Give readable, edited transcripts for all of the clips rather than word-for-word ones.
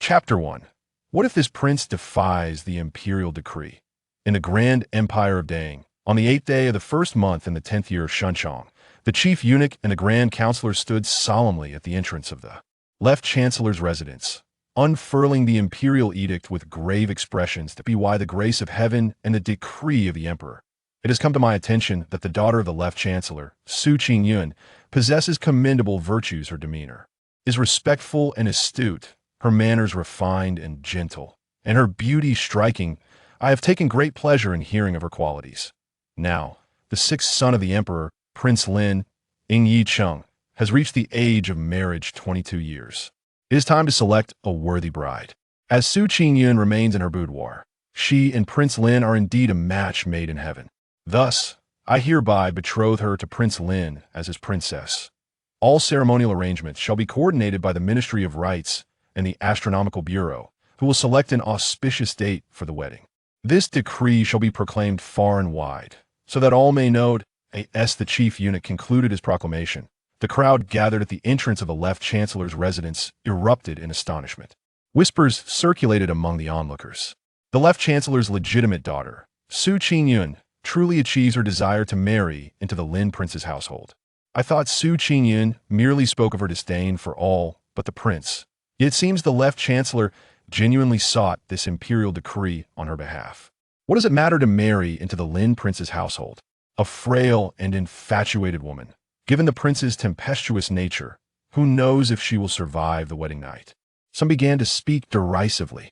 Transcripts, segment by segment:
Chapter 1. What if this prince defies the imperial decree? In the grand empire of Dang, on the 8th day of the first month in the 10th year of Shunchong, the chief eunuch and the grand counselor stood solemnly at the entrance of the left chancellor's residence, unfurling the imperial edict with grave expressions to belie the grace of heaven and the decree of the emperor. It has come to my attention that the daughter of the left chancellor, Qingyun, possesses commendable virtues. Her demeanor is respectful and astute, her manners refined and gentle, and her beauty striking. I have taken great pleasure in hearing of her qualities. Now, the sixth son of the emperor, Prince Lin, Yi Chung, has reached the age of marriage, 22 years. It is time to select a worthy bride. As Qingyun remains in her boudoir, she and Prince Lin are indeed a match made in heaven. Thus, I hereby betroth her to Prince Lin as his princess. All ceremonial arrangements shall be coordinated by the Ministry of Rites and the Astronomical Bureau, who will select an auspicious date for the wedding. This decree shall be proclaimed far and wide, so that all may know. As the chief eunuch concluded his proclamation, the crowd gathered at the entrance of the left chancellor's residence erupted in astonishment. Whispers circulated among the onlookers. The left chancellor's legitimate daughter, Qingyun, truly achieves her desire to marry into the Lin prince's household. I thought Qingyun merely spoke of her disdain for all but the prince. Yet it seems the left chancellor genuinely sought this imperial decree on her behalf. What does it matter to marry into the Lin prince's household? A frail and infatuated woman, given the prince's tempestuous nature, who knows if she will survive the wedding night? Some began to speak derisively.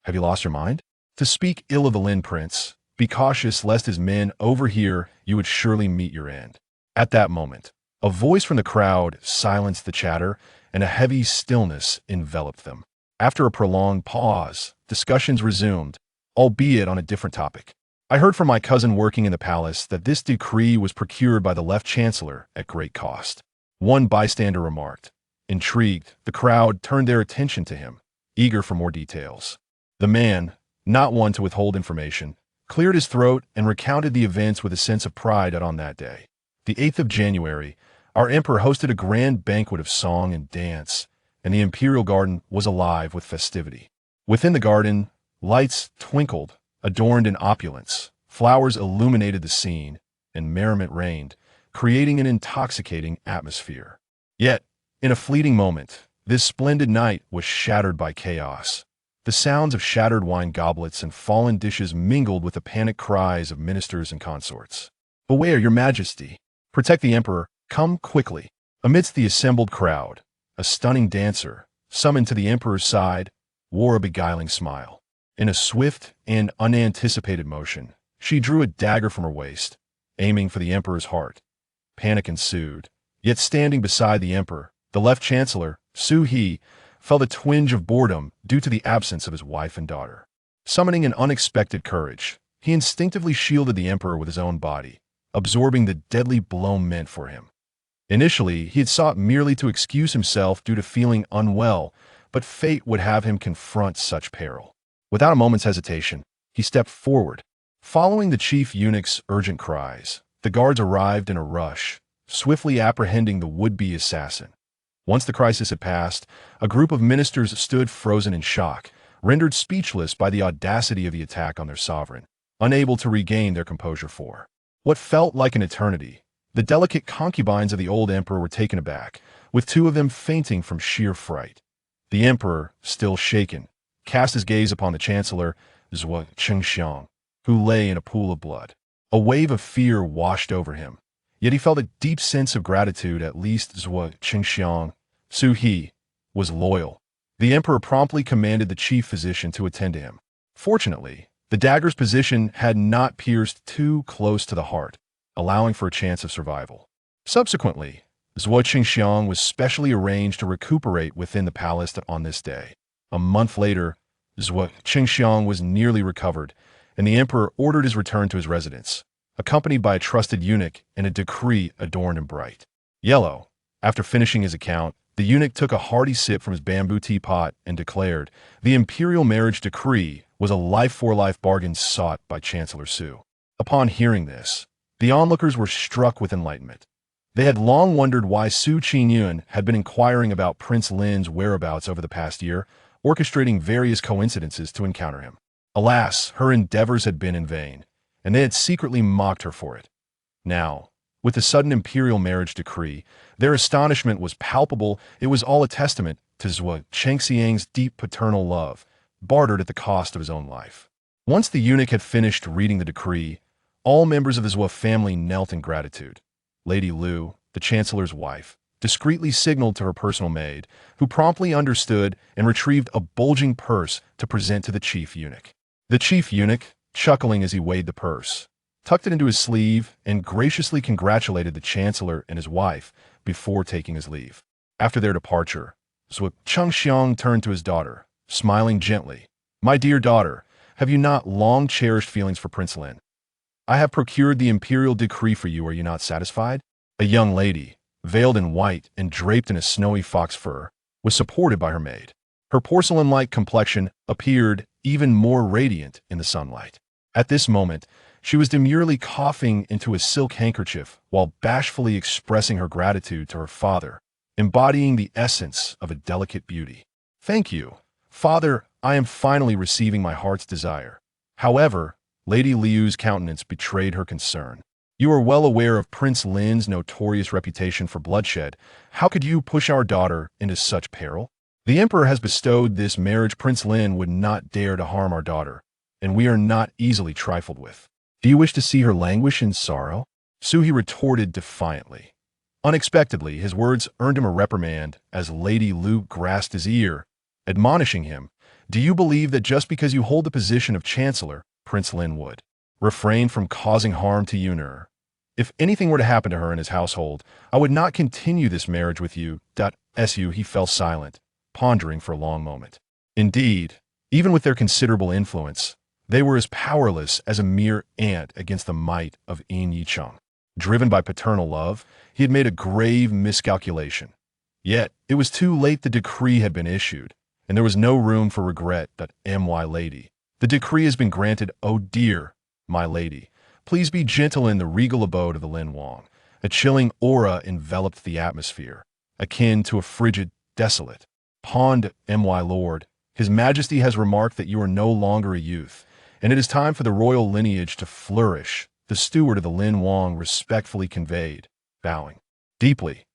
Have you lost your mind? To speak ill of the Lin prince, be cautious lest his men overhear, you would surely meet your end. At that moment, a voice from the crowd silenced the chatter, and a heavy stillness enveloped them. After a prolonged pause, discussions resumed, albeit on a different topic. I heard from my cousin working in the palace that this decree was procured by the left chancellor at great cost. One bystander remarked. Intrigued, the crowd turned their attention to him, eager for more details. The man, not one to withhold information, cleared his throat and recounted the events with a sense of pride that on that day, the 8th of January, our emperor hosted a grand banquet of song and dance, and the imperial garden was alive with festivity. Within the garden, lights twinkled, adorned in opulence, flowers illuminated the scene, and merriment reigned, creating an intoxicating atmosphere. Yet, in a fleeting moment, this splendid night was shattered by chaos. The sounds of shattered wine goblets and fallen dishes mingled with the panicked cries of ministers and consorts. Beware, your majesty! Protect the emperor! Come quickly! Amidst the assembled crowd, a stunning dancer, summoned to the emperor's side, wore a beguiling smile. In a swift and unanticipated motion, she drew a dagger from her waist, aiming for the emperor's heart. Panic ensued. Yet standing beside the emperor, the left chancellor, Su He, felt a twinge of boredom due to the absence of his wife and daughter. Summoning an unexpected courage, he instinctively shielded the emperor with his own body, absorbing the deadly blow meant for him. Initially, he had sought merely to excuse himself due to feeling unwell, but fate would have him confront such peril. Without a moment's hesitation, he stepped forward. Following the chief eunuch's urgent cries, the guards arrived in a rush, swiftly apprehending the would-be assassin. Once the crisis had passed, a group of ministers stood frozen in shock, rendered speechless by the audacity of the attack on their sovereign, unable to regain their composure for what felt like an eternity. The delicate concubines of the old emperor were taken aback, with two of them fainting from sheer fright. The emperor, still shaken, cast his gaze upon the chancellor, Zhuo Qingxiang, who lay in a pool of blood. A wave of fear washed over him, yet he felt a deep sense of gratitude. At least Zhuo Qingxiang, Su He, was loyal. The emperor promptly commanded the chief physician to attend to him. Fortunately, the dagger's position had not pierced too close to the heart, allowing for a chance of survival. Subsequently, Zhuo Qingxiang was specially arranged to recuperate within the palace on this day. A month later, Zhuo Qingxiang was nearly recovered, and the emperor ordered his return to his residence, accompanied by a trusted eunuch and a decree adorned in bright yellow. After finishing his account, the eunuch took a hearty sip from his bamboo teapot and declared the imperial marriage decree was a life-for-life bargain sought by Chancellor Su. Upon hearing this, the onlookers were struck with enlightenment. They had long wondered why Qingyun had been inquiring about Prince Lin's whereabouts over the past year, orchestrating various coincidences to encounter him. Alas, her endeavors had been in vain, and they had secretly mocked her for it. Now, with the sudden imperial marriage decree, their astonishment was palpable. It was all a testament to Zhuo Chengxiang's deep paternal love, bartered at the cost of his own life. Once the eunuch had finished reading the decree, all members of the Zhuo family knelt in gratitude. Lady Lu, the chancellor's wife, discreetly signaled to her personal maid, who promptly understood and retrieved a bulging purse to present to the chief eunuch. The chief eunuch, chuckling as he weighed the purse, tucked it into his sleeve and graciously congratulated the chancellor and his wife before taking his leave. After their departure, Zhuo Chengxiang turned to his daughter, smiling gently. "My dear daughter, have you not long cherished feelings for Prince Lin? I have procured the imperial decree for you. Are you not satisfied?" A young lady, veiled in white and draped in a snowy fox fur, was supported by her maid. Her porcelain-like complexion appeared even more radiant in the sunlight. At this moment, she was demurely coughing into a silk handkerchief while bashfully expressing her gratitude to her father, embodying the essence of a delicate beauty. "Thank you, Father, I am finally receiving my heart's desire." However, Lady Liu's countenance betrayed her concern. "You are well aware of Prince Lin's notorious reputation for bloodshed. How could you push our daughter into such peril? The Emperor has bestowed this marriage. Prince Lin would not dare to harm our daughter, and we are not easily trifled with. Do you wish to see her languish in sorrow?" Suhi retorted defiantly. Unexpectedly, his words earned him a reprimand as Lady Lu grasped his ear, admonishing him, "Do you believe that just because you hold the position of Chancellor, Prince Lin would refrain from causing harm to Yun'er? If anything were to happen to her and his household, I would not continue this marriage with you." He fell silent, pondering for a long moment. Indeed, even with their considerable influence, they were as powerless as a mere ant against the might of Yin Yicheng. Driven by paternal love, he had made a grave miscalculation. Yet, it was too late. The decree had been issued, and there was no room for regret. My lady, the decree has been granted. Oh dear, my lady, please be gentle in the regal abode of the Lin Wang. A chilling aura enveloped the atmosphere, akin to a frigid, desolate pond. My lord, His Majesty has remarked that you are no longer a youth, and it is time for the royal lineage to flourish, the steward of the Lin Wang respectfully conveyed, bowing deeply.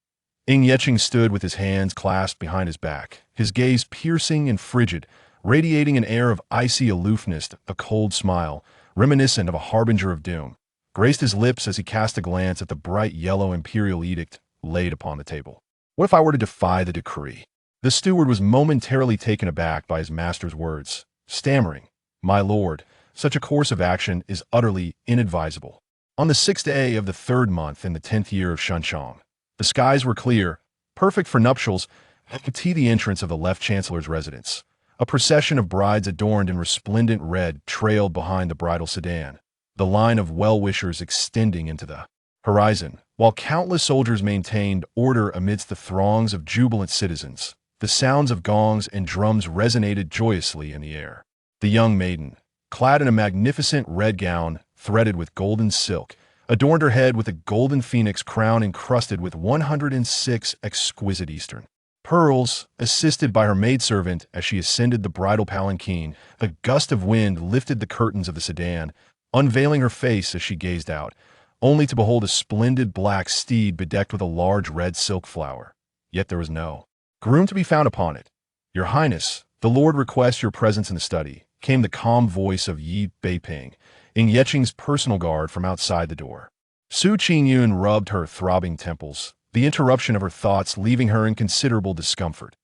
Ing Yeching stood with his hands clasped behind his back, his gaze piercing and frigid, radiating an air of icy aloofness. A cold smile, reminiscent of a harbinger of doom, graced his lips as he cast a glance at the bright yellow imperial edict laid upon the table. What if I were to defy the decree? The steward was momentarily taken aback by his master's words, stammering, "My lord, such a course of action is utterly inadvisable." On the 6th day of the 3rd month in the 10th year of Shunchong, the skies were clear, perfect for nuptials. At the entrance of the left chancellor's residence, a procession of brides adorned in resplendent red trailed behind the bridal sedan, the line of well-wishers extending into the horizon, while countless soldiers maintained order amidst the throngs of jubilant citizens. The sounds of gongs and drums resonated joyously in the air. The young maiden, clad in a magnificent red gown threaded with golden silk, adorned her head with a golden phoenix crown encrusted with 106 exquisite Eastern pearls. Assisted by her maidservant as she ascended the bridal palanquin, a gust of wind lifted the curtains of the sedan, unveiling her face as she gazed out, only to behold a splendid black steed bedecked with a large red silk flower. Yet there was no groom to be found upon it. "Your Highness, the Lord requests your presence in the study," came the calm voice of Yi Beiping, Ing Yeching's personal guard, from outside the door. Su Qingyun rubbed her throbbing temples, the interruption of her thoughts leaving her in considerable discomfort.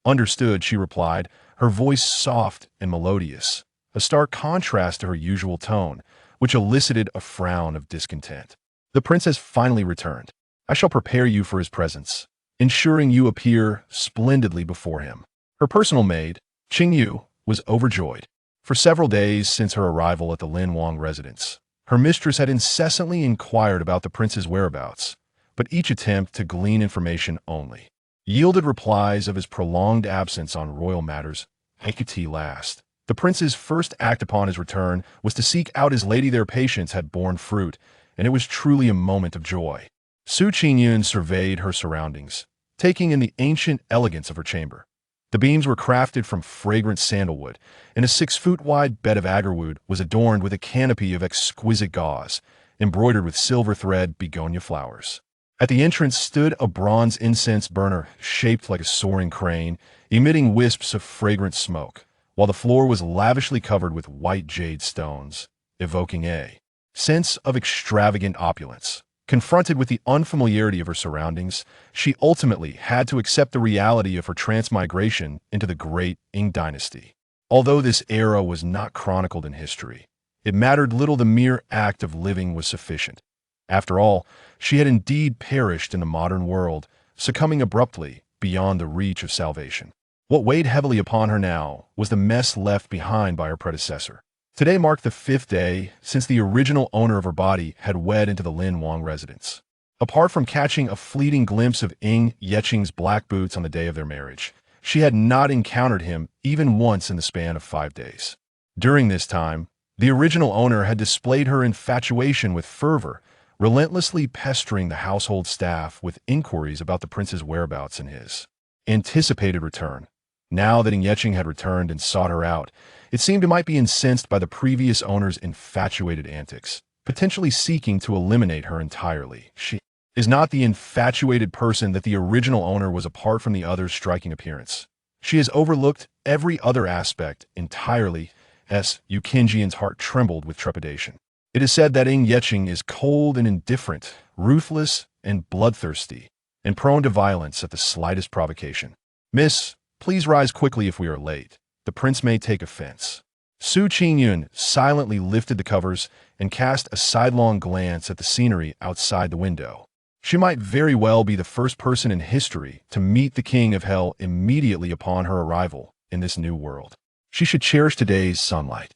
"Understood," she replied, her voice soft and melodious, a stark contrast to her usual tone, which elicited a frown of discontent. "The prince has finally returned. I shall prepare you for his presence, ensuring you appear splendidly before him." Her personal maid, Qingyun, was overjoyed. For several days since her arrival at the Lin Wang residence, her mistress had incessantly inquired about the prince's whereabouts, but each attempt to glean information only yielded replies of his prolonged absence on royal matters. At last, the prince's first act upon his return was to seek out his lady. Their patience had borne fruit, and it was truly a moment of joy. Su Qingyun surveyed her surroundings, taking in the ancient elegance of her chamber. The beams were crafted from fragrant sandalwood, and a 6-foot-wide bed of agarwood was adorned with a canopy of exquisite gauze, embroidered with silver thread begonia flowers. At the entrance stood a bronze incense burner shaped like a soaring crane, emitting wisps of fragrant smoke, while the floor was lavishly covered with white jade stones, evoking a sense of extravagant opulence. Confronted with the unfamiliarity of her surroundings, she ultimately had to accept the reality of her transmigration into the great Qing dynasty. Although this era was not chronicled in history, it mattered little. The mere act of living was sufficient. After all, she had indeed perished in the modern world, succumbing abruptly beyond the reach of salvation. What weighed heavily upon her now was the mess left behind by her predecessor. Today marked the 5th day since the original owner of her body had wed into the Lin Wang residence. Apart from catching a fleeting glimpse of Ying Yeching's black boots on the day of their marriage, she had not encountered him even once in the span of 5 days. During this time, the original owner had displayed her infatuation with fervor, relentlessly pestering the household staff with inquiries about the prince's whereabouts and his anticipated return. Now that Ying Yeching had returned and sought her out, it seemed he might be incensed by the previous owner's infatuated antics, potentially seeking to eliminate her entirely. She is not the infatuated person that the original owner was apart from the other's striking appearance. She has overlooked every other aspect entirely. Qingyun's heart trembled with trepidation. It is said that Ying Yeching is cold and indifferent, ruthless and bloodthirsty, and prone to violence at the slightest provocation. Miss, please rise quickly if we are late. The prince may take offense. Qingyun silently lifted the covers and cast a sidelong glance at the scenery outside the window. She might very well be the first person in history to meet the king of hell immediately upon her arrival in this new world. She should cherish today's sunlight.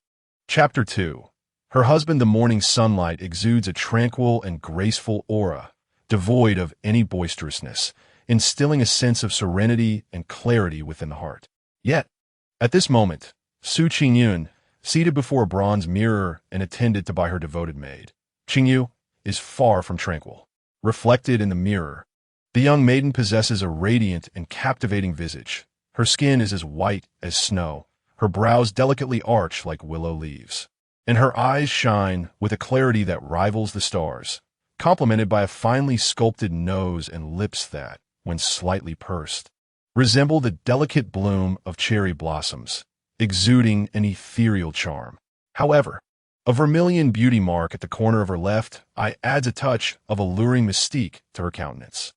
Chapter 2. Her husband. The morning sunlight exudes a tranquil and graceful aura, devoid of any boisterousness, instilling a sense of serenity and clarity within the heart. Yet, at this moment, Qingyun, seated before a bronze mirror and attended to by her devoted maid, Qingyun, is far from tranquil. Reflected in the mirror, the young maiden possesses a radiant and captivating visage. Her skin is as white as snow, her brows delicately arched like willow leaves, and her eyes shine with a clarity that rivals the stars, complemented by a finely sculpted nose and lips that, when slightly pursed, resemble the delicate bloom of cherry blossoms, exuding an ethereal charm. However, a vermilion beauty mark at the corner of her left eye adds a touch of alluring mystique to her countenance.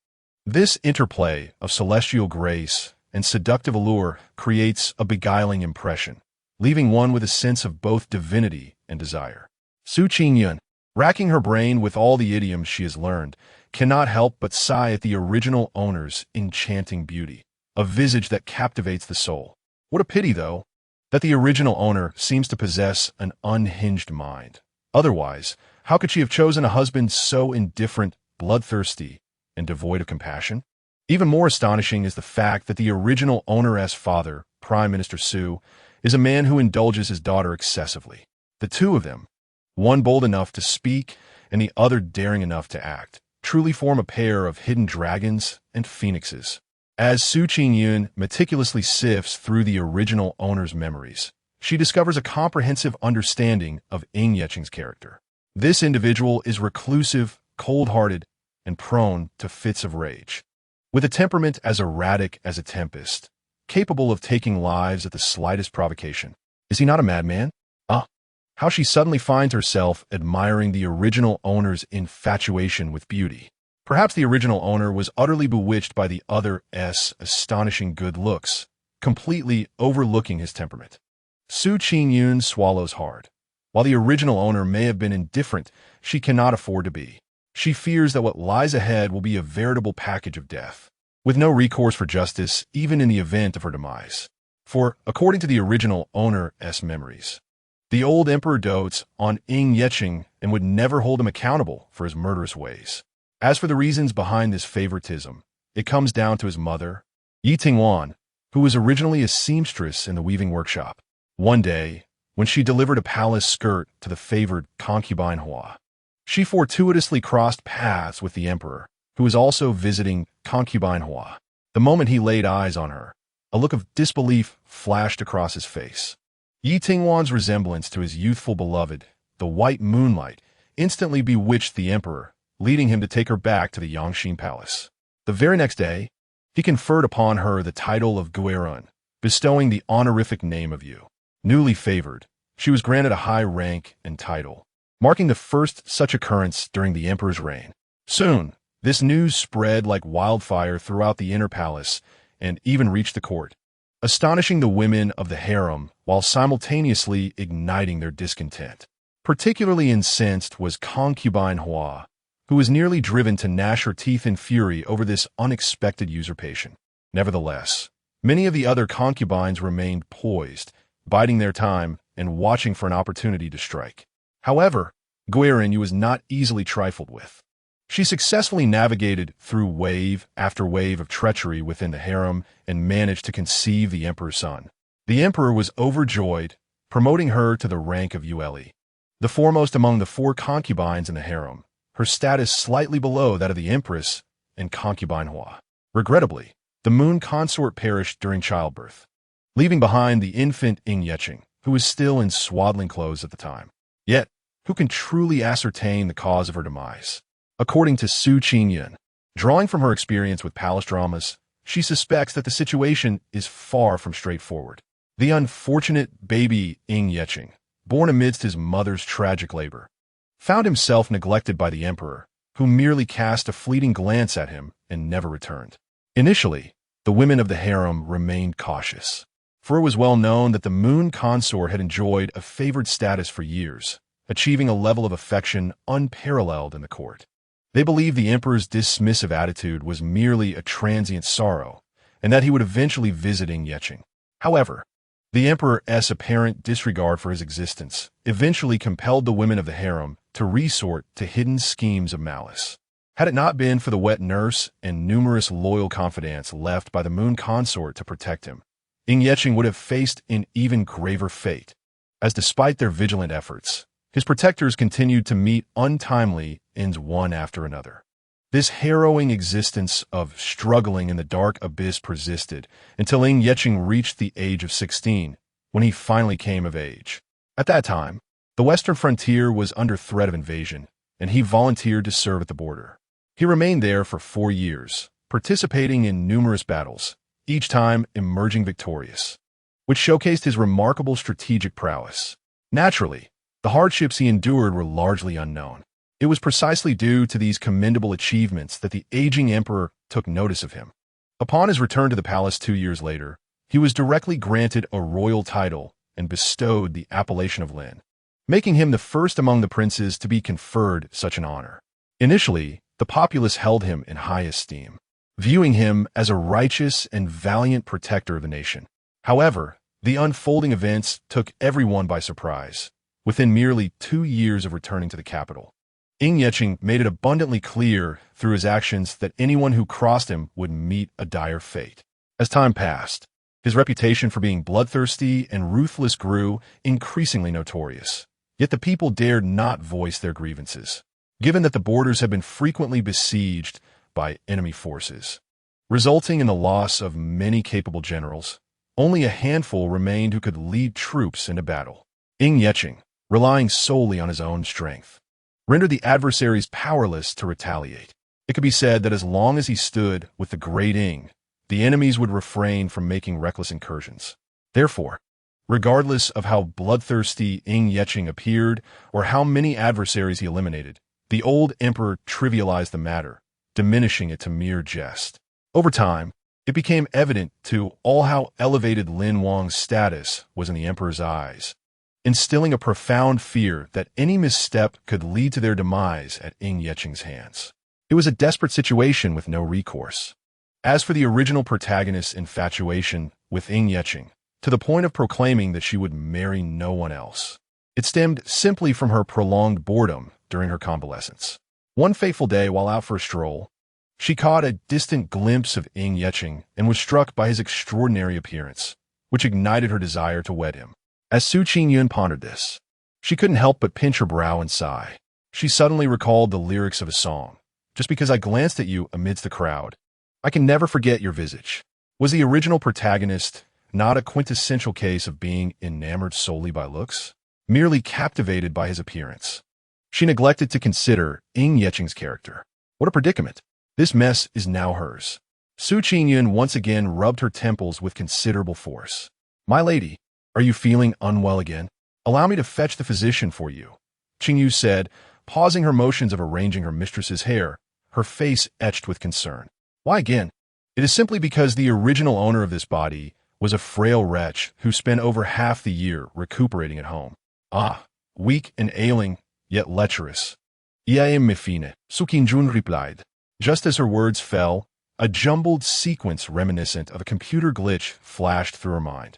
This interplay of celestial grace and seductive allure creates a beguiling impression, leaving one with a sense of both divinity and desire. Qingyun, racking her brain with all the idioms she has learned, cannot help but sigh at the original owner's enchanting beauty, a visage that captivates the soul. What a pity, though, that the original owner seems to possess an unhinged mind. Otherwise, how could she have chosen a husband so indifferent, bloodthirsty, and devoid of compassion? Even more astonishing is the fact that the original owner's father, Prime Minister Su, is a man who indulges his daughter excessively. The two of them, one bold enough to speak and the other daring enough to act, truly form a pair of hidden dragons and phoenixes. As Qingyun meticulously sifts through the original owner's memories, she discovers a comprehensive understanding of Ying Yeching's character. This individual is reclusive, cold-hearted, and prone to fits of rage. With a temperament as erratic as a tempest, capable of taking lives at the slightest provocation. Is he not a madman? How she suddenly finds herself admiring the original owner's infatuation with beauty. Perhaps the original owner was utterly bewitched by the other's astonishing good looks, completely overlooking his temperament. Qingyun swallows hard. While the original owner may have been indifferent, she cannot afford to be. She fears that what lies ahead will be a veritable package of death, with no recourse for justice even in the event of her demise. For, according to the original owner's memories, the old emperor dotes on Ying Yeching and would never hold him accountable for his murderous ways. As for the reasons behind this favoritism, it comes down to his mother, Yi Tingwan, who was originally a seamstress in the weaving workshop. One day, when she delivered a palace skirt to the favored concubine Hua, she fortuitously crossed paths with the emperor, who was also visiting concubine Hua. The moment he laid eyes on her, A look of disbelief flashed across his face. Yi Tingwan's resemblance to his youthful beloved, the white moonlight, instantly bewitched the emperor, leading him to take her back to the Yangxin palace. The very next day, he conferred upon her the title of Guerun, bestowing the honorific name of Yu. Newly favored, she was granted a high rank and title, marking the first such occurrence during the emperor's reign. Soon, this news spread like wildfire throughout the inner palace and even reached the court, astonishing the women of the harem while simultaneously igniting their discontent. Particularly incensed was concubine Hua, who was nearly driven to gnash her teeth in fury over this unexpected usurpation. Nevertheless, many of the other concubines remained poised, biding their time and watching for an opportunity to strike. However, Guerun was not easily trifled with. She successfully navigated through wave after wave of treachery within the harem and managed to conceive the emperor's son. The emperor was overjoyed, promoting her to the rank of Yueli. The foremost among the 4 concubines in the harem, her status slightly below that of the empress and concubine Hua. Regrettably, the moon consort perished during childbirth, leaving behind the infant Ying Yeqing, who was still in swaddling clothes at the time. Yet, who can truly ascertain the cause of her demise? According to Qingyun, drawing from her experience with palace dramas, she suspects that the situation is far from straightforward. The unfortunate baby Ying Yeqing, born amidst his mother's tragic labor, found himself neglected by the emperor, who merely cast a fleeting glance at him and never returned. Initially, the women of the harem remained cautious, for it was well known that the moon consort had enjoyed a favored status for years, achieving a level of affection unparalleled in the court. They believed the emperor's dismissive attitude was merely a transient sorrow, and that he would eventually visit Ying Yeqing. However, the emperor's apparent disregard for his existence eventually compelled the women of the harem to resort to hidden schemes of malice. Had it not been for the wet nurse and numerous loyal confidants left by the moon consort to protect him, Ying Yeqing would have faced an even graver fate, as despite their vigilant efforts, his protectors continued to meet untimely ends one after another. This harrowing existence of struggling in the dark abyss persisted until Ying Yeqing reached the age of 16, when he finally came of age. At that time, the western frontier was under threat of invasion, and he volunteered to serve at the border. He remained there for 4 years, participating in numerous battles, each time emerging victorious, which showcased his remarkable strategic prowess. Naturally, the hardships he endured were largely unknown. It was precisely due to these commendable achievements that the aging emperor took notice of him. Upon his return to the palace 2 years later, he was directly granted a royal title and bestowed the appellation of Lin, making him the first among the princes to be conferred such an honor. Initially, the populace held him in high esteem, viewing him as a righteous and valiant protector of the nation. However, the unfolding events took everyone by surprise. Within merely 2 years of returning to the capital, Ying Yeqing made it abundantly clear through his actions that anyone who crossed him would meet a dire fate. As time passed, his reputation for being bloodthirsty and ruthless grew increasingly notorious. Yet the people dared not voice their grievances, given that the borders had been frequently besieged by enemy forces, resulting in the loss of many capable generals. Only a handful remained who could lead troops into battle. Ying Yeqing, relying solely on his own strength, rendered the adversaries powerless to retaliate. It could be said that as long as he stood with the great Ying, the enemies would refrain from making reckless incursions. Therefore, regardless of how bloodthirsty Ying Yeqing appeared or how many adversaries he eliminated, the old emperor trivialized the matter, diminishing it to mere jest. Over time, it became evident to all how elevated Lin Wang's status was in the emperor's eyes, instilling a profound fear that any misstep could lead to their demise at Ying Yeqing's hands. It was a desperate situation with no recourse. As for the original protagonist's infatuation with Ying Yeqing, to the point of proclaiming that she would marry no one else, it stemmed simply from her prolonged boredom during her convalescence. One fateful day, while out for a stroll, she caught a distant glimpse of Ying Yeqing and was struck by his extraordinary appearance, which ignited her desire to wed him. As Qingyun pondered this, she couldn't help but pinch her brow and sigh. She suddenly recalled the lyrics of a song. Just because I glanced at you amidst the crowd, I can never forget your visage. Was the original protagonist not a quintessential case of being enamored solely by looks, merely captivated by his appearance? She neglected to consider Qingyun's character. What a predicament. This mess is now hers. Qingyun once again rubbed her temples with considerable force. My lady, are you feeling unwell again? Allow me to fetch the physician for you, Qingyun said, pausing her motions of arranging her mistress's hair, her face etched with concern. Why again? It is simply because the original owner of this body was a frail wretch who spent over half the year recuperating at home. Ah, weak and ailing, yet lecherous. Iaim mefine, Qingyun replied. Just as her words fell, a jumbled sequence reminiscent of a computer glitch flashed through her mind.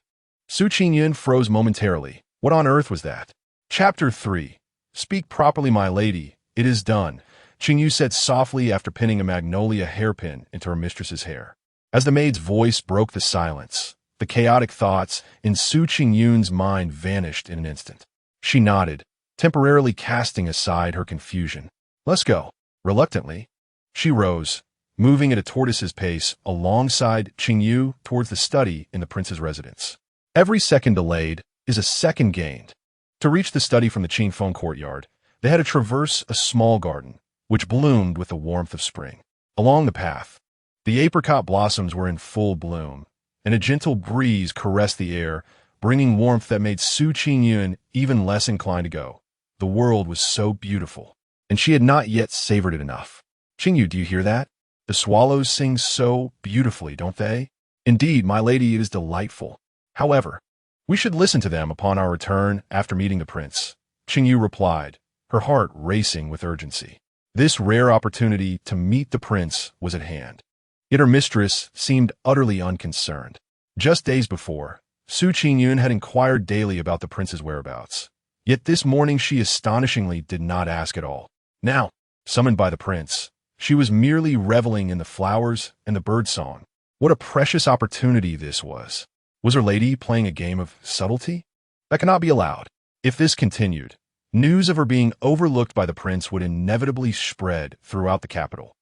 Qingyun froze momentarily. What on earth was that? Chapter 3. Speak properly, my lady. It is done, Qingyun said softly after pinning a magnolia hairpin into her mistress's hair. As the maid's voice broke the silence, the chaotic thoughts in Qingyun's mind vanished in an instant. She nodded, temporarily casting aside her confusion. Let's go. Reluctantly, she rose, moving at a tortoise's pace alongside Qingyun towards the study in the prince's residence. Every second delayed is a second gained. To reach the study from the Qingfeng courtyard, they had to traverse a small garden, which bloomed with the warmth of spring. Along the path, the apricot blossoms were in full bloom, and a gentle breeze caressed the air, bringing warmth that made Qingyun even less inclined to go. The world was so beautiful, and she had not yet savored it enough. Qingyun, do you hear that? The swallows sing so beautifully, don't they? Indeed, my lady, it is delightful. However, we should listen to them upon our return after meeting the prince, Qingyun replied, her heart racing with urgency. This rare opportunity to meet the prince was at hand. Yet her mistress seemed utterly unconcerned. Just days before, Qingyun had inquired daily about the prince's whereabouts. Yet this morning she astonishingly did not ask at all. Now, summoned by the prince, she was merely reveling in the flowers and the birdsong. What a precious opportunity this was. Was her lady playing a game of subtlety? That cannot be allowed. If this continued, news of her being overlooked by the prince would inevitably spread throughout the capital.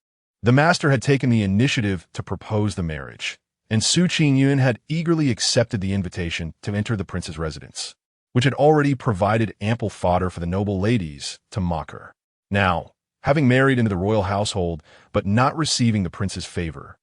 The master had taken the initiative to propose the marriage, and Qingyun had eagerly accepted the invitation to enter the prince's residence, which had already provided ample fodder for the noble ladies to mock her. Now, having married into the royal household but not receiving the prince's favor,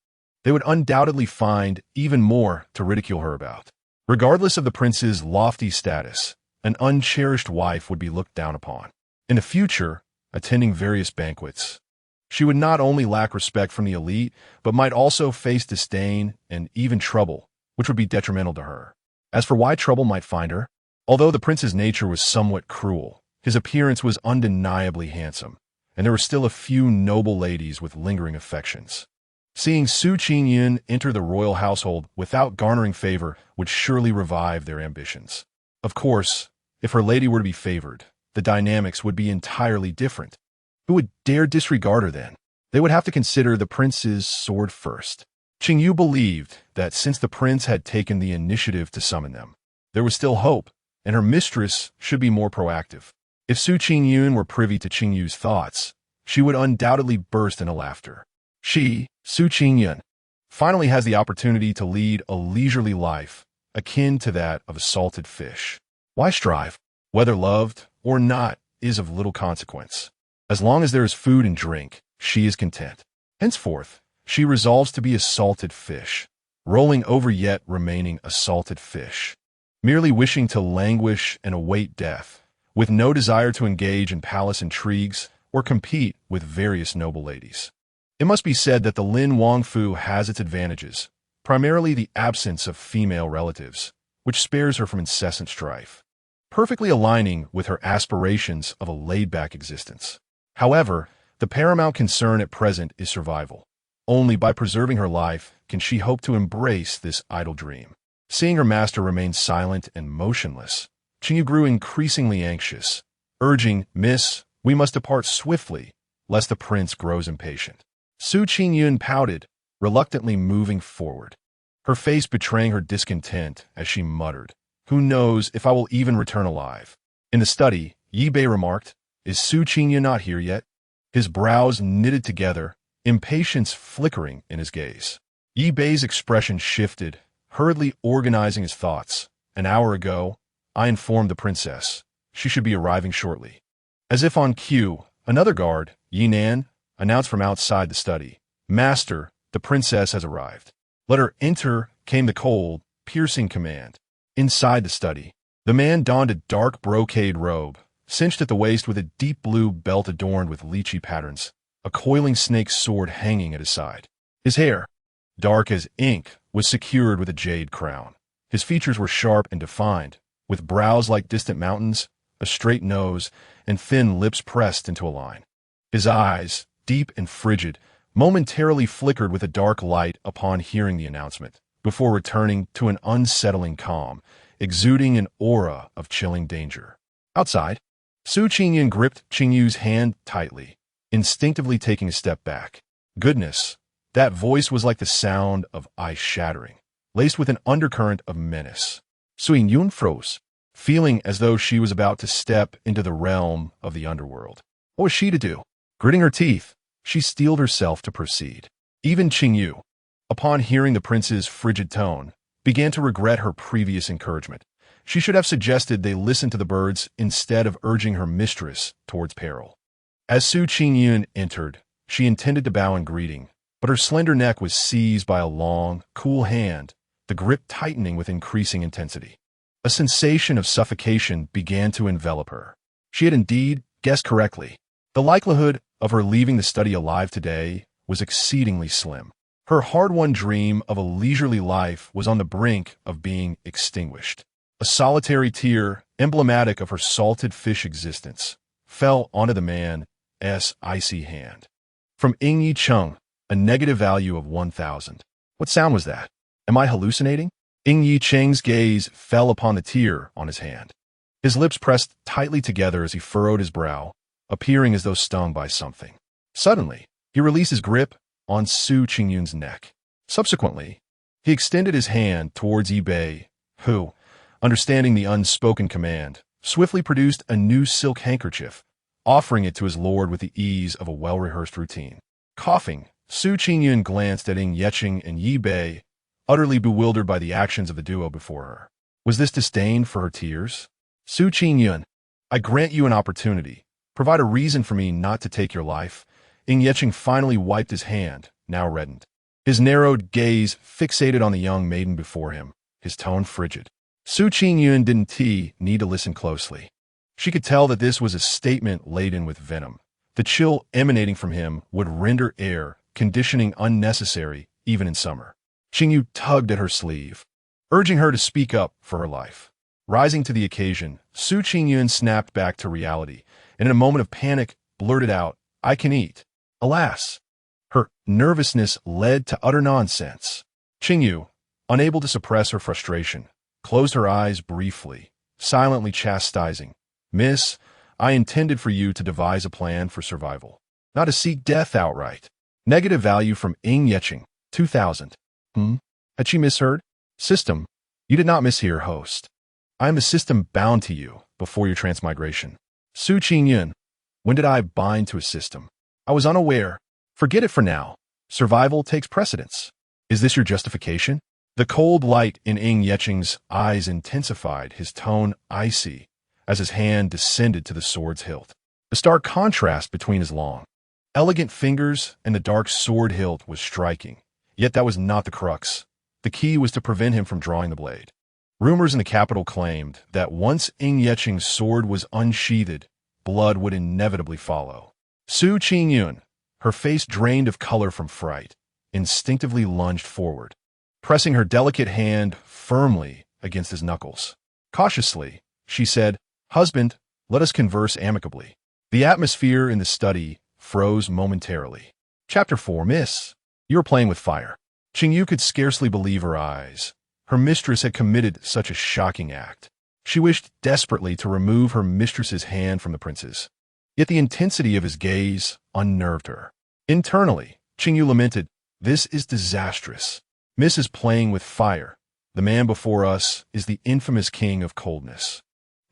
they would undoubtedly find even more to ridicule her about. Regardless of the prince's lofty status, an uncherished wife would be looked down upon. In the future, attending various banquets, she would not only lack respect from the elite, but might also face disdain and even trouble, which would be detrimental to her. As for why trouble might find her, although the prince's nature was somewhat cruel, his appearance was undeniably handsome, and there were still a few noble ladies with lingering affections. Seeing Qingyun enter the royal household without garnering favor would surely revive their ambitions. Of course, if her lady were to be favored, the dynamics would be entirely different. Who would dare disregard her then? They would have to consider the prince's sword first. Qingyun believed that since the prince had taken the initiative to summon them, there was still hope, and her mistress should be more proactive. If Qingyun were privy to Qingyun's thoughts, she would undoubtedly burst into laughter. She, Qingyun, finally has the opportunity to lead a leisurely life, akin to that of a salted fish. Why strive? Whether loved or not is of little consequence. As long as there is food and drink, she is content. Henceforth, she resolves to be a salted fish, rolling over yet remaining a salted fish, merely wishing to languish and await death, with no desire to engage in palace intrigues or compete with various noble ladies. It must be said that the Lin Wangfu has its advantages, primarily the absence of female relatives, which spares her from incessant strife, perfectly aligning with her aspirations of a laid-back existence. However, the paramount concern at present is survival. Only by preserving her life can she hope to embrace this idle dream. Seeing her master remain silent and motionless, Qingyun grew increasingly anxious, urging, "Miss, we must depart swiftly, lest the prince grows impatient." Qingyun pouted, reluctantly moving forward, her face betraying her discontent as she muttered, "Who knows if I will even return alive?" In the study, Yi Bei remarked, "Is Qingyun not here yet?" His brows knitted together, impatience flickering in his gaze. Yi Bei's expression shifted, hurriedly organizing his thoughts. An hour ago, I informed the princess. She should be arriving shortly. As if on cue, another guard, Yinan, announced from outside the study. Master, the princess has arrived. Let her enter, came the cold, piercing command. Inside the study, the man donned a dark brocade robe, cinched at the waist with a deep blue belt adorned with lychee patterns, a coiling snake sword hanging at his side. His hair, dark as ink, was secured with a jade crown. His features were sharp and defined, with brows like distant mountains, a straight nose, and thin lips pressed into a line. His eyes, deep and frigid, momentarily flickered with a dark light upon hearing the announcement, before returning to an unsettling calm, exuding an aura of chilling danger. Outside, Qingyun gripped Qingyu's hand tightly, instinctively taking a step back. Goodness, that voice was like the sound of ice shattering, laced with an undercurrent of menace. Qingyun froze, feeling as though she was about to step into the realm of the underworld. What was she to do? Gritting her teeth, she steeled herself to proceed. Even Qingyu, upon hearing the prince's frigid tone, began to regret her previous encouragement. She should have suggested they listen to the birds instead of urging her mistress towards peril. As Qingyun entered, she intended to bow in greeting, but her slender neck was seized by a long, cool hand, the grip tightening with increasing intensity. A sensation of suffocation began to envelop her. She had indeed guessed correctly. The likelihood of her leaving the study alive today was exceedingly slim. Her hard-won dream of a leisurely life was on the brink of being extinguished. A solitary tear, emblematic of her salted fish existence, fell onto the man's icy hand. From Yi Cheng, a negative value of 1,000. What sound was that? Am I hallucinating? Yi Cheng's gaze fell upon the tear on his hand. His lips pressed tightly together as he furrowed his brow, appearing as though stung by something. Suddenly, he released his grip on Qingyun's neck. Subsequently, he extended his hand towards Yi Bei, who, understanding the unspoken command, swiftly produced a new silk handkerchief, offering it to his lord with the ease of a well-rehearsed routine. Coughing, Qingyun glanced at Yecheng and Yi Bei, utterly bewildered by the actions of the duo before her. Was this disdain for her tears? Qingyun, I grant you an opportunity. Provide a reason for me not to take your life. Yecheng finally wiped his hand, now reddened. His narrowed gaze fixated on the young maiden before him, his tone frigid. Qingyun didn't need to listen closely. She could tell that this was a statement laden with venom. The chill emanating from him would render air conditioning unnecessary even in summer. Qingyu tugged at her sleeve, urging her to speak up for her life. Rising to the occasion, Qingyun snapped back to reality, and in a moment of panic, blurted out, I can eat. Alas, her nervousness led to utter nonsense. Qingyu, unable to suppress her frustration, closed her eyes briefly, silently chastising, Miss, I intended for you to devise a plan for survival, not to seek death outright. Negative value from Yecheng, 2,000. Had she misheard? System, you did not mishear, host. I am a system bound to you before your transmigration. Qingyun, when did I bind to a system? I was unaware. Forget it for now. Survival takes precedence. Is this your justification? The cold light in Yecheng's eyes intensified, his tone icy, as his hand descended to the sword's hilt. The stark contrast between his long, elegant fingers and the dark sword hilt was striking. Yet that was not the crux. The key was to prevent him from drawing the blade. Rumors in the capital claimed that once Yecheng's sword was unsheathed, blood would inevitably follow. Qingyun, her face drained of color from fright, instinctively lunged forward, pressing her delicate hand firmly against his knuckles. Cautiously, she said, Husband, let us converse amicably. The atmosphere in the study froze momentarily. Chapter 4, Miss. You are playing with fire. Qingyu could scarcely believe her eyes. Her mistress had committed such a shocking act. She wished desperately to remove her mistress's hand from the prince's. Yet the intensity of his gaze unnerved her. Internally, Qingyu lamented, This is disastrous. Miss is playing with fire. The man before us is the infamous king of coldness,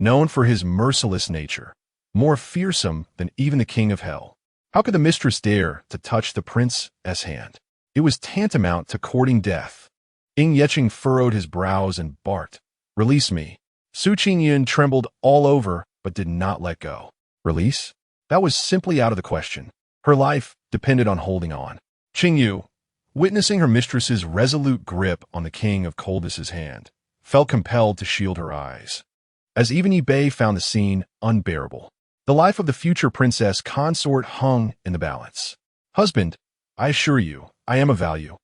known for his merciless nature, more fearsome than even the king of hell. How could the mistress dare to touch the prince's hand? It was tantamount to courting death. Ying Yeching furrowed his brows and barked, "Release me." Qingyun trembled all over but did not let go. Release? That was simply out of the question. Her life depended on holding on. Qingyun, witnessing her mistress's resolute grip on the king of coldness's hand, felt compelled to shield her eyes. As even Yi Bei found the scene unbearable. The life of the future princess consort hung in the balance. "Husband, I assure you, I am of value."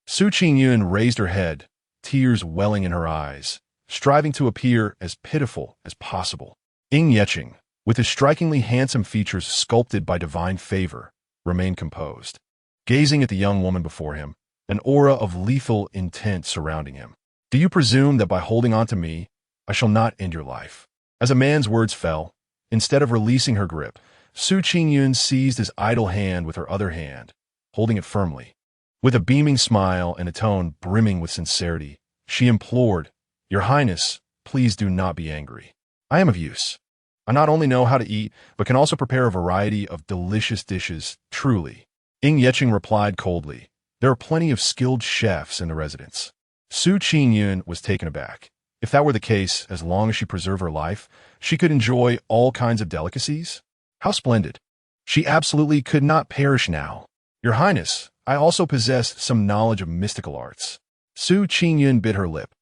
Qingyun raised her head, tears welling in her eyes, striving to appear as pitiful as possible. Ying Yeching, with his strikingly handsome features sculpted by divine favor, remained composed, gazing at the young woman before him, an aura of lethal intent surrounding him. "Do you presume that by holding on to me, I shall not end your life?" As a man's words fell, instead of releasing her grip, Qingyun seized his idle hand with her other hand, holding it firmly. With a beaming smile and a tone brimming with sincerity, she implored, "Your Highness, please do not be angry. I am of use. I not only know how to eat, but can also prepare a variety of delicious dishes, truly." Ying Yeching replied coldly, "There are plenty of skilled chefs in the residence." Qingyun was taken aback. If that were the case, as long as she preserved her life, she could enjoy all kinds of delicacies? How splendid. She absolutely could not perish now. "Your Highness, I also possess some knowledge of mystical arts." Qingyun bit her lip,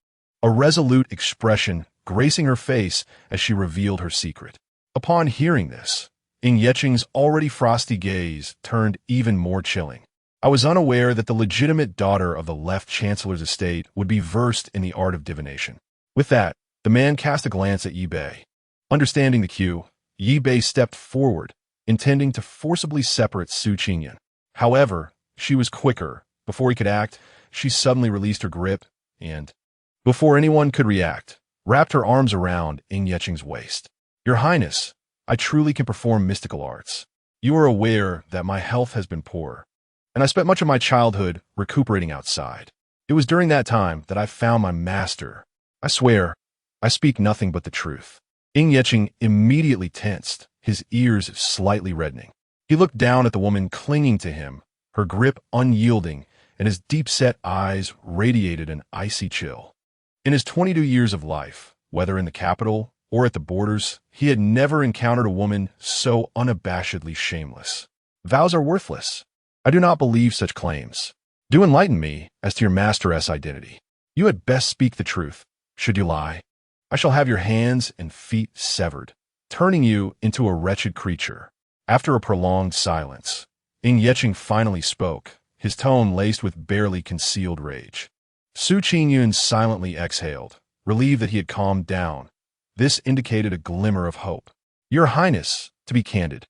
a resolute expression gracing her face as she revealed her secret. Upon hearing this, Ying Yeching's already frosty gaze turned even more chilling. "I was unaware that the legitimate daughter of the left chancellor's estate would be versed in the art of divination." With that, the man cast a glance at Yi Bei. Understanding the cue, Yi Bei stepped forward, intending to forcibly separate Qingyun. However, she was quicker. Before he could act, she suddenly released her grip and, before anyone could react, wrapped her arms around Ying Yeching's waist. "Your Highness, I truly can perform mystical arts. You are aware that my health has been poor, and I spent much of my childhood recuperating outside. It was during that time that I found my master. I swear, I speak nothing but the truth." Ying Yeching immediately tensed, his ears slightly reddening. He looked down at the woman clinging to him, her grip unyielding, and his deep-set eyes radiated an icy chill. In his 22 years of life, whether in the capital or at the borders, he had never encountered a woman so unabashedly shameless. "Vows are worthless. I do not believe such claims. Do enlighten me as to your masteress' identity. You had best speak the truth. Should you lie, I shall have your hands and feet severed, turning you into a wretched creature." After a prolonged silence, Ying Yeching finally spoke, his tone laced with barely concealed rage. Qingyun silently exhaled, relieved that he had calmed down. This indicated a glimmer of hope. "Your Highness, to be candid,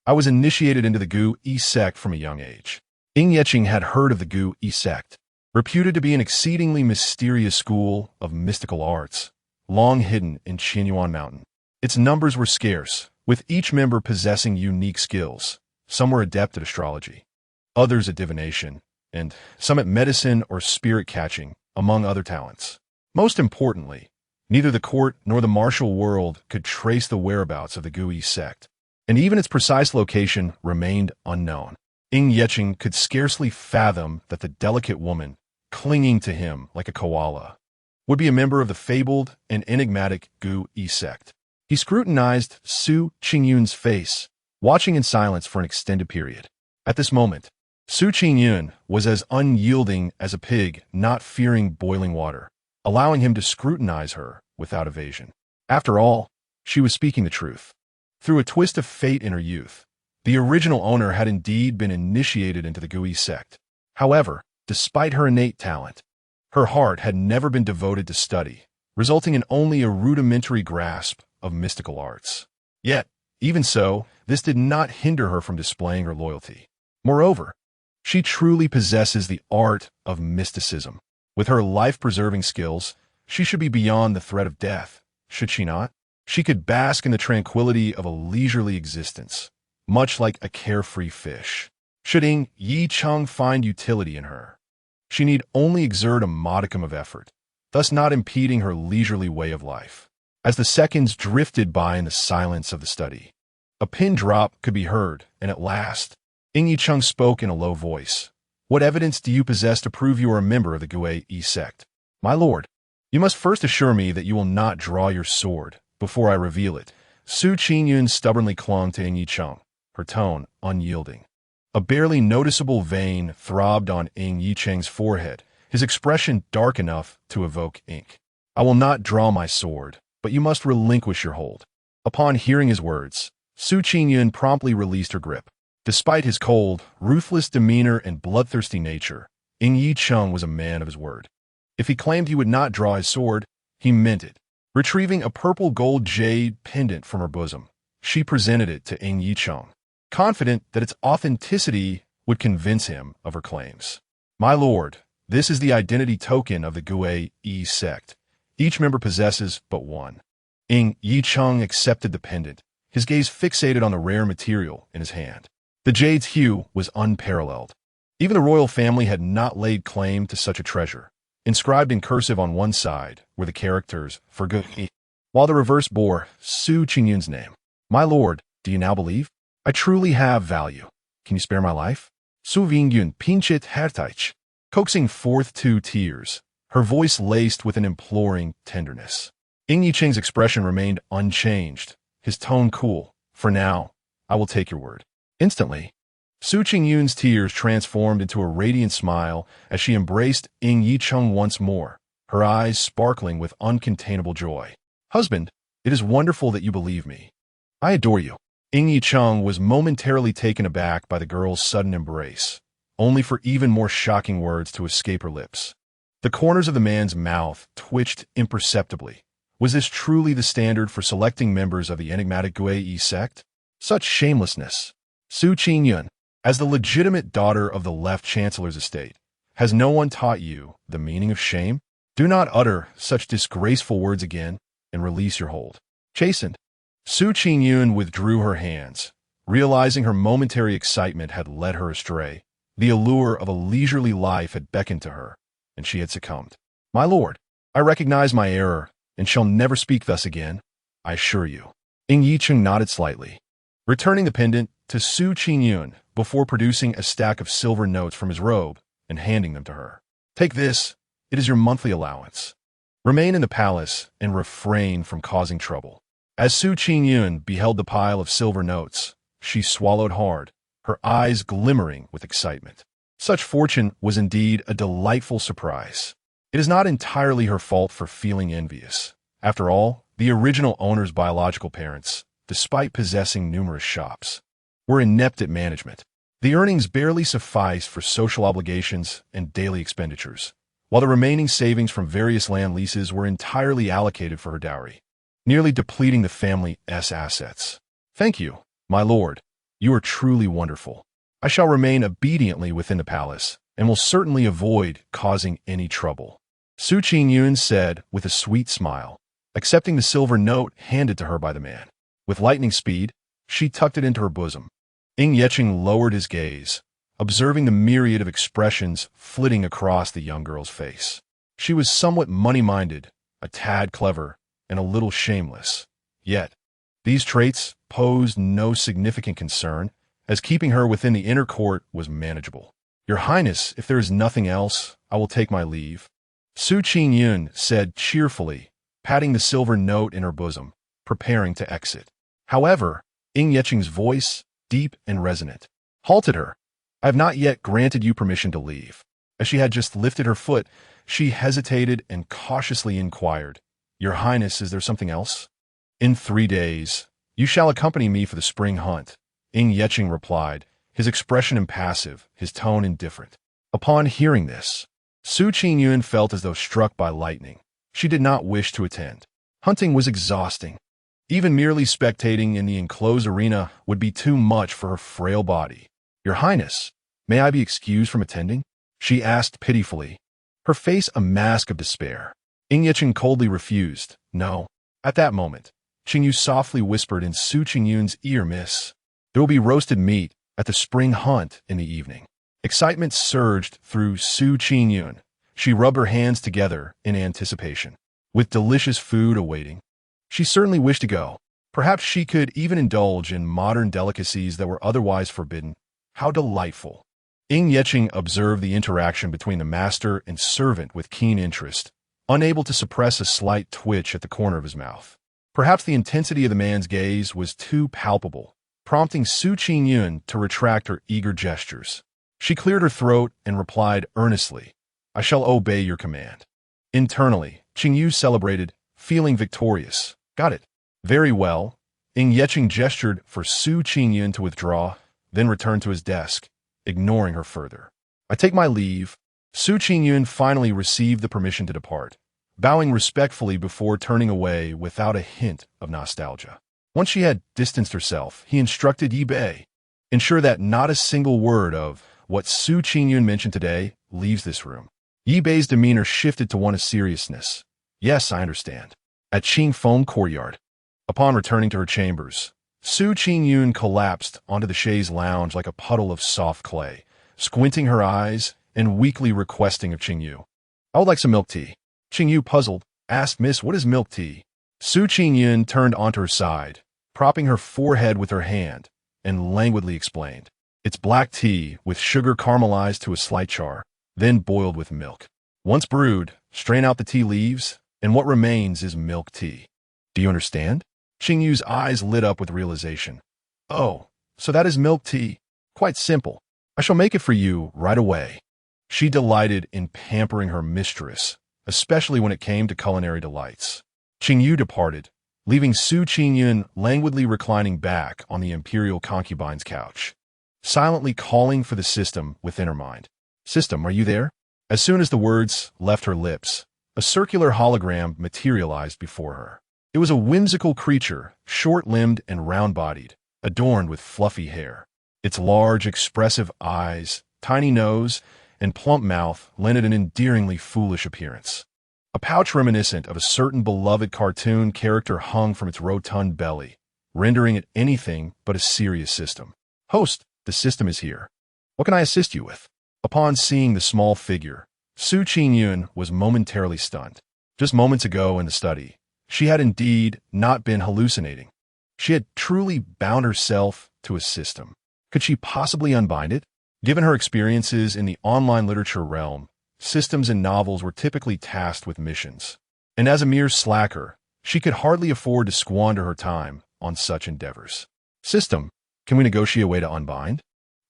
I was initiated into the Gu Yi sect from a young age." Ying Yeching had heard of the Gu Yi sect, reputed to be an exceedingly mysterious school of mystical arts, long hidden in Qingyun Mountain. Its numbers were scarce, with each member possessing unique skills. Some were adept at astrology, others at divination, and some at medicine or spirit catching, among other talents. Most importantly, neither the court nor the martial world could trace the whereabouts of the Gu Yi sect, and even its precise location remained unknown. Ying Yeching could scarcely fathom that the delicate woman, clinging to him like a koala, would be a member of the fabled and enigmatic Gu Yi sect. He scrutinized Qingyun's face, watching in silence for an extended period. At this moment, Qingyun was as unyielding as a pig not fearing boiling water, allowing him to scrutinize her without evasion. After all, she was speaking the truth. Through a twist of fate in her youth, the original owner had indeed been initiated into the Gu Yi sect. However, despite her innate talent, her heart had never been devoted to study, resulting in only a rudimentary grasp of mystical arts. Yet, even so, this did not hinder her from displaying her loyalty. Moreover, she truly possesses the art of mysticism. With her life-preserving skills, she should be beyond the threat of death, should she not? She could bask in the tranquility of a leisurely existence, much like a carefree fish. Should Ying Yeching find utility in her, she need only exert a modicum of effort, thus not impeding her leisurely way of life. As the seconds drifted by in the silence of the study, a pin drop could be heard, and at last, Ying Yeching spoke in a low voice. What evidence do you possess to prove you are a member of the Gui sect? My lord, you must first assure me that you will not draw your sword before I reveal it. Su Qingyun stubbornly clung to Ing Yicheng, her tone unyielding. A barely noticeable vein throbbed on Ing Yicheng's forehead, his expression dark enough to evoke ink. I will not draw my sword, but you must relinquish your hold. Upon hearing his words, Su Qingyun promptly released her grip. Despite his cold, ruthless demeanor and bloodthirsty nature, Ing Yicheng was a man of his word. If he claimed he would not draw his sword, he meant it. Retrieving a purple gold jade pendant from her bosom, she presented it to Ing Yicheng, confident that its authenticity would convince him of her claims. My lord, this is the identity token of the Gui sect. Each member possesses but one. Ing Yicheng accepted the pendant, his gaze fixated on the rare material in his hand. The jade's hue was unparalleled. Even the royal family had not laid claim to such a treasure. Inscribed in cursive on one side were the characters for Gui, while the reverse bore Su Qingyun's name. My lord, do you now believe? I truly have value. Can you spare my life? Su Ying pinchet hertaich, coaxing forth 2 tears, her voice laced with an imploring tenderness. Ing Yicheng's expression remained unchanged, his tone cool. For now, I will take your word. Instantly, Su Qingyun's tears transformed into a radiant smile as she embraced Ing Yicheng once more, her eyes sparkling with uncontainable joy. Husband, it is wonderful that you believe me. I adore you. Ing Yicheng was momentarily taken aback by the girl's sudden embrace, only for even more shocking words to escape her lips. The corners of the man's mouth twitched imperceptibly. Was this truly the standard for selecting members of the enigmatic Gui sect? Such shamelessness. Su Qingyun, as the legitimate daughter of the left chancellor's estate, has no one taught you the meaning of shame? Do not utter such disgraceful words again and release your hold. Chastened, Su Qingyun withdrew her hands, realizing her momentary excitement had led her astray. The allure of a leisurely life had beckoned to her, and she had succumbed. My lord, I recognize my error and shall never speak thus again, I assure you. Ing Yicheng nodded slightly, returning the pendant to Su Qingyun before producing a stack of silver notes from his robe and handing them to her. Take this, it is your monthly allowance. Remain in the palace and refrain from causing trouble. As Su Qingyun beheld the pile of silver notes, she swallowed hard, her eyes glimmering with excitement. Such fortune was indeed a delightful surprise. It is not entirely her fault for feeling envious. After all, the original owner's biological parents, despite possessing numerous shops, were inept at management. The earnings barely sufficed for social obligations and daily expenditures, while the remaining savings from various land leases were entirely allocated for her dowry, nearly depleting the family's assets. Thank you, my lord. You are truly wonderful. I shall remain obediently within the palace and will certainly avoid causing any trouble. Su Qingyun said with a sweet smile, accepting the silver note handed to her by the man. With lightning speed, she tucked it into her bosom. Ing Yicheng lowered his gaze, observing the myriad of expressions flitting across the young girl's face. She was somewhat money-minded, a tad clever, and a little shameless. Yet, these traits posed no significant concern, as keeping her within the inner court was manageable. Your Highness, if there is nothing else, I will take my leave. Su Qingyun said cheerfully, patting the silver note in her bosom, preparing to exit. However, Ing Yicheng's voice, deep and resonant, halted her. I have not yet granted you permission to leave. As she had just lifted her foot, she hesitated and cautiously inquired, Your Highness, is there something else? In 3 days, you shall accompany me for the spring hunt, Ing Yicheng replied, his expression impassive, his tone indifferent. Upon hearing this, Su Qingyun felt as though struck by lightning. She did not wish to attend. Hunting was exhausting. Even merely spectating in the enclosed arena would be too much for her frail body. Your Highness, may I be excused from attending? She asked pitifully, her face a mask of despair. Ing Yicheng coldly refused. No. At that moment, Qingyu softly whispered in Su Qingyun's ear, Miss, there will be roasted meat at the spring hunt in the evening. Excitement surged through Su Qingyun. She rubbed her hands together in anticipation. With delicious food awaiting, she certainly wished to go. Perhaps she could even indulge in modern delicacies that were otherwise forbidden. How delightful. Ying Yeqing observed the interaction between the master and servant with keen interest, unable to suppress a slight twitch at the corner of his mouth. Perhaps the intensity of the man's gaze was too palpable, prompting Su Qingyun to retract her eager gestures. She cleared her throat and replied earnestly, "I shall obey your command." Internally, Qingyu celebrated, feeling victorious. "Got it." "Very well." Ying Yeqing gestured for Su Qingyun to withdraw, then returned to his desk, ignoring her further. "I take my leave." Su Qingyun finally received the permission to depart, bowing respectfully before turning away without a hint of nostalgia. Once she had distanced herself, he instructed Yi Bei, "Ensure that not a single word of what Su Qingyun mentioned today leaves this room." Yi Bei's demeanor shifted to one of seriousness. "Yes, I understand." At Qing Foam Courtyard, upon returning to her chambers, Su Qingyun collapsed onto the chaise lounge like a puddle of soft clay, squinting her eyes and weakly requesting of Qingyu, "I would like some milk tea." Qingyu, puzzled, asked, "Miss, what is milk tea?" Su Qingyun turned onto her side, propping her forehead with her hand, and languidly explained, "It's black tea with sugar caramelized to a slight char, then boiled with milk. Once brewed, strain out the tea leaves, and what remains is milk tea." "Do you understand?" Qingyu's eyes lit up with realization. "Oh, so that is milk tea. Quite simple. I shall make it for you right away." She delighted in pampering her mistress, especially when it came to culinary delights. Qingyu departed, leaving Su Qingyun languidly reclining back on the imperial concubine's couch, silently calling for the system within her mind. "System, are you there?" As soon as the words left her lips, a circular hologram materialized before her. It was a whimsical creature, short-limbed and round-bodied, adorned with fluffy hair. Its large, expressive eyes, tiny nose, and plump mouth lent it an endearingly foolish appearance. A pouch reminiscent of a certain beloved cartoon character hung from its rotund belly, rendering it anything but a serious system. "Host, the system is here. What can I assist you with?" Upon seeing the small figure, Su Qingyun was momentarily stunned. Just moments ago in the study, she had indeed not been hallucinating. She had truly bound herself to a system. Could she possibly unbind it? Given her experiences in the online literature realm, systems and novels were typically tasked with missions. And as a mere slacker, she could hardly afford to squander her time on such endeavors. "System, can we negotiate a way to unbind?"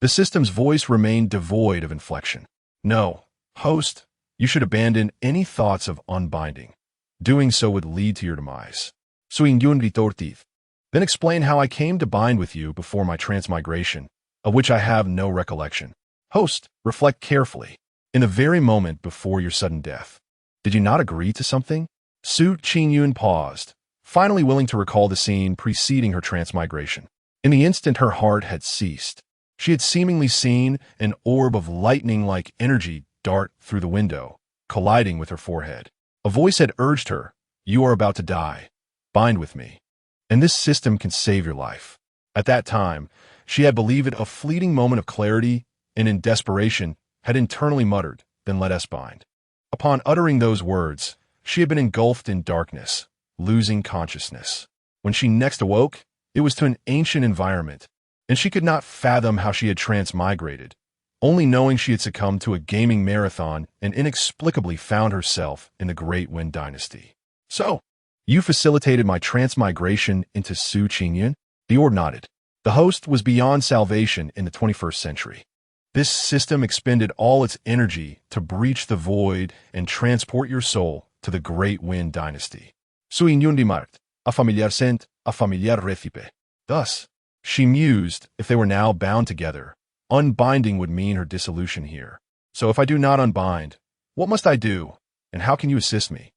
The system's voice remained devoid of inflection. "No, host, you should abandon any thoughts of unbinding. Doing so would lead to your demise." Qingyun retorted. "Then explain how I came to bind with you before my transmigration, of which I have no recollection." "Host, reflect carefully. In the very moment before your sudden death, did you not agree to something?" Su Qingyun paused, finally willing to recall the scene preceding her transmigration. In the instant her heart had ceased, she had seemingly seen an orb of lightning-like energy dart through the window, colliding with her forehead. A voice had urged her, "You are about to die. Bind with me, and this system can save your life." At that time, she had believed it a fleeting moment of clarity, and in desperation, had internally muttered, "Then let us bind." Upon uttering those words, she had been engulfed in darkness, losing consciousness. When she next awoke, it was to an ancient environment, and she could not fathom how she had transmigrated, only knowing she had succumbed to a gaming marathon and inexplicably found herself in the Great Wind Dynasty. "So, you facilitated my transmigration into Su Qingyun?" The orb nodded. The host was beyond salvation in the 21st century. This system expended all its energy to breach the void and transport your soul to the Great Wind Dynasty. Qingyun dimart, a familiar sent, a familiar recipe. Thus, she mused, if they were now bound together, unbinding would mean her dissolution here. "So if I do not unbind, what must I do, and how can you assist me?"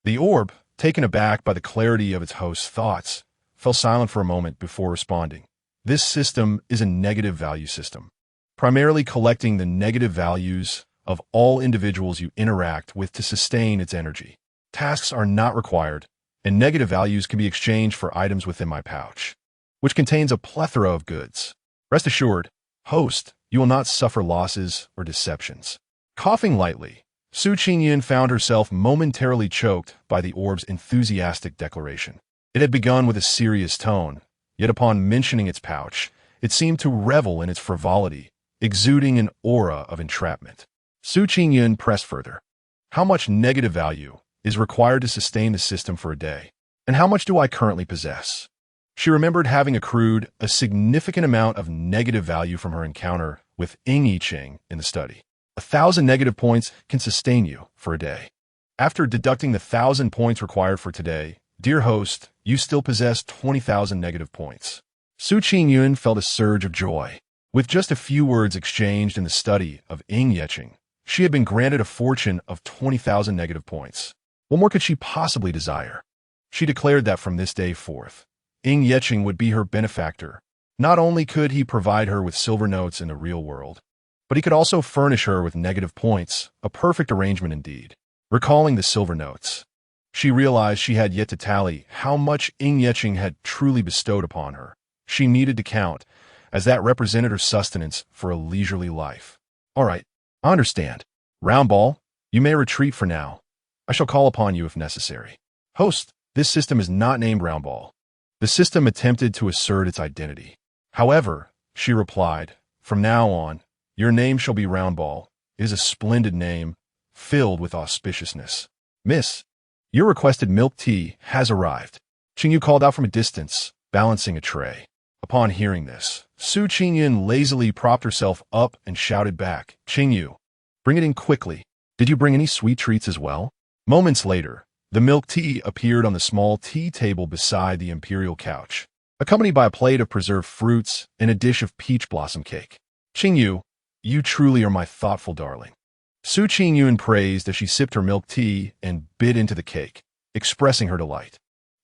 The orb, taken aback by the clarity of its host's thoughts, fell silent for a moment before responding. "This system is a negative value system, primarily collecting the negative values of all individuals you interact with to sustain its energy. Tasks are not required, and negative values can be exchanged for items within my pouch, which contains a plethora of goods. Rest assured, host, you will not suffer losses or deceptions." Coughing lightly, Su Qingyun found herself momentarily choked by the orb's enthusiastic declaration. It had begun with a serious tone, yet upon mentioning its pouch, it seemed to revel in its frivolity, exuding an aura of entrapment. Su Qingyun pressed further. How much negative value is required to sustain the system for a day? And how much do I currently possess? She remembered having accrued a significant amount of negative value from her encounter with Qingyun in the study. 1,000 negative points can sustain you for a day. After deducting the 1,000 points required for today, dear host, you still possess 20,000 negative points. Su Qingyun felt a surge of joy. With just a few words exchanged in the study of Qingyun, she had been granted a fortune of 20,000 negative points. What more could she possibly desire? She declared that from this day forth, Qingyun would be her benefactor. Not only could he provide her with silver notes in the real world, but he could also furnish her with negative points, a perfect arrangement indeed. Recalling the silver notes, she realized she had yet to tally how much Qingyun had truly bestowed upon her. She needed to count, as that represented her sustenance for a leisurely life. All right, I understand. Round ball, you may retreat for now. I shall call upon you if necessary. Host, this system is not named round ball. The system attempted to assert its identity. However, she replied, from now on, your name shall be round ball. It is a splendid name, filled with auspiciousness. Miss, your requested milk tea has arrived. Qingyun called out from a distance, balancing a tray. Upon hearing this, Su Qingyun lazily propped herself up and shouted back, Qingyun, bring it in quickly. Did you bring any sweet treats as well? Moments later, the milk tea appeared on the small tea table beside the imperial couch, accompanied by a plate of preserved fruits and a dish of peach blossom cake. Qingyun, you truly are my thoughtful darling. Su Qingyun praised as she sipped her milk tea and bit into the cake, expressing her delight.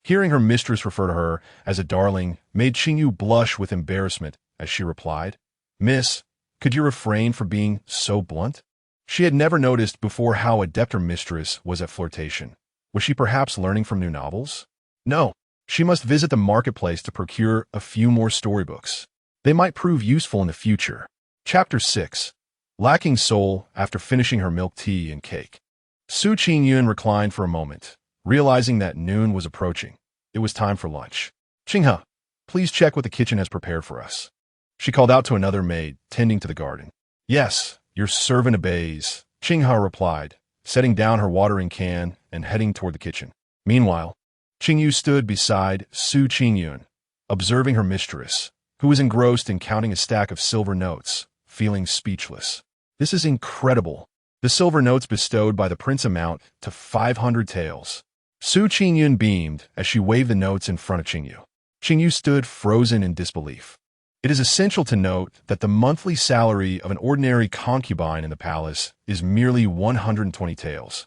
Hearing her mistress refer to her as a darling made Qingyun blush with embarrassment as she replied, Miss, could you refrain from being so blunt? She had never noticed before how adept her mistress was at flirtation. Was she perhaps learning from new novels? No, she must visit the marketplace to procure a few more storybooks. They might prove useful in the future. Chapter 6. Lacking soul after finishing her milk tea and cake. Su Qingyun reclined for a moment, realizing that noon was approaching. It was time for lunch. Qinghe, please check what the kitchen has prepared for us. She called out to another maid, tending to the garden. Yes, your servant obeys, Qinghe replied, setting down her watering can and heading toward the kitchen. Meanwhile, Qingyun stood beside Su Qingyun, observing her mistress, who was engrossed in counting a stack of silver notes, feeling speechless. This is incredible. The silver notes bestowed by the prince amount to 500 taels. Su Qingyun beamed as she waved the notes in front of Qingyun. Qingyun stood frozen in disbelief. It is essential to note that the monthly salary of an ordinary concubine in the palace is merely 120 taels.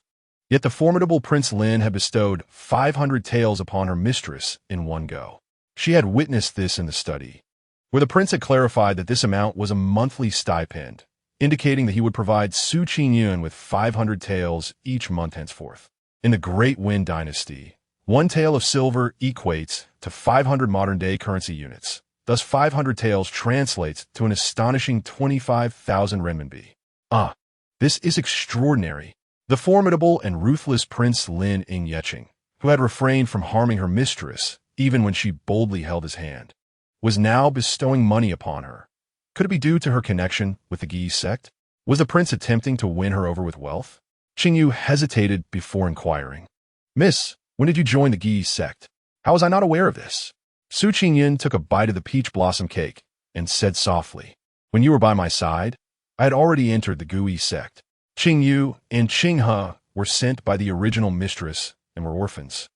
Yet the formidable Prince Lin had bestowed 500 taels upon her mistress in one go. She had witnessed this in the study, where the prince had clarified that this amount was a monthly stipend, indicating that he would provide Su Qingyun with 500 taels each month henceforth. In the Great Wind Dynasty, 1 tael of silver equates to 500 modern-day currency units. Thus 500 taels translates to an astonishing 25,000 renminbi. This is extraordinary. The formidable and ruthless Prince Lin Qingyun, who had refrained from harming her mistress even when she boldly held his hand, was now bestowing money upon her. Could it be due to her connection with the Ge sect? Was the prince attempting to win her over with wealth? Qingyun hesitated before inquiring. Miss, when did you join the Ge sect? How was I not aware of this? Su Qingyun took a bite of the peach blossom cake and said softly, when you were by my side, I had already entered the Ge sect. Qingyun and Qinghe were sent by the original mistress and were orphans,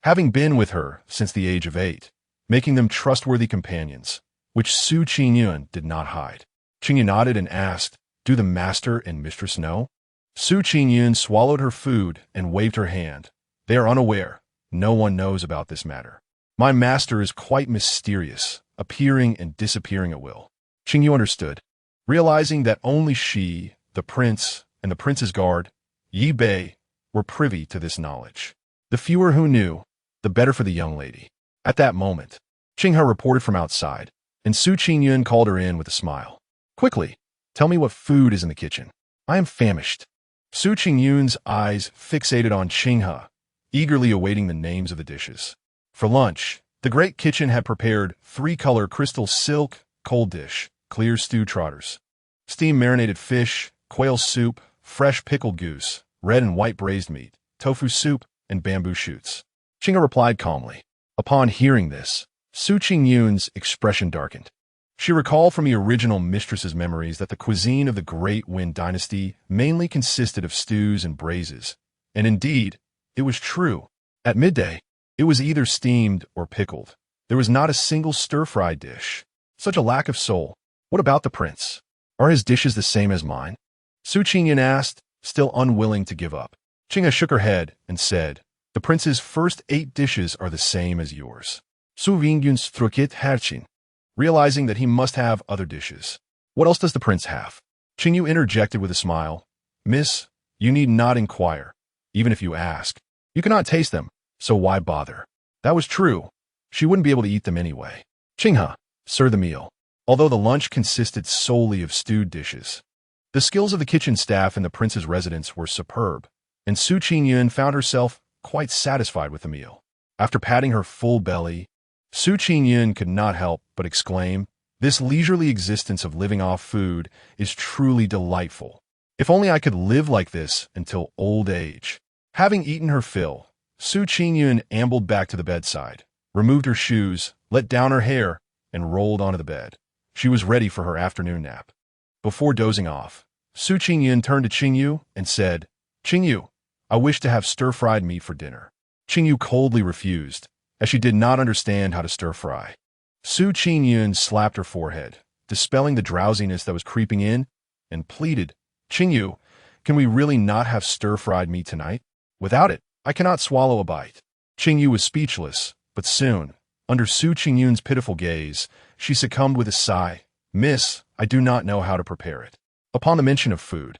having been with her since the age of 8, making them trustworthy companions, which Su Qingyun did not hide. Qingyun nodded and asked, do the master and mistress know? Su Qingyun swallowed her food and waved her hand. They are unaware. No one knows about this matter. My master is quite mysterious, appearing and disappearing at will. Qingyun understood, realizing that only she, the prince, and the prince's guard, Yi Bei, were privy to this knowledge. The fewer who knew, the better for the young lady. At that moment, Qinghe reported from outside, and Su Qingyun called her in with a smile. Quickly, tell me what food is in the kitchen. I am famished. Su Qingyun's eyes fixated on Qinghe, eagerly awaiting the names of the dishes. For lunch, the great kitchen had prepared 3-color crystal silk, cold dish, clear stew trotters, steamed marinated fish, quail soup, fresh pickled goose, red and white braised meat, tofu soup, and bamboo shoots. Qingyu replied calmly. Upon hearing this, Qingyun's expression darkened. She recalled from the original mistress's memories that the cuisine of the Great Wind Dynasty mainly consisted of stews and braises, and indeed, it was true. At midday, it was either steamed or pickled. There was not a single stir-fried dish. Such a lack of soul. What about the prince? Are his dishes the same as mine? Qingyun asked, still unwilling to give up. Qingyu shook her head and said, the prince's first 8 dishes are the same as yours. Qingyun's strukit harchin, realizing that he must have other dishes. What else does the prince have? Qingyu interjected with a smile. Miss, you need not inquire. Even if you ask, you cannot taste them, so why bother? That was true. She wouldn't be able to eat them anyway. Qingyu, serve the meal. Although the lunch consisted solely of stewed dishes, the skills of the kitchen staff in the prince's residence were superb, and Qingyun found herself quite satisfied with the meal. After patting her full belly, Qingyun could not help but exclaim, this leisurely existence of living off food is truly delightful. If only I could live like this until old age. Having eaten her fill, Qingyun ambled back to the bedside, removed her shoes, let down her hair, and rolled onto the bed. She was ready for her afternoon nap. Before dozing off, Qingyun turned to Qingyu and said, Qingyu, I wish to have stir-fried meat for dinner. Qingyu coldly refused, as she did not understand how to stir-fry. Qingyun slapped her forehead, dispelling the drowsiness that was creeping in, and pleaded, Qingyu, can we really not have stir-fried meat tonight? Without it, I cannot swallow a bite. Qingyu was speechless, but soon, under Qingyun's pitiful gaze, she succumbed with a sigh. Miss, I do not know how to prepare it. Upon the mention of food,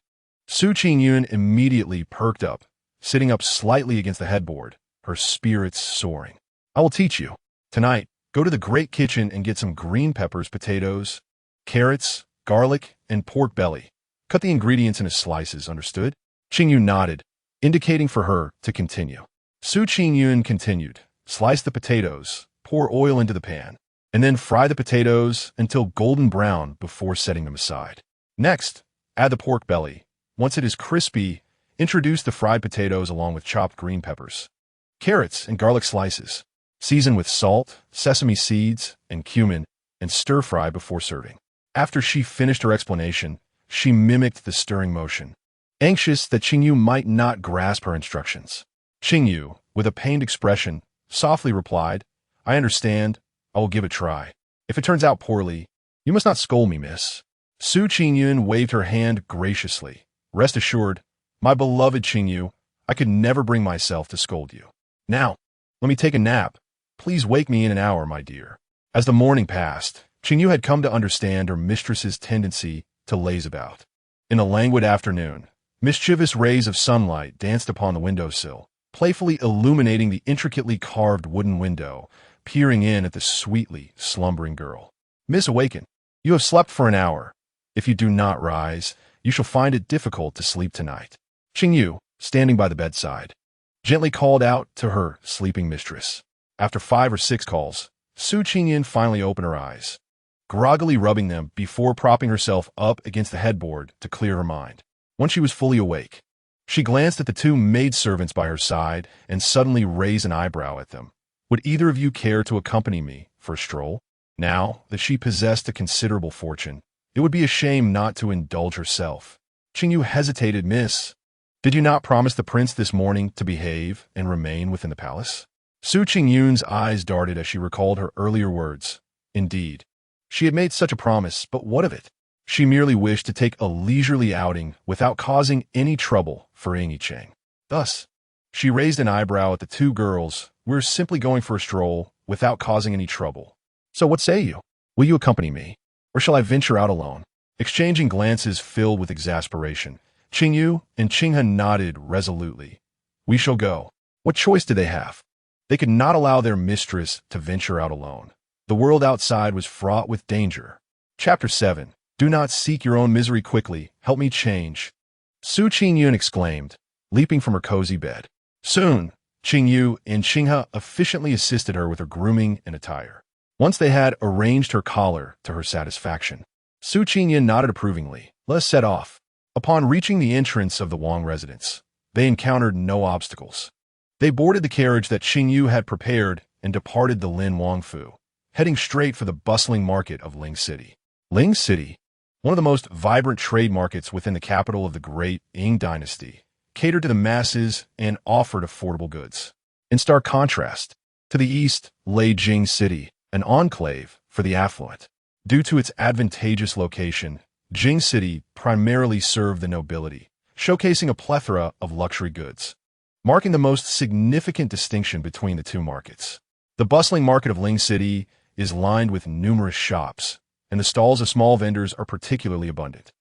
Qingyun immediately perked up, sitting up slightly against the headboard, her spirits soaring. I will teach you. Tonight, go to the great kitchen and get some green peppers, potatoes, carrots, garlic, and pork belly. Cut the ingredients into slices, understood? Qingyu nodded, indicating for her to continue. Qingyun continued, slice the potatoes, pour oil into the pan, and then fry the potatoes until golden brown before setting them aside. Next, add the pork belly. Once it is crispy, introduce the fried potatoes along with chopped green peppers, carrots, and garlic slices. Season with salt, sesame seeds, and cumin, and stir-fry before serving. After she finished her explanation, she mimicked the stirring motion, anxious that Qingyu might not grasp her instructions. Qingyu, with a pained expression, softly replied, I understand. I will give it a try. If it turns out poorly, you must not scold me, miss. Qingyun waved her hand graciously. Rest assured, my beloved Qingyu, I could never bring myself to scold you. Now, let me take a nap. Please wake me in an hour, my dear. As the morning passed, Qingyu had come to understand her mistress's tendency to laze about. In a languid afternoon, mischievous rays of sunlight danced upon the windowsill, playfully illuminating the intricately carved wooden window, peering in at the sweetly slumbering girl. Miss, awaken. You have slept for an hour. If you do not rise, you shall find it difficult to sleep tonight. Qingyu, standing by the bedside, gently called out to her sleeping mistress. After 5 or 6 calls, Qingyun finally opened her eyes, groggily rubbing them before propping herself up against the headboard to clear her mind. Once she was fully awake, she glanced at the 2 maidservants by her side and suddenly raised an eyebrow at them. Would either of you care to accompany me for a stroll? Now that she possessed a considerable fortune, it would be a shame not to indulge herself. Qingyu hesitated. Miss, did you not promise the prince this morning to behave and remain within the palace? Qingyun's eyes darted as she recalled her earlier words. Indeed, she had made such a promise, but what of it? She merely wished to take a leisurely outing without causing any trouble for Cheng. Thus, she raised an eyebrow at the 2 girls. We're simply going for a stroll without causing any trouble. So what say you? Will you accompany me? Or shall I venture out alone? Exchanging glances filled with exasperation, Qingyu and Qinghe nodded resolutely. We shall go. What choice did they have? They could not allow their mistress to venture out alone. The world outside was fraught with danger. Chapter 7. Do not seek your own misery quickly. Help me change. Qingyun exclaimed, leaping from her cozy bed. Soon, Qingyu and Qinghe efficiently assisted her with her grooming and attire. Once they had arranged her collar to her satisfaction, Su Qingyun nodded approvingly. Let's set off. Upon reaching the entrance of the Wang residence, they encountered no obstacles. They boarded the carriage that Qingyu had prepared and departed the Lin Wangfu, heading straight for the bustling market of Ling City. Ling City, one of the most vibrant trade markets within the capital of the great Ying dynasty, catered to the masses and offered affordable goods. In stark contrast, to the east lay Jing City, an enclave for the affluent. Due to its advantageous location, Jing City primarily served the nobility, showcasing a plethora of luxury goods, marking the most significant distinction between the two markets. The bustling market of Ling City is lined with numerous shops, and the stalls of small vendors are particularly abundant.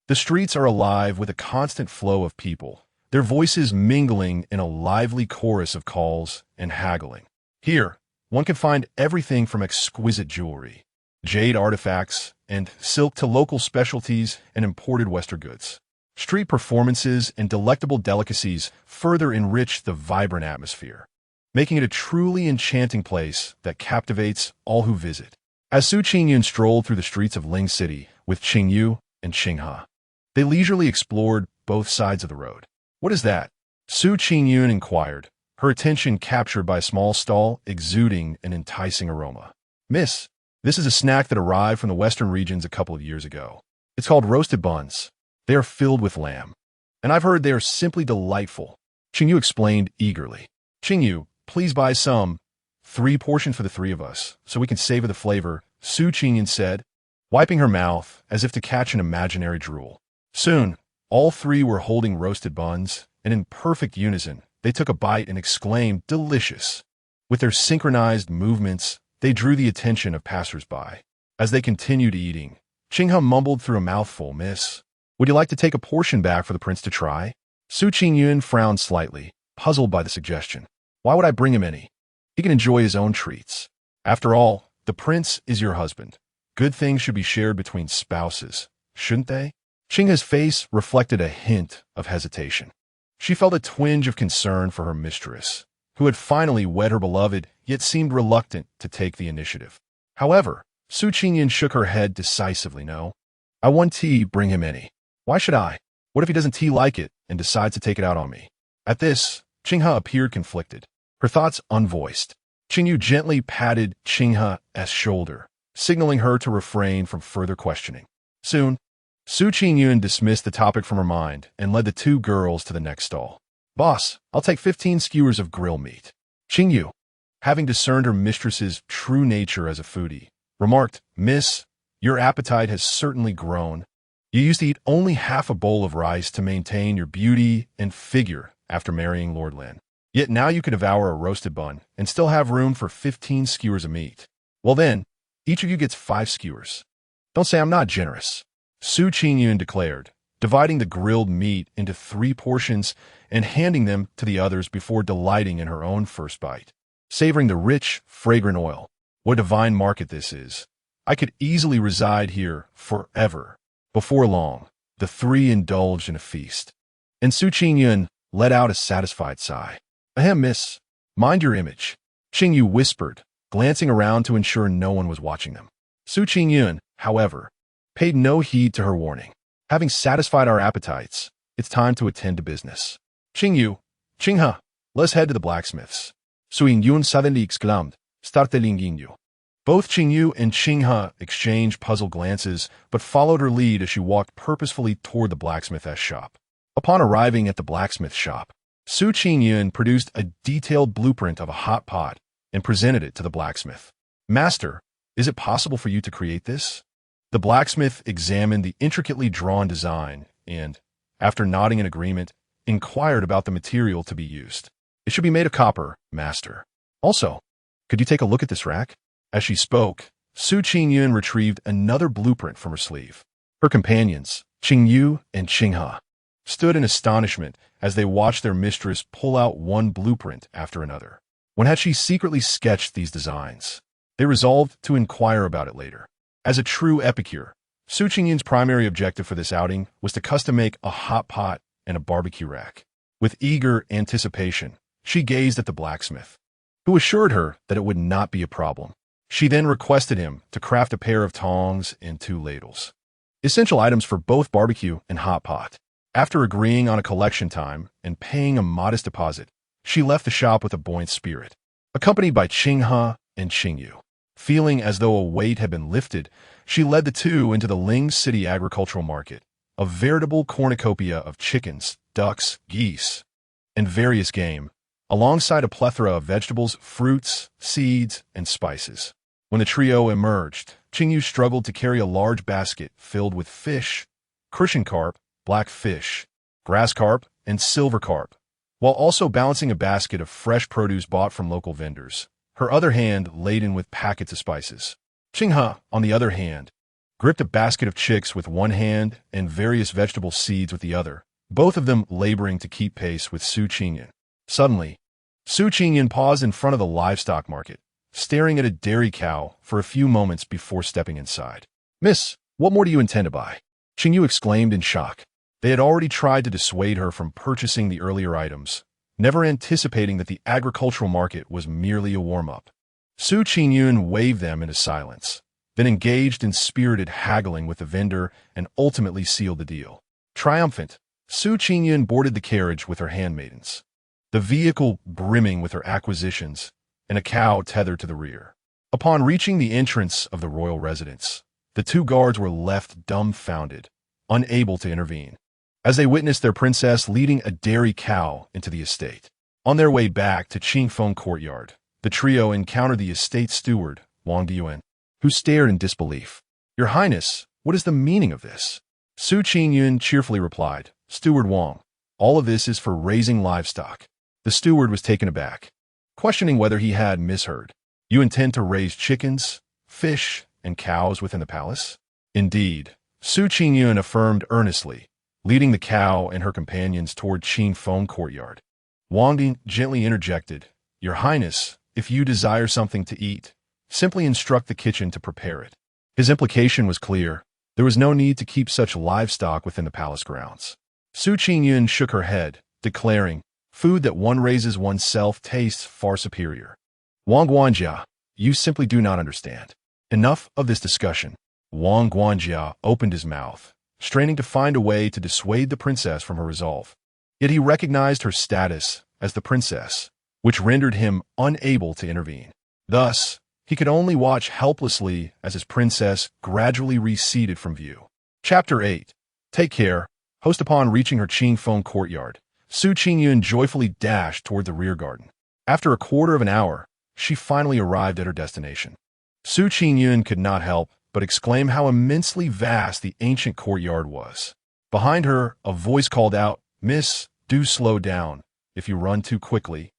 The streets are alive with a constant flow of people, their voices mingling in a lively chorus of calls and haggling. Here, one can find everything from exquisite jewelry, jade artifacts, and silk to local specialties and imported Western goods. Street performances and delectable delicacies further enrich the vibrant atmosphere, making it a truly enchanting place that captivates all who visit. As Su Qingyun strolled through the streets of Ling City with Qingyu and Qinghe, they leisurely explored both sides of the road. What is that? Su Qingyun inquired, her attention captured by a small stall exuding an enticing aroma. Miss, this is a snack that arrived from the western regions a couple of years ago. It's called roasted buns. They are filled with lamb, and I've heard they are simply delightful. Qingyu explained eagerly. Qingyu, please buy some. 3 portions for the 3 of us, so we can savor the flavor, Su Qingyun said, wiping her mouth as if to catch an imaginary drool. Soon, all 3 were holding roasted buns, and in perfect unison, they took a bite and exclaimed, delicious. With their synchronized movements, they drew the attention of passers-by. As they continued eating, Qinghe mumbled through a mouthful, Miss, would you like to take a portion back for the prince to try? Su Qingyun frowned slightly, puzzled by the suggestion. Why would I bring him any? He can enjoy his own treats. After all, the prince is your husband. Good things should be shared between spouses, shouldn't they? Qinghe's face reflected a hint of hesitation. She felt a twinge of concern for her mistress, who had finally wed her beloved, yet seemed reluctant to take the initiative. However, Su Qingyun shook her head decisively. No. I want tea, bring him any. Why should I? What if he doesn't tea like it and decides to take it out on me? At this, Qinghe appeared conflicted, her thoughts unvoiced. Qingyu gently patted Qinghe's shoulder, signaling her to refrain from further questioning. Soon, Su Qingyun dismissed the topic from her mind and led the 2 girls to the next stall. Boss, I'll take 15 skewers of grill meat. Qingyu, having discerned her mistress's true nature as a foodie, remarked, Miss, your appetite has certainly grown. You used to eat only half a bowl of rice to maintain your beauty and figure after marrying Lord Lin. Yet now you can devour a roasted bun and still have room for 15 skewers of meat. Well then, each of you gets 5 skewers. Don't say I'm not generous, Su Qingyun declared, dividing the grilled meat into 3 portions and handing them to the others before delighting in her own first bite. Savoring the rich, fragrant oil. What a divine market this is. I could easily reside here forever. Before long, the 3 indulged in a feast, and Su Qingyun let out a satisfied sigh. Ahem, miss. Mind your image, Qingyu whispered, glancing around to ensure no one was watching them. Su Qingyun, however, paid no heed to her warning. Having satisfied our appetites, it's time to attend to business. Qingyu, Qinghe, let's head to the blacksmith's. Su Ying suddenly exclaimed, Starte Linginyu. Both Qingyu and Qinghe exchanged puzzled glances, but followed her lead as she walked purposefully toward the blacksmith's shop. Upon arriving at the blacksmith shop, Su Qingyun produced a detailed blueprint of a hot pot and presented it to the blacksmith. Master, is it possible for you to create this? The blacksmith examined the intricately drawn design and, after nodding in agreement, inquired about the material to be used. It should be made of copper, master. Also, could you take a look at this rack? As she spoke, Su Qingyun retrieved another blueprint from her sleeve. Her companions, Qingyu and Qinghe, stood in astonishment as they watched their mistress pull out one blueprint after another. When had she secretly sketched these designs? They resolved to inquire about it later. As a true epicure, Su Qingyun's primary objective for this outing was to custom-make a hot pot and a barbecue rack. With eager anticipation, she gazed at the blacksmith, who assured her that it would not be a problem. She then requested him to craft a pair of tongs and 2 ladles. essential items for both barbecue and hot pot. After agreeing on a collection time and paying a modest deposit, she left the shop with a buoyant spirit, accompanied by Qingyun and Qingyu. Feeling as though a weight had been lifted, she led the two into the Ling City agricultural market, a veritable cornucopia of chickens, ducks, geese, and various game, alongside a plethora of vegetables, fruits, seeds, and spices. When the trio emerged, Qingyu struggled to carry a large basket filled with fish, crucian carp, black fish, grass carp, and silver carp, while also balancing a basket of fresh produce bought from local vendors, her other hand laden with packets of spices. Qingyun, on the other hand, gripped a basket of chicks with one hand and various vegetable seeds with the other, both of them laboring to keep pace with Su Qingyun. Suddenly, Su Qingyun paused in front of the livestock market, staring at a dairy cow for a few moments before stepping inside. "Miss, what more do you intend to buy?" Qingyu exclaimed in shock. They had already tried to dissuade her from purchasing the earlier items, never anticipating that the agricultural market was merely a warm-up. Su Qingyun waved them into silence, then engaged in spirited haggling with the vendor and ultimately sealed the deal. Triumphant, Su Qingyun boarded the carriage with her handmaidens, the vehicle brimming with her acquisitions, and a cow tethered to the rear. Upon reaching the entrance of the royal residence, the two guards were left dumbfounded, unable to intervene, as they witnessed their princess leading a dairy cow into the estate. On their way back to Qingfeng courtyard, the trio encountered the estate steward, Wang Dian, who stared in disbelief. "Your Highness, what is the meaning of this?" Su Qingyun cheerfully replied, "Steward Wang, all of this is for raising livestock." The steward was taken aback, questioning whether he had misheard. "You intend to raise chickens, fish, and cows within the palace?" "Indeed," Su Qingyun affirmed earnestly, leading the cow and her companions toward Qingfeng courtyard. Wang Dian gently interjected, "Your Highness, if you desire something to eat, simply instruct the kitchen to prepare it." His implication was clear. There was no need to keep such livestock within the palace grounds. Su Qingyun shook her head, declaring, "Food that one raises oneself tastes far superior." "Wang Guanjia, you simply do not understand." Enough of this discussion. Wang Guanjia opened his mouth, straining to find a way to dissuade the princess from her resolve. Yet he recognized her status as the princess, which rendered him unable to intervene. Thus, he could only watch helplessly as his princess gradually receded from view. Chapter 8. Take care. Host upon reaching her Qingfeng courtyard, Su Qingyun joyfully dashed toward the rear garden. After a quarter of an hour, she finally arrived at her destination. Su Qingyun could not help but exclaim how immensely vast the ancient courtyard was. Behind her, a voice called out, "Miss, do slow down. If you run too quickly,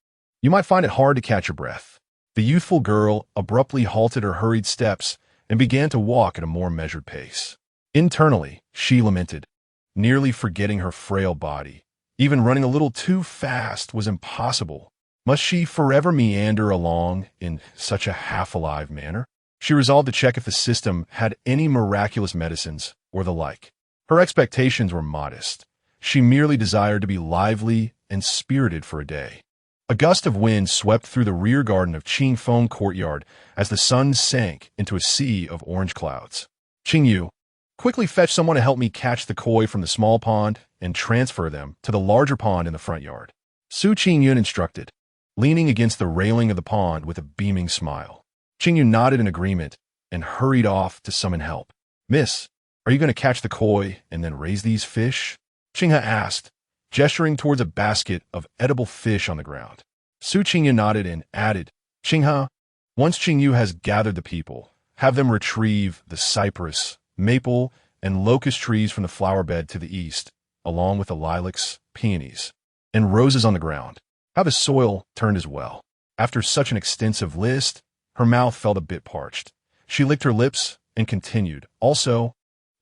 you might find it hard to catch your breath." The youthful girl abruptly halted her hurried steps and began to walk at a more measured pace. Internally, she lamented, nearly forgetting her frail body. Even running a little too fast was impossible. Must she forever meander along in such a half-alive manner? She resolved to check if the system had any miraculous medicines or the like. Her expectations were modest. She merely desired to be lively and spirited for a day. A gust of wind swept through the rear garden of Qingfeng courtyard as the sun sank into a sea of orange clouds. "Qingyu, quickly fetch someone to help me catch the koi from the small pond and transfer them to the larger pond in the front yard," Su Qingyun instructed, leaning against the railing of the pond with a beaming smile. Qingyu nodded in agreement and hurried off to summon help. "Miss, are you going to catch the koi and then raise these fish?" Qingyun asked, gesturing towards a basket of edible fish on the ground. Su Qingyun nodded and added, "Qingyun, once Qingyu has gathered the people, have them retrieve the cypress, maple, and locust trees from the flower bed to the east, along with the lilacs, peonies, and roses on the ground. Have the soil turned as well." After such an extensive list, her mouth felt a bit parched. She licked her lips and continued, "Also,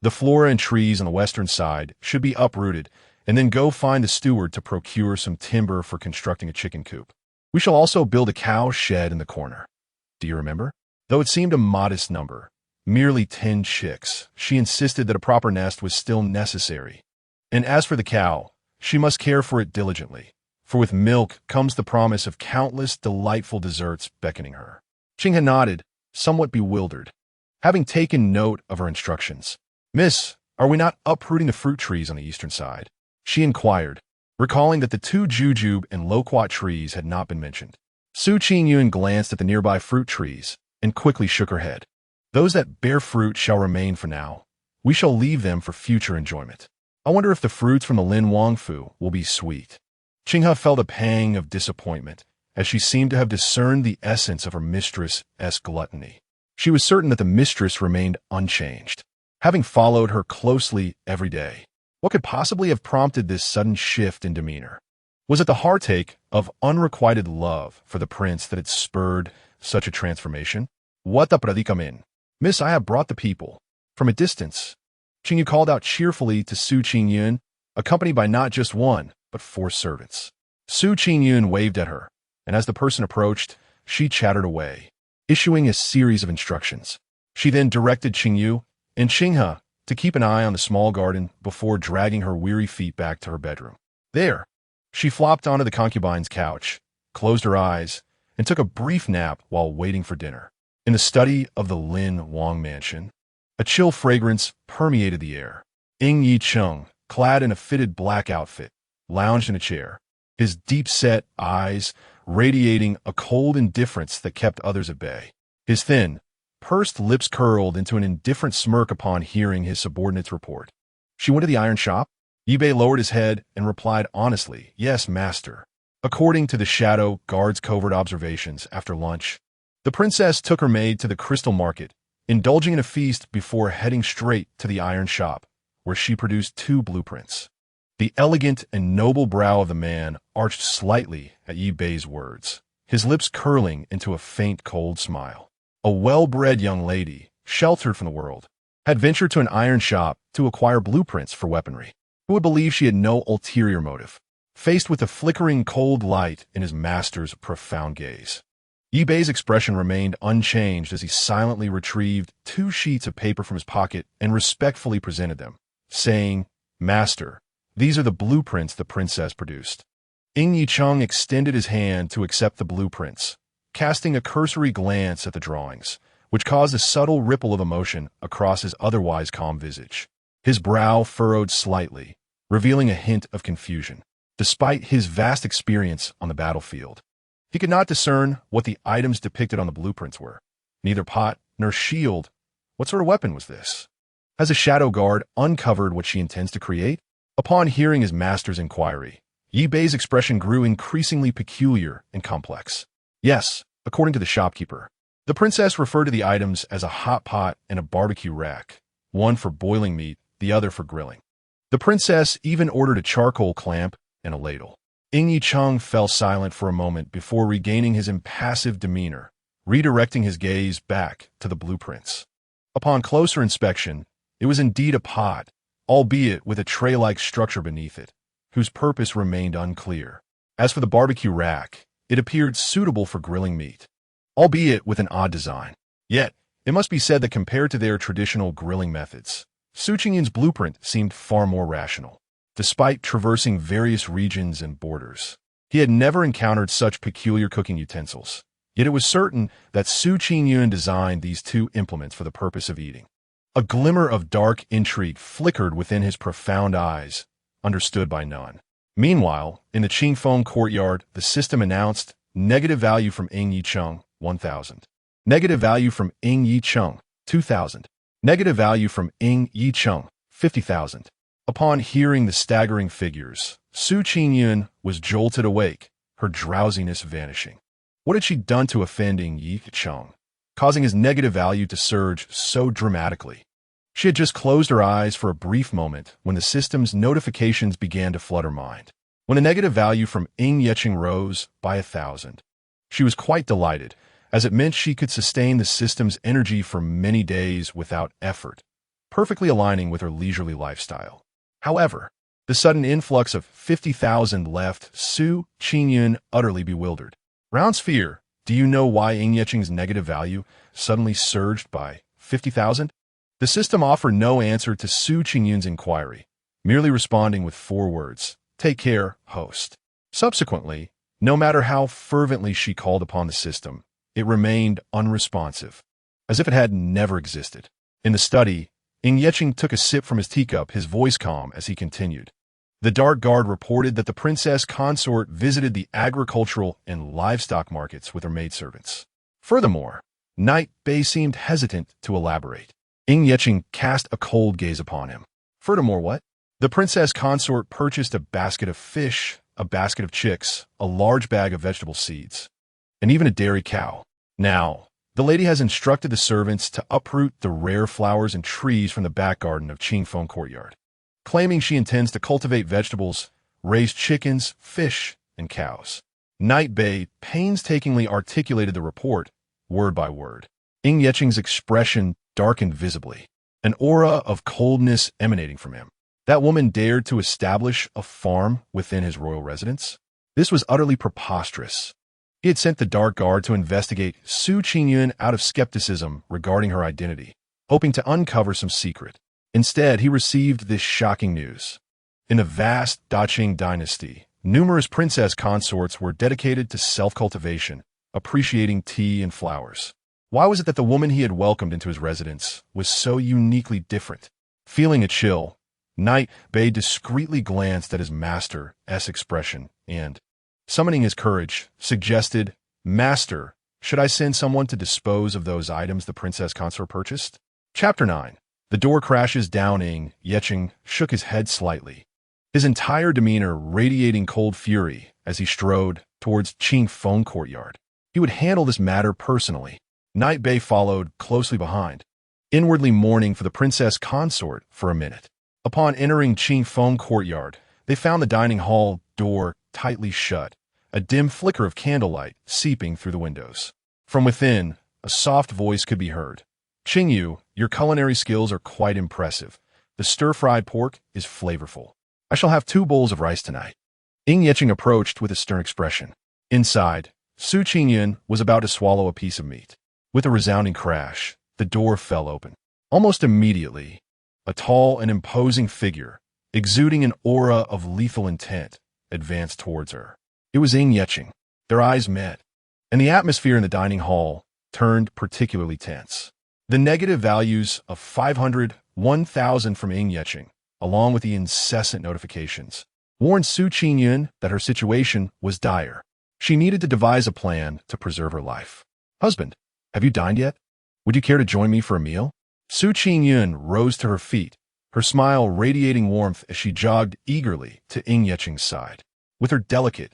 the flora and trees on the western side should be uprooted, and then go find the steward to procure some timber for constructing a chicken coop. We shall also build a cow shed in the corner." Do you remember? Though it seemed a modest number, merely 10 chicks, she insisted that a proper nest was still necessary. And as for the cow, she must care for it diligently, for with milk comes the promise of countless delightful desserts beckoning her. Qinghe nodded, somewhat bewildered. Having taken note of her instructions, "Miss, Are we not uprooting the fruit trees on the eastern side? She inquired, recalling that the two jujube and loquat trees had not been mentioned. Su Qingyun glanced at the nearby fruit trees and quickly shook her head. Those that bear fruit shall remain for now. We shall leave them for future enjoyment. I wonder if the fruits from the Lin Wangfu will be sweet. Qinghe felt a pang of disappointment, as she seemed to have discerned the essence of her mistress's gluttony. She was certain that the mistress remained unchanged, having followed her closely every day. What could possibly have prompted this sudden shift in demeanor? Was it the heartache of unrequited love for the prince that had spurred such a transformation? What the predicament? Miss, I have brought the people. From a distance, Qingyu called out cheerfully to Su Qingyun, accompanied by not just one, but 4 servants. Su Qingyun waved at her, and as the person approached, she chattered away, issuing a series of instructions. She then directed Qingyu and Qinghe to keep an eye on the small garden before dragging her weary feet back to her bedroom. There, she flopped onto the concubine's couch, closed her eyes, and took a brief nap while waiting for dinner. In the study of the Lin Wang mansion, a chill fragrance permeated the air. Ying Yicheng, clad in a fitted black outfit, lounged in a chair, his deep-set eyes radiating a cold indifference that kept others at bay. His thin, pursed lips curled into an indifferent smirk upon hearing his subordinate's report. She went to the iron shop? Yibei lowered his head and replied honestly, "Yes, master." According to the shadow guard's covert observations after lunch, the princess took her maid to the crystal market, indulging in a feast before heading straight to the iron shop, where she produced 2 blueprints. The elegant and noble brow of the man arched slightly at Yibei's words, his lips curling into a faint cold smile. A well-bred young lady, sheltered from the world, had ventured to an iron shop to acquire blueprints for weaponry. Who would believe she had no ulterior motive? Faced with the flickering cold light in his master's profound gaze, Yibei's expression remained unchanged as he silently retrieved 2 sheets of paper from his pocket and respectfully presented them, saying, "Master, these are the blueprints the princess produced." Ying Yicheng extended his hand to accept the blueprints, casting a cursory glance at the drawings, which caused a subtle ripple of emotion across his otherwise calm visage. His brow furrowed slightly, revealing a hint of confusion. Despite his vast experience on the battlefield, he could not discern what the items depicted on the blueprints were. Neither pot nor shield. What sort of weapon was this? Has a shadow guard uncovered what she intends to create? Upon hearing his master's inquiry, Yibei's expression grew increasingly peculiar and complex. Yes, according to the shopkeeper, the princess referred to the items as a hot pot and a barbecue rack, one for boiling meat, the other for grilling. The princess even ordered a charcoal clamp and a ladle. Ying Yicheng fell silent for a moment before regaining his impassive demeanor, redirecting his gaze back to the blueprints. Upon closer inspection, it was indeed a pot, albeit with a tray-like structure beneath it, whose purpose remained unclear. As for the barbecue rack, it appeared suitable for grilling meat, albeit with an odd design. Yet, it must be said that compared to their traditional grilling methods, Su Qingyun's blueprint seemed far more rational. Despite traversing various regions and borders, he had never encountered such peculiar cooking utensils. Yet it was certain that Su Qingyun designed these 2 implements for the purpose of eating. A glimmer of dark intrigue flickered within his profound eyes, understood by none. Meanwhile, in the Qingfeng courtyard, the system announced negative value from Ying Yicheng, 1,000. Negative value from Ying Yicheng, 2,000. Negative value from Ying Yicheng, 50,000. Upon hearing the staggering figures, Su Qingyun was jolted awake, her drowsiness vanishing. What had she done to offend Ying Yicheng, causing his negative value to surge so dramatically? She had just closed her eyes for a brief moment when the system's notifications began to flood her mind. When the negative value from Ying Yicheng rose by 1,000, she was quite delighted, as it meant she could sustain the system's energy for many days without effort, perfectly aligning with her leisurely lifestyle. However, the sudden influx of 50,000 left Su Qingyun utterly bewildered. Round sphere, do you know why Ying Yicheng's negative value suddenly surged by 50,000? The system offered no answer to Su Qingyun's inquiry, merely responding with 4 words, "Take care, host." Subsequently, no matter how fervently she called upon the system, it remained unresponsive, as if it had never existed. In the study, Ying Yeching took a sip from his teacup, his voice calm as he continued. The Dark Guard reported that the princess consort visited the agricultural and livestock markets with her maidservants. Furthermore, Knight Bei seemed hesitant to elaborate. Ying Yeching cast a cold gaze upon him. Furthermore what? The princess consort purchased a basket of fish, a basket of chicks, a large bag of vegetable seeds, and even a dairy cow. Now, the lady has instructed the servants to uproot the rare flowers and trees from the back garden of Qingyun courtyard, claiming she intends to cultivate vegetables, raise chickens, fish, and cows. Knight Bei painstakingly articulated the report, word by word. Ying Yeching's expression darkened visibly, an aura of coldness emanating from him. That woman dared to establish a farm within his royal residence? This was utterly preposterous. He had sent the Dark Guard to investigate Su Qingyun out of skepticism regarding her identity, hoping to uncover some secret. Instead, he received this shocking news. In the vast Daqing dynasty, numerous princess consorts were dedicated to self-cultivation, appreciating tea and flowers. Why was it that the woman he had welcomed into his residence was so uniquely different? Feeling a chill, Knight Bei discreetly glanced at his master's expression and, summoning his courage, suggested, "Master, should I send someone to dispose of those items the princess consort purchased?" Chapter 9. The door crashes down. Ying Yeching shook his head slightly, his entire demeanor radiating cold fury as he strode towards Qingyun courtyard. He would handle this matter personally. Knight Bei followed closely behind, inwardly mourning for the princess consort for a minute. Upon entering Qingyun courtyard, they found the dining hall door tightly shut, a dim flicker of candlelight seeping through the windows. From within, a soft voice could be heard. "Qingyu, your culinary skills are quite impressive. The stir-fried pork is flavorful. I shall have 2 bowls of rice tonight." Ying Yeching approached with a stern expression. Inside, Su Qingyun was about to swallow a piece of meat. With a resounding crash, the door fell open. Almost immediately, a tall and imposing figure, exuding an aura of lethal intent, advanced towards her. It was Ying Yeching. Their eyes met, and the atmosphere in the dining hall turned particularly tense. The negative values of 500, 1,000 from Ying Yeching, along with the incessant notifications, warned Su Qingyun that her situation was dire. She needed to devise a plan to preserve her life. "Husband, have you dined yet? Would you care to join me for a meal?" Su Qingyun rose to her feet, her smile radiating warmth as she jogged eagerly to Ying Yeching's side. With her delicate,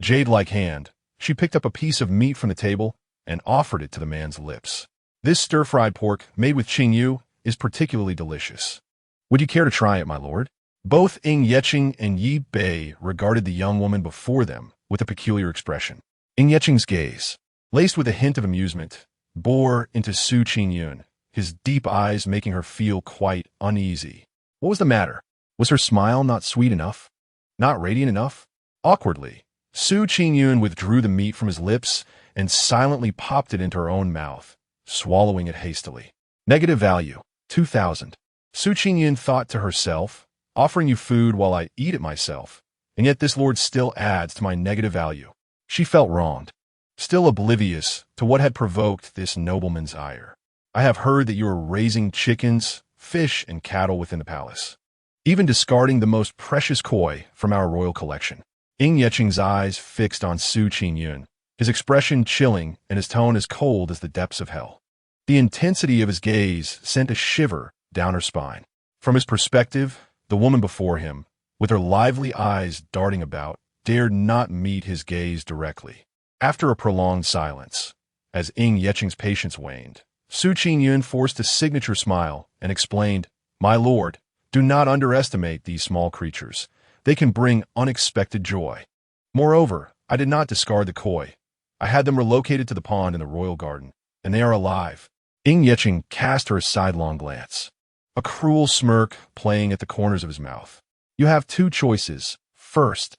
jade-like hand, she picked up a piece of meat from the table and offered it to the man's lips. "This stir-fried pork, made with Qingyu, is particularly delicious. Would you care to try it, my lord?" Both Ying Yeching and Yi Bei regarded the young woman before them with a peculiar expression. Ying Yeching's gaze, laced with a hint of amusement, bore into Su Qingyun, his deep eyes making her feel quite uneasy. What was the matter? Was her smile not sweet enough? Not radiant enough? Awkwardly, Su Qingyun withdrew the meat from his lips and silently popped it into her own mouth, swallowing it hastily. Negative value, 2,000. Su Qingyun thought to herself, "Offering you food while I eat it myself, and yet this lord still adds to my negative value." She felt wronged, still oblivious to what had provoked this nobleman's ire. "I have heard that you are raising chickens, fish, and cattle within the palace, even discarding the most precious koi from our royal collection." Ying Yeching's eyes fixed on Su Qingyun, his expression chilling and his tone as cold as the depths of hell. The intensity of his gaze sent a shiver down her spine. From his perspective, the woman before him, with her lively eyes darting about, dared not meet his gaze directly. After a prolonged silence, as Ying Yeching's patience waned, Su Qingyun forced a signature smile and explained, "My lord, do not underestimate these small creatures. They can bring unexpected joy. Moreover, I did not discard the koi. I had them relocated to the pond in the royal garden, and they are alive." Ying Yeching cast her a sidelong glance, a cruel smirk playing at the corners of his mouth. "You have 2 choices. First,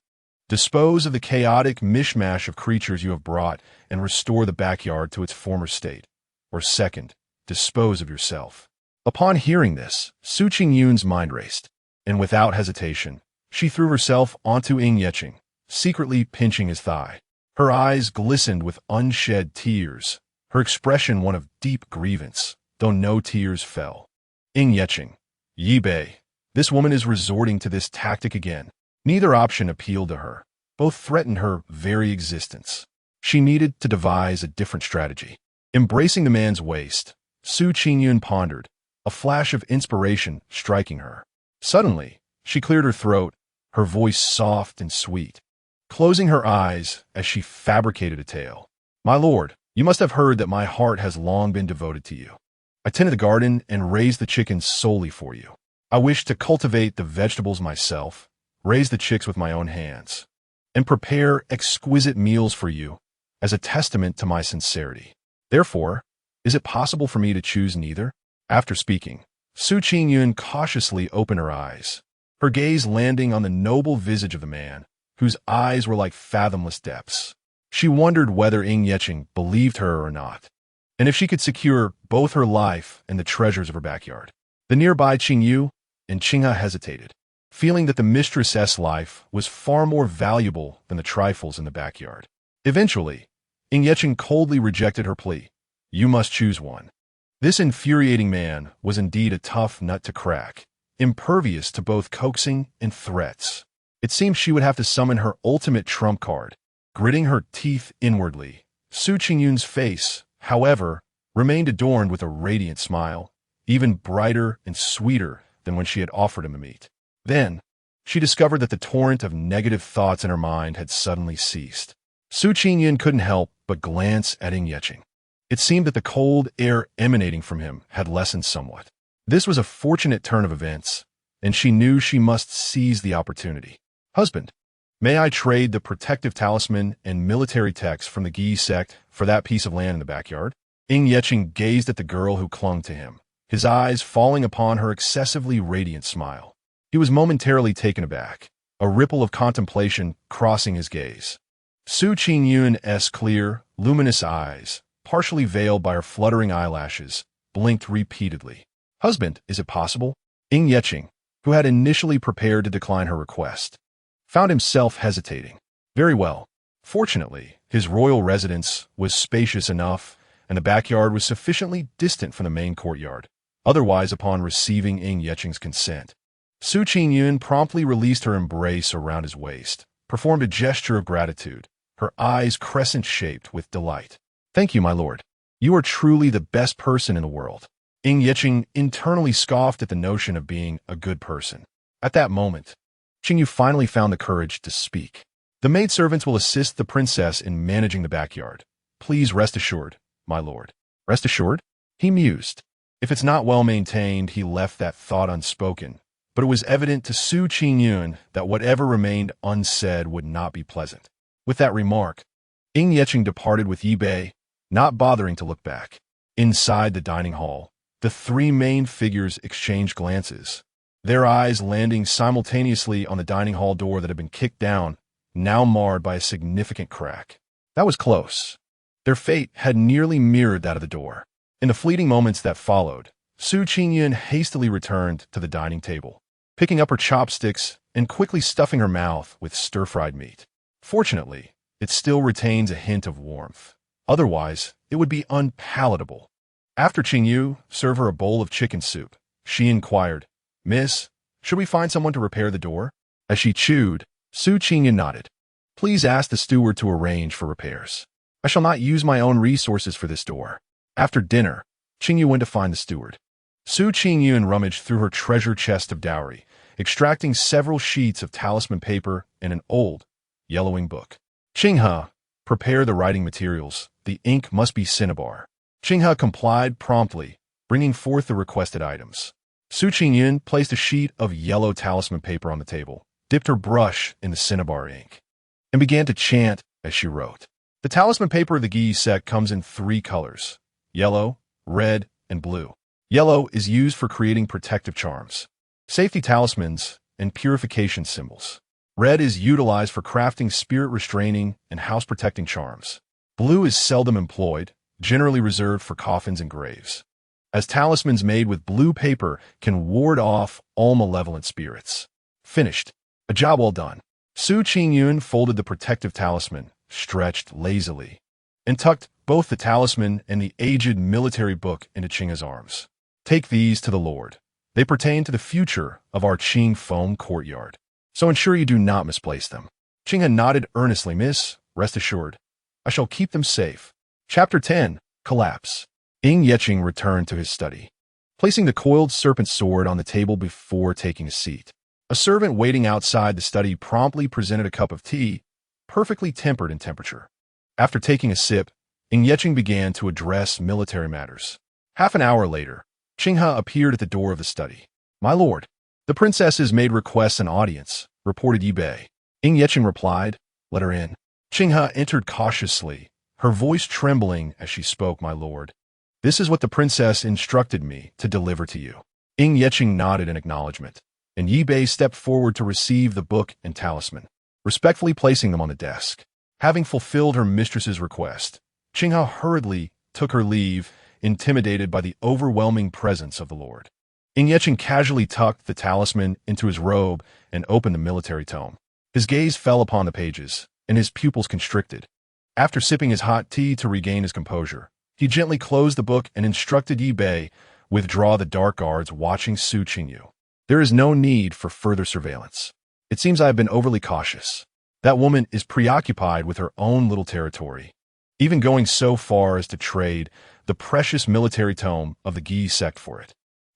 dispose of the chaotic mishmash of creatures you have brought and restore the backyard to its former state. Or second, dispose of yourself." Upon hearing this, Su Qingyun's mind raced, and without hesitation, she threw herself onto Ying Yeching, secretly pinching his thigh. Her eyes glistened with unshed tears, her expression one of deep grievance, though no tears fell. Ying Yeching. Yi Bei. This woman is resorting to this tactic again. Neither option appealed to her. Both threatened her very existence. She needed to devise a different strategy. Embracing the man's waist, Su Qingyun pondered, a flash of inspiration striking her. Suddenly, she cleared her throat, her voice soft and sweet, closing her eyes as she fabricated a tale. My lord, you must have heard that my heart has long been devoted to you. I tended the garden and raised the chickens solely for you. I wish to cultivate the vegetables myself, raise the chicks with my own hands, and prepare exquisite meals for you as a testament to my sincerity. Therefore, is it possible for me to choose neither? After speaking, Su Qingyun cautiously opened her eyes, her gaze landing on the noble visage of the man, whose eyes were like fathomless depths. She wondered whether Ying Yeching believed her or not, and if she could secure both her life and the treasures of her backyard. The nearby Qingyu and Qinghe hesitated, feeling that the mistress's life was far more valuable than the trifles in the backyard. Eventually, Ying Yeching coldly rejected her plea. You must choose one. This infuriating man was indeed a tough nut to crack, impervious to both coaxing and threats. It seemed she would have to summon her ultimate trump card. Gritting her teeth inwardly, Su Qingyun's face, however, remained adorned with a radiant smile, even brighter and sweeter than when she had offered him a meat. Then, she discovered that the torrent of negative thoughts in her mind had suddenly ceased. Su Qingyun couldn't help but glance at Ying Yeching. It seemed that the cold air emanating from him had lessened somewhat. This was a fortunate turn of events, and she knew she must seize the opportunity. Husband, may I trade the protective talisman and military text from the Gi sect for that piece of land in the backyard? Ying Yeching gazed at the girl who clung to him, his eyes falling upon her excessively radiant smile. He was momentarily taken aback, a ripple of contemplation crossing his gaze. Su Qingyun's clear, luminous eyes, partially veiled by her fluttering eyelashes, blinked repeatedly. Husband, is it possible? Ying Yeching, who had initially prepared to decline her request, found himself hesitating. Very well. Fortunately, his royal residence was spacious enough, and the backyard was sufficiently distant from the main courtyard. Otherwise, upon receiving Ying Yeching's consent, Su Qingyun promptly released her embrace around his waist, performed a gesture of gratitude, her eyes crescent-shaped with delight. Thank you, my lord. You are truly the best person in the world. Ying Yeching internally scoffed at the notion of being a good person. At that moment, Qingyu finally found the courage to speak. The maidservants will assist the princess in managing the backyard. Please rest assured, my lord. Rest assured? He mused. If it's not well maintained, he left that thought unspoken. But it was evident to Su Qingyun that whatever remained unsaid would not be pleasant. With that remark, Ying Yeching departed with Yi Bei, not bothering to look back. Inside the dining hall, the three main figures exchanged glances, their eyes landing simultaneously on the dining hall door that had been kicked down, now marred by a significant crack. That was close. Their fate had nearly mirrored that of the door. In the fleeting moments that followed, Su Qingyun hastily returned to the dining table, picking up her chopsticks and quickly stuffing her mouth with stir-fried meat. Fortunately, it still retains a hint of warmth. Otherwise, it would be unpalatable. After Qingyu served her a bowl of chicken soup, she inquired, Miss, should we find someone to repair the door? As she chewed, Su Qingyun nodded. Please ask the steward to arrange for repairs. I shall not use my own resources for this door. After dinner, Qingyu went to find the steward. Su Qingyun rummaged through her treasure chest of dowry, extracting several sheets of talisman paper and an old, yellowing book. Qinghe, prepare the writing materials. The ink must be cinnabar. Qinghe complied promptly, bringing forth the requested items. Su Qingyun placed a sheet of yellow talisman paper on the table, dipped her brush in the cinnabar ink, and began to chant as she wrote. The talisman paper of the Gi sect comes in 3 colors: yellow, red, and blue. Yellow is used for creating protective charms, safety talismans, and purification symbols. Red is utilized for crafting spirit-restraining and house-protecting charms. Blue is seldom employed, generally reserved for coffins and graves, as talismans made with blue paper can ward off all malevolent spirits. Finished. A job well done. Su Qingyun folded the protective talisman, stretched lazily, and tucked both the talisman and the aged military book into Qinghe's arms. Take these to the Lord. They pertain to the future of our Qing foam courtyard. So ensure you do not misplace them. Qingyun nodded earnestly. Miss, rest assured. I shall keep them safe. Chapter 10. Collapse. Ying Yeqing returned to his study, placing the coiled serpent sword on the table before taking a seat. A servant waiting outside the study promptly presented a cup of tea, perfectly tempered in temperature. After taking a sip, Ying Yeqing began to address military matters. Half an hour later, Qinghe appeared at the door of the study. My lord, the princesses made requests an audience, reported Yi Bei. Ying Yeqing replied, let her in. Qinghe entered cautiously, her voice trembling as she spoke. My lord, this is what the princess instructed me to deliver to you. Ying Yeqing nodded in acknowledgement, and Yi Bei stepped forward to receive the book and talisman, respectfully placing them on the desk. Having fulfilled her mistress's request, Qinghe hurriedly took her leave, intimidated by the overwhelming presence of the lord. Ying Yeqing casually tucked the talisman into his robe and opened the military tome. His gaze fell upon the pages, and his pupils constricted. After sipping his hot tea to regain his composure, he gently closed the book and instructed Yi Bei, withdraw the dark guards watching Su Qingyu. There is no need for further surveillance. It seems I have been overly cautious. That woman is preoccupied with her own little territory, even going so far as to trade the precious military tome of the Gi sect for it.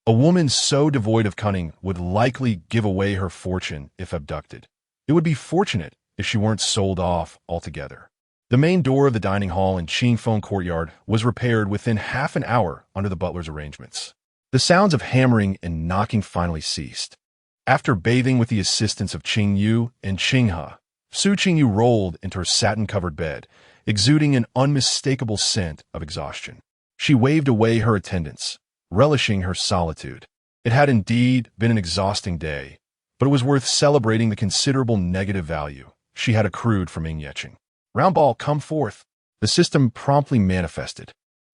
A woman so devoid of cunning would likely give away her fortune if abducted. It would be fortunate if she weren't sold off altogether. The main door of the dining hall in Qing Foam Courtyard was repaired within half an hour under the butler's arrangements. The sounds of hammering and knocking finally ceased. After bathing with the assistance of Qingyu and Qinghe, Su Qingyu rolled into her satin-covered bed, exuding an unmistakable scent of exhaustion. She waved away her attendants, relishing her solitude. It had indeed been an exhausting day, but it was worth celebrating the considerable negative value she had accrued from Ying Yeqing. Round ball, come forth. The system promptly manifested.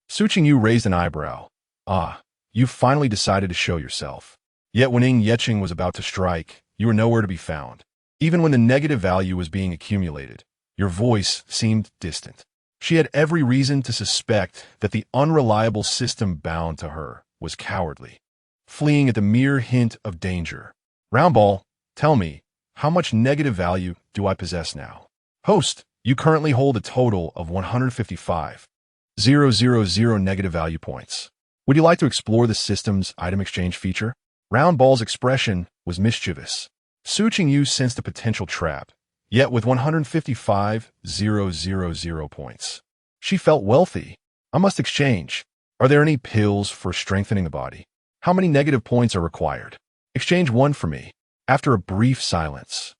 Su Qingyu raised an eyebrow. Ah, you finally decided to show yourself. Yet when Ying Yeqing was about to strike, you were nowhere to be found. Even when the negative value was being accumulated, your voice seemed distant. She had every reason to suspect that the unreliable system bound to her was cowardly, fleeing at the mere hint of danger. Round ball, tell me, how much negative value do I possess now? Host, you currently hold a total of 155,000 negative value points. Would you like to explore the system's item exchange feature? Round ball's expression was mischievous. Su Qingyu sensed a potential trap, yet with 155,000 points, she felt wealthy. I must exchange. Are there any pills for strengthening the body? How many negative points are required? Exchange one for me. After a brief silence,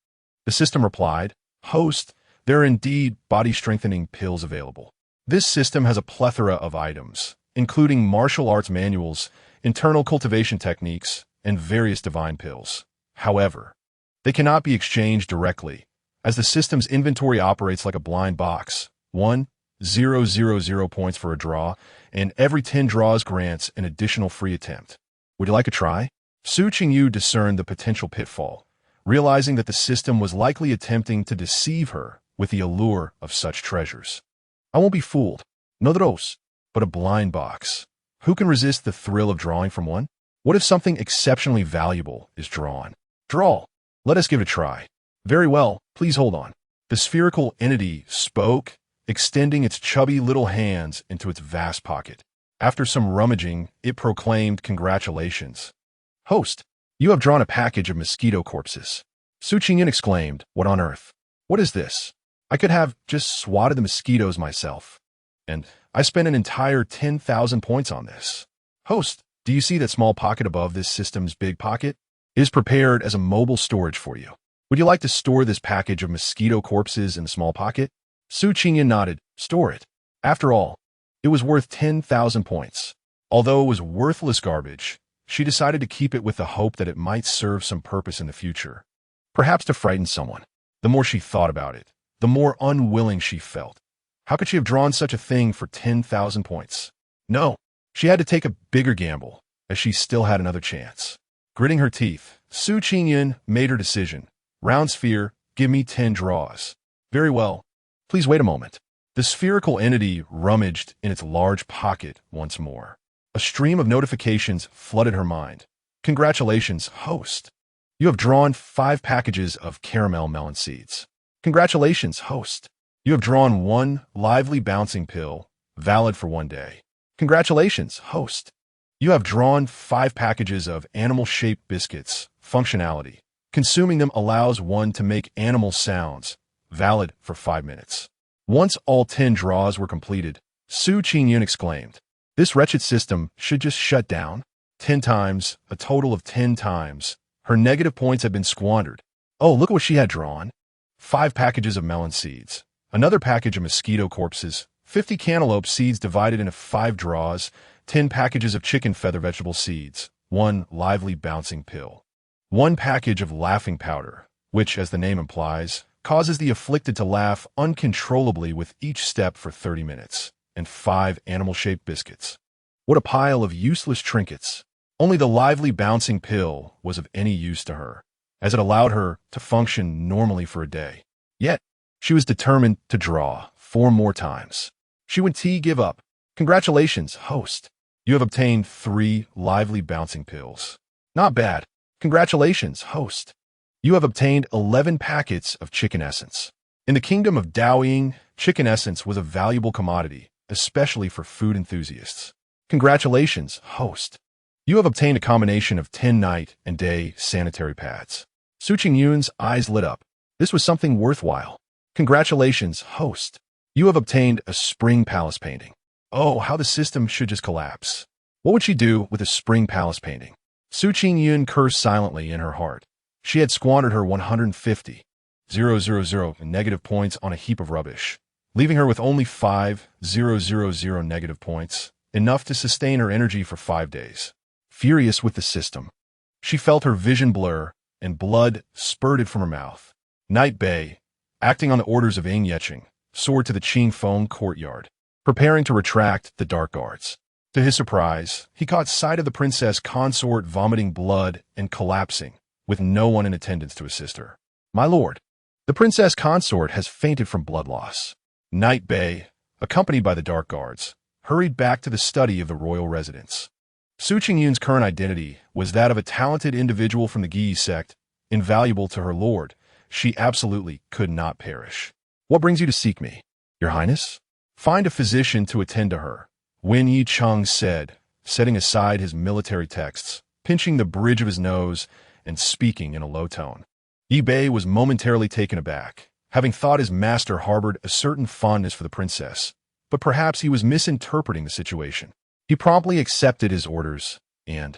the system replied, Host, there are indeed body-strengthening pills available. This system has a plethora of items, including martial arts manuals, internal cultivation techniques, and various divine pills. However, they cannot be exchanged directly, as the system's inventory operates like a blind box. 1,000 points for a draw, and every 10 draws grants an additional free attempt. Would you like a try? Su Qingyu discerned the potential pitfall, realizing that the system was likely attempting to deceive her with the allure of such treasures. I won't be fooled. No draws, but a blind box. Who can resist the thrill of drawing from one? What if something exceptionally valuable is drawn? Draw. Let us give it a try. Very well, please hold on. The spherical entity spoke, extending its chubby little hands into its vast pocket. After some rummaging, it proclaimed, Congratulations. Host, you have drawn a package of mosquito corpses. Su Qingyan exclaimed, What on earth? What is this? I could have just swatted the mosquitoes myself. And I spent an entire 10,000 points on this. Host, do you see that small pocket above this system's big pocket? It is prepared as a mobile storage for you. Would you like to store this package of mosquito corpses in the small pocket? Su Qingyan nodded. Store it. After all, it was worth 10,000 points. Although it was worthless garbage, she decided to keep it with the hope that it might serve some purpose in the future. Perhaps to frighten someone. The more she thought about it, the more unwilling she felt. How could she have drawn such a thing for 10,000 points? No, she had to take a bigger gamble, as she still had another chance. Gritting her teeth, Su Qingyan made her decision. Round sphere, give me 10 draws. Very well. Please wait a moment. The spherical entity rummaged in its large pocket once more. A stream of notifications flooded her mind. Congratulations, host. You have drawn 5 packages of caramel melon seeds. Congratulations, host. You have drawn 1 lively bouncing pill, valid for 1 day. Congratulations, host. You have drawn 5 packages of animal-shaped biscuits, functionality. Consuming them allows one to make animal sounds, valid for 5 minutes. Once all 10 draws were completed, Qingyun exclaimed, "This wretched system should just shut down." 10 times, a total of 10 times. Her negative points had been squandered. Oh, look what she had drawn. 5 packages of melon seeds, another package of mosquito corpses, 50 cantaloupe seeds divided into 5 draws, 10 packages of chicken feather vegetable seeds, 1 lively bouncing pill, 1 package of laughing powder, which, as the name implies, causes the afflicted to laugh uncontrollably with each step for 30 minutes, and 5 animal-shaped biscuits. What a pile of useless trinkets! Only the lively bouncing pill was of any use to her, as it allowed her to function normally for a day. Yet, she was determined to draw 4 more times. She would give up. Congratulations, host. You have obtained 3 lively bouncing pills. Not bad. Congratulations, host. You have obtained 11 packets of chicken essence. In the kingdom of Daoying, chicken essence was a valuable commodity, especially for food enthusiasts. Congratulations, host. You have obtained a combination of 10 night and day sanitary pads. Qingyun's eyes lit up. This was something worthwhile. Congratulations, host. You have obtained a spring palace painting. Oh, how the system should just collapse. What would she do with a spring palace painting? Qingyun cursed silently in her heart. She had squandered her 150,000 negative points on a heap of rubbish, leaving her with only 5,000 negative points, enough to sustain her energy for 5 days. Furious with the system, she felt her vision blur and blood spurted from her mouth. Night Bei, acting on the orders of Ying Yecheng, soared to the Qingfeng courtyard, preparing to retract the dark guards. To his surprise, he caught sight of the princess consort vomiting blood and collapsing, with no one in attendance to assist her. My lord, the princess consort has fainted from blood loss. Night Bei, accompanied by the dark guards, hurried back to the study of the royal residence. Qingyun's current identity was that of a talented individual from the Gi sect, invaluable to her lord. She absolutely could not perish. What brings you to seek me, your highness? Find a physician to attend to her, Wen Yicheng said, setting aside his military texts, pinching the bridge of his nose, and speaking in a low tone. Yi Bei was momentarily taken aback, having thought his master harbored a certain fondness for the princess, but perhaps he was misinterpreting the situation. He promptly accepted his orders and,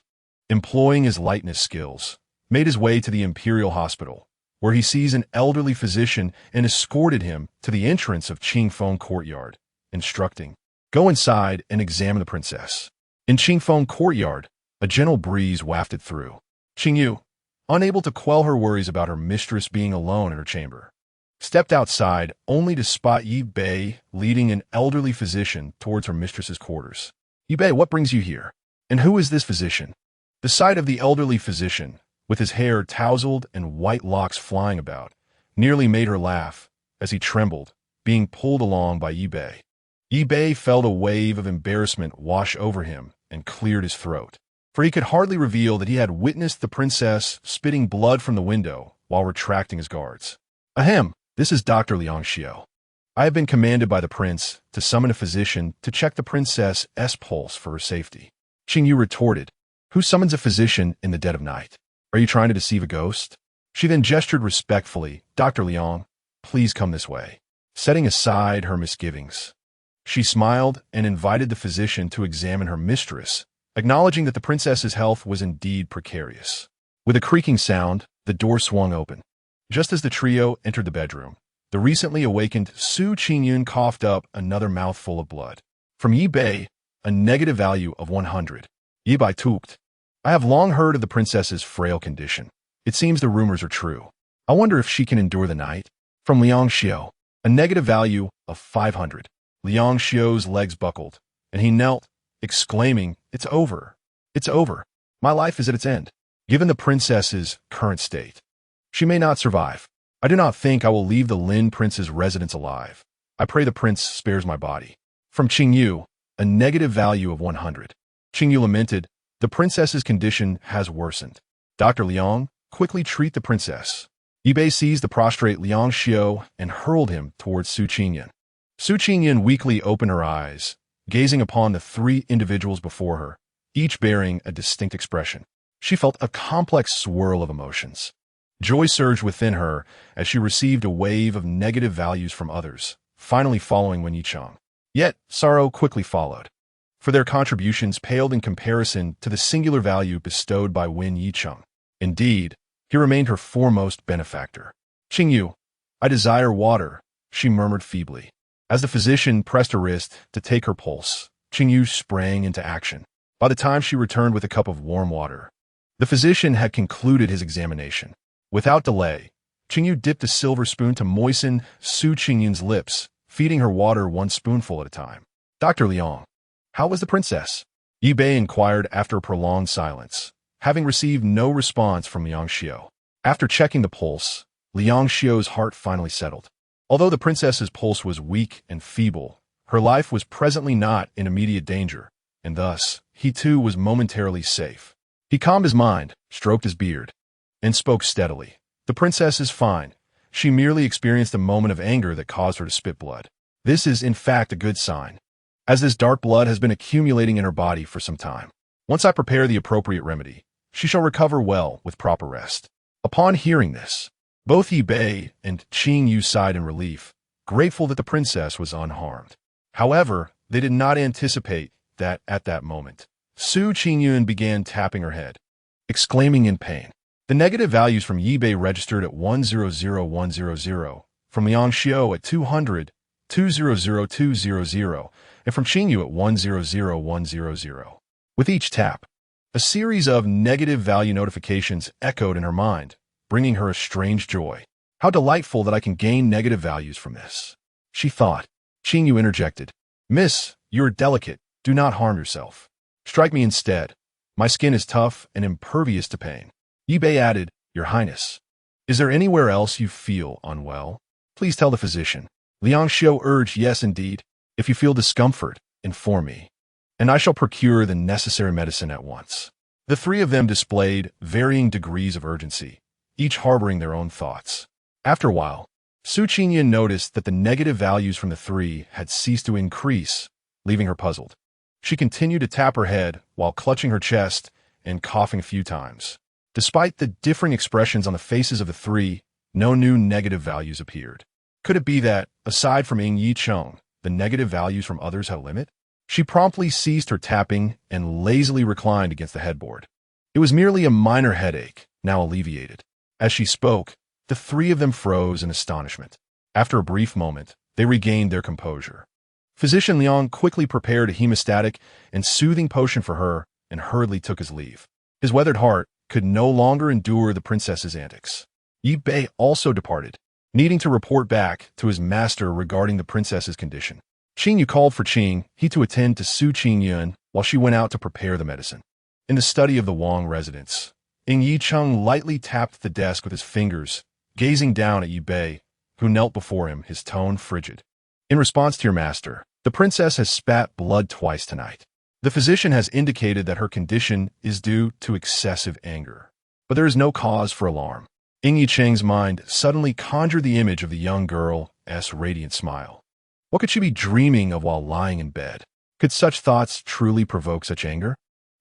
employing his lightness skills, made his way to the imperial hospital, where he seized an elderly physician and escorted him to the entrance of Qingfeng courtyard, instructing, "Go inside and examine the princess." In Qingfeng courtyard, a gentle breeze wafted through. Qingyu, unable to quell her worries about her mistress being alone in her chamber, stepped outside only to spot Yi Bei leading an elderly physician towards her mistress's quarters. Yi Bei, what brings you here? And who is this physician? The sight of the elderly physician, with his hair tousled and white locks flying about, nearly made her laugh, as he trembled, being pulled along by Yi Bei. Yi Bei felt a wave of embarrassment wash over him and cleared his throat, for he could hardly reveal that he had witnessed the princess spitting blood from the window while retracting his guards. Ahem, this is Dr. Liang Xiao. I have been commanded by the prince to summon a physician to check the princess's pulse for her safety. Qingyu retorted, "Who summons a physician in the dead of night? Are you trying to deceive a ghost?" She then gestured respectfully, "Dr. Liang, please come this way." Setting aside her misgivings, she smiled and invited the physician to examine her mistress, acknowledging that the princess's health was indeed precarious. With a creaking sound, the door swung open. Just as the trio entered the bedroom, the recently awakened Qingyun coughed up another mouthful of blood. From Yi Bei, a negative value of 100. Yi Bei tooked. I have long heard of the princess's frail condition. It seems the rumors are true. I wonder if she can endure the night. From Liang Xiao, a negative value of 500. Liang Xiao's legs buckled, and he knelt, exclaiming, "It's over. It's over. My life is at its end." Given the princess's current state, she may not survive. I do not think I will leave the Lin prince's residence alive. I pray the prince spares my body. From Qingyu, a negative value of 100. Qingyu lamented, The princess's condition has worsened. Dr. Liang, quickly treat the princess. Yi Bei seized the prostrate Liang Xiao and hurled him towards Su Qingyun. Su Qingyun weakly opened her eyes, gazing upon the three individuals before her, each bearing a distinct expression. She felt a complex swirl of emotions. Joy surged within her as she received a wave of negative values from others, finally following Wen Yicheng. Yet, sorrow quickly followed, for their contributions paled in comparison to the singular value bestowed by Wen Yicheng. Indeed, he remained her foremost benefactor. "Qingyu, I desire water," she murmured feebly. As the physician pressed her wrist to take her pulse, Qingyu sprang into action. By the time she returned with a cup of warm water, the physician had concluded his examination. Without delay, Qingyu dipped a silver spoon to moisten Su Qingyun's lips, feeding her water one spoonful at a time. "Dr. Liang, how was the princess?" Yi Bei inquired after a prolonged silence, having received no response from Liang Xiao. After checking the pulse, Liang Xiao's heart finally settled. Although the princess's pulse was weak and feeble, her life was presently not in immediate danger, and thus, he too was momentarily safe. He calmed his mind, stroked his beard, and spoke steadily. "The princess is fine. She merely experienced a moment of anger that caused her to spit blood. This is, in fact, a good sign, as this dark blood has been accumulating in her body for some time. Once I prepare the appropriate remedy, she shall recover well with proper rest." Upon hearing this, both Yi Bei and Qingyu sighed in relief, grateful that the princess was unharmed. However, they did not anticipate that, at that moment, Su Qingyun began tapping her head, exclaiming in pain. The negative values from Yi Bei registered at 100,100, from Liang Xiao at 200, 200,200, and from Qingyu at 100,100. With each tap, a series of negative value notifications echoed in her mind, bringing her a strange joy. "How delightful that I can gain negative values from this," she thought. Qingyu interjected. "Miss, you are delicate. Do not harm yourself. Strike me instead. My skin is tough and impervious to pain." Yi Bei added, "Your Highness, is there anywhere else you feel unwell? Please tell the physician." Liang Xiao urged, "Yes, indeed. If you feel discomfort, inform me, and I shall procure the necessary medicine at once." The three of them displayed varying degrees of urgency, each harboring their own thoughts. After a while, Su Qingyun noticed that the negative values from the three had ceased to increase, leaving her puzzled. She continued to tap her head while clutching her chest and coughing a few times. Despite the differing expressions on the faces of the three, no new negative values appeared. Could it be that, aside from Yin Yicheng, the negative values from others had a limit? She promptly ceased her tapping and lazily reclined against the headboard. It was merely a minor headache, now alleviated. As she spoke, the three of them froze in astonishment. After a brief moment, they regained their composure. Physician Liang quickly prepared a hemostatic and soothing potion for her and hurriedly took his leave. His weathered heart could no longer endure the princess's antics. Yi Bei also departed, needing to report back to his master regarding the princess's condition. Qingyu called for Qing, he to attend to Su Qingyun while she went out to prepare the medicine. In the study of the Wang residence, Yin Yicheng lightly tapped the desk with his fingers, gazing down at Yi Bei, who knelt before him, his tone frigid. "In response to your master, the princess has spat blood twice tonight. The physician has indicated that her condition is due to excessive anger, but there is no cause for alarm." Yin Yicheng's mind suddenly conjured the image of the young girl's radiant smile. What could she be dreaming of while lying in bed? Could such thoughts truly provoke such anger?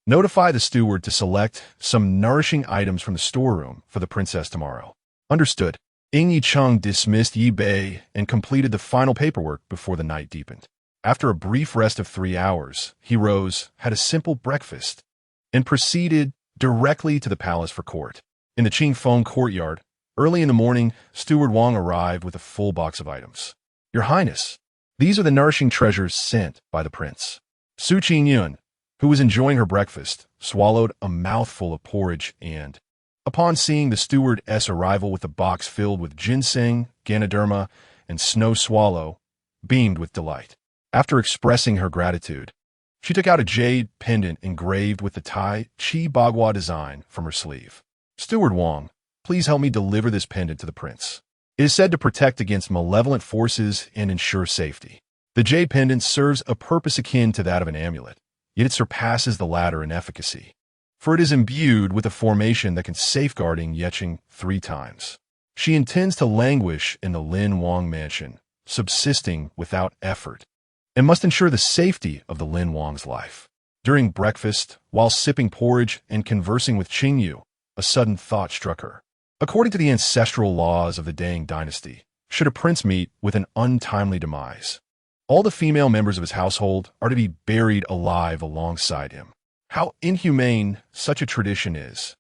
Notify the steward to select some nourishing items from the storeroom for the princess tomorrow. Understood. Yin Yicheng dismissed Yi Bei and completed the final paperwork before the night deepened. After a brief rest of 3 hours, he rose, had a simple breakfast, and proceeded directly to the palace for court. In the Qingfeng courtyard, early in the morning, Steward Wang arrived with a full box of items. "Your Highness, these are the nourishing treasures sent by the prince." Su Qingyun, who was enjoying her breakfast, swallowed a mouthful of porridge and, upon seeing the steward's arrival with a box filled with ginseng, ganoderma, and snow swallow, beamed with delight. After expressing her gratitude, she took out a jade pendant engraved with the Tai Chi Bagua design from her sleeve. "Steward Wang, please help me deliver this pendant to the prince. It is said to protect against malevolent forces and ensure safety." The jade pendant serves a purpose akin to that of an amulet, yet it surpasses the latter in efficacy. for it is imbued with a formation that can safeguard Ying Yeqing 3 times. She intends to languish in the Lin Wang mansion, subsisting without effort, and must ensure the safety of the Lin Wang's life. During breakfast, while sipping porridge and conversing with Qingyun, a sudden thought struck her. According to the ancestral laws of the Dang dynasty, should a prince meet with an untimely demise, all the female members of his household are to be buried alive alongside him. How inhumane such a tradition is.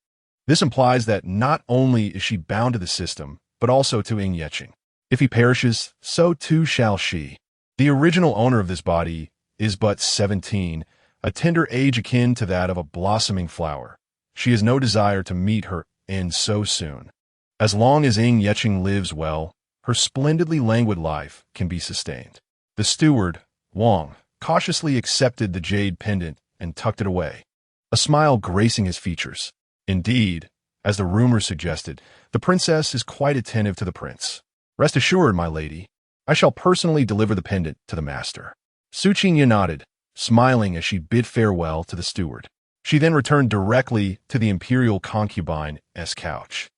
This implies that not only is she bound to the system, but also to Ying Yeqing. If he perishes, so too shall she. The original owner of this body is but 17, a tender age akin to that of a blossoming flower. She has no desire to meet her end so soon. As long as Ying Yeqing lives well, her splendidly languid life can be sustained. The steward, Wang, cautiously accepted the jade pendant and tucked it away, a smile gracing his features. Indeed, as the rumor suggested, the princess is quite attentive to the prince. Rest assured, my lady, I shall personally deliver the pendant to the master. Su Qingyun nodded, smiling as she bid farewell to the steward. She then returned directly to the imperial concubine's couch,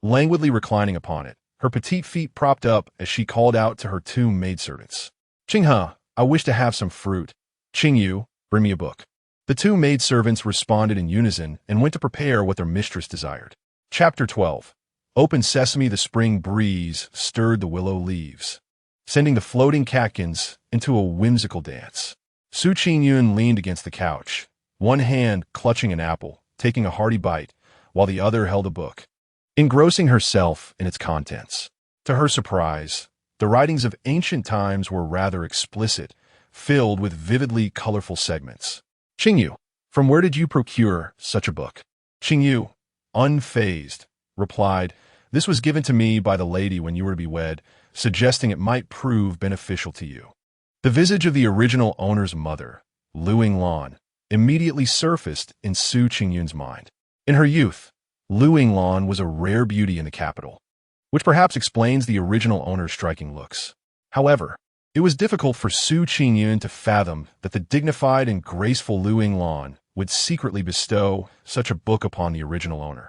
languidly reclining upon it, her petite feet propped up as she called out to her 2 maidservants. Qinghe, I wish to have some fruit. Qingyu, bring me a book. The 2 maidservants responded in unison and went to prepare what their mistress desired. Chapter 12. Open sesame, the spring breeze stirred the willow leaves, sending the floating catkins into a whimsical dance. Su Qingyun leaned against the couch, one hand clutching an apple, taking a hearty bite, while the other held a book, engrossing herself in its contents. To her surprise, the writings of ancient times were rather explicit, filled with vividly colorful segments. Qingyu, from where did you procure such a book? Qingyu, unfazed, replied, this was given to me by the lady when you were to be wed, suggesting it might prove beneficial to you. The visage of the original owner's mother, Lu Yinglan, immediately surfaced in Su Qingyun's mind. In her youth, Lu Yinglan was a rare beauty in the capital, which perhaps explains the original owner's striking looks. However, it was difficult for Su Qingyun to fathom that the dignified and graceful Lu Yinglan would secretly bestow such a book upon the original owner.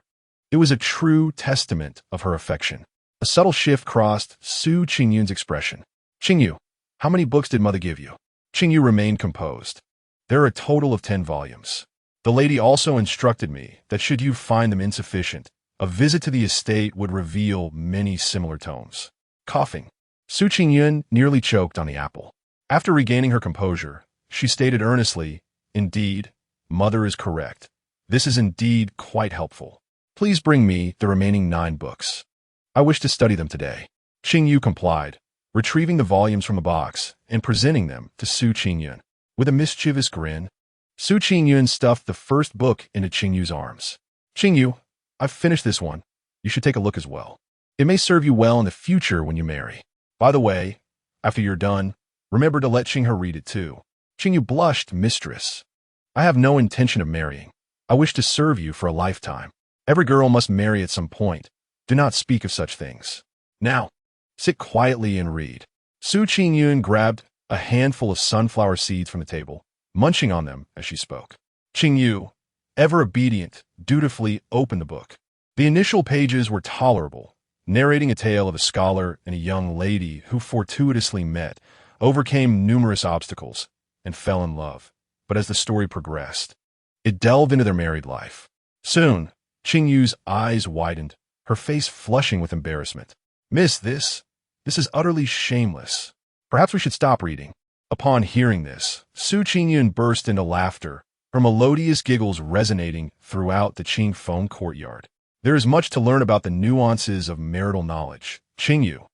It was a true testament of her affection. A subtle shift crossed Su Qingyun's expression. Qingyu, how many books did mother give you? Qingyu remained composed. There are a total of 10 volumes. The lady also instructed me that should you find them insufficient, a visit to the estate would reveal many similar tomes. Coughing, Su Qingyun nearly choked on the apple. After regaining her composure, she stated earnestly, indeed, mother is correct. This is indeed quite helpful. Please bring me the remaining 9 books. I wish to study them today. Qingyu complied, retrieving the volumes from the box and presenting them to Su Qingyun. With a mischievous grin, Su Qingyun stuffed the first book into Qingyu's arms. Qingyu, I've finished this one. You should take a look as well. It may serve you well in the future when you marry. By the way, after you're done, remember to let Qinghe read it too. Qingyu blushed, mistress. I have no intention of marrying. I wish to serve you for a lifetime. Every girl must marry at some point. Do not speak of such things. Now, sit quietly and read. Su Qingyun grabbed a handful of sunflower seeds from the table, munching on them as she spoke. Qingyu, ever obedient, dutifully opened the book. The initial pages were tolerable, narrating a tale of a scholar and a young lady who fortuitously met, overcame numerous obstacles, and fell in love. But as the story progressed, it delved into their married life. Soon, Qingyu's eyes widened, her face flushing with embarrassment. Miss, this is utterly shameless. Perhaps we should stop reading. Upon hearing this, Su Qingyun burst into laughter, her melodious giggles resonating throughout the Qingfeng courtyard. There is much to learn about the nuances of marital knowledge. Qingyu,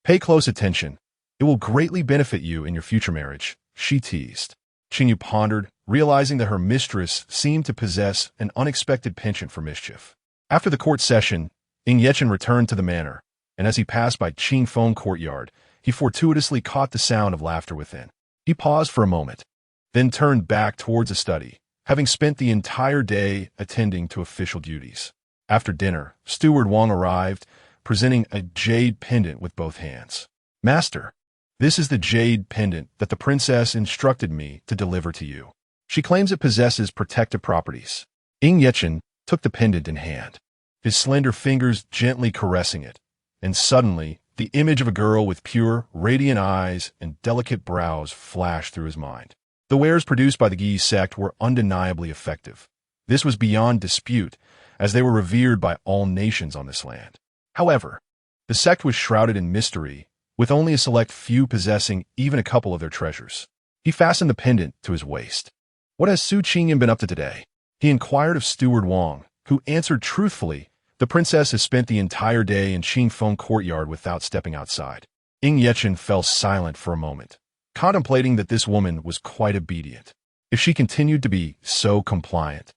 pay close attention. It will greatly benefit you in your future marriage, she teased. Qingyu pondered, realizing that her mistress seemed to possess an unexpected penchant for mischief. After the court session, Ying Yeqing returned to the manor, and as he passed by Qingfeng courtyard, he fortuitously caught the sound of laughter within. He paused for a moment, then turned back towards the study, having spent the entire day attending to official duties. After dinner, Steward Wang arrived, presenting a jade pendant with both hands. Master, this is the jade pendant that the princess instructed me to deliver to you. She claims it possesses protective properties. Qingyun took the pendant in hand, his slender fingers gently caressing it, and suddenly the image of a girl with pure, radiant eyes and delicate brows flashed through his mind. The wares produced by the Yi sect were undeniably effective. This was beyond dispute, as they were revered by all nations on this land. However, the sect was shrouded in mystery, with only a select few possessing even a couple of their treasures. He fastened the pendant to his waist. "What has Su Qingyun been up to today?" he inquired of Steward Wang, who answered truthfully, "The princess has spent the entire day in Qingfeng courtyard without stepping outside." Qingyun fell silent for a moment, contemplating that this woman was quite obedient. If she continued to be so compliant,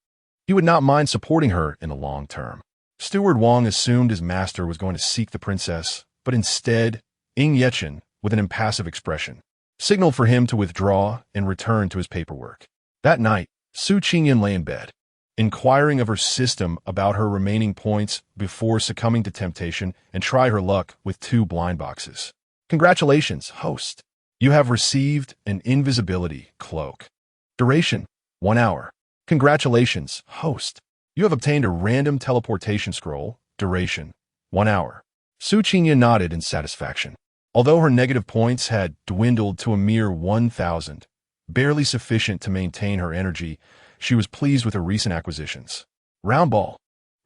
he would not mind supporting her in the long term. Steward Wang assumed his master was going to seek the princess, but instead, Qingyun, with an impassive expression, signaled for him to withdraw and return to his paperwork. That night, Su Qingyun lay in bed, inquiring of her system about her remaining points before succumbing to temptation and try her luck with 2 blind boxes. "Congratulations, host. You have received an invisibility cloak. Duration, 1 hour. Congratulations, host. You have obtained a random teleportation scroll. Duration, 1 hour." Su Qingyun nodded in satisfaction. Although her negative points had dwindled to a mere 1,000, barely sufficient to maintain her energy, she was pleased with her recent acquisitions. "Roundball,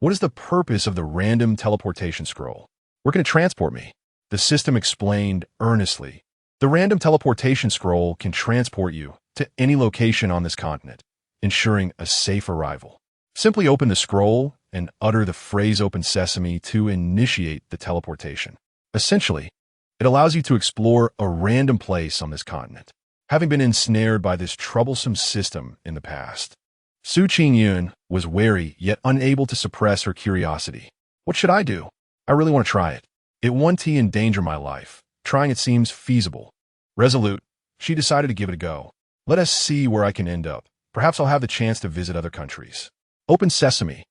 what is the purpose of the random teleportation scroll?" "Where can it transport me?" the system explained earnestly. "The random teleportation scroll can transport you to any location on this continent, ensuring a safe arrival. Simply open the scroll and utter the phrase 'Open Sesame' to initiate the teleportation. Essentially, it allows you to explore a random place on this continent, having been ensnared by this troublesome system in the past." Su Qingyun was wary yet unable to suppress her curiosity. "What should I do? I really want to try it. It won't endanger my life. Trying it seems feasible." Resolute, she decided to give it a go. "Let us see where I can end up. Perhaps I'll have the chance to visit other countries." Open Sesame.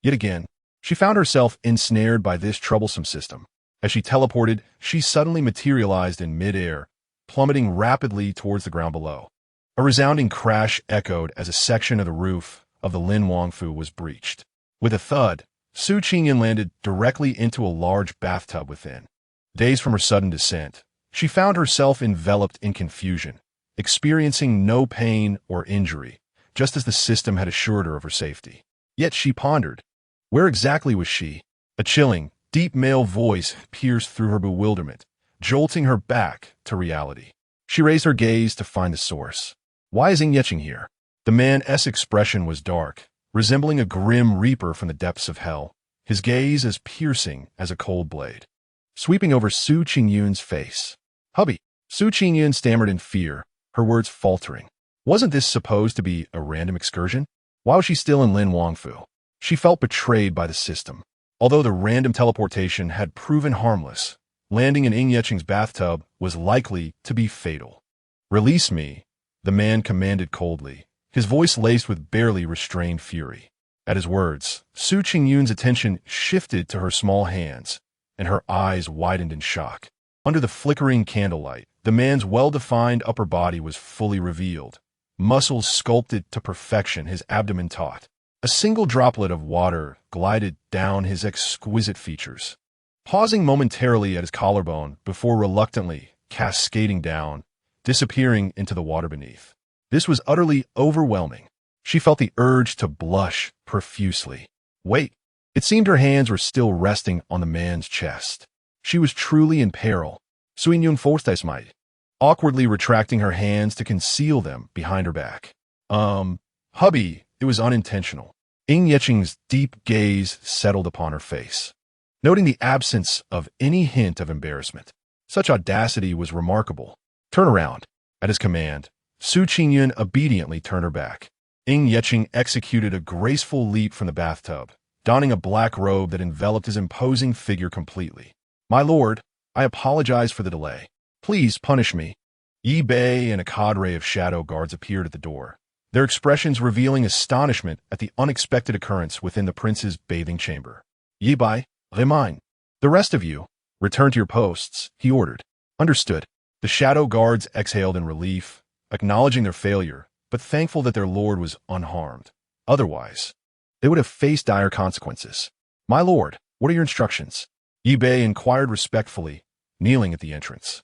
Yet again, she found herself ensnared by this troublesome system. As she teleported, she suddenly materialized in mid-air, plummeting rapidly towards the ground below. A resounding crash echoed as a section of the roof of the Lin Wangfu was breached. With a thud, Su Qingyun landed directly into a large bathtub within. Dazed from her sudden descent, she found herself enveloped in confusion, experiencing no pain or injury, just as the system had assured her of her safety. Yet she pondered, where exactly was she? A chilling, deep male voice pierced through her bewilderment, jolting her back to reality. She raised her gaze to find the source. "Why is Qingyun here?" The man's expression was dark, resembling a grim reaper from the depths of hell, his gaze as piercing as a cold blade, sweeping over Su Qingyun's face. "Hubby," Su Qingyun stammered in fear, her words faltering. Wasn't this supposed to be a random excursion? Why was she still in Lin Wangfu? She felt betrayed by the system. Although the random teleportation had proven harmless, landing in Qingyun's bathtub was likely to be fatal. "Release me," the man commanded coldly, his voice laced with barely restrained fury. At his words, Su Qingyun's attention shifted to her small hands, and her eyes widened in shock. Under the flickering candlelight, the man's well-defined upper body was fully revealed, muscles sculpted to perfection, his abdomen taut. A single droplet of water glided down his exquisite features, pausing momentarily at his collarbone before reluctantly cascading down, disappearing into the water beneath. This was utterly overwhelming. She felt the urge to blush profusely. Wait, it seemed her hands were still resting on the man's chest. She was truly in peril. Qingyun Forstesmite, awkwardly retracting her hands to conceal them behind her back. Hubby, it was unintentional." Qingyun's deep gaze settled upon her face, noting the absence of any hint of embarrassment. Such audacity was remarkable. "Turn around." At his command, Su Qingyun obediently turned her back. Qingyun executed a graceful leap from the bathtub, donning a black robe that enveloped his imposing figure completely. "My lord, I apologize for the delay. Please punish me." Yi Bei and a cadre of shadow guards appeared at the door, their expressions revealing astonishment at the unexpected occurrence within the prince's bathing chamber. "Yi Bei, remain. The rest of you, return to your posts," he ordered. "Understood." The shadow guards exhaled in relief, acknowledging their failure, but thankful that their lord was unharmed. Otherwise, they would have faced dire consequences. "My lord, what are your instructions?" Yi Bei inquired respectfully, kneeling at the entrance.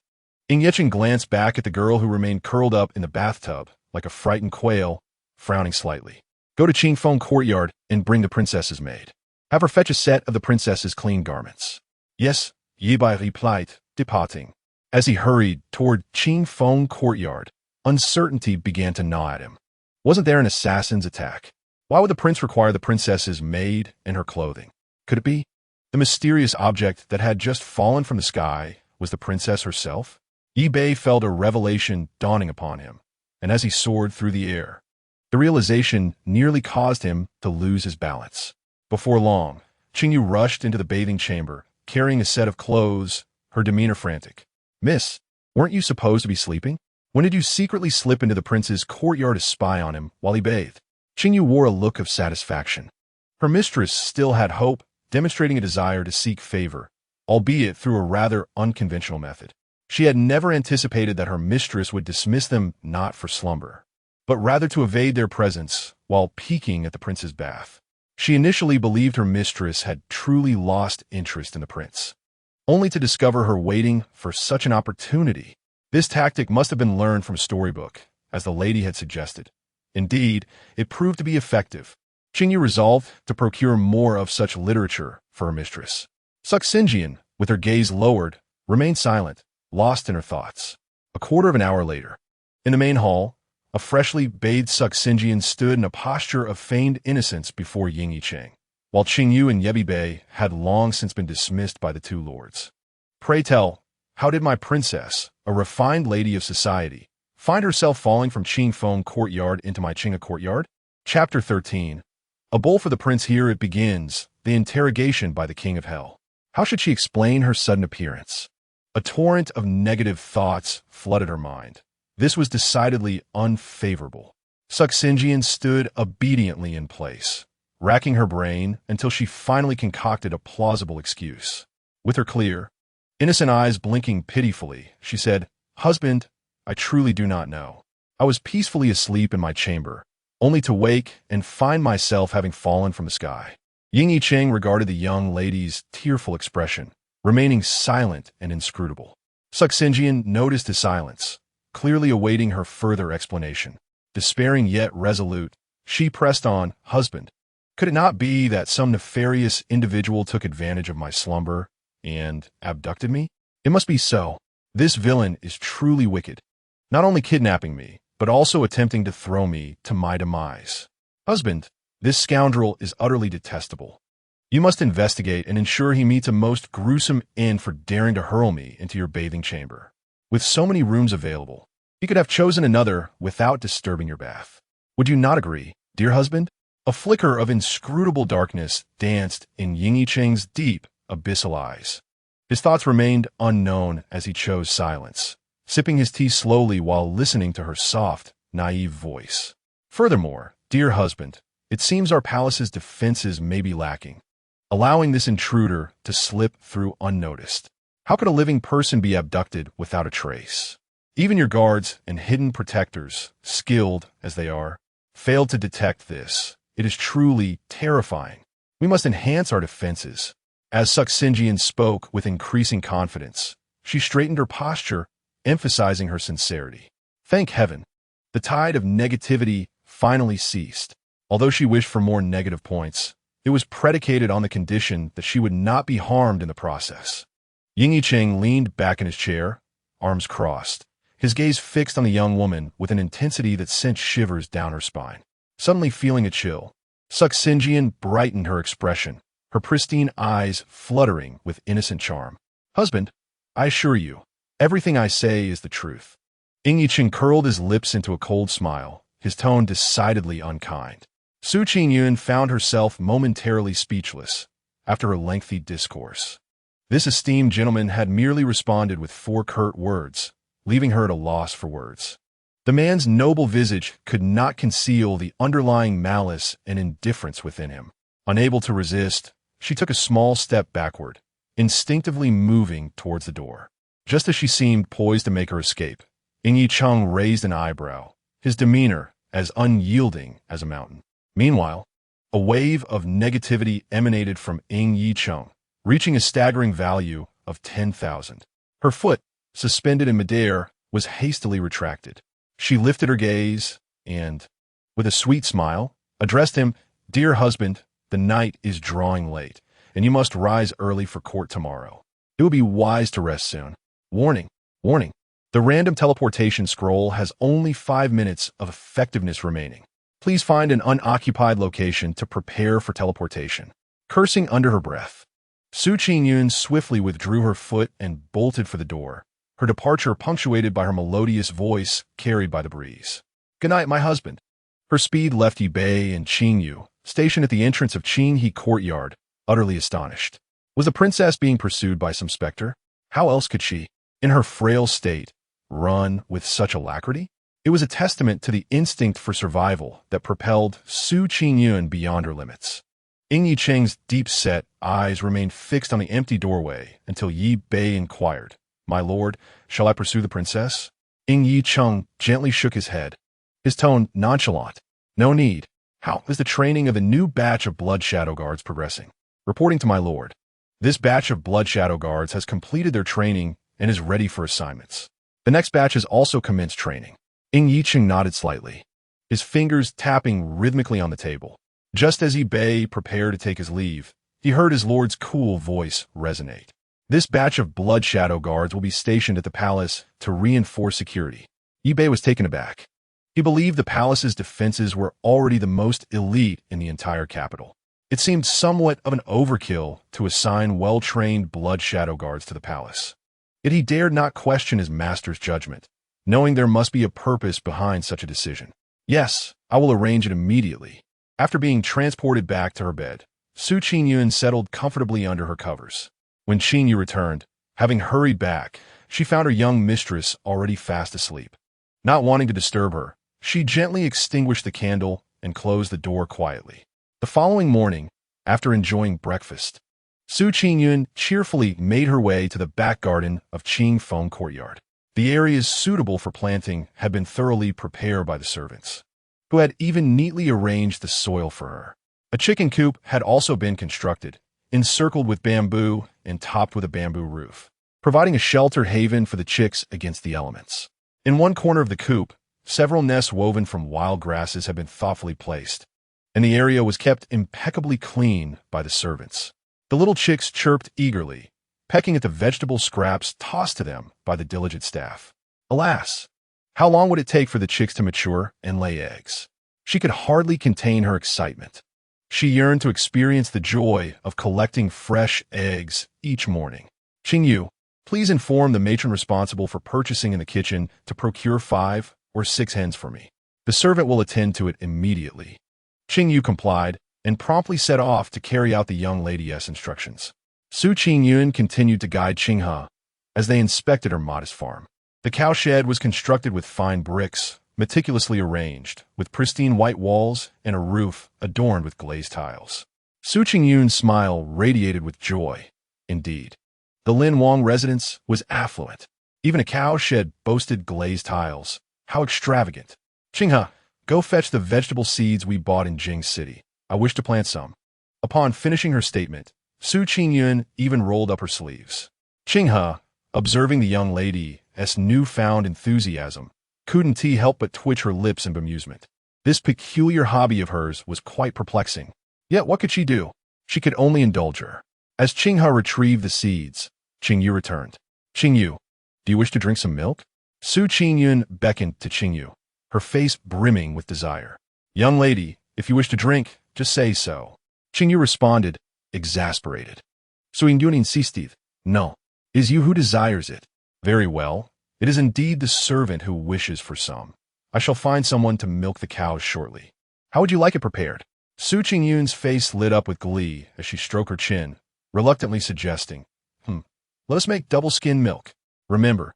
Qingyun glanced back at the girl who remained curled up in the bathtub, like a frightened quail, frowning slightly. "Go to Qingfeng courtyard and bring the princess's maid. Have her fetch a set of the princess's clean garments." "Yes," Yi Bei replied, departing. As he hurried toward Qingfeng courtyard, uncertainty began to gnaw at him. Wasn't there an assassin's attack? Why would the prince require the princess's maid and her clothing? Could it be the mysterious object that had just fallen from the sky was the princess herself? Yi Bei felt a revelation dawning upon him, and as he soared through the air, the realization nearly caused him to lose his balance. Before long, Qingyun rushed into the bathing chamber, carrying a set of clothes, her demeanor frantic. "Miss, weren't you supposed to be sleeping? When did you secretly slip into the prince's courtyard to spy on him while he bathed?" Qingyun wore a look of satisfaction. Her mistress still had hope, demonstrating a desire to seek favor, albeit through a rather unconventional method. She had never anticipated that her mistress would dismiss them not for slumber, but rather to evade their presence while peeking at the prince's bath. She initially believed her mistress had truly lost interest in the prince, only to discover her waiting for such an opportunity. This tactic must have been learned from a storybook, as the lady had suggested. Indeed, it proved to be effective. Qingyun resolved to procure more of such literature for her mistress. Qingyun, with her gaze lowered, remained silent, lost in her thoughts. A quarter of an hour later, in the main hall, a freshly bathed Qingyun stood in a posture of feigned innocence before Qingyun, while Qingyu and Yi Bei had long since been dismissed by the two lords. "Pray tell, how did my princess, a refined lady of society, find herself falling from Qingfeng courtyard into my Qinga courtyard?" Chapter 13. A bowl for the prince. Here it begins, the interrogation by the king of hell. How should she explain her sudden appearance? A torrent of negative thoughts flooded her mind. This was decidedly unfavorable. Qingyun stood obediently in place, racking her brain until she finally concocted a plausible excuse. With her clear, innocent eyes blinking pitifully, she said, "Husband, I truly do not know. I was peacefully asleep in my chamber, only to wake and find myself having fallen from the sky." Qingyun regarded the young lady's tearful expression, remaining silent and inscrutable. Qingyun noticed the silence, clearly awaiting her further explanation. Despairing yet resolute, she pressed on, "Husband, could it not be that some nefarious individual took advantage of my slumber and abducted me? It must be so. This villain is truly wicked, not only kidnapping me, but also attempting to throw me to my demise. Husband, this scoundrel is utterly detestable. You must investigate and ensure he meets a most gruesome end for daring to hurl me into your bathing chamber. With so many rooms available, you could have chosen another without disturbing your bath. Would you not agree, dear husband?" A flicker of inscrutable darkness danced in Qingyun's deep, abyssal eyes. His thoughts remained unknown as he chose silence, sipping his tea slowly while listening to her soft, naive voice. "Furthermore, dear husband, it seems our palace's defenses may be lacking, allowing this intruder to slip through unnoticed. How could a living person be abducted without a trace? Even your guards and hidden protectors, skilled as they are, failed to detect this. It is truly terrifying. We must enhance our defenses." As Qingyun spoke with increasing confidence, she straightened her posture, emphasizing her sincerity. Thank heaven, the tide of negativity finally ceased. Although she wished for more negative points, it was predicated on the condition that she would not be harmed in the process. Qingyun leaned back in his chair, arms crossed, his gaze fixed on the young woman with an intensity that sent shivers down her spine. Suddenly feeling a chill, Qingyun brightened her expression, her pristine eyes fluttering with innocent charm. "Husband, I assure you, everything I say is the truth." Qingyun curled his lips into a cold smile, his tone decidedly unkind. Qingyun found herself momentarily speechless after her lengthy discourse. This esteemed gentleman had merely responded with 4 curt words, leaving her at a loss for words. The man's noble visage could not conceal the underlying malice and indifference within him. Unable to resist, she took a small step backward, instinctively moving towards the door. Just as she seemed poised to make her escape, Qingyun raised an eyebrow, his demeanor as unyielding as a mountain. Meanwhile, a wave of negativity emanated from Ying Yicheng, reaching a staggering value of 10,000. Her foot, suspended in midair, was hastily retracted. She lifted her gaze and, with a sweet smile, addressed him, "Dear husband, the night is drawing late, and you must rise early for court tomorrow. It would be wise to rest soon. Warning, warning. The random teleportation scroll has only 5 minutes of effectiveness remaining. Please find an unoccupied location to prepare for teleportation." Cursing under her breath, Su Qingyun swiftly withdrew her foot and bolted for the door, her departure punctuated by her melodious voice carried by the breeze. "Good night, my husband." Her speed left Yi Bei and Qingyu, stationed at the entrance of Qinghe courtyard, utterly astonished. Was the princess being pursued by some specter? How else could she, in her frail state, run with such alacrity? It was a testament to the instinct for survival that propelled Su Qingyun beyond her limits. Ying Yicheng's deep-set eyes remained fixed on the empty doorway until Yi Bei inquired, "My lord, shall I pursue the princess?" Ying Yicheng gently shook his head, his tone nonchalant. "No need. How is the training of the new batch of Blood Shadow Guards progressing?" "Reporting to my lord. This batch of Blood Shadow Guards has completed their training and is ready for assignments. The next batch has also commenced training." Ying Yicheng nodded slightly, his fingers tapping rhythmically on the table. Just as Yi Bei prepared to take his leave, he heard his lord's cool voice resonate. "This batch of Blood Shadow Guards will be stationed at the palace to reinforce security." Yi Bei was taken aback. He believed the palace's defenses were already the most elite in the entire capital. It seemed somewhat of an overkill to assign well-trained Blood Shadow Guards to the palace. Yet he dared not question his master's judgment, knowing there must be a purpose behind such a decision. "Yes, I will arrange it immediately." After being transported back to her bed, Su Qingyun settled comfortably under her covers. When Qingyu returned, having hurried back, she found her young mistress already fast asleep. Not wanting to disturb her, she gently extinguished the candle and closed the door quietly. The following morning, after enjoying breakfast, Su Qingyun cheerfully made her way to the back garden of Qingfeng Courtyard. The areas suitable for planting had been thoroughly prepared by the servants, who had even neatly arranged the soil for her. A chicken coop had also been constructed, encircled with bamboo and topped with a bamboo roof, providing a shelter haven for the chicks against the elements. In one corner of the coop, several nests woven from wild grasses had been thoughtfully placed, and the area was kept impeccably clean by the servants. The little chicks chirped eagerly, pecking at the vegetable scraps tossed to them by the diligent staff. Alas! How long would it take for the chicks to mature and lay eggs? She could hardly contain her excitement. She yearned to experience the joy of collecting fresh eggs each morning. "Qingyu, please inform the matron responsible for purchasing in the kitchen to procure 5 or 6 hens for me. The servant will attend to it immediately." Qingyu complied and promptly set off to carry out the young lady's instructions. Su Qingyun continued to guide Qinghe as they inspected her modest farm. The cowshed was constructed with fine bricks, meticulously arranged, with pristine white walls and a roof adorned with glazed tiles. Su Qingyun's smile radiated with joy. Indeed, the Lin Wang residence was affluent. Even a cowshed boasted glazed tiles. How extravagant! "Qinghe, go fetch the vegetable seeds we bought in Jing City. I wish to plant some." Upon finishing her statement, Su Qingyun even rolled up her sleeves. Qinghe, observing the young lady's newfound enthusiasm, couldn't help but twitch her lips in bemusement. This peculiar hobby of hers was quite perplexing. Yet what could she do? She could only indulge her. As Qinghe retrieved the seeds, Qingyu returned. "Qingyu, do you wish to drink some milk?" Su Qingyun beckoned to Qingyu, her face brimming with desire. "Young lady, if you wish to drink, just say so." Qingyu responded, exasperated. Su Ying insisted, "No, it is you who desires it." "Very well. It is indeed the servant who wishes for some. I shall find someone to milk the cows shortly. How would you like it prepared?" Su Qingyun's face lit up with glee as she stroked her chin, reluctantly suggesting, "Let us make double-skim milk. Remember,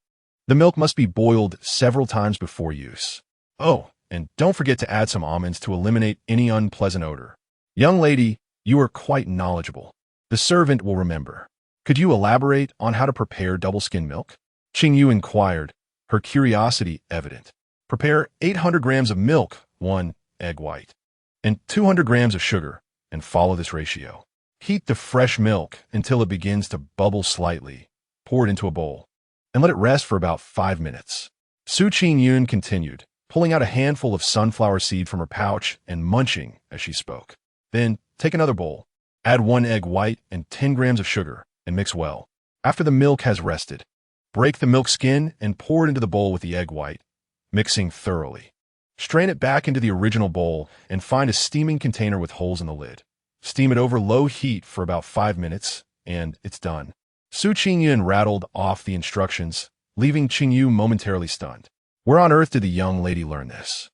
the milk must be boiled several times before use. Oh, and don't forget to add some almonds to eliminate any unpleasant odor." "Young lady, you are quite knowledgeable. The servant will remember. Could you elaborate on how to prepare double-skim milk?" Qingyu inquired, her curiosity evident. "Prepare 800 grams of milk, 1 egg white." and 200 grams of sugar, and follow this ratio. Heat the fresh milk until it begins to bubble slightly. Pour it into a bowl, and let it rest for about 5 minutes. Qingyun continued, pulling out a handful of sunflower seed from her pouch and munching as she spoke. Then, take another bowl. Add 1 egg white and 10 grams of sugar, and mix well. After the milk has rested, break the milk skin and pour it into the bowl with the egg white, mixing thoroughly. Strain it back into the original bowl and find a steaming container with holes in the lid. Steam it over low heat for about 5 minutes, and it's done. Qingyun rattled off the instructions, leaving Qingyu momentarily stunned. Where on earth did the young lady learn this?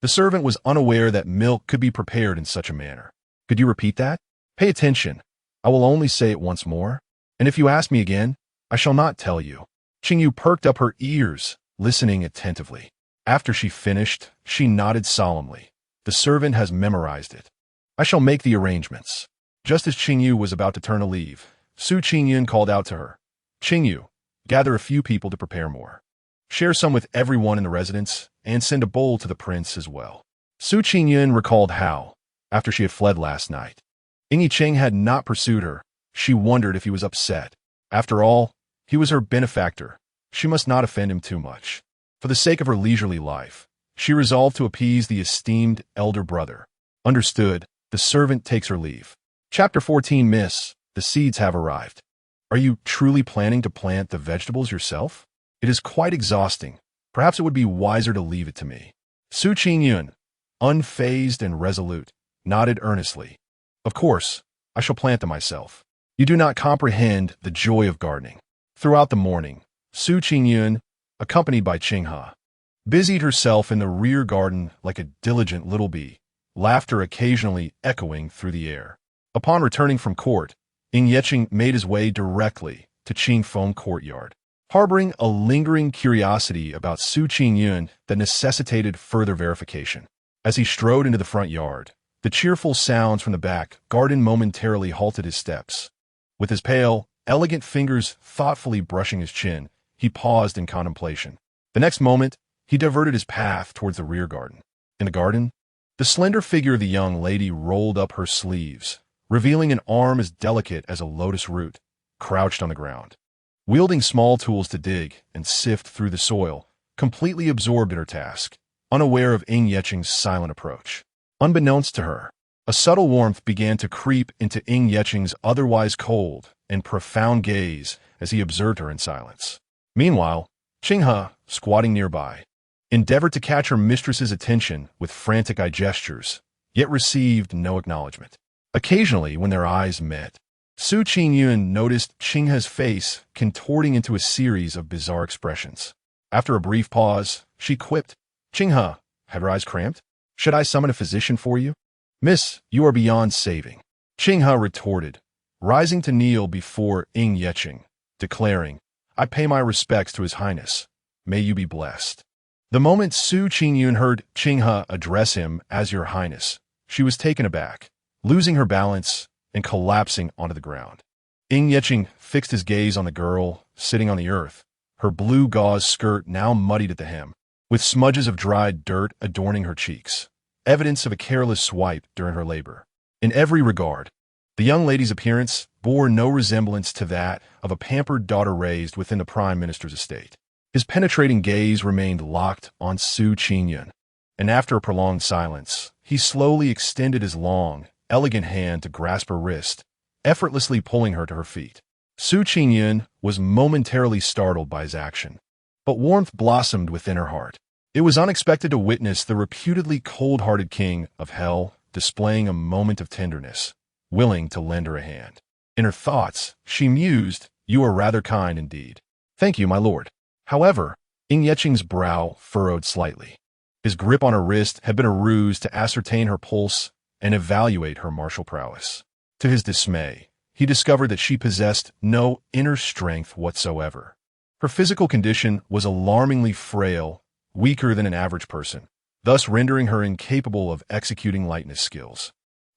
The servant was unaware that milk could be prepared in such a manner. Could you repeat that? Pay attention. I will only say it once more, and if you ask me again, I shall not tell you. Qingyu perked up her ears, listening attentively. After she finished, she nodded solemnly. The servant has memorized it. I shall make the arrangements. Just as Qingyu was about to turn to leave, Qingyun called out to her. Qingyu, gather a few people to prepare more. Share some with everyone in the residence, and send a bowl to the prince as well. Qingyun recalled how, after she had fled last night, Ying had not pursued her. She wondered if he was upset. After all, he was her benefactor. She must not offend him too much. For the sake of her leisurely life, she resolved to appease the esteemed elder brother. Understood, the servant takes her leave. Chapter 14. Miss, the seeds have arrived. Are you truly planning to plant the vegetables yourself? It is quite exhausting. Perhaps it would be wiser to leave it to me. Qingyun, unfazed and resolute, nodded earnestly. Of course, I shall plant them myself. You do not comprehend the joy of gardening. Throughout the morning, Qingyun, accompanied by Qinghe, busied herself in the rear garden like a diligent little bee, laughter occasionally echoing through the air. Upon returning from court, Ying made his way directly to Qingfeng courtyard, harboring a lingering curiosity about Qingyun that necessitated further verification. As he strode into the front yard, the cheerful sounds from the back garden momentarily halted his steps. With his pale, elegant fingers thoughtfully brushing his chin, he paused in contemplation. The next moment, he diverted his path towards the rear garden. In the garden, the slender figure of the young lady rolled up her sleeves, revealing an arm as delicate as a lotus root, crouched on the ground. Wielding small tools to dig and sift through the soil, completely absorbed in her task, unaware of Ying's silent approach. Unbeknownst to her, a subtle warmth began to creep into Ying's otherwise cold and profound gaze as he observed her in silence. Meanwhile, Qinghe, squatting nearby, endeavored to catch her mistress's attention with frantic eye gestures, yet received no acknowledgement. Occasionally, when their eyes met, Qingyun noticed Qinghe's face contorting into a series of bizarre expressions. After a brief pause, she quipped, Qinghe, have your eyes cramped? Should I summon a physician for you? Miss, you are beyond saving. Qinghe retorted, rising to kneel before Ying, declaring, I pay my respects to His Highness. May you be blessed. The moment Qingyun heard Qinghe address him as Your Highness, she was taken aback, losing her balance and collapsing onto the ground. Ying fixed his gaze on the girl sitting on the earth, her blue gauze skirt now muddied at the hem, with smudges of dried dirt adorning her cheeks, evidence of a careless swipe during her labor. In every regard, the young lady's appearance bore no resemblance to that of a pampered daughter raised within the Prime Minister's estate. His penetrating gaze remained locked on Qingyun, and after a prolonged silence, he slowly extended his long, elegant hand to grasp her wrist, effortlessly pulling her to her feet. Qingyun was momentarily startled by his action, but warmth blossomed within her heart. It was unexpected to witness the reputedly cold-hearted king of hell displaying a moment of tenderness, willing to lend her a hand. In her thoughts, she mused, You are rather kind indeed. Thank you, my lord. However, Ying's brow furrowed slightly. His grip on her wrist had been a ruse to ascertain her pulse and evaluate her martial prowess. To his dismay, he discovered that she possessed no inner strength whatsoever. Her physical condition was alarmingly frail, weaker than an average person, thus rendering her incapable of executing lightness skills.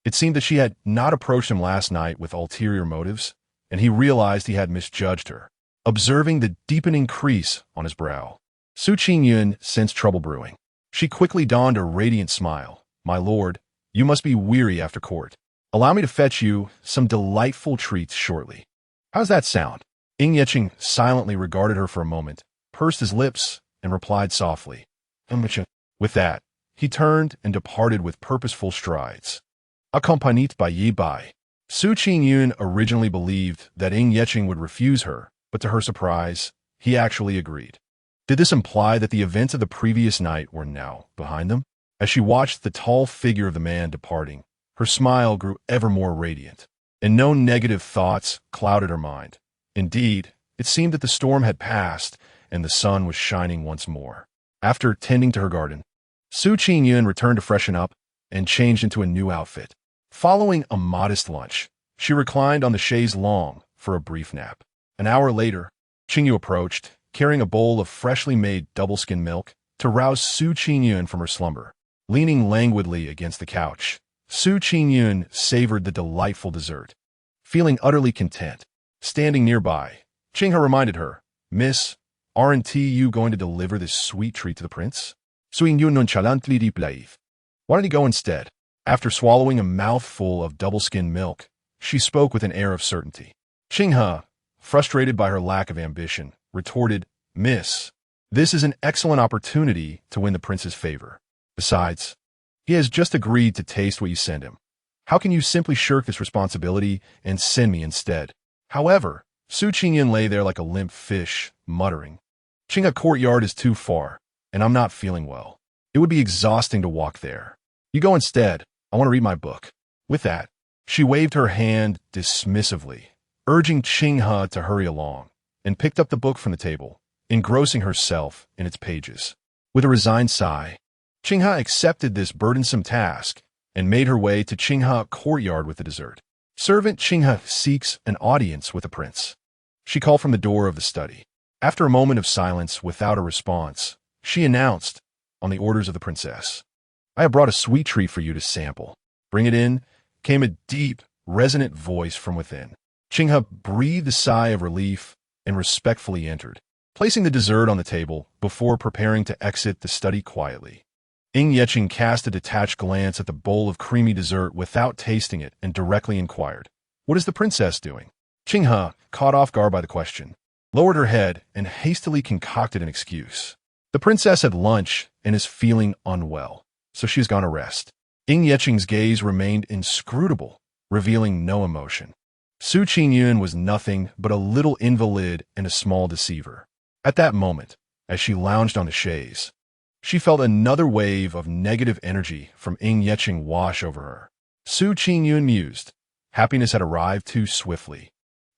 It seemed that she had not approached him last night with ulterior motives, and he realized he had misjudged her, observing the deepening crease on his brow. Qingyun sensed trouble brewing. She quickly donned a radiant smile. My lord, You must be weary after court. Allow me to fetch you some delightful treats shortly. How's that sound? Qingyun silently regarded her for a moment, pursed his lips, and replied softly. With that, he turned and departed with purposeful strides. Accompanied by Yi Bai. Su Qingyun originally believed that Qingyun would refuse her, but to her surprise, he actually agreed. Did this imply that the events of the previous night were now behind them? As she watched the tall figure of the man departing, her smile grew ever more radiant, and no negative thoughts clouded her mind. Indeed, it seemed that the storm had passed and the sun was shining once more. After tending to her garden, Su Qingyun returned to freshen up and changed into a new outfit. Following a modest lunch, she reclined on the chaise longue for a brief nap. An hour later, Qingyun approached, carrying a bowl of freshly made double-skim milk to rouse Su Qingyun from her slumber. Leaning languidly against the couch, Su Qingyun savored the delightful dessert. Feeling utterly content, standing nearby, Qinghe reminded her, "Miss, aren't you going to deliver this sweet treat to the prince?" Why don't you go instead? After swallowing a mouthful of double-skinned milk, she spoke with an air of certainty. Qinghe, frustrated by her lack of ambition, retorted, "Miss, this is an excellent opportunity to win the prince's favor. Besides, he has just agreed to taste what you send him. How can you simply shirk this responsibility and send me instead?" However, Su Qingyun lay there like a limp fish, muttering, "Qinghe courtyard is too far, and I'm not feeling well. It would be exhausting to walk there. You go instead. I want to read my book." With that, she waved her hand dismissively, urging Qinghe to hurry along, and picked up the book from the table, engrossing herself in its pages. With a resigned sigh, Qinghe accepted this burdensome task and made her way to Qinghe courtyard with the dessert. Servant Qinghe seeks an audience with the prince. She called from the door of the study. After a moment of silence without a response, she announced, on the orders of the princess, "I have brought a sweet treat for you to sample." "Bring it in," came a deep, resonant voice from within. Qinghe breathed a sigh of relief and respectfully entered, placing the dessert on the table before preparing to exit the study quietly. Qingyun cast a detached glance at the bowl of creamy dessert without tasting it and directly inquired, "What is the princess doing?" Qinghe, caught off guard by the question, lowered her head and hastily concocted an excuse. The princess had lunch and is feeling unwell, so she's gone to rest. Qingyun's gaze remained inscrutable, revealing no emotion. Su Qingyun was nothing but a little invalid and a small deceiver. At that moment, as she lounged on the chaise, she felt another wave of negative energy from Qingyun wash over her. Su Qingyun mused. Happiness had arrived too swiftly.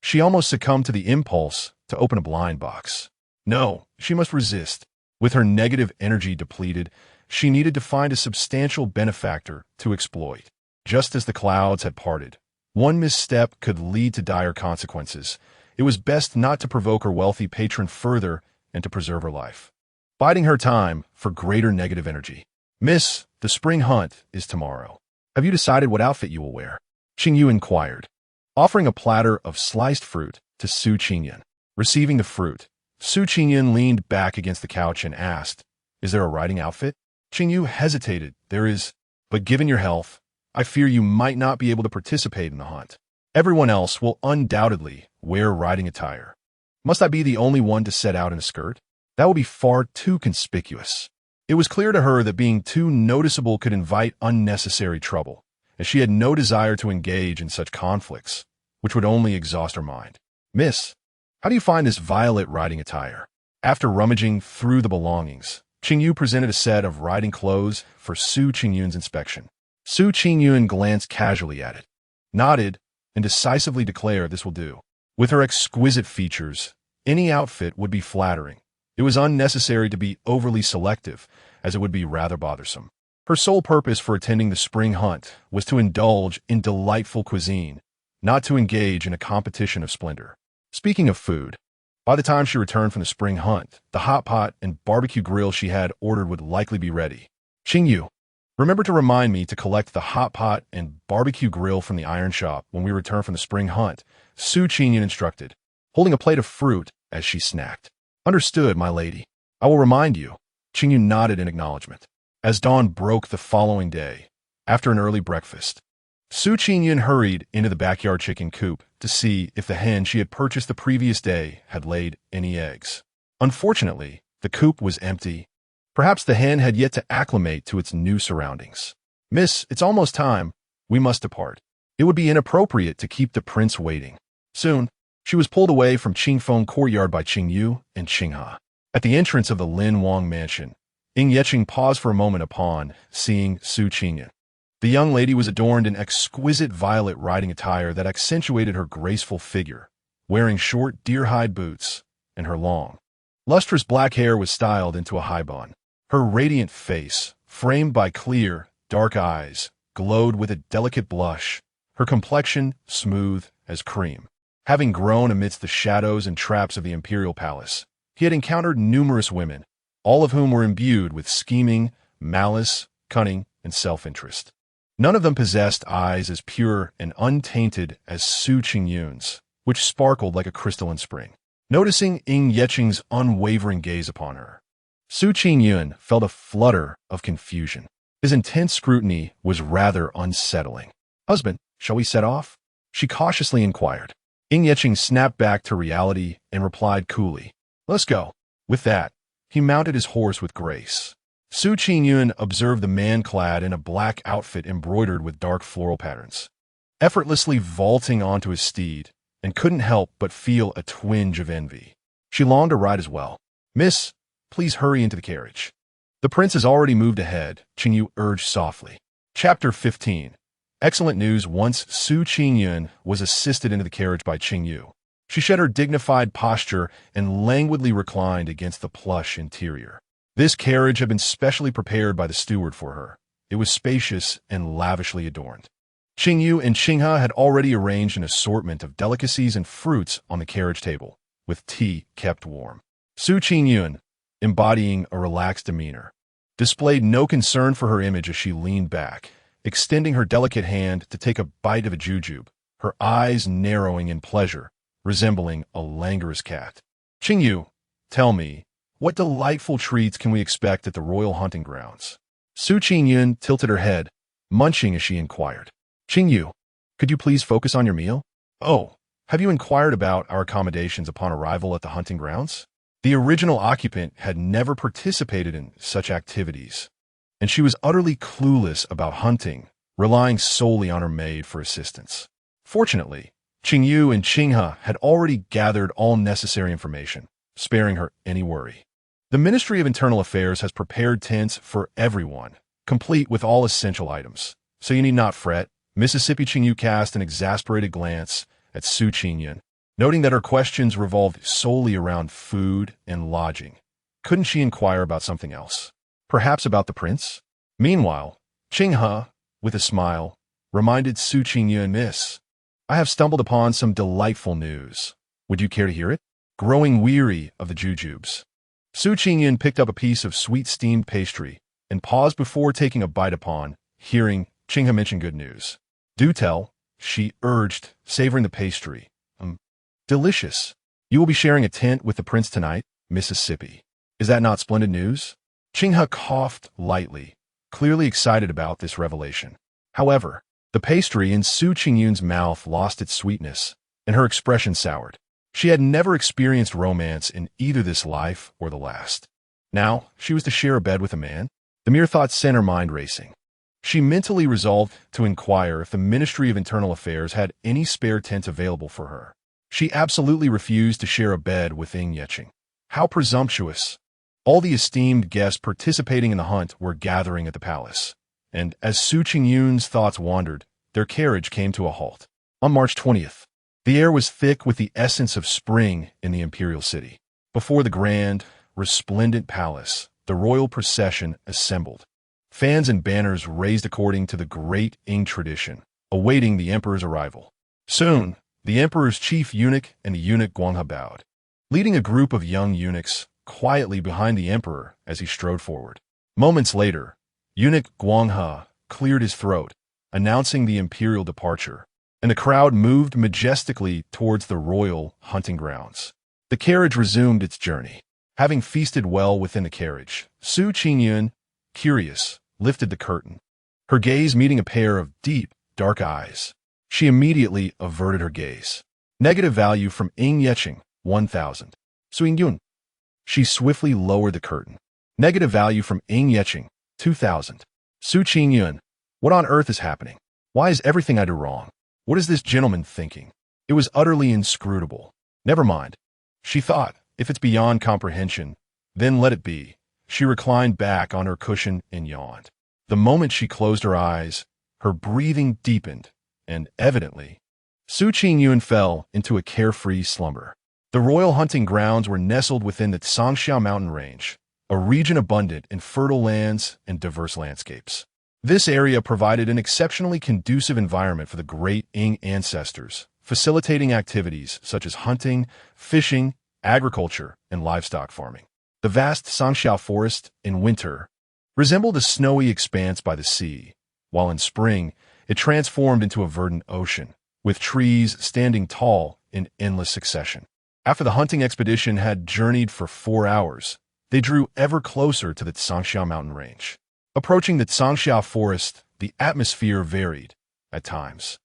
She almost succumbed to the impulse to open a blind box. No, she must resist. With her negative energy depleted, she needed to find a substantial benefactor to exploit. Just as the clouds had parted, one misstep could lead to dire consequences. It was best not to provoke her wealthy patron further and to preserve her life. Biding her time for greater negative energy. "Miss, the spring hunt is tomorrow. Have you decided what outfit you will wear?" Qingyun inquired, offering a platter of sliced fruit to Su Qingyun. Receiving the fruit, Su Qingyun leaned back against the couch and asked, "Is there a riding outfit?" Qingyun hesitated. "There is, but given your health, I fear you might not be able to participate in the hunt. Everyone else will undoubtedly wear riding attire. Must I be the only one to set out in a skirt? That would be far too conspicuous." It was clear to her that being too noticeable could invite unnecessary trouble, as she had no desire to engage in such conflicts, which would only exhaust her mind. "Miss, how do you find this violet riding attire?" After rummaging through the belongings, Qingyun presented a set of riding clothes for Su Qingyun's inspection. Su Qingyun glanced casually at it, nodded, and decisively declared this will do. With her exquisite features, any outfit would be flattering. It was unnecessary to be overly selective, as it would be rather bothersome. Her sole purpose for attending the spring hunt was to indulge in delightful cuisine, not to engage in a competition of splendor. Speaking of food, by the time she returned from the spring hunt, the hot pot and barbecue grill she had ordered would likely be ready. "Qingyun, remember to remind me to collect the hot pot and barbecue grill from the iron shop when we return from the spring hunt," Su Qingyun instructed, holding a plate of fruit as she snacked. "Understood, my lady. I will remind you." Qingyun nodded in acknowledgement. As dawn broke the following day, After an early breakfast, Su Qingyun hurried into the backyard chicken coop to see if the hen she had purchased the previous day had laid any eggs. Unfortunately, the coop was empty. Perhaps the hen had yet to acclimate to its new surroundings. "Miss, it's almost time. We must depart. It would be inappropriate to keep the prince waiting." Soon, she was pulled away from Qingfeng courtyard by Qingyu and Qinghe. At the entrance of the Lin Wang mansion, Ying Yeqing paused for a moment upon seeing Su Qingyun. The young lady was adorned in exquisite violet riding attire that accentuated her graceful figure, wearing short deer-hide boots, and her long, lustrous black hair was styled into a high bun. Her radiant face, framed by clear, dark eyes, glowed with a delicate blush, her complexion smooth as cream. Having grown amidst the shadows and traps of the imperial palace, he had encountered numerous women, all of whom were imbued with scheming, malice, cunning, and self-interest. None of them possessed eyes as pure and untainted as Su Qingyun's, which sparkled like a crystalline spring. Noticing Ying Yeqing's unwavering gaze upon her, Su Qingyun felt a flutter of confusion. His intense scrutiny was rather unsettling. "Husband, shall we set off?" she cautiously inquired. Ying Yeqing snapped back to reality and replied coolly, "Let's go." With that, he mounted his horse with grace. Su Qingyun observed the man clad in a black outfit embroidered with dark floral patterns, effortlessly vaulting onto his steed, and couldn't help but feel a twinge of envy. She longed to ride as well. "Miss, please hurry into the carriage." "The prince has already moved ahead," Qingyu urged softly. Chapter 15. Excellent news. Once Su Qingyun was assisted into the carriage by Qingyu, she shed her dignified posture and languidly reclined against the plush interior. This carriage had been specially prepared by the steward for her. It was spacious and lavishly adorned. Qingyu and Qinghe had already arranged an assortment of delicacies and fruits on the carriage table, with tea kept warm. Su Qingyun, embodying a relaxed demeanor, displayed no concern for her image as she leaned back, extending her delicate hand to take a bite of a jujube, her eyes narrowing in pleasure, resembling a languorous cat. "Qingyu, tell me, what delightful treats can we expect at the royal hunting grounds?" Su Qingyun tilted her head, munching as she inquired. "Qingyu, could you please focus on your meal? Oh, have you inquired about our accommodations upon arrival at the hunting grounds?" The original occupant had never participated in such activities, and she was utterly clueless about hunting, relying solely on her maid for assistance. Fortunately, Qingyu and Qinghe had already gathered all necessary information, sparing her any worry. The Ministry of Internal Affairs has prepared tents for everyone, complete with all essential items, so you need not fret. Mississippi Qingyu cast an exasperated glance at Su Qingyun, noting that her questions revolved solely around food and lodging. Couldn't she inquire about something else? Perhaps about the prince? Meanwhile, Qinghe, with a smile, reminded Su Qingyun, "Miss, I have stumbled upon some delightful news. Would you care to hear it?" Growing weary of the jujubes, Su Qingyun picked up a piece of sweet steamed pastry and paused before taking a bite upon hearing Qinghe mention good news. "Do tell," she urged, savoring the pastry. Delicious. You will be sharing a tent with the prince tonight, Mississippi. Is that not splendid news?" Qinghe coughed lightly, clearly excited about this revelation. However, the pastry in Su Qingyun's mouth lost its sweetness, and her expression soured. She had never experienced romance in either this life or the last. Now, she was to share a bed with a man? The mere thought sent her mind racing. She mentally resolved to inquire if the Ministry of Internal Affairs had any spare tents available for her. She absolutely refused to share a bed with Ying Yeqing. How presumptuous! All the esteemed guests participating in the hunt were gathering at the palace, and as Su Qingyun's thoughts wandered, their carriage came to a halt. On March 20th, the air was thick with the essence of spring in the imperial city. Before the grand, resplendent palace, the royal procession assembled. Fans and banners raised according to the great Ying tradition, awaiting the emperor's arrival. Soon, the emperor's chief eunuch and the eunuch Guanghe bowed, leading a group of young eunuchs quietly behind the emperor as he strode forward. Moments later, eunuch Guanghe cleared his throat, announcing the imperial departure, and the crowd moved majestically towards the royal hunting grounds. The carriage resumed its journey. Having feasted well within the carriage, Su Qingyun, curious, lifted the curtain. her gaze meeting a pair of deep, dark eyes. She immediately averted her gaze. Negative value from Qingyun, 1000. Qingyun. She swiftly lowered the curtain. Negative value from Qingyun, 2000. Qingyun. What on earth is happening? Why is everything I do wrong? What is this gentleman thinking? It was utterly inscrutable. Never mind. She thought, if it's beyond comprehension, then let it be. She reclined back on her cushion and yawned. The moment she closed her eyes, her breathing deepened, and evidently, Qingyun fell into a carefree slumber. The royal hunting grounds were nestled within the Zhangxiao mountain range, a region abundant in fertile lands and diverse landscapes. This area provided an exceptionally conducive environment for the great Qing ancestors, facilitating activities such as hunting, fishing, agriculture, and livestock farming. The vast Zhangxiao forest, in winter, resembled a snowy expanse by the sea, while in spring, it transformed into a verdant ocean, with trees standing tall in endless succession. After the hunting expedition had journeyed for 4 hours, they drew ever closer to the Zhangxiao mountain range. Approaching the Zhangxiao forest, the atmosphere varied, at times.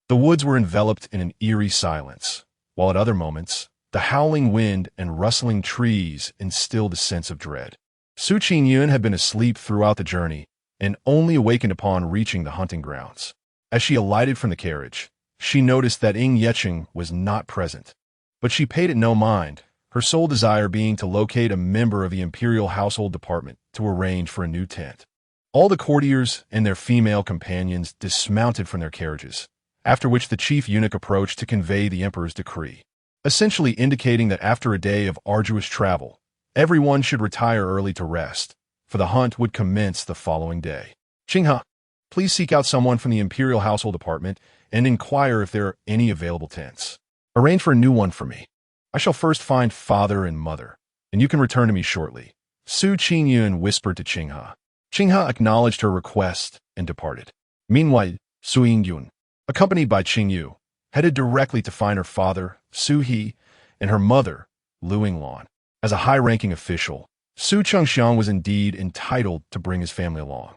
The woods were enveloped in an eerie silence, while at other moments, the howling wind and rustling trees instilled a sense of dread. Qingyun had been asleep throughout the journey and only awakened upon reaching the hunting grounds. As she alighted from the carriage, she noticed that Qingyun was not present, but she paid it no mind, her sole desire being to locate a member of the imperial household department to arrange for a new tent. All the courtiers and their female companions dismounted from their carriages, after which the chief eunuch approached to convey the emperor's decree, essentially indicating that after a day of arduous travel, everyone should retire early to rest, for the hunt would commence the following day. Qinghe, please seek out someone from the imperial household department and inquire if there are any available tents. Arrange for a new one for me. I shall first find father and mother, and you can return to me shortly. Qingyun whispered to Qinghe. Qinghe acknowledged her request and departed. Meanwhile, Qingyun, accompanied by Qingyu, headed directly to find her father, Su He, and her mother, Lu Yinglan. As a high-ranking official, Su Chengxiang was indeed entitled to bring his family along.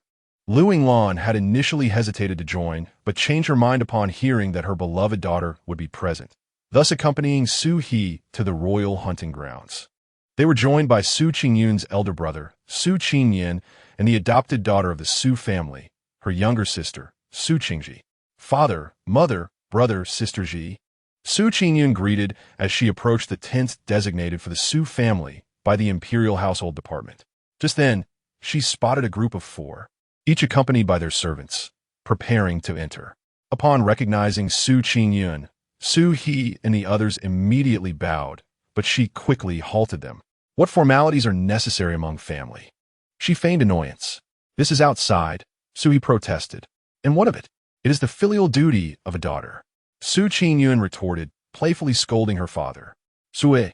Lu Yinglan had initially hesitated to join, but changed her mind upon hearing that her beloved daughter would be present, thus accompanying Su He to the royal hunting grounds. They were joined by Su Qingyun's elder brother, Su Qingyun, and the adopted daughter of the Su family, her younger sister, Su Qingji. Father, mother, brother, sister Ji. Su Qingyun greeted as she approached the tent designated for the Su family by the imperial household department. Just then, she spotted a group of 4, each accompanied by their servants, preparing to enter. Upon recognizing Su Qingyun, Su He and the others immediately bowed, but she quickly halted them. What formalities are necessary among family? She feigned annoyance. This is outside, Su He protested. And what of it? It is the filial duty of a daughter. Su Qingyun retorted, playfully scolding her father. Su He,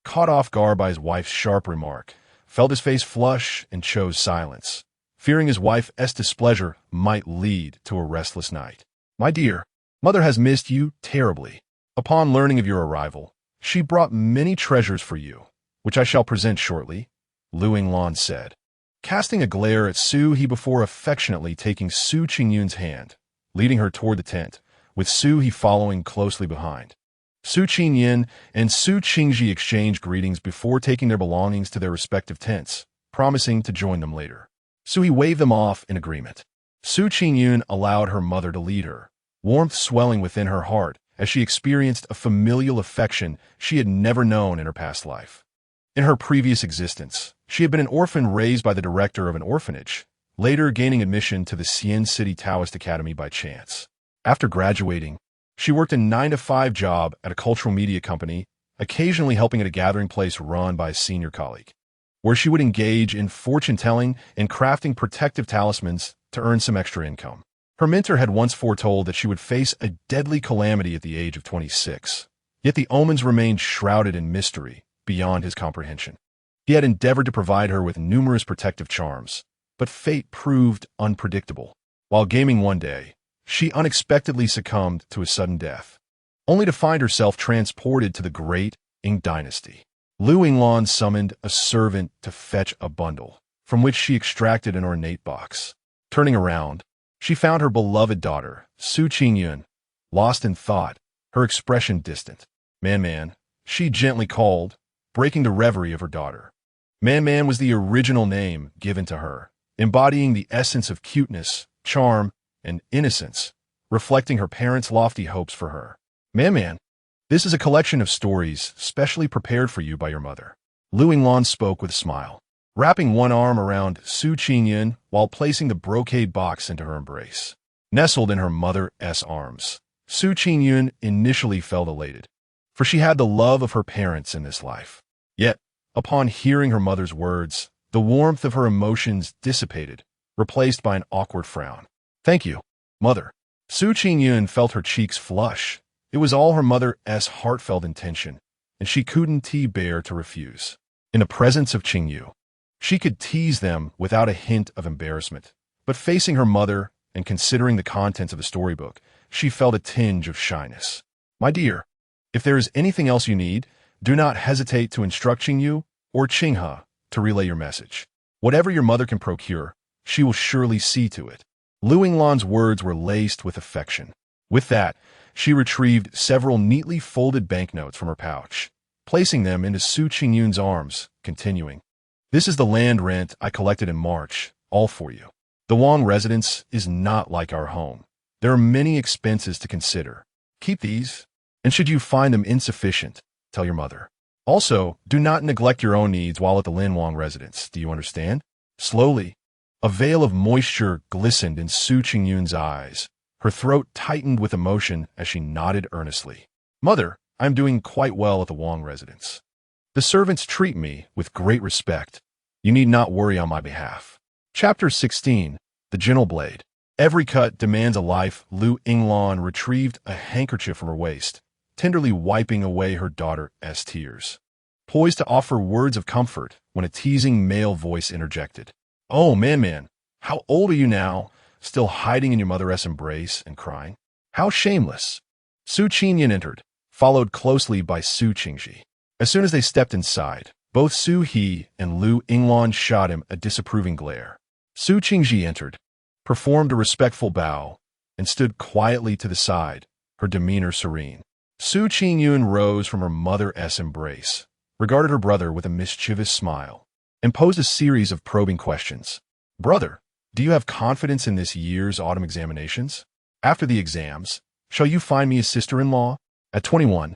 caught off guard by his wife's sharp remark, felt his face flush and chose silence, fearing his wife's displeasure might lead to a restless night. My dear, mother has missed you terribly. Upon learning of your arrival, she brought many treasures for you, which I shall present shortly, Lu Yinglan said, casting a glare at Su He before affectionately taking Su Qingyun's hand, leading her toward the tent, with Su He following closely behind. Su Qingyun and Su Qingji exchanged greetings before taking their belongings to their respective tents, promising to join them later. Su He waved them off in agreement. Su Qingyun allowed her mother to lead her, warmth swelling within her heart as she experienced a familial affection she had never known in her past life. In her previous existence, she had been an orphan raised by the director of an orphanage, later gaining admission to the Xian City Taoist Academy by chance. After graduating, she worked a 9-to-5 job at a cultural media company, occasionally helping at a gathering place run by a senior colleague, where she would engage in fortune-telling and crafting protective talismans to earn some extra income. Her mentor had once foretold that she would face a deadly calamity at the age of 26, yet the omens remained shrouded in mystery beyond his comprehension. He had endeavored to provide her with numerous protective charms, but fate proved unpredictable. While gaming one day, she unexpectedly succumbed to a sudden death, only to find herself transported to the great Qing dynasty. Lu Yinglan summoned a servant to fetch a bundle, from which she extracted an ornate box. Turning around, She found her beloved daughter, Su Qingyun, lost in thought, her expression distant. Man, she gently called, breaking the reverie of her daughter. Man was the original name given to her, embodying the essence of cuteness, charm, and innocence, reflecting her parents' lofty hopes for her. Man, this is a collection of stories specially prepared for you by your mother. Lu Yinglan spoke with a smile, wrapping one arm around Su Qingyun while placing the brocade box into her embrace. Nestled in her mother's arms, Su Qingyun initially felt elated, for she had the love of her parents in this life. Yet, upon hearing her mother's words, the warmth of her emotions dissipated, replaced by an awkward frown. "Thank you, Mother." Su Qingyun felt her cheeks flush. It was all her mother's heartfelt intention, and she couldn't bear to refuse. In the presence of Qingyu, she could tease them without a hint of embarrassment, but facing her mother and considering the contents of the storybook, she felt a tinge of shyness. "My dear, if there is anything else you need, do not hesitate to instruct Qingyu or Qinghe to relay your message. Whatever your mother can procure, she will surely see to it." Lu Yinglan's words were laced with affection. With that, she retrieved several neatly folded banknotes from her pouch, placing them into Su Qingyun's arms, continuing, "This is the land rent I collected in March, all for you. The Wang residence is not like our home. There are many expenses to consider. Keep these, and should you find them insufficient, tell your mother. Also, do not neglect your own needs while at the Lin Wang residence. Do you understand?" Slowly, a veil of moisture glistened in Su Qingyun's eyes. Her throat tightened with emotion as she nodded earnestly. "Mother, I am doing quite well at the Wang residence. The servants treat me with great respect. You need not worry on my behalf." Chapter 16. The Gentle Blade. Every cut demands a life. Lu Yinglan retrieved a handkerchief from her waist, tenderly wiping away her daughter's tears. Poised to offer words of comfort when a teasing male voice interjected. "Oh, man, how old are you now? Still hiding in your mother's embrace and crying? How shameless." Su Qingyun entered, followed closely by Su Qingji. As soon as they stepped inside, both Su He and Lu Yinglan shot him a disapproving glare. Su Qingji entered, performed a respectful bow, and stood quietly to the side, her demeanor serene. Su Qingyun rose from her mother's embrace, regarded her brother with a mischievous smile, and posed a series of probing questions. "Brother, do you have confidence in this year's autumn examinations? After the exams, shall you find me a sister-in-law?" At 21,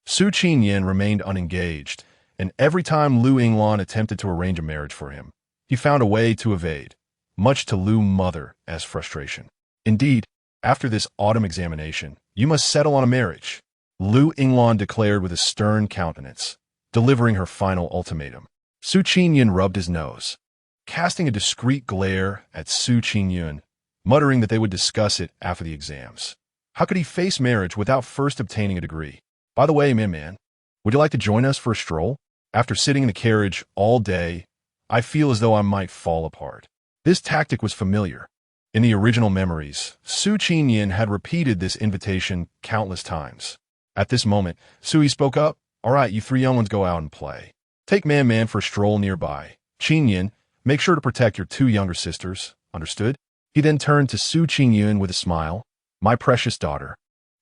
Su Qingyun remained unengaged, and every time Lu Yinglan attempted to arrange a marriage for him, he found a way to evade, much to Lu's mother's frustration. "Indeed, after this autumn examination, you must settle on a marriage," Lu Yinglan declared with a stern countenance, delivering her final ultimatum. Su Qingyun rubbed his nose, casting a discreet glare at Su Qingyun, muttering that they would discuss it after the exams. How could he face marriage without first obtaining a degree? "By the way, man, would you like to join us for a stroll? After sitting in the carriage all day, I feel as though I might fall apart." This tactic was familiar. In the original memories, Su Qingyun had repeated this invitation countless times. At this moment, Sui spoke up. "All right, you three young ones go out and play. Take man for a stroll nearby. Qingyun, make sure to protect your two younger sisters. Understood?" He then turned to Su Qingyun with a smile. "My precious daughter,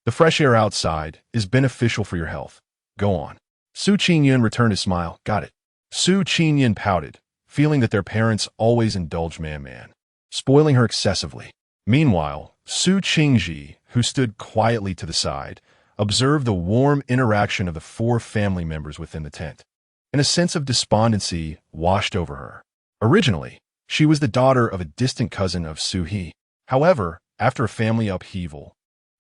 the fresh air outside is beneficial for your health. Go on." Su Qingyun returned his smile. "Got it." Su Qingyun pouted, feeling that their parents always indulged man, spoiling her excessively. Meanwhile, Su Qingji, who stood quietly to the side, observed the warm interaction of the four family members within the tent, and a sense of despondency washed over her. Originally, she was the daughter of a distant cousin of Su He. However, after a family upheaval,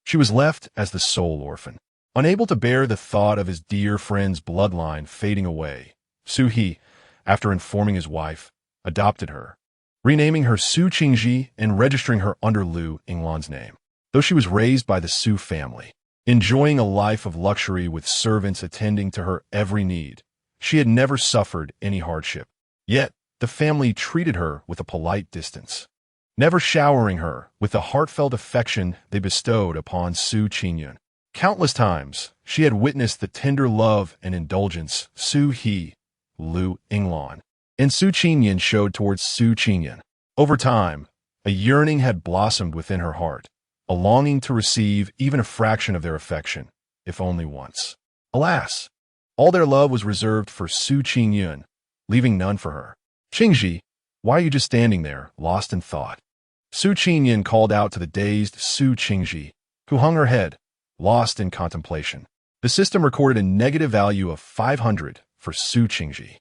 she was left as the sole orphan. Unable to bear the thought of his dear friend's bloodline fading away, Su He, after informing his wife, adopted her, renaming her Su Qingji and registering her under Lu Yinglan's name. Though she was raised by the Su family, enjoying a life of luxury with servants attending to her every need, she had never suffered any hardship. Yet, the family treated her with a polite distance, never showering her with the heartfelt affection they bestowed upon Su Qingyun. Countless times, she had witnessed the tender love and indulgence Su He, Lu Yinglan, and Su Qingyun showed towards Su Qingyun. Over time, A yearning had blossomed within her heart, a longing to receive even a fraction of their affection, if only once. Alas, all their love was reserved for Su Qingyun, leaving none for her. "Qingji, why are you just standing there, lost in thought?" Su Qingyun called out to the dazed Su Qingji, who hung her head, lost in contemplation. The system recorded a negative value of 500 for Su Qingji.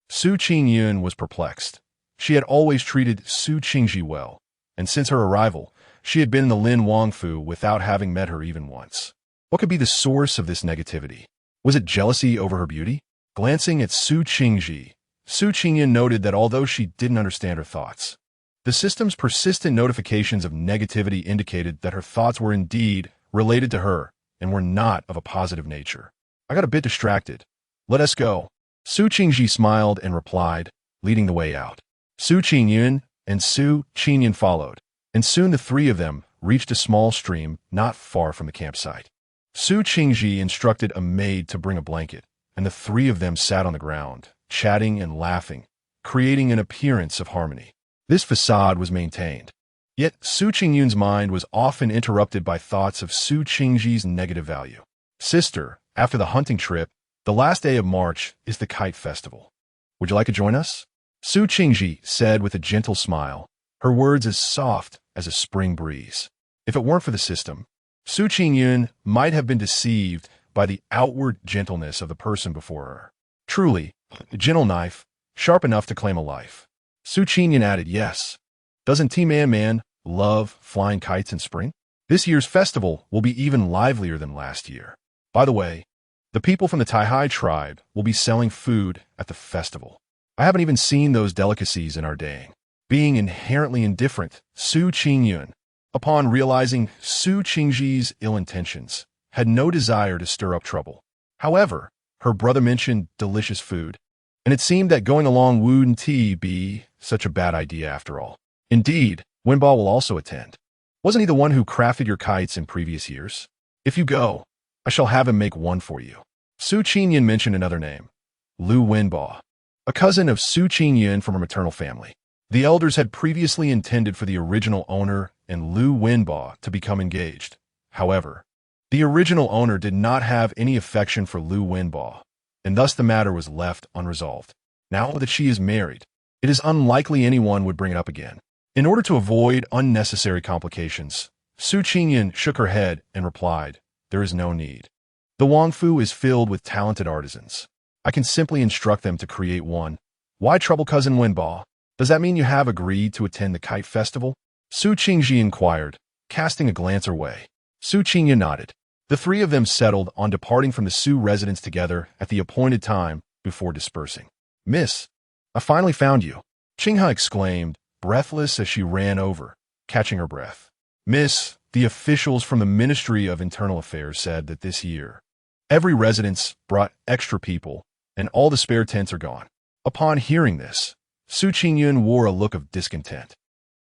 Su Qingyun was perplexed. She had always treated Su Qingji well, and since her arrival, she had been in the Lin Wangfu without having met her even once. What could be the source of this negativity? Was it jealousy over her beauty? Glancing at Su Qingji, Su Qingyun noted that although she didn't understand her thoughts, the system's persistent notifications of negativity indicated that her thoughts were indeed related to her and were not of a positive nature. "I got a bit distracted. Let us go." Su Qingji smiled and replied, leading the way out. Su Qingyun and Su Qingyun followed, and soon the three of them reached a small stream not far from the campsite. Su Qingji instructed a maid to bring a blanket, and the three of them sat on the ground, chatting and laughing, creating an appearance of harmony. This facade was maintained. Yet Su Qingyun's mind was often interrupted by thoughts of Su Qingji's negative value. "Sister, after the hunting trip, the last day of March is the kite festival. Would you like to join us?" Su Qingji said with a gentle smile, her words as soft as a spring breeze. If it weren't for the system, Su Qingyun might have been deceived by the outward gentleness of the person before her. Truly, a gentle knife, sharp enough to claim a life. Su Qingyun added, "Yes. Doesn't T-Man love flying kites in spring? This year's festival will be even livelier than last year. By the way, the people from the Taihai tribe will be selling food at the festival. I haven't even seen those delicacies in our dang." Being inherently indifferent, Su Qingyun, upon realizing Su Qingji's ill intentions, had no desire to stir up trouble. However, her brother mentioned delicious food, and it seemed that going along wouldn't be such a bad idea after all. "Indeed, Wenba will also attend. Wasn't he the one who crafted your kites in previous years? If you go, I shall have him make one for you." Su Qingyun mentioned another name, Lu Wenba, a cousin of Su Qingyun from her maternal family. The elders had previously intended for the original owner and Lu Wenba to become engaged. However, the original owner did not have any affection for Lu Wenba, and thus the matter was left unresolved. Now that she is married, it is unlikely anyone would bring it up again. In order to avoid unnecessary complications, Su Qingyun shook her head and replied, "There is no need. The Wangfu is filled with talented artisans. I can simply instruct them to create one. Why trouble cousin Wenba? Does that mean you have agreed to attend the kite festival?" Su Qingji inquired, casting a glance her way. Su Qingyun nodded. The three of them settled on departing from the Su residence together at the appointed time before dispersing. "Miss, I finally found you," Qingha exclaimed, breathless as she ran over, catching her breath. "Miss, the officials from the Ministry of Internal Affairs said that this year, every residence brought extra people, and all the spare tents are gone." Upon hearing this, Su Qingyun wore a look of discontent.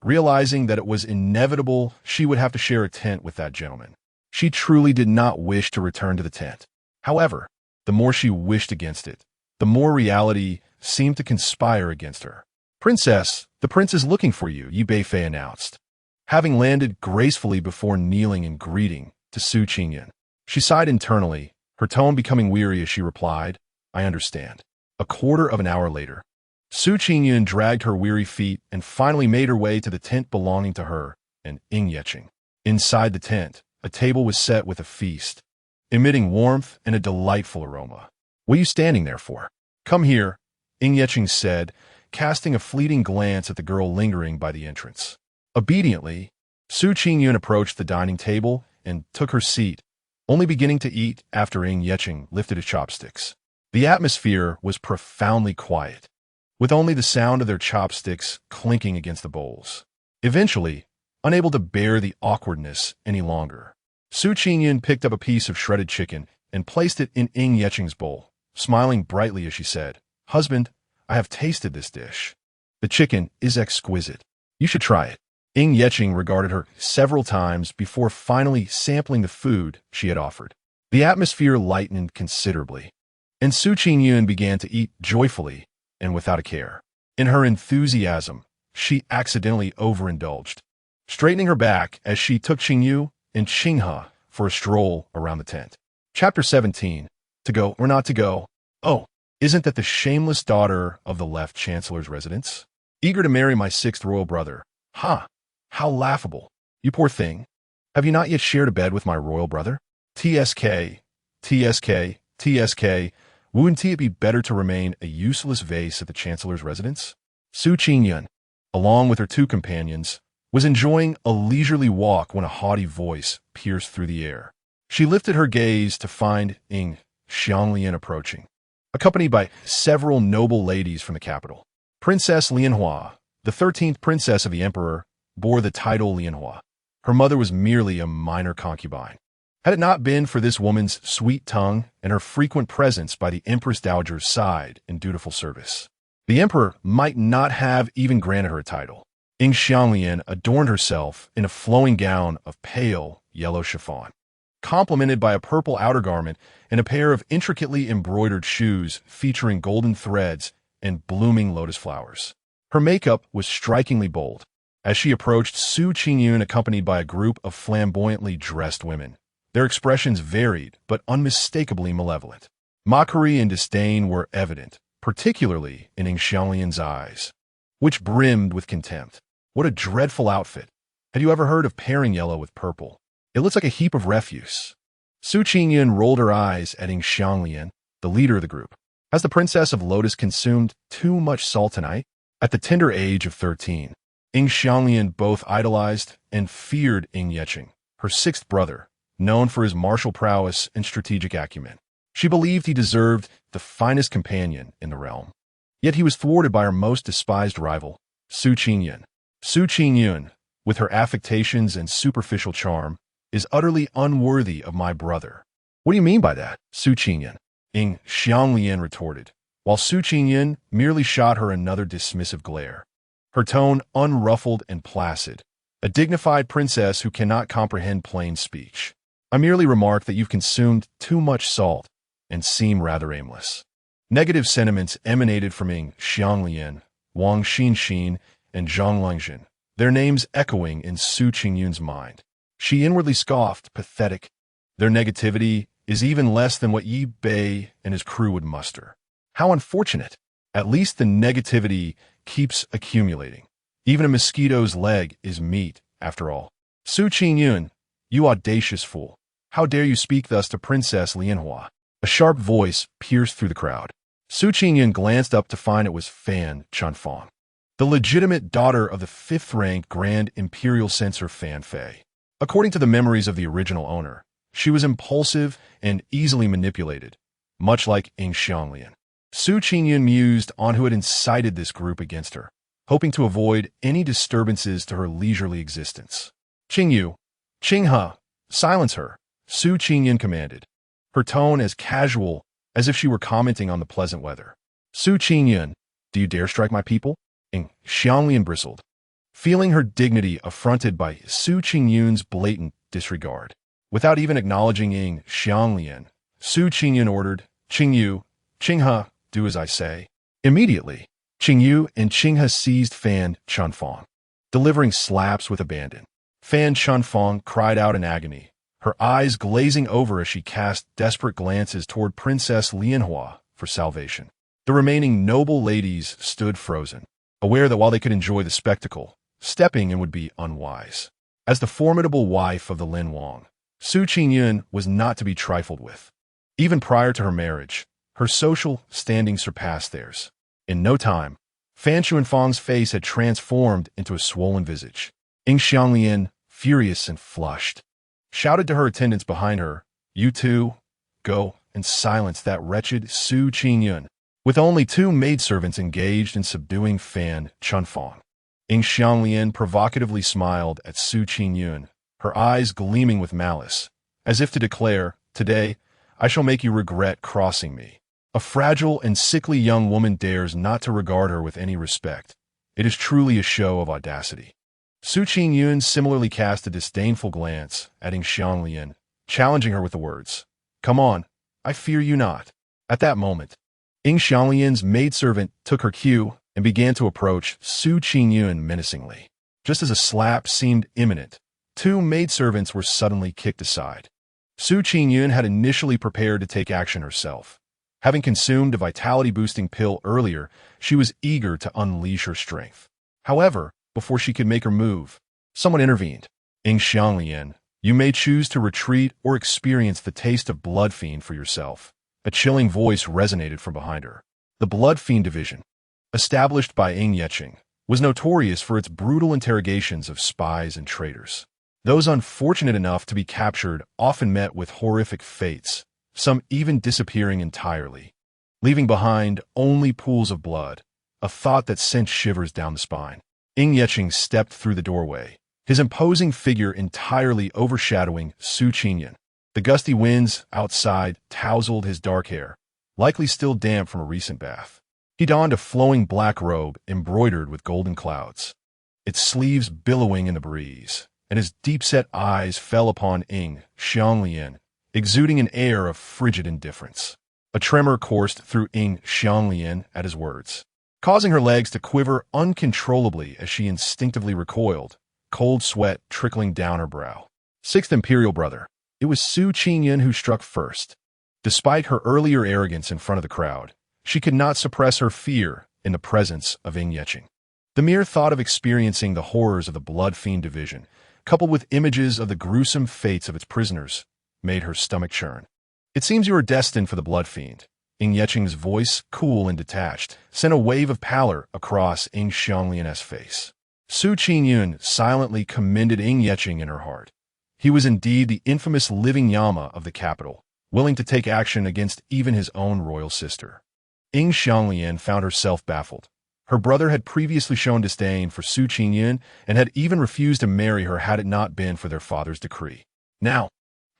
Realizing that it was inevitable she would have to share a tent with that gentleman, she truly did not wish to return to the tent. However, the more she wished against it, the more reality seemed to conspire against her. "Princess, the prince is looking for you," Yi Beifei announced. Having landed gracefully before kneeling in greeting to Su Qingyun, she sighed internally, her tone becoming weary as she replied, "I understand." A quarter of an hour later, Su Qingyun dragged her weary feet and finally made her way to the tent belonging to her and Ying Yeching. Inside the tent, a table was set with a feast, emitting warmth and a delightful aroma. "What are you standing there for? Come here," Ying Yeching said, casting a fleeting glance at the girl lingering by the entrance. Obediently, Su Qingyun approached the dining table and took her seat, only beginning to eat after Ying Yeching lifted his chopsticks. The atmosphere was profoundly quiet, with only the sound of their chopsticks clinking against the bowls. Eventually, unable to bear the awkwardness any longer, Su Qingyun picked up a piece of shredded chicken and placed it in Ying Yeching's bowl, smiling brightly as she said, "Husband, I have tasted this dish. The chicken is exquisite. You should try it." Ying Yeching regarded her several times before finally sampling the food she had offered. The atmosphere lightened considerably, and Su Qingyun began to eat joyfully and without a care. In her enthusiasm, she accidentally overindulged, straightening her back as she took Qingyun and Qinghe for a stroll around the tent. Chapter 17. To go or not to go? Oh, isn't that the shameless daughter of the left chancellor's residence? Eager to marry my sixth royal brother. Ha! How laughable. You poor thing. Have you not yet shared a bed with my royal brother? TSK, TSK, TSK. Wouldn't it be better to remain a useless vase at the chancellor's residence? Su Qingyun, along with her two companions, was enjoying a leisurely walk when a haughty voice pierced through the air. She lifted her gaze to find Ying Xianglian approaching, accompanied by several noble ladies from the capital. Princess Lianhua, the 13th princess of the emperor, bore the title Lianhua. Her mother was merely a minor concubine. Had it not been for this woman's sweet tongue and her frequent presence by the Empress Dowager's side in dutiful service, the emperor might not have even granted her a title. Ying Xianglian adorned herself in a flowing gown of pale yellow chiffon, complemented by a purple outer garment and a pair of intricately embroidered shoes featuring golden threads and blooming lotus flowers. Her makeup was strikingly bold. As she approached Su Qingyun accompanied by a group of flamboyantly dressed women, their expressions varied but unmistakably malevolent. Mockery and disdain were evident, particularly in Ying Xianglian's eyes, which brimmed with contempt. What a dreadful outfit. Had you ever heard of pairing yellow with purple? It looks like a heap of refuse. Su Qingyun rolled her eyes at Ying Xianglian, the leader of the group. Has the Princess of Lotus consumed too much salt tonight? At the tender age of 13, Ying Xianglian both idolized and feared Ying Yeqing, her sixth brother, known for his martial prowess and strategic acumen. She believed he deserved the finest companion in the realm. Yet he was thwarted by her most despised rival, Su Qingyun. Su Qingyun, with her affectations and superficial charm, is utterly unworthy of my brother. What do you mean by that, Su Qingyun? Ying Xianglian retorted, while Su Qingyun merely shot her another dismissive glare. Her tone unruffled and placid, a dignified princess who cannot comprehend plain speech. I merely remark that you've consumed too much salt and seem rather aimless. Negative sentiments emanated from Ying Xianglian, Wang Xinxin, and Zhang Lengjin, their names echoing in Su Qingyun's mind. She inwardly scoffed, pathetic. Their negativity is even less than what Yi Bei and his crew would muster. How unfortunate. At least the negativity keeps accumulating. Even a mosquito's leg is meat, after all. Su Qingyun, you audacious fool. How dare you speak thus to Princess Lianhua? A sharp voice pierced through the crowd. Su Qingyun glanced up to find it was Fan Chunfang, the legitimate daughter of the fifth-ranked Grand Imperial Censor Fan Fei. According to the memories of the original owner, she was impulsive and easily manipulated, much like Ying Xianglian. Su Qingyun mused on who had incited this group against her, hoping to avoid any disturbances to her leisurely existence. Qingyu, Qinghe, silence her, Su Qingyun commanded, her tone as casual as if she were commenting on the pleasant weather. Su Qingyun, do you dare strike my people? Ying Xianglian bristled, feeling her dignity affronted by Su Qingyun's blatant disregard. Without even acknowledging Ying Xianglian, Su Qingyun ordered, Qingyu, Qinghe, do as I say. Immediately, Qingyu and Qinghe seized Fan Chunfang, delivering slaps with abandon. Fan Chunfang cried out in agony, her eyes glazing over as she cast desperate glances toward Princess Lianhua for salvation. The remaining noble ladies stood frozen, aware that while they could enjoy the spectacle, stepping in would be unwise. As the formidable wife of the Lin Wang, Su Qingyun was not to be trifled with. Even prior to her marriage, her social standing surpassed theirs. In no time, Fan Chunfang's face had transformed into a swollen visage. Ying Xianglian, furious and flushed, shouted to her attendants behind her, you two, go and silence that wretched Su Qingyun. With only two maidservants engaged in subduing Fan Chunfang, Ying Xianglian provocatively smiled at Su Qingyun, her eyes gleaming with malice, as if to declare, today, I shall make you regret crossing me. A fragile and sickly young woman dares not to regard her with any respect. It is truly a show of audacity. Su Qingyun similarly cast a disdainful glance at Ying Xianglian, challenging her with the words, come on, I fear you not. At that moment, Ying Xianglian's maidservant took her cue and began to approach Su Qingyun menacingly. Just as a slap seemed imminent, two maidservants were suddenly kicked aside. Qingyun had initially prepared to take action herself. Having consumed a vitality-boosting pill earlier, she was eager to unleash her strength. However, before she could make her move, someone intervened. Xianglian, you may choose to retreat or experience the taste of Blood Fiend for yourself. A chilling voice resonated from behind her. The Blood Fiend Division, established by Yeqing, was notorious for its brutal interrogations of spies and traitors. Those unfortunate enough to be captured often met with horrific fates, some even disappearing entirely, leaving behind only pools of blood, a thought that sent shivers down the spine. Yeqing stepped through the doorway, his imposing figure entirely overshadowing Qingyun. The gusty winds outside tousled his dark hair, likely still damp from a recent bath. He donned a flowing black robe embroidered with golden clouds, its sleeves billowing in the breeze, and his deep-set eyes fell upon Xianglian, exuding an air of frigid indifference. A tremor coursed through Xianglian at his words, causing her legs to quiver uncontrollably as she instinctively recoiled, cold sweat trickling down her brow. Sixth Imperial Brother. It was Qingyun who struck first. Despite her earlier arrogance in front of the crowd, she could not suppress her fear in the presence of Yeqing. The mere thought of experiencing the horrors of the Blood Fiend Division, coupled with images of the gruesome fates of its prisoners, made her stomach churn. It seems you are destined for the Blood Fiend. Yeqing's voice, cool and detached, sent a wave of pallor across Xianglian's face. Qingyun silently commended Yeqing in her heart. He was indeed the infamous living Yama of the capital, willing to take action against even his own royal sister. Xianglian found herself baffled. Her brother had previously shown disdain for Qingyun and had even refused to marry her had it not been for their father's decree. Now,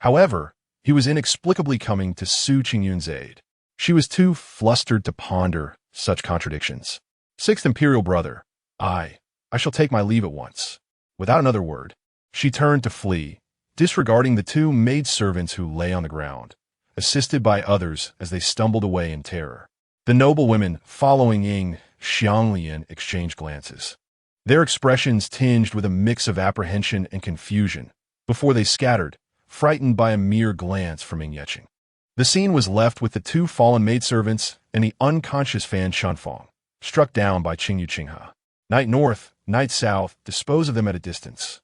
however, he was inexplicably coming to Qingyun's aid. She was too flustered to ponder such contradictions. Sixth Imperial Brother, I shall take my leave at once. Without another word, she turned to flee, disregarding the two maidservants who lay on the ground, assisted by others as they stumbled away in terror. The noblewomen following Xianglian exchanged glances, their expressions tinged with a mix of apprehension and confusion, before they scattered, frightened by a mere glance from Yeqing. The scene was left with the two fallen maidservants and the unconscious Fan Shunfang, struck down by Qingyu. Night North, Night South, dispose of them at a distance.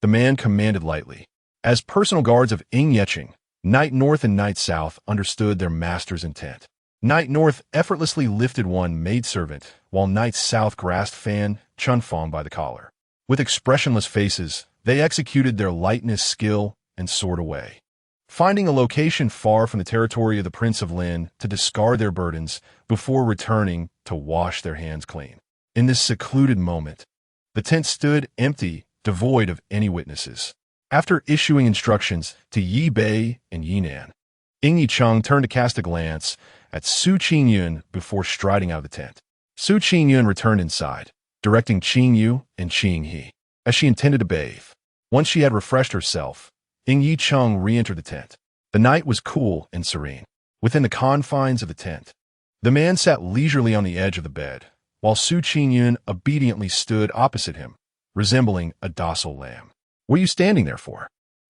The man commanded lightly. As personal guards of Yeqing, Night North and Night South understood their master's intent. Night North effortlessly lifted one maidservant, while Night South grasped Fan Shunfang by the collar. With expressionless faces, they executed their lightness skill and soared away, finding a location far from the territory of the Prince of Lin to discard their burdens before returning to wash their hands clean. In this secluded moment, the tent stood empty, devoid of any witnesses. After issuing instructions to Yi Bei and Yinan, Yicheng turned to cast a glance at Qingyun before striding out of the tent. Qingyun returned inside, directing Qingyu and Qinghe, as she intended to bathe. Once she had refreshed herself, Yicheng re-entered the tent. The night was cool and serene. Within the confines of the tent, the man sat leisurely on the edge of the bed, while Qingyun obediently stood opposite him, resembling a docile lamb. What are you standing there for?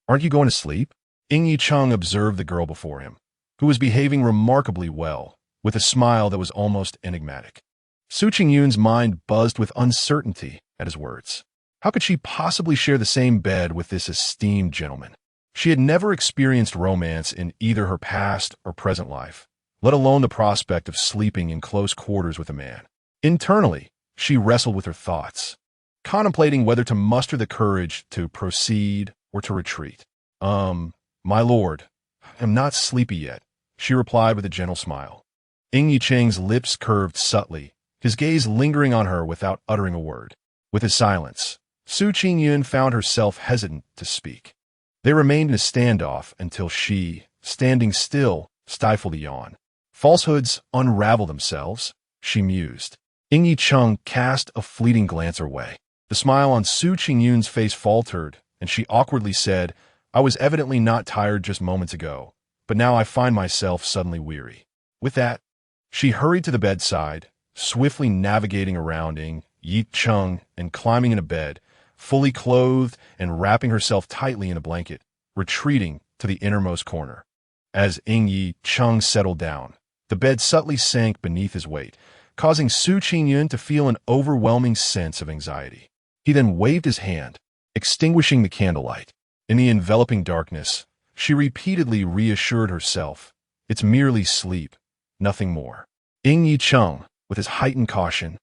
Aren't you going to sleep? Yicheng observed the girl before him, who was behaving remarkably well, with a smile that was almost enigmatic. Qingyun's mind buzzed with uncertainty at his words. How could she possibly share the same bed with this esteemed gentleman? She had never experienced romance in either her past or present life, let alone the prospect of sleeping in close quarters with a man. Internally, she wrestled with her thoughts, contemplating whether to muster the courage to proceed or to retreat. My lord, I am not sleepy yet, she replied with a gentle smile. Yicheng's lips curved subtly, his gaze lingering on her without uttering a word. With his silence, Qingyun found herself hesitant to speak. They remained in a standoff until she, standing still, stifled a yawn. Falsehoods unravel themselves, she mused. Yicheng cast a fleeting glance her way. The smile on Qingyun's face faltered, and she awkwardly said, I was evidently not tired just moments ago, but now I find myself suddenly weary. With that, she hurried to the bedside, swiftly navigating around Yicheng and climbing into bed, fully clothed and wrapping herself tightly in a blanket, retreating to the innermost corner. As Yi Cheng settled down, the bed subtly sank beneath his weight, causing Su Qingyun to feel an overwhelming sense of anxiety. He then waved his hand, extinguishing the candlelight. In the enveloping darkness, she repeatedly reassured herself, "It's merely sleep, nothing more." Yi Cheng, with his heightened caution,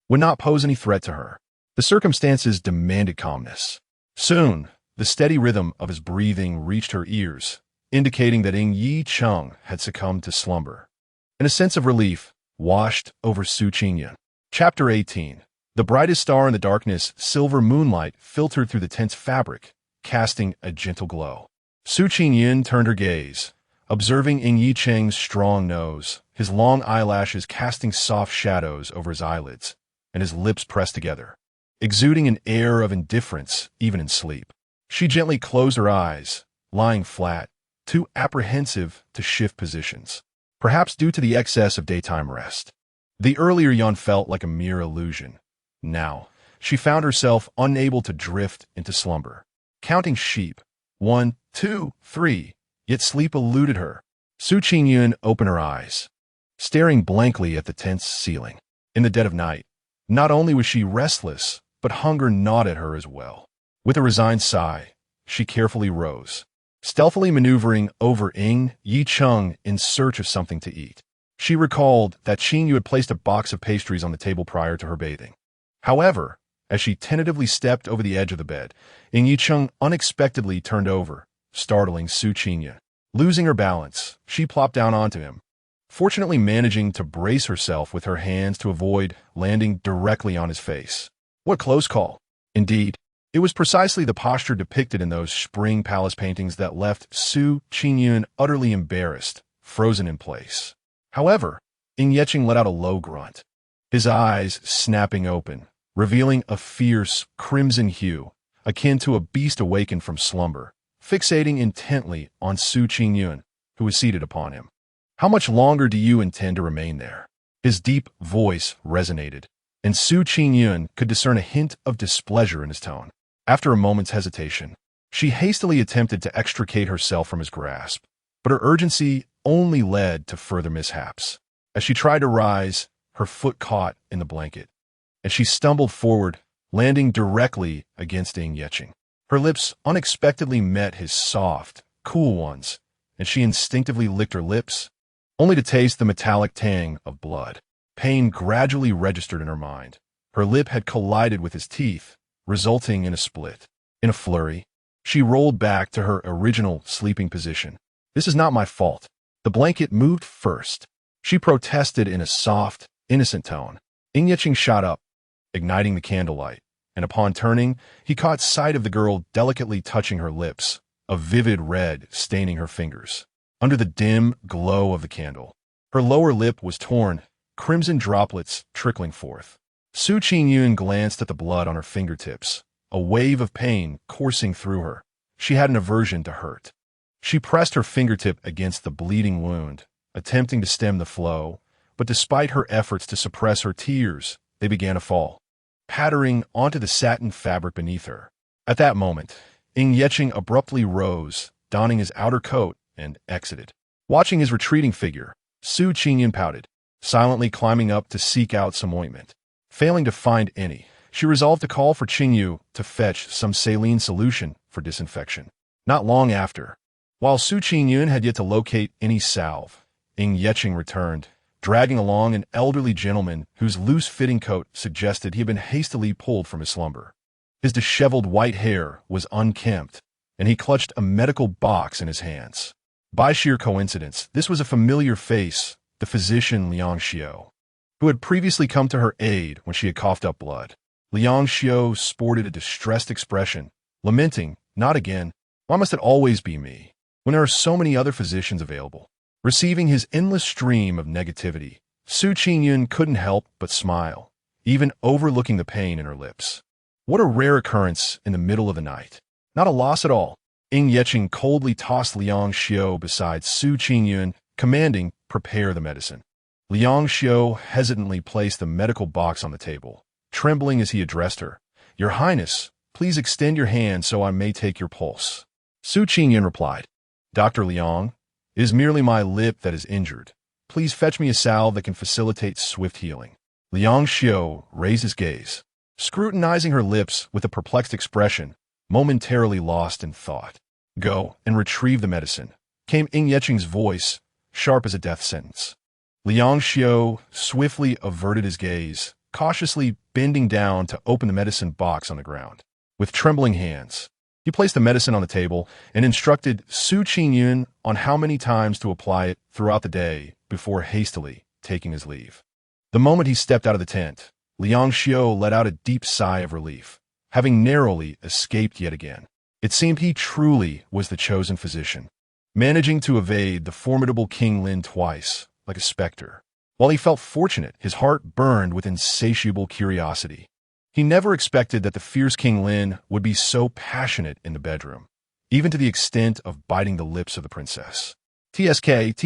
would not pose any threat to her. The circumstances demanded calmness. Soon, the steady rhythm of his breathing reached her ears, indicating that Yi Cheng had succumbed to slumber. And a sense of relief washed over Su Qingyun. Chapter 18. The brightest star in the darkness, silver moonlight filtered through the tense fabric, casting a gentle glow. Su Qingyun turned her gaze, observing Yi Cheng's strong nose, his long eyelashes casting soft shadows over his eyelids, and his lips pressed together, exuding an air of indifference even in sleep. She gently closed her eyes, lying flat, too apprehensive to shift positions, perhaps due to the excess of daytime rest. The earlier yawn felt like a mere illusion. Now, she found herself unable to drift into slumber. Counting sheep, 1, 2, 3, yet sleep eluded her. Su Qingyun opened her eyes, staring blankly at the tense ceiling. In the dead of night, not only was she restless, but hunger gnawed at her as well. With a resigned sigh, she carefully rose, stealthily maneuvering over Yi Cheng in search of something to eat. She recalled that Qingyun had placed a box of pastries on the table prior to her bathing. However, as she tentatively stepped over the edge of the bed, Yi Cheng unexpectedly turned over, startling Su Qingyun. Losing her balance, she plopped down onto him, fortunately managing to brace herself with her hands to avoid landing directly on his face. What close call! Indeed, it was precisely the posture depicted in those Spring Palace paintings that left Su Qingyun utterly embarrassed, frozen in place. However, Yi Cheng let out a low grunt, his eyes snapping open, revealing a fierce, crimson hue, akin to a beast awakened from slumber, fixating intently on Su Qingyun, who was seated upon him. "How much longer do you intend to remain there?" His deep voice resonated, and Su Qingyun could discern a hint of displeasure in his tone. After a moment's hesitation, she hastily attempted to extricate herself from his grasp, but her urgency only led to further mishaps. As she tried to rise, her foot caught in the blanket, and she stumbled forward, landing directly against Yi Cheng. Her lips unexpectedly met his soft, cool ones, and she instinctively licked her lips, only to taste the metallic tang of blood. Pain gradually registered in her mind. Her lip had collided with his teeth, resulting in a split. In a flurry, she rolled back to her original sleeping position. "This is not my fault." The blanket moved first. She protested in a soft, innocent tone. Yi Cheng shot up, igniting the candlelight, and upon turning, he caught sight of the girl delicately touching her lips, a vivid red staining her fingers. Under the dim glow of the candle, her lower lip was torn, crimson droplets trickling forth. Su Qingyun glanced at the blood on her fingertips, a wave of pain coursing through her. She had an aversion to hurt. She pressed her fingertip against the bleeding wound, attempting to stem the flow, but despite her efforts to suppress her tears, they began to fall, pattering onto the satin fabric beneath her. At that moment, Yi Cheng abruptly rose, donning his outer coat, and exited. Watching his retreating figure, Su Qingyun pouted, silently climbing up to seek out some ointment. Failing to find any, she resolved to call for Qingyun to fetch some saline solution for disinfection. Not long after, while Su Qingyun had yet to locate any salve, Yi Cheng returned, dragging along an elderly gentleman whose loose-fitting coat suggested he had been hastily pulled from his slumber. His disheveled white hair was unkempt, and he clutched a medical box in his hands. By sheer coincidence, this was a familiar face, the physician Liang Xiao, who had previously come to her aid when she had coughed up blood. Liang Xiao sported a distressed expression, lamenting, "Not again. Why must it always be me, when there are so many other physicians available?" Receiving his endless stream of negativity, Su Qingyun couldn't help but smile, even overlooking the pain in her lips. What a rare occurrence in the middle of the night. Not a loss at all. Yi Cheng coldly tossed Liang Xiao beside Su Qingyun, commanding, "Prepare the medicine." Liang Xiao hesitantly placed the medical box on the table, trembling as he addressed her. "Your Highness, Please extend your hand so I may take your pulse. Su Qingyun replied, Dr. Liang, it is merely my lip that is injured. Please fetch me a salve that can facilitate swift healing. Liang Xiao raised his gaze, scrutinizing her lips with a perplexed expression, momentarily lost in thought. Go and retrieve the medicine, came Ying Yeching's voice, sharp as a death sentence. Liang Xiao swiftly averted his gaze, cautiously bending down to open the medicine box on the ground. With trembling hands, he placed the medicine on the table and instructed Su Qingyun on how many times to apply it throughout the day before hastily taking his leave. The moment he stepped out of the tent, Liang Xiao let out a deep sigh of relief, having narrowly escaped yet again. It seemed he truly was the chosen physician, managing to evade the formidable King Lin twice, like a specter. While he felt fortunate, his heart burned with insatiable curiosity. He never expected that the fierce King Lin would be so passionate in the bedroom, even to the extent of biting the lips of the princess. TSK.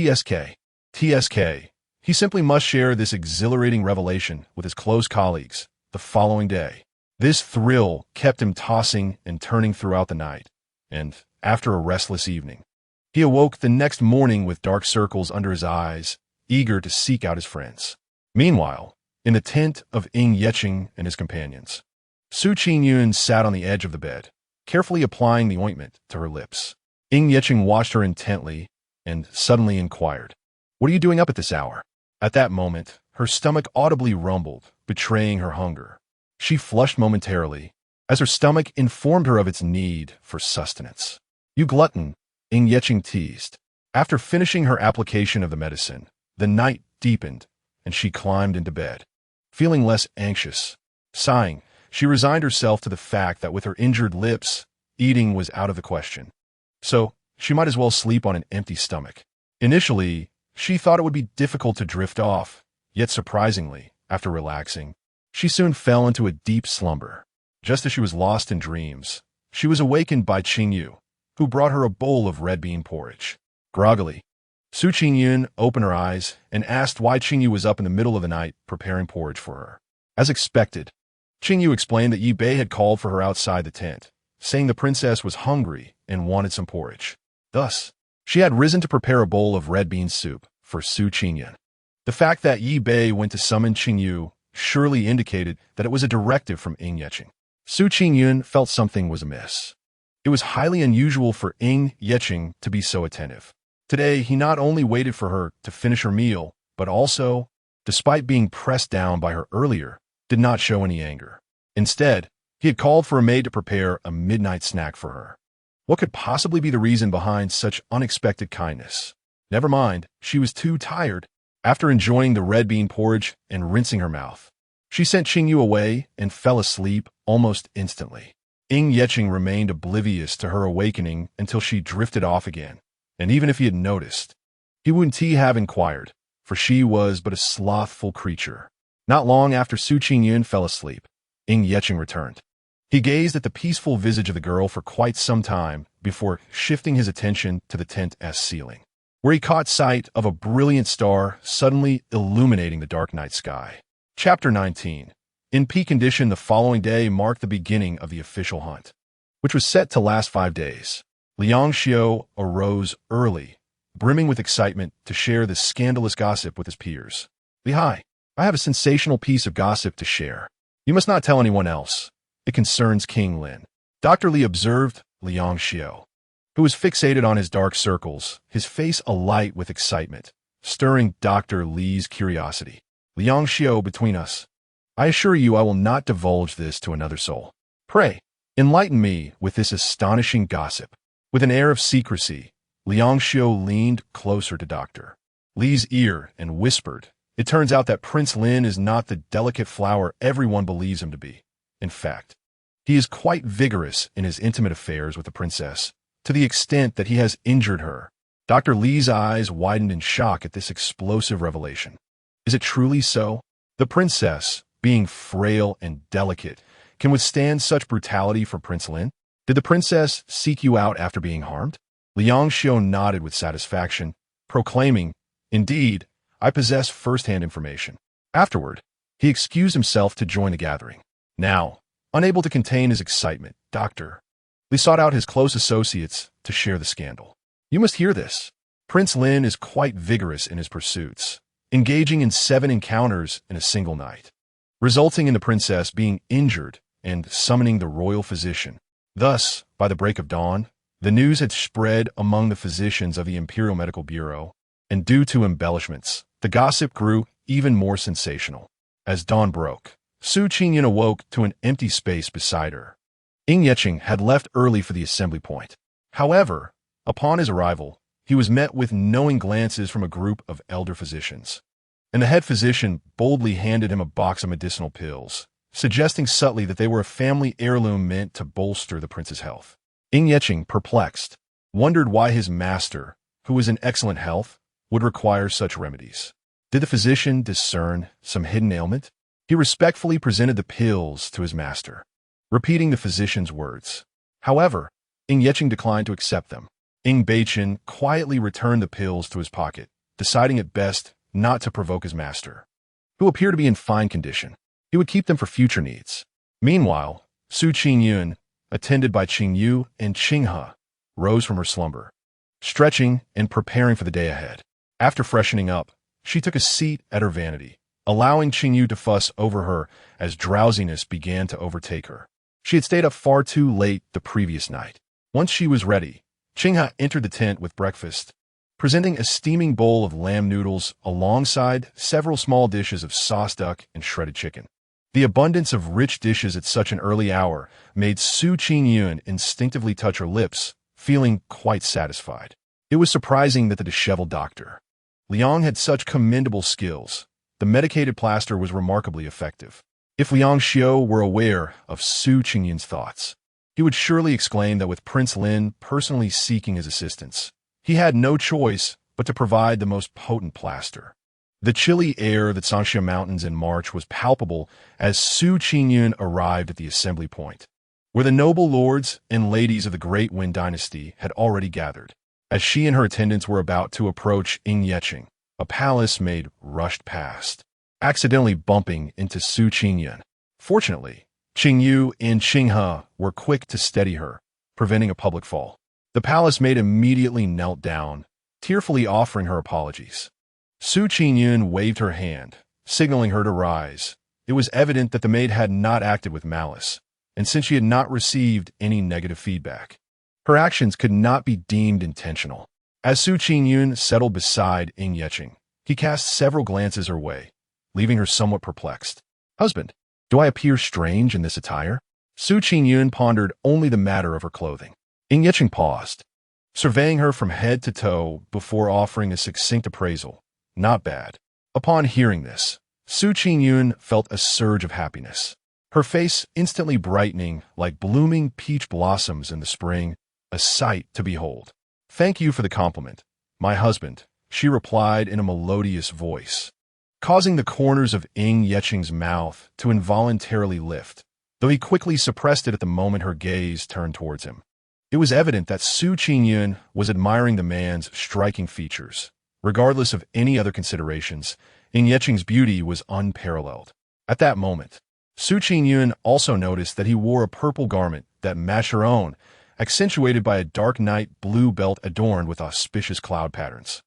He simply must share this exhilarating revelation with his close colleagues the following day. This thrill kept him tossing and turning throughout the night, and, after a restless evening, he awoke the next morning with dark circles under his eyes, eager to seek out his friends. Meanwhile, in the tent of Ying Yeching and his companions, Su Qingyun sat on the edge of the bed, carefully applying the ointment to her lips. Ying Yeching watched her intently and suddenly inquired, What are you doing up at this hour? At that moment, her stomach audibly rumbled, betraying her hunger. She flushed momentarily, as her stomach informed her of its need for sustenance. You glutton, Ying Yeching teased. After finishing her application of the medicine, the night deepened, and she climbed into bed. Feeling less anxious, sighing, she resigned herself to the fact that with her injured lips, eating was out of the question. So, she might as well sleep on an empty stomach. Initially, she thought it would be difficult to drift off, yet surprisingly, after relaxing, she soon fell into a deep slumber. Just as she was lost in dreams, she was awakened by Qingyun, who brought her a bowl of red bean porridge. Groggily, Su Qingyun opened her eyes and asked why Qingyun was up in the middle of the night preparing porridge for her. As expected, Qingyun explained that Yi Bei had called for her outside the tent, saying the princess was hungry and wanted some porridge. Thus, she had risen to prepare a bowl of red bean soup for Su Qingyun. The fact that Yi Bei went to summon Qingyun surely indicated that it was a directive from Ying Yeching. Su Qingyun felt something was amiss. It was highly unusual for Ying Yeching to be so attentive. Today, he not only waited for her to finish her meal, but also, despite being pressed down by her earlier, did not show any anger. Instead, he had called for a maid to prepare a midnight snack for her. What could possibly be the reason behind such unexpected kindness? Never mind, she was too tired. After enjoying the red bean porridge and rinsing her mouth, she sent Qingyun away and fell asleep almost instantly. Ying Yeching remained oblivious to her awakening until she drifted off again. And even if he had noticed, he wouldn't have inquired, for she was but a slothful creature. Not long after Su Qingyun fell asleep, Ying Yeching returned. He gazed at the peaceful visage of the girl for quite some time before shifting his attention to the tent's ceiling, where he caught sight of a brilliant star suddenly illuminating the dark night sky. Chapter 19. In peak condition, the following day marked the beginning of the official hunt, which was set to last 5 days. Liang Xiao arose early, brimming with excitement to share this scandalous gossip with his peers. Li Hai, I have a sensational piece of gossip to share. You must not tell anyone else. It concerns King Lin. Dr. Li observed Liang Xiao, who was fixated on his dark circles, his face alight with excitement, stirring Dr. Li's curiosity. Liang Xiao, between us, I assure you I will not divulge this to another soul. Pray, enlighten me with this astonishing gossip. With an air of secrecy, Liang Xiao leaned closer to Dr. Li's ear and whispered, It turns out that Prince Lin is not the delicate flower everyone believes him to be. In fact, he is quite vigorous in his intimate affairs with the princess, to the extent that he has injured her. Dr. Li's eyes widened in shock at this explosive revelation. Is it truly so? The princess, being frail and delicate, can withstand such brutality from Prince Lin? Did the princess seek you out after being harmed? Liang Xiao nodded with satisfaction, proclaiming, Indeed, I possess first-hand information. Afterward, he excused himself to join the gathering. Now, unable to contain his excitement, Doctor. Li sought out his close associates to share the scandal. You must hear this. Prince Lin is quite vigorous in his pursuits, engaging in 7 encounters in a single night, resulting in the princess being injured and summoning the royal physician. Thus, by the break of dawn, the news had spread among the physicians of the Imperial Medical Bureau, and due to embellishments, the gossip grew even more sensational. As dawn broke, Su Qingyun awoke to an empty space beside her. Ying Yecheng had left early for the assembly point. However, upon his arrival, he was met with knowing glances from a group of elder physicians, and the head physician boldly handed him a box of medicinal pills, suggesting subtly that they were a family heirloom meant to bolster the prince's health. Ying Yecheng, perplexed, wondered why his master, who was in excellent health, would require such remedies. Did the physician discern some hidden ailment? He respectfully presented the pills to his master, repeating the physician's words. However, Ying Yecheng declined to accept them. Ying Beichen quietly returned the pills to his pocket, deciding it best not to provoke his master, who appeared to be in fine condition. He would keep them for future needs. Meanwhile, Su Qingyun, attended by Qingyu and Qinghe, rose from her slumber, stretching and preparing for the day ahead. After freshening up, she took a seat at her vanity, allowing Qingyu to fuss over her as drowsiness began to overtake her. She had stayed up far too late the previous night. Once she was ready, Qinghe entered the tent with breakfast, presenting a steaming bowl of lamb noodles alongside several small dishes of sauce duck and shredded chicken. The abundance of rich dishes at such an early hour made Su Qingyun instinctively touch her lips, feeling quite satisfied. It was surprising that the disheveled doctor, Liang, had such commendable skills. The medicated plaster was remarkably effective. If Liang Xiao were aware of Su Qingyun's thoughts, he would surely exclaim that with Prince Lin personally seeking his assistance, he had no choice but to provide the most potent plaster. The chilly air of the Zhangxia Mountains in March was palpable as Su Qingyun arrived at the assembly point, where the noble lords and ladies of the Great Wen dynasty had already gathered. As she and her attendants were about to approach Ying Yecheng, a palace maid rushed past, accidentally bumping into Su Qingyun. Fortunately, Qingyu and Qinghe were quick to steady her, preventing a public fall. The palace maid immediately knelt down, tearfully offering her apologies. Su Qingyun waved her hand, signaling her to rise. It was evident that the maid had not acted with malice, and since she had not received any negative feedback, her actions could not be deemed intentional. As Su Qingyun settled beside Ying Yecheng, he cast several glances her way, leaving her somewhat perplexed. Husband, do I appear strange in this attire? Su Qingyun pondered only the matter of her clothing. Ying Yecheng paused, surveying her from head to toe before offering a succinct appraisal. Not bad. Upon hearing this, Su Qingyun felt a surge of happiness, her face instantly brightening like blooming peach blossoms in the spring, a sight to behold. Thank you for the compliment, my husband, she replied in a melodious voice, causing the corners of Ying Yecheng's mouth to involuntarily lift, though he quickly suppressed it at the moment her gaze turned towards him. It was evident that Su Qingyun was admiring the man's striking features. Regardless of any other considerations, Ying Yecheng's beauty was unparalleled. At that moment, Su Qingyun also noticed that he wore a purple garment that matched her own, accentuated by a dark night blue belt adorned with auspicious cloud patterns,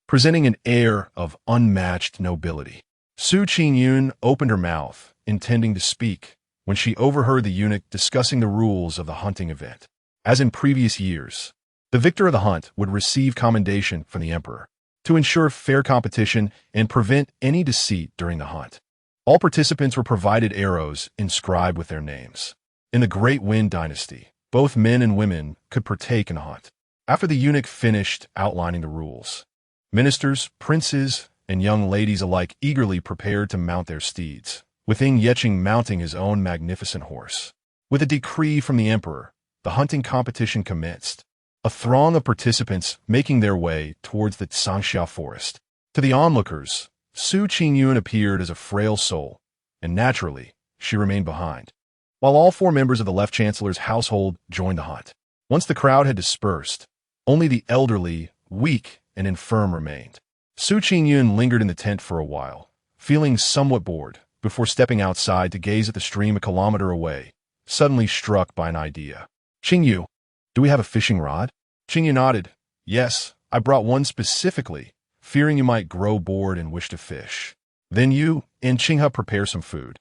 presenting an air of unmatched nobility. Su Qingyun opened her mouth, intending to speak, when she overheard the eunuch discussing the rules of the hunting event. As in previous years, the victor of the hunt would receive commendation from the emperor to ensure fair competition and prevent any deceit during the hunt. All participants were provided arrows inscribed with their names. In the Great Wen dynasty, both men and women could partake in a hunt. After the eunuch finished outlining the rules, ministers, princes, and young ladies alike eagerly prepared to mount their steeds, with Ying Yecheng mounting his own magnificent horse. With a decree from the emperor, the hunting competition commenced, a throng of participants making their way towards the Zhangxia forest. To the onlookers, Su Qingyun appeared as a frail soul, and naturally, she remained behind, while all 4 members of the Left Chancellor's household joined the hunt. Once the crowd had dispersed, only the elderly, weak, and infirm remained. Su Qingyun lingered in the tent for a while, feeling somewhat bored, before stepping outside to gaze at the stream a kilometer away, suddenly struck by an idea. Qingyu, do we have a fishing rod? Qingyu nodded. Yes, I brought one specifically, fearing you might grow bored and wish to fish. Then you and Qinghe prepare some food,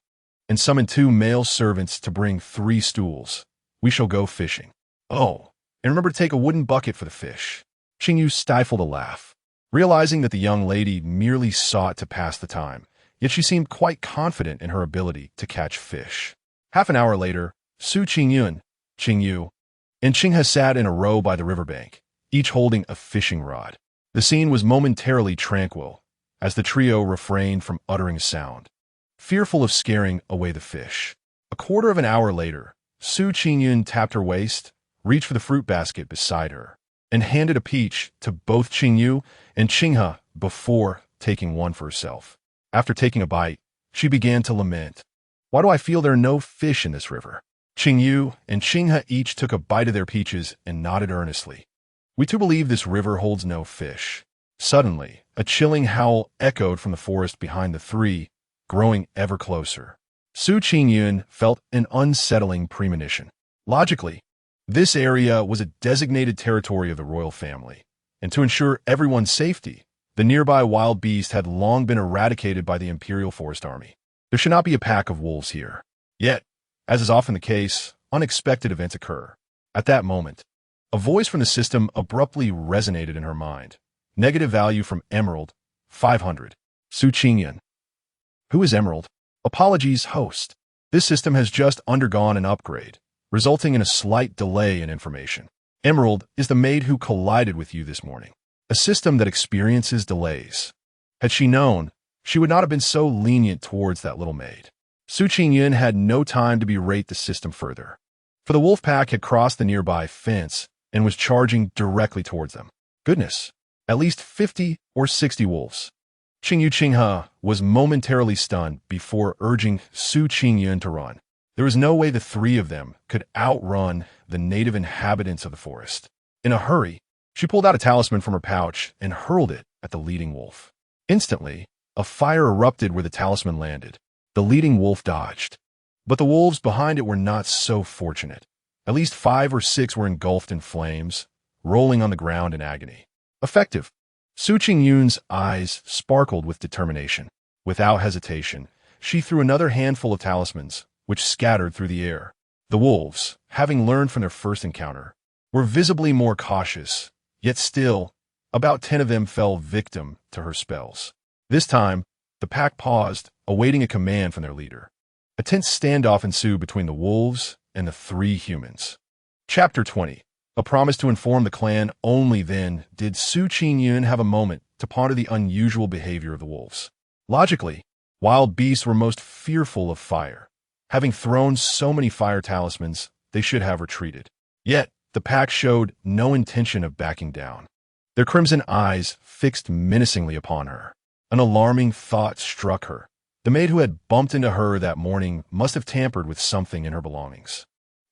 and summon 2 male servants to bring 3 stools. We shall go fishing. Oh, and remember to take a wooden bucket for the fish. Qingyu stifled a laugh, realizing that the young lady merely sought to pass the time, yet she seemed quite confident in her ability to catch fish. Half an hour later, Su Qingyun, Qingyu, and Qinghe sat in a row by the riverbank, each holding a fishing rod. The scene was momentarily tranquil, as the trio refrained from uttering a sound, fearful of scaring away the fish. A quarter of an hour later, Su Qingyun tapped her waist, reached for the fruit basket beside her, and handed a peach to both Qingyu and Qinghe before taking one for herself. After taking a bite, she began to lament. Why do I feel there are no fish in this river? Qingyu and Qinghe each took a bite of their peaches and nodded earnestly. We too believe this river holds no fish. Suddenly, a chilling howl echoed from the forest behind the 3, growing ever closer. Su Qingyun felt an unsettling premonition. Logically, this area was a designated territory of the royal family, and to ensure everyone's safety, the nearby wild beast had long been eradicated by the Imperial Forest Army. There should not be a pack of wolves here. Yet, as is often the case, unexpected events occur. At that moment, a voice from the system abruptly resonated in her mind. Negative value from Emerald, 500. Su Qingyun. Who is Emerald? Apologies, host. This system has just undergone an upgrade, resulting in a slight delay in information. Emerald is the maid who collided with you this morning. A system that experiences delays. Had she known, she would not have been so lenient towards that little maid. Su Qingyun had no time to berate the system further, for the wolf pack had crossed the nearby fence and was charging directly towards them. Goodness, at least 50 or 60 wolves. Qinghe was momentarily stunned before urging Su Qingyun to run. There was no way the 3 of them could outrun the native inhabitants of the forest. In a hurry, she pulled out a talisman from her pouch and hurled it at the leading wolf. Instantly, a fire erupted where the talisman landed. The leading wolf dodged, but the wolves behind it were not so fortunate. At least 5 or 6 were engulfed in flames, rolling on the ground in agony. Effective. Su Qingyun's eyes sparkled with determination. Without hesitation, she threw another handful of talismans, which scattered through the air. The wolves, having learned from their first encounter, were visibly more cautious, yet still, about 10 of them fell victim to her spells. This time, the pack paused, awaiting a command from their leader. A tense standoff ensued between the wolves and the 3 humans. Chapter 20. A promise to inform the clan. Only then did Su Qingyun have a moment to ponder the unusual behavior of the wolves. Logically, wild beasts were most fearful of fire. Having thrown so many fire talismans, they should have retreated. Yet, the pack showed no intention of backing down. Their crimson eyes fixed menacingly upon her. An alarming thought struck her. The maid who had bumped into her that morning must have tampered with something in her belongings.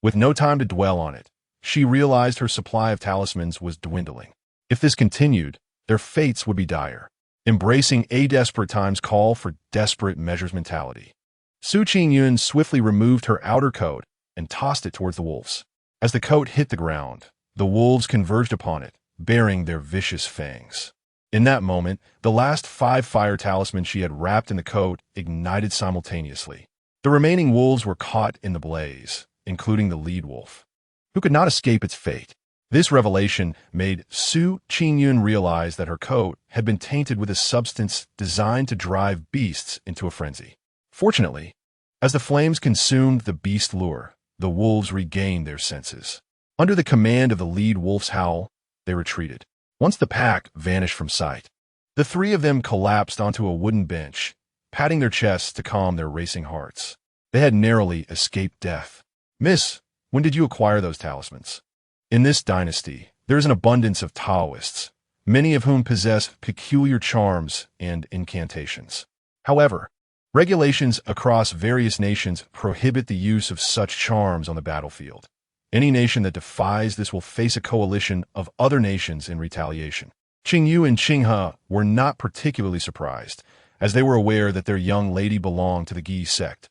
With no time to dwell on it, she realized her supply of talismans was dwindling. If this continued, their fates would be dire. Embracing a desperate time's call for desperate measures mentality. Su Qingyun swiftly removed her outer coat and tossed it towards the wolves. As the coat hit the ground, the wolves converged upon it, baring their vicious fangs. In that moment, the last 5 fire talismans she had wrapped in the coat ignited simultaneously. The remaining wolves were caught in the blaze, including the lead wolf, who could not escape its fate. This revelation made Su Qingyun realize that her coat had been tainted with a substance designed to drive beasts into a frenzy. Fortunately, as the flames consumed the beast lure, the wolves regained their senses. Under the command of the lead wolf's howl, they retreated. Once the pack vanished from sight, the 3 of them collapsed onto a wooden bench, patting their chests to calm their racing hearts. They had narrowly escaped death. Miss, when did you acquire those talismans? In this dynasty, there is an abundance of Taoists, many of whom possess peculiar charms and incantations. However, regulations across various nations prohibit the use of such charms on the battlefield. Any nation that defies this will face a coalition of other nations in retaliation. Qingyu and Qinghe were not particularly surprised, as they were aware that their young lady belonged to the Gi sect.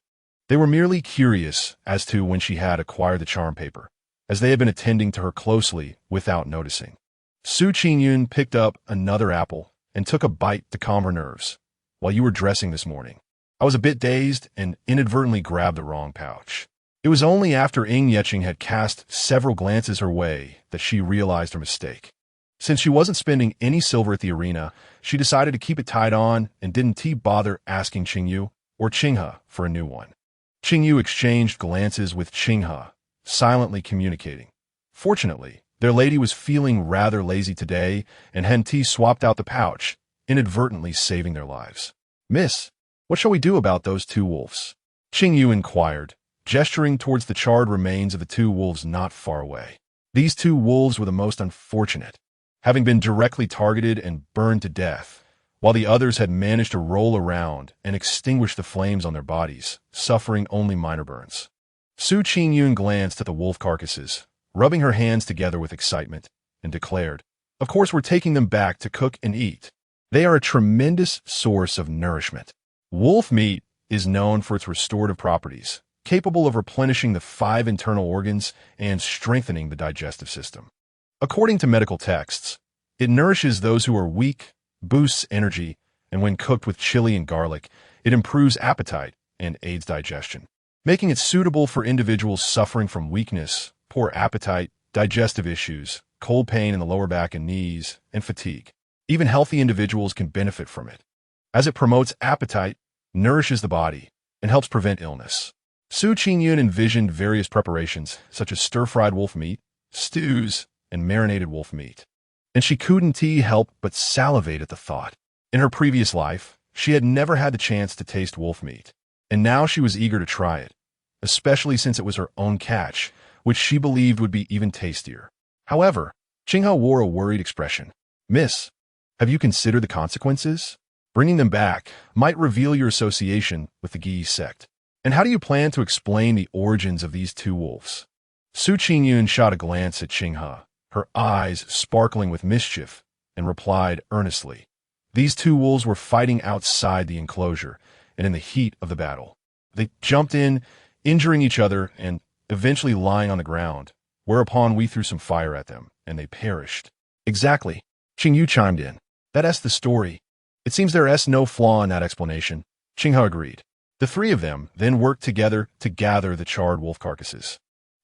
They were merely curious as to when she had acquired the charm paper, as they had been attending to her closely without noticing. Qingyun picked up another apple and took a bite to calm her nerves. While you were dressing this morning, I was a bit dazed and inadvertently grabbed the wrong pouch. It was only after Ying had cast several glances her way that she realized her mistake. Since she wasn't spending any silver at the arena, she decided to keep it tied on and didn't bother asking Qingyu or Qinghe for a new one. Qingyu exchanged glances with Qinghe, silently communicating. Fortunately, their lady was feeling rather lazy today, and Henti swapped out the pouch, inadvertently saving their lives. "Miss, what shall we do about those two wolves?" Qingyu inquired, gesturing towards the charred remains of the two wolves not far away. These two wolves were the most unfortunate, having been directly targeted and burned to death, while the others had managed to roll around and extinguish the flames on their bodies, suffering only minor burns. Qingyun glanced at the wolf carcasses, rubbing her hands together with excitement, and declared, "Of course we're taking them back to cook and eat. They are a tremendous source of nourishment. Wolf meat is known for its restorative properties, capable of replenishing the 5 internal organs and strengthening the digestive system. According to medical texts, it nourishes those who are weak, boosts energy, and when cooked with chili and garlic, it improves appetite and aids digestion, making it suitable for individuals suffering from weakness, poor appetite, digestive issues, cold pain in the lower back and knees, and fatigue. Even healthy individuals can benefit from it, as it promotes appetite, nourishes the body, and helps prevent illness." Qingyun envisioned various preparations, such as stir-fried wolf meat, stews, and marinated wolf meat, and she couldn't help but salivate at the thought. In her previous life, she had never had the chance to taste wolf meat, and now she was eager to try it, especially since it was her own catch, which she believed would be even tastier. However, Qinghe wore a worried expression. "Miss, have you considered the consequences? Bringing them back might reveal your association with the Gi sect. And how do you plan to explain the origins of these two wolves?" Qingyun shot a glance at Qinghe, her eyes sparkling with mischief, and replied earnestly. "These two wolves were fighting outside the enclosure, and in the heat of the battle. They jumped in, injuring each other, and eventually lying on the ground, whereupon we threw some fire at them, and they perished." "Exactly," Qingyu chimed in. "That's the story. It seems there's no flaw in that explanation." Qinghe agreed. The three of them then worked together to gather the charred wolf carcasses,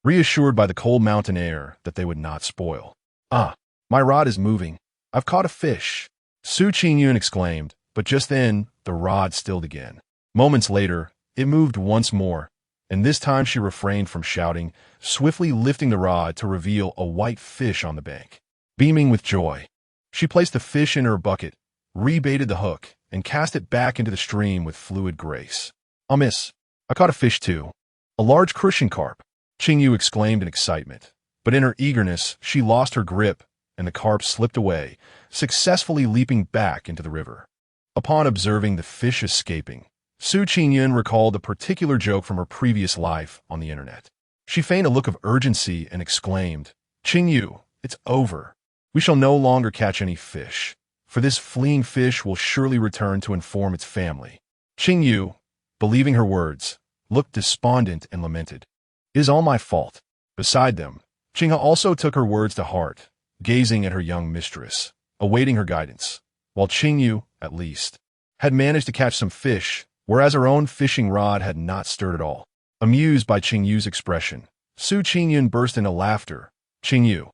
reassured by the cold mountain air that they would not spoil. "Ah, my rod is moving. I've caught a fish," Qingyun exclaimed, but just then the rod stilled again. Moments later, it moved once more, and this time she refrained from shouting, swiftly lifting the rod to reveal a white fish on the bank. Beaming with joy, she placed the fish in her bucket, rebaited the hook, and cast it back into the stream with fluid grace. "Oh, miss, I caught a fish too. A large crucian carp," Qingyu exclaimed in excitement. But in her eagerness, she lost her grip, and the carp slipped away, successfully leaping back into the river. Upon observing the fish escaping, Qingyun recalled a particular joke from her previous life on the internet. She feigned a look of urgency and exclaimed, "Qingyu, it's over. We shall no longer catch any fish, for this fleeing fish will surely return to inform its family." Qingyu, believing her words, looked despondent and lamented. "It is all my fault." Beside them, Qinghe also took her words to heart, gazing at her young mistress, awaiting her guidance, while Qingyu, at least, had managed to catch some fish, whereas her own fishing rod had not stirred at all. Amused by Qingyu's expression, Qingyun burst into laughter. "Qingyu,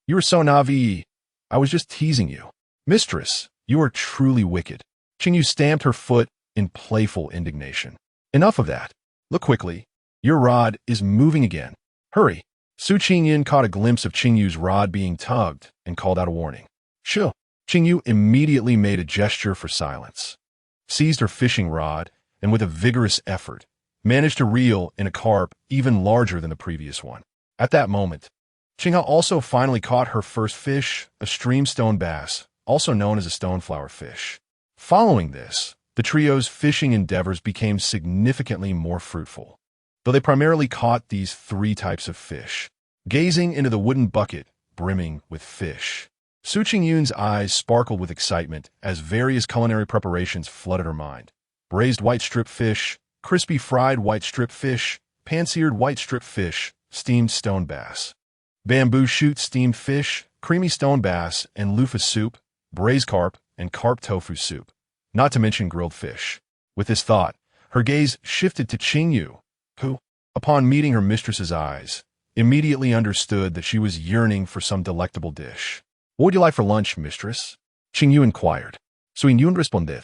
you are so naive. I was just teasing you." "Mistress, you are truly wicked." Qingyu stamped her foot in playful indignation. "Enough of that. Look quickly. Your rod is moving again. Hurry." Qingyun caught a glimpse of Qingyu's rod being tugged and called out a warning. "Shoo." Qingyu immediately made a gesture for silence, seized her fishing rod, and with a vigorous effort, managed to reel in a carp even larger than the previous one. At that moment, Qinghe also finally caught her first fish, a stream stone bass, also known as a stoneflower fish. Following this, the trio's fishing endeavors became significantly more fruitful, though they primarily caught these 3 types of fish. Gazing into the wooden bucket brimming with fish, Qingyun's eyes sparkled with excitement as various culinary preparations flooded her mind. Braised white strip fish, crispy fried white strip fish, pan-seared white strip fish, steamed stone bass, bamboo shoot steamed fish, creamy stone bass and loofah soup, braised carp, and carp tofu soup, not to mention grilled fish. With this thought, her gaze shifted to Qingyun, who, upon meeting her mistress's eyes, immediately understood that she was yearning for some delectable dish. "What would you like for lunch, mistress?" Qingyun inquired. Qingyun responded,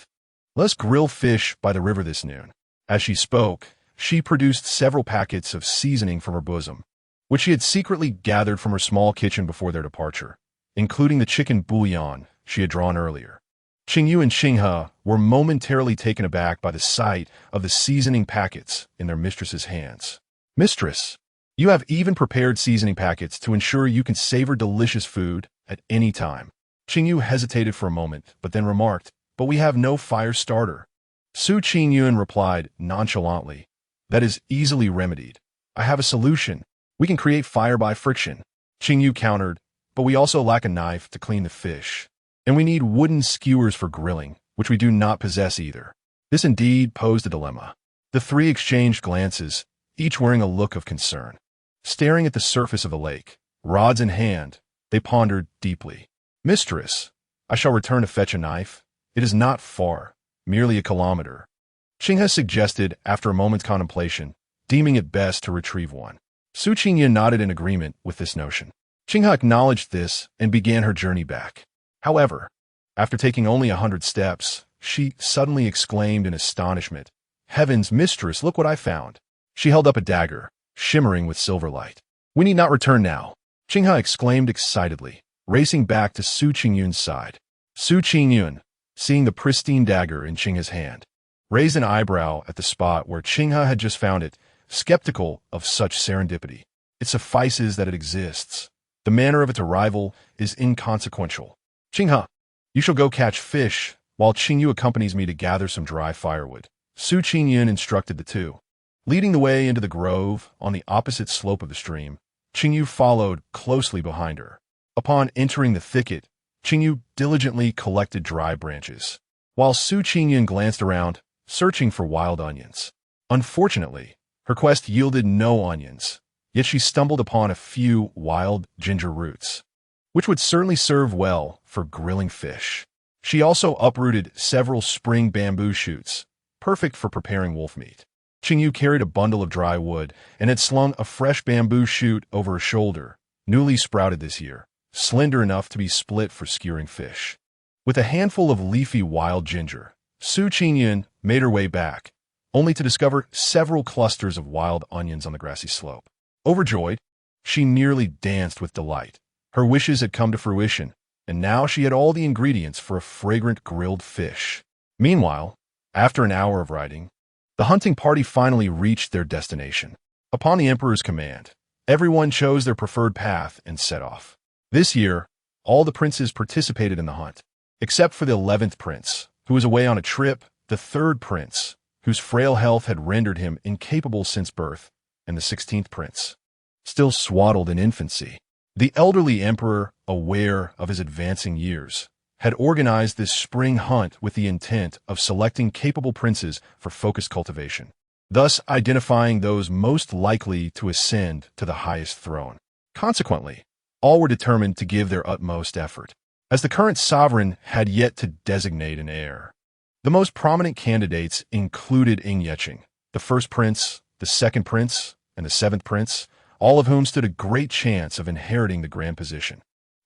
"Let's grill fish by the river this noon." As she spoke, she produced several packets of seasoning from her bosom, which she had secretly gathered from her small kitchen before their departure, including the chicken bouillon she had drawn earlier. Qingyun and Qinghe were momentarily taken aback by the sight of the seasoning packets in their mistress's hands. "Mistress, you have even prepared seasoning packets to ensure you can savor delicious food at any time." Qingyun hesitated for a moment, but then remarked, "But we have no fire starter." Qingyun replied nonchalantly, "That is easily remedied. I have a solution. We can create fire by friction." Qingyun countered, "But we also lack a knife to clean the fish. And we need wooden skewers for grilling, which we do not possess either." This indeed posed a dilemma. The three exchanged glances, each wearing a look of concern. Staring at the surface of the lake, rods in hand, they pondered deeply. "Mistress, I shall return to fetch a knife. It is not far, merely a kilometer." Qinghe suggested after a moment's contemplation, deeming it best to retrieve one. Qingyun nodded in agreement with this notion. Qinghe acknowledged this and began her journey back. However, after taking only 100 steps, she suddenly exclaimed in astonishment, "Heavens, mistress, look what I found." She held up a dagger, shimmering with silver light. "We need not return now," Qinghe exclaimed excitedly, racing back to Qingyun's side. Qingyun, seeing the pristine dagger in Qinghe's hand, raised an eyebrow at the spot where Qinghe had just found it, skeptical of such serendipity. "It suffices that it exists. The manner of its arrival is inconsequential. Qinghe, you shall go catch fish, while Qingyun accompanies me to gather some dry firewood." Qingyun instructed the two. Leading the way into the grove on the opposite slope of the stream, Qingyun followed closely behind her. Upon entering the thicket, Qingyun diligently collected dry branches, while Qingyun glanced around, searching for wild onions. Unfortunately, her quest yielded no onions, yet she stumbled upon a few wild ginger roots, which would certainly serve well for grilling fish. She also uprooted several spring bamboo shoots, perfect for preparing wolf meat. Qingyun carried a bundle of dry wood and had slung a fresh bamboo shoot over her shoulder, newly sprouted this year, slender enough to be split for skewering fish. With a handful of leafy wild ginger, Qingyun made her way back, only to discover several clusters of wild onions on the grassy slope. Overjoyed, she nearly danced with delight. Her wishes had come to fruition, and now she had all the ingredients for a fragrant grilled fish. Meanwhile, after an hour of riding, the hunting party finally reached their destination. Upon the emperor's command, everyone chose their preferred path and set off. This year, all the princes participated in the hunt, except for the 11th prince, who was away on a trip, the 3rd prince, whose frail health had rendered him incapable since birth, and the 16th prince, still swaddled in infancy. The elderly emperor, aware of his advancing years, had organized this spring hunt with the intent of selecting capable princes for focused cultivation, thus identifying those most likely to ascend to the highest throne. Consequently, all were determined to give their utmost effort, as the current sovereign had yet to designate an heir. The most prominent candidates included Ying, the 1st prince, the 2nd prince, and the 7th prince, all of whom stood a great chance of inheriting the grand position.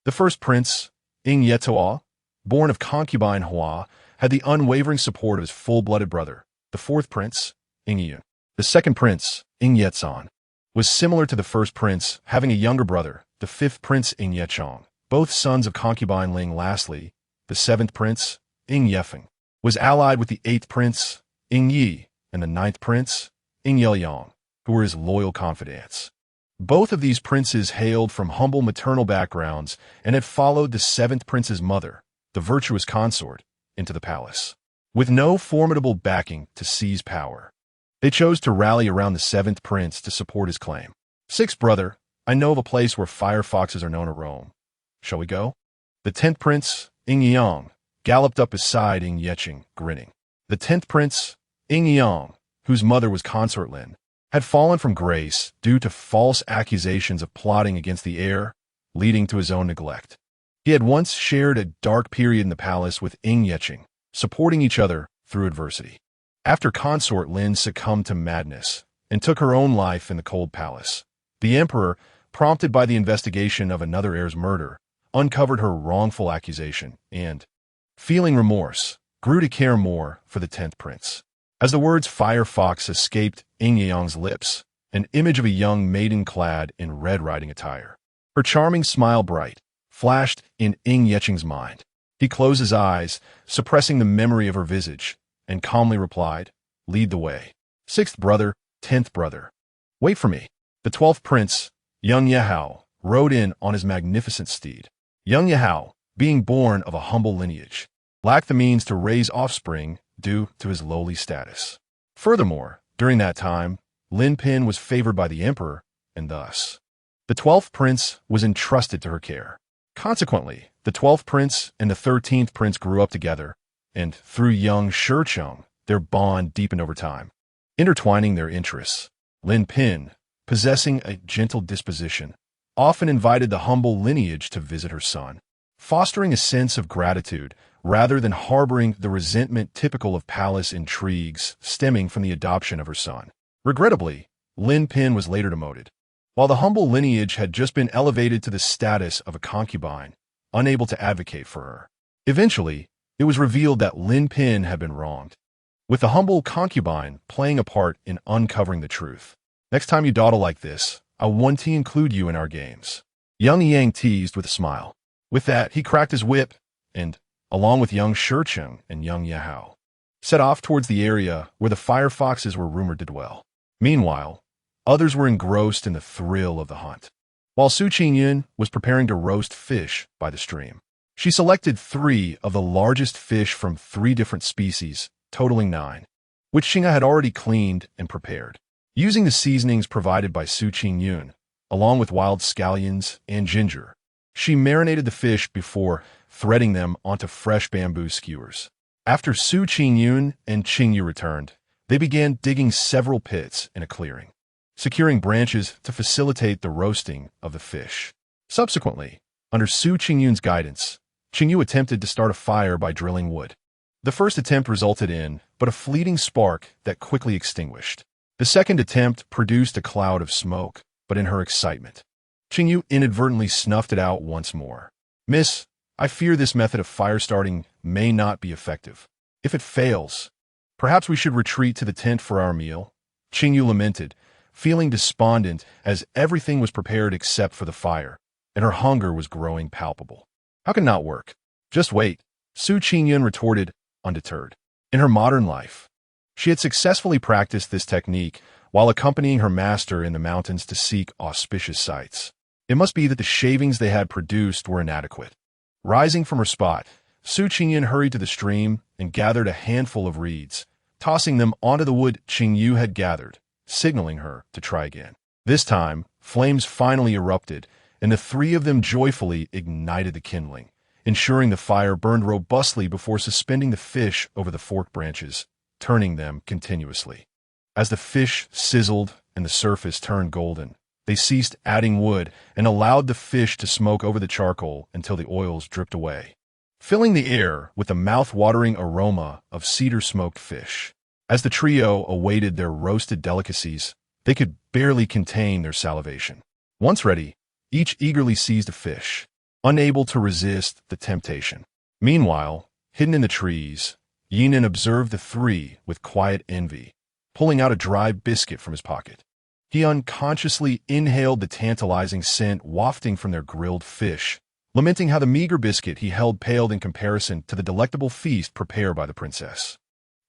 The 1st prince, Ying, born of concubine Hua, had the unwavering support of his full-blooded brother, the 4th prince, Qingyun. The 2nd prince, Ying, was similar to the 1st prince, having a younger brother, the 5th prince Ying, both sons of concubine Ling. Lastly, the 7th prince, Ying, was allied with the 8th prince, Ying Yi, and the 9th prince, Ying, who were his loyal confidants. Both of these princes hailed from humble maternal backgrounds and had followed the 7th prince's mother, the virtuous consort, into the palace. With no formidable backing to seize power, they chose to rally around the 7th prince to support his claim. "6th brother, I know of a place where firefoxes are known to roam. Shall we go?" The 10th prince, Ying, galloped up beside Ying, grinning. The 10th prince, Ying, whose mother was Consort Lin, had fallen from grace due to false accusations of plotting against the heir, leading to his own neglect. He had once shared a dark period in the palace with Ying Yeching, supporting each other through adversity. After Consort Lin succumbed to madness and took her own life in the cold palace, the emperor, prompted by the investigation of another heir's murder, uncovered her wrongful accusation and, feeling remorse, grew to care more for the 10th prince. As the words Fire Fox escaped Ying Yang's lips, an image of a young maiden clad in red riding attire, her charming smile bright, flashed in Ying Yeching's mind. He closed his eyes, suppressing the memory of her visage, and calmly replied, "Lead the way. 6th brother, 10th brother. Wait for me." The 12th prince, young Yahao, rode in on his magnificent steed. Young Yahao, being born of a humble lineage, lacked the means to raise offspring due to his lowly status. Furthermore, during that time, Lin Pin was favored by the emperor, and thus, the 12th prince was entrusted to her care. Consequently, the 12th prince and the 13th prince grew up together, and through young Shicheng, their bond deepened over time. Intertwining their interests, Lin Pin, possessing a gentle disposition, often invited the humble lineage to visit her son, fostering a sense of gratitude rather than harboring the resentment typical of palace intrigues stemming from the adoption of her son. Regrettably, Lin Pin was later demoted, while the humble lineage had just been elevated to the status of a concubine, unable to advocate for her. Eventually, it was revealed that Lin Pin had been wronged, with the humble concubine playing a part in uncovering the truth. "Next time you dawdle like this, I want to include you in our games," young Yang teased with a smile. With that, he cracked his whip and, along with young Shicheng and young Yahao, set off towards the area where the fire foxes were rumored to dwell. Meanwhile, others were engrossed in the thrill of the hunt. While Qingyun was preparing to roast fish by the stream, she selected 3 of the largest fish from 3 different species, totaling 9, which Qingya had already cleaned and prepared. Using the seasonings provided by Qingyun, along with wild scallions and ginger, she marinated the fish before threading them onto fresh bamboo skewers. After Qingyun and Qingyu returned, they began digging several pits in a clearing, securing branches to facilitate the roasting of the fish. Subsequently, under Qingyun's guidance, Qingyu attempted to start a fire by drilling wood. The first attempt resulted in but a fleeting spark that quickly extinguished. The second attempt produced a cloud of smoke, but in her excitement, Qingyu inadvertently snuffed it out once more. "Miss, I fear this method of fire starting may not be effective. If it fails, perhaps we should retreat to the tent for our meal," Qingyu lamented, feeling despondent as everything was prepared except for the fire, and her hunger was growing palpable. "How can it not work? Just wait," Qingyun retorted, undeterred. In her modern life, she had successfully practiced this technique while accompanying her master in the mountains to seek auspicious sites. It must be that the shavings they had produced were inadequate. Rising from her spot, Qingyun hurried to the stream and gathered a handful of reeds, tossing them onto the wood Qingyu had gathered, signaling her to try again. This time, flames finally erupted, and the 3 of them joyfully ignited the kindling, ensuring the fire burned robustly before suspending the fish over the forked branches, turning them continuously. As the fish sizzled and the surface turned golden, they ceased adding wood and allowed the fish to smoke over the charcoal until the oils dripped away, filling the air with the mouth-watering aroma of cedar-smoked fish. As the trio awaited their roasted delicacies, they could barely contain their salivation. Once ready, each eagerly seized a fish, unable to resist the temptation. Meanwhile, hidden in the trees, Yinan observed the 3 with quiet envy, pulling out a dry biscuit from his pocket. He unconsciously inhaled the tantalizing scent wafting from their grilled fish, lamenting how the meager biscuit he held paled in comparison to the delectable feast prepared by the princess.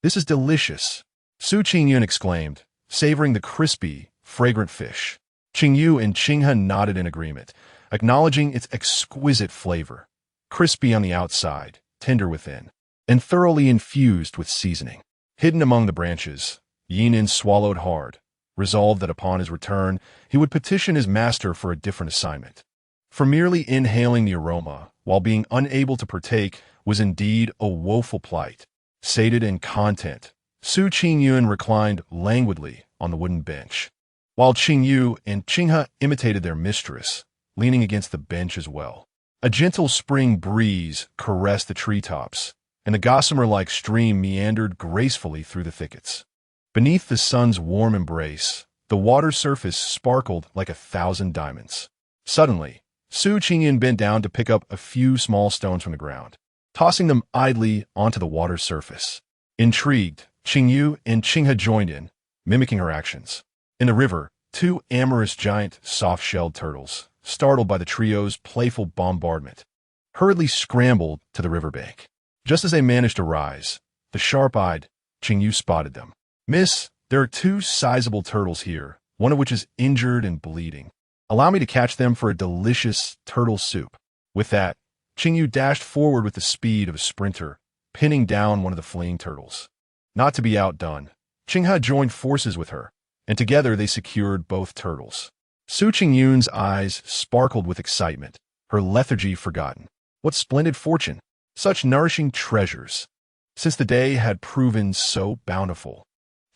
"This is delicious," Qingyun exclaimed, savoring the crispy, fragrant fish. Qingyu and Qinghe nodded in agreement, acknowledging its exquisite flavor, crispy on the outside, tender within, and thoroughly infused with seasoning. Hidden among the branches, Yinan swallowed hard, resolved that upon his return, he would petition his master for a different assignment. For merely inhaling the aroma, while being unable to partake, was indeed a woeful plight. Sated and content, Su Qingyun reclined languidly on the wooden bench, while Qingyu and Qinghe imitated their mistress, leaning against the bench as well. A gentle spring breeze caressed the treetops, and the gossamer-like stream meandered gracefully through the thickets. Beneath the sun's warm embrace, the water surface sparkled like 1,000 diamonds. Suddenly, Su Qingyun bent down to pick up a few small stones from the ground, tossing them idly onto the water's surface. Intrigued, Qingyu and Qinghe joined in, mimicking her actions. In the river, two amorous giant soft-shelled turtles, startled by the trio's playful bombardment, hurriedly scrambled to the riverbank. Just as they managed to rise, the sharp-eyed Qingyu spotted them. "Miss, there are two sizable turtles here, one of which is injured and bleeding. Allow me to catch them for a delicious turtle soup." With that, Qingyu dashed forward with the speed of a sprinter, pinning down one of the fleeing turtles. Not to be outdone, Qinghe joined forces with her, and together they secured both turtles. Su Qingyun's eyes sparkled with excitement, her lethargy forgotten. What splendid fortune! Such nourishing treasures! Since the day had proven so bountiful,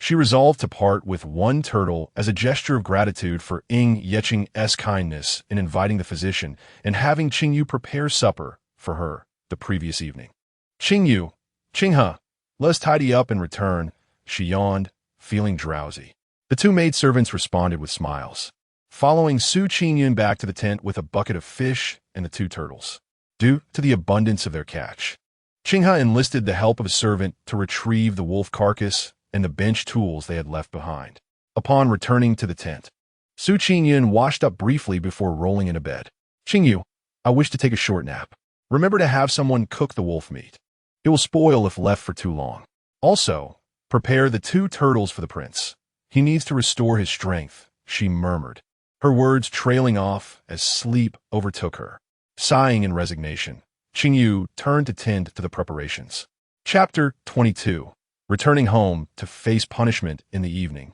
she resolved to part with one turtle as a gesture of gratitude for Ing Yeching's kindness in inviting the physician and having Qingyu prepare supper for her the previous evening. "Qingyu, Qinghe, let us tidy up and return," she yawned, feeling drowsy. The two maidservants responded with smiles, following Su Qingyun back to the tent with a bucket of fish and the two turtles. Due to the abundance of their catch, Qinghe enlisted the help of a servant to retrieve the wolf carcass and the bench tools they had left behind. Upon returning to the tent, Su Qingyun washed up briefly before rolling into bed. "Qingyu, I wish to take a short nap. Remember to have someone cook the wolf meat. It will spoil if left for too long. Also, prepare the two turtles for the prince. He needs to restore his strength," she murmured, her words trailing off as sleep overtook her. Sighing in resignation, Qingyu turned to tend to the preparations. Chapter 22. Returning home to face punishment in the evening.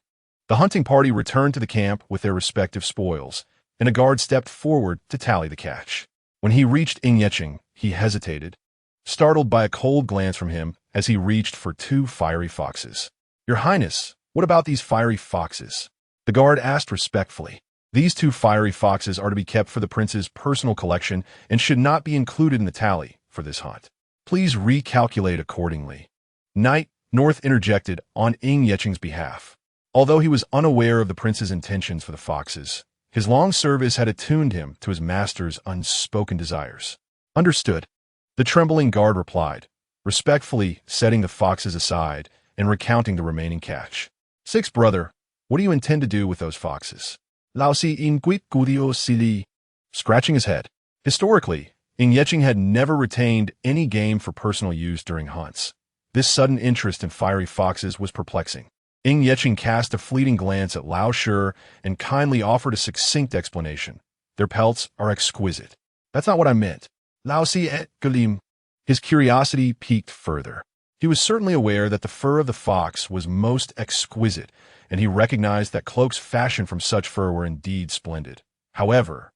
The hunting party returned to the camp with their respective spoils, and a guard stepped forward to tally the catch. When he reached Ing Yeching, he hesitated, startled by a cold glance from him as he reached for two fiery foxes. "Your Highness, what about these fiery foxes?" the guard asked respectfully. "These two fiery foxes are to be kept for the prince's personal collection and should not be included in the tally for this hunt. Please recalculate accordingly." Knight North interjected on Ing Yeching's behalf. Although he was unaware of the prince's intentions for the foxes, his long service had attuned him to his master's unspoken desires. "Understood," the trembling guard replied, respectfully setting the foxes aside and recounting the remaining catch. "Sixth brother, what do you intend to do with those foxes?" Lao Si inquit gudio sili, scratching his head. Historically, Ing Yeching had never retained any game for personal use during hunts. This sudden interest in fiery foxes was perplexing. Ing Yeching cast a fleeting glance at Lao Shi and kindly offered a succinct explanation. "Their pelts are exquisite." "That's not what I meant." Lao Si et Galim. His curiosity piqued further. He was certainly aware that the fur of the fox was most exquisite, and he recognized that cloaks fashioned from such fur were indeed splendid. However,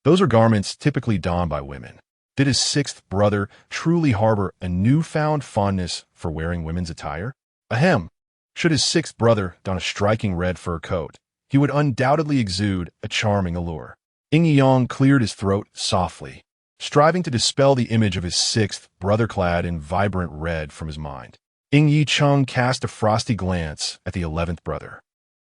those are garments typically donned by women. Did his sixth brother truly harbor a newfound fondness for wearing women's attire? Ahem! Should his sixth brother don a striking red fur coat, he would undoubtedly exude a charming allure. Ing Yong cleared his throat softly, striving to dispel the image of his sixth brother clad in vibrant red from his mind. Ing Yi Chung cast a frosty glance at the 11th brother.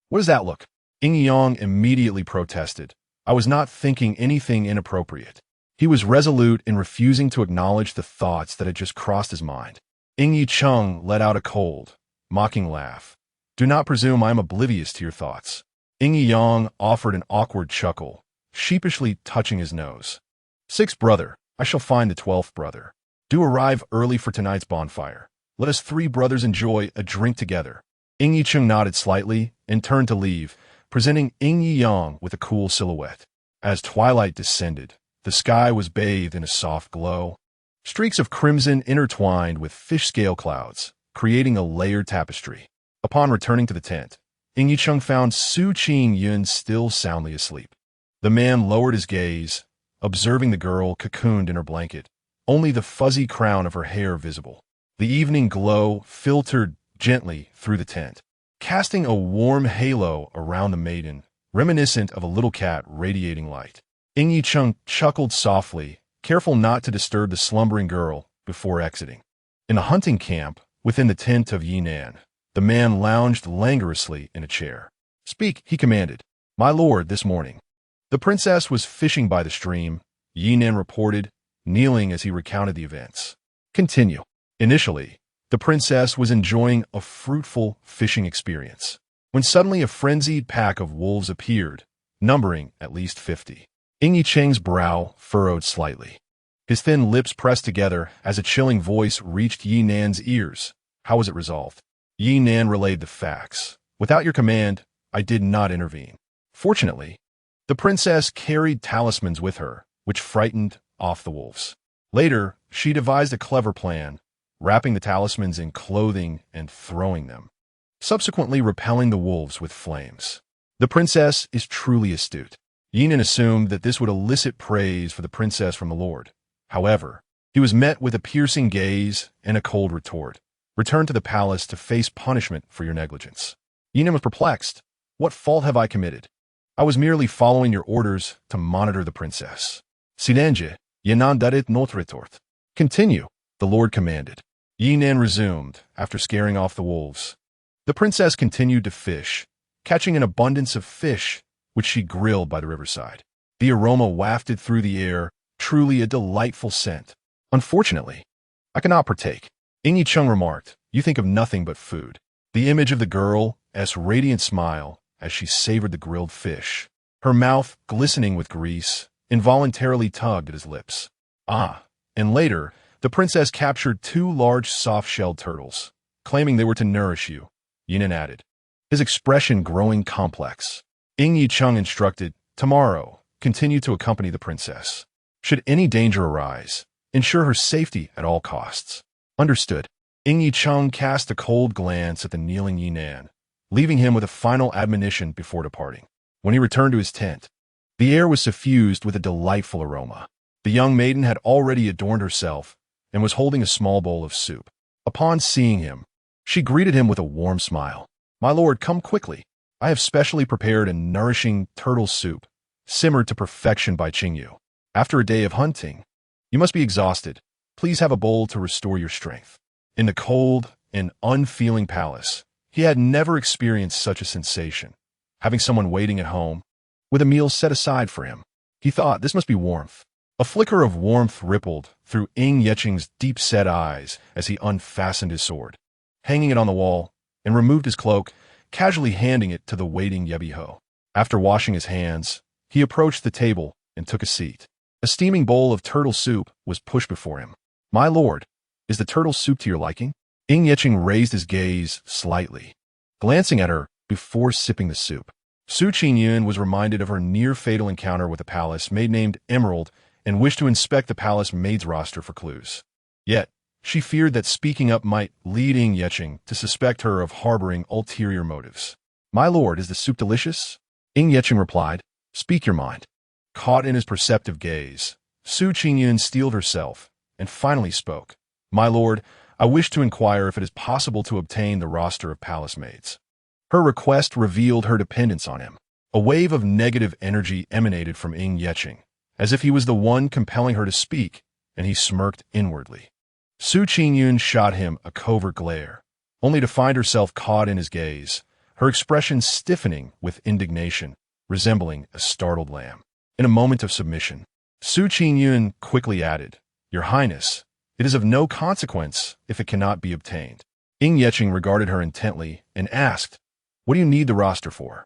"What does that look?" Ing Yong immediately protested. "I was not thinking anything inappropriate." He was resolute in refusing to acknowledge the thoughts that had just crossed his mind. Ing Yi Chung let out a cold, mocking laugh. "Do not presume I am oblivious to your thoughts." Ing Yong offered an awkward chuckle, sheepishly touching his nose. "Sixth brother, I shall find the 12th brother. Do arrive early for tonight's bonfire. Let us three brothers enjoy a drink together." Ing Yi Chung nodded slightly and turned to leave, presenting Ing Yi Yang with a cool silhouette. As twilight descended, the sky was bathed in a soft glow. Streaks of crimson intertwined with fish-scale clouds, creating a layered tapestry. Upon returning to the tent, Ing Yi Chung found Su Qingyun still soundly asleep. The man lowered his gaze, observing the girl cocooned in her blanket, only the fuzzy crown of her hair visible. The evening glow filtered gently through the tent, casting a warm halo around the maiden, reminiscent of a little cat radiating light. Qingyun chuckled softly, careful not to disturb the slumbering girl before exiting. In a hunting camp within the tent of Yinan, the man lounged languorously in a chair. "Speak," he commanded. "My lord, this morning." The princess was fishing by the stream, Yinan reported, kneeling as he recounted the events. Continue. Initially, the princess was enjoying a fruitful fishing experience, when suddenly a frenzied pack of wolves appeared, numbering at least 50. Qingyun's brow furrowed slightly. His thin lips pressed together as a chilling voice reached Yinan's ears. How was it resolved? Yinan relayed the facts. "Without your command, I did not intervene." Fortunately, the princess carried talismans with her, which frightened off the wolves. Later, she devised a clever plan, wrapping the talismans in clothing and throwing them, subsequently repelling the wolves with flames. The princess is truly astute. Yinan assumed that this would elicit praise for the princess from the lord. However, he was met with a piercing gaze and a cold retort. "Return to the palace to face punishment for your negligence." Yinan was perplexed. "What fault have I committed? I was merely following your orders to monitor the princess." "Silenge, Yinan darit not retort." "Continue," the lord commanded. Yinan resumed, after scaring off the wolves. The princess continued to fish, catching an abundance of fish, which she grilled by the riverside. The aroma wafted through the air, truly a delightful scent. "Unfortunately, I cannot partake," Qingyun remarked. "You think of nothing but food." The image of the girl's radiant smile as she savored the grilled fish, her mouth glistening with grease, involuntarily tugged at his lips. "Ah," and later, the princess captured 2 large soft-shelled turtles, claiming they were to nourish you, Yinan added, his expression growing complex. Qingyun instructed, "Tomorrow, continue to accompany the princess. Should any danger arise, ensure her safety at all costs." "Understood." Qingyun cast a cold glance at the kneeling Yinan, leaving him with a final admonition before departing. When he returned to his tent, the air was suffused with a delightful aroma. The young maiden had already adorned herself and was holding a small bowl of soup. Upon seeing him, she greeted him with a warm smile. "My lord, come quickly. I have specially prepared a nourishing turtle soup, simmered to perfection by Qingyun. After a day of hunting, you must be exhausted. Please have a bowl to restore your strength." In the cold and unfeeling palace, he had never experienced such a sensation, having someone waiting at home, with a meal set aside for him. He thought, this must be warmth. A flicker of warmth rippled through Qingyun's deep-set eyes as he unfastened his sword, hanging it on the wall, and removed his cloak, casually handing it to the waiting Yebiho. After washing his hands, he approached the table and took a seat. A steaming bowl of turtle soup was pushed before him. "My lord, is the turtle soup to your liking?" Qingyun raised his gaze slightly, glancing at her before sipping the soup. Qingyun was reminded of her near-fatal encounter with a palace maid named Emerald and wished to inspect the palace maid's roster for clues. Yet, she feared that speaking up might lead Qingyun to suspect her of harboring ulterior motives. "My lord, is the soup delicious?" Qingyun replied, "Speak your mind." Caught in his perceptive gaze, Qingyun steeled herself and finally spoke. "My lord, I wish to inquire if it is possible to obtain the roster of palace maids." Her request revealed her dependence on him. A wave of negative energy emanated from Qingyun, as if he was the one compelling her to speak, and he smirked inwardly. Qingyun shot him a covert glare, only to find herself caught in his gaze, her expression stiffening with indignation, resembling a startled lamb. In a moment of submission, Qingyun quickly added, "Your Highness, it is of no consequence if it cannot be obtained." Qingyun regarded her intently and asked, "What do you need the roster for?"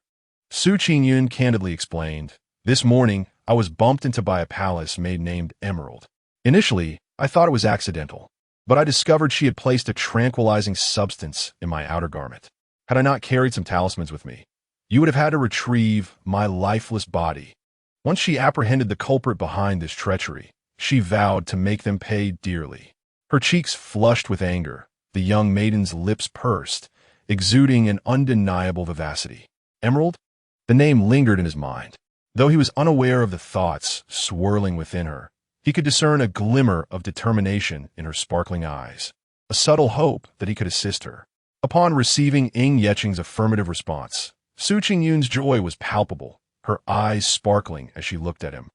Qingyun candidly explained, "This morning, I was bumped into by a palace maid named Emerald. Initially, I thought it was accidental, but I discovered she had placed a tranquilizing substance in my outer garment. Had I not carried some talismans with me, you would have had to retrieve my lifeless body. Once she apprehended the culprit behind this treachery, she vowed to make them pay dearly." Her cheeks flushed with anger, the young maiden's lips pursed, exuding an undeniable vivacity. Emerald? The name lingered in his mind. Though he was unaware of the thoughts swirling within her, he could discern a glimmer of determination in her sparkling eyes, a subtle hope that he could assist her. Upon receiving Ying Yeching's affirmative response, Su Qingyun's joy was palpable, her eyes sparkling as she looked at him.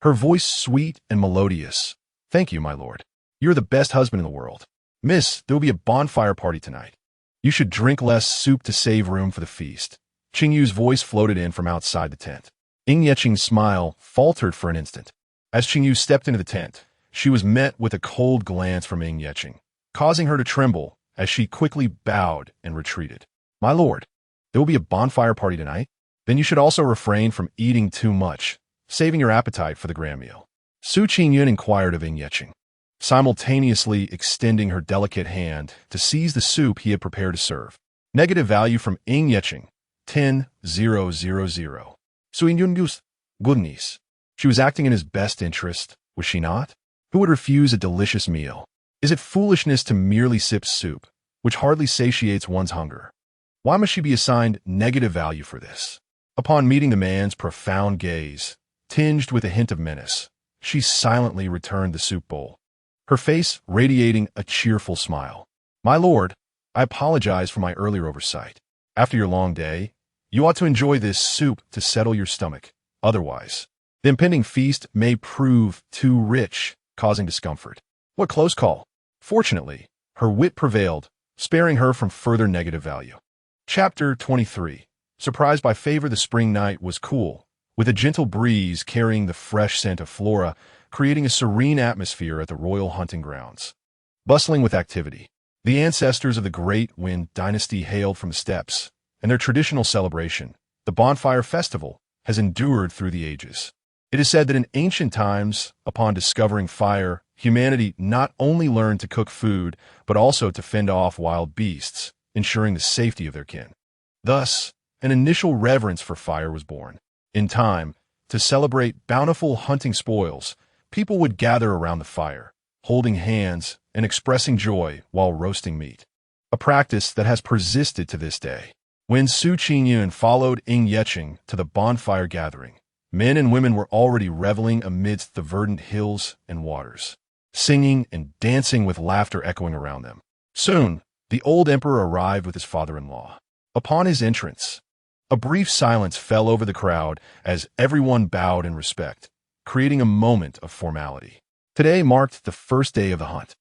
Her voice sweet and melodious. "Thank you, my lord. You're the best husband in the world. Miss, there will be a bonfire party tonight. You should drink less soup to save room for the feast." Qingyu's voice floated in from outside the tent. Ying Yeching's smile faltered for an instant. As Qingyu stepped into the tent, she was met with a cold glance from Ying Yeching, causing her to tremble as she quickly bowed and retreated. "My lord, there will be a bonfire party tonight? Then you should also refrain from eating too much, saving your appetite for the grand meal." Su Qingyun inquired of Ying Yeching, simultaneously extending her delicate hand to seize the soup he had prepared to serve. Negative value from Ying Yeching, 10,000. Su Qingyun's goodness. She was acting in his best interest, was she not? Who would refuse a delicious meal? Is it foolishness to merely sip soup, which hardly satiates one's hunger? Why must she be assigned negative value for this? Upon meeting the man's profound gaze, tinged with a hint of menace, she silently returned the soup bowl, her face radiating a cheerful smile. "My lord, I apologize for my earlier oversight. After your long day, you ought to enjoy this soup to settle your stomach. Otherwise, the impending feast may prove too rich, causing discomfort." What close call! Fortunately, her wit prevailed, sparing her from further negative value. Chapter 23. Surprised by favor, the spring night was cool, with a gentle breeze carrying the fresh scent of flora, creating a serene atmosphere at the royal hunting grounds. Bustling with activity, the ancestors of the Great Wind Dynasty hailed from the steppes, and their traditional celebration, the Bonfire Festival, has endured through the ages. It is said that in ancient times, upon discovering fire, humanity not only learned to cook food, but also to fend off wild beasts, ensuring the safety of their kin. Thus, an initial reverence for fire was born. In time, to celebrate bountiful hunting spoils, people would gather around the fire, holding hands and expressing joy while roasting meat, a practice that has persisted to this day. When Su Qingyun followed Ying Yeching to the bonfire gathering, men and women were already reveling amidst the verdant hills and waters, singing and dancing with laughter echoing around them. Soon, the old emperor arrived with his father-in-law. Upon his entrance, a brief silence fell over the crowd as everyone bowed in respect, creating a moment of formality. Today marked the first day of the hunt,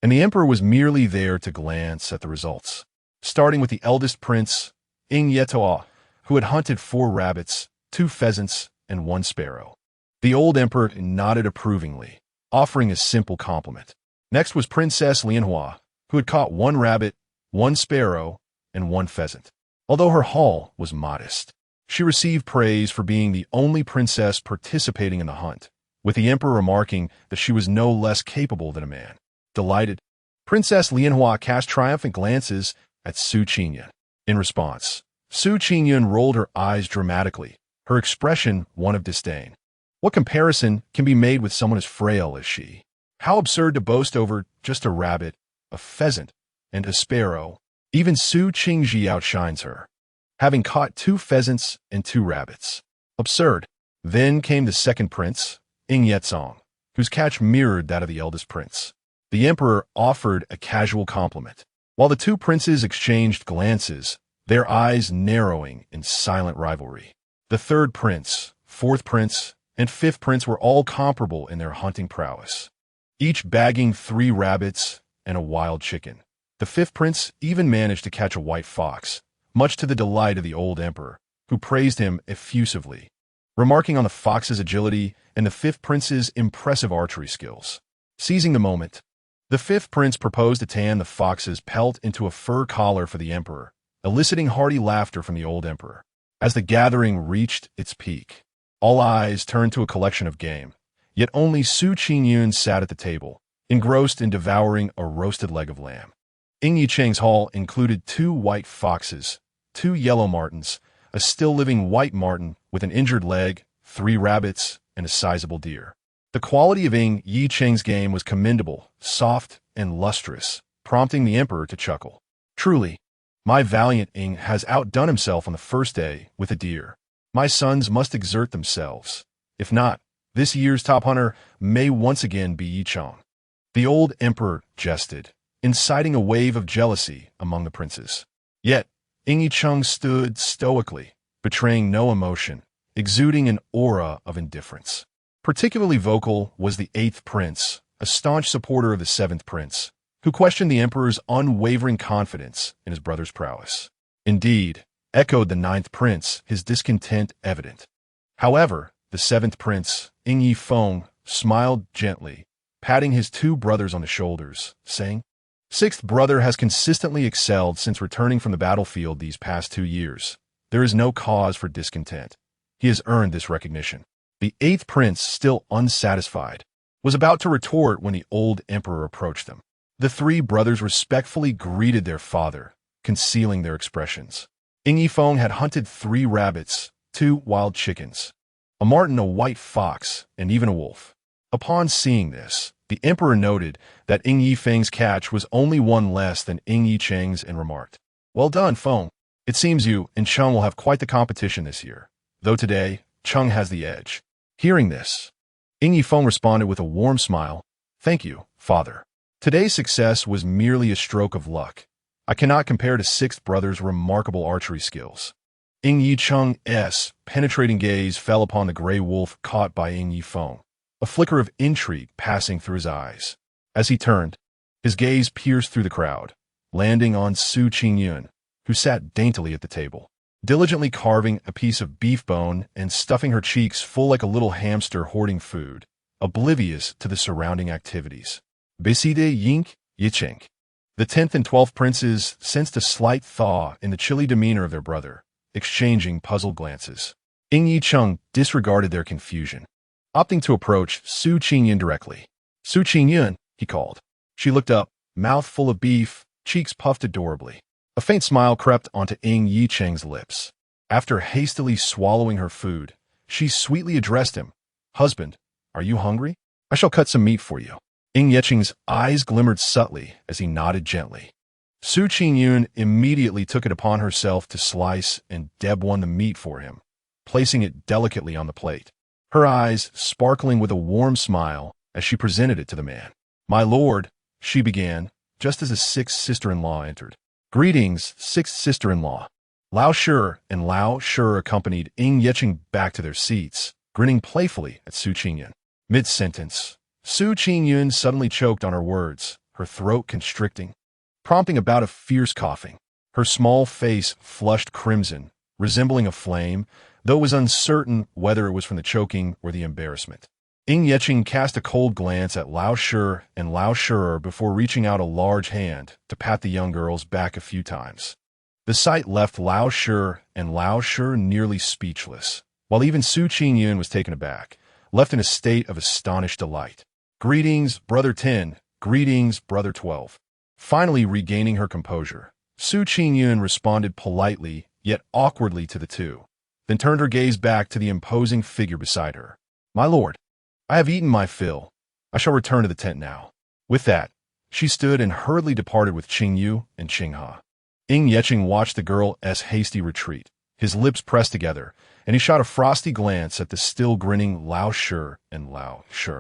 and the emperor was merely there to glance at the results. Starting with the eldest prince, Ying Yetoa, who had hunted 4 rabbits, 2 pheasants, and 1 sparrow. The old emperor nodded approvingly, offering a simple compliment. Next was Princess Lianhua, who had caught 1 rabbit, 1 sparrow, and 1 pheasant. Although her haul was modest, she received praise for being the only princess participating in the hunt, with the emperor remarking that she was no less capable than a man. Delighted, Princess Lianhua cast triumphant glances at Su Qingyun. In response, Su Qingyun rolled her eyes dramatically, her expression one of disdain. What comparison can be made with someone as frail as she? How absurd to boast over just a rabbit, a pheasant, and a sparrow. Even Su Qingji outshines her, having caught 2 pheasants and 2 rabbits. Absurd. Then came the second prince, Ying Yetzong, whose catch mirrored that of the eldest prince. The emperor offered a casual compliment, while the 2 princes exchanged glances, their eyes narrowing in silent rivalry. The third prince, fourth prince, and fifth prince were all comparable in their hunting prowess, each bagging 3 rabbits and a wild chicken. The fifth prince even managed to catch a white fox, much to the delight of the old emperor, who praised him effusively, remarking on the fox's agility and the fifth prince's impressive archery skills. Seizing the moment, the fifth prince proposed to tan the fox's pelt into a fur collar for the emperor, eliciting hearty laughter from the old emperor. As the gathering reached its peak, all eyes turned to a collection of game, yet only Su Qingyun sat at the table, engrossed in devouring a roasted leg of lamb. Ying Yicheng's haul included 2 white foxes, 2 yellow martens, a still-living white marten with an injured leg, 3 rabbits, and a sizable deer. The quality of Ying Yicheng's game was commendable, soft, and lustrous, prompting the emperor to chuckle. Truly, my valiant Ying has outdone himself on the first day with a deer. My sons must exert themselves. If not, this year's top hunter may once again be Yicheng. The old emperor jested, inciting a wave of jealousy among the princes. Yet, Ying Yicheng stood stoically, betraying no emotion, exuding an aura of indifference. Particularly vocal was the 8th prince, a staunch supporter of the 7th prince, who questioned the emperor's unwavering confidence in his brother's prowess. Indeed, echoed the 9th prince, his discontent evident. However, the 7th prince, Ying Yifeng, smiled gently, patting his 2 brothers on the shoulders, saying, "Sixth brother has consistently excelled since returning from the battlefield these past 2 years. There is no cause for discontent. He has earned this recognition." The 8th prince, still unsatisfied, was about to retort when the old emperor approached them. The 3 brothers respectfully greeted their father, concealing their expressions. Ying Yifeng had hunted 3 rabbits, 2 wild chickens, a marten, a white fox, and even a wolf. Upon seeing this, the emperor noted that Ying Yifeng's catch was only 1 less than Ying Yicheng's and remarked, "Well done, Feng. It seems you and Cheng will have quite the competition this year, though today, Cheng has the edge." Hearing this, Ying Yifeng responded with a warm smile, "Thank you, father. Today's success was merely a stroke of luck. I cannot compare to 6th brother's remarkable archery skills." Ying Yicheng's penetrating gaze fell upon the gray wolf caught by Ying Yifeng, a flicker of intrigue passing through his eyes. As he turned, his gaze pierced through the crowd, landing on Su Qingyun, who sat daintily at the table, diligently carving a piece of beef bone and stuffing her cheeks full like a little hamster hoarding food, oblivious to the surrounding activities. Beside Ying Yicheng. The 10th and 12th princes sensed a slight thaw in the chilly demeanor of their brother, exchanging puzzled glances. Ying Yicheng disregarded their confusion, opting to approach Su Qingyun directly. "Su Qingyun," he called. She looked up, mouth full of beef, cheeks puffed adorably. A faint smile crept onto Ying Yicheng's lips. After hastily swallowing her food, she sweetly addressed him, "Husband, are you hungry? I shall cut some meat for you." Ying Yicheng's eyes glimmered subtly as he nodded gently. Su Qingyun immediately took it upon herself to slice and debone the meat for him, placing it delicately on the plate, her eyes sparkling with a warm smile as she presented it to the man. "My lord," she began, just as a 6th sister-in-law entered. "Greetings, 6th sister-in-law." Lao Shi and Lao Shi accompanied Ying Yicheng back to their seats, grinning playfully at Su Qingyun. Mid-sentence, Su Qingyun suddenly choked on her words, her throat constricting, prompting a bout of fierce coughing. Her small face flushed crimson, resembling a flame, though it was uncertain whether it was from the choking or the embarrassment. Ying Yicheng cast a cold glance at Lao Shi and Lao Shi before reaching out a large hand to pat the young girl's back a few times. The sight left Lao Shi and Lao Shi nearly speechless, while even Su Qingyun was taken aback, left in a state of astonished delight. "Greetings, Brother 10, greetings, Brother 12. Finally regaining her composure, Su Qingyun responded politely yet awkwardly to the 2, then turned her gaze back to the imposing figure beside her. "My lord, I have eaten my fill. I shall return to the tent now." With that, she stood and hurriedly departed with Qingyu and Qingha. Ying Yicheng watched the girl's hasty retreat, his lips pressed together, and he shot a frosty glance at the still grinning Lao Shi and Lao Shi.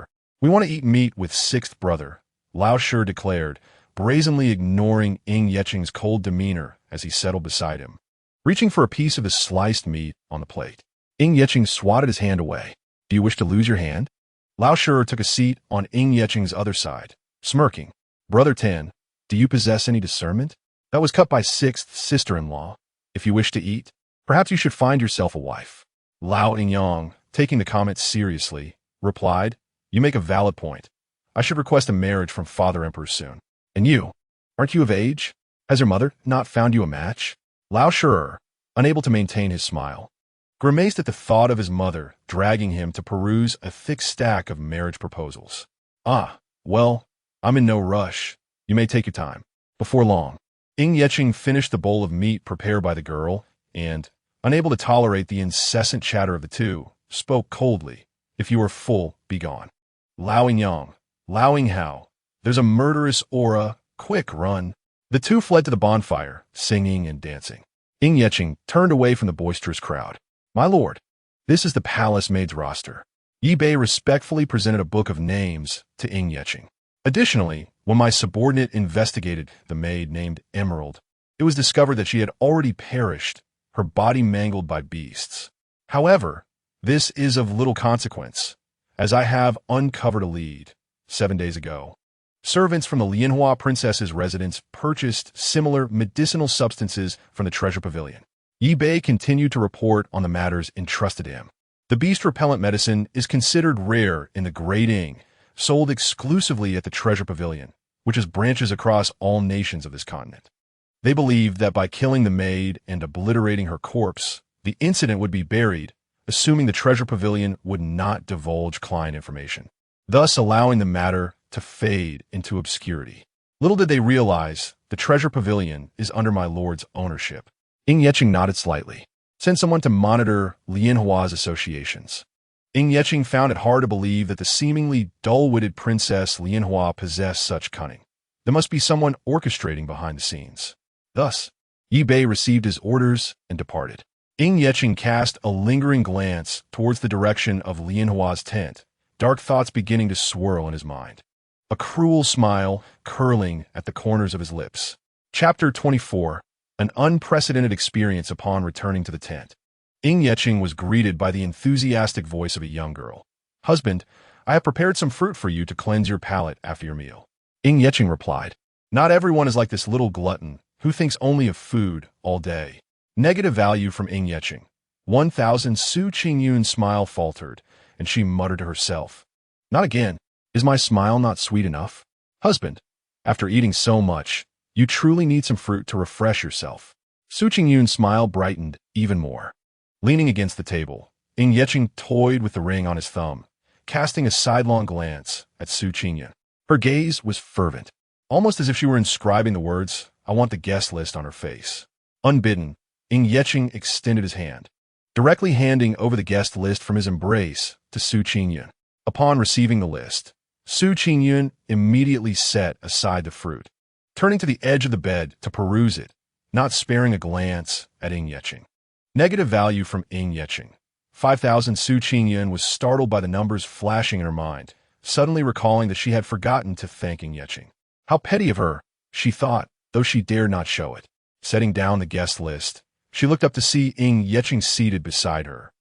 "We want to eat meat with 6th brother," Lao Shi declared, brazenly ignoring Ying Yicheng's cold demeanor as he settled beside him, reaching for a piece of the sliced meat on the plate. Ying Yicheng swatted his hand away. "Do you wish to lose your hand?" Lao Shi took a seat on Ying Yicheng's other side, smirking. "Brother 10, do you possess any discernment? That was cut by 6th sister-in-law. If you wish to eat, perhaps you should find yourself a wife." Lao Yingyang, taking the comment seriously, replied, "You make a valid point. I should request a marriage from Father Emperor soon. And you, aren't you of age? Has your mother not found you a match?" Lao Shi, unable to maintain his smile, grimaced at the thought of his mother dragging him to peruse a thick stack of marriage proposals. "Ah, well, I'm in no rush. You may take your time." Before long, Ying Yicheng finished the bowl of meat prepared by the girl and, unable to tolerate the incessant chatter of the 2, spoke coldly, "If you are full, be gone." "Lao Yingyang, Lao Yinghao, there's a murderous aura. Quick, run." The 2 fled to the bonfire, singing and dancing. Ying Yicheng turned away from the boisterous crowd. "My lord, this is the palace maid's roster." Yi Bei respectfully presented a book of names to Ying Yicheng. "Additionally, when my subordinate investigated the maid named Emerald, it was discovered that she had already perished, her body mangled by beasts. However, this is of little consequence, as I have uncovered a lead. 7 days ago, servants from the Lianhua princess's residence purchased similar medicinal substances from the treasure pavilion. Yi Bei continued to report on the matters entrusted to him. The beast-repellent medicine is considered rare in the Great Ying, sold exclusively at the treasure pavilion, which has branches across all nations of this continent. They believed that by killing the maid and obliterating her corpse, the incident would be buried, assuming the treasure pavilion would not divulge client information, thus allowing the matter to fade into obscurity. Little did they realize the treasure pavilion is under my lord's ownership. Ying Yeqing nodded slightly. Send someone to monitor Lianhua's associations. Ying Yeqing found it hard to believe that the seemingly dull-witted Princess Lianhua possessed such cunning. There must be someone orchestrating behind the scenes. Thus, Yi Bei received his orders and departed. Ying Yeqing cast a lingering glance towards the direction of Lianhua's tent, dark thoughts beginning to swirl in his mind. A cruel smile curling at the corners of his lips. Chapter 24. An unprecedented experience upon returning to the tent. Ying Yeqing was greeted by the enthusiastic voice of a young girl. Husband, I have prepared some fruit for you to cleanse your palate after your meal. Ying Yeqing replied, Not everyone is like this little glutton who thinks only of food all day. Negative value from Ying Yeqing. 1,000 Su Qingyun's smile faltered, and she muttered to herself, Not again. Is my smile not sweet enough? Husband, after eating so much, you truly need some fruit to refresh yourself. Su Qingyun's smile brightened even more. Leaning against the table, Ying Yeqing toyed with the ring on his thumb, casting a sidelong glance at Su Qingyun. Her gaze was fervent, almost as if she were inscribing the words, I want the guest list on her face. Unbidden, Ying Yeqing extended his hand, directly handing over the guest list from his embrace to Su Qingyun. Upon receiving the list, Su Qingyun immediately set aside the fruit, turning to the edge of the bed to peruse it, not sparing a glance at Ying Yeqing. Negative value from Ying Yeqing. 5,000 Su Qingyun was startled by the numbers flashing in her mind, suddenly recalling that she had forgotten to thank Ying Yeqing. How petty of her, she thought, though she dared not show it. Setting down the guest list, she looked up to see Ying Yeqing seated beside her,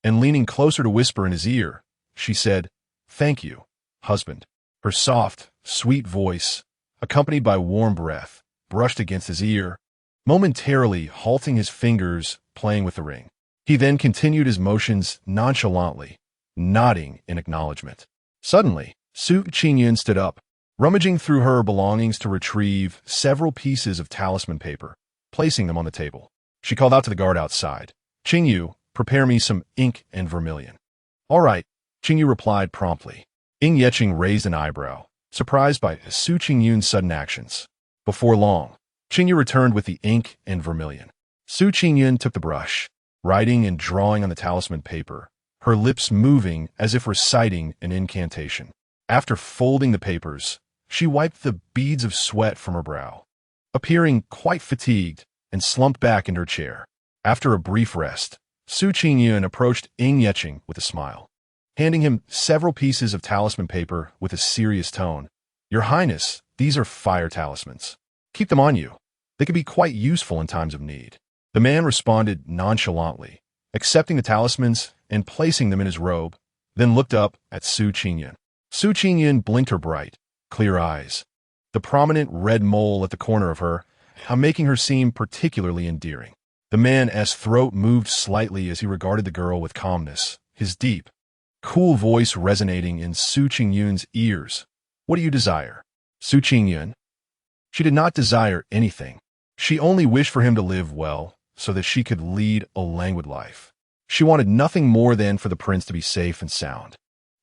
and leaning closer to whisper in his ear, she said, Thank you, husband. Her soft, sweet voice, accompanied by warm breath, brushed against his ear, momentarily halting his fingers playing with the ring. He then continued his motions nonchalantly, nodding in acknowledgement. Suddenly, Su Qingyun stood up, rummaging through her belongings to retrieve several pieces of talisman paper, placing them on the table. She called out to the guard outside, Qingyu, prepare me some ink and vermilion. All right, Qingyu replied promptly. Ying Yeqing raised an eyebrow, surprised by Su Qingyun's sudden actions. Before long, Qingyu returned with the ink and vermilion. Su Qingyun took the brush, writing and drawing on the talisman paper, her lips moving as if reciting an incantation. After folding the papers, she wiped the beads of sweat from her brow, appearing quite fatigued, and slumped back in her chair. After a brief rest, Su Qingyun approached Ying Yeqing with a smile, handing him several pieces of talisman paper with a serious tone. Your Highness, these are fire talismans. Keep them on you. They could be quite useful in times of need. The man responded nonchalantly, accepting the talismans and placing them in his robe, then looked up at Su Qingyun. Su Qingyun blinked her bright, clear eyes, the prominent red mole at the corner of her, making her seem particularly endearing. The man's throat moved slightly as he regarded the girl with calmness, his deep, cool voice resonating in Su Qingyun's ears. What do you desire? Su Qingyun? She did not desire anything. She only wished for him to live well, so that she could lead a languid life. She wanted nothing more than for the prince to be safe and sound.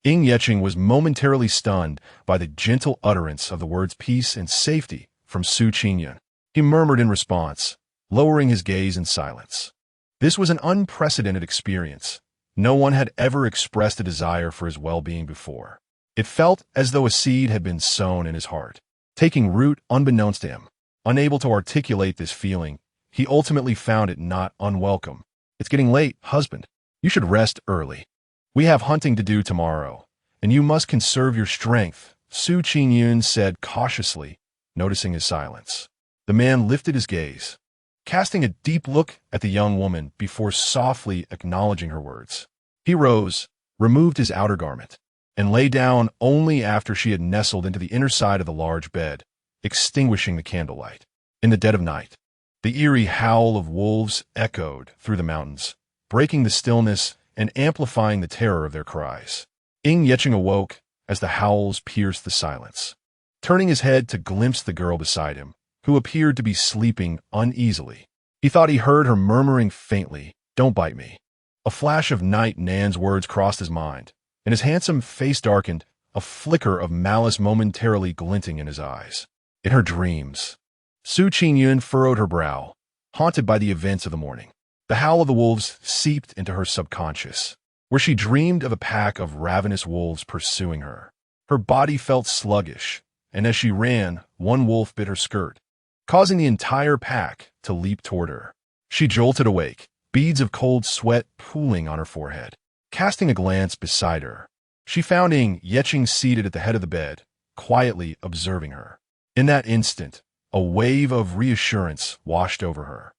Ying Yeqing was momentarily stunned by the gentle utterance of the words peace and safety from Su Qingyun. He murmured in response, lowering his gaze in silence. This was an unprecedented experience. No one had ever expressed a desire for his well-being before. It felt as though a seed had been sown in his heart, taking root unbeknownst to him. Unable to articulate this feeling, he ultimately found it not unwelcome. It's getting late, husband. You should rest early. We have hunting to do tomorrow, and you must conserve your strength, Su Qingyun said cautiously, noticing his silence. The man lifted his gaze, casting a deep look at the young woman before softly acknowledging her words. He rose, removed his outer garment, and lay down only after she had nestled into the inner side of the large bed, extinguishing the candlelight. In the dead of night, the eerie howl of wolves echoed through the mountains, breaking the stillness and amplifying the terror of their cries. Qingyun awoke as the howls pierced the silence, turning his head to glimpse the girl beside him, who appeared to be sleeping uneasily. He thought he heard her murmuring faintly, "Don't bite me." A flash of Night Nan's words crossed his mind, and his handsome face darkened, a flicker of malice momentarily glinting in his eyes. In her dreams, Qingyun furrowed her brow, haunted by the events of the morning. The howl of the wolves seeped into her subconscious, where she dreamed of a pack of ravenous wolves pursuing her. Her body felt sluggish, and as she ran, one wolf bit her skirt, causing the entire pack to leap toward her. She jolted awake, beads of cold sweat pooling on her forehead. Casting a glance beside her, she found Qingyun seated at the head of the bed, quietly observing her. In that instant, a wave of reassurance washed over her.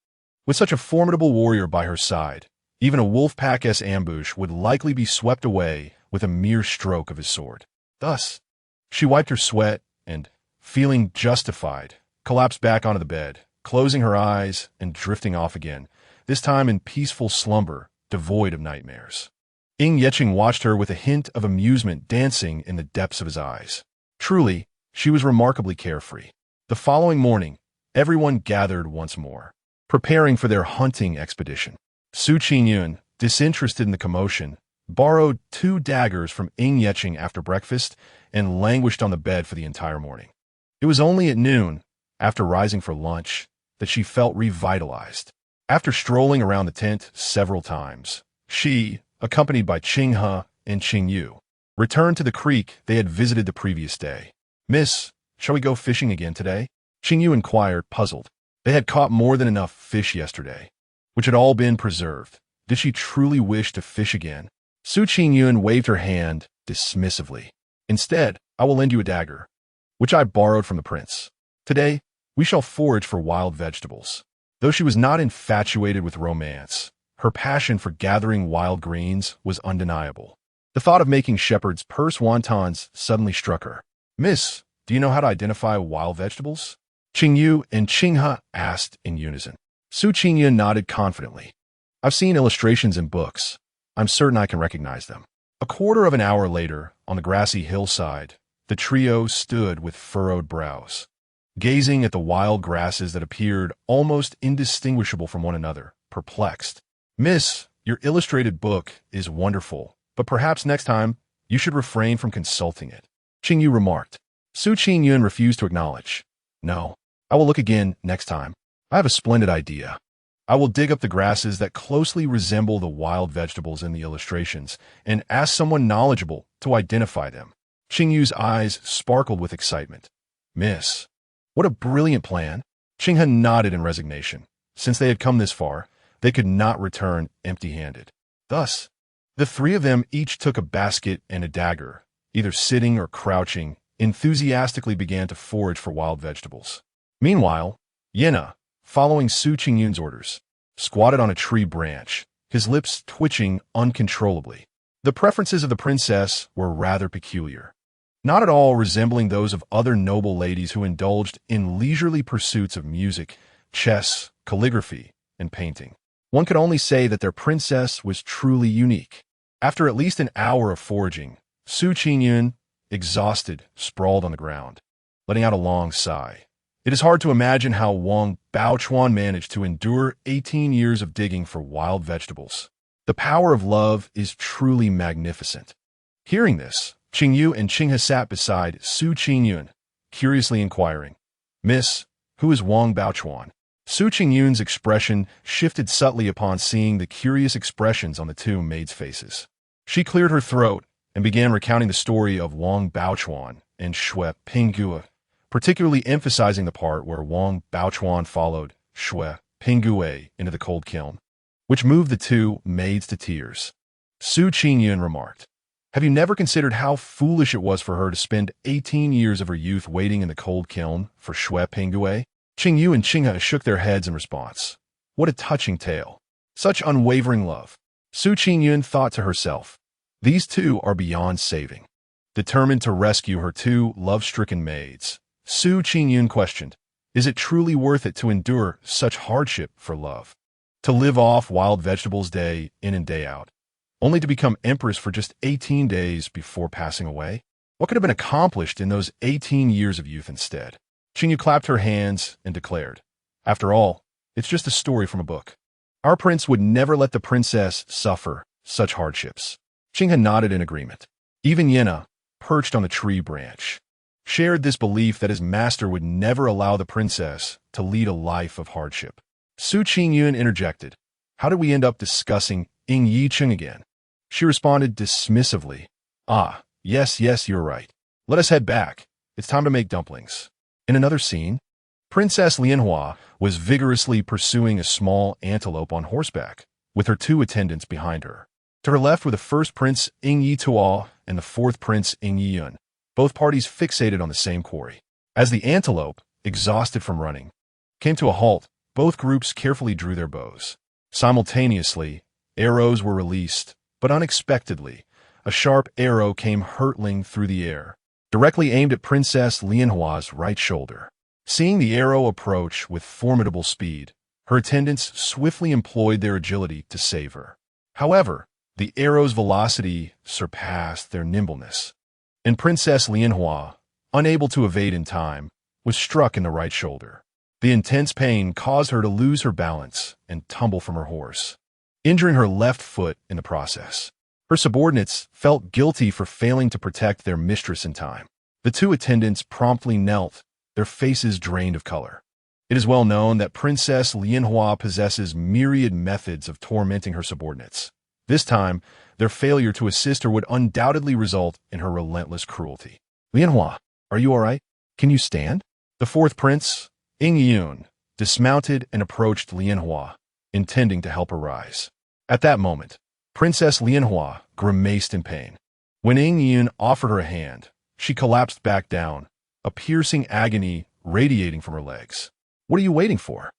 With such a formidable warrior by her side, even a wolf pack's ambush would likely be swept away with a mere stroke of his sword. Thus, she wiped her sweat and, feeling justified, collapsed back onto the bed, closing her eyes and drifting off again, this time in peaceful slumber, devoid of nightmares. Qingyun watched her with a hint of amusement dancing in the depths of his eyes. Truly, she was remarkably carefree. The following morning, everyone gathered once more, preparing for their hunting expedition. Qingyun, disinterested in the commotion, borrowed 2 daggers from Qingyun after breakfast and languished on the bed for the entire morning. It was only at noon, after rising for lunch, that she felt revitalized. After strolling around the tent several times, she, accompanied by Qinghe and Qingyu, returned to the creek they had visited the previous day. "Miss, shall we go fishing again today?" Qingyu inquired, puzzled. They had caught more than enough fish yesterday, which had all been preserved. Did she truly wish to fish again? Qingyun waved her hand dismissively. "Instead, I will lend you a dagger, which I borrowed from the prince. Today, we shall forage for wild vegetables." Though she was not infatuated with romance, her passion for gathering wild greens was undeniable. The thought of making shepherd's purse wontons suddenly struck her. "Miss, do you know how to identify wild vegetables?" Qingyu and Qinghe asked in unison. Qingyun nodded confidently. "I've seen illustrations in books. I'm certain I can recognize them." A quarter of an hour later, on the grassy hillside, the trio stood with furrowed brows, gazing at the wild grasses that appeared almost indistinguishable from one another, perplexed. "Miss, your illustrated book is wonderful, but perhaps next time you should refrain from consulting it," Qingyu remarked. Qingyun refused to acknowledge. "No, I will look again next time. I have a splendid idea. I will dig up the grasses that closely resemble the wild vegetables in the illustrations and ask someone knowledgeable to identify them." Qingyu's eyes sparkled with excitement. "Miss, what a brilliant plan." Qinghe nodded in resignation. Since they had come this far, they could not return empty-handed. Thus, the 3 of them each took a basket and a dagger, either sitting or crouching, enthusiastically began to forage for wild vegetables. Meanwhile, Yena, following Qingyun's orders, squatted on a tree branch, his lips twitching uncontrollably. The preferences of the princess were rather peculiar, not at all resembling those of other noble ladies who indulged in leisurely pursuits of music, chess, calligraphy, and painting. One could only say that their princess was truly unique. After at least an hour of foraging, Qingyun, exhausted, sprawled on the ground, letting out a long sigh. It is hard to imagine how Wang Baochuan managed to endure 18 years of digging for wild vegetables. The power of love is truly magnificent. Hearing this, Qingyu and Qinghe sat beside Qingyun, curiously inquiring, "Miss, who is Wang Baochuan?" Qingyun's expression shifted subtly upon seeing the curious expressions on the 2 maids' faces. She cleared her throat and began recounting the story of Wang Baochuan and Shui Pingue, particularly emphasizing the part where Wang Baochuan followed Shui Pingue into the cold kiln, which moved the 2 maids to tears. Qingyun remarked, "Have you never considered how foolish it was for her to spend 18 years of her youth waiting in the cold kiln for Shui Pingue? Qingyu and Qinghe shook their heads in response. What a touching tale. Such unwavering love. Su Qingyun thought to herself. These two are beyond saving. Determined to rescue her two love-stricken maids, Su Qingyun questioned, is it truly worth it to endure such hardship for love? To live off wild vegetables day in and day out, only to become empress for just 18 days before passing away? What could have been accomplished in those 18 years of youth instead? Qingyu clapped her hands and declared, after all, it's just a story from a book. Our prince would never let the princess suffer such hardships. Qinghe nodded in agreement. Even Yena, perched on the tree branch, shared this belief that his master would never allow the princess to lead a life of hardship. Su Qingyun interjected, how did we end up discussing Ying Yicheng again? She responded dismissively, yes, you're right. Let us head back. It's time to make dumplings. In another scene, Princess Lianhua was vigorously pursuing a small antelope on horseback, with her two attendants behind her. To her left were the first Prince Ying Yituo and the fourth Prince Ying Yiyun, both parties fixated on the same quarry. As the antelope, exhausted from running, came to a halt, both groups carefully drew their bows. Simultaneously, arrows were released, but unexpectedly, a sharp arrow came hurtling through the air, directly aimed at Princess Lianhua's right shoulder. Seeing the arrow approach with formidable speed, her attendants swiftly employed their agility to save her. However, the arrow's velocity surpassed their nimbleness, and Princess Lianhua, unable to evade in time, was struck in the right shoulder. The intense pain caused her to lose her balance and tumble from her horse, injuring her left foot in the process. Her subordinates felt guilty for failing to protect their mistress in time. The two attendants promptly knelt, their faces drained of color. It is well known that Princess Lianhua possesses myriad methods of tormenting her subordinates. This time, their failure to assist her would undoubtedly result in her relentless cruelty. Lianhua, are you all right? Can you stand? The fourth prince, Ying Yun, dismounted and approached Lianhua, intending to help her rise. At that moment, Princess Lianhua grimaced in pain. When Ying Yun offered her a hand, she collapsed back down, a piercing agony radiating from her legs. What are you waiting for?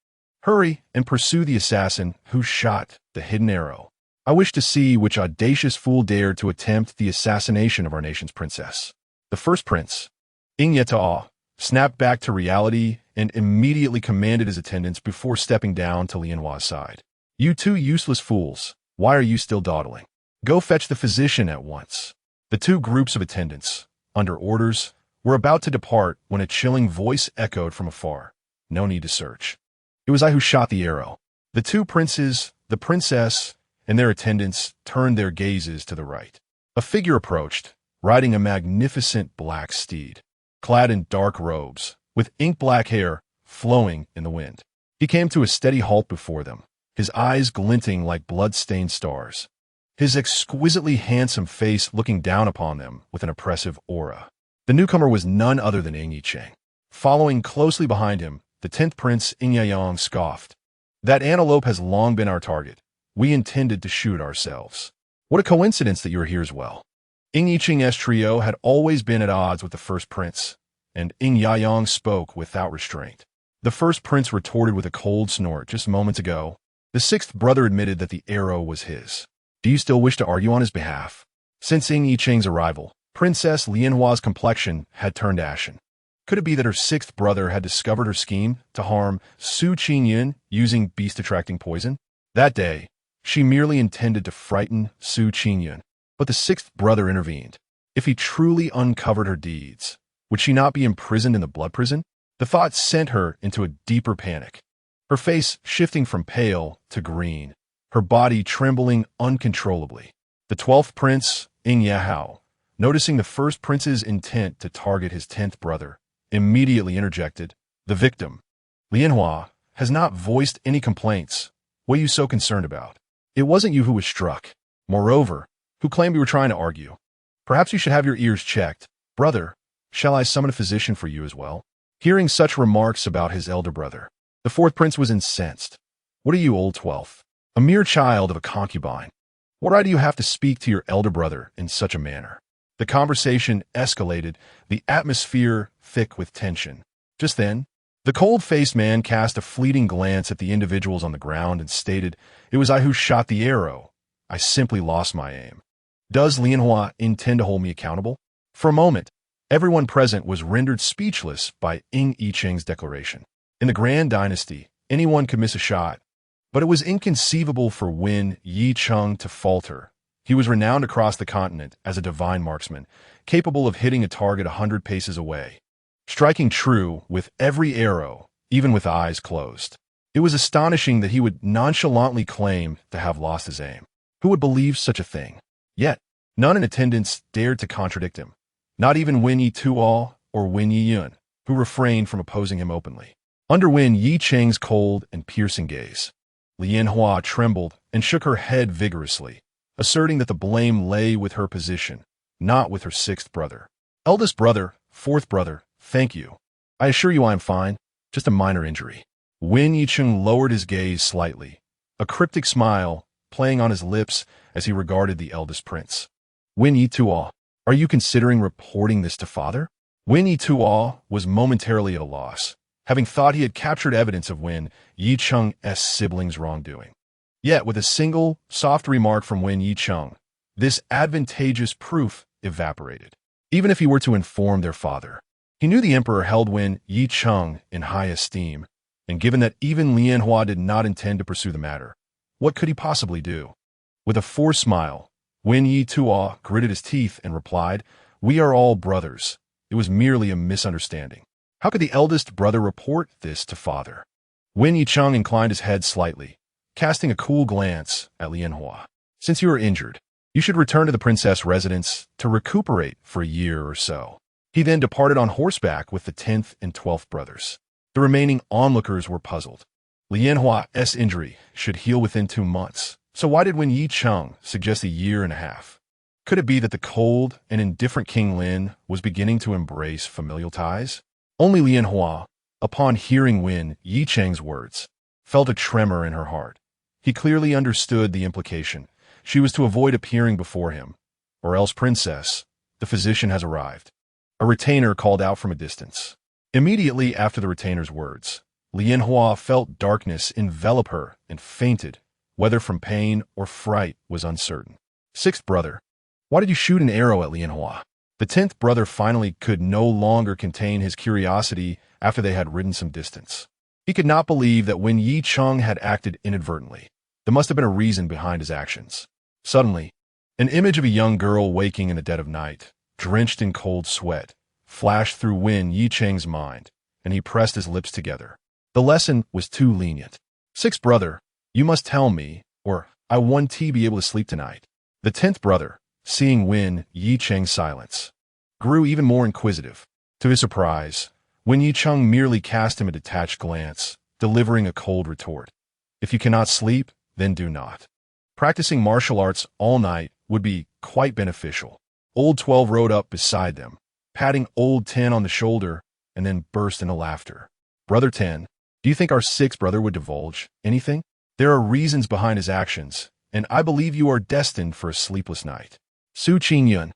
Hurry and pursue the assassin who shot the hidden arrow. I wish to see which audacious fool dared to attempt the assassination of our nation's princess. The first prince, Ying Yetao, snapped back to reality and immediately commanded his attendants before stepping down to Lianhua's side. You two useless fools, why are you still dawdling? Go fetch the physician at once. The two groups of attendants, under orders, were about to depart when a chilling voice echoed from afar. No need to search. It was I who shot the arrow. The two princes, the princess, and their attendants turned their gazes to the right. A figure approached, riding a magnificent black steed, clad in dark robes, with ink-black hair flowing in the wind. He came to a steady halt before them, his eyes glinting like blood-stained stars, his exquisitely handsome face looking down upon them with an oppressive aura. The newcomer was none other than Ying Yicheng. Following closely behind him, the 10th Prince Ying Yayang scoffed. That antelope has long been our target. We intended to shoot ourselves. What a coincidence that you're here as well. Ying Yicheng's trio had always been at odds with the first prince, and Ying Yayang spoke without restraint. The first prince retorted with a cold snort. Just moments ago, the sixth brother admitted that the arrow was his. Do you still wish to argue on his behalf? Since Ying Yicheng's arrival, Princess Lianhua's complexion had turned ashen. Could it be that her sixth brother had discovered her scheme to harm Su Qingyun using beast-attracting poison? That day, she merely intended to frighten Su Qingyun, but the sixth brother intervened. If he truly uncovered her deeds, would she not be imprisoned in the blood prison? The thought sent her into a deeper panic, her face shifting from pale to green, her body trembling uncontrollably. The 12th prince, Ying Yahao, noticing the first prince's intent to target his 10th brother, immediately interjected, the victim, Lianhua, has not voiced any complaints. What are you so concerned about? It wasn't you who was struck. Moreover, who claimed you were trying to argue. Perhaps you should have your ears checked. Brother, shall I summon a physician for you as well? Hearing such remarks about his elder brother, the fourth prince was incensed. What are you, old 12th? A mere child of a concubine. What right do you have to speak to your elder brother in such a manner? The conversation escalated, the atmosphere thick with tension. Just then, The cold-faced man cast a fleeting glance at the individuals on the ground and stated, "It was I who shot the arrow. I simply lost my aim. Does Lianhua intend to hold me accountable?" For a moment, everyone present was rendered speechless by Ying Yicheng's declaration. In the Grand Dynasty, anyone could miss a shot, but it was inconceivable for Wen Yicheng to falter. He was renowned across the continent as a divine marksman, capable of hitting a target 100 paces away, striking true with every arrow, even with eyes closed. It was astonishing that he would nonchalantly claim to have lost his aim. Who would believe such a thing? Yet, none in attendance dared to contradict him, not even Wen Yituo or Wen Yiyun, who refrained from opposing him openly. Under Wen Yicheng's cold and piercing gaze, Lianhua trembled and shook her head vigorously, asserting that the blame lay with her position, not with her sixth brother. "Eldest brother, fourth brother, thank you. I assure you I am fine, just a minor injury." Wen Yicheng lowered his gaze slightly, a cryptic smile playing on his lips as he regarded the eldest prince. "Wen Yituo, are you considering reporting this to father?" Wen Yituo was momentarily at a loss, having thought he had captured evidence of Wen Yicheng's siblings' wrongdoing. Yet, with a single, soft remark from Wen Yicheng, this advantageous proof evaporated. Even if he were to inform their father, he knew the emperor held Wen Yicheng in high esteem, and given that even Lianhua did not intend to pursue the matter, what could he possibly do? With a forced smile, Wen Yituo gritted his teeth and replied, "We are all brothers. It was merely a misunderstanding." How could the eldest brother report this to father? Wen Yicheng inclined his head slightly, casting a cool glance at Lianhua. "Since you are injured, you should return to the princess residence to recuperate for a year or so." He then departed on horseback with the 10th and 12th brothers. The remaining onlookers were puzzled. Lianhua's injury should heal within 2 months, so why did Wen Yicheng suggest a year and a half? Could it be that the cold and indifferent King Lin was beginning to embrace familial ties? Only Lianhua, upon hearing Wen Yicheng's words, felt a tremor in her heart. He clearly understood the implication. She was to avoid appearing before him, or else, "Princess, the physician has arrived." A retainer called out from a distance. Immediately after the retainer's words, Lianhua felt darkness envelop her and fainted, whether from pain or fright was uncertain. "Sixth brother, why did you shoot an arrow at Lianhua?" The 10th brother finally could no longer contain his curiosity after they had ridden some distance. He could not believe that Wen Yicheng had acted inadvertently. There must have been a reason behind his actions. Suddenly, an image of a young girl waking in the dead of night, drenched in cold sweat, flashed through Wen Yicheng's mind, and he pressed his lips together. The lesson was too lenient. "Sixth brother, you must tell me, or I won't be able to sleep tonight." The 10th brother, seeing Wen Yicheng's silence, grew even more inquisitive. To his surprise, Wen Yicheng merely cast him a detached glance, delivering a cold retort. "If you cannot sleep, then do not. Practicing martial arts all night would be quite beneficial." Old 12 rode up beside them, patting Old 10 on the shoulder, and then burst into laughter. "Brother 10, do you think our sixth brother would divulge anything? There are reasons behind his actions, and I believe you are destined for a sleepless night." Su Qingyun,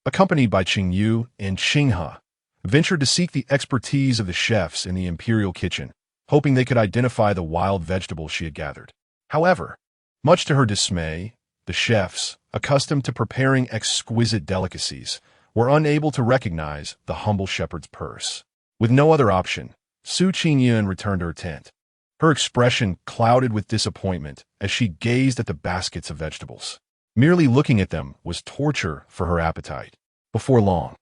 accompanied by Qingyun and Qinghe, ventured to seek the expertise of the chefs in the imperial kitchen, hoping they could identify the wild vegetables she had gathered. However, much to her dismay, the chefs, accustomed to preparing exquisite delicacies, were unable to recognize the humble shepherd's purse. With no other option, Su Qingyun returned to her tent, her expression clouded with disappointment as she gazed at the baskets of vegetables. Merely looking at them was torture for her appetite. Before long,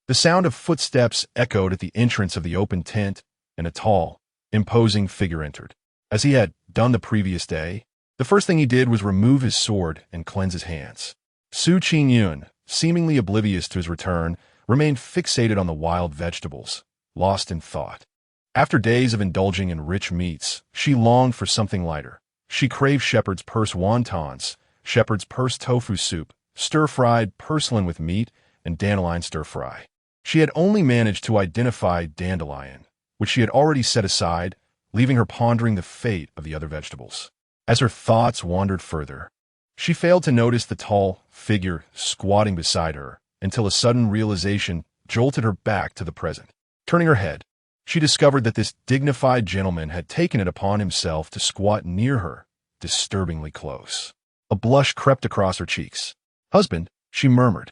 the sound of footsteps echoed at the entrance of the open tent, and a tall, imposing figure entered. As he had done the previous day, the first thing he did was remove his sword and cleanse his hands. Su Qingyun, seemingly oblivious to his return, remained fixated on the wild vegetables, lost in thought. After days of indulging in rich meats, she longed for something lighter. She craved shepherd's purse wontons, shepherd's purse tofu soup, stir-fried purslane with meat, and dandelion stir-fry. She had only managed to identify dandelion, which she had already set aside, leaving her pondering the fate of the other vegetables. As her thoughts wandered further, she failed to notice the tall figure squatting beside her until a sudden realization jolted her back to the present. Turning her head, she discovered that this dignified gentleman had taken it upon himself to squat near her, disturbingly close. A blush crept across her cheeks. "Husband," she murmured.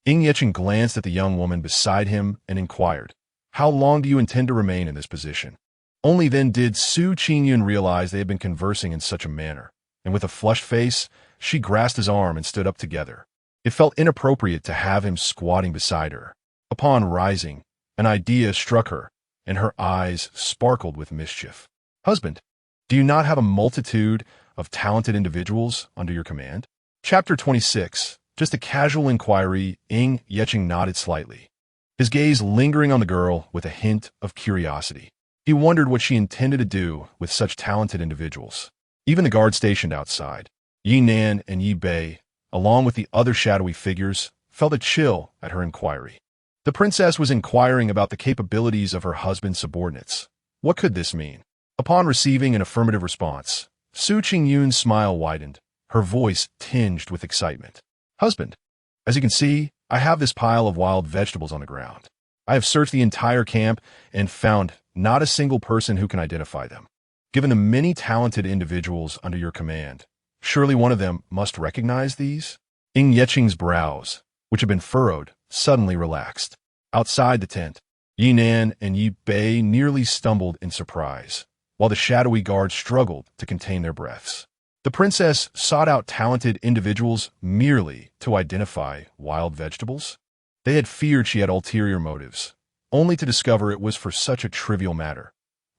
Qingyun glanced at the young woman beside him and inquired, "How long do you intend to remain in this position?" Only then did Qingyun realize they had been conversing in such a manner, and with a flushed face, she grasped his arm and stood up together. It felt inappropriate to have him squatting beside her. Upon rising, an idea struck her, and her eyes sparkled with mischief. "Husband, do you not have a multitude of talented individuals under your command?" Chapter 26. Just a casual inquiry. Qingyun nodded slightly, his gaze lingering on the girl with a hint of curiosity. He wondered what she intended to do with such talented individuals. Even the guard stationed outside, Yi Nan and Yi Bei, along with the other shadowy figures, felt a chill at her inquiry. The princess was inquiring about the capabilities of her husband's subordinates. What could this mean? Upon receiving an affirmative response, Qingyun's smile widened, her voice tinged with excitement. "Husband, as you can see, I have this pile of wild vegetables on the ground. I have searched the entire camp and found not a single person who can identify them. Given the many talented individuals under your command, surely one of them must recognize these?" Qingyun's brows, which had been furrowed, suddenly relaxed. Outside the tent, Yi Nan and Yi Bei nearly stumbled in surprise, while the shadowy guards struggled to contain their breaths. The princess sought out talented individuals merely to identify wild vegetables. They had feared she had ulterior motives, only to discover it was for such a trivial matter.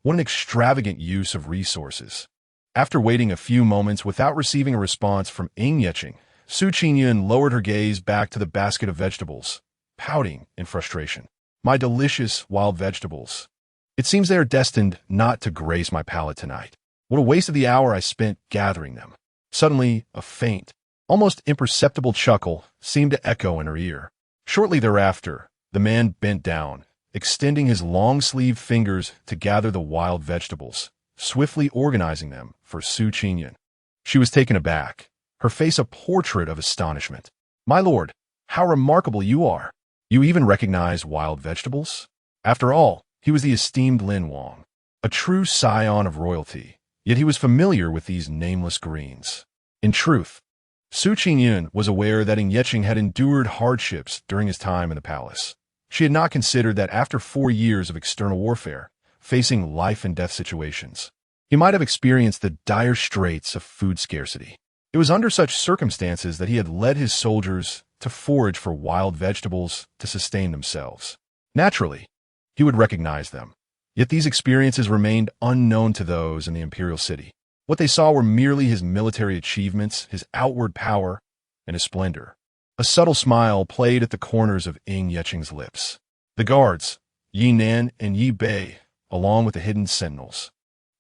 What an extravagant use of resources. After waiting a few moments without receiving a response from Qingyun, Qingyun lowered her gaze back to the basket of vegetables, pouting in frustration. "My delicious wild vegetables. It seems they are destined not to grace my palate tonight. What a waste of the hour I spent gathering them." Suddenly, a faint, almost imperceptible chuckle seemed to echo in her ear. Shortly thereafter, the man bent down, extending his long-sleeved fingers to gather the wild vegetables, swiftly organizing them for Qingyun. She was taken aback, her face a portrait of astonishment. "My lord, how remarkable you are! You even recognize wild vegetables?" After all, he was the esteemed Lin Wang, a true scion of royalty, yet he was familiar with these nameless greens. In truth, Qingyun was aware that Qingyun had endured hardships during his time in the palace. She had not considered that after 4 years of external warfare, facing life-and-death situations, he might have experienced the dire straits of food scarcity. It was under such circumstances that he had led his soldiers to forage for wild vegetables to sustain themselves. Naturally, he would recognize them. Yet these experiences remained unknown to those in the imperial city. What they saw were merely his military achievements, his outward power, and his splendor. A subtle smile played at the corners of Qingyun's lips. The guards, Yi Nan and Yi Bei, along with the hidden sentinels,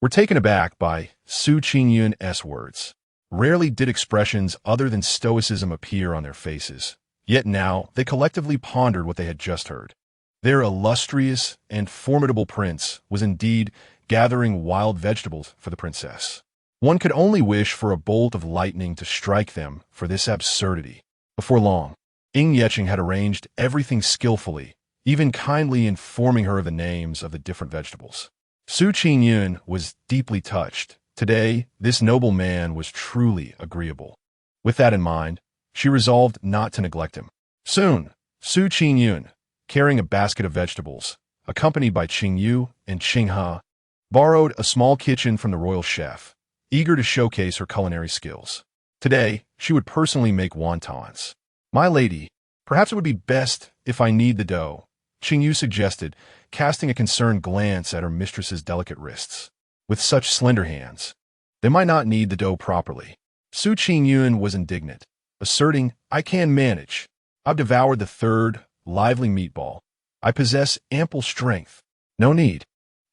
were taken aback by Qingyun's words. Rarely did expressions other than stoicism appear on their faces, yet now they collectively pondered what they had just heard. Their illustrious and formidable prince was indeed gathering wild vegetables for the princess. One could only wish for a bolt of lightning to strike them for this absurdity. Before long, Qingyun had arranged everything skillfully, even kindly informing her of the names of the different vegetables. Qingyun was deeply touched. Today, this noble man was truly agreeable. With that in mind, she resolved not to neglect him. Soon, Qingyun, carrying a basket of vegetables, accompanied by Qingyu and Qinghe, borrowed a small kitchen from the royal chef, eager to showcase her culinary skills. Today, she would personally make wontons. "My lady, perhaps it would be best if I knead the dough," Qingyu suggested, casting a concerned glance at her mistress's delicate wrists. With such slender hands, they might not knead the dough properly. Qingyun was indignant, asserting, "I can manage. I've devoured the third, lively meatball. I possess ample strength. No need.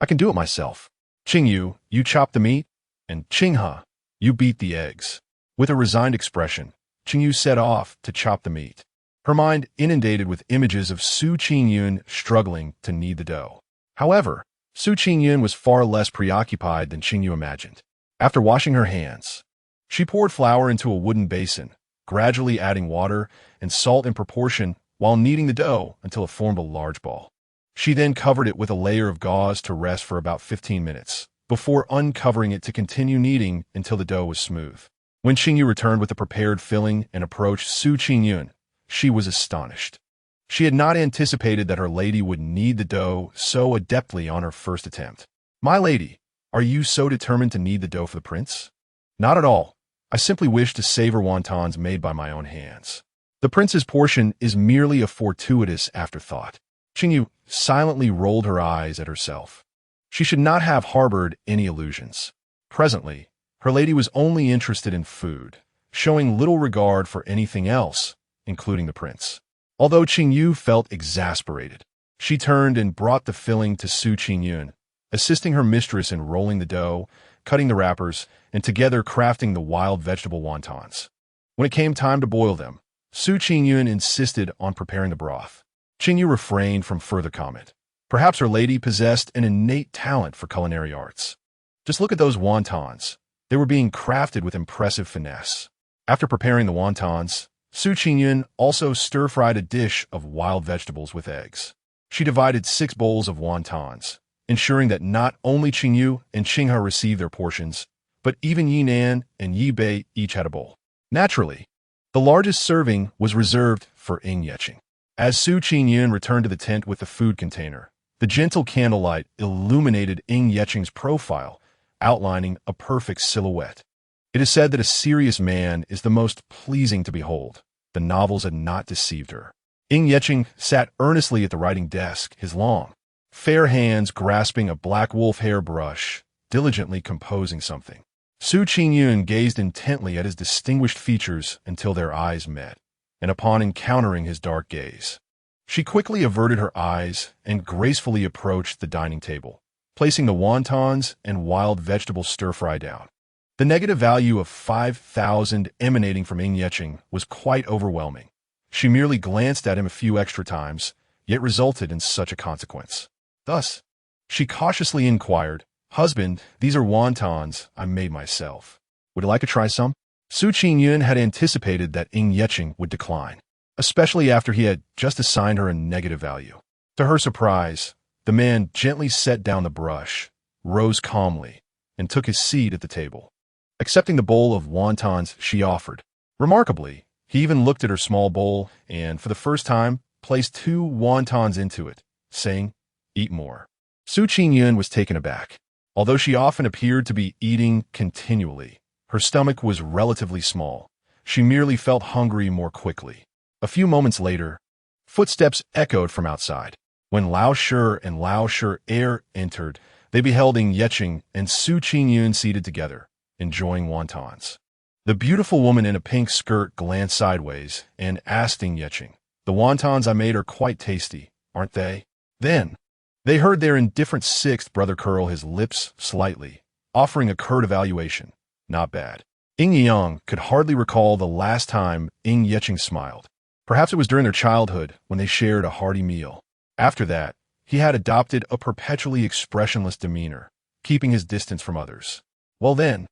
I can do it myself. Qingyu, you chop the meat, and Qinghe, you beat the eggs." With a resigned expression, Qingyu set off to chop the meat, her mind inundated with images of Qingyun struggling to knead the dough. However, Qingyun was far less preoccupied than Qingyu imagined. After washing her hands, she poured flour into a wooden basin, gradually adding water and salt in proportion while kneading the dough until it formed a large ball. She then covered it with a layer of gauze to rest for about 15 minutes, before uncovering it to continue kneading until the dough was smooth. When Qingyun returned with the prepared filling and approached Qingyun, she was astonished. She had not anticipated that her lady would knead the dough so adeptly on her first attempt. "My lady, are you so determined to knead the dough for the prince?" "Not at all. I simply wish to savor wontons made by my own hands. The prince's portion is merely a fortuitous afterthought." Qingyun silently rolled her eyes at herself. She should not have harbored any illusions. Presently, her lady was only interested in food, showing little regard for anything else, including the prince. Although Qingyun felt exasperated, she turned and brought the filling to Qingyun, assisting her mistress in rolling the dough, cutting the wrappers, and together crafting the wild vegetable wontons. When it came time to boil them, Qingyun insisted on preparing the broth. Qingyun refrained from further comment. Perhaps her lady possessed an innate talent for culinary arts. Just look at those wontons. They were being crafted with impressive finesse. After preparing the wontons, Qingyun also stir-fried a dish of wild vegetables with eggs. She divided 6 bowls of wontons, ensuring that not only Qingyun and Qinghe received their portions, but even Yinan and Yibei each had a bowl. Naturally, the largest serving was reserved for Ing Yeching. As Qingyun returned to the tent with the food container, the gentle candlelight illuminated Ing Yeching's profile, outlining a perfect silhouette. It is said that a serious man is the most pleasing to behold. The novels had not deceived her. Ing Yeching sat earnestly at the writing desk, his long, fair hands grasping a black wolf hair brush, diligently composing something. Qingyun gazed intently at his distinguished features until their eyes met, and upon encountering his dark gaze, she quickly averted her eyes and gracefully approached the dining table, placing the wontons and wild vegetable stir-fry down. The negative value of 5,000 emanating from Ing Yeching was quite overwhelming. She merely glanced at him a few extra times, yet resulted in such a consequence. Thus, she cautiously inquired, "Husband, these are wontons I made myself. Would you like to try some?" Qingyun had anticipated that Ing Yeching would decline, especially after he had just assigned her a negative value. To her surprise, the man gently set down the brush, rose calmly, and took his seat at the table, accepting the bowl of wontons she offered. Remarkably, he even looked at her small bowl and, for the first time, placed 2 wontons into it, saying, "Eat more." Qingyun was taken aback. Although she often appeared to be eating continually, her stomach was relatively small. She merely felt hungry more quickly. A few moments later, footsteps echoed from outside. When Lao Shi and Lao Shi entered, they beheld Ing Yeching and Qingyun seated together, enjoying wontons. The beautiful woman in a pink skirt glanced sideways and asked Ing Yeching, "The wontons I made are quite tasty, aren't they?" Then, they heard their indifferent 6th brother curl his lips slightly, offering a curt evaluation. "Not bad." Ing Yang could hardly recall the last time Ing Yeching smiled. Perhaps it was during their childhood when they shared a hearty meal. After that, he had adopted a perpetually expressionless demeanor, keeping his distance from others. "Well then,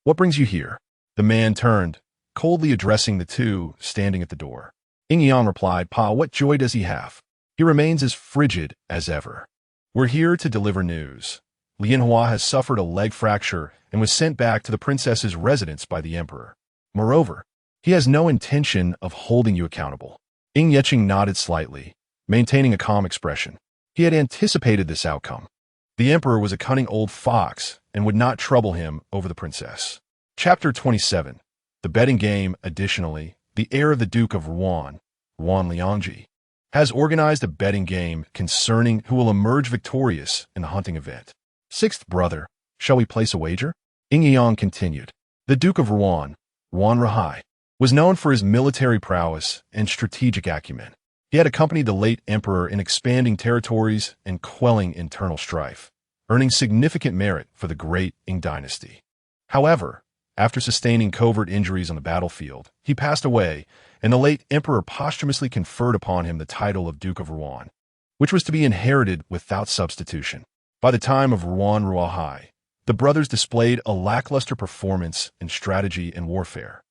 what brings you here?" The man turned, coldly addressing the 2 standing at the door. Ing Yang replied, "Pa, what joy does he have? He remains as frigid as ever. We're here to deliver news. Lianhua has suffered a leg fracture and was sent back to the princess's residence by the emperor. Moreover, he has no intention of holding you accountable." Ing Yeching nodded slightly, maintaining a calm expression. He had anticipated this outcome. The emperor was a cunning old fox and would not trouble him over the princess. Chapter 27. The Betting Game. Additionally, the heir of the Duke of Ruan Liangji, has organized a betting game concerning who will emerge victorious in the hunting event. 6th brother, shall we place a wager? Ing Yang continued. The Duke of Ruan Rahai, was known for his military prowess and strategic acumen. He had accompanied the late emperor in expanding territories and quelling internal strife, earning significant merit for the great Ing dynasty. However, after sustaining covert injuries on the battlefield, he passed away, and the late emperor posthumously conferred upon him the title of Duke of Ruan, which was to be inherited without substitution. By the time of Ruan Ruahai, the brothers displayed a lackluster performance in strategy and warfare,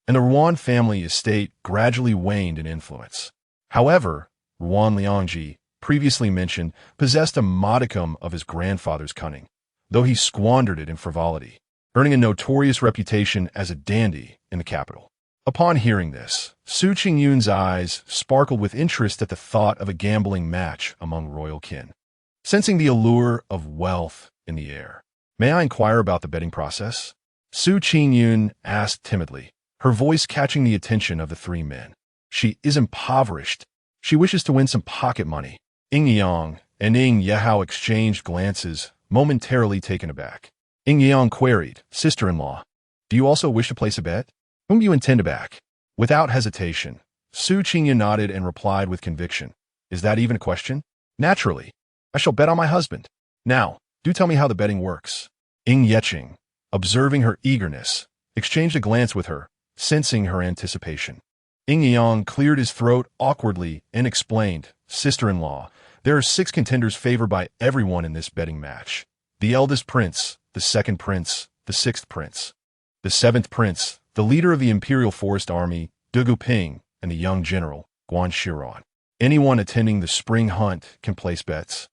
and the Ruan family estate gradually waned in influence. However, Ruan Liangji previously mentioned, possessed a modicum of his grandfather's cunning, though he squandered it in frivolity, earning a notorious reputation as a dandy in the capital. Upon hearing this, Su Qingyun's eyes sparkled with interest at the thought of a gambling match among royal kin. Sensing the allure of wealth in the air, "May I inquire about the betting process?" Su Qingyun asked timidly, her voice catching the attention of the three men. "She is impoverished. She wishes to win some pocket money." Qingyun and Yehao exchanged glances, momentarily taken aback. Qingyun queried, "Sister-in-law, do you also wish to place a bet? Whom do you intend to back?" Without hesitation, Su Qingyun nodded and replied with conviction, "Is that even a question? Naturally. I shall bet on my husband. Now, do tell me how the betting works." Yeqing, observing her eagerness, exchanged a glance with her, sensing her anticipation. Qingyun cleared his throat awkwardly and explained, "Sister-in-law, there are 6 contenders favored by everyone in this betting match. The eldest prince, the second prince, the 6th prince, the 7th prince, the leader of the Imperial Forest Army, Dugu Ping, and the young general, Guan Shiran. Anyone attending the spring hunt can place bets,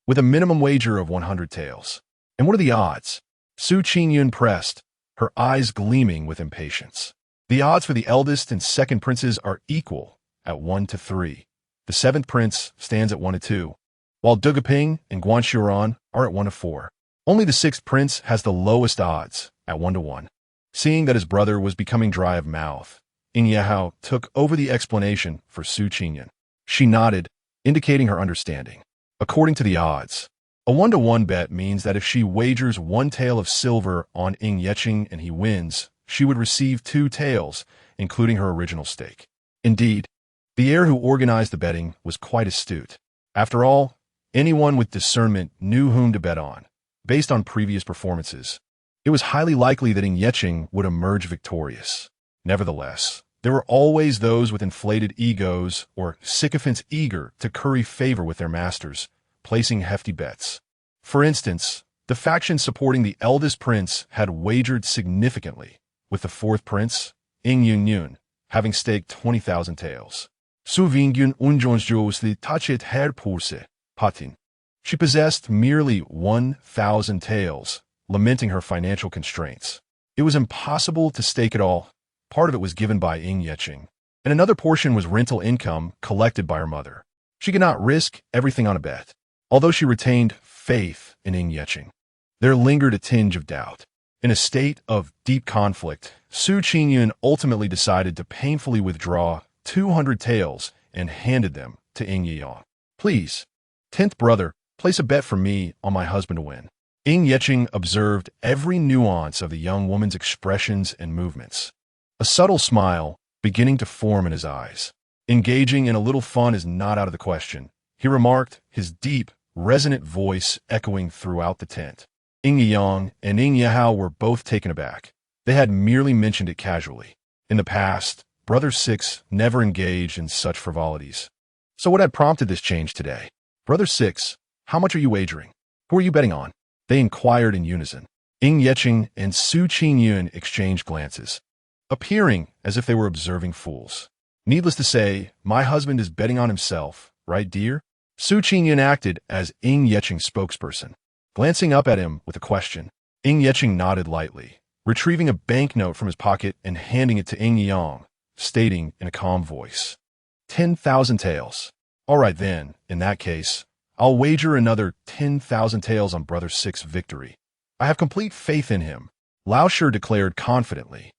with a minimum wager of 100 taels. And what are the odds?" Su Qingyun pressed, her eyes gleaming with impatience. "The odds for the eldest and second princes are equal, at 1 to 3. The 7th prince stands at 1 to 2, while Dugu Ping and Guan Shiran are at 1 to 4. Only the 6th prince has the lowest odds, at 1 to 1. Seeing that his brother was becoming dry of mouth, Yehao took over the explanation for Su Qingyun. She nodded, indicating her understanding. According to the odds, a 1-to-1 bet means that if she wagers 1 tael of silver on Yeqing and he wins, she would receive 2 taels, including her original stake. Indeed, the heir who organized the betting was quite astute. After all, anyone with discernment knew whom to bet on, based on previous performances. It was highly likely that Yeqing would emerge victorious. Nevertheless, there were always those with inflated egos or sycophants eager to curry favor with their masters, placing hefty bets. For instance, the faction supporting the eldest prince had wagered significantly, with the 4th prince, Qingyun, having staked 20,000 taels. Su Vingyun unjonsjosli tachet her purse, patin. She possessed merely 1,000 taels, lamenting her financial constraints. It was impossible to stake it all. Part of it was given by Yeqing, and another portion was rental income collected by her mother. She could not risk everything on a bet. Although she retained faith in Yeqing, there lingered a tinge of doubt. In a state of deep conflict, Su Qingyun ultimately decided to painfully withdraw 200 taels and handed them to Yeqing. "Please, 10th brother, place a bet for me on my husband to win." Yeqing observed every nuance of the young woman's expressions and movements, a subtle smile beginning to form in his eyes. "Engaging in a little fun is not out of the question," he remarked, his deep, resonant voice echoing throughout the tent. Qingyun and Yehao were both taken aback. They had merely mentioned it casually. In the past, Brother 6 never engaged in such frivolities. So what had prompted this change today? "Brother 6, how much are you wagering? Who are you betting on?" they inquired in unison. Yeqing and Su Qingyun exchanged glances, appearing as if they were observing fools. "Needless to say, my husband is betting on himself, right, dear?" Su Qingyun acted as Yeqing's spokesperson, glancing up at him with a question. Yeqing nodded lightly, retrieving a banknote from his pocket and handing it to Qingyun, stating in a calm voice, 10,000 taels. "All right then, in that case, I'll wager another 10,000 taels on Brother 6's victory. I have complete faith in him," Lao Shi declared confidently.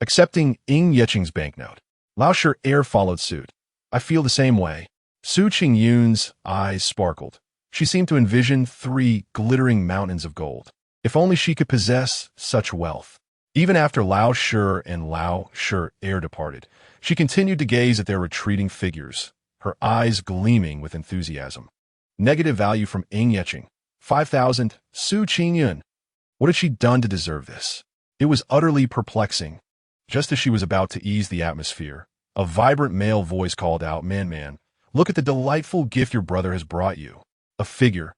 Accepting Yeqing's banknote, Lao Shi followed suit. "I feel the same way." Su Qingyun's eyes sparkled. She seemed to envision 3 glittering mountains of gold. If only she could possess such wealth. Even after Lao Shi and Lao Shi departed, she continued to gaze at their retreating figures, her eyes gleaming with enthusiasm. Negative value from Yeqing. 5,000. Su Qingyun. What had she done to deserve this? It was utterly perplexing. Just as she was about to ease the atmosphere, a vibrant male voice called out, Man, look at the delightful gift your brother has brought you." A figure,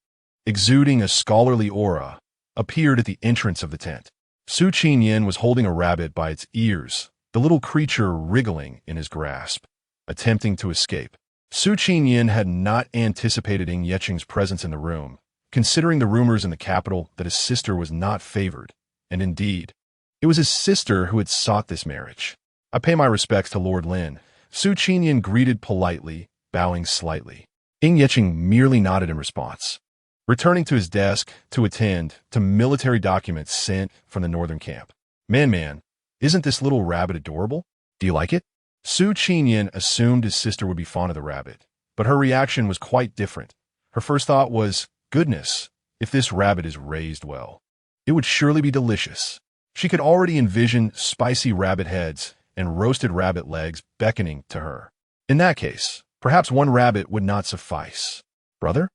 exuding a scholarly aura, appeared at the entrance of the tent. Su Qingyun was holding a rabbit by its ears, the little creature wriggling in his grasp, attempting to escape. Su Qingyun had not anticipated Ying Yecheng's presence in the room, considering the rumors in the capital that his sister was not favored, and indeed, it was his sister who had sought this marriage. "I pay my respects to Lord Lin," Su Qingyun greeted politely, bowing slightly. Ying Yecheng merely nodded in response, returning to his desk to attend to military documents sent from the northern camp. Man, isn't this little rabbit adorable? Do you like it?" Su Qingyun assumed his sister would be fond of the rabbit, but her reaction was quite different. Her first thought was, goodness, if this rabbit is raised well, it would surely be delicious. She could already envision spicy rabbit heads and roasted rabbit legs beckoning to her. In that case, perhaps one rabbit would not suffice. "Brother?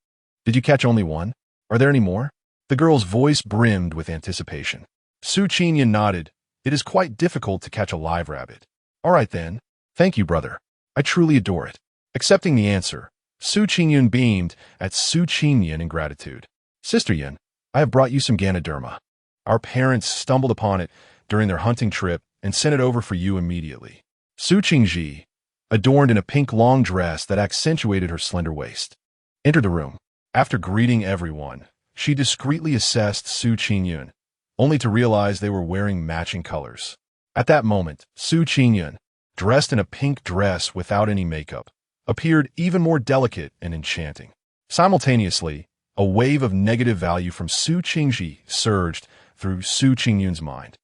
Did you catch only one? Are there any more?" The girl's voice brimmed with anticipation. Su Qingyun nodded. "It is quite difficult to catch a live rabbit." "All right then. Thank you, brother. I truly adore it." Accepting the answer, Su Qingyun beamed at Su Qingyun in gratitude. "Sister Yun, I have brought you some Ganoderma. Our parents stumbled upon it during their hunting trip and sent it over for you immediately." Su Qingji, adorned in a pink long dress that accentuated her slender waist, entered the room. After greeting everyone, she discreetly assessed Su Qingyun, only to realize they were wearing matching colors. At that moment, Su Qingyun, dressed in a pink dress without any makeup, appeared even more delicate and enchanting. Simultaneously, a wave of negative value from Su Qingji surged through Su Qingyun's mind.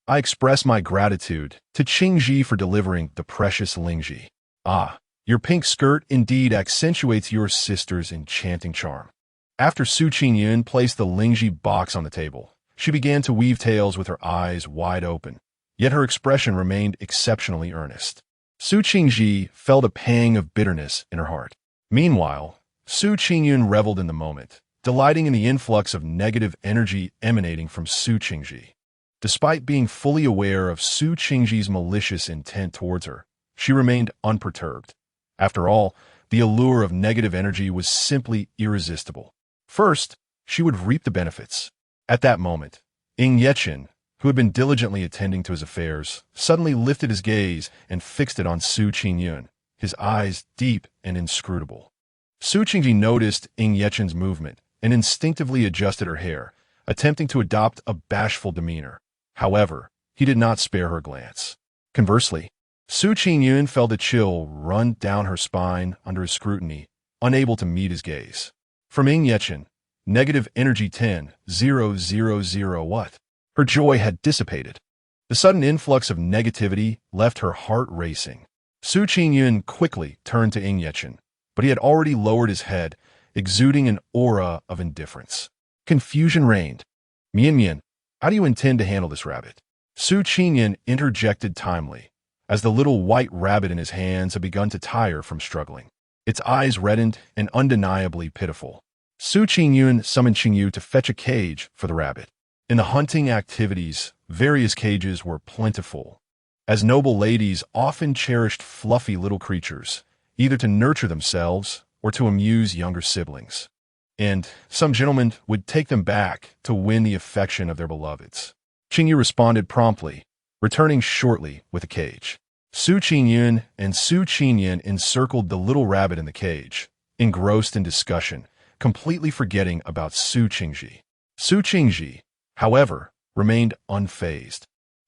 "I express my gratitude to Qingji for delivering the precious Lingji. Ah, your pink skirt indeed accentuates your sister's enchanting charm." After Su Qingyun placed the Lingji box on the table, she began to weave tales with her eyes wide open, yet her expression remained exceptionally earnest. Su Qingji felt a pang of bitterness in her heart. Meanwhile, Su Qingyun reveled in the moment, delighting in the influx of negative energy emanating from Su Qingji. Despite being fully aware of Su Qingji's malicious intent towards her, she remained unperturbed. After all, the allure of negative energy was simply irresistible. First, she would reap the benefits. At that moment, Ying Yecheng, who had been diligently attending to his affairs, suddenly lifted his gaze and fixed it on Su Qingyun, his eyes deep and inscrutable. Su Qingji noticed Ying Yecheng's movement and instinctively adjusted her hair, attempting to adopt a bashful demeanor. However, he did not spare her glance. Conversely, Su Qingyun felt a chill run down her spine under his scrutiny, unable to meet his gaze. From Ying Yecheng, negative energy 10,000 what? Her joy had dissipated. The sudden influx of negativity left her heart racing. Su Qingyun quickly turned to Ying Yecheng, but he had already lowered his head, exuding an aura of indifference. Confusion reigned. "Mian, how do you intend to handle this rabbit?" Su Qingyun interjected timely, as the little white rabbit in his hands had begun to tire from struggling. Its eyes reddened and undeniably pitiful. Su Qingyun summoned Qingyu to fetch a cage for the rabbit. In the hunting activities, various cages were plentiful, as noble ladies often cherished fluffy little creatures, either to nurture themselves or to amuse younger siblings. And some gentlemen would take them back to win the affection of their beloveds. Qingyu responded promptly, returning shortly with a cage. Su Qingyun and Su Qingyun encircled the little rabbit in the cage, engrossed in discussion, completely forgetting about Su Qingji. Su Qingji, however, remained unfazed,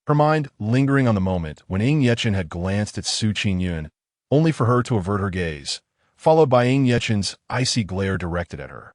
her mind lingering on the moment when Ying Yecheng had glanced at Su Qingyun, only for her to avert her gaze, followed by Ying Yecheng's icy glare directed at her.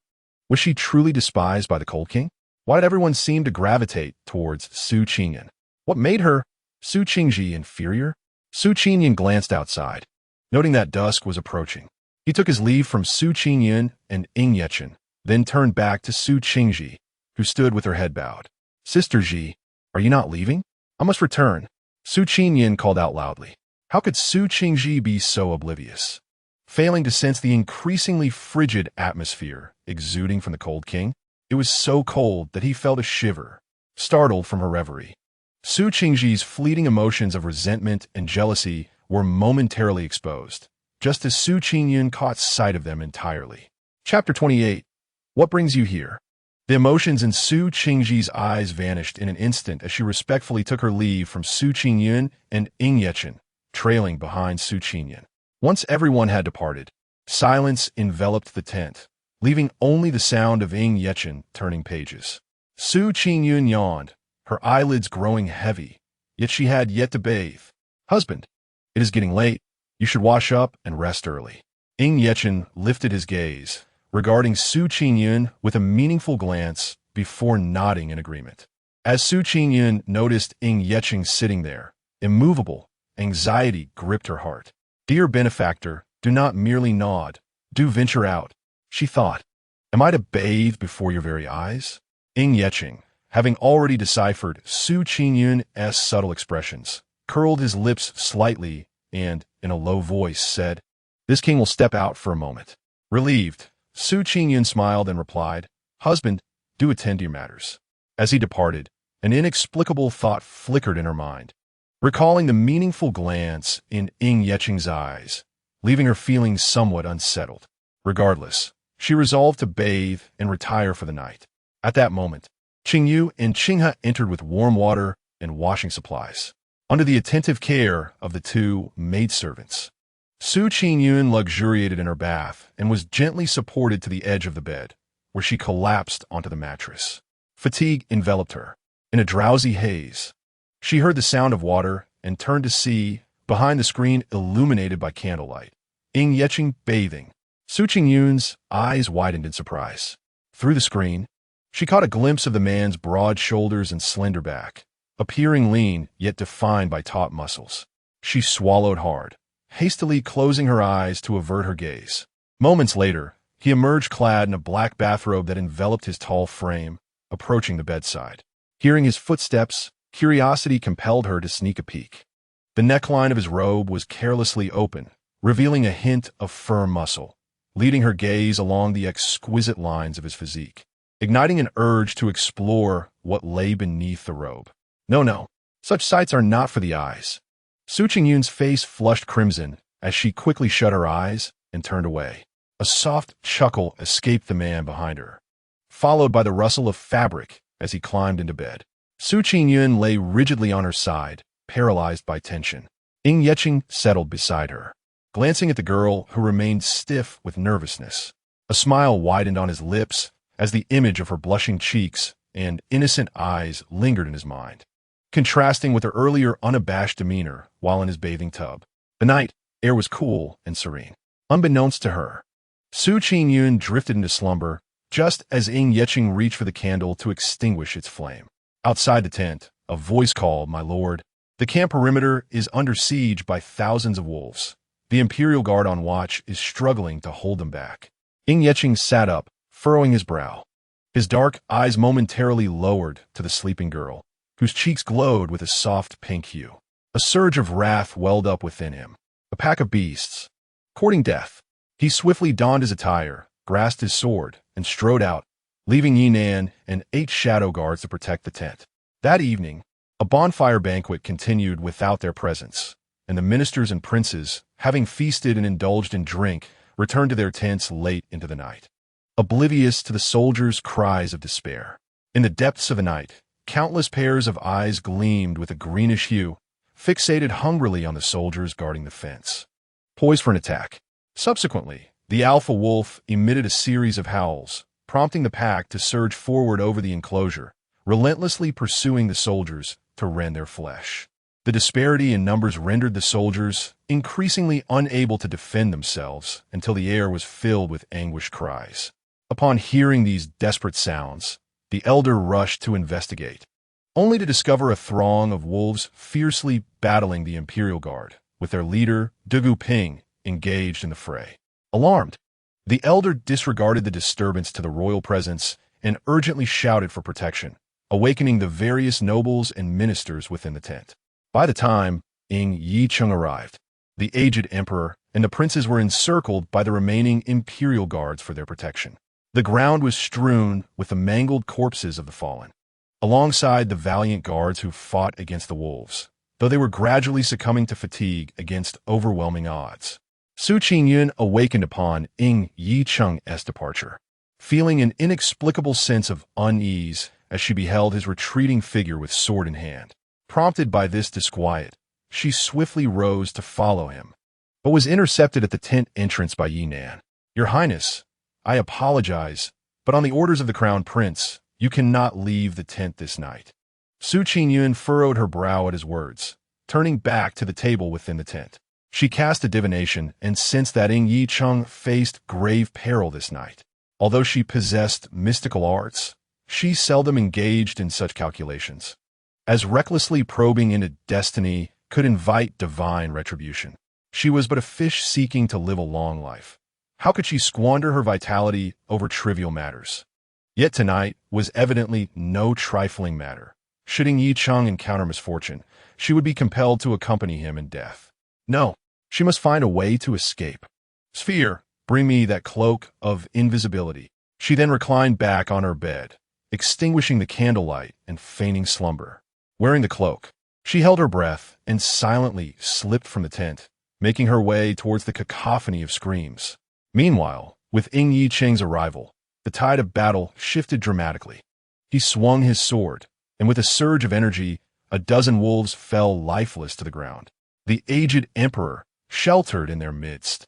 Was she truly despised by the Cold King? Why did everyone seem to gravitate towards Su Qingyun? What made her, Su Qingji, inferior? Su Qingyun glanced outside, noting that dusk was approaching. He took his leave from Su Qingyun and Ying Yecheng, then turned back to Su Qingji, who stood with her head bowed. "Sister Ji, are you not leaving? I must return." Su Qingyun called out loudly. How could Su Qingji be so oblivious? Failing to sense the increasingly frigid atmosphere exuding from the Cold King, it was so cold that he felt a shiver, startled from her reverie. Su Qingji's fleeting emotions of resentment and jealousy were momentarily exposed, just as Su Qingyun caught sight of them entirely. Chapter 28. What brings you here? The emotions in Su Qingji's eyes vanished in an instant as she respectfully took her leave from Su Qingyun and Ying Yecheng, trailing behind Su Qingyun. Once everyone had departed, Silence enveloped the tent, leaving only the sound of Ying Yechen turning pages. Su Qingyun yawned, her eyelids growing heavy, yet she had yet to bathe. "Husband, it is getting late. You should wash up and rest early." Ying Yechen lifted his gaze, regarding Su Qingyun with a meaningful glance before nodding in agreement. As Su Qingyun noticed Ying Yechen sitting there, immovable, anxiety gripped her heart. "Dear benefactor, do not merely nod. Do venture out," she thought. "Am I to bathe before your very eyes?" Ying Yechen, having already deciphered Su Qingyun's subtle expressions, curled his lips slightly and, in a low voice, said, "This king will step out for a moment." Relieved, Su Qingyun smiled and replied, "Husband, do attend to your matters." As he departed, an inexplicable thought flickered in her mind, recalling the meaningful glance in Ying Yechen's eyes, leaving her feeling somewhat unsettled. Regardless, she resolved to bathe and retire for the night. At that moment, Qingyun and Qinghe entered with warm water and washing supplies, under the attentive care of the two maidservants. Su Qingyun luxuriated in her bath and was gently supported to the edge of the bed, where she collapsed onto the mattress. Fatigue enveloped her. In a drowsy haze, she heard the sound of water and turned to see, behind the screen illuminated by candlelight, Ying Yechen bathing. Su Qingyun's eyes widened in surprise. Through the screen, she caught a glimpse of the man's broad shoulders and slender back, appearing lean yet defined by taut muscles. She swallowed hard, hastily closing her eyes to avert her gaze. Moments later, he emerged clad in a black bathrobe that enveloped his tall frame, approaching the bedside. Hearing his footsteps, curiosity compelled her to sneak a peek. The neckline of his robe was carelessly open, revealing a hint of firm muscle, leading her gaze along the exquisite lines of his physique, igniting an urge to explore what lay beneath the robe. No, such sights are not for the eyes. Su Qingyun's face flushed crimson as she quickly shut her eyes and turned away. A soft chuckle escaped the man behind her, followed by the rustle of fabric as he climbed into bed. Su Qingyun lay rigidly on her side, paralyzed by tension. Ying Yechen settled beside her, glancing at the girl who remained stiff with nervousness. A smile widened on his lips as the image of her blushing cheeks and innocent eyes lingered in his mind, contrasting with her earlier unabashed demeanor while in his bathing tub. The night air was cool and serene. Unbeknownst to her, Su Qingyun drifted into slumber just as Ying Yechen reached for the candle to extinguish its flame. Outside the tent, a voice called, "My lord, the camp perimeter is under siege by thousands of wolves. The Imperial Guard on watch is struggling to hold them back." Ying Yechen sat up, furrowing his brow. His dark eyes momentarily lowered to the sleeping girl, whose cheeks glowed with a soft pink hue. A surge of wrath welled up within him. A pack of beasts, courting death. He swiftly donned his attire, grasped his sword, and strode out, leaving Yinan and 8 shadow guards to protect the tent. That evening, a bonfire banquet continued without their presence, and the ministers and princes, having feasted and indulged in drink, returned to their tents late into the night, oblivious to the soldiers' cries of despair. In the depths of the night, countless pairs of eyes gleamed with a greenish hue, fixated hungrily on the soldiers guarding the fence, poised for an attack. Subsequently, the alpha wolf emitted a series of howls, prompting the pack to surge forward over the enclosure, relentlessly pursuing the soldiers to rend their flesh. The disparity in numbers rendered the soldiers increasingly unable to defend themselves until the air was filled with anguished cries. Upon hearing these desperate sounds, the elder rushed to investigate, only to discover a throng of wolves fiercely battling the Imperial Guard, with their leader, Dugu Ping, engaged in the fray. Alarmed, the elder disregarded the disturbance to the royal presence and urgently shouted for protection, awakening the various nobles and ministers within the tent. By the time Ying Yicheng arrived, the aged emperor and the princes were encircled by the remaining Imperial Guards for their protection. The ground was strewn with the mangled corpses of the fallen, alongside the valiant guards who fought against the wolves, though they were gradually succumbing to fatigue against overwhelming odds. Su Qingyun awakened upon Ying Yicheng's departure, feeling an inexplicable sense of unease as she beheld his retreating figure with sword in hand. Prompted by this disquiet, she swiftly rose to follow him, but was intercepted at the tent entrance by Yi Nan. "Your Highness, I apologize, but on the orders of the Crown Prince, you cannot leave the tent this night." Su Qingyun furrowed her brow at his words, turning back to the table within the tent. She cast a divination and sensed that Ying Yicheng faced grave peril this night. Although she possessed mystical arts, she seldom engaged in such calculations, as recklessly probing into destiny could invite divine retribution. She was but a fish seeking to live a long life. How could she squander her vitality over trivial matters? Yet tonight was evidently no trifling matter. Should Ying Yicheng encounter misfortune, she would be compelled to accompany him in death. No, she must find a way to escape. "Sphere, bring me that cloak of invisibility." She then reclined back on her bed, extinguishing the candlelight and feigning slumber. Wearing the cloak, she held her breath and silently slipped from the tent, making her way towards the cacophony of screams. Meanwhile, with Ying Yicheng's arrival, the tide of battle shifted dramatically. He swung his sword, and with a surge of energy, a dozen wolves fell lifeless to the ground. The aged emperor, sheltered in their midst,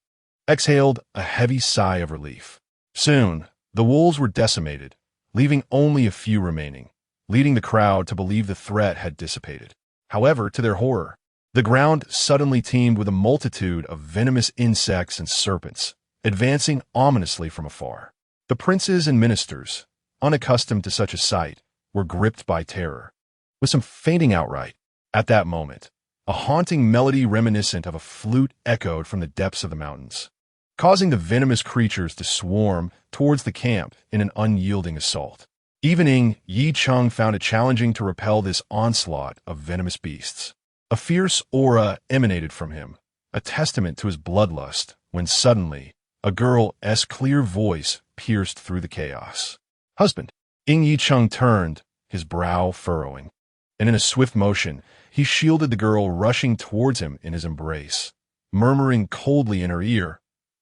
exhaled a heavy sigh of relief. Soon, the wolves were decimated, leaving only a few remaining, leading the crowd to believe the threat had dissipated. However, to their horror, the ground suddenly teemed with a multitude of venomous insects and serpents, advancing ominously from afar. The princes and ministers, unaccustomed to such a sight, were gripped by terror, with some fainting outright. At that moment, a haunting melody reminiscent of a flute echoed from the depths of the mountains, causing the venomous creatures to swarm towards the camp in an unyielding assault. Even Ying Yicheng found it challenging to repel this onslaught of venomous beasts. A fierce aura emanated from him, a testament to his bloodlust, when suddenly, a girl's clear voice pierced through the chaos. "Husband." Ying Yicheng turned, his brow furrowing, and in a swift motion, he shielded the girl rushing towards him in his embrace, murmuring coldly in her ear,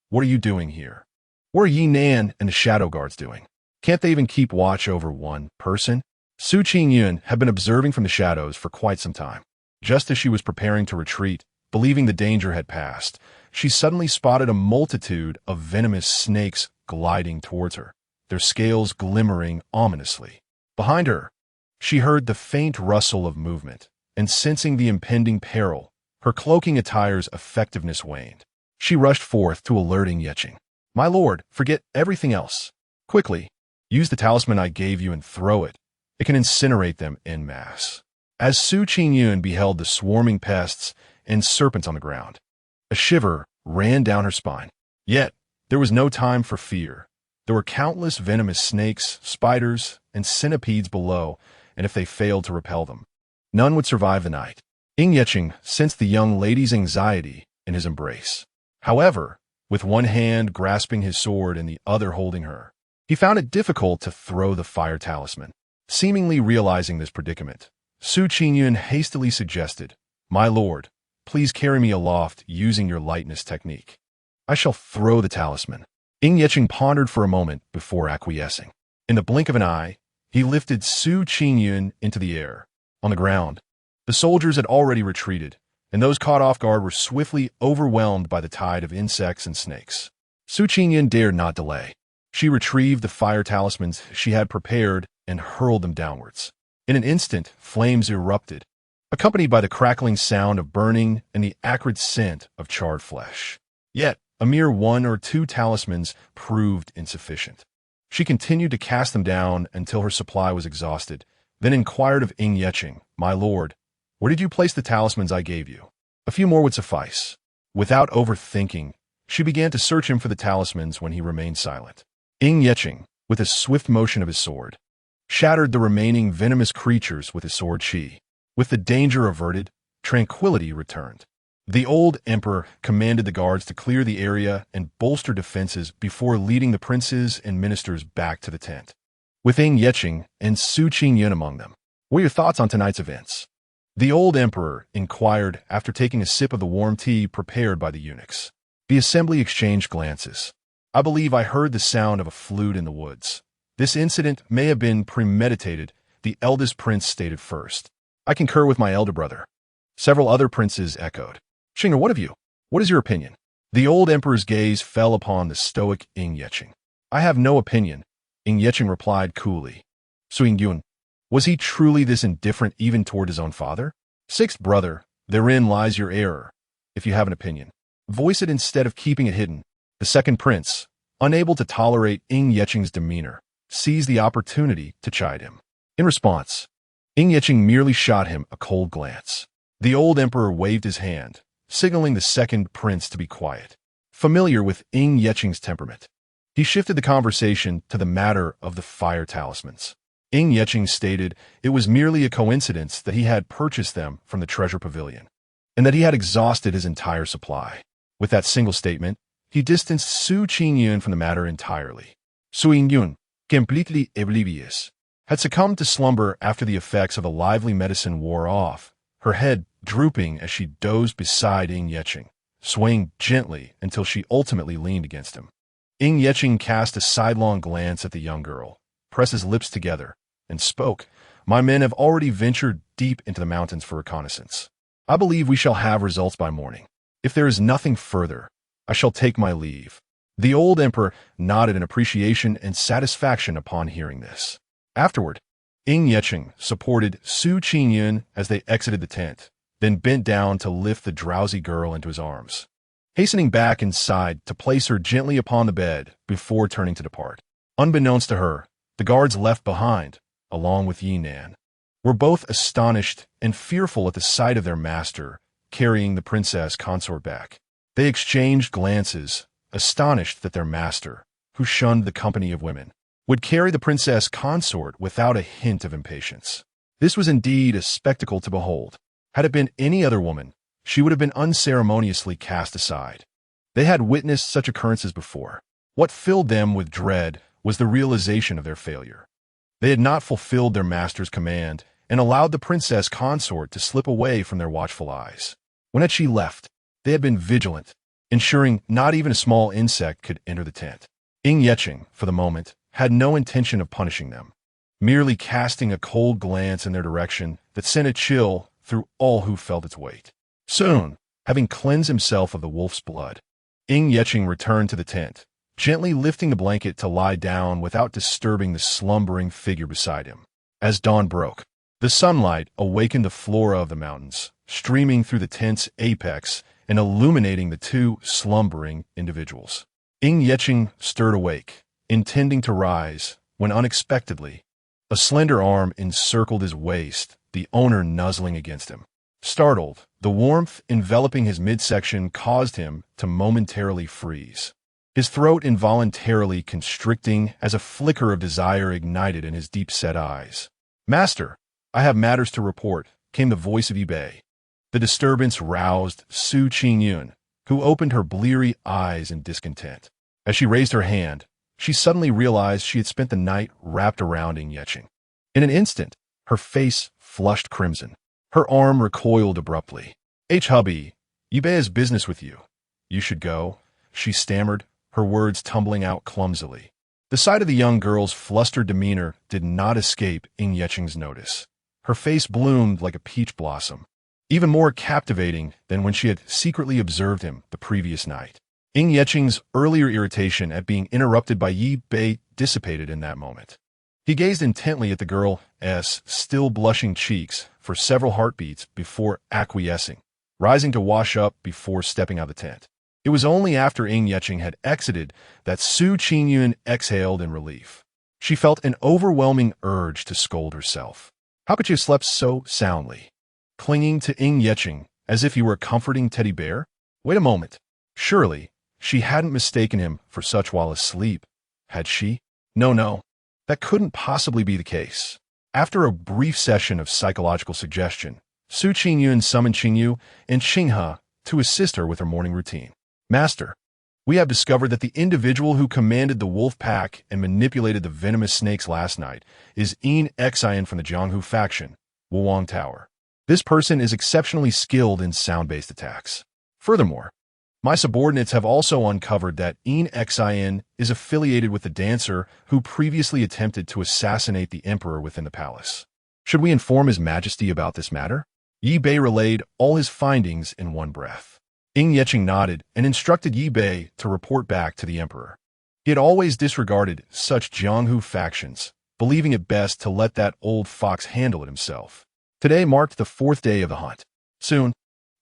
"What are you doing here? What are Yi Nan and the shadow guards doing? Can't they even keep watch over one person?" Su Qingyun had been observing from the shadows for quite some time. Just as she was preparing to retreat, believing the danger had passed, she suddenly spotted a multitude of venomous snakes gliding towards her, their scales glimmering ominously. Behind her, she heard the faint rustle of movement, and sensing the impending peril, her cloaking attire's effectiveness waned. She rushed forth to alert Ying Yicheng. "My lord, forget everything else. Quickly, use the talisman I gave you and throw it. It can incinerate them en masse." As Su Qingyun beheld the swarming pests and serpents on the ground, a shiver ran down her spine. Yet, there was no time for fear. There were countless venomous snakes, spiders, and centipedes below, and if they failed to repel them, none would survive the night. Ying Yicheng sensed the young lady's anxiety in his embrace. However, with one hand grasping his sword and the other holding her, he found it difficult to throw the fire talisman. Seemingly realizing this predicament, Su Qingyun hastily suggested, "My lord, please carry me aloft using your lightness technique. I shall throw the talisman." Ying Yicheng pondered for a moment before acquiescing. In the blink of an eye, he lifted Su Qingyun into the air. On the ground, the soldiers had already retreated, and those caught off guard were swiftly overwhelmed by the tide of insects and snakes. Su Qingyun dared not delay. She retrieved the fire talismans she had prepared and hurled them downwards. In an instant, flames erupted, accompanied by the crackling sound of burning and the acrid scent of charred flesh. Yet, a mere 1 or 2 talismans proved insufficient. She continued to cast them down until her supply was exhausted, then inquired of Ying Yicheng, "My lord, where did you place the talismans I gave you?" "A few more would suffice." Without overthinking, she began to search him for the talismans when he remained silent. Ying Yicheng, with a swift motion of his sword, shattered the remaining venomous creatures with his sword chi. With the danger averted, tranquility returned. The old emperor commanded the guards to clear the area and bolster defenses before leading the princes and ministers back to the tent, with Ying Yicheng and Su Qingyun among them. "What are your thoughts on tonight's events?" the old emperor inquired after taking a sip of the warm tea prepared by the eunuchs. The assembly exchanged glances. "I believe I heard the sound of a flute in the woods. This incident may have been premeditated," the eldest prince stated first. "I concur with my elder brother." Several other princes echoed. "Shinger, what of you? What is your opinion?" The old emperor's gaze fell upon the stoic Ying Yeqing. I have no opinion, Ying Yeqing replied coolly. Qingyun, was he truly this indifferent even toward his own father? Sixth brother, therein lies your error. If you have an opinion, voice it instead of keeping it hidden. The second prince, unable to tolerate Ying Yeqing's demeanor, seized the opportunity to chide him. In response, Ying Yeqing merely shot him a cold glance. The old emperor waved his hand, signaling the second prince to be quiet. Familiar with Ying Yeqing's temperament, he shifted the conversation to the matter of the fire talismans. Ying Yeqing stated it was merely a coincidence that he had purchased them from the treasure pavilion, and that he had exhausted his entire supply. With that single statement, he distanced Su Qingyun from the matter entirely. Su Qingyun, completely oblivious, had succumbed to slumber after the effects of a lively medicine wore off, her head drooping as she dozed beside Ying Yeqing, swaying gently until she ultimately leaned against him. Ying Yeqing cast a sidelong glance at the young girl, pressed his lips together, and spoke. My men have already ventured deep into the mountains for reconnaissance. I believe we shall have results by morning. If there is nothing further, I shall take my leave. The old emperor nodded in appreciation and satisfaction upon hearing this. Afterward, Ying Yeqing supported Su Qingyun as they exited the tent, then bent down to lift the drowsy girl into his arms, hastening back inside to place her gently upon the bed before turning to depart. Unbeknownst to her, the guards left behind, along with Yinan, were both astonished and fearful at the sight of their master carrying the princess consort back. They exchanged glances, astonished that their master, who shunned the company of women, would carry the princess consort without a hint of impatience. This was indeed a spectacle to behold. Had it been any other woman, she would have been unceremoniously cast aside. They had witnessed such occurrences before. What filled them with dread was the realization of their failure. They had not fulfilled their master's command and allowed the princess consort to slip away from their watchful eyes. When had she left, they had been vigilant, ensuring not even a small insect could enter the tent. Ying Yeqing, for the moment, had no intention of punishing them, merely casting a cold glance in their direction that sent a chill through all who felt its weight. Soon, having cleansed himself of the wolf's blood, Ying Yeqing returned to the tent, gently lifting the blanket to lie down without disturbing the slumbering figure beside him. As dawn broke, the sunlight awakened the flora of the mountains, streaming through the tent's apex and illuminating the two slumbering individuals. Ying Yeqing stirred awake, intending to rise, when unexpectedly, a slender arm encircled his waist, the owner nuzzling against him. Startled, the warmth enveloping his midsection caused him to momentarily freeze, his throat involuntarily constricting as a flicker of desire ignited in his deep-set eyes. Master, I have matters to report, came the voice of Yi. The disturbance roused Su Qingyun, who opened her bleary eyes in discontent. As she raised her hand, she suddenly realized she had spent the night wrapped around Ying Yeqing. In an instant, her face flushed crimson. Her arm recoiled abruptly. Hubby, Yi has business with you. You should go, she stammered, her words tumbling out clumsily. The sight of the young girl's flustered demeanor did not escape Ying Yeqing's notice. Her face bloomed like a peach blossom, even more captivating than when she had secretly observed him the previous night. Ying Yeqing's earlier irritation at being interrupted by Yi dissipated in that moment. He gazed intently at the girl's still blushing cheeks for several heartbeats before acquiescing, rising to wash up before stepping out of the tent. It was only after Ying Yeqing had exited that Su Qingyun exhaled in relief. She felt an overwhelming urge to scold herself. How could she have slept so soundly, clinging to Ying Yeqing as if he were a comforting teddy bear? Wait a moment. Surely, she hadn't mistaken him for such while asleep, had she? No, that couldn't possibly be the case. After a brief session of psychological suggestion, Su Qingyun summoned Qingyu and Qinghe to assist her with her morning routine. Master, we have discovered that the individual who commanded the wolf pack and manipulated the venomous snakes last night is Ying Yeqing from the Jianghu faction, Wuwang Tower. This person is exceptionally skilled in sound-based attacks. Furthermore, my subordinates have also uncovered that Ying Yeqing is affiliated with the dancer who previously attempted to assassinate the emperor within the palace. Should we inform His Majesty about this matter? Yi relayed all his findings in one breath. Ying Yeching nodded and instructed Yi Bei to report back to the emperor. He had always disregarded such Jianghu factions, believing it best to let that old fox handle it himself. Today marked the 4th day of the hunt. Soon,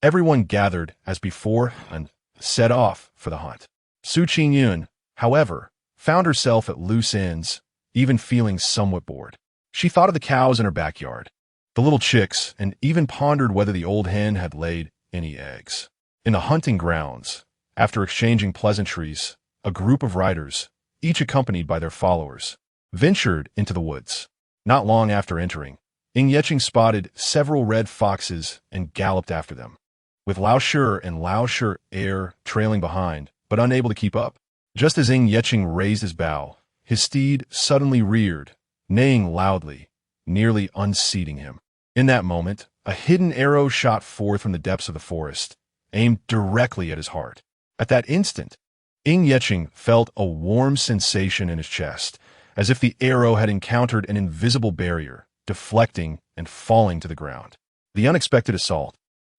everyone gathered as before and set off for the hunt. Qingyun, however, found herself at loose ends, even feeling somewhat bored. She thought of the cows in her backyard, the little chicks, and even pondered whether the old hen had laid any eggs. In the hunting grounds, after exchanging pleasantries, a group of riders, each accompanied by their followers, ventured into the woods. Not long after entering, Ying Yeching spotted several red foxes and galloped after them, with Lao Shi and Lao Shi Air trailing behind, but unable to keep up. Just as Ying Yeching raised his bow, his steed suddenly reared, neighing loudly, nearly unseating him. In that moment, a hidden arrow shot forth from the depths of the forest, aimed directly at his heart. At that instant, Ying Yeching felt a warm sensation in his chest, as if the arrow had encountered an invisible barrier, deflecting and falling to the ground. The unexpected assault,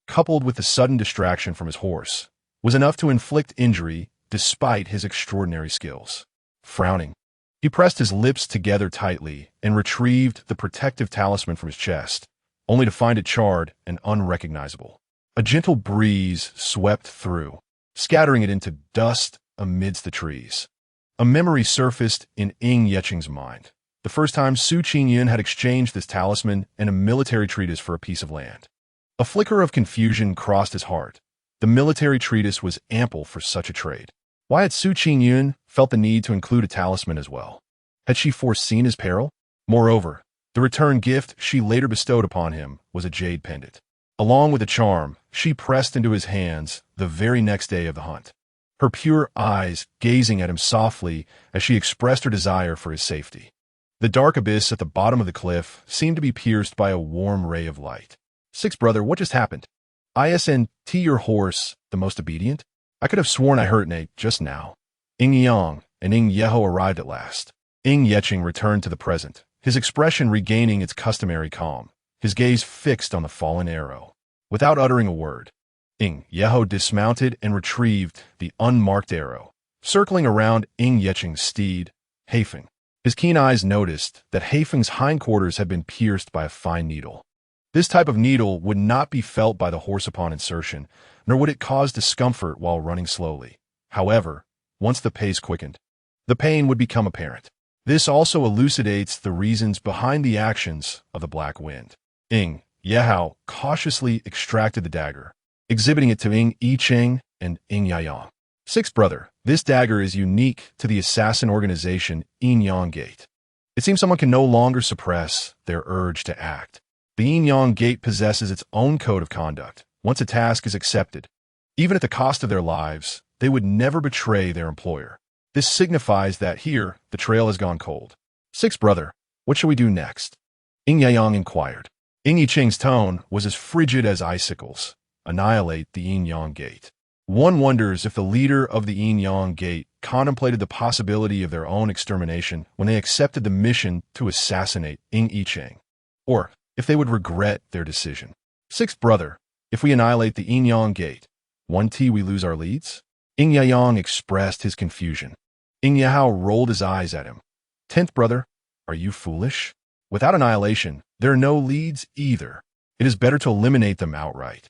coupled with the sudden distraction from his horse, was enough to inflict injury despite his extraordinary skills. Frowning, he pressed his lips together tightly and retrieved the protective talisman from his chest, only to find it charred and unrecognizable. A gentle breeze swept through, scattering it into dust amidst the trees. A memory surfaced in Ying Yeching's mind. The first time Qingyun had exchanged this talisman and a military treatise for a piece of land. A flicker of confusion crossed his heart. The military treatise was ample for such a trade. Why had Qingyun felt the need to include a talisman as well? Had she foreseen his peril? Moreover, the return gift she later bestowed upon him was a jade pendant. Along with the charm, she pressed into his hands the very next day of the hunt, her pure eyes gazing at him softly as she expressed her desire for his safety. The dark abyss at the bottom of the cliff seemed to be pierced by a warm ray of light. Sixth brother, what just happened? Isn't your horse the most obedient? I could have sworn I heard it neigh just now. Ying Yang and Ying Yeho arrived at last. Ying Yeching returned to the present, his expression regaining its customary calm, his gaze fixed on the fallen arrow. Without uttering a word, Ying Yeho dismounted and retrieved the unmarked arrow, circling around Ying Yeching's steed, Heifeng. His keen eyes noticed that Heifeng's hindquarters had been pierced by a fine needle. This type of needle would not be felt by the horse upon insertion, nor would it cause discomfort while running slowly. However, once the pace quickened, the pain would become apparent. This also elucidates the reasons behind the actions of the Black Wind. Ying Yehao cautiously extracted the dagger, exhibiting it to Ying Yicheng and Ying Yayang. Sixth brother, this dagger is unique to the assassin organization Yin Yang Gate. It seems someone can no longer suppress their urge to act. The Yin Yang Gate possesses its own code of conduct. Once a task is accepted, even at the cost of their lives, they would never betray their employer. This signifies that here, the trail has gone cold. Sixth brother, what shall we do next? Ying Yayang inquired. Ying Yicheng's tone was as frigid as icicles. Annihilate the Yin Yang Gate. One wonders if the leader of the Yin Yang Gate contemplated the possibility of their own extermination when they accepted the mission to assassinate Ying Yicheng, or if they would regret their decision. Sixth brother, if we annihilate the Yin Yang Gate, we lose our leads? Ying Yayang expressed his confusion. Ying Yahao rolled his eyes at him. Tenth brother, are you foolish? Without annihilation, there are no leads either. It is better to eliminate them outright.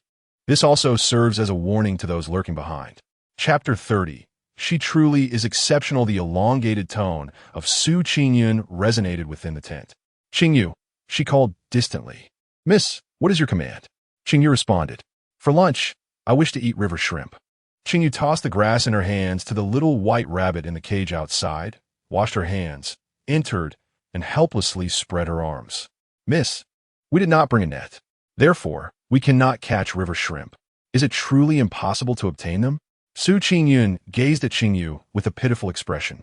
This also serves as a warning to those lurking behind. Chapter 30. She truly is exceptional. The elongated tone of Qingyun resonated within the tent. Qingyu, she called distantly. Miss, what is your command? Qingyu responded. For lunch, I wish to eat river shrimp. Qingyu tossed the grass in her hands to the little white rabbit in the cage outside, washed her hands, entered, and helplessly spread her arms. Miss, we did not bring a net. Therefore, we cannot catch river shrimp. Is it truly impossible to obtain them? Qingyun gazed at Qingyu with a pitiful expression,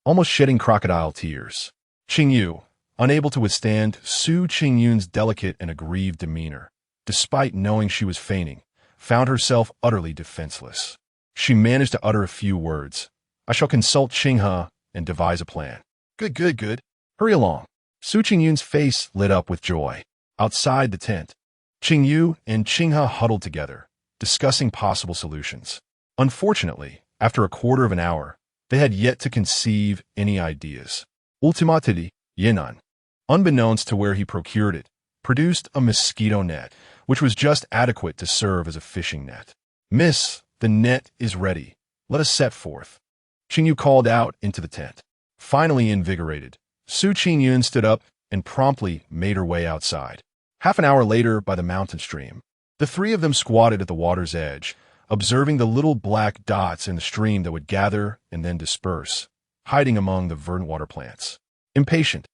almost shedding crocodile tears. Qingyu, unable to withstand Qingyun's delicate and aggrieved demeanor, despite knowing she was feigning, found herself utterly defenseless. She managed to utter a few words. I shall consult Qinghe and devise a plan. Good. Hurry along. Qingyun's face lit up with joy. Outside the tent, Qingyu and Qinghe huddled together, discussing possible solutions. Unfortunately, after a quarter of an hour, they had yet to conceive any ideas. Ultimately, Yinan, unbeknownst to where he procured it, produced a mosquito net, which was just adequate to serve as a fishing net. "Miss, the net is ready. Let us set forth." Qingyun called out into the tent. Finally invigorated, Su Qingyun stood up and promptly made her way outside. Half an hour later, by the mountain stream, the three of them squatted at the water's edge, observing the little black dots in the stream that would gather and then disperse, hiding among the verdant water plants. Impatient,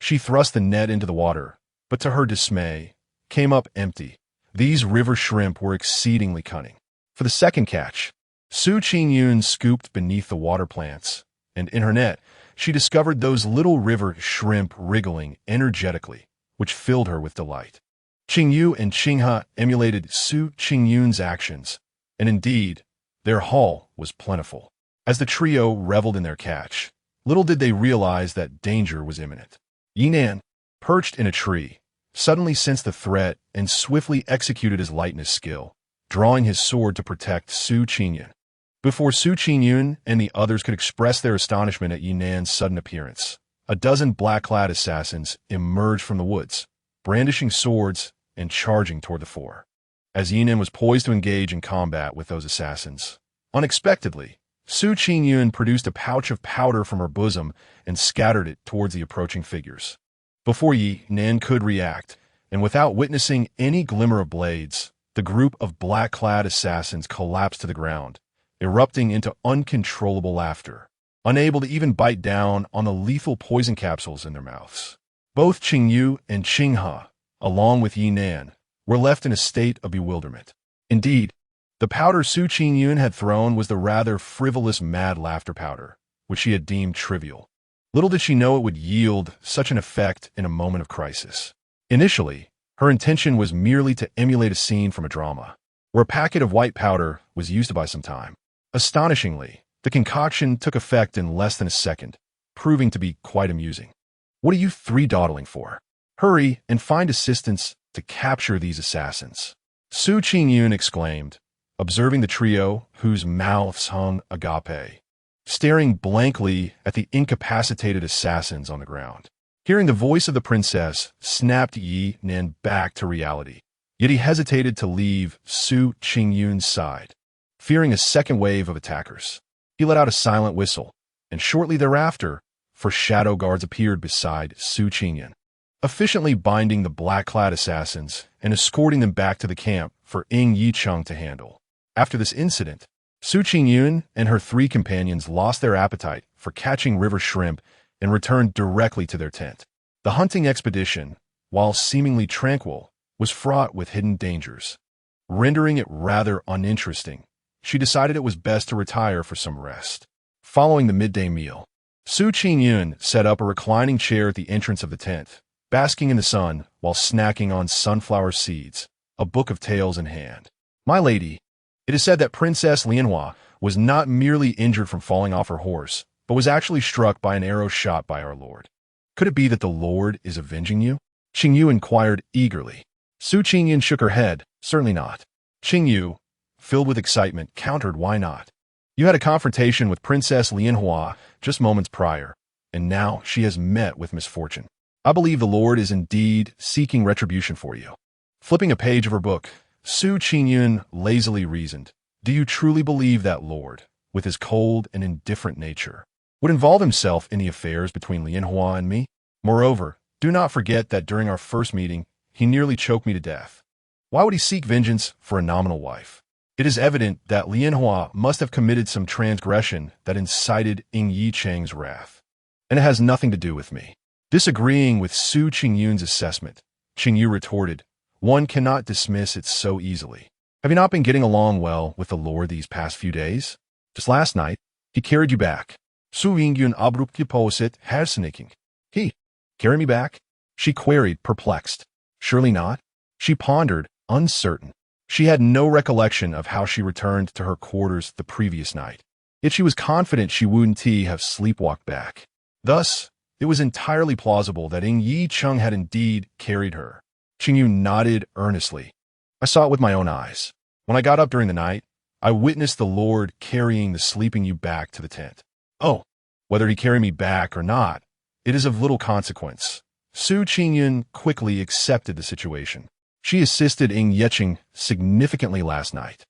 she thrust the net into the water, but to her dismay, came up empty. These river shrimp were exceedingly cunning. For the second catch, Su Qingyun scooped beneath the water plants, and in her net, she discovered those little river shrimp wriggling energetically, which filled her with delight. Qingyu and Qinghe emulated Su Qingyun's actions, and indeed, their haul was plentiful. As the trio reveled in their catch, little did they realize that danger was imminent. Yinan, perched in a tree, suddenly sensed the threat and swiftly executed his lightness skill, drawing his sword to protect Su Qingyun. Before Su Qingyun and the others could express their astonishment at Yinan's sudden appearance, a dozen black-clad assassins emerged from the woods, brandishing swords and charging toward the four. As Yinan was poised to engage in combat with those assassins, unexpectedly, Su Qingyun produced a pouch of powder from her bosom and scattered it towards the approaching figures. Before Yinan could react, and without witnessing any glimmer of blades, the group of black-clad assassins collapsed to the ground, erupting into uncontrollable laughter, unable to even bite down on the lethal poison capsules in their mouths. Both Qingyu and Qinghe, along with Yinan, were left in a state of bewilderment. Indeed, the powder Su Qingyun had thrown was the rather frivolous mad laughter powder, which she had deemed trivial. Little did she know it would yield such an effect in a moment of crisis. Initially, her intention was merely to emulate a scene from a drama, where a packet of white powder was used to buy some time. Astonishingly, the concoction took effect in less than a second, proving to be quite amusing. "What are you three dawdling for? Hurry and find assistance to capture these assassins," Su Qingyun exclaimed, observing the trio whose mouths hung agape, staring blankly at the incapacitated assassins on the ground. Hearing the voice of the princess snapped Yinan back to reality, yet he hesitated to leave Su Qingyun's side, fearing a second wave of attackers. He let out a silent whistle, and shortly thereafter, four shadow guards appeared beside Su Qingyun, efficiently binding the black-clad assassins and escorting them back to the camp for Ying Yicheng to handle. After this incident, Su Qingyun and her three companions lost their appetite for catching river shrimp and returned directly to their tent. The hunting expedition, while seemingly tranquil, was fraught with hidden dangers. Rendering it rather uninteresting, she decided it was best to retire for some rest. Following the midday meal, Su Qingyun set up a reclining chair at the entrance of the tent, basking in the sun while snacking on sunflower seeds, a book of tales in hand. "My lady, it is said that Princess Lianhua was not merely injured from falling off her horse, but was actually struck by an arrow shot by our lord. Could it be that the lord is avenging you?" Qingyu inquired eagerly. Su Qingyun shook her head. "Certainly not." Qingyu, filled with excitement, countered, "Why not? You had a confrontation with Princess Lianhua just moments prior, and now she has met with misfortune. I believe the Lord is indeed seeking retribution for you." Flipping a page of her book, Su Qingyun lazily reasoned, "Do you truly believe that Lord, with his cold and indifferent nature, would involve himself in the affairs between Lianhua and me? Moreover, do not forget that during our first meeting, he nearly choked me to death. Why would he seek vengeance for a nominal wife? It is evident that Lianhua must have committed some transgression that incited Ying Yicheng's wrath, and it has nothing to do with me." Disagreeing with Su Qingyun's assessment, Qingyu retorted, "One cannot dismiss it so easily. Have you not been getting along well with the Lord these past few days? Just last night, he carried you back." Su Yingyun abruptly posit herseniking. "He carry me back?" she queried, perplexed. "Surely not." She pondered, uncertain. She had no recollection of how she returned to her quarters the previous night, yet she was confident she wouldn't have sleepwalked back. Thus, it was entirely plausible that Ying Yicheng had indeed carried her. Qingyu nodded earnestly. "I saw it with my own eyes. When I got up during the night, I witnessed the Lord carrying the sleeping you back to the tent. Oh, whether he carry me back or not, it is of little consequence. Qingyun quickly accepted the situation. She assisted Qingyun significantly last night.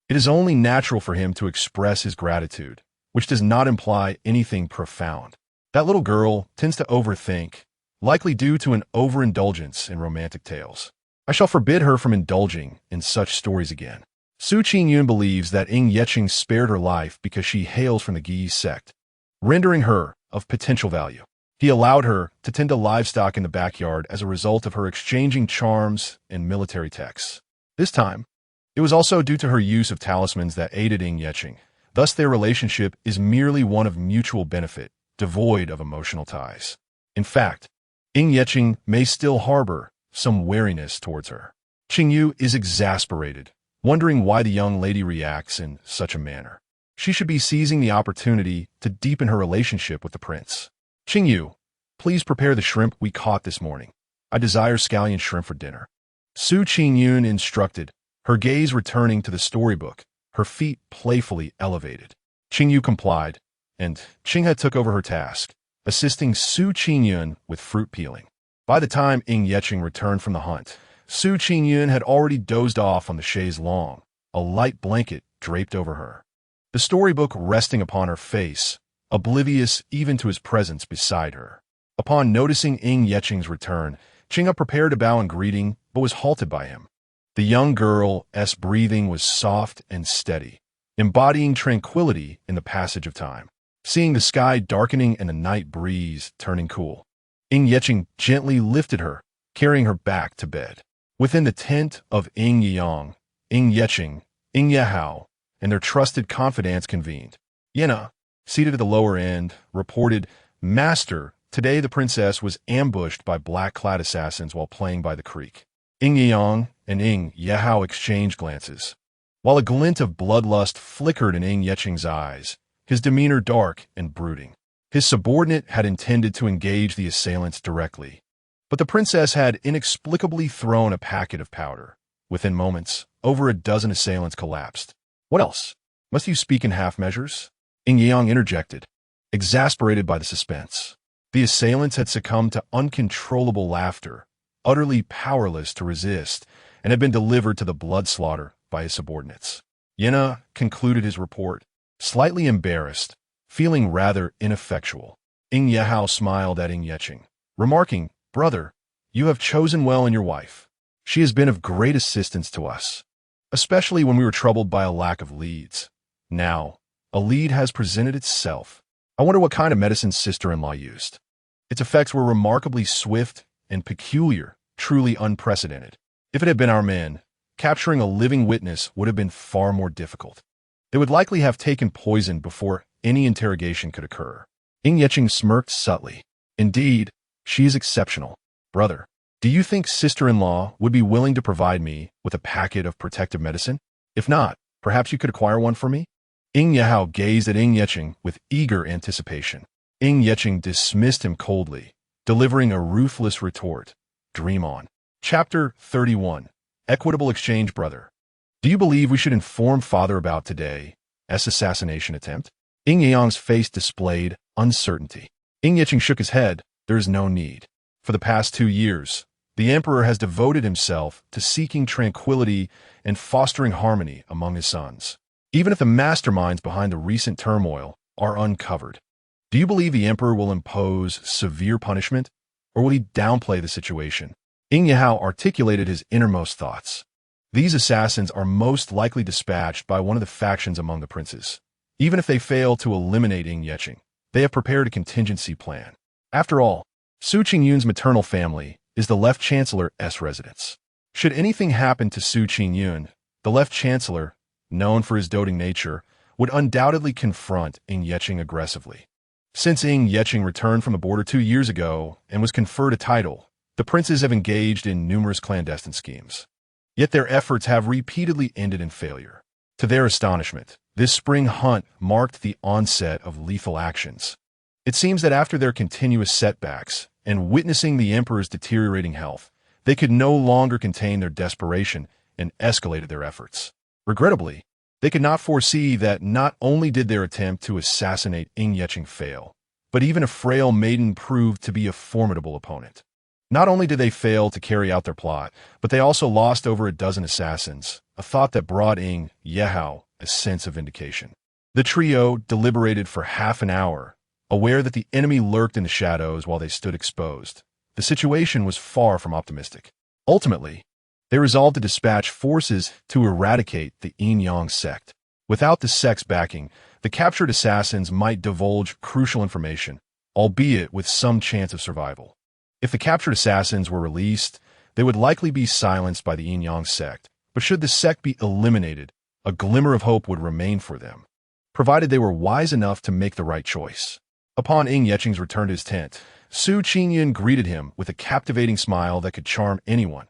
It is only natural for him to express his gratitude, which does not imply anything profound. That little girl tends to overthink, likely due to an overindulgence in romantic tales. I shall forbid her from indulging in such stories again. Qingyun believes that Qingyun spared her life because she hails from the Ge sect, rendering her of potential value. He allowed her to tend to livestock in the backyard as a result of her exchanging charms and military texts. This time, it was also due to her use of talismans that aided Qingyun. Thus, their relationship is merely one of mutual benefit, devoid of emotional ties. In fact, Qingyun may still harbor some wariness towards her. Qingyu is exasperated, wondering why the young lady reacts in such a manner. She should be seizing the opportunity to deepen her relationship with the prince. Qingyu, please prepare the shrimp we caught this morning. I desire scallion shrimp for dinner. Qingyun instructed, her gaze returning to the storybook, her feet playfully elevated. Qingyu complied, and Qinghe took over her task, assisting Qingyun with fruit peeling. By the time Qingyun returned from the hunt, Qingyun had already dozed off on the chaise longue, a light blanket draped over her. The storybook resting upon her face, oblivious even to his presence beside her. Upon noticing Qingyun's return, Qinghe prepared to bow in greeting, but was halted by him. The young girl's breathing was soft and steady, embodying tranquility in the passage of time. Seeing the sky darkening and the night breeze turning cool, Qingyun gently lifted her, carrying her back to bed. Within the tent of Qingyun, Qingyahao, and their trusted confidants convened. Yena, seated at the lower end, reported, "Master, today the princess was ambushed by black-clad assassins while playing by the creek." Qingyun and Qingyahao exchanged glances. While a glint of bloodlust flickered in Qingyun's eyes, his demeanor dark and brooding. His subordinate had intended to engage the assailants directly, but the princess had inexplicably thrown a packet of powder. Within moments, over a dozen assailants collapsed. "What else? Must you speak in half measures?" Qingyun interjected, exasperated by the suspense. The assailants had succumbed to uncontrollable laughter, utterly powerless to resist, and had been delivered to the blood slaughter by his subordinates. Yena concluded his report, slightly embarrassed, feeling rather ineffectual. Qingyahao smiled at Qingyun, remarking, "Brother, you have chosen well in your wife. She has been of great assistance to us, especially when we were troubled by a lack of leads. Now, a lead has presented itself. I wonder what kind of medicine sister-in-law used. Its effects were remarkably swift and peculiar, truly unprecedented. If it had been our men, capturing a living witness would have been far more difficult. They would likely have taken poison before any interrogation could occur." Qingyun smirked subtly. "Indeed, she is exceptional. Brother, do you think sister-in-law would be willing to provide me with a packet of protective medicine? If not, perhaps you could acquire one for me?" Qingyahao gazed at Qingyun with eager anticipation. Qingyun dismissed him coldly, delivering a ruthless retort. "Dream on." Chapter 31. Equitable Exchange. "Brother, do you believe we should inform father about today's assassination attempt?" Qingyun's face displayed uncertainty. Qingyun shook his head. "There is no need. For the past 2 years, the emperor has devoted himself to seeking tranquility and fostering harmony among his sons. Even if the masterminds behind the recent turmoil are uncovered, do you believe the emperor will impose severe punishment, or will he downplay the situation?" Qingyahao articulated his innermost thoughts. "These assassins are most likely dispatched by one of the factions among the princes. Even if they fail to eliminate Qingyun, they have prepared a contingency plan. After all, Qingyun's maternal family is the left chancellor's residence. Should anything happen to Qingyun, the left chancellor, known for his doting nature, would undoubtedly confront Qingyun aggressively. Since Qingyun returned from the border 2 years ago and was conferred a title, the princes have engaged in numerous clandestine schemes. Yet their efforts have repeatedly ended in failure. To their astonishment, this spring hunt marked the onset of lethal actions. It seems that after their continuous setbacks and witnessing the emperor's deteriorating health, they could no longer contain their desperation and escalated their efforts. Regrettably, they could not foresee that not only did their attempt to assassinate Qingyun fail, but even a frail maiden proved to be a formidable opponent. Not only did they fail to carry out their plot, but they also lost over a dozen assassins, a thought that brought Ying Yehao a sense of vindication. The trio deliberated for half an hour, aware that the enemy lurked in the shadows while they stood exposed. The situation was far from optimistic. Ultimately, they resolved to dispatch forces to eradicate the Qingyun sect. Without the sect's backing, the captured assassins might divulge crucial information, albeit with some chance of survival. If the captured assassins were released, they would likely be silenced by the Qingyun sect, but should the sect be eliminated, a glimmer of hope would remain for them, provided they were wise enough to make the right choice. Upon Qingyun's return to his tent, Qingyun greeted him with a captivating smile that could charm anyone.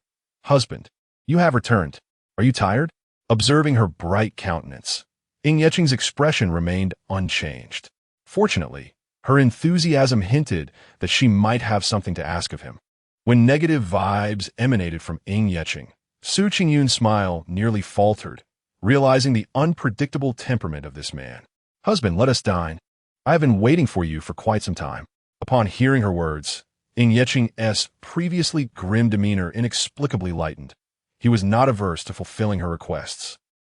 "Husband, you have returned. Are you tired?" Observing her bright countenance, Qingyun's expression remained unchanged. Fortunately, her enthusiasm hinted that she might have something to ask of him. When negative vibes emanated from Qingyun's smile nearly faltered, realizing the unpredictable temperament of this man. "Husband, let us dine. I have been waiting for you for quite some time." Upon hearing her words, Qingyun's previously grim demeanor inexplicably lightened. He was not averse to fulfilling her requests.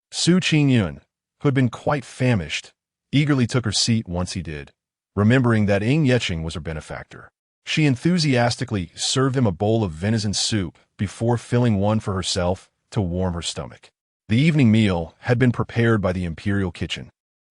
Qingyun, who had been quite famished, eagerly took her seat once he did, remembering that Qingyun was her benefactor. She enthusiastically served him a bowl of venison soup before filling one for herself to warm her stomach. The evening meal had been prepared by the imperial kitchen,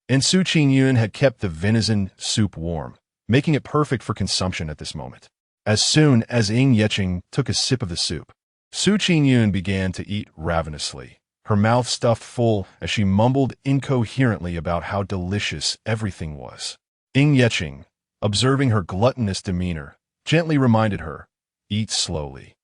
and Qingyun had kept the venison soup warm, making it perfect for consumption at this moment. As soon as Qingyun took a sip of the soup, Qingyun began to eat ravenously, her mouth stuffed full as she mumbled incoherently about how delicious everything was. Qingyun, observing her gluttonous demeanor, gently reminded her, "Eat slowly."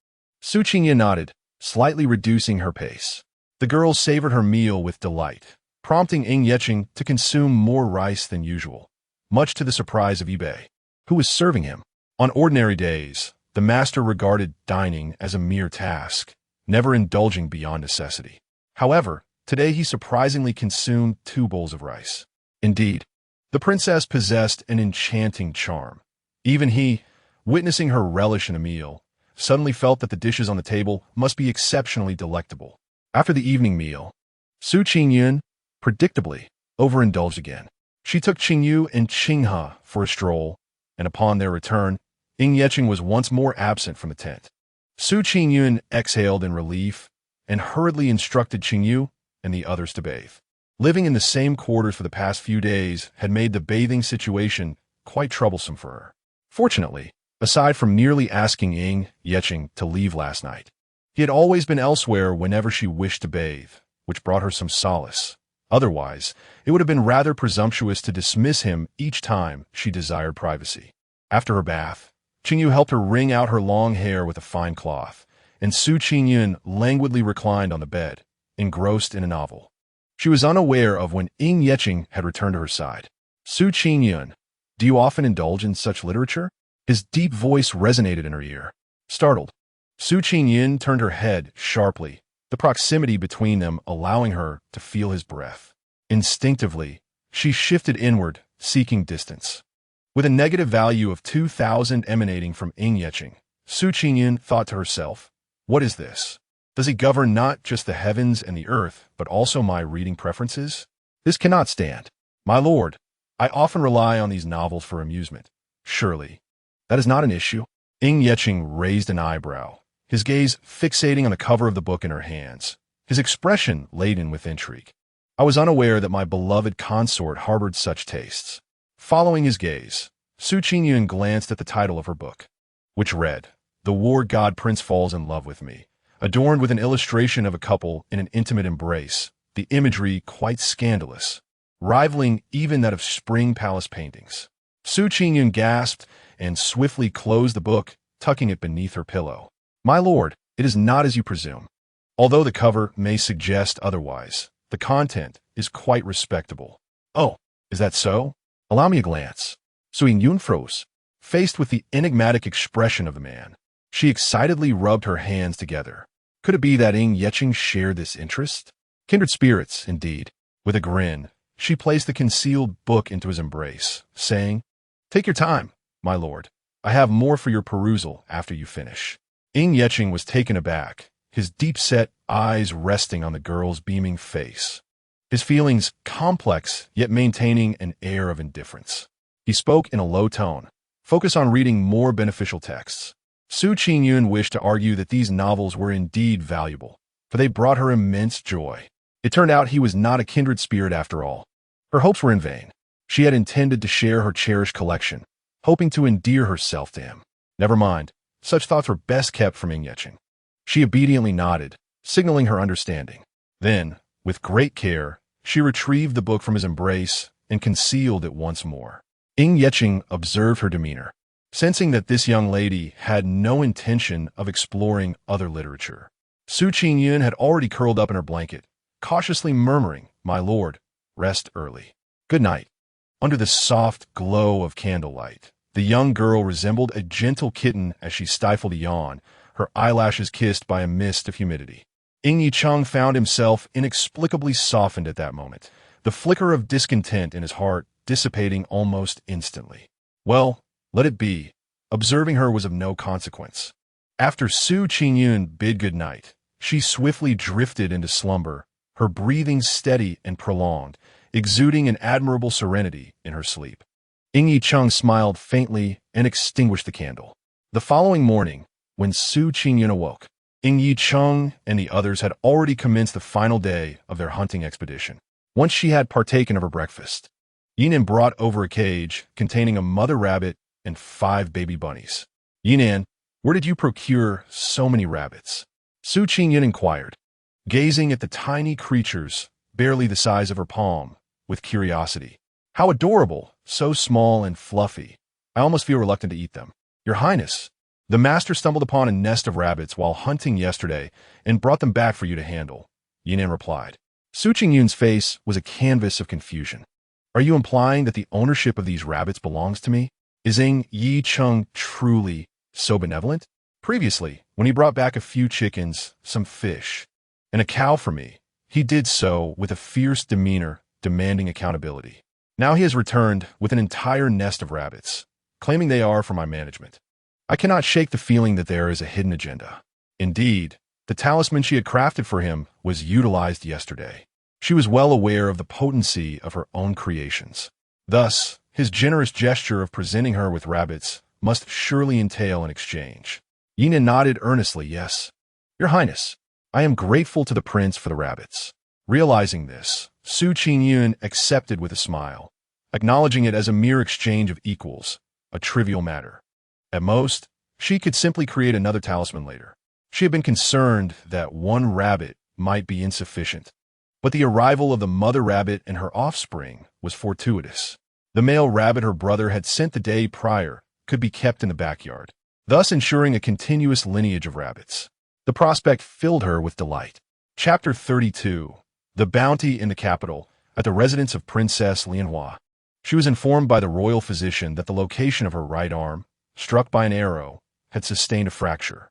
Qingyun nodded, slightly reducing her pace. The girl savored her meal with delight, prompting Qingyun to consume more rice than usual, much to the surprise of Ibe, who was serving him. On ordinary days, the master regarded dining as a mere task, never indulging beyond necessity. However, today he surprisingly consumed 2 bowls of rice. Indeed, the princess possessed an enchanting charm. Even he, witnessing her relish in a meal, suddenly felt that the dishes on the table must be exceptionally delectable. After the evening meal, Qingyun, predictably, overindulged again. She took Qingyu and Qinghe for a stroll, and upon their return, Qingyun was once more absent from the tent. Qingyun exhaled in relief and hurriedly instructed Qingyu and the others to bathe. Living in the same quarters for the past few days had made the bathing situation quite troublesome for her. Fortunately, aside from nearly asking Qingyun to leave last night, he had always been elsewhere whenever she wished to bathe, which brought her some solace. Otherwise, it would have been rather presumptuous to dismiss him each time she desired privacy. After her bath, Qingyu helped her wring out her long hair with a fine cloth, and Qingyun languidly reclined on the bed, engrossed in a novel. She was unaware of when Qingyun had returned to her side. "Qingyun, do you often indulge in such literature?" His deep voice resonated in her ear. Startled, Qingyun turned her head sharply, the proximity between them allowing her to feel his breath. Instinctively, she shifted inward, seeking distance. With a negative value of 2,000 emanating from Qingyun, Qingyun thought to herself, "What is this? Does he govern not just the heavens and the earth, but also my reading preferences? This cannot stand. My lord, I often rely on these novels for amusement. Surely, that is not an issue." Qingyun raised an eyebrow, his gaze fixating on the cover of the book in her hands, his expression laden with intrigue. "I was unaware that my beloved consort harbored such tastes." Following his gaze, Qingyun glanced at the title of her book, which read, "The War God Prince Falls in Love with Me," adorned with an illustration of a couple in an intimate embrace, the imagery quite scandalous, rivaling even that of spring palace paintings. Qingyun gasped and swiftly closed the book, tucking it beneath her pillow. "My lord, it is not as you presume. Although the cover may suggest otherwise, the content is quite respectable." "Oh, is that so? Allow me a glance." Qingyun froze, faced with the enigmatic expression of the man. She excitedly rubbed her hands together. Could it be that Qingyun shared this interest? Kindred spirits, indeed. With a grin, she placed the concealed book into his embrace, saying, "Take your time, my lord. I have more for your perusal after you finish." Ying Yeching was taken aback, his deep-set eyes resting on the girl's beaming face. His feelings complex, yet maintaining an air of indifference. He spoke in a low tone. "Focus on reading more beneficial texts." Qingyun wished to argue that these novels were indeed valuable, for they brought her immense joy. It turned out he was not a kindred spirit after all. Her hopes were in vain. She had intended to share her cherished collection, hoping to endear herself to him. Never mind, such thoughts were best kept from Ying Yeching. She obediently nodded, signaling her understanding. Then, with great care, she retrieved the book from his embrace and concealed it once more. Ying Yeching observed her demeanor, sensing that this young lady had no intention of exploring other literature. Qingyun had already curled up in her blanket, cautiously murmuring, "My lord, rest early. Good night." Under the soft glow of candlelight, the young girl resembled a gentle kitten as she stifled a yawn, her eyelashes kissed by a mist of humidity. Ying Yicheng found himself inexplicably softened at that moment, the flicker of discontent in his heart dissipating almost instantly. Well, let it be. Observing her was of no consequence. After Qingyun bid good night, she swiftly drifted into slumber, her breathing steady and prolonged, exuding an admirable serenity in her sleep. Ying Yicheng smiled faintly and extinguished the candle. The following morning, when Qingyun awoke, Ying Yicheng and the others had already commenced the final day of their hunting expedition. Once she had partaken of her breakfast, Yinan brought over a cage containing a mother rabbit and 5 baby bunnies. "Yinan, where did you procure so many rabbits?" Qingyun inquired, gazing at the tiny creatures, barely the size of her palm, with curiosity. "How adorable, so small and fluffy. I almost feel reluctant to eat them." "Your Highness, the master stumbled upon a nest of rabbits while hunting yesterday and brought them back for you to handle," Yinan replied. Qingyun's face was a canvas of confusion. "Are you implying that the ownership of these rabbits belongs to me? Is Ying Yicheng truly so benevolent? Previously, when he brought back a few chickens, some fish, and a cow for me, he did so with a fierce demeanor demanding accountability. Now he has returned with an entire nest of rabbits, claiming they are for my management. I cannot shake the feeling that there is a hidden agenda." Indeed, the talisman she had crafted for him was utilized yesterday. She was well aware of the potency of her own creations. Thus, his generous gesture of presenting her with rabbits must surely entail an exchange. Yinan nodded earnestly, "Yes, Your Highness. I am grateful to the prince for the rabbits." Realizing this, Qingyun accepted with a smile, acknowledging it as a mere exchange of equals, a trivial matter. At most, she could simply create another talisman later. She had been concerned that one rabbit might be insufficient, but the arrival of the mother rabbit and her offspring was fortuitous. The male rabbit her brother had sent the day prior could be kept in the backyard, thus ensuring a continuous lineage of rabbits. The prospect filled her with delight. Chapter 32. The Bounty in the Capital, at the residence of Princess Lianhua. She was informed by the royal physician that the location of her right arm, struck by an arrow, had sustained a fracture.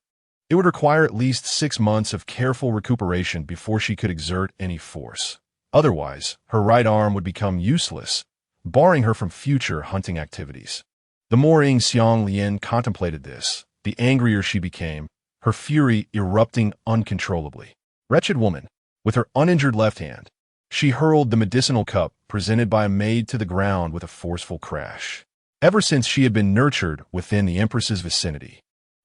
It would require at least 6 months of careful recuperation before she could exert any force. Otherwise, her right arm would become useless, barring her from future hunting activities. The more Ying Xianglian contemplated this, the angrier she became, her fury erupting uncontrollably. Wretched woman! With her uninjured left hand, she hurled the medicinal cup presented by a maid to the ground with a forceful crash. Ever since she had been nurtured within the Empress's vicinity,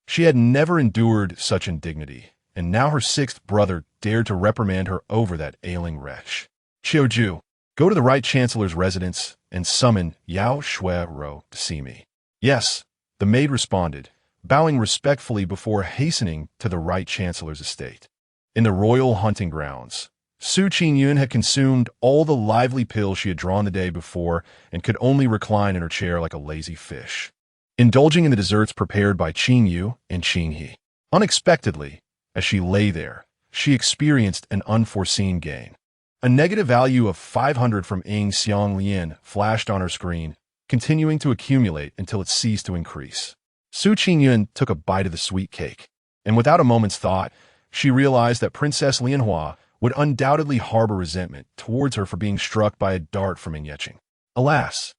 she had never endured such indignity, and now her 6th brother dared to reprimand her over that ailing wretch. "Qiuju, go to the right chancellor's residence and summon Yao Shui-ro to see me." "Yes," the maid responded, bowing respectfully before hastening to the right chancellor's estate. In the royal hunting grounds, Qingyun had consumed all the lively pills she had drawn the day before and could only recline in her chair like a lazy fish, indulging in the desserts prepared by Qingyu and Qinghe. Unexpectedly, as she lay there, she experienced an unforeseen gain. A negative value of 500 from Ying Xianglian flashed on her screen, continuing to accumulate until it ceased to increase. Qingyun took a bite of the sweet cake, and without a moment's thought, she realized that Princess Lianhua would undoubtedly harbor resentment towards her for being struck by a dart from Qingyun. Alas,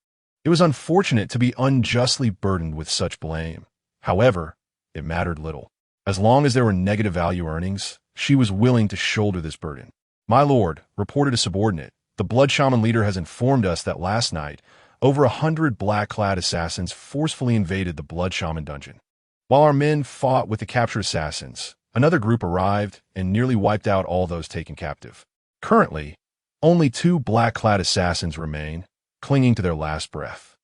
it was unfortunate to be unjustly burdened with such blame. However, it mattered little. As long as there were negative value earnings, she was willing to shoulder this burden. "My lord," reported a subordinate, "the Blood Shaman leader has informed us that last night, over 100 black-clad assassins forcefully invaded the Blood Shaman dungeon. While our men fought with the captured assassins, another group arrived and nearly wiped out all those taken captive. Currently, only 2 black-clad assassins remain, clinging to their last breath.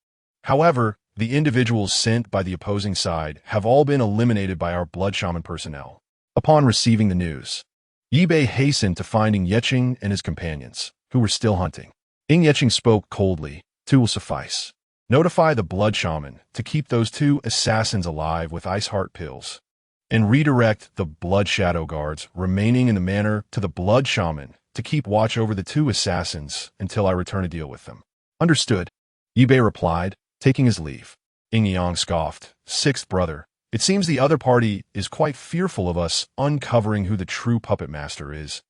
However, the individuals sent by the opposing side have all been eliminated by our Blood Shaman personnel." Upon receiving the news, Yibei hastened to finding Yeching and his companions, who were still hunting. Yeching spoke coldly, "Two will suffice. Notify the Blood Shaman to keep those 2 assassins alive with ice heart pills, and redirect the Blood Shadow Guards remaining in the manor to the Blood Shaman to keep watch over the 2 assassins until I return to deal with them." "Understood," Yibei replied, taking his leave. Qingyun scoffed, "Sixth brother, it seems the other party is quite fearful of us uncovering who the true puppet master is,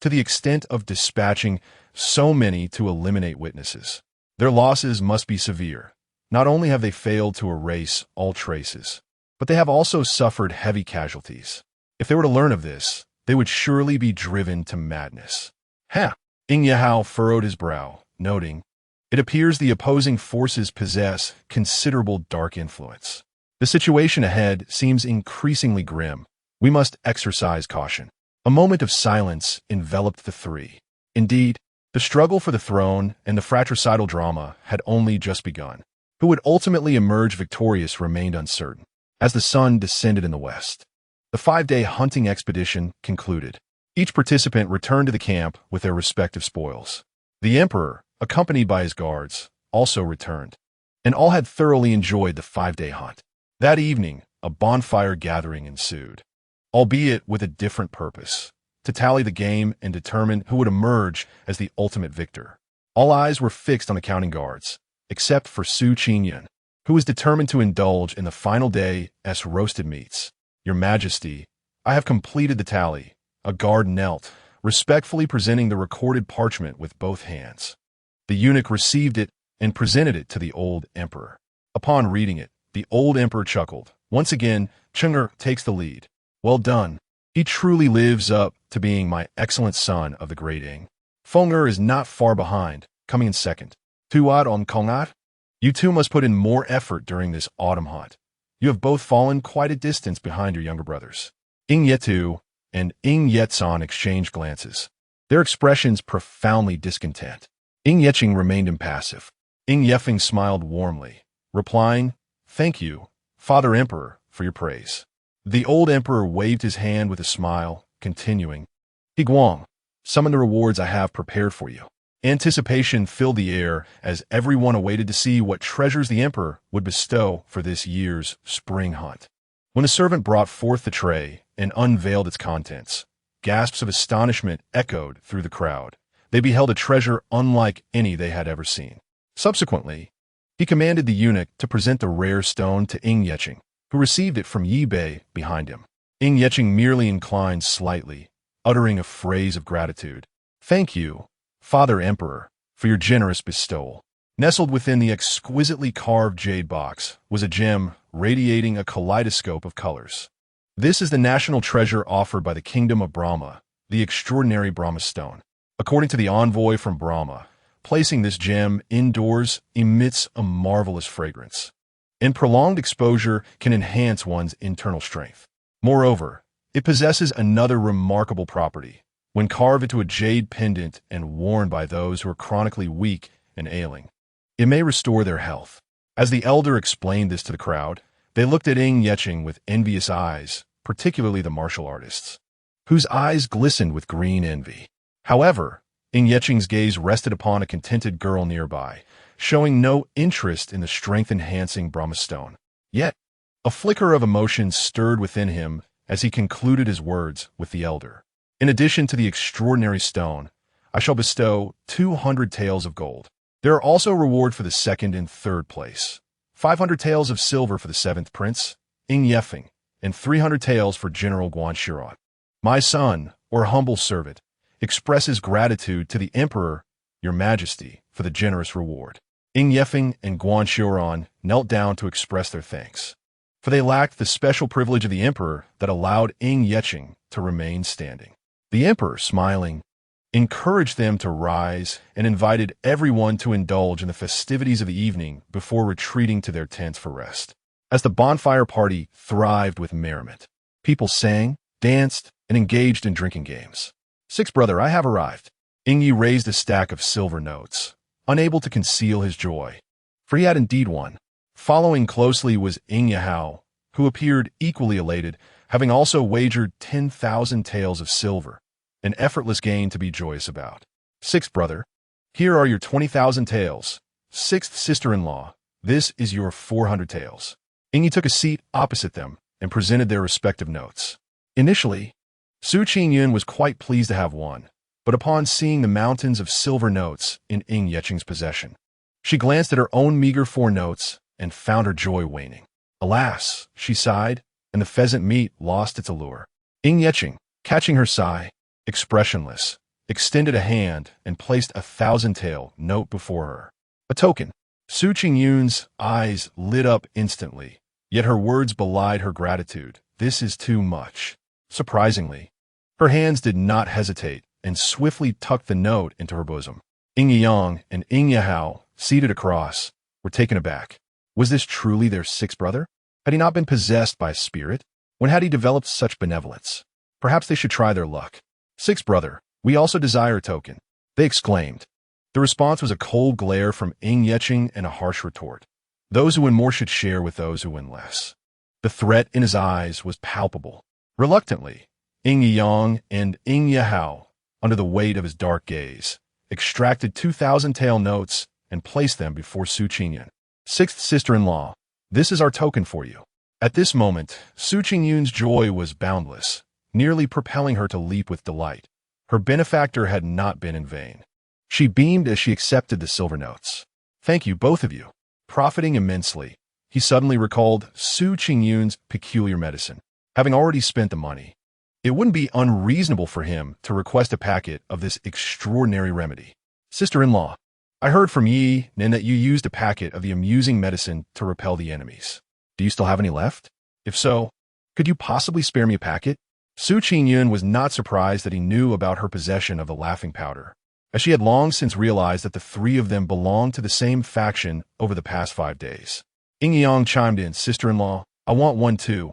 to the extent of dispatching so many to eliminate witnesses. Their losses must be severe. Not only have they failed to erase all traces, but they have also suffered heavy casualties. If they were to learn of this, they would surely be driven to madness." "Ha!" Yao furrowed his brow, noting, "It appears the opposing forces possess considerable dark influence. The situation ahead seems increasingly grim. We must exercise caution." A moment of silence enveloped the 3. Indeed, the struggle for the throne and the fratricidal drama had only just begun. Who would ultimately emerge victorious remained uncertain. As the sun descended in the west, the 5-day hunting expedition concluded. Each participant returned to the camp with their respective spoils. The emperor, accompanied by his guards, also returned, and all had thoroughly enjoyed the 5-day hunt. That evening, a bonfire gathering ensued, albeit with a different purpose: to tally the game and determine who would emerge as the ultimate victor. All eyes were fixed on the counting guards, except for Qingyun, who was determined to indulge in the final day's roasted meats. "Your Majesty, I have completed the tally." A guard knelt, respectfully presenting the recorded parchment with both hands. The eunuch received it and presented it to the old emperor. Upon reading it, the old emperor chuckled. "Once again, Qing'er takes the lead. Well done. He truly lives up to being my excellent son of the great Ying. Feng'er is not far behind, coming in second. Tuat on Kongat? You two must put in more effort during this autumn hunt. You have both fallen quite a distance behind your younger brothers." Yetu and Yetsan exchanged glances, their expressions profoundly discontent. Yeching remained impassive. Yefeng smiled warmly, replying, "Thank you, Father Emperor, for your praise." The old emperor waved his hand with a smile, continuing, "Higuang, summon the rewards I have prepared for you." Anticipation filled the air as everyone awaited to see what treasures the emperor would bestow for this year's spring hunt. When a servant brought forth the tray and unveiled its contents, gasps of astonishment echoed through the crowd. They beheld a treasure unlike any they had ever seen. Subsequently, he commanded the eunuch to present the rare stone to Yeching, who received it from Yibei behind him. Yeching merely inclined slightly, uttering a phrase of gratitude. "Thank you, Father Emperor, for your generous bestowal." Nestled within the exquisitely carved jade box was a gem radiating a kaleidoscope of colors. This is the national treasure offered by the Kingdom of Brahma, the extraordinary Brahma stone. According to the envoy from Brahma, placing this gem indoors emits a marvelous fragrance, and prolonged exposure can enhance one's internal strength. Moreover, it possesses another remarkable property. When carved into a jade pendant and worn by those who are chronically weak and ailing, it may restore their health. As the elder explained this to the crowd, they looked at Yeching with envious eyes, particularly the martial artists, whose eyes glistened with green envy. However, Yeching's gaze rested upon a contented girl nearby, showing no interest in the strength-enhancing Brahma stone. Yet, a flicker of emotion stirred within him as he concluded his words with the elder. "In addition to the extraordinary stone, I shall bestow 200 taels of gold. There are also reward for the second and third place, 500 taels of silver for the 7th prince, Yefeng, and 300 taels for General Guan Shiran. My son, or humble servant, expresses gratitude to the Emperor, Your Majesty, for the generous reward. Ying Yefeng and Guan Xiuran knelt down to express their thanks, for they lacked the special privilege of the Emperor that allowed Ying Yecheng to remain standing. The Emperor, smiling, encouraged them to rise and invited everyone to indulge in the festivities of the evening before retreating to their tents for rest. As the bonfire party thrived with merriment, people sang, danced, and engaged in drinking games. Sixth brother, I have arrived. Ying Yi raised a stack of silver notes, unable to conceal his joy, for he had indeed won. Following closely was Ying Yahao, who appeared equally elated, having also wagered 10,000 taels of silver, an effortless gain to be joyous about. Sixth brother, here are your 20,000 taels. Sixth sister-in-law, this is your 400 taels. Ying Yi took a seat opposite them and presented their respective notes. Initially, Su Qingyun was quite pleased to have won, but upon seeing the mountains of silver notes in Ying Yecheng's possession, she glanced at her own meager 4 notes and found her joy waning. Alas, she sighed, and the pheasant meat lost its allure. Ying Yecheng, catching her sigh, expressionless, extended a hand and placed a 1,000-tael note before her. A token. Su Qingyun's eyes lit up instantly, yet her words belied her gratitude. This is too much. Surprisingly, her hands did not hesitate and swiftly tucked the note into her bosom. Ying Yang and Ying Yahao, seated across, were taken aback. Was this truly their sixth brother? Had he not been possessed by a spirit? When had he developed such benevolence? Perhaps they should try their luck. Sixth brother, we also desire a token, they exclaimed. The response was a cold glare from Ying Yecheng and a harsh retort. Those who win more should share with those who win less. The threat in his eyes was palpable. Reluctantly, Ying Yang and Ying Yahao, under the weight of his dark gaze, extracted 2,000-tael notes and placed them before Su Qingyun. Sixth sister-in-law, this is our token for you. At this moment, Su Qingyun's joy was boundless, nearly propelling her to leap with delight. Her benefactor had not been in vain. She beamed as she accepted the silver notes. Thank you, both of you. Profiting immensely, he suddenly recalled Su Qingyun's peculiar medicine. Having already spent the money, it wouldn't be unreasonable for him to request a packet of this extraordinary remedy. Sister-in-law, I heard from Yi Nin that you used a packet of the amusing medicine to repel the enemies. Do you still have any left? If so, could you possibly spare me a packet? Su Qingyun was not surprised that he knew about her possession of the laughing powder, as she had long since realized that the 3 of them belonged to the same faction over the past 5 days. Ying Yang chimed in, Sister-in-law, I want one too.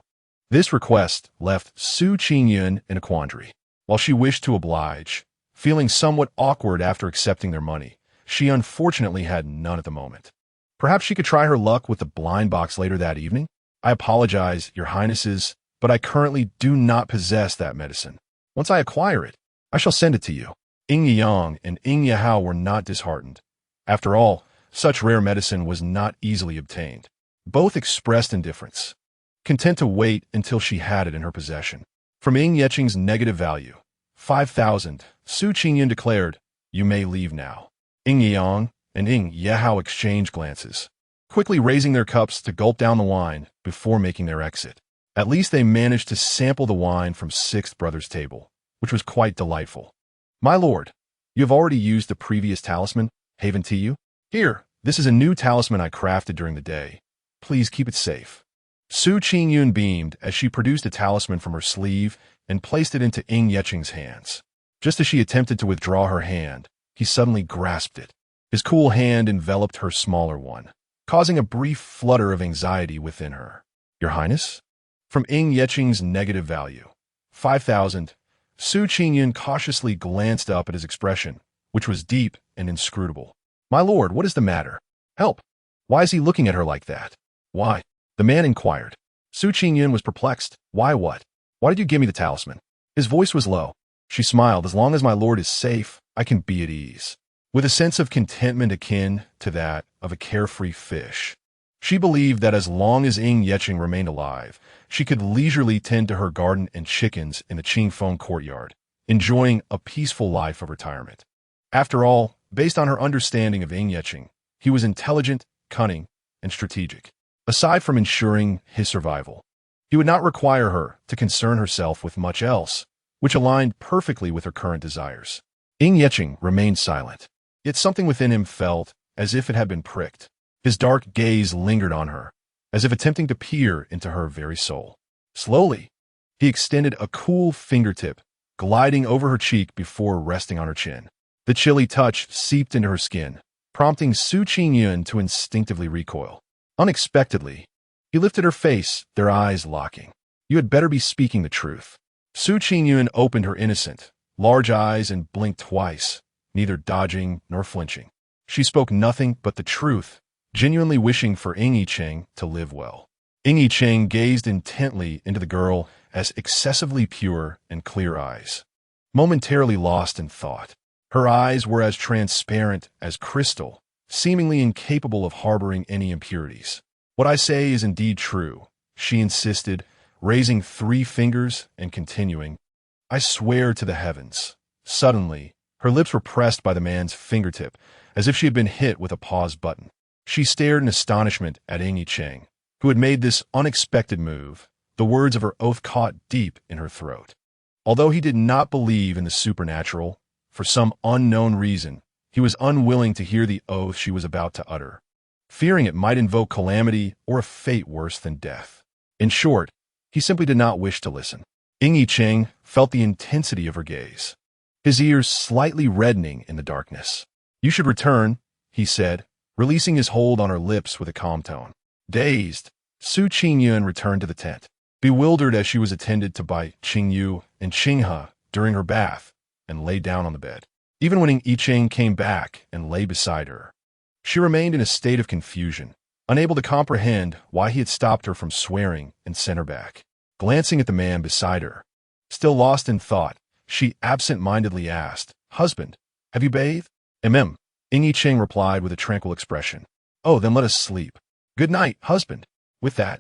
This request left Su Qingyun in a quandary. While she wished to oblige, feeling somewhat awkward after accepting their money, she unfortunately had none at the moment. Perhaps she could try her luck with the blind box later that evening? I apologize, Your Highnesses, but I currently do not possess that medicine. Once I acquire it, I shall send it to you. Ying Yang and Ying Yahao were not disheartened. After all, such rare medicine was not easily obtained. Both expressed indifference, content to wait until she had it in her possession. From Ying Yecheng's negative value, 5,000, Su Qingyun declared, You may leave now. Ying Yang and Ying Yahao exchanged glances, quickly raising their cups to gulp down the wine before making their exit. At least they managed to sample the wine from Sixth Brother's table, which was quite delightful. My lord, you have already used the previous talisman, Haven to you? Here, this is a new talisman I crafted during the day. Please keep it safe. Su Qingyun beamed as she produced a talisman from her sleeve and placed it into Ying Yecheng's hands. Just as she attempted to withdraw her hand, he suddenly grasped it. His cool hand enveloped her smaller one, causing a brief flutter of anxiety within her. Your Highness? From Ying Yecheng's negative value, 5,000, Su Qingyun cautiously glanced up at his expression, which was deep and inscrutable. My lord, what is the matter? Help! Why is he looking at her like that? Why? The man inquired. Su Qingyun was perplexed. Why what? Why did you give me the talisman? His voice was low. She smiled. As long as my lord is safe, I can be at ease. With a sense of contentment akin to that of a carefree fish, she believed that as long as Ying Yecheng remained alive, she could leisurely tend to her garden and chickens in the Qingfeng courtyard, enjoying a peaceful life of retirement. After all, based on her understanding of Ying Yecheng, he was intelligent, cunning, and strategic. Aside from ensuring his survival, he would not require her to concern herself with much else, which aligned perfectly with her current desires. Ying Yecheng remained silent, yet something within him felt as if it had been pricked. His dark gaze lingered on her, as if attempting to peer into her very soul. Slowly, he extended a cool fingertip, gliding over her cheek before resting on her chin. The chilly touch seeped into her skin, prompting Su Qingyun to instinctively recoil. Unexpectedly, he lifted her face, their eyes locking. "You had better be speaking the truth." Su Qingyun opened her innocent, large eyes and blinked twice, neither dodging nor flinching. She spoke nothing but the truth, genuinely wishing for Ying Yecheng to live well. Ying Yecheng gazed intently into the girl as excessively pure and clear eyes. Momentarily lost in thought, her eyes were as transparent as crystal, seemingly incapable of harboring any impurities. "What I say is indeed true," she insisted, raising 3 fingers and continuing. "I swear to the heavens." Suddenly, her lips were pressed by the man's fingertip, as if she had been hit with a pause button. She stared in astonishment at Ying Yecheng, who had made this unexpected move, the words of her oath caught deep in her throat. Although he did not believe in the supernatural, for some unknown reason, he was unwilling to hear the oath she was about to utter, fearing it might invoke calamity or a fate worse than death. In short, he simply did not wish to listen. Ying Yecheng felt the intensity of her gaze, his ears slightly reddening in the darkness. "You should return," he said, releasing his hold on her lips with a calm tone. Dazed, Su Qingyun returned to the tent, bewildered as she was attended to by Qingyu and Qinghe during her bath, and lay down on the bed. Even when Ying Yecheng came back and lay beside her, she remained in a state of confusion, unable to comprehend why he had stopped her from swearing and sent her back. Glancing at the man beside her, still lost in thought, she absent-mindedly asked, "Husband, have you bathed?" "Mm." Ying Yecheng replied with a tranquil expression. "Oh, then let us sleep." "Good night, husband." With that,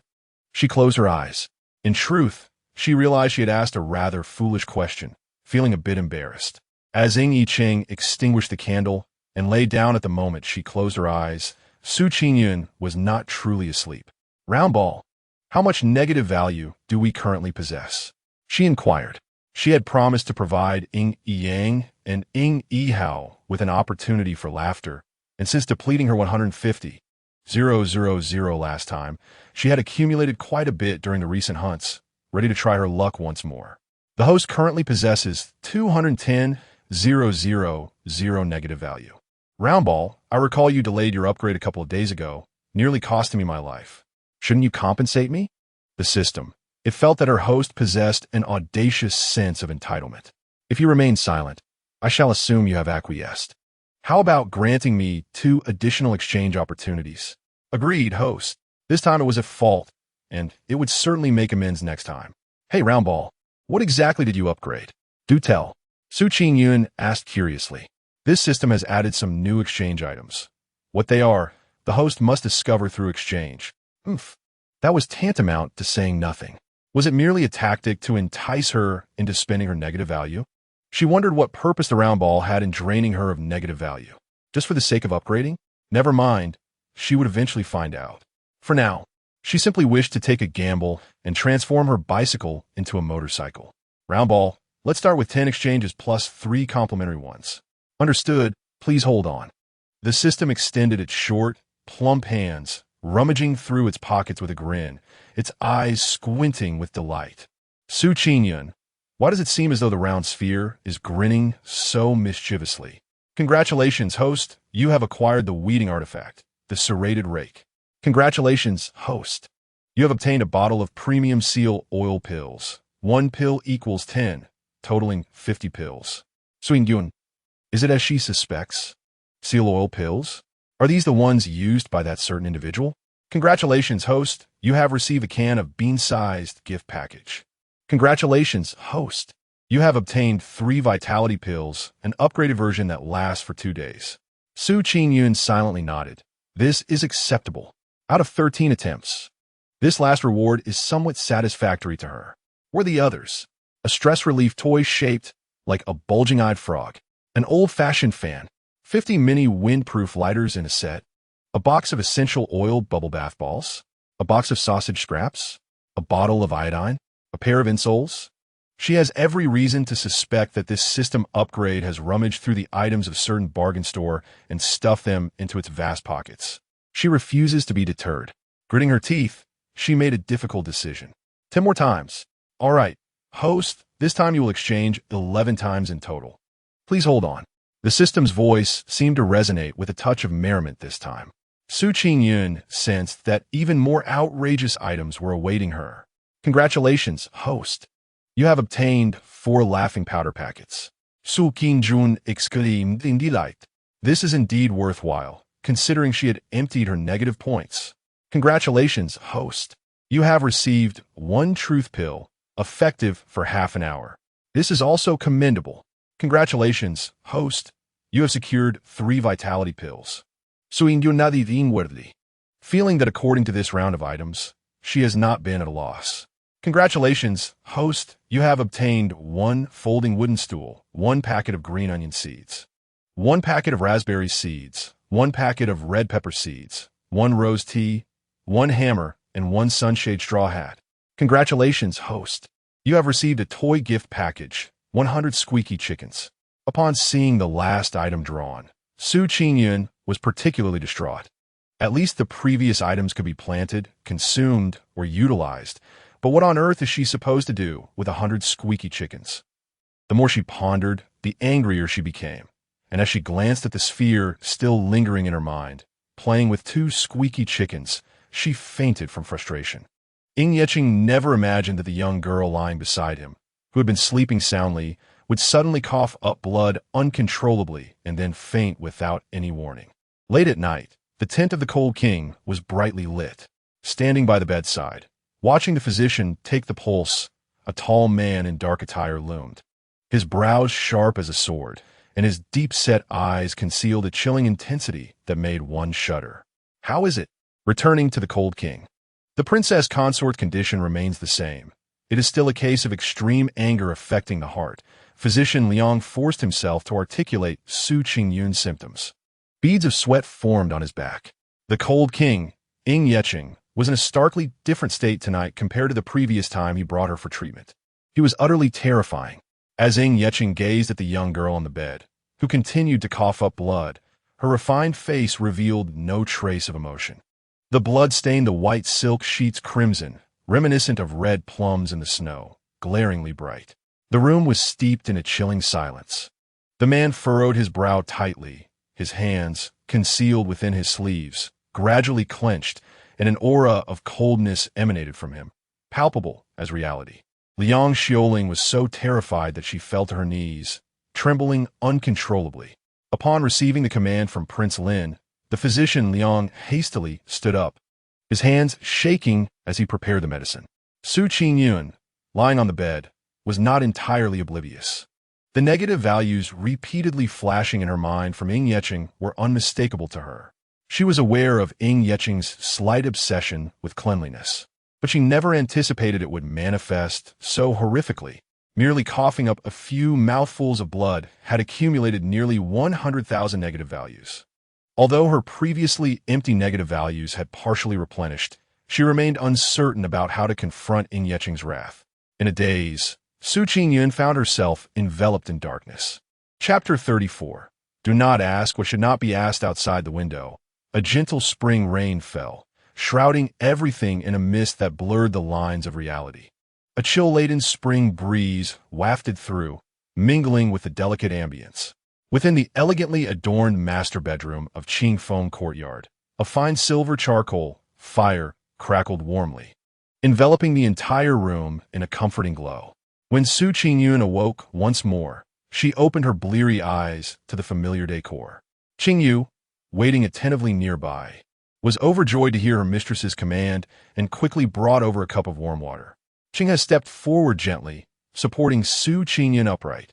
she closed her eyes. In truth, she realized she had asked a rather foolish question, feeling a bit embarrassed. As Ying Yecheng extinguished the candle and lay down at the moment she closed her eyes, Su Qingyun was not truly asleep. "Roundball, how much negative value do we currently possess?" she inquired. She had promised to provide Ying Yang and Ying Yihao with an opportunity for laughter, and since depleting her 150,000 last time, she had accumulated quite a bit during the recent hunts, ready to try her luck once more. The host currently possesses 210,000 negative value. "Roundball, I recall you delayed your upgrade a couple of days ago, nearly costing me my life. Shouldn't you compensate me?" The system. It felt that her host possessed an audacious sense of entitlement. "If you remain silent, I shall assume you have acquiesced. How about granting me 2 additional exchange opportunities?" "Agreed, host. This time it was at fault, and it would certainly make amends next time." "Hey, Roundball, what exactly did you upgrade? Do tell." Su Qingyun asked curiously. This system has added some new exchange items. What they are, the host must discover through exchange. That was tantamount to saying nothing. Was it merely a tactic to entice her into spending her negative value? She wondered what purpose the Roundball had in draining her of negative value. Just for the sake of upgrading? Never mind, she would eventually find out. For now, she simply wished to take a gamble and transform her bicycle into a motorcycle. "Roundball, let's start with 10 exchanges plus 3 complimentary ones." "Understood, please hold on." The system extended its short, plump hands, rummaging through its pockets with a grin, its eyes squinting with delight. "Su Qingyun, why does it seem as though the round sphere is grinning so mischievously?" "Congratulations, host, you have acquired the weeding artifact, the serrated rake." "Congratulations, host. You have obtained a bottle of premium seal oil pills. 1 pill equals 10, totaling 50 pills. Qingyun, is it as she suspects? Seal oil pills? Are these the ones used by that certain individual?" "Congratulations, host. You have received a can of bean-sized gift package." "Congratulations, host. You have obtained 3 vitality pills, an upgraded version that lasts for 2 days." Su Qingyun silently nodded. This is acceptable. Out of 13 attempts, this last reward is somewhat satisfactory to her. Where the others? A stress relief toy shaped like a bulging-eyed frog, an old-fashioned fan, 50 mini windproof lighters in a set, a box of essential oil bubble bath balls, a box of sausage scraps, a bottle of iodine, a pair of insoles. She has every reason to suspect that this system upgrade has rummaged through the items of certain bargain store and stuffed them into its vast pockets. She refuses to be deterred. Gritting her teeth, she made a difficult decision. 10 more times. All right, host, this time you will exchange 11 times in total. Please hold on. The system's voice seemed to resonate with a touch of merriment this time. Qingyun sensed that even more outrageous items were awaiting her. Congratulations, host. You have obtained 4 laughing powder packets. Qingyun exclaimed in delight. This is indeed worthwhile, considering she had emptied her negative points. Congratulations, host. You have received 1 truth pill, effective for half an hour. This is also commendable. Congratulations, host. You have secured 3 vitality pills. Qingyun nodded inwardly, feeling that according to this round of items, she has not been at a loss. Congratulations, host. You have obtained 1 folding wooden stool, 1 packet of green onion seeds, 1 packet of raspberry seeds, 1 packet of red pepper seeds, 1 rose tea, 1 hammer, and 1 sunshade straw hat. Congratulations, host. You have received a toy gift package, 100 squeaky chickens. Upon seeing the last item drawn, Qingyun was particularly distraught. At least the previous items could be planted, consumed, or utilized, but what on earth is she supposed to do with 100 squeaky chickens? The more she pondered, the angrier she became, and as she glanced at the sphere still lingering in her mind, playing with 2 squeaky chickens, she fainted from frustration. Qingyun never imagined that the young girl lying beside him, who had been sleeping soundly, would suddenly cough up blood uncontrollably and then faint without any warning. Late at night, the tent of the Cold King was brightly lit. Standing by the bedside, watching the physician take the pulse, a tall man in dark attire loomed. His brows sharp as a sword, and his deep-set eyes concealed a chilling intensity that made one shudder. How is it? Returning to the Cold King. The princess consort's condition remains the same. It is still a case of extreme anger affecting the heart. Physician Liang forced himself to articulate Qingyun's symptoms. Beads of sweat formed on his back. The Cold King, Qingyun, was in a starkly different state tonight compared to the previous time he brought her for treatment. He was utterly terrifying. As Qingyun gazed at the young girl on the bed, who continued to cough up blood, her refined face revealed no trace of emotion. The blood stained the white silk sheets crimson, reminiscent of red plums in the snow, glaringly bright. The room was steeped in a chilling silence. The man furrowed his brow tightly, his hands, concealed within his sleeves, gradually clenched, and an aura of coldness emanated from him, palpable as reality. Liang Xiaoling was so terrified that she fell to her knees, trembling uncontrollably. Upon receiving the command from Prince Lin, the physician Liang hastily stood up, his hands shaking as he prepared the medicine. Qingyun, lying on the bed, was not entirely oblivious. The negative values repeatedly flashing in her mind from Qingyun were unmistakable to her. She was aware of Qingyun's slight obsession with cleanliness, but she never anticipated it would manifest so horrifically. Merely coughing up a few mouthfuls of blood had accumulated nearly 100,000 negative values. Although her previously empty negative values had partially replenished, she remained uncertain about how to confront Qingyun's wrath. In a daze, Qingyun found herself enveloped in darkness. Chapter 34. Do not ask what should not be asked outside the window. A gentle spring rain fell, shrouding everything in a mist that blurred the lines of reality. A chill-laden spring breeze wafted through, mingling with the delicate ambience. Within the elegantly adorned master bedroom of Qingfeng Courtyard, a fine silver charcoal fire crackled warmly, enveloping the entire room in a comforting glow. When Qingyun awoke once more, she opened her bleary eyes to the familiar decor. Qingyu, waiting attentively nearby, was overjoyed to hear her mistress's command and quickly brought over a cup of warm water. Qingyu stepped forward gently, supporting Qingyun upright,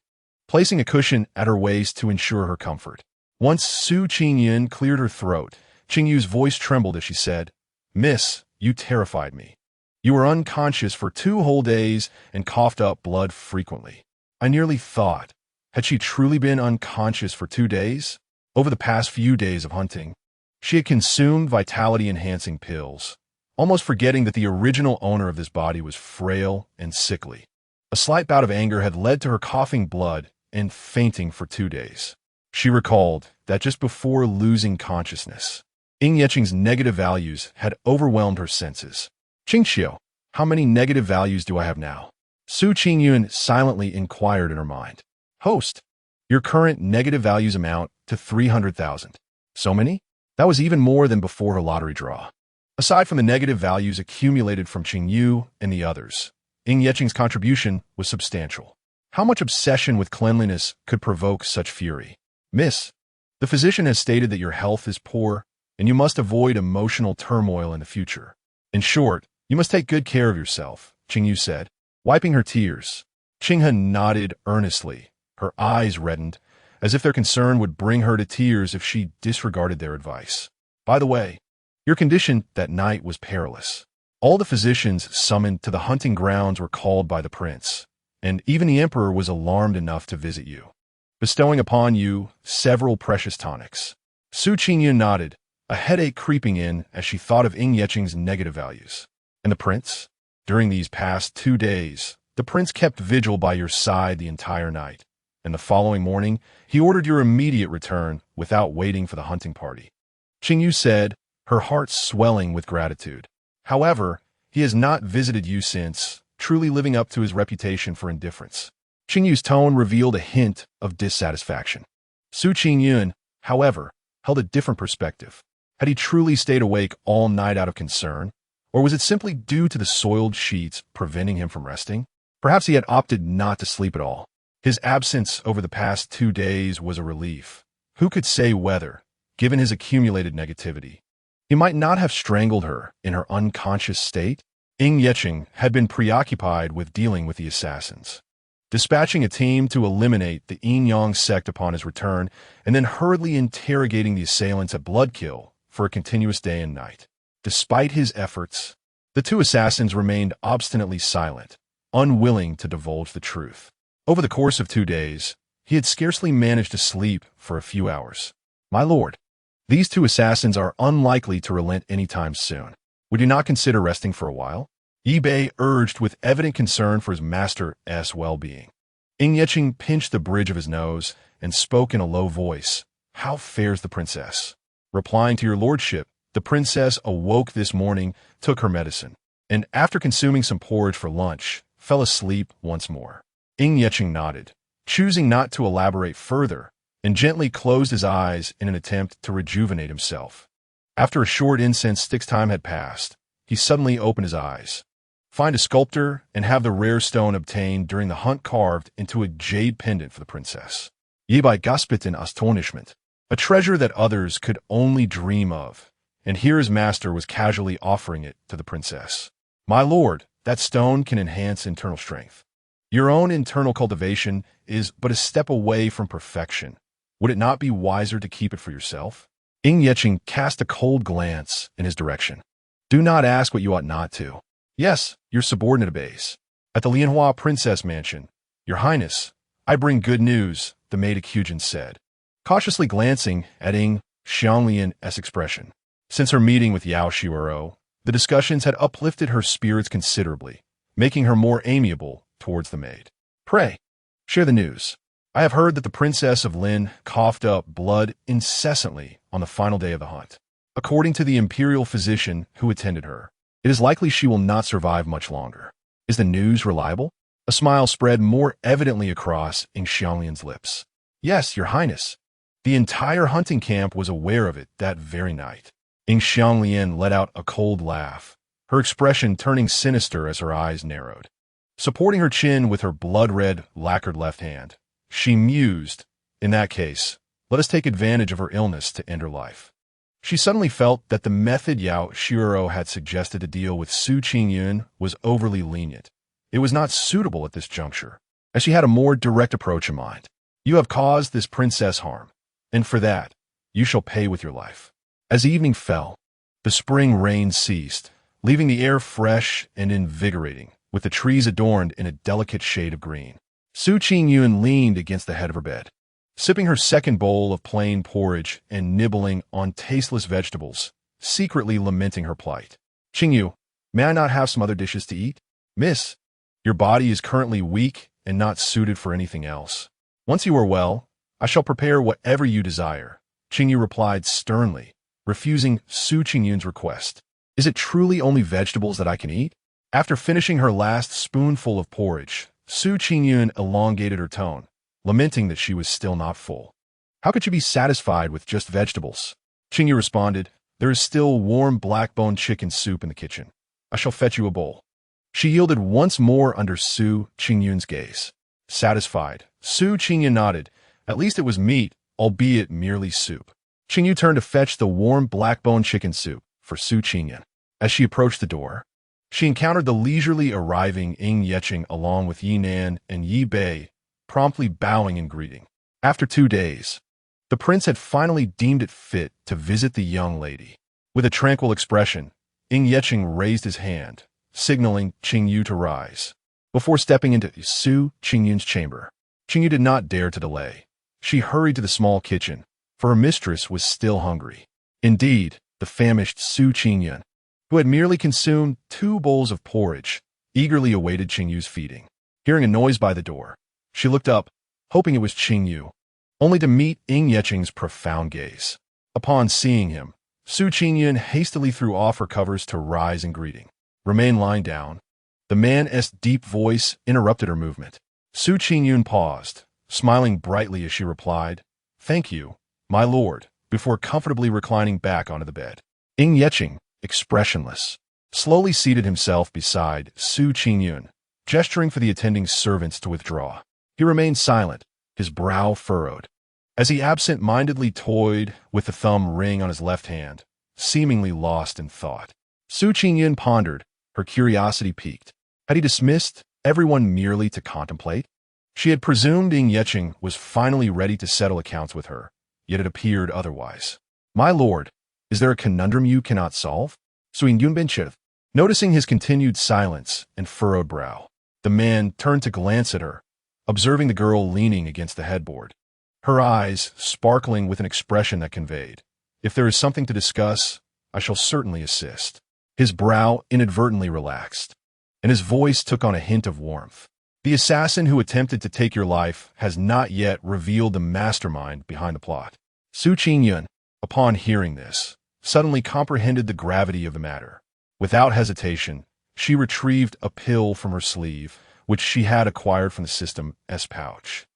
placing a cushion at her waist to ensure her comfort. Once Qingyun cleared her throat, Qingyu's voice trembled as she said, "Miss, you terrified me. You were unconscious for 2 whole days and coughed up blood frequently. I nearly thought, had she truly been unconscious for 2 days? Over the past few days of hunting, she had consumed vitality-enhancing pills, almost forgetting that the original owner of this body was frail and sickly. A slight bout of anger had led to her coughing blood and fainting for 2 days. She recalled that just before losing consciousness, Ying Yeching's negative values had overwhelmed her senses. "Qingxiu, how many negative values do I have now?" Su Qingyun silently inquired in her mind. "Host, your current negative values amount to 300,000. So many? That was even more than before her lottery draw." Aside from the negative values accumulated from Qingyu and the others, Ying Yeching's contribution was substantial. How much obsession with cleanliness could provoke such fury? "Miss, the physician has stated that your health is poor, and you must avoid emotional turmoil in the future. In short, you must take good care of yourself," Qingyu said, wiping her tears. Qinghe nodded earnestly, her eyes reddened, as if their concern would bring her to tears if she disregarded their advice. "By the way, your condition that night was perilous. All the physicians summoned to the hunting grounds were called by the prince, and even the emperor was alarmed enough to visit you, bestowing upon you several precious tonics." Su Qingyun nodded, a headache creeping in as she thought of Ying Yeching's negative values. "And the prince? During these past 2 days, the prince kept vigil by your side the entire night, and the following morning he ordered your immediate return without waiting for the hunting party," Qingyu said, her heart swelling with gratitude. "However, he has not visited you since, truly living up to his reputation for indifference." Qingyu's tone revealed a hint of dissatisfaction. Su Qingyun, however, held a different perspective. Had he truly stayed awake all night out of concern, or was it simply due to the soiled sheets preventing him from resting? Perhaps he had opted not to sleep at all. His absence over the past 2 days was a relief. Who could say whether, given his accumulated negativity, he might not have strangled her in her unconscious state? Ying Yeching had been preoccupied with dealing with the assassins, dispatching a team to eliminate the Qingyun sect upon his return, and then hurriedly interrogating the assailants at Bloodkill for a continuous day and night. Despite his efforts, the 2 assassins remained obstinately silent, unwilling to divulge the truth. Over the course of 2 days, he had scarcely managed to sleep for a few hours. "My lord, these 2 assassins are unlikely to relent anytime soon. Would you not consider resting for a while?" Yi Bei urged with evident concern for his master's well-being. Ying Yeching pinched the bridge of his nose and spoke in a low voice. "How fares the princess?" Replying to your lordship, the princess awoke this morning, took her medicine, and after consuming some porridge for lunch, fell asleep once more. Ying Yeching nodded, choosing not to elaborate further, and gently closed his eyes in an attempt to rejuvenate himself. After a short incense stick's time had passed, he suddenly opened his eyes. Find a sculptor and have the rare stone obtained during the hunt carved into a jade pendant for the princess. Ye by Gaspit astonishment, a treasure that others could only dream of, and here his master was casually offering it to the princess. "My lord, that stone can enhance internal strength. Your own internal cultivation is but a step away from perfection. Would it not be wiser to keep it for yourself?" Ying Yeching cast a cold glance in his direction. "Do not ask what you ought not to. Yes, your subordinate obeys. At the Lianhua Princess Mansion, Your Highness, I bring good news," the maid of Qingyun said, cautiously glancing at Ying Xianglian's expression. Since her meeting with Yao Xiuero, the discussions had uplifted her spirits considerably, making her more amiable towards the maid. "Pray, share the news. I have heard that the Princess of Lin coughed up blood incessantly on the final day of the hunt. According to the imperial physician who attended her, it is likely she will not survive much longer. Is the news reliable?" A smile spread more evidently across Ying Xianglian's lips. "Yes, Your Highness. The entire hunting camp was aware of it that very night." Ying Xianglian let out a cold laugh, her expression turning sinister as her eyes narrowed. Supporting her chin with her blood-red, lacquered left hand, she mused, "In that case, let us take advantage of her illness to end her life." She suddenly felt that the method Yao Xiuero had suggested to deal with Su Qingyun was overly lenient. It was not suitable at this juncture, as she had a more direct approach in mind. "You have caused this princess harm, and for that, you shall pay with your life." As evening fell, the spring rain ceased, leaving the air fresh and invigorating, with the trees adorned in a delicate shade of green. Su Qingyun leaned against the head of her bed, sipping her second bowl of plain porridge and nibbling on tasteless vegetables, secretly lamenting her plight. "Qingyu, may I not have some other dishes to eat?" "Miss, Your body is currently weak and not suited for anything else. Once you are well, I shall prepare whatever you desire. Qingyu replied sternly, refusing Su Qingyun's request. Is it truly only vegetables that I can eat? After finishing her last spoonful of porridge, Su Qingyun elongated her tone, lamenting that she was still not full. How could you be satisfied with just vegetables? Qingyu responded, there is still warm black-bone chicken soup in the kitchen. I shall fetch you a bowl. She yielded once more under Su Qingyun's gaze. Satisfied, Su Qingyun nodded. At least it was meat, albeit merely soup. Qingyu turned to fetch the warm black-bone chicken soup for Su Qingyun. As she approached the door, she encountered the leisurely arriving Ying Yeqing along with Yi Nan and Yi Bei, promptly bowing in greeting. After 2 days, the prince had finally deemed it fit to visit the young lady. With a tranquil expression, Ying Yeqing raised his hand, signaling Qingyu to rise. Before stepping into Su Qingyun's chamber, Qingyu did not dare to delay. She hurried to the small kitchen, for her mistress was still hungry. Indeed, the famished Su Qingyun, who had merely consumed 2 bowls of porridge, eagerly awaited Qingyu's feeding. Hearing a noise by the door, she looked up, hoping it was Qingyu, only to meet Ying Yeqing's profound gaze. Upon seeing him, Su Qingyun hastily threw off her covers to rise in greeting. Remain lying down. The man's deep voice interrupted her movement. Su Qingyun paused, smiling brightly as she replied, Thank you, my lord, before comfortably reclining back onto the bed. Ying Yeqing, expressionless, slowly seated himself beside Su Qingyun, gesturing for the attending servants to withdraw. He remained silent, his brow furrowed, as he absent-mindedly toyed with the thumb ring on his left hand, seemingly lost in thought. Su Qingyun pondered, her curiosity piqued. Had he dismissed everyone merely to contemplate? She had presumed Ying Yeqing was finally ready to settle accounts with her, yet it appeared otherwise. My lord, is there a conundrum you cannot solve? Su Yingyun Benchev. Noticing his continued silence and furrowed brow, the man turned to glance at her, observing the girl leaning against the headboard, her eyes sparkling with an expression that conveyed, if there is something to discuss, I shall certainly assist. His brow inadvertently relaxed, and his voice took on a hint of warmth. The assassin who attempted to take your life has not yet revealed the mastermind behind the plot. Su Qingyun, upon hearing this, suddenly comprehended the gravity of the matter. Without hesitation, she retrieved a pill from her sleeve, which she had acquired from the system's pouch.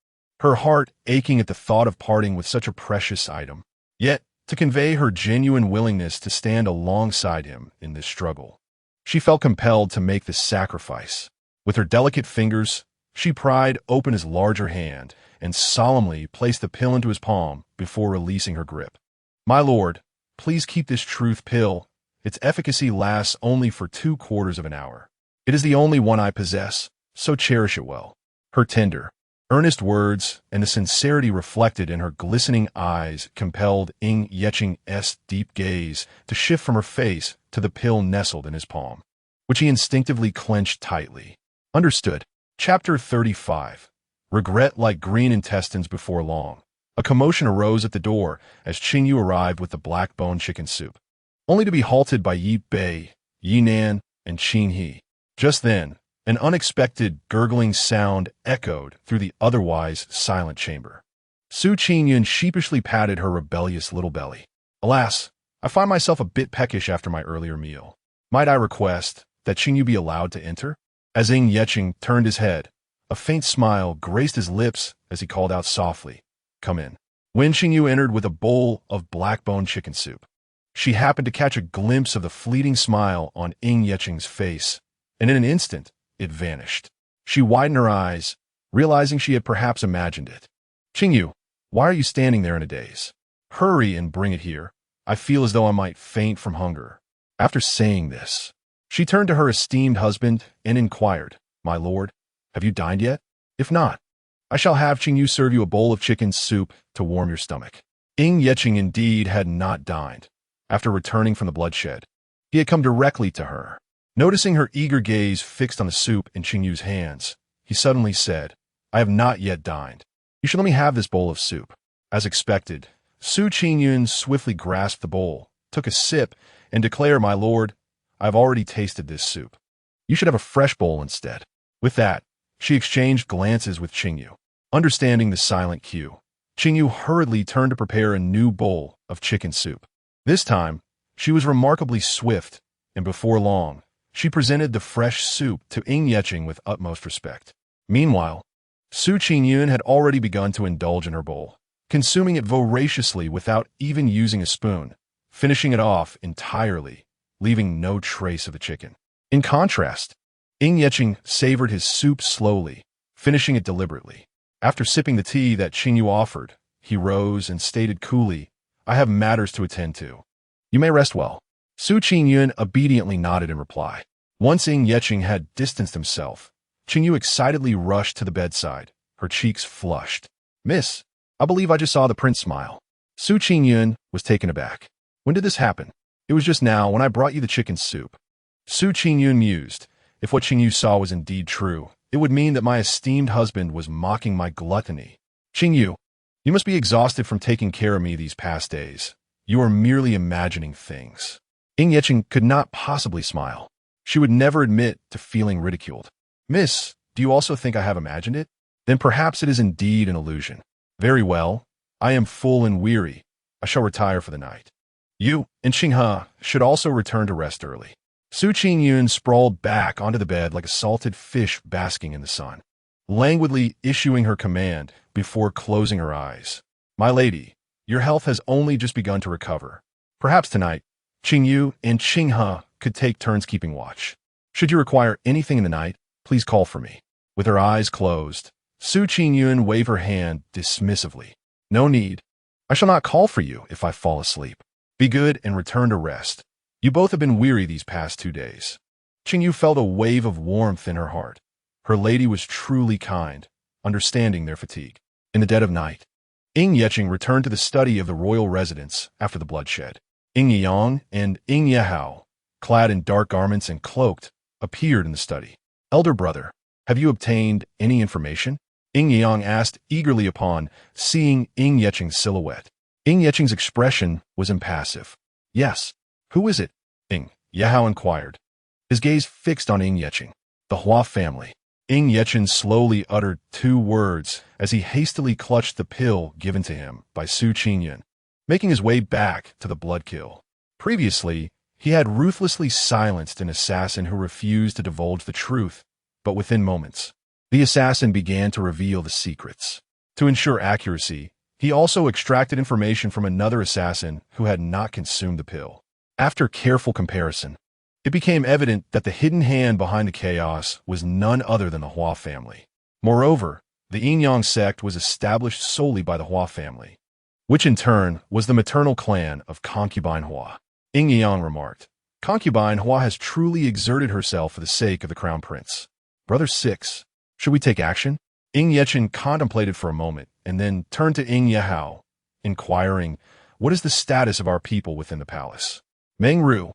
Her heart aching at the thought of parting with such a precious item, yet to convey her genuine willingness to stand alongside him in this struggle. She felt compelled to make this sacrifice. With her delicate fingers, she pried open his larger hand and solemnly placed the pill into his palm before releasing her grip. My lord, please keep this truth pill. Its efficacy lasts only for 2/4 of an hour. It is the only one I possess, so cherish it well. Her tender, earnest words and the sincerity reflected in her glistening eyes compelled Ying Yeqing's deep gaze to shift from her face to the pill nestled in his palm, which he instinctively clenched tightly. Understood. Chapter 35. Regret like green intestines before long. A commotion arose at the door as Qingyu arrived with the black-bone chicken soup, only to be halted by Yi Bei, Yi Nan, and Qin He. Just then, an unexpected gurgling sound echoed through the otherwise silent chamber. Su Qingyun sheepishly patted her rebellious little belly. Alas, I find myself a bit peckish after my earlier meal. Might I request that Qingyu be allowed to enter? As Ying Yeqing turned his head, a faint smile graced his lips as he called out softly, Come in. When Qingyu entered with a bowl of black-bone chicken soup, she happened to catch a glimpse of the fleeting smile on Ying Yeqing's face, and in an instant, it vanished. She widened her eyes, realizing she had perhaps imagined it. Qingyu, why are you standing there in a daze? Hurry and bring it here. I feel as though I might faint from hunger. After saying this, she turned to her esteemed husband and inquired, My lord, have you dined yet? If not, I shall have Qingyu serve you a bowl of chicken soup to warm your stomach. Ying Yeqing indeed had not dined. After returning from the bloodshed, he had come directly to her. Noticing her eager gaze fixed on the soup in Qingyu's hands, he suddenly said, I have not yet dined. You should let me have this bowl of soup. As expected, Su Qingyun swiftly grasped the bowl, took a sip, and declared, My lord, I have already tasted this soup. You should have a fresh bowl instead. With that, she exchanged glances with Qingyun. Understanding the silent cue, Qingyun hurriedly turned to prepare a new bowl of chicken soup. This time, she was remarkably swift, and before long, she presented the fresh soup to Ying Yeching with utmost respect. Meanwhile, Su Qingyun had already begun to indulge in her bowl, consuming it voraciously without even using a spoon, finishing it off entirely, leaving no trace of the chicken. In contrast, Ying Yeching savored his soup slowly, finishing it deliberately. After sipping the tea that Qingyun offered, he rose and stated coolly, "I have matters to attend to. You may rest well." Su Qingyun obediently nodded in reply. Once Ying Yeching had distanced himself, Qingyun excitedly rushed to the bedside, her cheeks flushed. "Miss, I believe I just saw the prince smile." Su Qingyun was taken aback. "When did this happen?" "It was just now when I brought you the chicken soup." Su Qingyun mused. If what Qingyun saw was indeed true, it would mean that my esteemed husband was mocking my gluttony. "Qingyun, you must be exhausted from taking care of me these past days. You are merely imagining things." Ying Yeching could not possibly smile. She would never admit to feeling ridiculed. "Miss, do you also think I have imagined it? Then perhaps it is indeed an illusion." "Very well. I am full and weary. I shall retire for the night. You and Qinghe should also return to rest early." Su Qingyun sprawled back onto the bed like a salted fish basking in the sun, languidly issuing her command before closing her eyes. "My lady, your health has only just begun to recover. Perhaps tonight, Qingyu and Qinghe could take turns keeping watch. Should you require anything in the night, please call for me." With her eyes closed, Su Qingyun waved her hand dismissively. "No need. I shall not call for you if I fall asleep. Be good and return to rest. You both have been weary these past 2 days." Qingyu felt a wave of warmth in her heart. Her lady was truly kind, understanding their fatigue. In the dead of night, Ying Yeching returned to the study of the royal residence after the bloodshed. Ying Yang and Ying Yehao, clad in dark garments and cloaked, appeared in the study. "Elder brother, have you obtained any information?" Ying Yang asked eagerly upon seeing Ying Yeching's silhouette. Ying Yeching's expression was impassive. "Yes. Who is it?" Ying Yehao inquired, his gaze fixed on Ying Yeching. "The Hua family." Ying Yeching slowly uttered 2 words as he hastily clutched the pill given to him by Su Qingyun, making his way back to the bloodkill. Previously, he had ruthlessly silenced an assassin who refused to divulge the truth, but within moments, the assassin began to reveal the secrets. To ensure accuracy, he also extracted information from another assassin who had not consumed the pill. After careful comparison, it became evident that the hidden hand behind the chaos was none other than the Hua family. Moreover, the Yin-Yang sect was established solely by the Hua family, which in turn was the maternal clan of concubine Hua. Ying Yang remarked, "Concubine Hua has truly exerted herself for the sake of the crown prince." "Brother 6, should we take action?" Ying Yeching contemplated for a moment and then turned to Ying Yehao, inquiring, "What is the status of our people within the palace?" Meng Ru,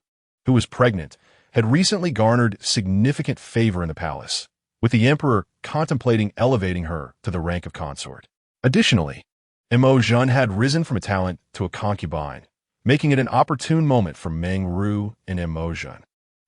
who was pregnant, had recently garnered significant favor in the palace, with the emperor contemplating elevating her to the rank of consort. Additionally, Mo Zhen had risen from a talent to a concubine, making it an opportune moment for Meng Ru and Mo Zhen,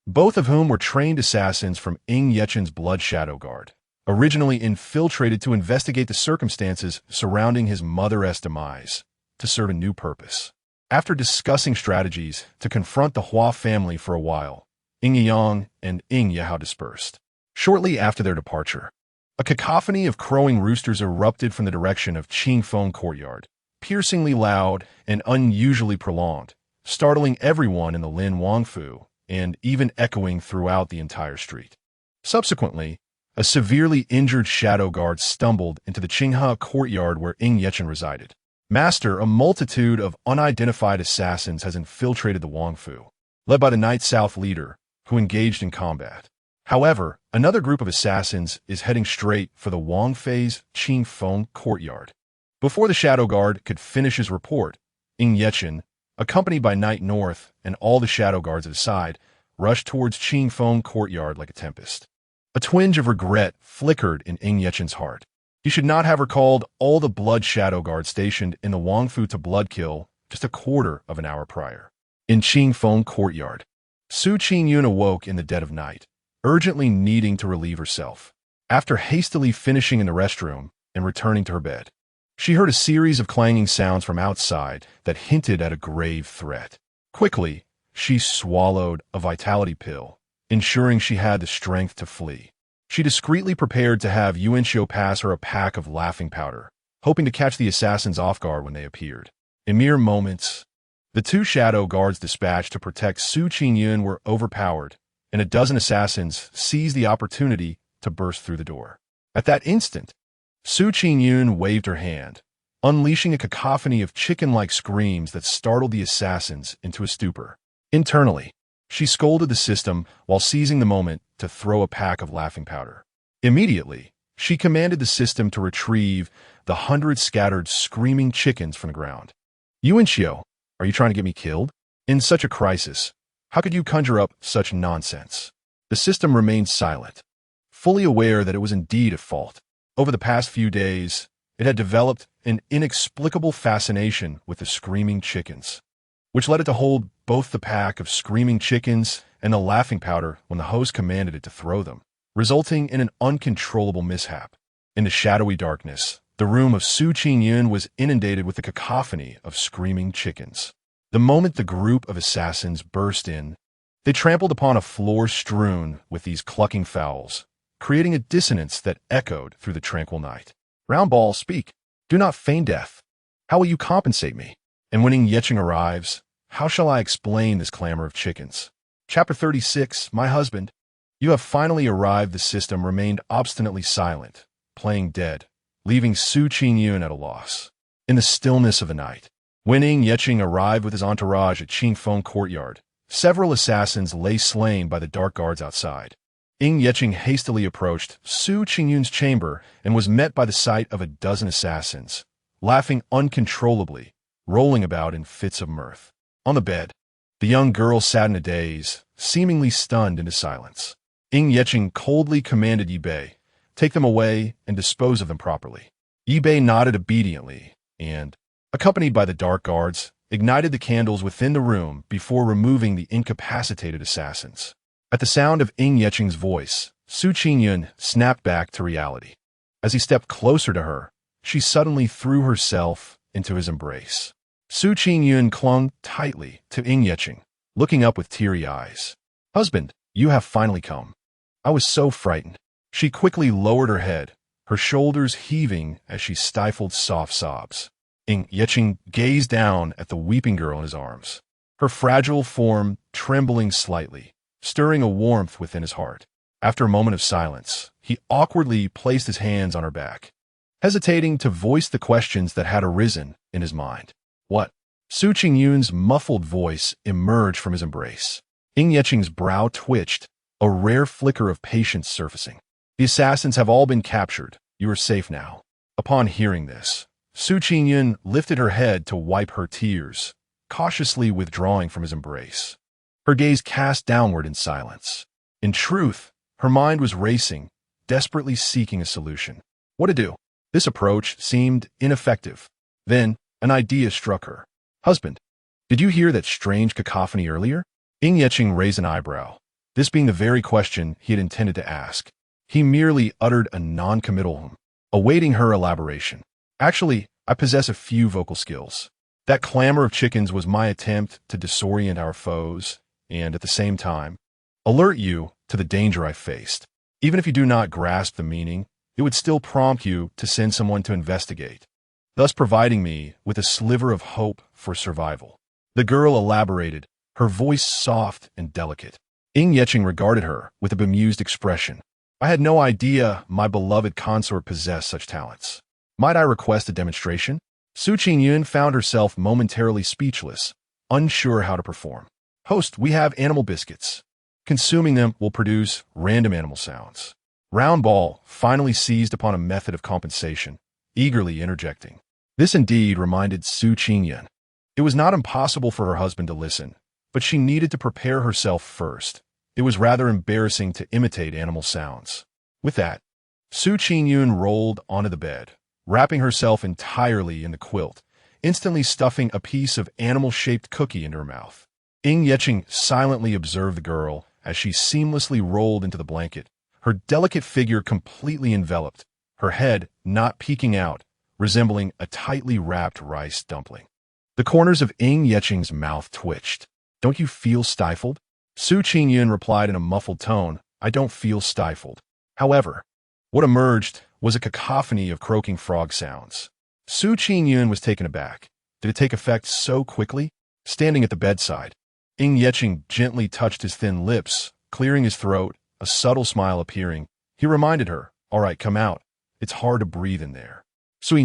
both of whom were trained assassins from Ying Yeching's Blood Shadow Guard, originally infiltrated to investigate the circumstances surrounding his mother-esque demise, to serve a new purpose. After discussing strategies to confront the Hua family for a while, Ying Yang and Ying Yehao dispersed. Shortly after their departure, a cacophony of crowing roosters erupted from the direction of Qingfeng Courtyard, piercingly loud and unusually prolonged, startling everyone in the Lin Wangfu and even echoing throughout the entire street. Subsequently, a severely injured shadow guard stumbled into the Qinghe Courtyard where Ying Yeching resided. "Master, a multitude of unidentified assassins has infiltrated the Wangfu, led by the Night South leader, who engaged in combat. However, another group of assassins is heading straight for the Wangfei's Qingfeng Courtyard." Before the Shadow Guard could finish his report, Ying Yeching, accompanied by Night North and all the Shadow Guards at his side, rushed towards Qingfeng Courtyard like a tempest. A twinge of regret flickered in Ying Yeching's heart. He should not have recalled all the Blood Shadow Guards stationed in the Wangfu to Bloodkill just a quarter of an hour prior. In Qingfeng Courtyard, Su Qingyun awoke in the dead of night, urgently needing to relieve herself. After hastily finishing in the restroom and returning to her bed, she heard a series of clanging sounds from outside that hinted at a grave threat. Quickly, she swallowed a vitality pill, ensuring she had the strength to flee. She discreetly prepared to have Yuanxiu pass her a pack of laughing powder, hoping to catch the assassins off guard when they appeared. In mere moments, the two shadow guards dispatched to protect Qingyun were overpowered, and a dozen assassins seized the opportunity to burst through the door. At that instant, Qingyun waved her hand, unleashing a cacophony of chicken-like screams that startled the assassins into a stupor. Internally, she scolded the system while seizing the moment to throw a pack of laughing powder. Immediately, she commanded the system to retrieve the 100 scattered screaming chickens from the ground. Yuanxiu, are you trying to get me killed? In such a crisis, how could you conjure up such nonsense? The system remained silent, fully aware that it was indeed at fault. Over the past few days, it had developed an inexplicable fascination with the screaming chickens, which led it to hold both the pack of screaming chickens and the laughing powder when the host commanded it to throw them, resulting in an uncontrollable mishap. In the shadowy darkness, the room of Qingyun was inundated with a cacophony of screaming chickens. The moment the group of assassins burst in, they trampled upon a floor strewn with these clucking fowls, creating a dissonance that echoed through the tranquil night. Roundball, speak. Do not feign death. How will you compensate me? And when Ying Yeching arrives, how shall I explain this clamor of chickens? Chapter 36, My Husband. You have finally arrived. The system remained obstinately silent, playing dead, leaving Qingyun at a loss. In the stillness of the night, when Ying Yeching arrived with his entourage at Qingfeng Courtyard, several assassins lay slain by the dark guards outside. Ying Yeching hastily approached Qingyun's chamber and was met by the sight of a dozen assassins, laughing uncontrollably, rolling about in fits of mirth. On the bed, the young girl sat in a daze, seemingly stunned into silence. Ying Yeching coldly commanded Yi Bei, take them away and dispose of them properly. Yi Bei nodded obediently and, accompanied by the dark guards, ignited the candles within the room before removing the incapacitated assassins. At the sound of Ying Yeching's voice, Qingyun snapped back to reality. As he stepped closer to her, she suddenly threw herself into his embrace. Qingyun clung tightly to Ying Yeching, looking up with teary eyes. Husband, you have finally come. I was so frightened. She quickly lowered her head, her shoulders heaving as she stifled soft sobs. Ying Yeching gazed down at the weeping girl in his arms, her fragile form trembling slightly, stirring a warmth within his heart. After a moment of silence, he awkwardly placed his hands on her back, hesitating to voice the questions that had arisen in his mind. What? Qingyun's muffled voice emerged from his embrace. Ying Yeching's brow twitched, a rare flicker of patience surfacing. The assassins have all been captured. You are safe now. Upon hearing this, Qingyun lifted her head to wipe her tears, cautiously withdrawing from his embrace. Her gaze cast downward in silence. In truth, her mind was racing, desperately seeking a solution. What to do? This approach seemed ineffective. Then, an idea struck her. Husband, did you hear that strange cacophony earlier? Ying Yeching raised an eyebrow, this being the very question he had intended to ask. He merely uttered a non-committal hum, awaiting her elaboration. Actually, I possess a few vocal skills. That clamor of chickens was my attempt to disorient our foes, and at the same time, alert you to the danger I faced. Even if you do not grasp the meaning, it would still prompt you to send someone to investigate, thus providing me with a sliver of hope for survival. The girl elaborated, her voice soft and delicate. Ying Yeching regarded her with a bemused expression. I had no idea my beloved consort possessed such talents. Might I request a demonstration? Qingyun found herself momentarily speechless, unsure how to perform. Host, we have animal biscuits. Consuming them will produce random animal sounds. Roundball finally seized upon a method of compensation, eagerly interjecting. This indeed reminded Qingyun. It was not impossible for her husband to listen, but she needed to prepare herself first. It was rather embarrassing to imitate animal sounds. With that, Qingyun rolled onto the bed, wrapping herself entirely in the quilt, instantly stuffing a piece of animal-shaped cookie into her mouth. Ying Yeching silently observed the girl as she seamlessly rolled into the blanket, her delicate figure completely enveloped, her head not peeking out, resembling a tightly wrapped rice dumpling. The corners of Ying Yeching's mouth twitched. "Don't you feel stifled?" Su Qingyun replied in a muffled tone, "I don't feel stifled." However, what emerged was a cacophony of croaking frog sounds. Su Qingyun was taken aback. Did it take effect so quickly? Standing at the bedside, Ying Yeching gently touched his thin lips, clearing his throat, a subtle smile appearing. He reminded her, "All right, come out. It's hard to breathe in there." "I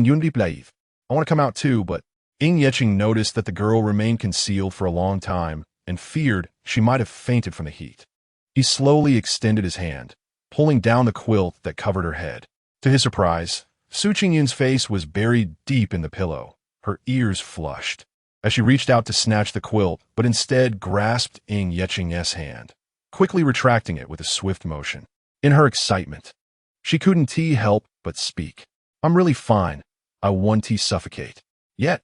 want to come out too, but..." Ying Yeching noticed that the girl remained concealed for a long time and feared she might have fainted from the heat. He slowly extended his hand, pulling down the quilt that covered her head. To his surprise, Su Qingyun's face was buried deep in the pillow, her ears flushed, as she reached out to snatch the quilt, but instead grasped Ying Yeching's hand, quickly retracting it with a swift motion. In her excitement, she couldn't help but speak. "I'm really fine. I want to suffocate." Yet,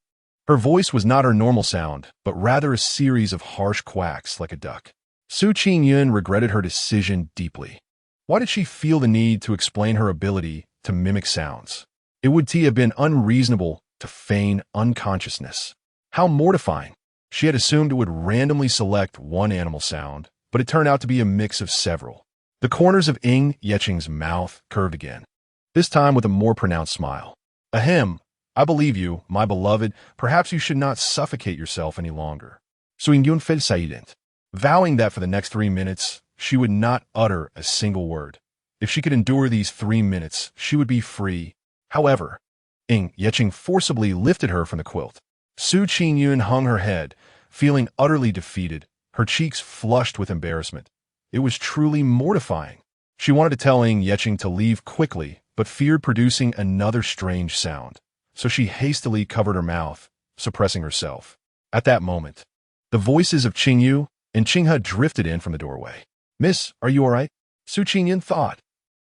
her voice was not her normal sound, but rather a series of harsh quacks like a duck. Su Qingyun regretted her decision deeply. Why did she feel the need to explain her ability to mimic sounds? It would have been unreasonable to feign unconsciousness. How mortifying. She had assumed it would randomly select one animal sound, but it turned out to be a mix of several. The corners of Ying Yeching's mouth curved again, this time with a more pronounced smile. "Ahem, I believe you, my beloved. Perhaps you should not suffocate yourself any longer." Qingyun fell silent, vowing that for the next 3 minutes, she would not utter a single word. If she could endure these 3 minutes, she would be free. However, Ying Yeching forcibly lifted her from the quilt. Su Qingyun hung her head, feeling utterly defeated, her cheeks flushed with embarrassment. It was truly mortifying. She wanted to tell Ying Yeching to leave quickly, but feared producing another strange sound, so she hastily covered her mouth, suppressing herself. At that moment, the voices of Qingyu and Qinghe drifted in from the doorway. "Miss, are you all right?" Su Qingyun thought.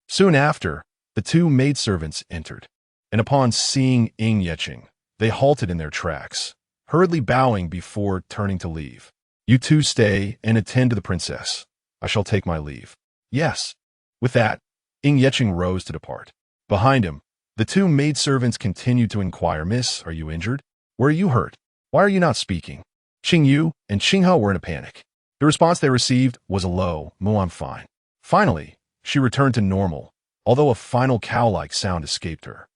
Soon after, the two maidservants entered, and upon seeing Ying Yeching, they halted in their tracks, hurriedly bowing before turning to leave. "You two stay and attend to the princess. I shall take my leave." "Yes." With that, Ying Yeching rose to depart. Behind him, the two maidservants continued to inquire, "Miss, are you injured? Where are you hurt? Why are you not speaking?" Qingyu and Qinghe were in a panic. The response they received was a low, "Moo, I'm fine." Finally, she returned to normal, although a final cow-like sound escaped her.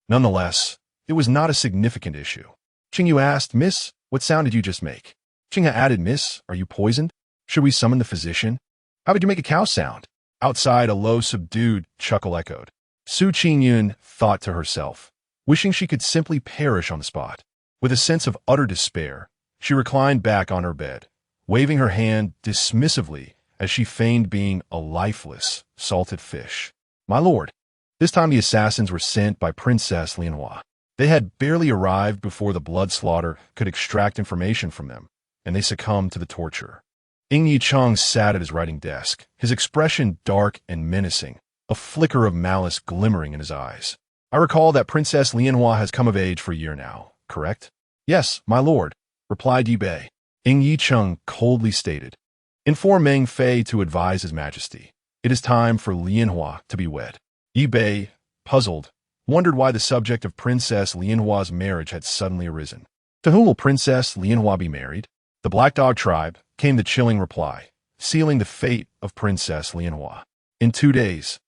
Nonetheless, it was not a significant issue. Qingyu asked, "Miss, what sound did you just make?" Qinghe added, "Miss, are you poisoned? Should we summon the physician?" "How did you make a cow sound?" Outside, a low, subdued chuckle echoed. Su Qingyun thought to herself, wishing she could simply perish on the spot. With a sense of utter despair, she reclined back on her bed, waving her hand dismissively as she feigned being a lifeless, salted fish. "My lord." This time the assassins were sent by Princess Lianhua. They had barely arrived before the blood slaughter could extract information from them, and they succumbed to the torture. Ying Yicheng sat at his writing desk, his expression dark and menacing, a flicker of malice glimmering in his eyes. "I recall that Princess Lianhua has come of age for a year now, correct?" "Yes, my lord," replied Yi Bei. Ying Yicheng coldly stated, "Inform Meng Fei to advise His Majesty. It is time for Lianhua to be wed." Yi Bei, puzzled, wondered why the subject of Princess Lianhua's marriage had suddenly arisen. "To whom will Princess Lianhua be married?" "The Black Dog tribe," came the chilling reply, sealing the fate of Princess Lianhua. In 2 days,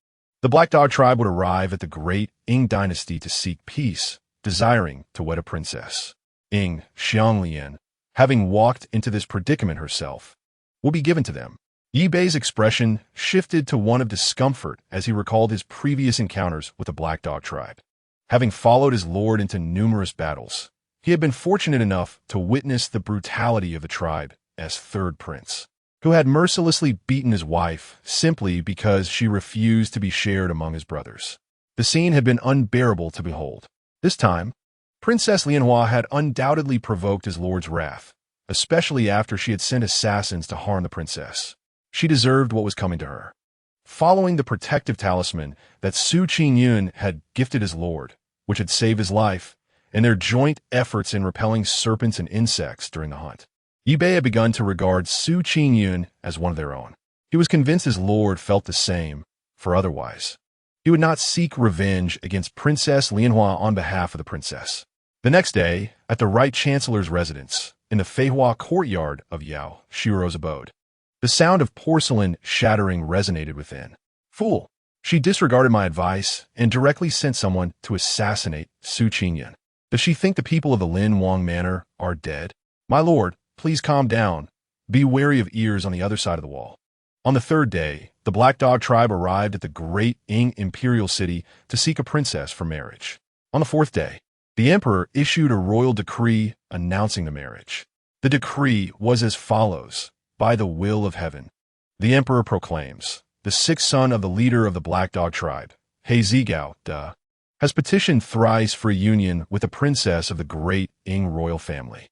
the Black Dog tribe would arrive at the great Ying dynasty to seek peace, desiring to wed a princess. Ying Xianglian, having walked into this predicament herself, will be given to them. Yi Bei's expression shifted to one of discomfort as he recalled his previous encounters with the Black Dog tribe. Having followed his lord into numerous battles, he had been fortunate enough to witness the brutality of the tribe as third prince, who had mercilessly beaten his wife simply because she refused to be shared among his brothers. The scene had been unbearable to behold. This time, Princess Lianhua had undoubtedly provoked his lord's wrath, especially after she had sent assassins to harm the princess. She deserved what was coming to her. Following the protective talisman that Su Qingyun had gifted his lord, which had saved his life, and their joint efforts in repelling serpents and insects during the hunt, Yi Bei had begun to regard Su Qingyun as one of their own. He was convinced his lord felt the same, for otherwise. He would not seek revenge against Princess Lianhua on behalf of the princess. The next day, at the Right Chancellor's residence, in the Feihua courtyard of Yao Shiro's abode, the sound of porcelain shattering resonated within. Fool! She disregarded my advice and directly sent someone to assassinate Su Qingyun. Does she think the people of the Lin Wang Manor are dead? My lord, please calm down. Be wary of ears on the other side of the wall. On the third day, the Black Dog tribe arrived at the great Ying imperial city to seek a princess for marriage. On the fourth day, the emperor issued a royal decree announcing the marriage. The decree was as follows: by the will of heaven, the emperor proclaims, the sixth son of the leader of the Black Dog tribe, He Zigao, has petitioned thrice for a union with a princess of the great Ying royal family.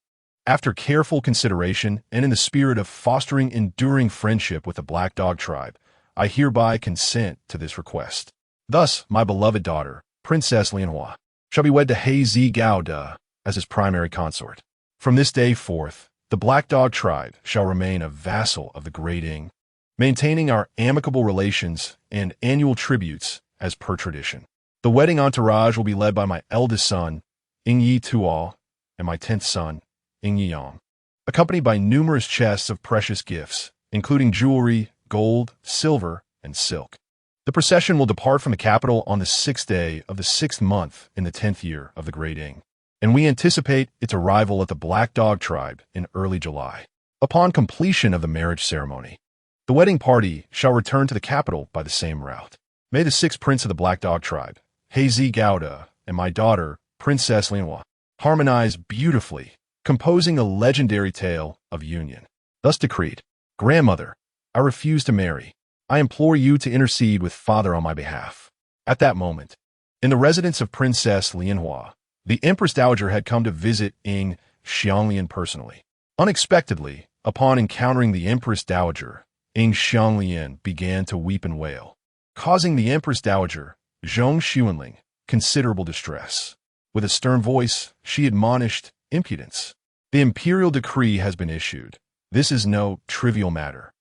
After careful consideration and in the spirit of fostering enduring friendship with the Black Dog tribe, I hereby consent to this request. Thus, my beloved daughter, Princess Lianhua, shall be wed to He Zigao as his primary consort. From this day forth, the Black Dog tribe shall remain a vassal of the great Ying, maintaining our amicable relations and annual tributes as per tradition. The wedding entourage will be led by my eldest son, Ying Yi Tuo, and my 10th son, Ying Yang, accompanied by numerous chests of precious gifts, including jewelry, gold, silver, and silk. The procession will depart from the capital on the 6th day of the 6th month in the 10th year of the Great Ying, and we anticipate its arrival at the Black Dog tribe in early July. Upon completion of the marriage ceremony, the wedding party shall return to the capital by the same route. May the sixth prince of the Black Dog tribe, He Zigao, and my daughter, Princess Lianhua, harmonize beautifully, composing a legendary tale of union. Thus decreed. Grandmother, I refuse to marry. I implore you to intercede with father on my behalf. At that moment, in the residence of Princess Lianhua, the Empress Dowager had come to visit Ying Xianglian personally. Unexpectedly, upon encountering the Empress Dowager, Ying Xianglian began to weep and wail, causing the Empress Dowager, Zhong Xuanling, considerable distress. With a stern voice, she admonished, impudence. The imperial decree has been issued. This is no trivial matter.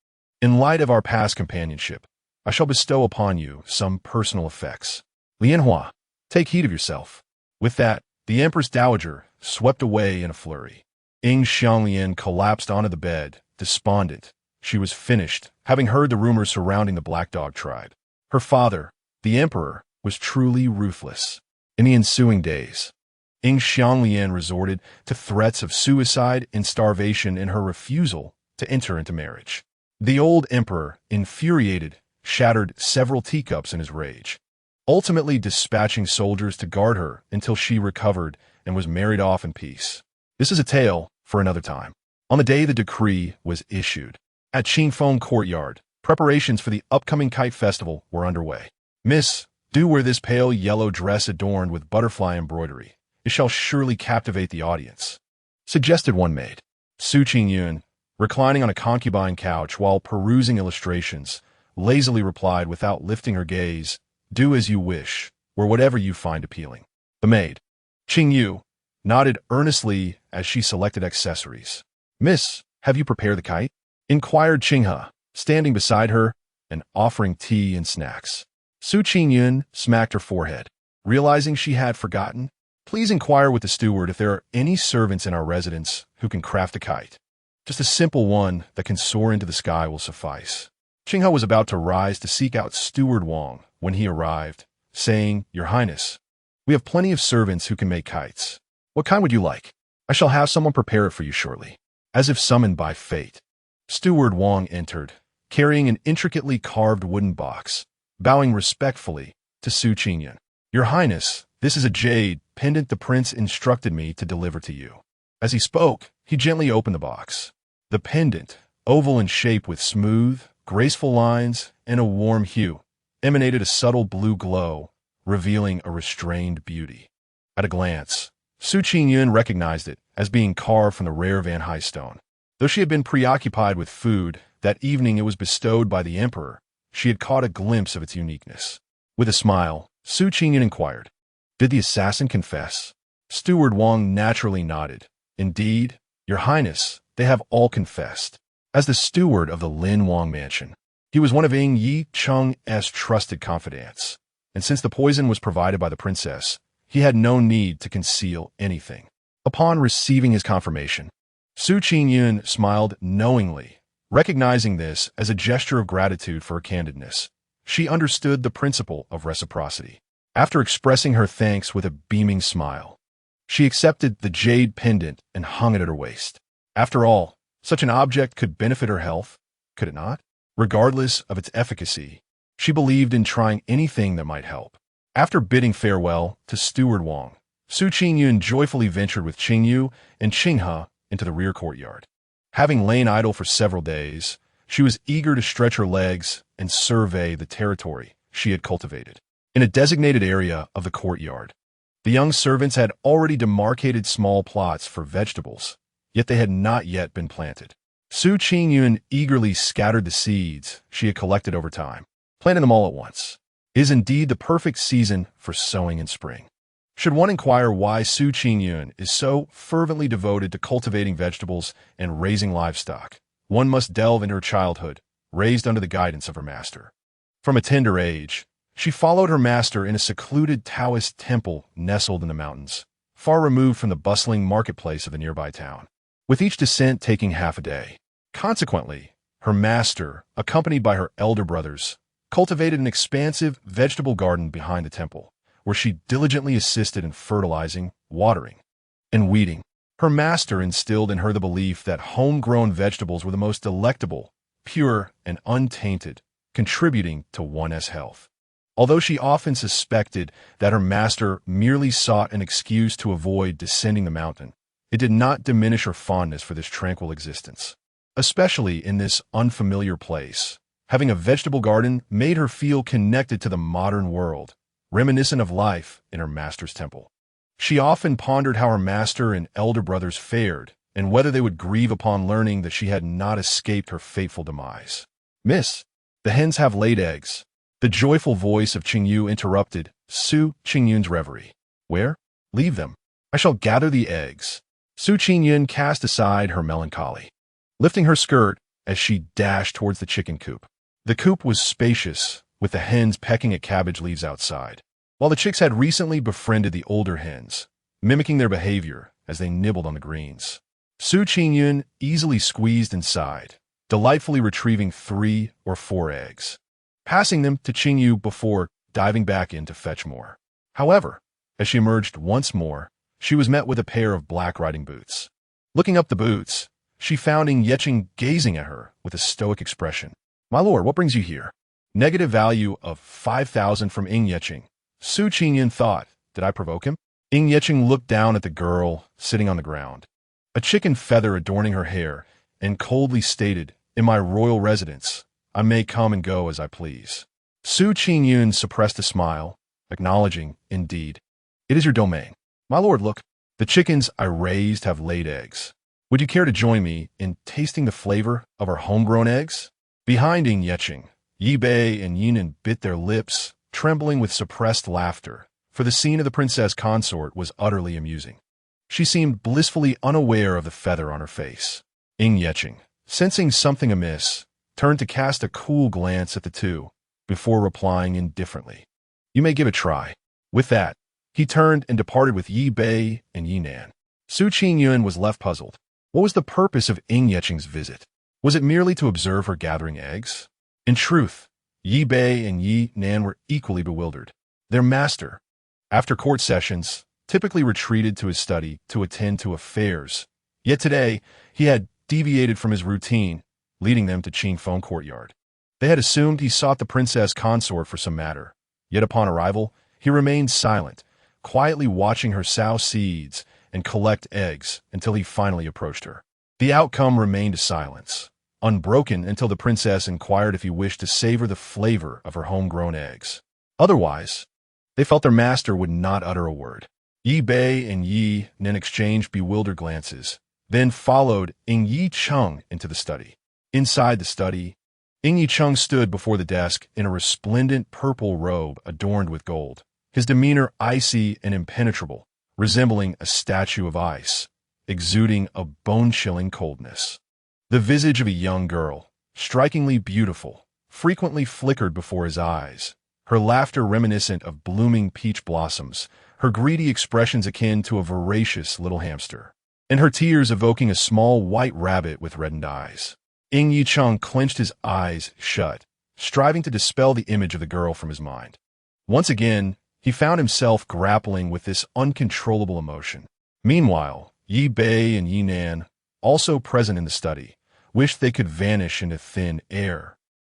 In light of our past companionship, I shall bestow upon you some personal effects. Lianhua, take heed of yourself. With that, the Empress Dowager swept away in a flurry. Ying Xianglian collapsed onto the bed, despondent. She was finished, having heard the rumors surrounding the Black Dog tribe. Her father, the emperor, was truly ruthless. In the ensuing days, Ying Xianglian resorted to threats of suicide and starvation in her refusal to enter into marriage. The old emperor, infuriated, shattered several teacups in his rage, ultimately dispatching soldiers to guard her until she recovered and was married off in peace. This is a tale for another time. On the day the decree was issued, at Qingfeng Courtyard, preparations for the upcoming kite festival were underway. Miss, do wear this pale yellow dress adorned with butterfly embroidery. It shall surely captivate the audience, suggested one maid. Su Qingyun, reclining on a concubine couch while perusing illustrations, lazily replied without lifting her gaze, do as you wish, or whatever you find appealing. The maid, Qingyu, nodded earnestly as she selected accessories. Miss, have you prepared the kite? Inquired Qinghe, standing beside her and offering tea and snacks. Su Qingyun smacked her forehead, realizing she had forgotten. Please inquire with the steward if there are any servants in our residence who can craft a kite. Just a simple one that can soar into the sky will suffice. Qinghe was about to rise to seek out Steward Wang when he arrived, saying, Your Highness, we have plenty of servants who can make kites. What kind would you like? I shall have someone prepare it for you shortly. As if summoned by fate, Steward Wang entered, carrying an intricately carved wooden box, bowing respectfully to Su Qingyun. Your Highness, this is a jade pendant the prince instructed me to deliver to you. As he spoke, he gently opened the box. The pendant, oval in shape with smooth, graceful lines and a warm hue, emanated a subtle blue glow, revealing a restrained beauty. At a glance, Su Qingyun recognized it as being carved from the rare Van High stone. Though she had been preoccupied with food, that evening it was bestowed by the emperor, she had caught a glimpse of its uniqueness. With a smile, Su Qingyun inquired, Did the assassin confess? Steward Wang naturally nodded. Indeed, Your Highness, they have all confessed. As the steward of the Lin Wang mansion, He was one of Ying Yi Cheng's trusted confidants, and since the poison was provided by the princess, he had no need to conceal anything. Upon receiving his confirmation, Su Qingyun smiled knowingly, recognizing this as a gesture of gratitude for her candidness. She understood the principle of reciprocity. After expressing her thanks with a beaming smile, she accepted the jade pendant and hung it at her waist. After all, such an object could benefit her health, could it not? Regardless of its efficacy, she believed in trying anything that might help. After bidding farewell to Steward Wang, Su Qingyun joyfully ventured with Qingyu and Qinghe into the rear courtyard. Having lain idle for several days, she was eager to stretch her legs and survey the territory she had cultivated. In a designated area of the courtyard, the young servants had already demarcated small plots for vegetables, yet they had not yet been planted. Su Qingyun eagerly scattered the seeds she had collected over time, planting them all at once. It is indeed the perfect season for sowing in spring. Should one inquire why Su Qingyun is so fervently devoted to cultivating vegetables and raising livestock, one must delve into her childhood, raised under the guidance of her master. From a tender age, she followed her master in a secluded Taoist temple nestled in the mountains, far removed from the bustling marketplace of the nearby town, with each descent taking half a day. Consequently, her master, accompanied by her elder brothers, cultivated an expansive vegetable garden behind the temple, where she diligently assisted in fertilizing, watering, and weeding. Her master instilled in her the belief that homegrown vegetables were the most delectable, pure, and untainted, contributing to one's health. Although she often suspected that her master merely sought an excuse to avoid descending the mountain, it did not diminish her fondness for this tranquil existence. Especially in this unfamiliar place, having a vegetable garden made her feel connected to the modern world, reminiscent of life in her master's temple. She often pondered how her master and elder brothers fared, and whether they would grieve upon learning that she had not escaped her fateful demise. "Miss, the hens have laid eggs." The joyful voice of Qingyu interrupted Su Qingyun's reverie. "Where? Leave them. I shall gather the eggs." Su Qingyun cast aside her melancholy, lifting her skirt as she dashed towards the chicken coop. The coop was spacious, with the hens pecking at cabbage leaves outside, while the chicks had recently befriended the older hens, mimicking their behavior as they nibbled on the greens. Su Qingyun easily squeezed inside, delightfully retrieving 3 or 4 eggs, passing them to Qingyu before diving back in to fetch more. However, as she emerged once more, she was met with a pair of black riding boots. Looking up the boots, she found Ying Yecheng gazing at her with a stoic expression. "My lord, what brings you here?" Negative value of 5,000 from Ying Yecheng. Su Qingyun thought, did I provoke him? Ying Yecheng looked down at the girl sitting on the ground, a chicken feather adorning her hair, and coldly stated, "In my royal residence, I may come and go as I please." Su Qingyun suppressed a smile, acknowledging, indeed, "It is your domain." "My lord, look, the chickens I raised have laid eggs. Would you care to join me in tasting the flavor of our homegrown eggs?" Behind Ying Yecheng, Yi Bei and Yinan bit their lips, trembling with suppressed laughter, for the scene of the princess consort was utterly amusing. She seemed blissfully unaware of the feather on her face. Ying Yecheng, sensing something amiss, turned to cast a cool glance at the two, before replying indifferently, "You may give it a try." With that, he turned and departed with Yi Bei and Yinan. Su Qingyun was left puzzled. What was the purpose of Ying Yecheng's visit? Was it merely to observe her gathering eggs? In truth, Yi Bei and Yi Nan were equally bewildered. Their master, after court sessions, typically retreated to his study to attend to affairs. Yet today, he had deviated from his routine, leading them to Qingfeng courtyard. They had assumed he sought the princess consort for some matter. Yet upon arrival, he remained silent, quietly watching her sow seeds and collect eggs until he finally approached her. The outcome remained a silence, unbroken until the princess inquired if he wished to savor the flavor of her homegrown eggs. Otherwise, they felt their master would not utter a word. Yi Bei and Yi Nen exchanged bewildered glances, then followed Ying Yicheng into the study. Inside the study, Ying Yicheng stood before the desk in a resplendent purple robe adorned with gold, his demeanor icy and impenetrable, resembling a statue of ice, exuding a bone-chilling coldness. The visage of a young girl, strikingly beautiful, frequently flickered before his eyes, her laughter reminiscent of blooming peach blossoms, her greedy expressions akin to a voracious little hamster, and her tears evoking a small white rabbit with reddened eyes. Ying Yicheng clenched his eyes shut, striving to dispel the image of the girl from his mind. Once again, he found himself grappling with this uncontrollable emotion. Meanwhile, Yi Bei and Yi Nan, also present in the study, wished they could vanish into thin air,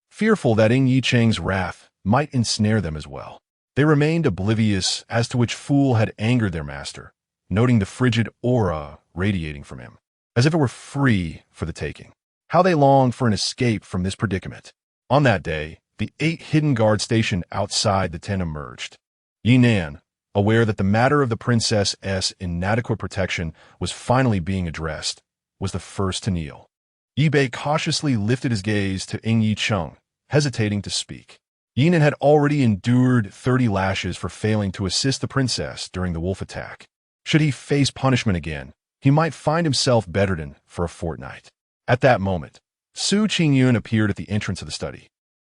fearful that Ying Yicheng's wrath might ensnare them as well. They remained oblivious as to which fool had angered their master, noting the frigid aura radiating from him, as if it were free for the taking. How they longed for an escape from this predicament. On that day, the 8 hidden guards stationed outside the tent emerged. Yi Nan, aware that the matter of the princess's inadequate protection was finally being addressed, was the first to kneel. Yi Bei cautiously lifted his gaze to Ying Yicheng, hesitating to speak. Yi Nan had already endured 30 lashes for failing to assist the princess during the wolf attack. Should he face punishment again, he might find himself bedridden for a fortnight. At that moment, Su Qingyun appeared at the entrance of the study,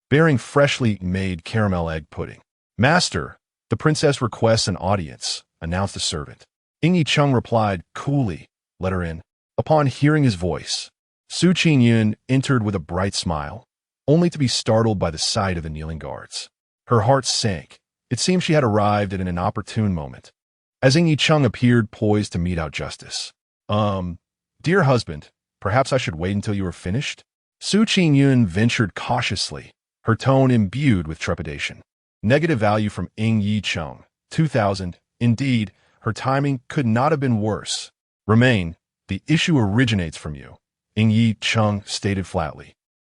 bearing freshly made caramel egg pudding. "Master, the princess requests an audience," announced the servant. Ying Yicheng replied coolly, "Let her in." Upon hearing his voice, Su Qingyun entered with a bright smile, only to be startled by the sight of the kneeling guards. Her heart sank. It seemed she had arrived at an inopportune moment, as Ying Yicheng appeared poised to mete out justice. Dear husband, perhaps I should wait until you are finished?" Su Qingyun ventured cautiously, her tone imbued with trepidation. Negative value from Ying Yicheng, 2,000. Indeed, her timing could not have been worse. "Remain. The issue originates from you," Ying Yicheng stated flatly.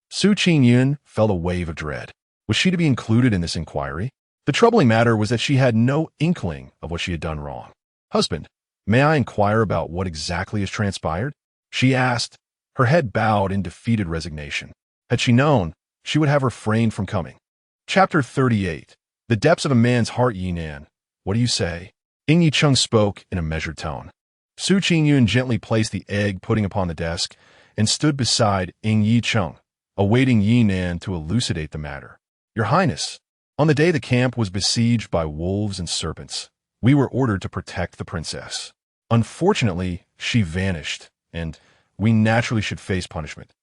Su Qingyun felt a wave of dread. Was she to be included in this inquiry? The troubling matter was that she had no inkling of what she had done wrong. "Husband, may I inquire about what exactly has transpired?" she asked, her head bowed in defeated resignation. Had she known, she would have refrained from coming. Chapter 38. The Depths of a Man's Heart. Yi Nan, what do you say? Ying Yicheng spoke in a measured tone. Su Qingyun gently placed the egg pudding upon the desk and stood beside Ying Yicheng, awaiting Yi Nan to elucidate the matter. "Your Highness, on the day the camp was besieged by wolves and serpents, we were ordered to protect the princess. Unfortunately, she vanished, and we naturally should face punishment."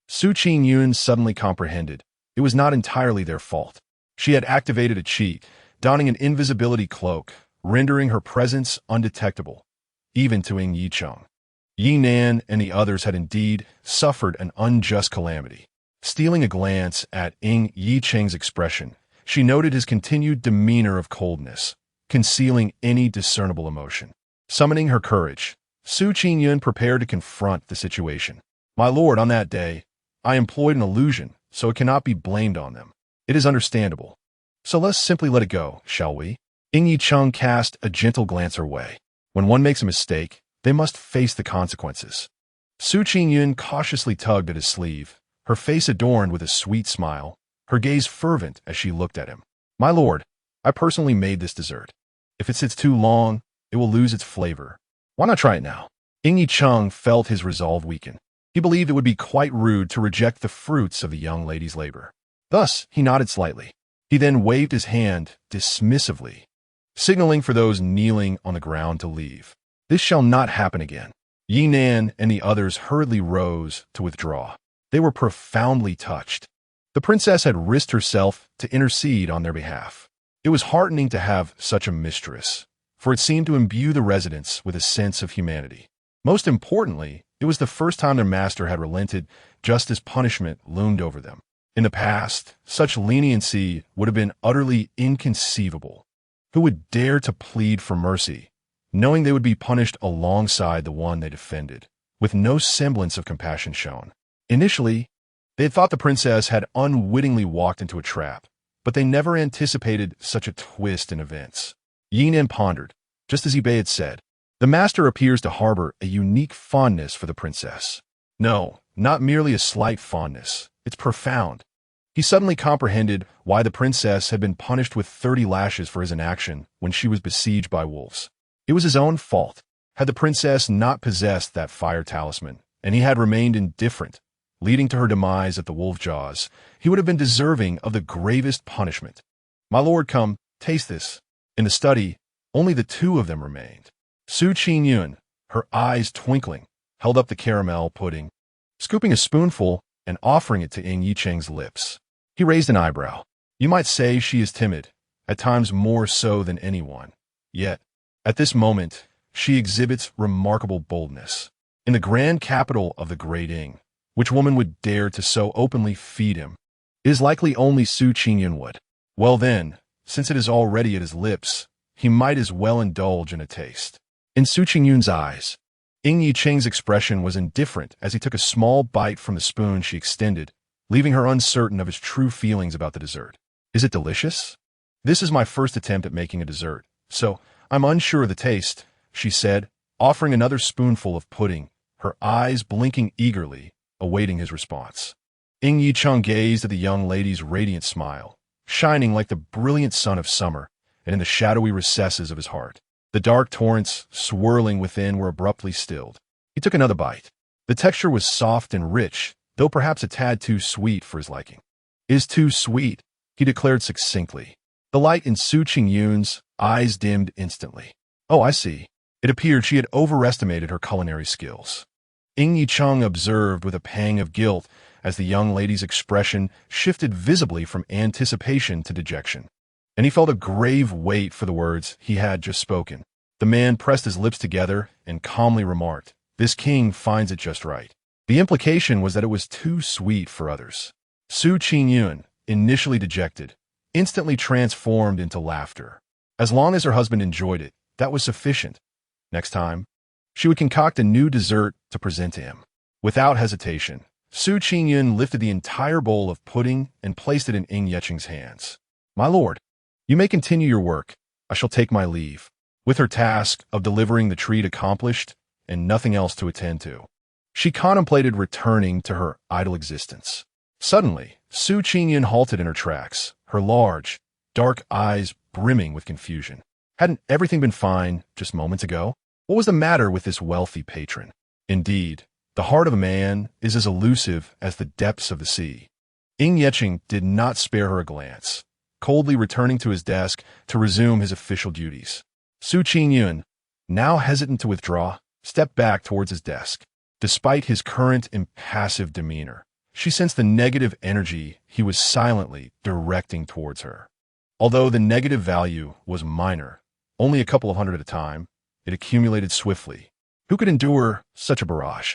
Su Qingyun suddenly comprehended. It was not entirely their fault. She had activated a cheat, donning an invisibility cloak, rendering her presence undetectable, even to Ying Yicheng. Yi Nan and the others had indeed suffered an unjust calamity. Stealing a glance at Ying Yicheng's expression, she noted his continued demeanor of coldness, concealing any discernible emotion. Summoning her courage, Su Qingyun prepared to confront the situation. "My lord, on that day, I employed an illusion, so it cannot be blamed on them. It is understandable. So let's simply let it go, shall we?" Ying Yicheng cast a gentle glance her way. When one makes a mistake, they must face the consequences. Su Qingyun cautiously tugged at his sleeve, her face adorned with a sweet smile, her gaze fervent as she looked at him. "My lord, I personally made this dessert. If it sits too long, it will lose its flavor. Why not try it now?" Ying Yicheng felt his resolve weaken. He believed it would be quite rude to reject the fruits of the young lady's labor. Thus, he nodded slightly. He then waved his hand dismissively, signaling for those kneeling on the ground to leave. "This shall not happen again." Yi Nan and the others hurriedly rose to withdraw. They were profoundly touched. The princess had risked herself to intercede on their behalf. It was heartening to have such a mistress, for it seemed to imbue the residents with a sense of humanity. Most importantly, it was the first time their master had relented just as punishment loomed over them. In the past, such leniency would have been utterly inconceivable. Who would dare to plead for mercy, knowing they would be punished alongside the one they defended, with no semblance of compassion shown? Initially, they had thought the princess had unwittingly walked into a trap, but they never anticipated such a twist in events. Yi Nan pondered, just as Yi Bei had said. The master appears to harbor a unique fondness for the princess. No, not merely a slight fondness. It's profound. He suddenly comprehended why the princess had been punished with 30 lashes for his inaction when she was besieged by wolves. It was his own fault. Had the princess not possessed that fire talisman, and he had remained indifferent, leading to her demise at the wolf jaws, he would have been deserving of the gravest punishment. "My lord, come, taste this." In the study, only the two of them remained. Su Qingyun, her eyes twinkling, held up the caramel pudding, scooping a spoonful and offering it to Ying Yicheng's lips. He raised an eyebrow. You might say she is timid, at times more so than anyone. Yet, at this moment, she exhibits remarkable boldness. In the grand capital of the Great Ying, which woman would dare to so openly feed him? It is likely only Su Qingyun would. Well then, since it is already at his lips, he might as well indulge in a taste. In Su Qingyun's eyes, Ying Yicheng's expression was indifferent as he took a small bite from the spoon she extended, leaving her uncertain of his true feelings about the dessert. Is it delicious? This is my first attempt at making a dessert, so I'm unsure of the taste, she said, offering another spoonful of pudding, her eyes blinking eagerly, awaiting his response. Ying Yicheng gazed at the young lady's radiant smile, shining like the brilliant sun of summer, and in the shadowy recesses of his heart, the dark torrents swirling within were abruptly stilled. He took another bite. The texture was soft and rich, though perhaps a tad too sweet for his liking. "Is too sweet," he declared succinctly. The light in Su Qingyun's eyes dimmed instantly. Oh, I see. It appeared she had overestimated her culinary skills. Ying Yicheng observed with a pang of guilt as the young lady's expression shifted visibly from anticipation to dejection, and he felt a grave weight for the words he had just spoken. The man pressed his lips together and calmly remarked, "This king finds it just right." The implication was that it was too sweet for others. Su Qingyun, initially dejected, instantly transformed into laughter. As long as her husband enjoyed it, that was sufficient. Next time, she would concoct a new dessert to present to him. Without hesitation, Su Qingyun lifted the entire bowl of pudding and placed it in Ying Yicheng's hands. "My lord, you may continue your work. I shall take my leave." With her task of delivering the treat accomplished and nothing else to attend to, she contemplated returning to her idle existence. Suddenly, Su Qingyun halted in her tracks, her large, dark eyes brimming with confusion. Hadn't everything been fine just moments ago? What was the matter with this wealthy patron? Indeed, the heart of a man is as elusive as the depths of the sea. Ying Yicheng did not spare her a glance, coldly returning to his desk to resume his official duties. Su Qingyun, now hesitant to withdraw, stepped back towards his desk. Despite his current impassive demeanor, she sensed the negative energy he was silently directing towards her. Although the negative value was minor, only a couple of hundred at a time, it accumulated swiftly. Who could endure such a barrage?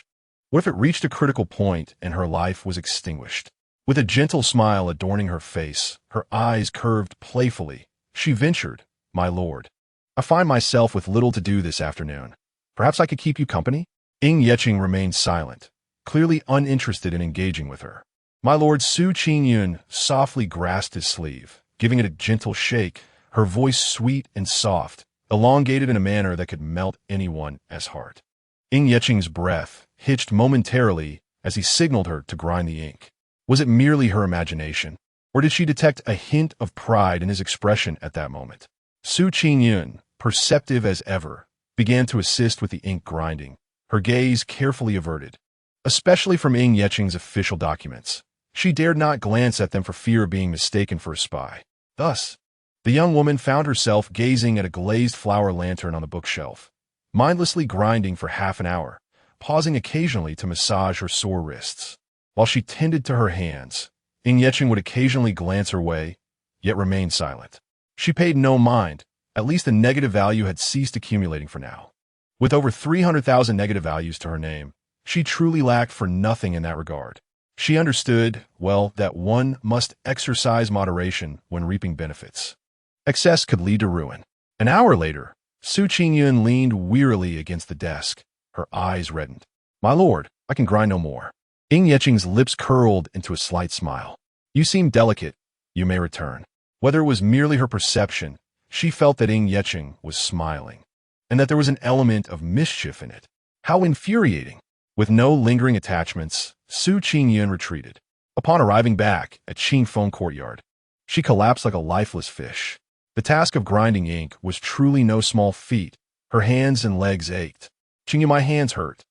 What if it reached a critical point and her life was extinguished? With a gentle smile adorning her face, her eyes curved playfully, she ventured, "My lord, I find myself with little to do this afternoon. Perhaps I could keep you company?" Ying Yicheng remained silent, clearly uninterested in engaging with her. My lord Su Qingyun softly grasped his sleeve, giving it a gentle shake, her voice sweet and soft, elongated in a manner that could melt anyone as heart. Ying Yicheng's breath hitched momentarily as he signaled her to grind the ink. Was it merely her imagination, or did she detect a hint of pride in his expression at that moment? Su Qingyun, perceptive as ever, began to assist with the ink grinding, her gaze carefully averted, especially from Ying Yicheng's official documents. She dared not glance at them for fear of being mistaken for a spy. Thus, the young woman found herself gazing at a glazed flower lantern on the bookshelf, mindlessly grinding for half an hour, pausing occasionally to massage her sore wrists. While she tended to her hands, Ying Yicheng would occasionally glance her way, yet remain silent. She paid no mind. At least the negative value had ceased accumulating for now. With over 300,000 negative values to her name, she truly lacked for nothing in that regard. She understood, well, that one must exercise moderation when reaping benefits. Excess could lead to ruin. An hour later, Su Qingyun leaned wearily against the desk, her eyes reddened. "My lord, I can grind no more." Ying Yicheng's lips curled into a slight smile. "You seem delicate. You may return." Whether it was merely her perception, she felt that Ying Yicheng was smiling, and that there was an element of mischief in it. How infuriating! With no lingering attachments, Su Qingyun retreated. Upon arriving back at Qingfeng Courtyard, she collapsed like a lifeless fish. The task of grinding ink was truly no small feat. Her hands and legs ached. "Qingyu, my hands hurt."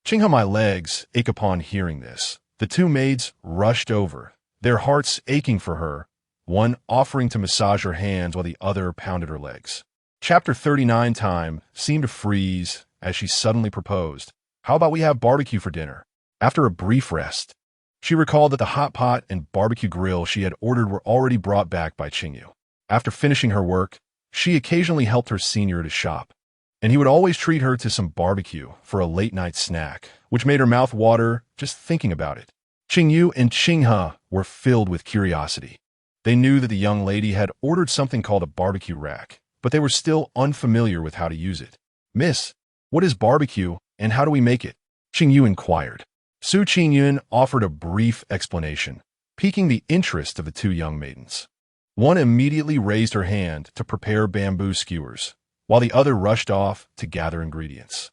"Qinghe, my legs ache." Upon hearing this, The two maids rushed over, their hearts aching for her, one offering to massage her hands while the other pounded her legs. Chapter 39 time seemed to freeze as she suddenly proposed, "How about we have barbecue for dinner?" After a brief rest, she recalled that the hot pot and barbecue grill she had ordered were already brought back by Qingyun. After finishing her work, she occasionally helped her senior to shop, and he would always treat her to some barbecue for a late-night snack, which made her mouth water just thinking about it. Qingyu and Qinghe were filled with curiosity. They knew that the young lady had ordered something called a barbecue rack, but they were still unfamiliar with how to use it. "Miss, what is barbecue, and how do we make it?" Qingyu inquired. Su Qingyun offered a brief explanation, piquing the interest of the two young maidens. One immediately raised her hand to prepare bamboo skewers, while the other rushed off to gather ingredients.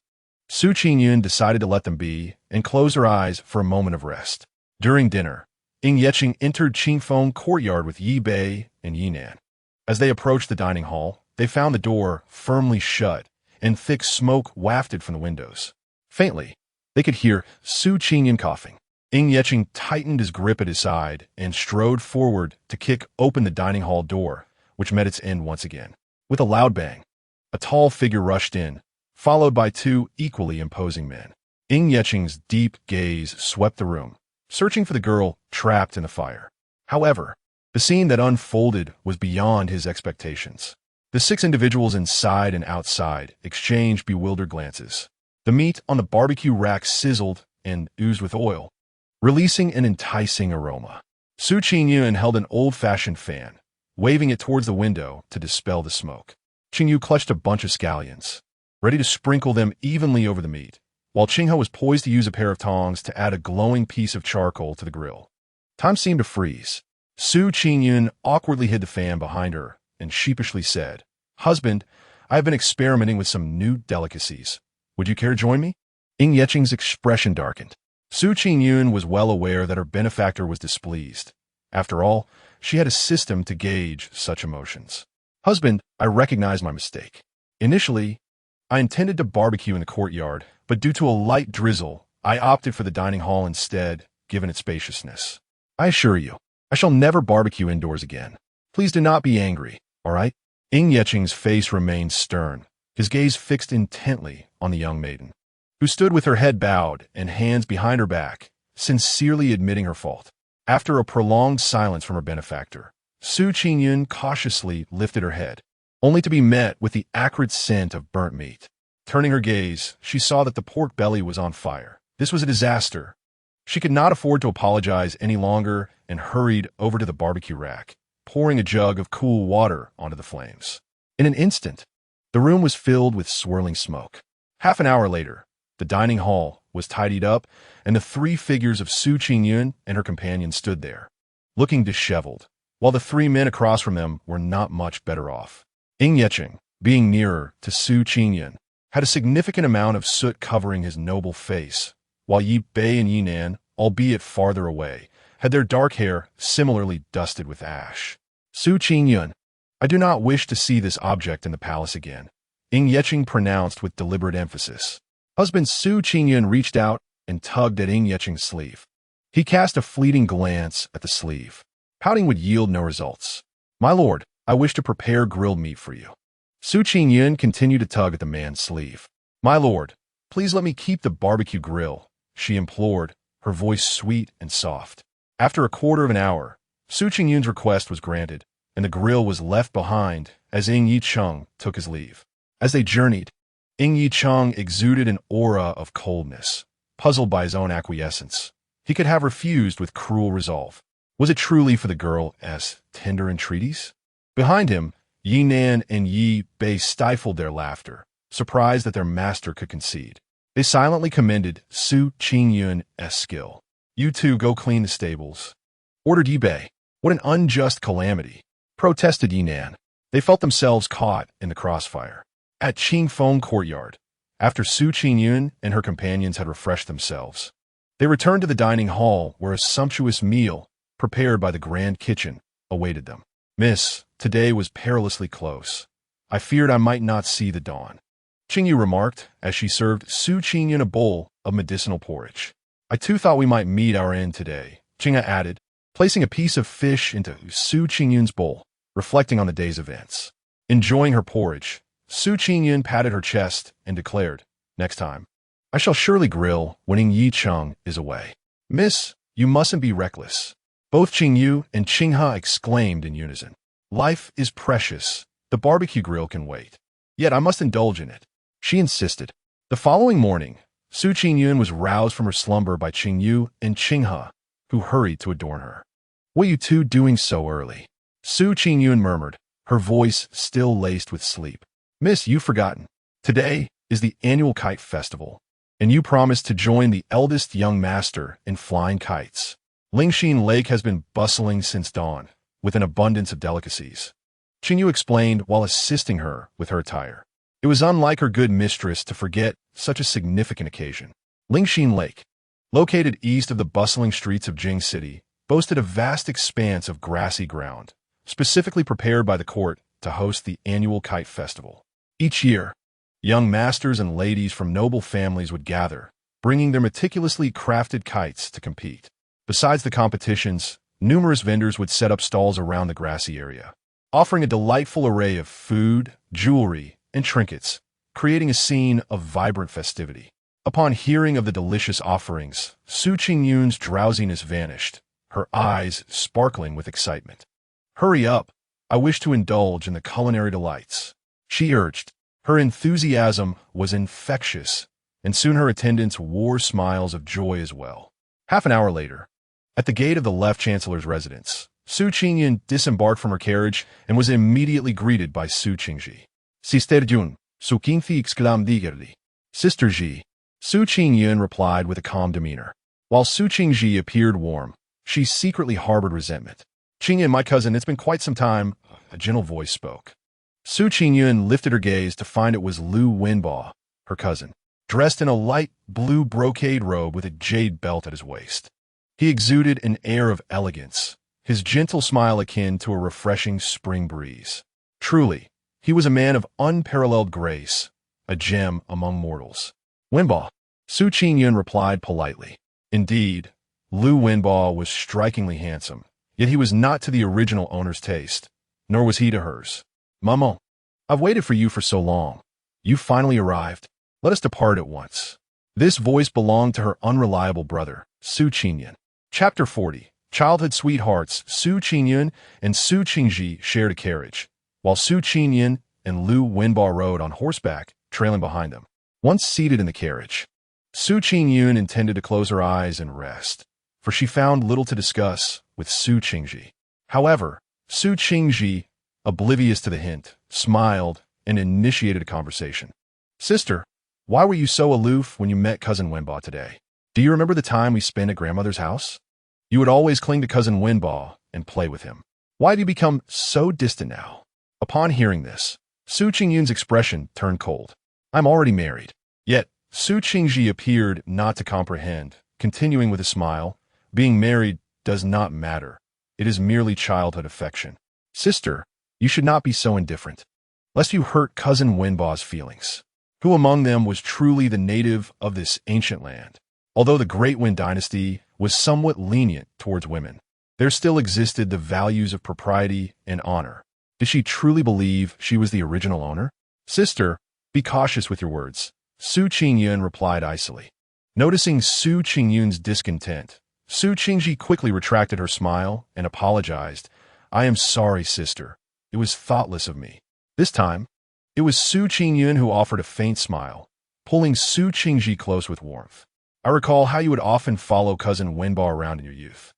Su Qingyun decided to let them be and closed her eyes for a moment of rest. During dinner, Ying Yeqing entered Qingfeng courtyard with Yi Bei and Yi Nan. As they approached the dining hall, they found the door firmly shut and thick smoke wafted from the windows. Faintly, they could hear Su Qingyun coughing. Ying Yeqing tightened his grip at his side and strode forward to kick open the dining hall door, which met its end once again. With a loud bang, a tall figure rushed in, followed by two equally imposing men. Ying Yeqing's deep gaze swept the room, searching for the girl trapped in the fire. However, the scene that unfolded was beyond his expectations. The six individuals inside and outside exchanged bewildered glances. The meat on the barbecue rack sizzled and oozed with oil, releasing an enticing aroma. Su Qingyun held an old-fashioned fan, waving it towards the window to dispel the smoke. Qingyu clutched a bunch of scallions, ready to sprinkle them evenly over the meat, while Qinghe was poised to use a pair of tongs to add a glowing piece of charcoal to the grill. Time seemed to freeze. Su Qingyun awkwardly hid the fan behind her and sheepishly said, "Husband, I have been experimenting with some new delicacies. Would you care to join me?" Ying Yeqing's expression darkened. Su Qingyun was well aware that her benefactor was displeased. After all, she had a system to gauge such emotions. "Husband, I recognize my mistake. Initially, I intended to barbecue in the courtyard, but due to a light drizzle, I opted for the dining hall instead, given its spaciousness. I assure you, I shall never barbecue indoors again. Please do not be angry, all right?" Ying Yeqing's face remained stern, his gaze fixed intently on the young maiden, who stood with her head bowed and hands behind her back, sincerely admitting her fault. After a prolonged silence from her benefactor, Su Qingyun cautiously lifted her head, only to be met with the acrid scent of burnt meat. Turning her gaze, she saw that the pork belly was on fire. This was a disaster. She could not afford to apologize any longer and hurried over to the barbecue rack, pouring a jug of cool water onto the flames. In an instant, the room was filled with swirling smoke. Half an hour later, the dining hall was tidied up, and the three figures of Su Qingyun and her companion stood there, looking disheveled, while the three men across from them were not much better off. Ying Yeqing, being nearer to Su Qingyun, had a significant amount of soot covering his noble face, while Yi Bei and Yi Nan, albeit farther away, had their dark hair similarly dusted with ash. "Su Qingyun, I do not wish to see this object in the palace again," Ying Yeqing pronounced with deliberate emphasis. Husband Su Qingyun reached out and tugged at Ying Yeqing's sleeve. He cast a fleeting glance at the sleeve. Pouting would yield no results. "My lord, I wish to prepare grilled meat for you." Su Qingyun continued to tug at the man's sleeve. "My lord, please let me keep the barbecue grill," she implored, her voice sweet and soft. After a quarter of an hour, Su Qingyun's request was granted, and the grill was left behind as Ying Yicheng took his leave. As they journeyed, Ying Yicheng exuded an aura of coldness, puzzled by his own acquiescence. He could have refused with cruel resolve. Was it truly for the girl as tender entreaties? Behind him, Yi Nan and Yi Bei stifled their laughter, surprised that their master could concede. They silently commended Su Qingyun's skill. "You two go clean the stables," ordered Yi Bei. "What an unjust calamity," protested Yi Nan. They felt themselves caught in the crossfire. At Qingfeng courtyard, after Su Qingyun and her companions had refreshed themselves, they returned to the dining hall where a sumptuous meal, prepared by the grand kitchen, awaited them. "Miss, today was perilously close. I feared I might not see the dawn," Qingyu remarked as she served Su Qingyun a bowl of medicinal porridge. I too thought we might meet our end today, Qingya added, placing a piece of fish into Su Qingyun's bowl, reflecting on the day's events. Enjoying her porridge, Su Qingyun patted her chest and declared, next time, I shall surely grill when Ning Yi Cheng is away. Miss, you mustn't be reckless. Both Qingyu and Qinghe exclaimed in unison. Life is precious. The barbecue grill can wait. Yet I must indulge in it. She insisted. The following morning, Su Qingyun was roused from her slumber by Qingyu and Qinghe, who hurried to adorn her. What are you two doing so early? Su Qingyun murmured, her voice still laced with sleep. Miss, you've forgotten. Today is the annual kite festival, and you promised to join the eldest young master in flying kites. Lingxin Lake has been bustling since dawn, with an abundance of delicacies. Qingyu explained while assisting her with her attire. It was unlike her good mistress to forget such a significant occasion. Lingxin Lake, located east of the bustling streets of Jing City, boasted a vast expanse of grassy ground, specifically prepared by the court to host the annual kite festival. Each year, young masters and ladies from noble families would gather, bringing their meticulously crafted kites to compete. Besides the competitions, numerous vendors would set up stalls around the grassy area, offering a delightful array of food, jewelry, and trinkets, creating a scene of vibrant festivity. Upon hearing of the delicious offerings, Su Qingyun's drowsiness vanished, her eyes sparkling with excitement. Hurry up, I wish to indulge in the culinary delights, she urged. Her enthusiasm was infectious, and soon her attendants wore smiles of joy as well. Half an hour later, at the gate of the left chancellor's residence, Su Qingyun disembarked from her carriage and was immediately greeted by Su Qingji. Sister Jun, Su Qingfi exclaimed. Sister Ji, Su Qingyun replied with a calm demeanor. While Su Qingji appeared warm, she secretly harbored resentment. Qingyun, my cousin, it's been quite some time, a gentle voice spoke. Su Qingyun lifted her gaze to find it was Lu Wenbo, her cousin, dressed in a light blue brocade robe with a jade belt at his waist. He exuded an air of elegance, his gentle smile akin to a refreshing spring breeze. Truly, he was a man of unparalleled grace, a gem among mortals. Wenbo, Su Qingyun replied politely. Indeed, Lu Wenbo was strikingly handsome, yet he was not to the original owner's taste, nor was he to hers. Maman, I've waited for you for so long. You finally arrived. Let us depart at once. This voice belonged to her unreliable brother, Su Qingyun. Chapter 40. Childhood sweethearts Su Qingyun and Su Qingji shared a carriage, while Su Qingyun and Lu Wenbo rode on horseback, trailing behind them. Once seated in the carriage, Su Qingyun intended to close her eyes and rest, for she found little to discuss with Su Qingji. However, Su Qingji, oblivious to the hint, smiled and initiated a conversation. Sister, why were you so aloof when you met Cousin Wenbo today? Do you remember the time we spent at grandmother's house? You would always cling to Cousin Wenbo and play with him. Why do you become so distant now? Upon hearing this, Su Qingyun's expression turned cold. I'm already married. Yet, Su Qingji appeared not to comprehend, continuing with a smile, being married does not matter. It is merely childhood affection. Sister, you should not be so indifferent, lest you hurt Cousin Wenbo's feelings. Who among them was truly the native of this ancient land? Although the Great Wen dynasty was somewhat lenient towards women, there still existed the values of propriety and honor. Did she truly believe she was the original owner? Sister, be cautious with your words, Su Qingyun replied icily. Noticing Su Qingyun's discontent, Su Qingji quickly retracted her smile and apologized. I am sorry, sister. It was thoughtless of me. This time, it was Su Qingyun who offered a faint smile, pulling Su Qingji close with warmth. I recall how you would often follow Cousin Wenbo around in your youth,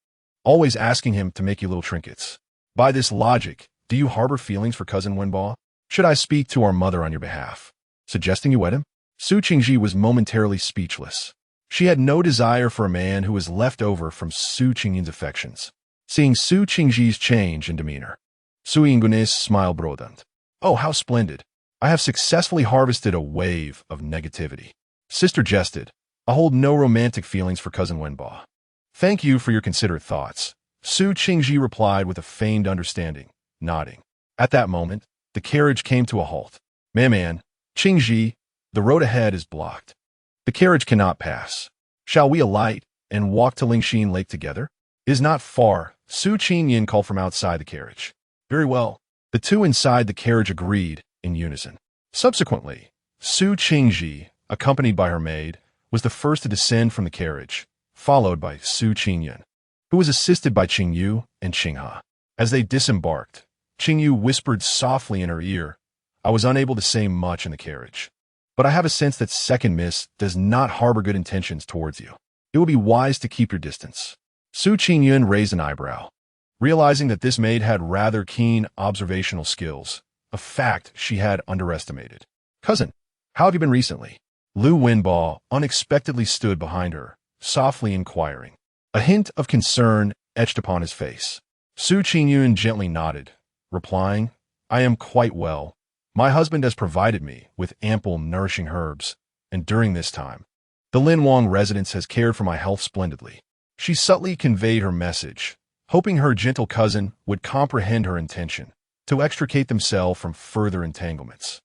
always asking him to make you little trinkets. By this logic, do you harbor feelings for Cousin Wenbo? Should I speak to our mother on your behalf, suggesting you wed him? Su Qingji was momentarily speechless. She had no desire for a man who was left over from Su Qingyun's affections. Seeing Su Qingji's change in demeanor, Su Yinggun's smile broadened. Oh, how splendid. I have successfully harvested a wave of negativity. Sister jested. I hold no romantic feelings for Cousin Wenbo. Thank you for your considerate thoughts, Su Qingji replied with a feigned understanding, nodding. At that moment, the carriage came to a halt. Man, Qingji, the road ahead is blocked. The carriage cannot pass. Shall we alight and walk to Lingxin Lake together? It is not far, Su Qingyun called from outside the carriage. Very well. The two inside the carriage agreed in unison. Subsequently, Su Qingji, accompanied by her maid, was the first to descend from the carriage, followed by Su Qingyun, who was assisted by Qingyu and Qinghe. As they disembarked, Qingyu whispered softly in her ear, "I was unable to say much in the carriage, but I have a sense that Second Miss does not harbor good intentions towards you. It would be wise to keep your distance." Su Qingyun raised an eyebrow, realizing that this maid had rather keen observational skills, a fact she had underestimated. "Cousin, how have you been recently?" Lu Wenbo unexpectedly stood behind her, softly inquiring. A hint of concern etched upon his face. Su Qingyun gently nodded, replying, "I am quite well. My husband has provided me with ample nourishing herbs, and during this time, the Lin Wang residence has cared for my health splendidly." She subtly conveyed her message, hoping her gentle cousin would comprehend her intention to extricate themselves from further entanglements.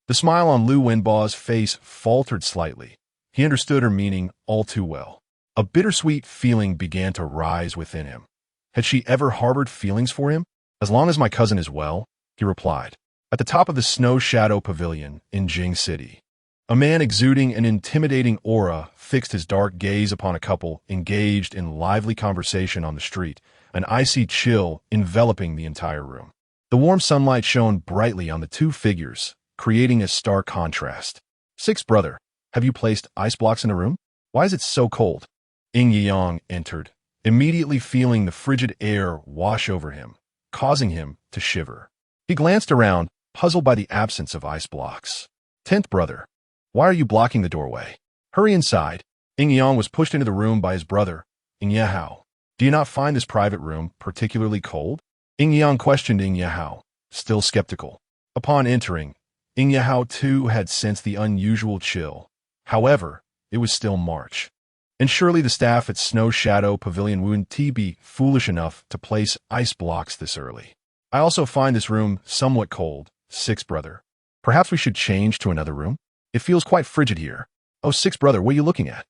The smile on Lu Wenbo's face faltered slightly. He understood her meaning all too well. A bittersweet feeling began to rise within him. Had she ever harbored feelings for him? "As long as my cousin is well," he replied. At the top of the Snow Shadow Pavilion in Jing City, a man exuding an intimidating aura fixed his dark gaze upon a couple engaged in lively conversation on the street, an icy chill enveloping the entire room. The warm sunlight shone brightly on the two figures, creating a stark contrast. "Sixth brother, have you placed ice blocks in the room? Why is it so cold?" Qingyun entered, immediately feeling the frigid air wash over him, causing him to shiver. He glanced around, puzzled by the absence of ice blocks. "Tenth brother, why are you blocking the doorway? Hurry inside." Qingyun was pushed into the room by his brother, Qingyao. "Do you not find this private room particularly cold?" Qingyun questioned Qingyao, still skeptical. Upon entering, Qingyao too had sensed the unusual chill. However, it was still March, and surely the staff at Snow Shadow Pavilion wouldn't be foolish enough to place ice blocks this early. "I also find this room somewhat cold, sixth brother. Perhaps we should change to another room? It feels quite frigid here." "Oh, sixth brother, what are you looking at?"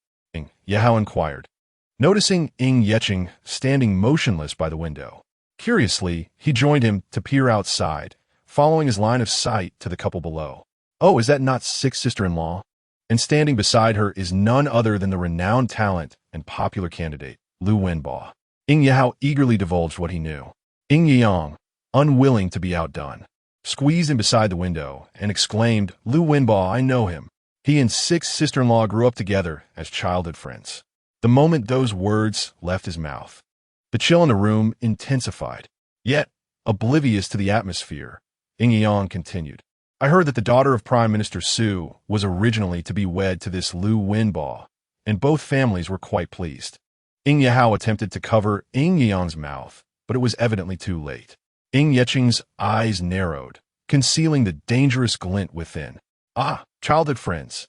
Yahao inquired, noticing Ying Yeching standing motionless by the window. Curiously, he joined him to peer outside, following his line of sight to the couple below. "Oh, is that not sixth sister-in-law?" And standing beside her is none other than the renowned talent and popular candidate, Lu Wenbo. Yao eagerly divulged what he knew. Yang, unwilling to be outdone, squeezed in beside the window and exclaimed, "Lu Wenbo, I know him. He and sixth sister-in-law grew up together as childhood friends." The moment those words left his mouth, the chill in the room intensified. Yet, oblivious to the atmosphere, Yang continued, "I heard that the daughter of Prime Minister Su was originally to be wed to this Lu Wenbo, and both families were quite pleased." Yao attempted to cover Yang's mouth, but it was evidently too late. Yeching's eyes narrowed, concealing the dangerous glint within. "Ah, childhood friends.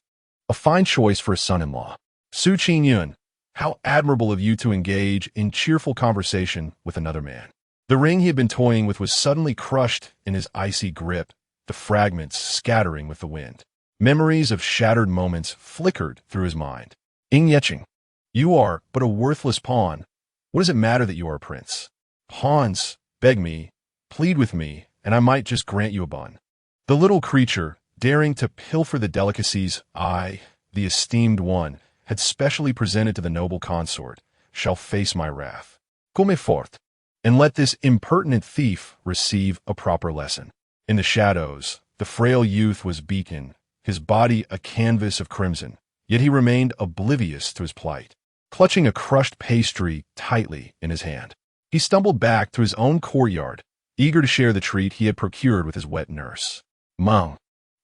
A fine choice for a son-in-law. Su Qingyun, how admirable of you to engage in cheerful conversation with another man." The ring he had been toying with was suddenly crushed in his icy grip, the fragments scattering with the wind. Memories of shattered moments flickered through his mind. Yeching, you are but a worthless pawn. What does it matter that you are a prince? Pawns, beg me, plead with me, and I might just grant you a bun. The little creature, daring to pilfer the delicacies I, the esteemed one, had specially presented to the noble consort, shall face my wrath. Come forth, and let this impertinent thief receive a proper lesson. In the shadows, the frail youth was beacon, his body a canvas of crimson, yet he remained oblivious to his plight. Clutching a crushed pastry tightly in his hand, he stumbled back to his own courtyard, eager to share the treat he had procured with his wet nurse. "Mung,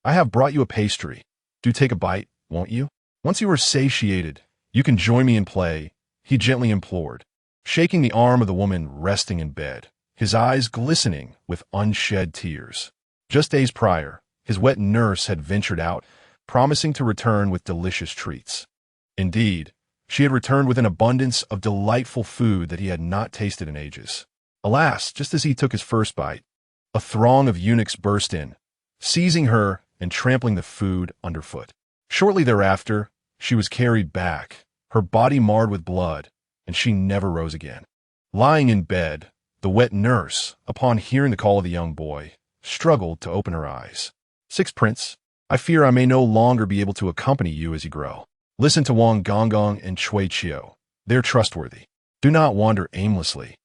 I have brought you a pastry. Do take a bite, won't you? Once you are satiated, you can join me in play," he gently implored, shaking the arm of the woman resting in bed, his eyes glistening with unshed tears. Just days prior, his wet nurse had ventured out, promising to return with delicious treats. Indeed, she had returned with an abundance of delightful food that he had not tasted in ages. Alas, just as he took his first bite, a throng of eunuchs burst in, seizing her and trampling the food underfoot. Shortly thereafter, she was carried back, her body marred with blood, and she never rose again. Lying in bed, the wet nurse, upon hearing the call of the young boy, struggled to open her eyes. 6 Prince, I fear I may no longer be able to accompany you as you grow. Listen to Wang Gonggong and Cui Chiu. They're trustworthy. Do not wander aimlessly,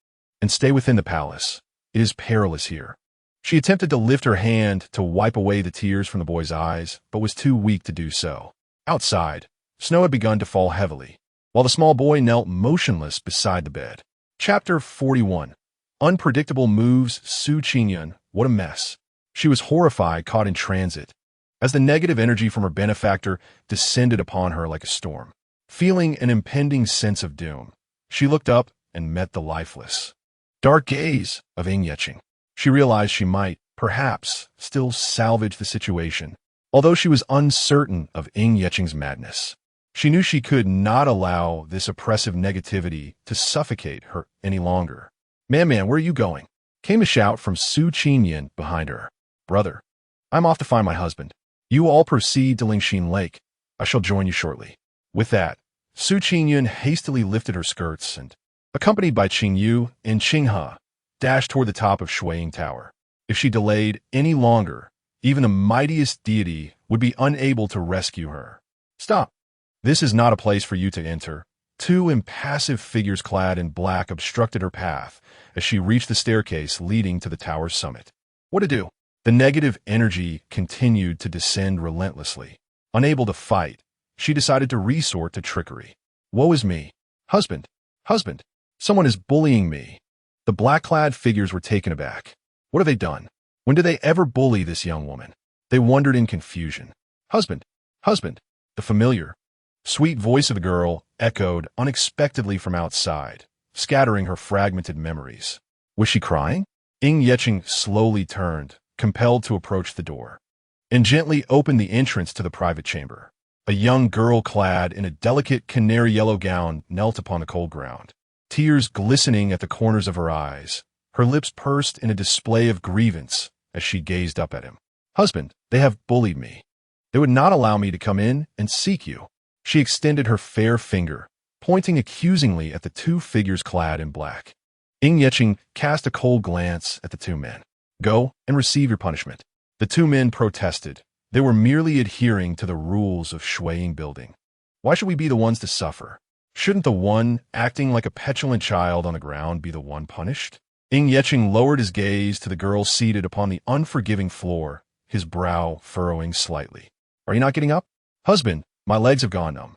and stay within the palace. It is perilous here. She attempted to lift her hand to wipe away the tears from the boy's eyes, but was too weak to do so. Outside, snow had begun to fall heavily, while the small boy knelt motionless beside the bed. Chapter 41. Unpredictable moves. Su Qingyun, what a mess. She was horrified, caught in transit, as the negative energy from her benefactor descended upon her like a storm. Feeling an impending sense of doom, she looked up and met the lifeless, dark gaze of Ying Yeching. She realized she might, perhaps, still salvage the situation, although she was uncertain of Ying Yeching's madness. She knew she could not allow this oppressive negativity to suffocate her any longer. Man, where are you going? Came a shout from Su Qingyun behind her. Brother, I'm off to find my husband. You all proceed to Lingxin Lake. I shall join you shortly. With that, Su Qingyun hastily lifted her skirts and, accompanied by Qingyu and Qinghe, dashed toward the top of Shuiying Tower. If she delayed any longer, even the mightiest deity would be unable to rescue her. Stop! This is not a place for you to enter. 2 impassive figures clad in black obstructed her path as she reached the staircase leading to the tower's summit. What to do? The negative energy continued to descend relentlessly. Unable to fight, she decided to resort to trickery. Woe is me. Husband! Husband! Someone is bullying me. The black-clad figures were taken aback. What have they done? When did they ever bully this young woman? They wondered in confusion. Husband! Husband! The familiar, sweet voice of the girl echoed unexpectedly from outside, scattering her fragmented memories. Was she crying? Ying Yeching slowly turned, compelled to approach the door, and gently opened the entrance to the private chamber. A young girl clad in a delicate canary yellow gown knelt upon the cold ground, tears glistening at the corners of her eyes, her lips pursed in a display of grievance as she gazed up at him. Husband, they have bullied me. They would not allow me to come in and seek you. She extended her fair finger, pointing accusingly at the 2 figures clad in black. Ying Yeching cast a cold glance at the 2 men. Go and receive your punishment. The 2 men protested. They were merely adhering to the rules of Shuiying building. Why should we be the ones to suffer? Shouldn't the one acting like a petulant child on the ground be the one punished? Ying Yeching lowered his gaze to the girl seated upon the unforgiving floor, his brow furrowing slightly. Are you not getting up? Husband, my legs have gone numb.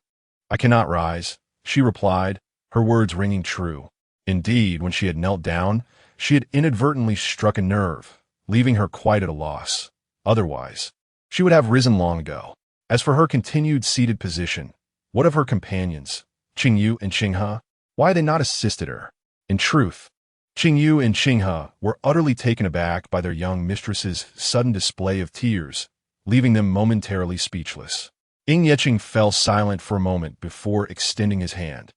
I cannot rise, she replied, her words ringing true. Indeed, when she had knelt down, she had inadvertently struck a nerve, leaving her quite at a loss. Otherwise, she would have risen long ago. As for her continued seated position, what of her companions, Qingyu and Qinghe? Why had they not assisted her? In truth, Qingyu and Qinghe were utterly taken aback by their young mistress's sudden display of tears, leaving them momentarily speechless. Ying Yeching fell silent for a moment before extending his hand,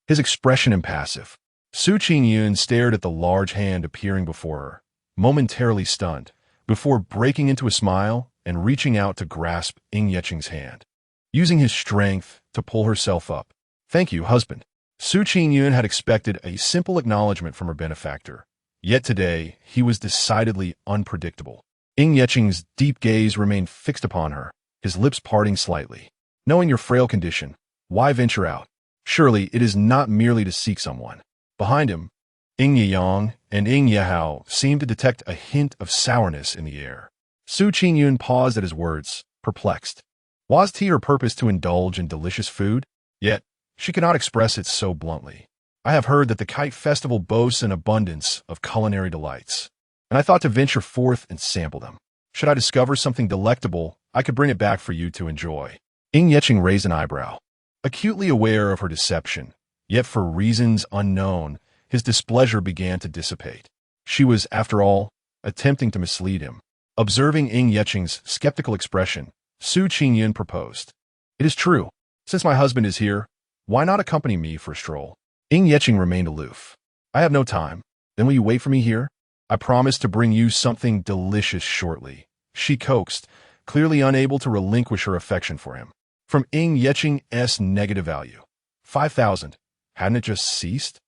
his expression impassive. Su Qingyun stared at the large hand appearing before her, momentarily stunned, before breaking into a smile and reaching out to grasp Ying Yeching's hand, using his strength to pull herself up. Thank you, husband. Su Qingyun had expected a simple acknowledgement from her benefactor, yet today he was decidedly unpredictable. Ying Yeching's deep gaze remained fixed upon her, his lips parting slightly. Knowing your frail condition, why venture out? Surely it is not merely to seek someone. Behind him, Ying Yang and Ying Yehao seemed to detect a hint of sourness in the air. Su Qingyun paused at his words, perplexed. Was it her purpose to indulge in delicious food? Yet, she could not express it so bluntly. I have heard that the Kite Festival boasts an abundance of culinary delights, and I thought to venture forth and sample them. Should I discover something delectable, I could bring it back for you to enjoy. Ying Yeching raised an eyebrow, acutely aware of her deception, yet for reasons unknown, his displeasure began to dissipate. She was, after all, attempting to mislead him. Observing Ying Yeching's skeptical expression, Su Qingyun proposed. It is true. Since my husband is here, why not accompany me for a stroll? Ying Yeching remained aloof. I have no time. Then will you wait for me here? I promise to bring you something delicious shortly. She coaxed, clearly unable to relinquish her affection for him. From Ying Yeching's negative value. 5,000. Hadn't it just ceased?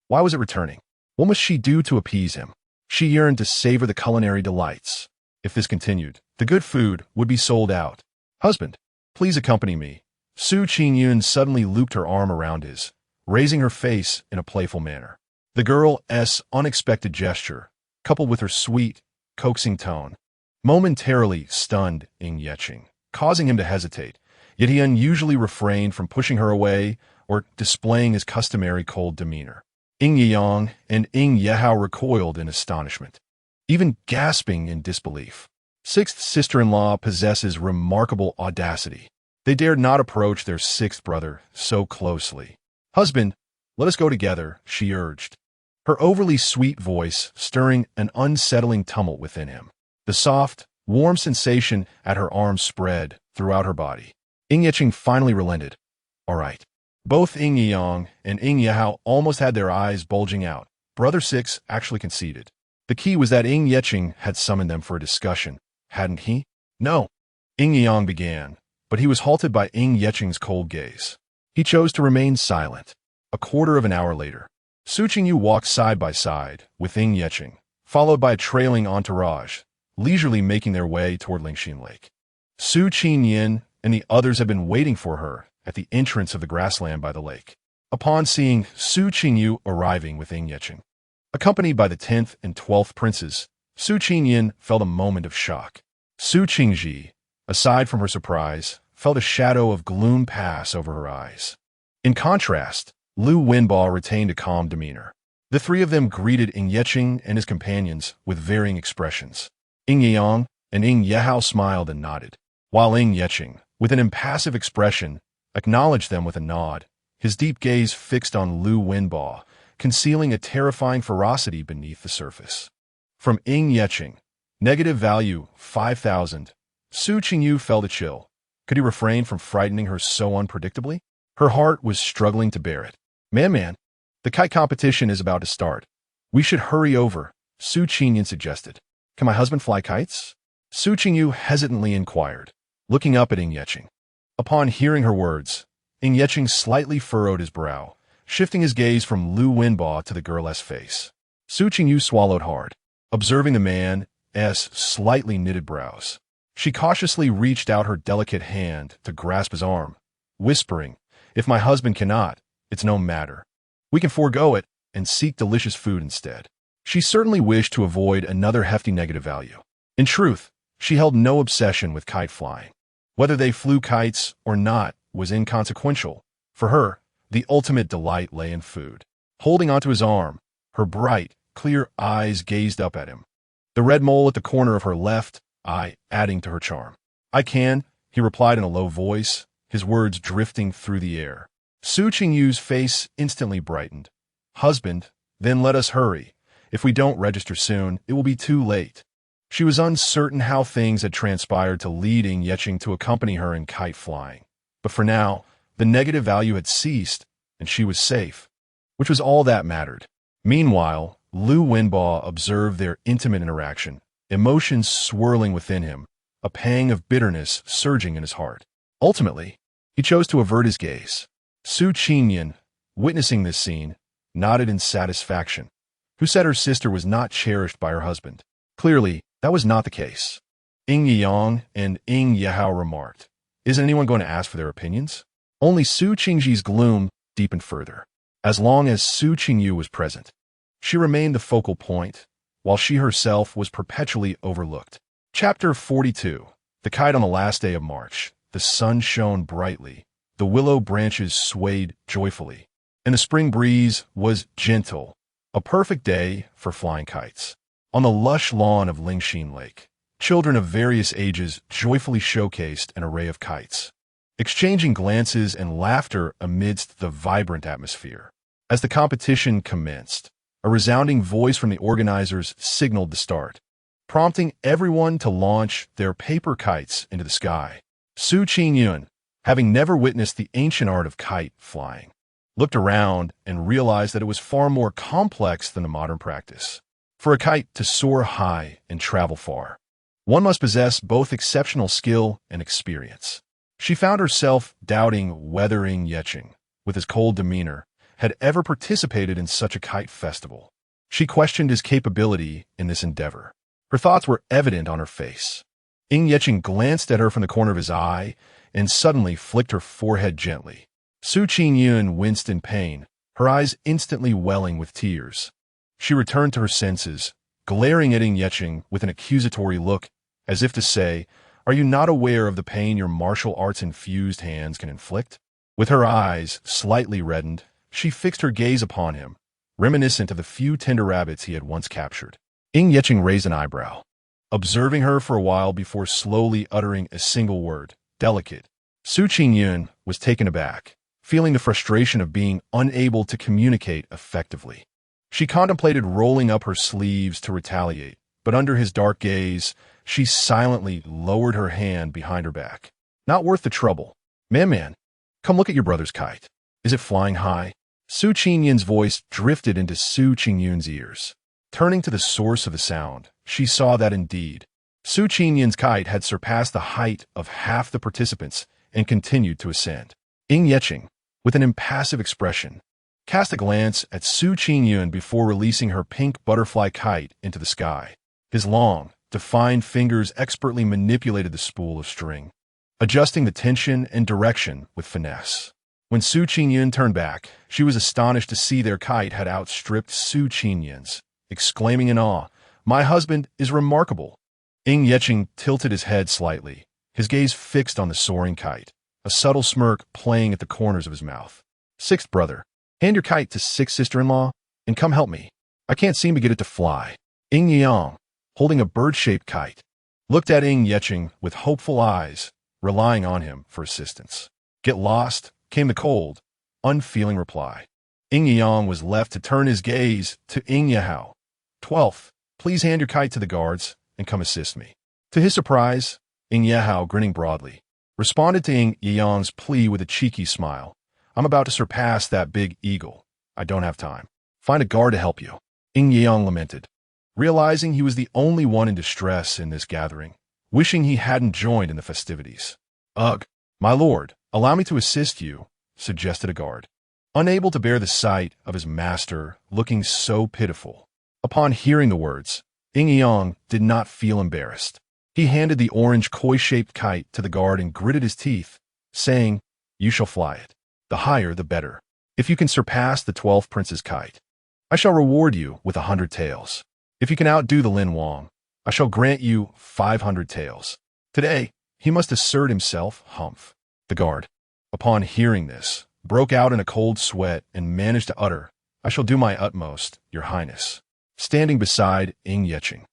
Why was it returning? What must she do to appease him? She yearned to savor the culinary delights. If this continued, the good food would be sold out. Husband, please accompany me. Qingyun suddenly looped her arm around his, raising her face in a playful manner. The girl's unexpected gesture, coupled with her sweet, coaxing tone, momentarily stunned Qingyun, causing him to hesitate, yet he unusually refrained from pushing her away or displaying his customary cold demeanor. Qingyun and Qingyun recoiled in astonishment, even gasping in disbelief. Sixth sister-in-law possesses remarkable audacity. They dared not approach their sixth brother so closely. Husband, let us go together, she urged, her overly sweet voice stirring an unsettling tumult within him. The soft, warm sensation at her arms spread throughout her body. Qingyun finally relented. All right. Both Qingyun and Qingyun almost had their eyes bulging out. Brother Six actually conceded. The key was that Qingyun had summoned them for a discussion, hadn't he? No. Qingyun began, but he was halted by Qingyun's cold gaze. He chose to remain silent. A quarter of an hour later, Qingyun walked side by side with Qingyun, followed by a trailing entourage, leisurely making their way toward Lingxin Lake. Qingyun and the others had been waiting for her at the entrance of the grassland by the lake. Upon seeing Qingyun arriving with Qingyun, accompanied by the 10th and 12th princes, Qingyun felt a moment of shock. Qingyun, aside from her surprise, felt a shadow of gloom pass over her eyes. In contrast, Lu Wenbo retained a calm demeanor. The three of them greeted Qingyun and his companions with varying expressions. Qingyun and Qingyun smiled and nodded, while Qingyun, with an impassive expression, acknowledged them with a nod, his deep gaze fixed on Lu Wenbo, concealing a terrifying ferocity beneath the surface. From Qingyun, negative value 5,000, Qingyun felt a chill. Could he refrain from frightening her so unpredictably? Her heart was struggling to bear it. Man, the kite competition is about to start. We should hurry over, Qingyun suggested. Can my husband fly kites? Qingyun hesitantly inquired, looking up at Qingyun. Upon hearing her words, Qingyun slightly furrowed his brow, shifting his gaze from Lu Wenbo to the girl's face. Qingyun swallowed hard, observing the man's slightly knitted brows. She cautiously reached out her delicate hand to grasp his arm, whispering, If my husband cannot, it's no matter. We can forego it and seek delicious food instead. She certainly wished to avoid another hefty negative value. In truth, she held no obsession with kite flying. Whether they flew kites or not was inconsequential. For her, the ultimate delight lay in food. Holding onto his arm, her bright, clear eyes gazed up at him, the red mole at the corner of her left eye adding to her charm. I can, he replied in a low voice, his words drifting through the air. Qingyun's face instantly brightened. Husband, then let us hurry. If we don't register soon, it will be too late. She was uncertain how things had transpired to lead Qingyun to accompany her in kite flying. But for now, the negative value had ceased, and she was safe, which was all that mattered. Meanwhile, Lu Wenbo observed their intimate interaction, emotions swirling within him, a pang of bitterness surging in his heart. Ultimately, he chose to avert his gaze. Qingyun, witnessing this scene, nodded in satisfaction, who said her sister was not cherished by her husband. Clearly, that was not the case. Qingyun and Qingyun remarked, Isn't anyone going to ask for their opinions? Only Qingyun's gloom deepened further. As long as Qingyun was present, she remained the focal point, while she herself was perpetually overlooked. Chapter 42. The kite on the last day of March. The sun shone brightly, the willow branches swayed joyfully, and the spring breeze was gentle, a perfect day for flying kites. On the lush lawn of Lingxin Lake, children of various ages joyfully showcased an array of kites, exchanging glances and laughter amidst the vibrant atmosphere. As the competition commenced, a resounding voice from the organizers signaled the start, prompting everyone to launch their paper kites into the sky. Qingyun, having never witnessed the ancient art of kite flying, looked around and realized that it was far more complex than the modern practice. For a kite to soar high and travel far, one must possess both exceptional skill and experience. She found herself doubting whether Qingyun, with his cold demeanor, had ever participated in such a kite festival. She questioned his capability in this endeavor. Her thoughts were evident on her face. Qingyun glanced at her from the corner of his eye and suddenly flicked her forehead gently. Qingyun winced in pain, her eyes instantly welling with tears. She returned to her senses, glaring at Qingyun with an accusatory look, as if to say, "Are you not aware of the pain your martial arts-infused hands can inflict?" With her eyes slightly reddened, she fixed her gaze upon him, reminiscent of the few tender rabbits he had once captured. Qingyun raised an eyebrow, observing her for a while before slowly uttering a single word, "Delicate." Qingyun was taken aback, feeling the frustration of being unable to communicate effectively. She contemplated rolling up her sleeves to retaliate, but under his dark gaze, she silently lowered her hand behind her back. "Not worth the trouble. Man, come look at your brother's kite. Is it flying high?" Qingyun's voice drifted into Qingyun's ears. Turning to the source of the sound, she saw that indeed, Qingyun's kite had surpassed the height of half the participants and continued to ascend. Qingyun, with an impassive expression, cast a glance at Qingyun before releasing her pink butterfly kite into the sky. His long, defined fingers expertly manipulated the spool of string, adjusting the tension and direction with finesse. When Qingyun turned back, she was astonished to see their kite had outstripped Qingyun's, exclaiming in awe, "My husband is remarkable." Qingyun tilted his head slightly, his gaze fixed on the soaring kite, a subtle smirk playing at the corners of his mouth. "Sixth brother, hand your kite to sixth sister-in-law and come help me. I can't seem to get it to fly." Qingyun, holding a bird-shaped kite, looked at Qingyun with hopeful eyes, relying on him for assistance. "Get lost," came the cold, unfeeling reply. Qingyun was left to turn his gaze to Qingyun. "12th, please hand your kite to the guards and come assist me." To his surprise, Qingyun, grinning broadly, responded to Qingyun's plea with a cheeky smile. "I'm about to surpass that big eagle. I don't have time. Find a guard to help you." Qingyun lamented, realizing he was the only one in distress in this gathering, wishing he hadn't joined in the festivities. "Ugh, my lord, allow me to assist you," suggested a guard, unable to bear the sight of his master looking so pitiful. Upon hearing the words, Qingyun did not feel embarrassed. He handed the orange koi-shaped kite to the guard and gritted his teeth, saying, "You shall fly it. The higher, the better. If you can surpass the 12th prince's kite, I shall reward you with 100 taels. If you can outdo the Lin Wang, I shall grant you 500 taels. Today, he must assert himself, humph." The guard, upon hearing this, broke out in a cold sweat and managed to utter, "I shall do my utmost, your highness." Standing beside Qingyun,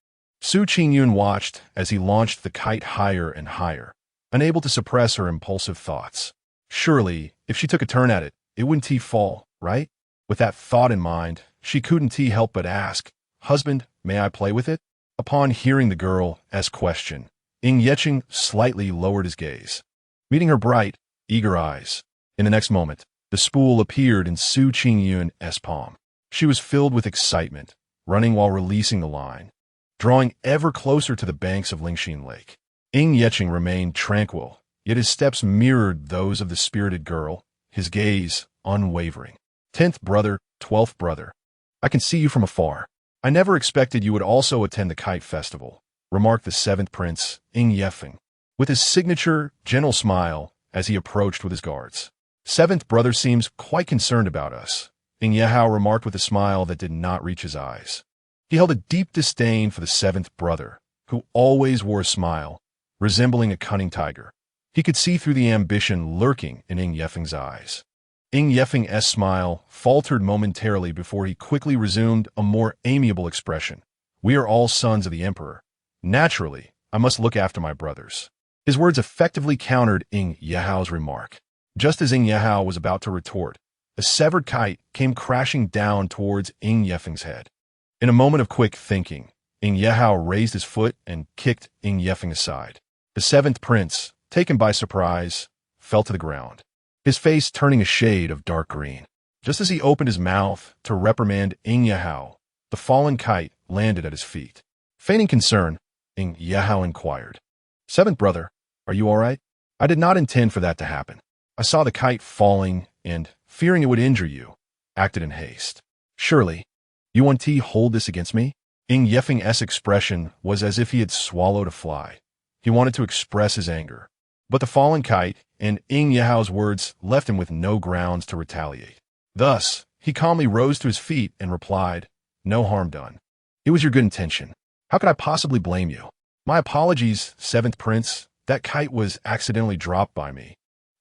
Qingyun watched as he launched the kite higher and higher, unable to suppress her impulsive thoughts. Surely, if she took a turn at it, it wouldn't fall, right? With that thought in mind, she couldn't help but ask, "Husband, may I play with it?" Upon hearing the girl's question, Qingyun slightly lowered his gaze, meeting her bright, eager eyes. In the next moment, the spool appeared in Qingyun's palm. She was filled with excitement, running while releasing the line, drawing ever closer to the banks of Lingxin Lake. Qingyun remained tranquil, yet his steps mirrored those of the spirited girl, his gaze unwavering. "10th brother, 12th brother, I can see you from afar. I never expected you would also attend the kite festival," remarked the 7th prince, Qingyun, with his signature gentle smile as he approached with his guards. "7th brother seems quite concerned about us," Qingyun remarked with a smile that did not reach his eyes. He held a deep disdain for the 7th brother, who always wore a smile, resembling a cunning tiger. He could see through the ambition lurking in Qingyun's eyes. Qingyun's smile faltered momentarily before he quickly resumed a more amiable expression. "We are all sons of the emperor. Naturally, I must look after my brothers." His words effectively countered Qingyun's remark. Just as Qingyun was about to retort, a severed kite came crashing down towards Qingyun's head. In a moment of quick thinking, Qingyun raised his foot and kicked Qingyun aside. The 7th prince, taken by surprise, fell to the ground, his face turning a shade of dark green. Just as he opened his mouth to reprimand Qingyun, the fallen kite landed at his feet. Feigning concern, Qingyun inquired, "7th brother, are you all right? I did not intend for that to happen. I saw the kite falling and, fearing it would injure you, acted in haste. Surely, you want to hold this against me? Ying Yefeng's expression was as if he had swallowed a fly. He wanted to express his anger. But the fallen kite and Ying Yahao's words left him with no grounds to retaliate. Thus, he calmly rose to his feet and replied, "No harm done. It was your good intention. How could I possibly blame you? My apologies, seventh prince. That kite was accidentally dropped by me."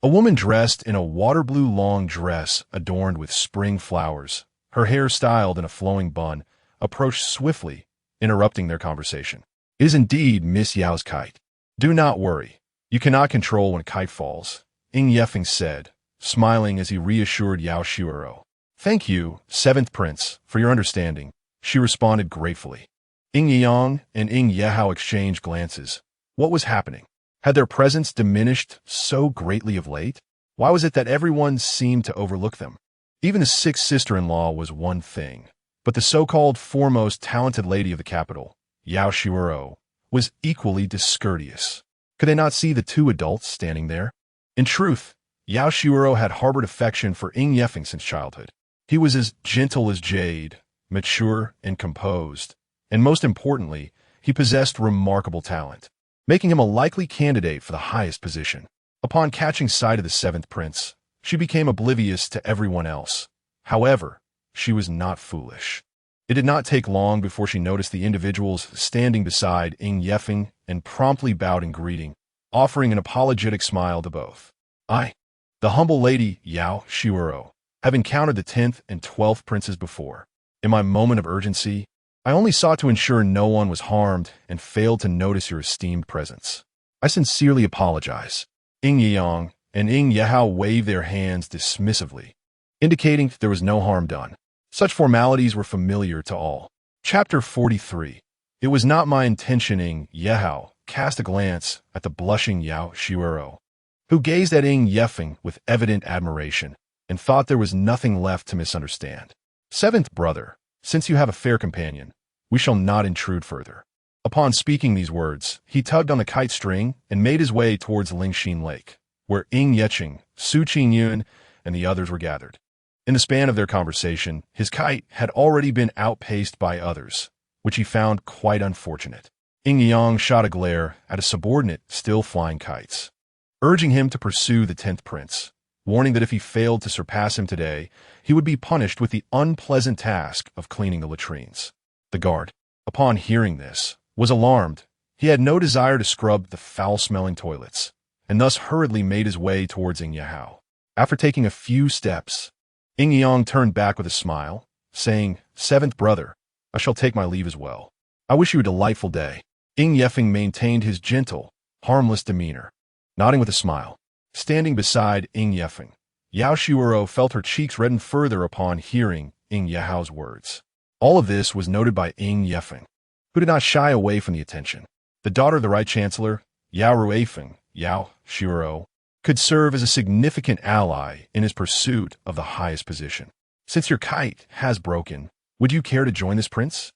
A woman dressed in a water blue long dress adorned with spring flowers, her hair styled in a flowing bun, approached swiftly, interrupting their conversation. "It is indeed Miss Yao's kite. Do not worry. You cannot control when a kite falls," Ying Yefeng said, smiling as he reassured Yao Shuoro. "Thank you, seventh prince, for your understanding," she responded gratefully. Ying Yang and Ying Yahao exchanged glances. What was happening? Had their presence diminished so greatly of late? Why was it that everyone seemed to overlook them? Even the sixth sister-in-law was one thing, but the so-called foremost talented lady of the capital, Yao Shuoro, was equally discourteous. Could they not see the two adults standing there? In truth, Yao Shuoro had harbored affection for Ying Yefeng since childhood. He was as gentle as jade, mature and composed, and most importantly, he possessed remarkable talent, making him a likely candidate for the highest position. Upon catching sight of the seventh prince, she became oblivious to everyone else. However, she was not foolish. It did not take long before she noticed the individuals standing beside Ying Yefeng and promptly bowed in greeting, offering an apologetic smile to both. "I, the humble lady Yao Shuoro, have encountered the 10th and 12th princes before. In my moment of urgency, I only sought to ensure no one was harmed and failed to notice your esteemed presence. I sincerely apologize." Ying Yang and Ying Yahao waved their hands dismissively, indicating there was no harm done. Such formalities were familiar to all. Chapter 43. It was not my intention. Ying Yahao cast a glance at the blushing Yao Shuoro, who gazed at Ying Yefeng with evident admiration and thought there was nothing left to misunderstand. "Seventh brother, since you have a fair companion, we shall not intrude further." Upon speaking these words, he tugged on the kite string and made his way towards Lingxin Lake, where Ying Yecheng, Su Qingyun, and the others were gathered. In the span of their conversation, his kite had already been outpaced by others, which he found quite unfortunate. Ying Yang shot a glare at a subordinate still flying kites, urging him to pursue the 10th prince, warning that if he failed to surpass him today, he would be punished with the unpleasant task of cleaning the latrines. The guard, upon hearing this, was alarmed. He had no desire to scrub the foul-smelling toilets, and thus hurriedly made his way towards Ying Yahao. After taking a few steps, Ying Yang turned back with a smile, saying, "Seventh brother, I shall take my leave as well. I wish you a delightful day." Ying Yefeng maintained his gentle, harmless demeanor, nodding with a smile. Standing beside Ying Yefeng, Yao Shuoro felt her cheeks redden further upon hearing Ying Yahao's words. All of this was noted by Ying Yefeng, who did not shy away from the attention. The daughter of the Right Chancellor, Yao Ruifeng, Yao Shuoro, could serve as a significant ally in his pursuit of the highest position. "Since your kite has broken, would you care to join this prince?"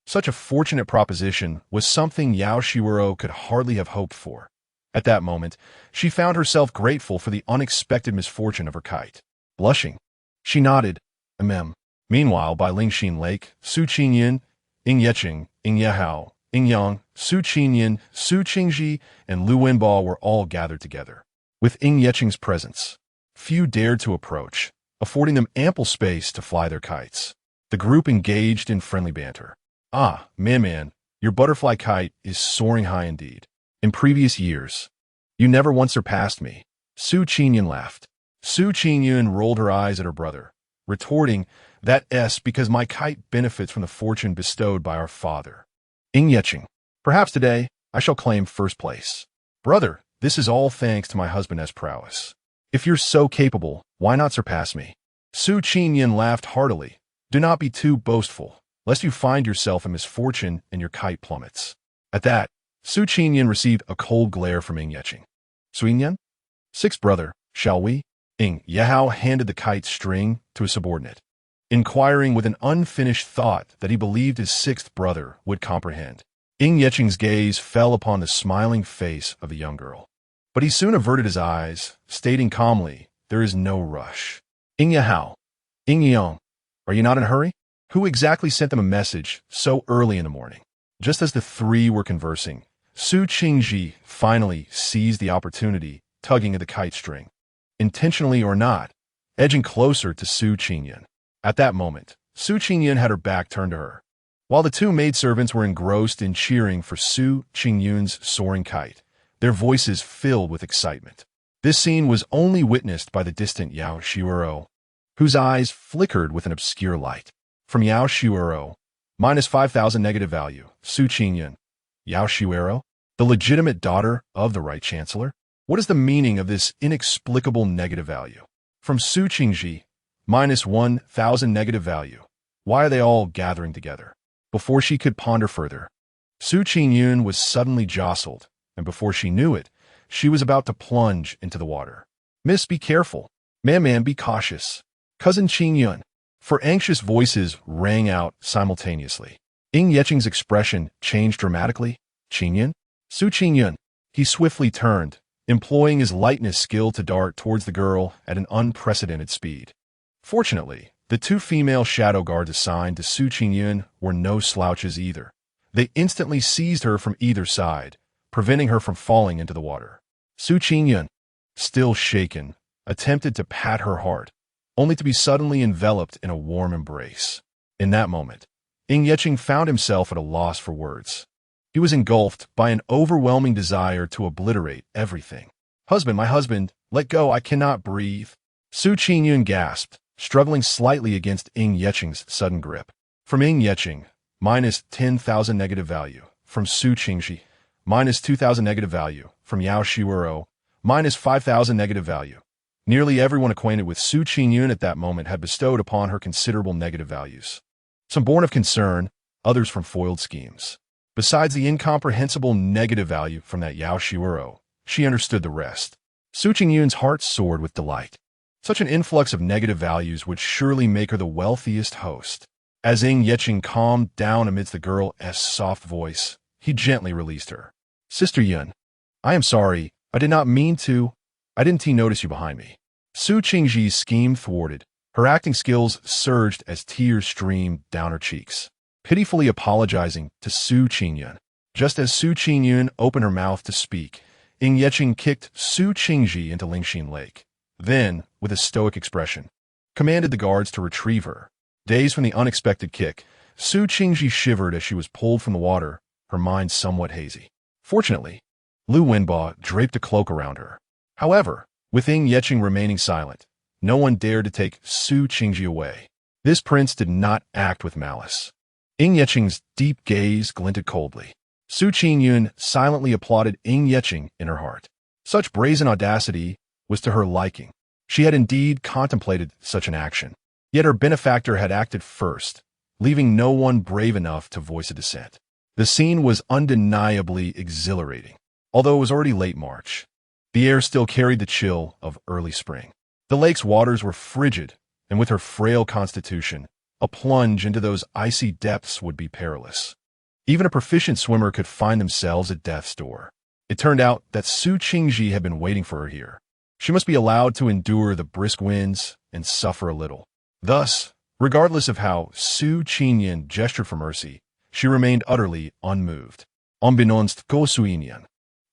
Such a fortunate proposition was something Yao Shuoro could hardly have hoped for. At that moment, she found herself grateful for the unexpected misfortune of her kite. Blushing, she nodded, "Ahem." Meanwhile, by Lingxin Lake, Su Qingyun, Ying Yecheng, Ying Yahao, Ying Yang, Su Qingyun, Su Qingji, and Lu Wenbo were all gathered together. With Ying Yecheng's presence, few dared to approach, affording them ample space to fly their kites. The group engaged in friendly banter. "Ah, man, your butterfly kite is soaring high indeed. In previous years, you never once surpassed me." Su Qingyun laughed. Su Qingyun rolled her eyes at her brother, retorting, "That's because my kite benefits from the fortune bestowed by our father." Ying Yecheng, "Perhaps today I shall claim first place." "Brother, this is all thanks to my husband's prowess. If you're so capable, why not surpass me?" Su Qingyun laughed heartily. "Do not be too boastful, lest you find yourself in misfortune and your kite plummets." At that, Su Qingyun received a cold glare from Ying Yecheng. "Suinyan? Sixth brother, shall we?" Ying Yahao handed the kite string to a subordinate, inquiring with an unfinished thought that he believed his sixth brother would comprehend. Ying Yecheng's gaze fell upon the smiling face of the young girl, but he soon averted his eyes, stating calmly, "There is no rush." Ying Yahao, Ying Yang, Are you not in a hurry? Who exactly sent them a message so early in the morning? Just as the three were conversing, Su Qingji finally seized the opportunity, tugging at the kite string. Intentionally or not, edging closer to Su Qingyun. At that moment, Su Qingyun had her back turned to her. While the two maidservants were engrossed in cheering for Su Qingyun's soaring kite, their voices filled with excitement. This scene was only witnessed by the distant Yao Xiuero, whose eyes flickered with an obscure light. From Yao Xiuero, minus 5,000 negative value, Su Qingyun. Yao Xiuero, the legitimate daughter of the Right Chancellor? What is the meaning of this inexplicable negative value? From Su Qingji, minus 1,000 negative value. Why are they all gathering together? Before she could ponder further, Su Qingyun was suddenly jostled, and before she knew it, she was about to plunge into the water. Miss, be careful. Man, be cautious. Cousin Qingyun. Four anxious voices rang out simultaneously. Ying Yeching's expression changed dramatically. Qingyun? Su Qingyun. He swiftly turned, employing his lightness skill to dart towards the girl at an unprecedented speed. Fortunately, the two female shadow guards assigned to Su Qingyun were no slouches either. They instantly seized her from either side, preventing her from falling into the water. Su Qingyun, still shaken, attempted to pat her heart, only to be suddenly enveloped in a warm embrace. In that moment, Ying Yeching found himself at a loss for words. He was engulfed by an overwhelming desire to obliterate everything. Husband, my husband, let go, I cannot breathe. Su Qingyun gasped, struggling slightly against Ying Yeching's sudden grip. From Ying Yeching, minus 10,000 negative value. From Su Qingji, minus 2,000 negative value. From Yao Xiuero, minus 5,000 negative value. Nearly everyone acquainted with Su Qingyun at that moment had bestowed upon her considerable negative values. Some born of concern, others from foiled schemes. Besides the incomprehensible negative value from that Yao Xiuero, she understood the rest. Su Qingyun's heart soared with delight. Such an influx of negative values would surely make her the wealthiest host. As Ying Yeching calmed down amidst the girl's soft voice, he gently released her. Sister Yun, I am sorry, I did not mean to. I didn't notice you behind me. Su Qingji's scheme thwarted. Her acting skills surged as tears streamed down her cheeks. Pitifully apologizing to Su Qingyun. Just as Su Qingyun opened her mouth to speak, Ying Yeching kicked Su Qingji into Lingxin Lake. Then, with a stoic expression, commanded the guards to retrieve her. Dazed from the unexpected kick, Su Qingji shivered as she was pulled from the water, her mind somewhat hazy. Fortunately, Lu Wenba draped a cloak around her. However, with Ying Yeching remaining silent, no one dared to take Su Qingji away. This prince did not act with malice. Ying Yeching's deep gaze glinted coldly. Su Qingyun silently applauded Ying Yeching in her heart. Such brazen audacity was to her liking. She had indeed contemplated such an action. Yet her benefactor had acted first, leaving no one brave enough to voice a dissent. The scene was undeniably exhilarating. Although it was already late March, the air still carried the chill of early spring. The lake's waters were frigid, and with her frail constitution, a plunge into those icy depths would be perilous. Even a proficient swimmer could find themselves at death's door. It turned out that Su Qingji had been waiting for her here. She must be allowed to endure the brisk winds and suffer a little. Thus, regardless of how Su Qingyun gestured for mercy, she remained utterly unmoved. Unbeknownst to Su Qingyun,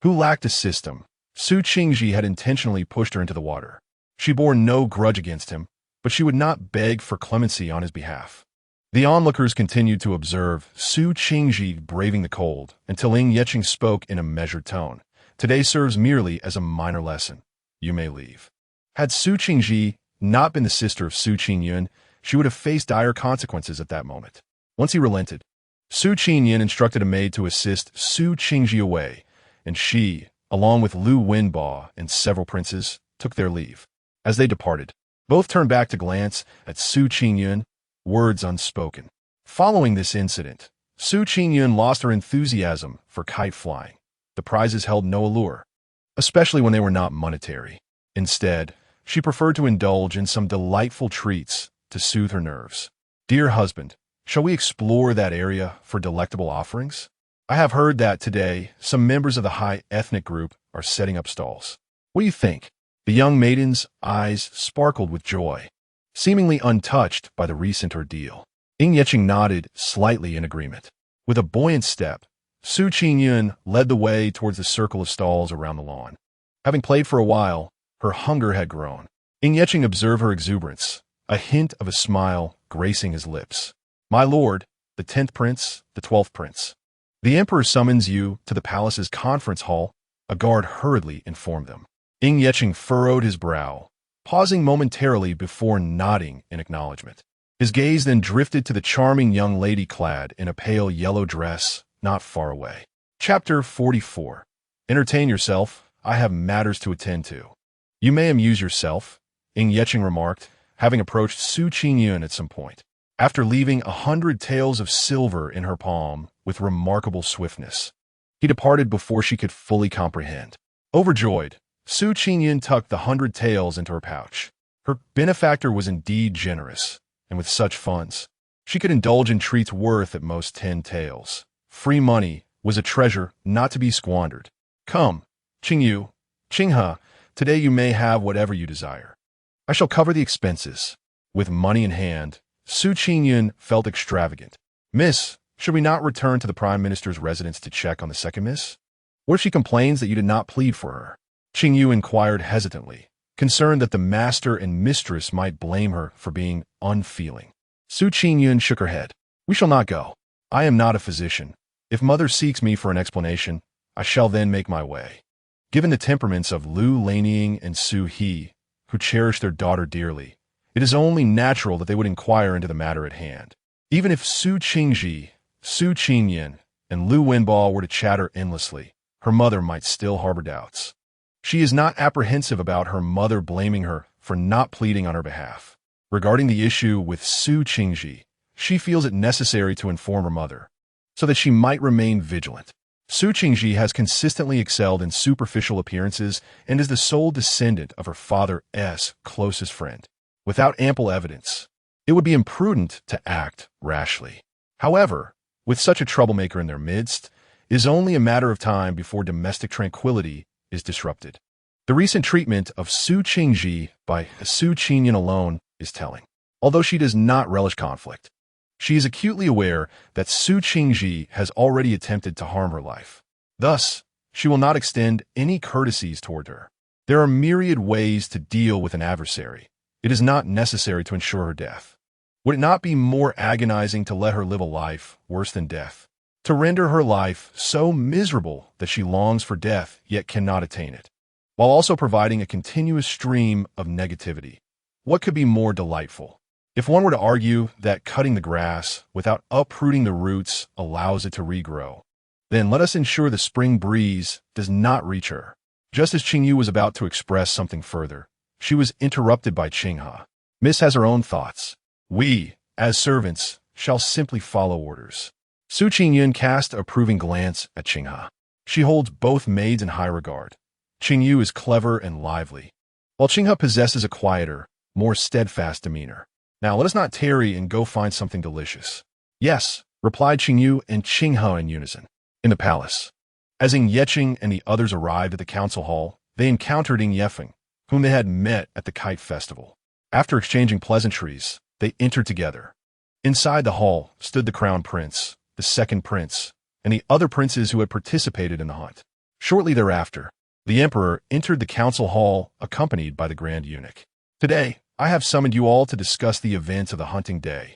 who lacked a system, Su Qingji had intentionally pushed her into the water. She bore no grudge against him, but she would not beg for clemency on his behalf. The onlookers continued to observe Su Qingji braving the cold until Ying Yeching spoke in a measured tone. Today serves merely as a minor lesson. You may leave. Had Su Qingji not been the sister of Su Qingyun, she would have faced dire consequences at that moment. Once he relented, Su Qingyun instructed a maid to assist Su Qingji away, and she, along with Lu Wenba and several princes, took their leave. As they departed, both turned back to glance at Su Qingyun, words unspoken. Following this incident, Su Qingyun lost her enthusiasm for kite flying. The prizes held no allure, especially when they were not monetary. Instead, she preferred to indulge in some delightful treats to soothe her nerves. Dear husband, shall we explore that area for delectable offerings? I have heard that today some members of the high ethnic group are setting up stalls. What do you think? The young maiden's eyes sparkled with joy. seemingly untouched by the recent ordeal. Ying Yeqing nodded slightly in agreement. With a buoyant step, Su Qingyun led the way towards the circle of stalls around the lawn. Having played for a while, her hunger had grown. Ying Yeqing observed her exuberance, a hint of a smile gracing his lips. "My lord, the 10th prince, the 12th prince. The emperor summons you to the palace's conference hall," a guard hurriedly informed them. Ying Yeqing furrowed his brow, pausing momentarily before nodding in acknowledgement. His gaze then drifted to the charming young lady clad in a pale yellow dress not far away. Chapter 44. Entertain yourself, I have matters to attend to. "You may amuse yourself," Ying Yeqing remarked, having approached Su Qingyun at some point. After leaving 100 taels of silver in her palm with remarkable swiftness, he departed before she could fully comprehend. Overjoyed, Su Qingyun tucked the 100 taels into her pouch. Her benefactor was indeed generous, and with such funds, she could indulge in treats worth at most 10 taels. Free money was a treasure not to be squandered. "Come, Qingyu, Qinghe, today you may have whatever you desire. I shall cover the expenses." With money in hand, Su Qingyun felt extravagant. "Miss, should we not return to the Prime Minister's residence to check on the second miss? What if she complains that you did not plead for her?" Qingyu inquired hesitantly, concerned that the master and mistress might blame her for being unfeeling. Su Qingyun shook her head. "We shall not go. I am not a physician. If mother seeks me for an explanation, I shall then make my way." Given the temperaments of Lu Lanying and Su He, who cherished their daughter dearly, it is only natural that they would inquire into the matter at hand. Even if Su Qingji, Su Qingyun, and Lu Wenbao were to chatter endlessly, her mother might still harbor doubts. She is not apprehensive about her mother blaming her for not pleading on her behalf. Regarding the issue with Su Qingji, she feels it necessary to inform her mother, so that she might remain vigilant. Su Qingji has consistently excelled in superficial appearances and is the sole descendant of her father's closest friend. Without ample evidence, it would be imprudent to act rashly. However, with such a troublemaker in their midst, it is only a matter of time before domestic tranquility is disrupted. The recent treatment of Su Qingji by Su Qingyun alone is telling. Although she does not relish conflict, she is acutely aware that Su Qingji has already attempted to harm her life. Thus, she will not extend any courtesies toward her. There are myriad ways to deal with an adversary. It is not necessary to ensure her death. Would it not be more agonizing to let her live a life worse than death? To render her life so miserable that she longs for death yet cannot attain it, while also providing a continuous stream of negativity? What could be more delightful? If one were to argue that cutting the grass without uprooting the roots allows it to regrow, then let us ensure the spring breeze does not reach her. Just as Qingyu was about to express something further, she was interrupted by Qinghe. "Miss has her own thoughts. We, as servants, shall simply follow orders." Su Qingyun cast an approving glance at Qinghe. She holds both maids in high regard. Qingyu is clever and lively, while Qinghe possesses a quieter, more steadfast demeanor. "Now let us not tarry and go find something delicious." "Yes," replied Qingyu and Qinghe in unison. In the palace, as Ying Yeqing and the others arrived at the council hall, they encountered Ying Yefeng, whom they had met at the kite festival. After exchanging pleasantries, they entered together. Inside the hall stood the crown prince, the second prince, and the other princes who had participated in the hunt. Shortly thereafter, the emperor entered the council hall accompanied by the grand eunuch. "Today, I have summoned you all to discuss the events of the hunting day,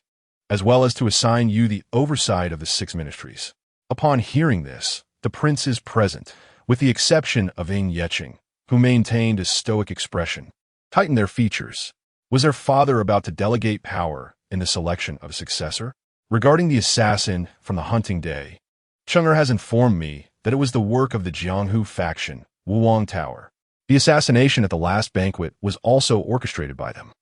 as well as to assign you the oversight of the 6 ministries." Upon hearing this, the princes present, with the exception of Ying Yeqing, who maintained a stoic expression, tightened their features. Was their father about to delegate power in the selection of a successor? Regarding the assassin from the hunting day, Cheng'er has informed me that it was the work of the Jianghu faction, Wuwang Tower. The assassination at the last banquet was also orchestrated by them.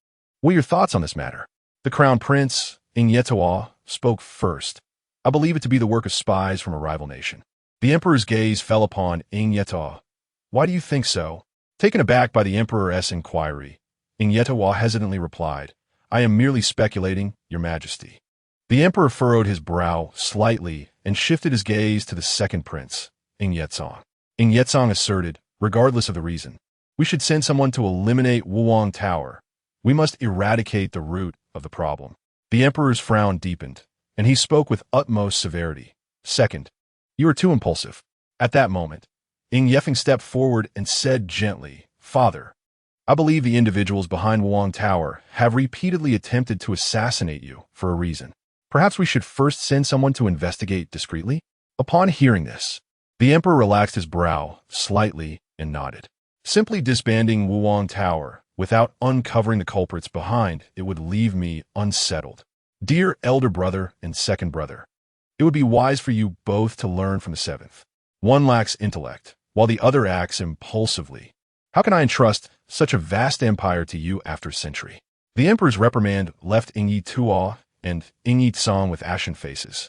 What are your thoughts on this matter? The crown prince, Ying Yetoa, spoke first. "I believe it to be the work of spies from a rival nation." The emperor's gaze fell upon Ying Yetoa. "Why do you think so?" Taken aback by the emperor's inquiry, Ying Yetoa hesitantly replied, "I am merely speculating, your majesty." The emperor furrowed his brow slightly and shifted his gaze to the second prince, Ying Yetzong. Ying Yetzong asserted, regardless of the reason, "We should send someone to eliminate Wuwang Tower. We must eradicate the root of the problem. The emperor's frown deepened, and he spoke with utmost severity. Second, you are too impulsive. At that moment, Ying Yefeng stepped forward and said gently, Father, I believe the individuals behind Wuang Tower have repeatedly attempted to assassinate you for a reason. Perhaps we should first send someone to investigate discreetly? Upon hearing this, the emperor relaxed his brow slightly and nodded. Simply disbanding Wuang Tower without uncovering the culprits behind it would leave me unsettled. Dear elder brother and second brother, it would be wise for you both to learn from the seventh. One lacks intellect, while the other acts impulsively. How can I entrust such a vast empire to you after a century? The emperor's reprimand left Ying Yi Tuo and Ying Yi Tsong with ashen faces,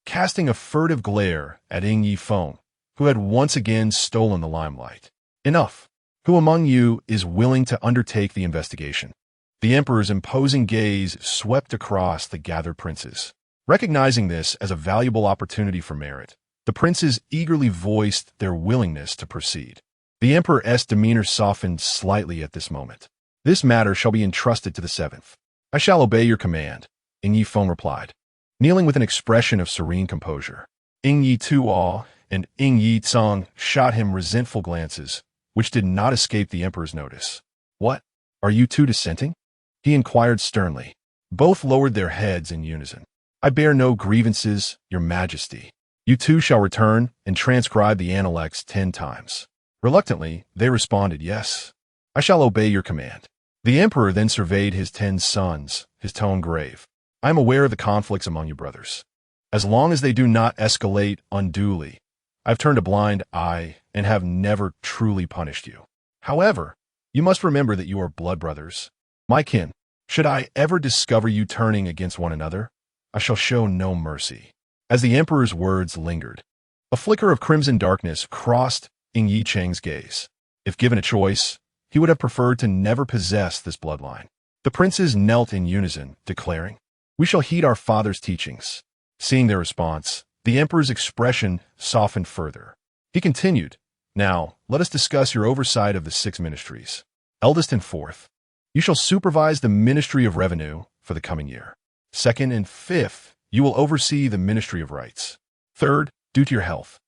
casting a furtive glare at Ying Yi Feng, who had once again stolen the limelight. Enough. Who among you is willing to undertake the investigation? The emperor's imposing gaze swept across the gathered princes. Recognizing this as a valuable opportunity for merit, the princes eagerly voiced their willingness to proceed. The emperor's demeanor softened slightly at this moment. This matter shall be entrusted to the seventh. I shall obey your command, Ying Yi Feng replied, kneeling with an expression of serene composure. Ying Yi Tuo and Ying Yi Tsong shot him resentful glances, which did not escape the emperor's notice. What? Are you two dissenting? He inquired sternly. Both lowered their heads in unison. I bear no grievances, your majesty. You two shall return and transcribe the Analects 10 times. Reluctantly, they responded, yes. I shall obey your command. The emperor then surveyed his 10 sons, his tone grave. I am aware of the conflicts among you brothers. As long as they do not escalate unduly, I've turned a blind eye and have never truly punished you. However, you must remember that you are blood brothers. My kin, should I ever discover you turning against one another, I shall show no mercy. As the emperor's words lingered, a flicker of crimson darkness crossed Ying Yi Cheng's gaze. If given a choice, he would have preferred to never possess this bloodline. The princes knelt in unison, declaring, We shall heed our father's teachings. Seeing their response, the emperor's expression softened further. He continued, Now, let us discuss your oversight of the 6 ministries. Eldest and fourth, you shall supervise the Ministry of Revenue for the coming year. Second and fifth, you will oversee the Ministry of Rights. Third, due to your health,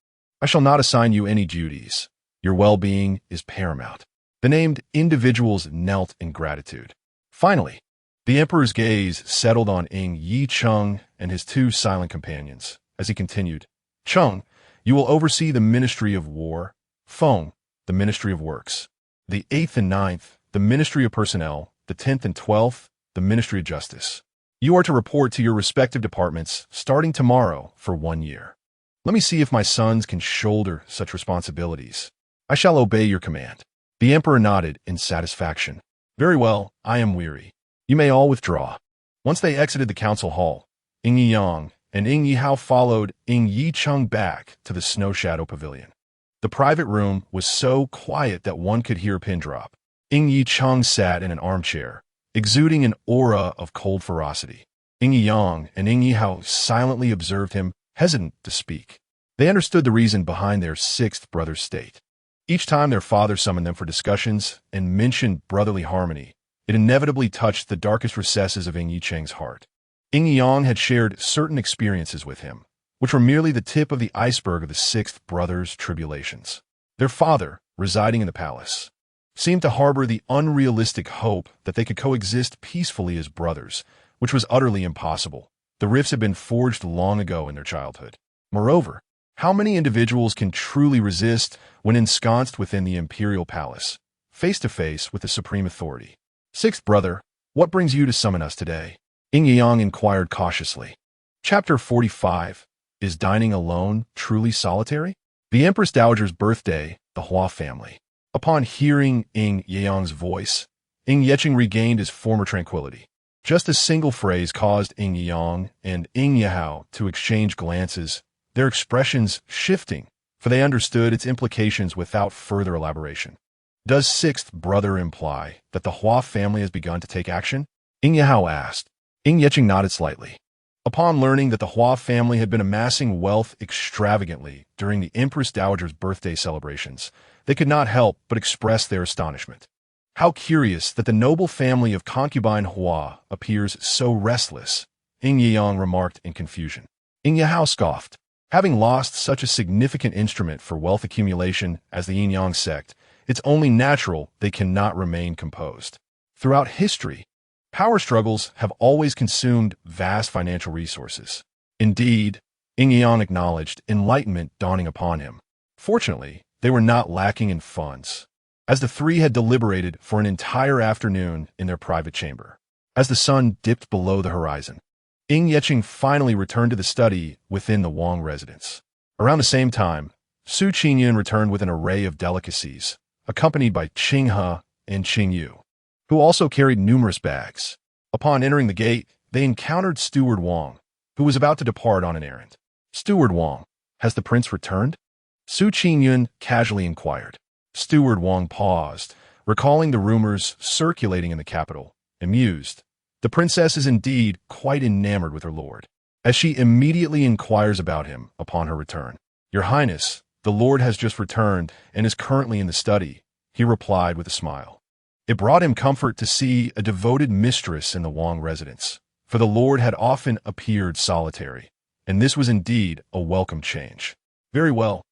I shall not assign you any duties. Your well-being is paramount. The named individuals knelt in gratitude. Finally, the emperor's gaze settled on Ying Yi Cheng and his 2 silent companions, as he continued, Cheng, you will oversee the Ministry of War. Feng, the Ministry of Works. The 8th and 9th, the Ministry of Personnel. The 10th and 12th, the Ministry of Justice. You are to report to your respective departments starting tomorrow for 1 year. Let me see if my sons can shoulder such responsibilities. I shall obey your command. The emperor nodded in satisfaction. Very well, I am weary. You may all withdraw. Once they exited the council hall, Ying Yi Yang and Ying Yi Hao followed Ying Yi Cheng back to the Snow Shadow Pavilion. The private room was so quiet that one could hear a pin drop. Ying Yi Cheng sat in an armchair, exuding an aura of cold ferocity. Ying Yi Yang and Ying Yi Hao silently observed him, hesitant to speak. They understood the reason behind their 6th brother's state. Each time their father summoned them for discussions and mentioned brotherly harmony, it inevitably touched the darkest recesses of Ying Yi Cheng's heart. Ying Yi Yang had shared certain experiences with him, which were merely the tip of the iceberg of the 6th brother's tribulations. Their father, residing in the palace, seemed to harbor the unrealistic hope that they could coexist peacefully as brothers, which was utterly impossible. The rifts had been forged long ago in their childhood. Moreover, how many individuals can truly resist when ensconced within the imperial palace, face to face with the supreme authority? 6th brother, what brings you to summon us today? Ying Yang inquired cautiously. Chapter 45. Is dining alone truly solitary? The Empress Dowager's birthday, the Hua family. Upon hearing Ying Yang's voice, Ying Yecheng regained his former tranquility. Just a single phrase caused Ying Yang and Ying Yahao to exchange glances, their expressions shifting, for they understood its implications without further elaboration. Does 6th brother imply that the Hua family has begun to take action? Ying Yahao asked. Ying Yecheng nodded slightly. Upon learning that the Hua family had been amassing wealth extravagantly during the Empress Dowager's birthday celebrations, they could not help but express their astonishment. How curious that the noble family of concubine Hua appears so restless, Qingyun remarked in confusion. Qingyun scoffed. Having lost such a significant instrument for wealth accumulation as the Yin-Yang sect, it's only natural they cannot remain composed. Throughout history, power struggles have always consumed vast financial resources. Indeed, Qingyun acknowledged enlightenment dawning upon him. Fortunately, they were not lacking in funds, as the three had deliberated for an entire afternoon in their private chamber. As the sun dipped below the horizon, Ying Yeqing finally returned to the study within the Wang residence. Around the same time, Su Qingyun returned with an array of delicacies, accompanied by Qinghe and Qingyu, who also carried numerous bags. Upon entering the gate, they encountered Steward Wang, who was about to depart on an errand. Steward Wang, has the prince returned? Su Qingyun casually inquired. Steward Wang paused, recalling the rumors circulating in the capital, amused. The princess is indeed quite enamored with her lord, as she immediately inquires about him upon her return. Your Highness, the lord has just returned and is currently in the study, he replied with a smile. It brought him comfort to see a devoted mistress in the Wang residence, for the lord had often appeared solitary, and this was indeed a welcome change. Very well.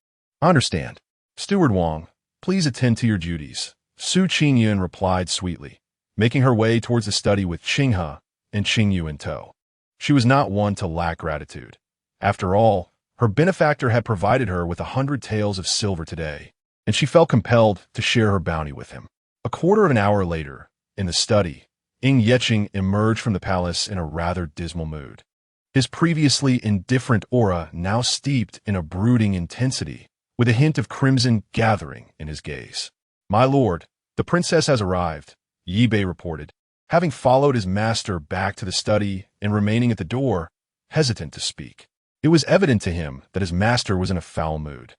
I understand. Steward Wang, please attend to your duties, Su Qingyun replied sweetly, making her way towards the study with Qinghe and Qingyu in tow. She was not one to lack gratitude. After all, her benefactor had provided her with 100 taels of silver today, and she felt compelled to share her bounty with him. A quarter of an hour later, in the study, Ying Yeqing emerged from the palace in a rather dismal mood. His previously indifferent aura now steeped in a brooding intensity, with a hint of crimson gathering in his gaze. My lord, the princess has arrived, Yi Bei reported, having followed his master back to the study and remaining at the door, hesitant to speak. It was evident to him that his master was in a foul mood.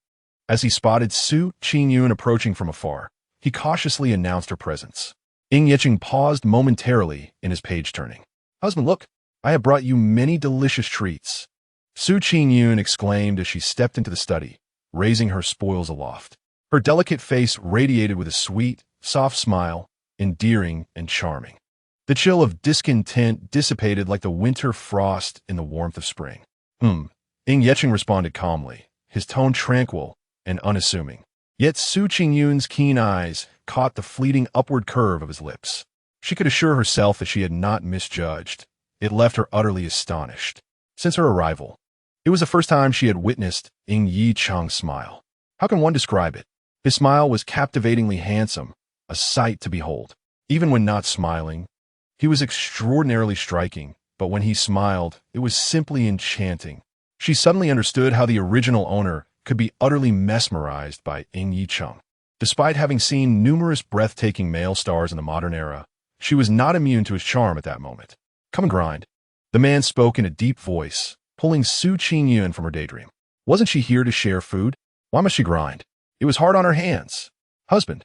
As he spotted Su Qingyun approaching from afar, he cautiously announced her presence. Ying Yeqing paused momentarily in his page-turning. Husband, look, I have brought you many delicious treats. Su Qingyun exclaimed as she stepped into the study, raising her spoils aloft. Her delicate face radiated with a sweet, soft smile, endearing and charming. The chill of discontent dissipated like the winter frost in the warmth of spring. Ying Yeqing responded calmly, his tone tranquil and unassuming. Yet Su Qingyun's keen eyes caught the fleeting upward curve of his lips. She could assure herself that she had not misjudged. It left her utterly astonished. Since her arrival, it was the first time she had witnessed Ying Yicheng's smile. How can one describe it? His smile was captivatingly handsome, a sight to behold. Even when not smiling, he was extraordinarily striking, but when he smiled, it was simply enchanting. She suddenly understood how the original owner could be utterly mesmerized by Ying Yicheng. Despite having seen numerous breathtaking male stars in the modern era, she was not immune to his charm at that moment. Come and grind. The man spoke in a deep voice, pulling Su Qingyun from her daydream. Wasn't she here to share food? Why must she grind? It was hard on her hands. Husband,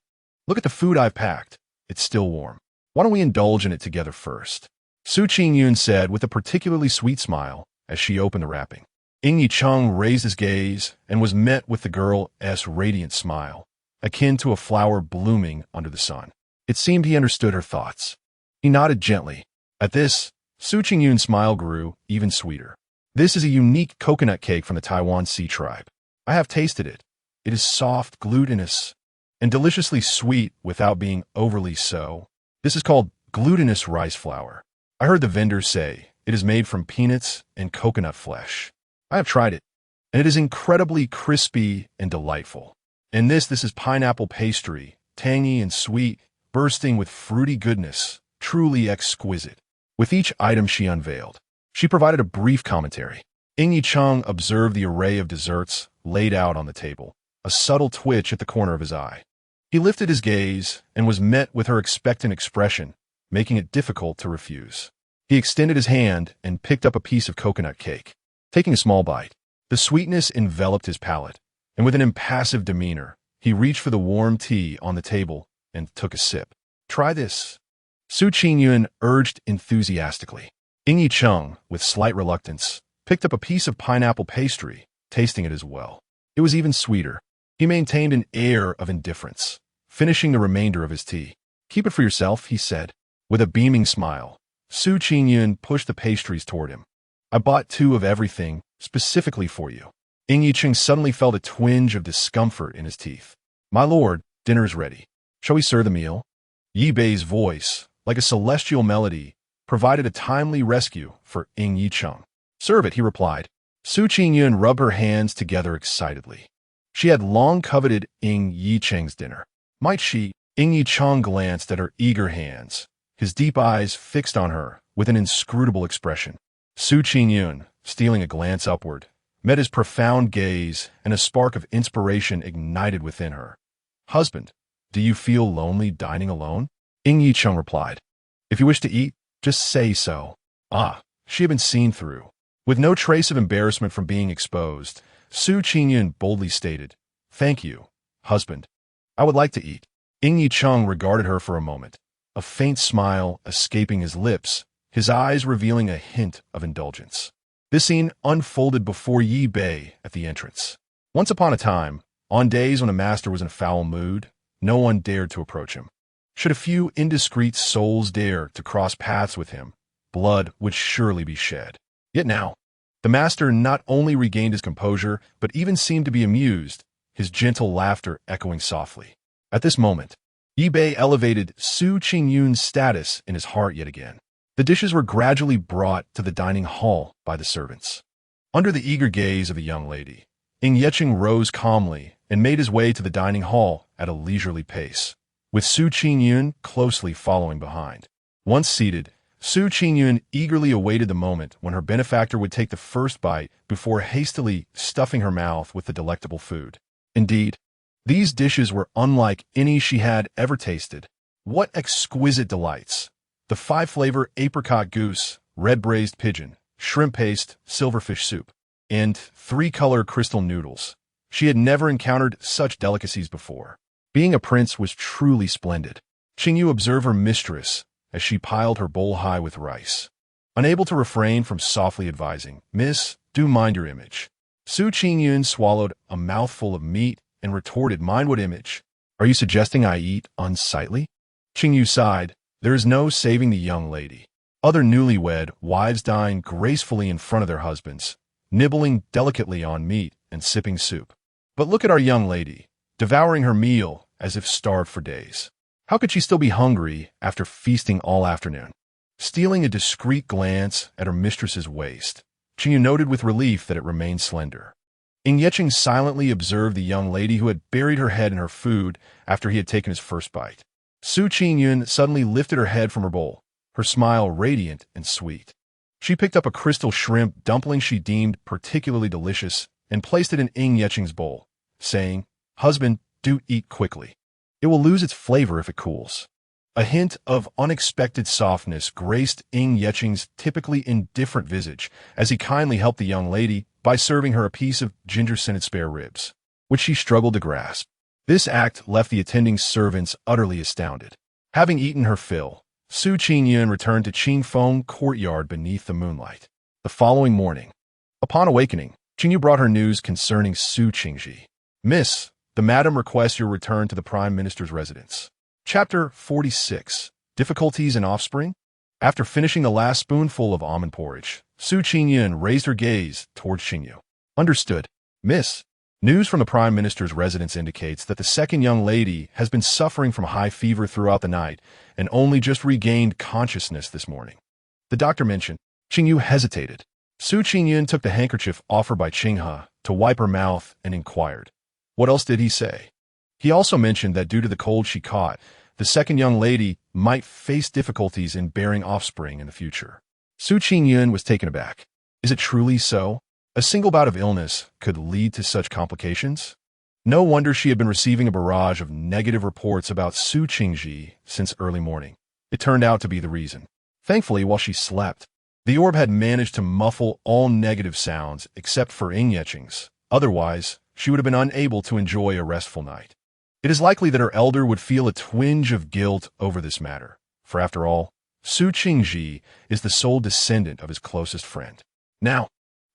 look at the food I've packed. It's still warm. Why don't we indulge in it together first? Su Qingyun said with a particularly sweet smile as she opened the wrapping. Ying Yicheng raised his gaze and was met with the girl's radiant smile, akin to a flower blooming under the sun. It seemed he understood her thoughts. He nodded gently. At this, Su Qingyun's smile grew even sweeter. This is a unique coconut cake from the Taiwan Sea tribe. I have tasted it. It is soft, glutinous, and deliciously sweet without being overly so. This is called glutinous rice flour. I heard the vendors say it is made from peanuts and coconut flesh. I have tried it, and it is incredibly crispy and delightful. And this is pineapple pastry, tangy and sweet, bursting with fruity goodness, truly exquisite. With each item she unveiled, she provided a brief commentary. Ying Yicheng observed the array of desserts laid out on the table, a subtle twitch at the corner of his eye. He lifted his gaze and was met with her expectant expression, making it difficult to refuse. He extended his hand and picked up a piece of coconut cake. Taking a small bite, the sweetness enveloped his palate, and with an impassive demeanor, he reached for the warm tea on the table and took a sip. Try this. Su Qingyun urged enthusiastically. Ying Yicheng, with slight reluctance, picked up a piece of pineapple pastry, tasting it as well. It was even sweeter. He maintained an air of indifference, finishing the remainder of his tea. Keep it for yourself, he said. With a beaming smile, Qingyun pushed the pastries toward him. I bought 2 of everything, specifically for you. Yicheng suddenly felt a twinge of discomfort in his teeth. My lord, dinner is ready. Shall we serve the meal? Yi Bei's voice, like a celestial melody, provided a timely rescue for Yicheng. Serve it, he replied. Qingyun rubbed her hands together excitedly. She had long coveted Yicheng's dinner. Might she? Yicheng glanced at her eager hands, his deep eyes fixed on her with an inscrutable expression. Qingyun, stealing a glance upward, met his profound gaze, and a spark of inspiration ignited within her. Husband, do you feel lonely dining alone? Yicheng replied. If you wish to eat, just say so. She had been seen through. With no trace of embarrassment from being exposed, Qingyun boldly stated, Thank you, husband. I would like to eat. Yicheng regarded her for a moment, a faint smile escaping his lips, his eyes revealing a hint of indulgence. This scene unfolded before Yi Bei at the entrance. Once upon a time, on days when a master was in a foul mood, no one dared to approach him. Should a few indiscreet souls dare to cross paths with him, blood would surely be shed. Yet now, the master not only regained his composure, but even seemed to be amused, his gentle laughter echoing softly. At this moment, Yi Bei elevated Qingyun's status in his heart yet again. The dishes were gradually brought to the dining hall by the servants. Under the eager gaze of the young lady, Yicheng rose calmly and made his way to the dining hall at a leisurely pace, with Qingyun closely following behind. Once seated, Qingyun eagerly awaited the moment when her benefactor would take the first bite before hastily stuffing her mouth with the delectable food. Indeed, these dishes were unlike any she had ever tasted. What exquisite delights! The 5-flavor apricot goose, red braised pigeon, shrimp paste, silverfish soup, and 3-color crystal noodles. She had never encountered such delicacies before. Being a prince was truly splendid. Qingyu observed her mistress as she piled her bowl high with rice. Unable to refrain from softly advising, Miss, do mind your image. Qingyun swallowed a mouthful of meat and retorted, Mind what image? Are you suggesting I eat unsightly? Qingyu sighed. There is no saving the young lady. Other newlywed wives dine gracefully in front of their husbands, nibbling delicately on meat and sipping soup. But look at our young lady, devouring her meal as if starved for days. How could she still be hungry after feasting all afternoon? Stealing a discreet glance at her mistress's waist, Qingyu noted with relief that it remained slender. Yicheng silently observed the young lady who had buried her head in her food after he had taken his first bite. Qingyun suddenly lifted her head from her bowl, her smile radiant and sweet. She picked up a crystal shrimp dumpling she deemed particularly delicious and placed it in Yicheng's bowl, saying, Husband, do eat quickly. It will lose its flavor if it cools. A hint of unexpected softness graced Yicheng's typically indifferent visage as he kindly helped the young lady by serving her a piece of ginger-scented spare ribs, which she struggled to grasp. This act left the attending servants utterly astounded. Having eaten her fill, Qingyun returned to Qingfeng courtyard beneath the moonlight. The following morning, upon awakening, Qingyu brought her news concerning Qingji. Miss, the madam requests your return to the Prime Minister's residence. Chapter 46. Difficulties in Offspring? After finishing the last spoonful of almond porridge, Qingyun raised her gaze towards Qingyu. Understood. Miss, news from the Prime Minister's residence indicates that the second young lady has been suffering from high fever throughout the night and only just regained consciousness this morning. The doctor mentioned. Qingyu hesitated. Qingyun took the handkerchief offered by Qinghe to wipe her mouth and inquired. What else did he say? He also mentioned that due to the cold she caught, the second young lady might face difficulties in bearing offspring in the future. Qingyun was taken aback. Is it truly so? A single bout of illness could lead to such complications? No wonder she had been receiving a barrage of negative reports about Qingji since early morning. It turned out to be the reason. Thankfully, while she slept, the orb had managed to muffle all negative sounds except for Yicheng's. Otherwise, she would have been unable to enjoy a restful night. It is likely that her elder would feel a twinge of guilt over this matter, for after all, Qingji is the sole descendant of his closest friend. Now,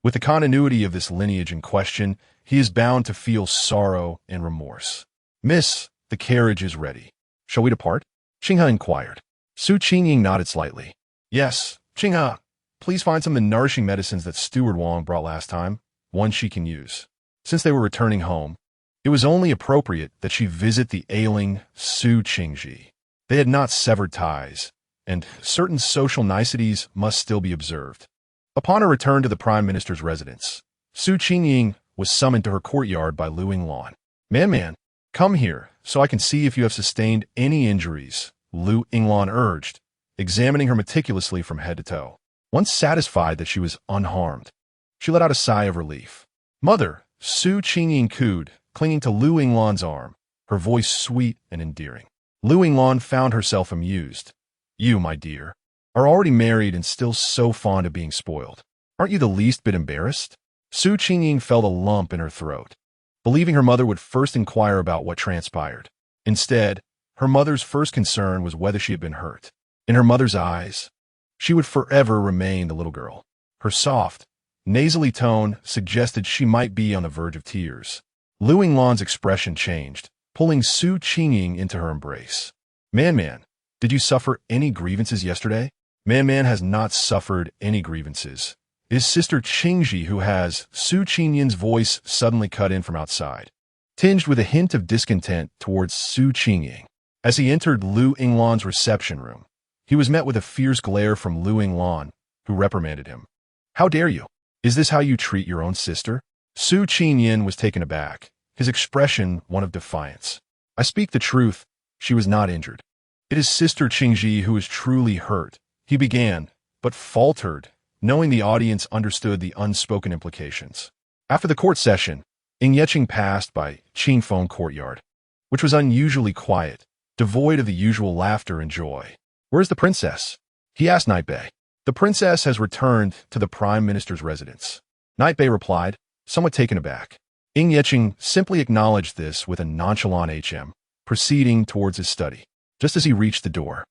with the continuity of this lineage in question, he is bound to feel sorrow and remorse. Miss, the carriage is ready. Shall we depart? Qinghe inquired. Su Qingyun nodded slightly. Yes, Qinghe, please find some of the nourishing medicines that Steward Wang brought last time, one she can use. Since they were returning home, it was only appropriate that she visit the ailing Su Qingji. They had not severed ties, and certain social niceties must still be observed. Upon her return to the Prime Minister's residence, Su Qingyun was summoned to her courtyard by Lu Yinglan. Man, come here, so I can see if you have sustained any injuries, Lu Yinglan urged, examining her meticulously from head to toe. Once satisfied that she was unharmed, she let out a sigh of relief. Mother, Su Qingyun cooed, clinging to Lu Yinglan's arm, her voice sweet and endearing. Lu Yinglan found herself amused. You, my dear, are already married and still so fond of being spoiled. Aren't you the least bit embarrassed? Su Qingyun felt a lump in her throat, believing her mother would first inquire about what transpired. Instead, her mother's first concern was whether she had been hurt. In her mother's eyes, she would forever remain the little girl. Her soft, nasally tone suggested she might be on the verge of tears. Lu Yinglan's expression changed, pulling Su Qingyun into her embrace. Man, did you suffer any grievances yesterday? Man has not suffered any grievances. It is Sister Qingji who has. Su Qingyun's voice suddenly cut in from outside, tinged with a hint of discontent towards Su Qingyun. As he entered Lu Yinglan's reception room, he was met with a fierce glare from Lu Yinglan, who reprimanded him. How dare you? Is this how you treat your own sister? Su Qingyun was taken aback, his expression one of defiance. I speak the truth, she was not injured. It is Sister Qingji who is truly hurt, he began, but faltered, knowing the audience understood the unspoken implications. After the court session, Ing Yeching passed by Qingfeng courtyard, which was unusually quiet, devoid of the usual laughter and joy. Where's the princess? He asked Night Bei. The princess has returned to the Prime Minister's residence. Night Bei replied, somewhat taken aback. Ing Yeching simply acknowledged this with a nonchalant HM, proceeding towards his study. Just as he reached the door,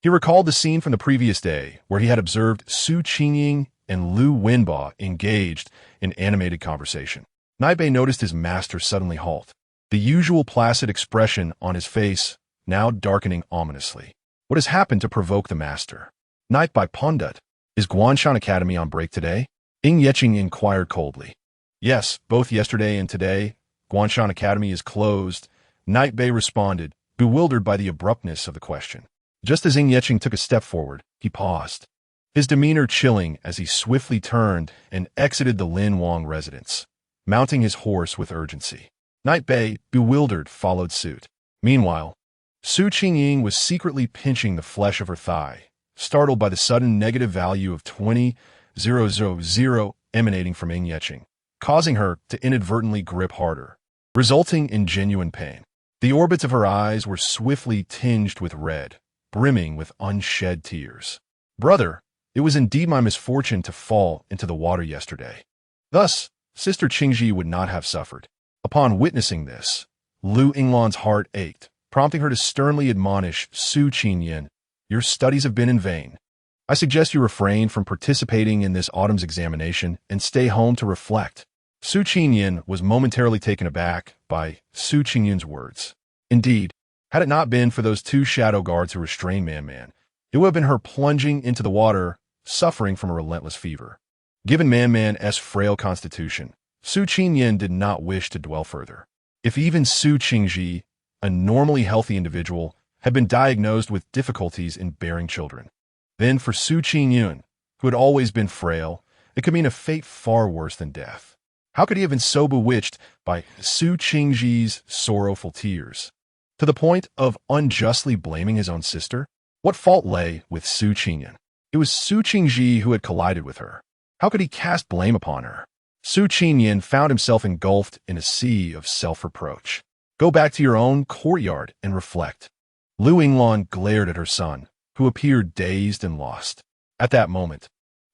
he recalled the scene from the previous day where he had observed Su Qingyun and Lu Wenba engaged in animated conversation. Night Bei noticed his master suddenly halt, the usual placid expression on his face now darkening ominously. What has happened to provoke the master? Night Bei pondered. Is Guanshan Academy on break today? Ing Yeching inquired coldly. Yes, both yesterday and today, Guanshan Academy is closed, Night Bei responded, bewildered by the abruptness of the question. Just as Ing Yeching took a step forward, he paused, his demeanor chilling as he swiftly turned and exited the Lin Wang residence, mounting his horse with urgency. Night Bei, bewildered, followed suit. Meanwhile, Su Qingyun was secretly pinching the flesh of her thigh, startled by the sudden negative value of 20,000 emanating from Ing Yeching, causing her to inadvertently grip harder, resulting in genuine pain. The orbits of her eyes were swiftly tinged with red, brimming with unshed tears. Brother, it was indeed my misfortune to fall into the water yesterday. Thus, Sister Qingji would not have suffered. Upon witnessing this, Lu Yinglan's heart ached, prompting her to sternly admonish Su Qingyun, your studies have been in vain. I suggest you refrain from participating in this autumn's examination and stay home to reflect. Su Qingyun was momentarily taken aback by Su Qingyun's words. Indeed, had it not been for those two shadow guards who restrained Man, it would have been her plunging into the water, suffering from a relentless fever. Given Man's frail constitution, Su Qingyun did not wish to dwell further. If even Su Qingji, a normally healthy individual, had been diagnosed with difficulties in bearing children, then for Su Qingyun, who had always been frail, it could mean a fate far worse than death. How could he have been so bewitched by Su Qingji's sorrowful tears, to the point of unjustly blaming his own sister? What fault lay with Su Qingyun? It was Su Qingji who had collided with her. How could he cast blame upon her? Su Qingyun found himself engulfed in a sea of self-reproach. Go back to your own courtyard and reflect. Lu Yinglan glared at her son, who appeared dazed and lost. At that moment,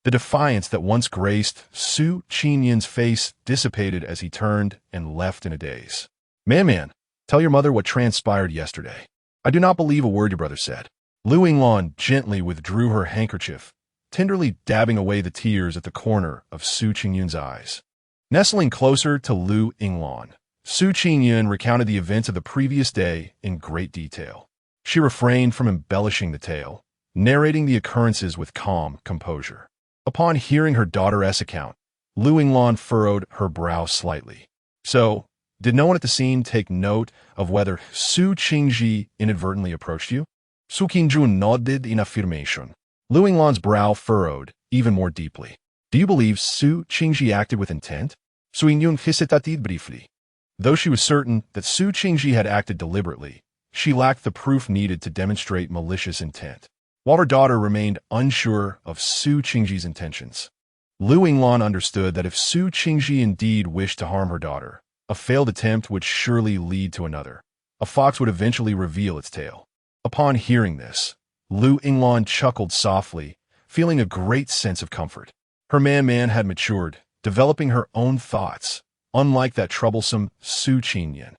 the defiance that once graced Su Qingyun's face dissipated as he turned and left in a daze. Man, tell your mother what transpired yesterday. I do not believe a word your brother said. Lu Yinglan gently withdrew her handkerchief, tenderly dabbing away the tears at the corner of Su Qingyun's eyes. Nestling closer to Lu Yinglan, Su Qingyun recounted the events of the previous day in great detail. She refrained from embellishing the tale, narrating the occurrences with calm composure. Upon hearing her daughter's account, Lu Yinglan furrowed her brow slightly. So, did no one at the scene take note of whether Su Qingji inadvertently approached you? Su Qingyun nodded in affirmation. Lu Yinglan's brow furrowed even more deeply. Do you believe Su Qingji acted with intent? Su Yingyun hesitated briefly. Though she was certain that Su Qingji had acted deliberately, she lacked the proof needed to demonstrate malicious intent. While her daughter remained unsure of Su Qingji's intentions, Lu Yinglan understood that if Su Qingji indeed wished to harm her daughter, a failed attempt would surely lead to another. A fox would eventually reveal its tail. Upon hearing this, Lu Yinglan chuckled softly, feeling a great sense of comfort. Her man had matured, developing her own thoughts, unlike that troublesome Su Qingyun,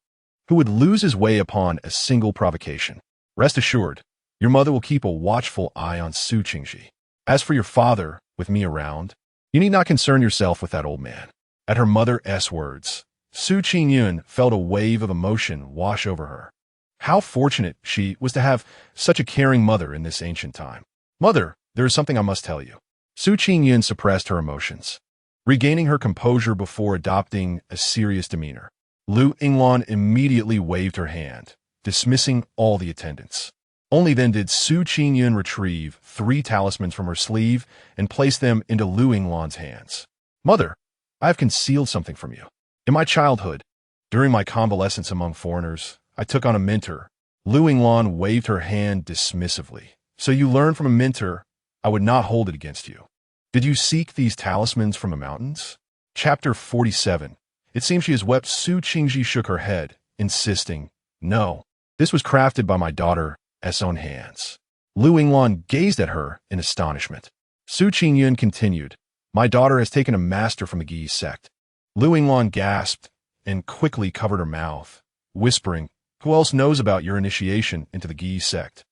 who would lose his way upon a single provocation. Rest assured, your mother will keep a watchful eye on Su Qingji. As for your father, with me around, you need not concern yourself with that old man. At her mother's words, Su Qingyun felt a wave of emotion wash over her. How fortunate she was to have such a caring mother in this ancient time. Mother, there is something I must tell you. Su Qingyun suppressed her emotions, regaining her composure before adopting a serious demeanor. Lu Yinglan immediately waved her hand, dismissing all the attendants. Only then did Su Qingyun retrieve 3 talismans from her sleeve and place them into Lu Yinglan's hands. Mother, I have concealed something from you. In my childhood, during my convalescence among foreigners, I took on a mentor. Lu Yinglan waved her hand dismissively. So you learned from a mentor, I would not hold it against you. Did you seek these talismans from the mountains? Chapter 47. It seems she has wept. Su Qingji shook her head, insisting, no, this was crafted by my daughter's own hands. Lu Yinglan gazed at her in astonishment. Su Qingyun continued, my daughter has taken a master from the Qi sect. Lu Yinglan gasped and quickly covered her mouth, whispering, who else knows about your initiation into the Qi sect?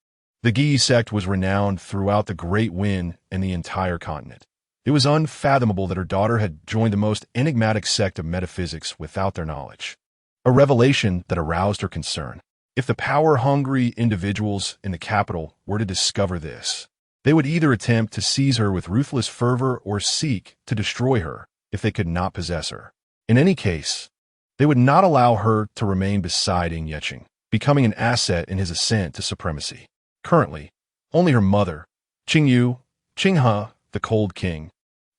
The Qi sect was renowned throughout the Great Wind and the entire continent. It was unfathomable that her daughter had joined the most enigmatic sect of metaphysics without their knowledge. A revelation that aroused her concern. If the power-hungry individuals in the capital were to discover this, they would either attempt to seize her with ruthless fervor or seek to destroy her if they could not possess her. In any case, they would not allow her to remain beside Ying Yecheng, becoming an asset in his ascent to supremacy. Currently, only her mother, Qingyu, Qinghe, the Cold King,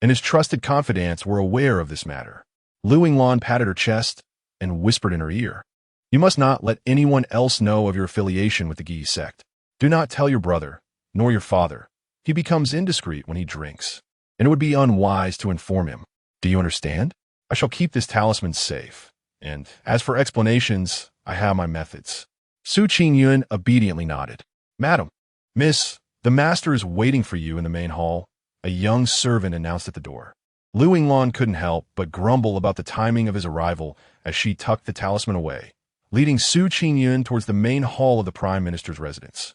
and his trusted confidants were aware of this matter. Lu Yinglan patted her chest and whispered in her ear, you must not let anyone else know of your affiliation with the Qi sect. Do not tell your brother, nor your father. He becomes indiscreet when he drinks, and it would be unwise to inform him. Do you understand? I shall keep this talisman safe, and as for explanations, I have my methods. Su Qingyun obediently nodded. Madam, Miss, the master is waiting for you in the main hall, a young servant announced at the door. Lu Yinglan couldn't help but grumble about the timing of his arrival as she tucked the talisman away, leading Su Qingyun towards the main hall of the Prime Minister's residence.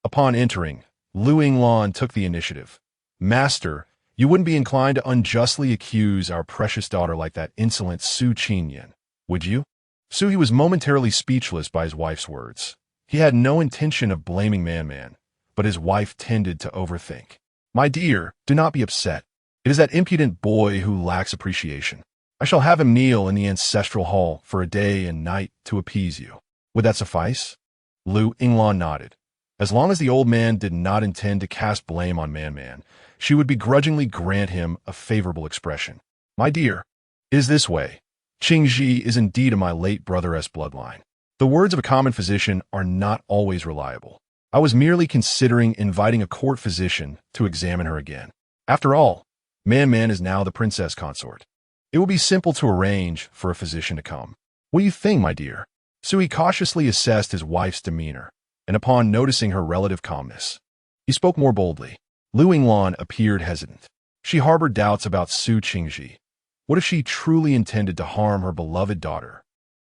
Upon entering, Lu Yinglan took the initiative. Master, you wouldn't be inclined to unjustly accuse our precious daughter like that insolent Su Qingyun, would you? Su was momentarily speechless by his wife's words. He had no intention of blaming Man, but his wife tended to overthink. My dear, do not be upset. It is that impudent boy who lacks appreciation. I shall have him kneel in the ancestral hall for a day and night to appease you. Would that suffice? Lu Yinglan nodded. As long as the old man did not intend to cast blame on Man, she would begrudgingly grant him a favorable expression. My dear, it is this way. Qingji is indeed of my late brother's bloodline. The words of a common physician are not always reliable. I was merely considering inviting a court physician to examine her again. After all, Man is now the princess consort. It will be simple to arrange for a physician to come. What do you think, my dear? Sui cautiously assessed his wife's demeanor, and upon noticing her relative calmness, he spoke more boldly. Lu Yinglan appeared hesitant. She harbored doubts about Su Qingji. What if she truly intended to harm her beloved daughter?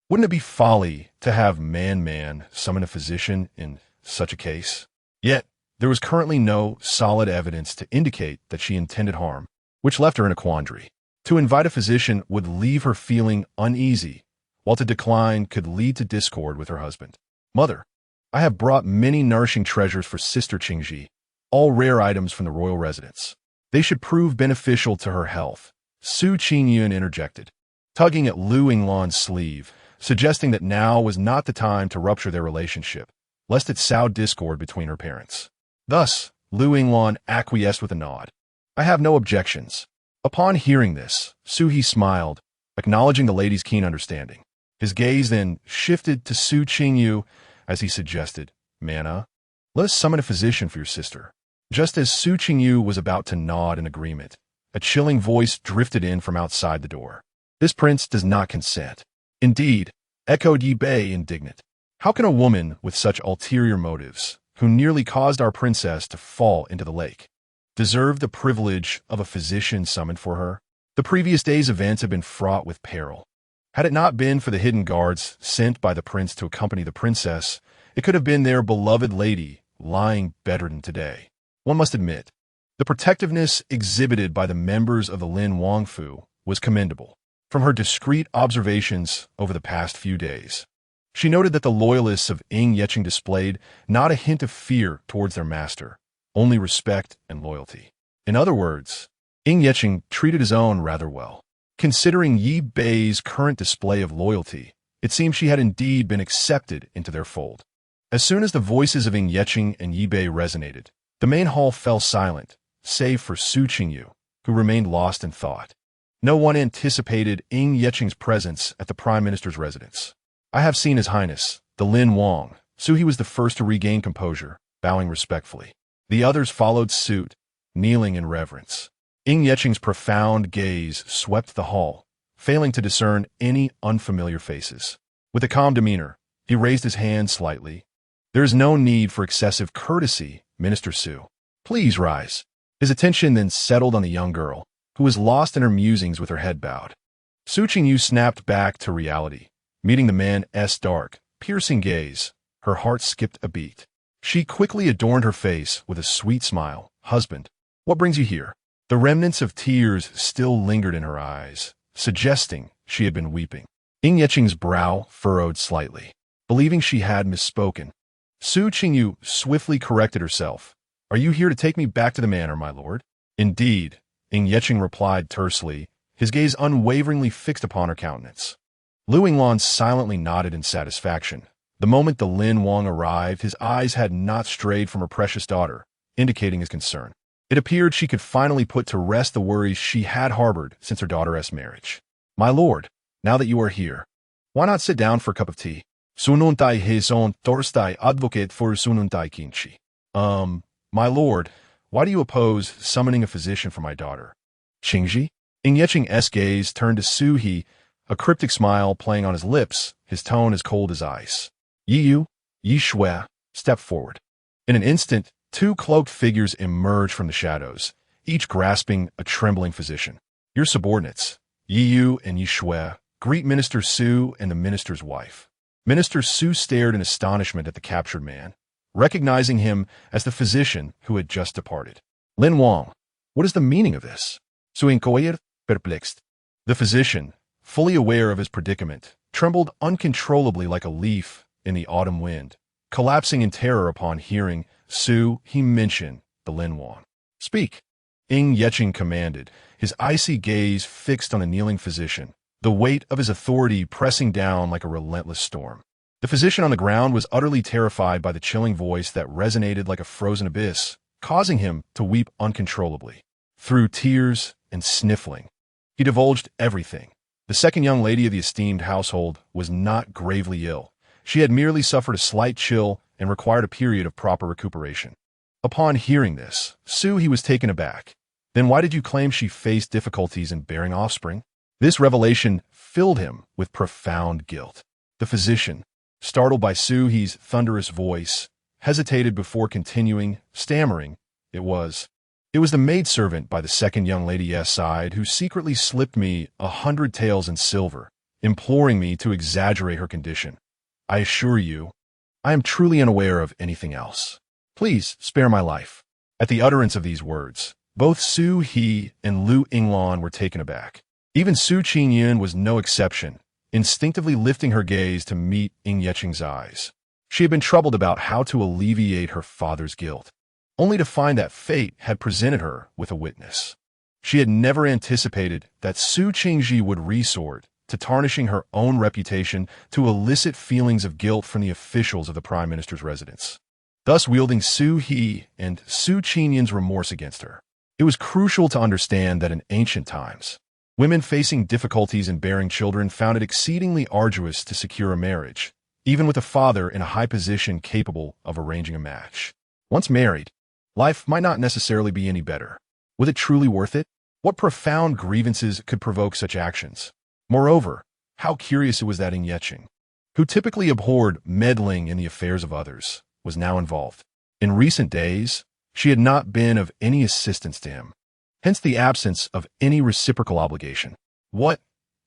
Wouldn't it be folly to have Man summon a physician in such a case? Yet, there was currently no solid evidence to indicate that she intended harm, which left her in a quandary. To invite a physician would leave her feeling uneasy, while to decline could lead to discord with her husband. Mother, I have brought many nourishing treasures for Sister Qingji, all rare items from the royal residence. They should prove beneficial to her health. Su Qingyun interjected, tugging at Lu Yinglan's sleeve, suggesting that now was not the time to rupture their relationship, lest it sow discord between her parents. Thus, Lu Yinglan acquiesced with a nod. I have no objections. Upon hearing this, Su He smiled, acknowledging the lady's keen understanding. His gaze then shifted to Su Qingyu as he suggested, Mana, let us summon a physician for your sister. Just as Su Qingyu was about to nod in agreement, a chilling voice drifted in from outside the door. This prince does not consent. Indeed, echoed Yi Bei indignant. How can a woman with such ulterior motives, who nearly caused our princess to fall into the lake, deserve the privilege of a physician summoned for her? The previous day's events had been fraught with peril. Had it not been for the hidden guards sent by the prince to accompany the princess, it could have been their beloved lady lying bedridden today. One must admit, the protectiveness exhibited by the members of the Lin Wangfu was commendable. From her discreet observations over the past few days, she noted that the loyalists of Ying Yeqing displayed not a hint of fear towards their master, only respect and loyalty. In other words, Ying Yeqing treated his own rather well. Considering Yi Bei's current display of loyalty, it seemed she had indeed been accepted into their fold. As soon as the voices of Ying Yeqing and Yi Bei resonated, the main hall fell silent, save for Su Qingyu, who remained lost in thought. No one anticipated Ying Yeqing's presence at the Prime Minister's residence. I have seen His Highness, the Lin Wang. Su He was the first to regain composure, bowing respectfully. The others followed suit, kneeling in reverence. Ying Yeqing's profound gaze swept the hall, failing to discern any unfamiliar faces. With a calm demeanor, he raised his hand slightly. There is no need for excessive courtesy, Minister Su. Please rise. His attention then settled on the young girl, who was lost in her musings with her head bowed. Su Qingyu snapped back to reality, meeting the man's dark, piercing gaze. Her heart skipped a beat. She quickly adorned her face with a sweet smile. Husband, what brings you here? The remnants of tears still lingered in her eyes, suggesting she had been weeping. Ying Yeqing's brow furrowed slightly, believing she had misspoken. Su Qingyu swiftly corrected herself. Are you here to take me back to the manor, my lord? Indeed, Ying Yeqing replied tersely, his gaze unwaveringly fixed upon her countenance. Lu Yinglan silently nodded in satisfaction. The moment the Lin Wang arrived, his eyes had not strayed from her precious daughter, indicating his concern. It appeared she could finally put to rest the worries she had harbored since her daughter's marriage. My lord, now that you are here, why not sit down for a cup of tea? Sununtai his own Thursday advocate for Sununtai Kinchi. My lord, why do you oppose summoning a physician for my daughter? Qingji? Ying Yeqing's gaze turned to Su He, a cryptic smile playing on his lips, his tone as cold as ice. Yi Yu, Yi Shui, stepped forward. In an instant, two cloaked figures emerged from the shadows, each grasping a trembling physician. Your subordinates, Yi Yu and Yi Shui, greet Minister Su and the minister's wife. Minister Su stared in astonishment at the captured man, recognizing him as the physician who had just departed. Lin Wang, what is the meaning of this? Su inquired, perplexed. The physician, fully aware of his predicament, trembled uncontrollably like a leaf in the autumn wind, collapsing in terror upon hearing Su He mention the Lin Wang. Speak, Ying Yeqing commanded, his icy gaze fixed on the kneeling physician, the weight of his authority pressing down like a relentless storm. The physician on the ground was utterly terrified by the chilling voice that resonated like a frozen abyss, causing him to weep uncontrollably. Through tears and sniffling, he divulged everything. The second young lady of the esteemed household was not gravely ill. She had merely suffered a slight chill and required a period of proper recuperation. Upon hearing this, Su He was taken aback. Then why did you claim she faced difficulties in bearing offspring? This revelation filled him with profound guilt. The physician, startled by Su He's thunderous voice, hesitated before continuing, stammering. It was the maidservant by the second young lady's side who secretly slipped me 100 taels in silver, imploring me to exaggerate her condition. I assure you, I am truly unaware of anything else. Please spare my life. At the utterance of these words, both Su He and Lu Yinglan were taken aback. Even Su Qingyun was no exception, instinctively lifting her gaze to meet Ying Yeqing's eyes. She had been troubled about how to alleviate her father's guilt, only to find that fate had presented her with a witness. She had never anticipated that Su Qingji would resort to tarnishing her own reputation to elicit feelings of guilt from the officials of the Prime Minister's residence, thus wielding Su He and Su Qingyun's remorse against her. It was crucial to understand that in ancient times, women facing difficulties in bearing children found it exceedingly arduous to secure a marriage, even with a father in a high position capable of arranging a match. Once married, life might not necessarily be any better. Was it truly worth it? What profound grievances could provoke such actions? Moreover, how curious it was that Qingyun, who typically abhorred meddling in the affairs of others, was now involved. In recent days, she had not been of any assistance to him, hence the absence of any reciprocal obligation. What,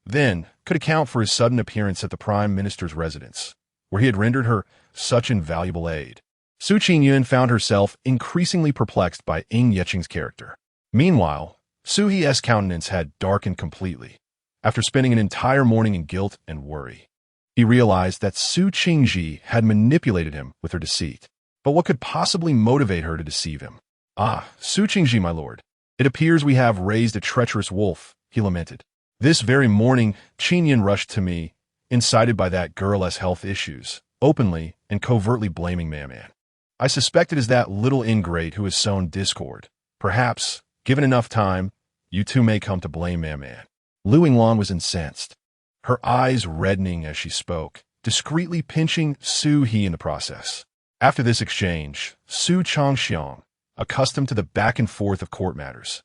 then, could account for his sudden appearance at the Prime Minister's residence, where he had rendered her such invaluable aid? Su Qingyun found herself increasingly perplexed by Qingyun's character. Meanwhile, Su He's countenance had darkened completely. After spending an entire morning in guilt and worry, he realized that Su Qingji had manipulated him with her deceit. But what could possibly motivate her to deceive him? "Ah, Su Qingji, my lord, it appears we have raised a treacherous wolf," he lamented. "This very morning, Qingyun rushed to me, incited by that girl's health issues, openly and covertly blaming Man. I suspect it is that little ingrate who has sown discord. Perhaps, given enough time, you too may come to blame Man." Lu Yinglan was incensed, her eyes reddening as she spoke, discreetly pinching Su He in the process. After this exchange, Su Changxiang, accustomed to the back and forth of court matters,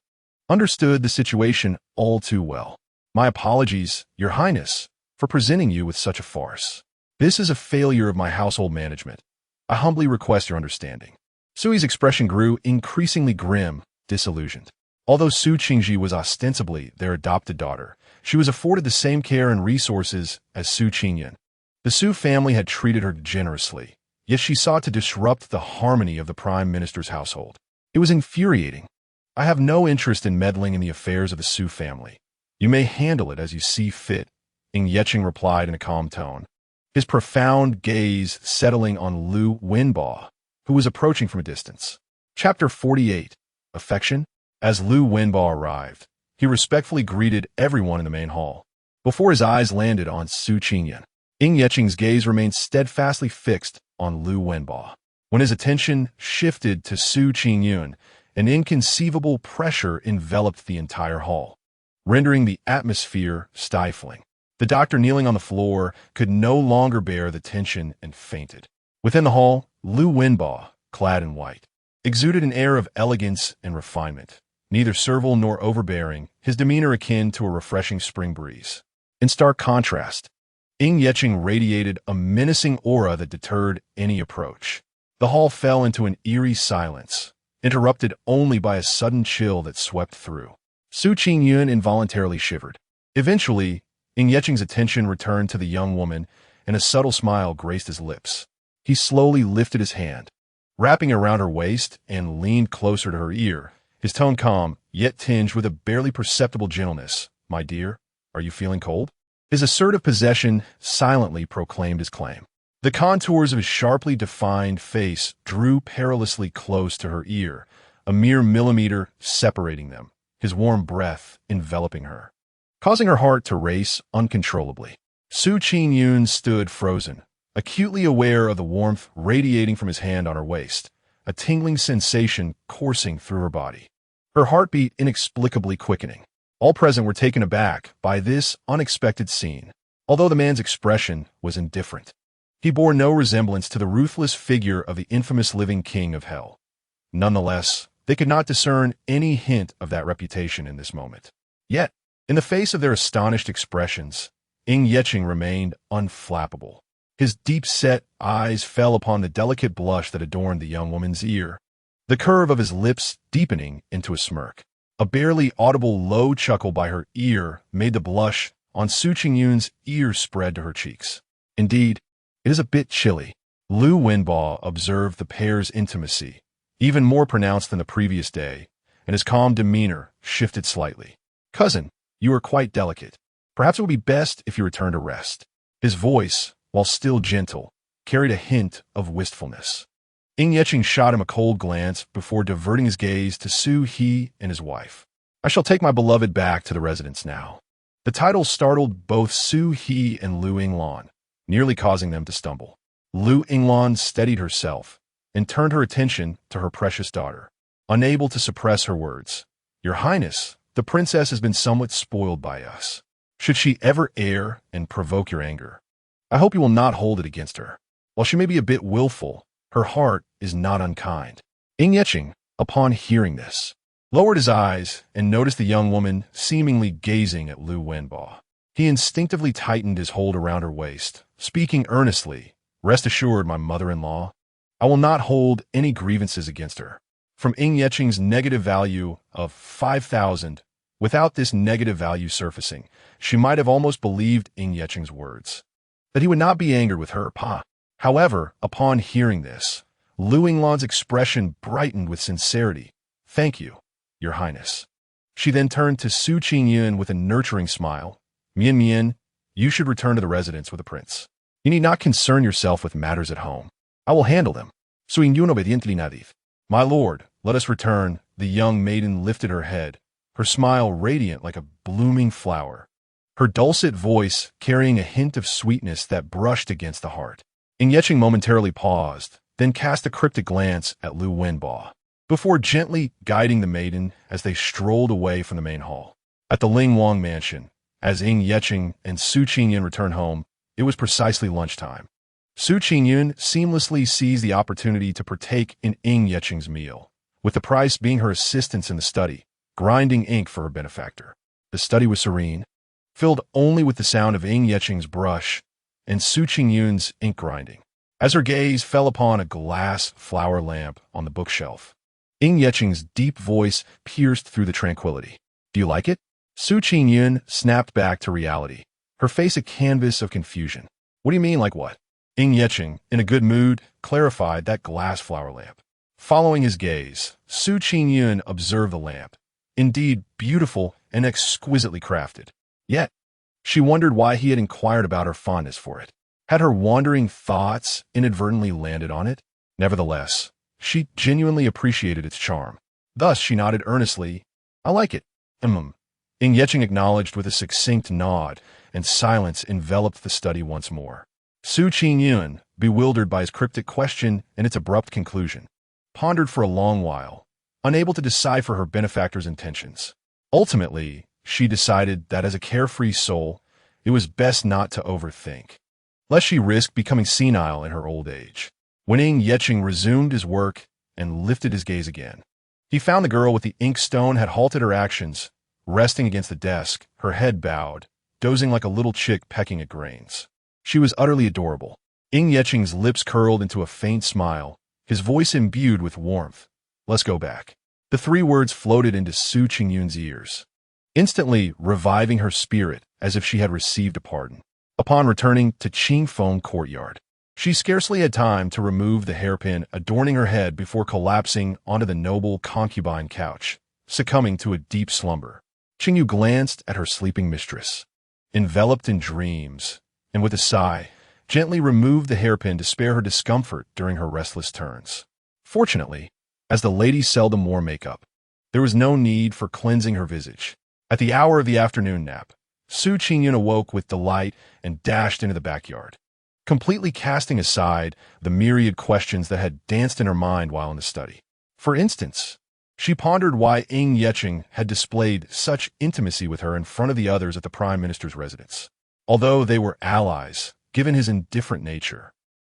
understood the situation all too well. "My apologies, Your Highness, for presenting you with such a farce. This is a failure of my household management. I humbly request your understanding." Sui's expression grew increasingly grim, disillusioned. Although Su Qingji was ostensibly their adopted daughter, she was afforded the same care and resources as Su Qingyun. The Su family had treated her generously, yet she sought to disrupt the harmony of the Prime Minister's household. It was infuriating. "I have no interest in meddling in the affairs of the Su family. You may handle it as you see fit," Qingyun replied in a calm tone, his profound gaze settling on Lu Wenbo, who was approaching from a distance. Chapter 48. Affection. As Lu Wenbo arrived, he respectfully greeted everyone in the main hall. Before his eyes landed on Su Qingyun, Qingyun's gaze remained steadfastly fixed on Lu Wenbo. When his attention shifted to Su Qingyun, an inconceivable pressure enveloped the entire hall, rendering the atmosphere stifling. The doctor kneeling on the floor could no longer bear the tension and fainted. Within the hall, Lu Wenbo, clad in white, exuded an air of elegance and refinement, neither servile nor overbearing, his demeanor akin to a refreshing spring breeze. In stark contrast, Qingyun radiated a menacing aura that deterred any approach. The hall fell into an eerie silence, interrupted only by a sudden chill that swept through. Su Qingyun involuntarily shivered. Eventually, Qingyun's attention returned to the young woman, and a subtle smile graced his lips. He slowly lifted his hand, wrapping it around her waist, and leaned closer to her ear, his tone calm, yet tinged with a barely perceptible gentleness. "My dear, are you feeling cold?" His assertive possession silently proclaimed his claim. The contours of his sharply defined face drew perilously close to her ear, a mere millimeter separating them, his warm breath enveloping her, causing her heart to race uncontrollably. Su Qingyun stood frozen, acutely aware of the warmth radiating from his hand on her waist, a tingling sensation coursing through her body, her heartbeat inexplicably quickening. All present were taken aback by this unexpected scene, although the man's expression was indifferent. He bore no resemblance to the ruthless figure of the infamous living king of hell. Nonetheless, they could not discern any hint of that reputation in this moment. Yet, in the face of their astonished expressions, Qingyun remained unflappable. His deep-set eyes fell upon the delicate blush that adorned the young woman's ear, the curve of his lips deepening into a smirk. A barely audible low chuckle by her ear made the blush on Su Qingyun's ear spread to her cheeks. "Indeed, it is a bit chilly." Lu Wenbo observed the pair's intimacy, even more pronounced than the previous day, and his calm demeanor shifted slightly. "Cousin, you are quite delicate. Perhaps it would be best if you return to rest." His voice, while still gentle, carried a hint of wistfulness. Ying Yeching shot him a cold glance before diverting his gaze to Su He and his wife. I shall take my beloved back to the residence now. The title startled both Su He and Lu Yinglan, nearly causing them to stumble. Lu Yinglan steadied herself and turned her attention to her precious daughter, unable to suppress her words. Your Highness, the princess has been somewhat spoiled by us. Should she ever err and provoke your anger, I hope you will not hold it against her. While she may be a bit willful, her heart is not unkind. Ying Yeching, upon hearing this, lowered his eyes and noticed the young woman seemingly gazing at Lu Wenbo. He instinctively tightened his hold around her waist, speaking earnestly, Rest assured, my mother-in-law, I will not hold any grievances against her. From Ying Yeching's negative value of 5,000, without this negative value surfacing, she might have almost believed Ying Yeching's words, that he would not be angered with her pa. However, upon hearing this, Lu Yinglan's expression brightened with sincerity. Thank you, Your Highness. She then turned to Su Qingyun with a nurturing smile. Mian Mian, you should return to the residence with the prince. You need not concern yourself with matters at home. I will handle them. Su Yingyun obediently nadiv. My lord, let us return. The young maiden lifted her head, her smile radiant like a blooming flower, her dulcet voice carrying a hint of sweetness that brushed against the heart. Ying Yeching momentarily paused, then cast a cryptic glance at Lu Wenbo, before gently guiding the maiden as they strolled away from the main hall. At the Ling Wang mansion, as Ying Yeching and Su Qingyun returned home, it was precisely lunchtime. Su Qingyun seamlessly seized the opportunity to partake in Ying Yeching's meal, with the price being her assistance in the study, grinding ink for her benefactor. The study was serene, filled only with the sound of Ying Yeching's brush and Su Qingyun's ink grinding. As her gaze fell upon a glass flower lamp on the bookshelf, Ying Yeching's deep voice pierced through the tranquility. Do you like it? Su Qingyun snapped back to reality, her face a canvas of confusion. What do you mean, like what? Ying Yeching, in a good mood, clarified that glass flower lamp. Following his gaze, Su Qingyun observed the lamp, indeed beautiful and exquisitely crafted. Yet, she wondered why he had inquired about her fondness for it. Had her wandering thoughts inadvertently landed on it? Nevertheless, she genuinely appreciated its charm. Thus, she nodded earnestly, I like it. Ying Yeching acknowledged with a succinct nod, and silence enveloped the study once more. Su Qingyun, bewildered by his cryptic question and its abrupt conclusion, pondered for a long while, unable to decipher her benefactor's intentions. Ultimately, she decided that as a carefree soul, it was best not to overthink, lest she risk becoming senile in her old age. When Ying Yeching resumed his work and lifted his gaze again, he found the girl with the inkstone had halted her actions, resting against the desk, her head bowed, dozing like a little chick pecking at grains. She was utterly adorable. Ying Yeching's lips curled into a faint smile, his voice imbued with warmth. Let's go back. The three words floated into Su Qingyun's ears, instantly reviving her spirit as if she had received a pardon. Upon returning to Qingfeng Courtyard, she scarcely had time to remove the hairpin adorning her head before collapsing onto the noble concubine couch, succumbing to a deep slumber. Qingyu glanced at her sleeping mistress, enveloped in dreams, and with a sigh, gently removed the hairpin to spare her discomfort during her restless turns. Fortunately, as the lady seldom wore makeup, there was no need for cleansing her visage. At the hour of the afternoon nap, Su Qingyun awoke with delight and dashed into the backyard, completely casting aside the myriad questions that had danced in her mind while in the study. For instance, she pondered why Ying Yeching had displayed such intimacy with her in front of the others at the Prime Minister's residence. Although they were allies, given his indifferent nature,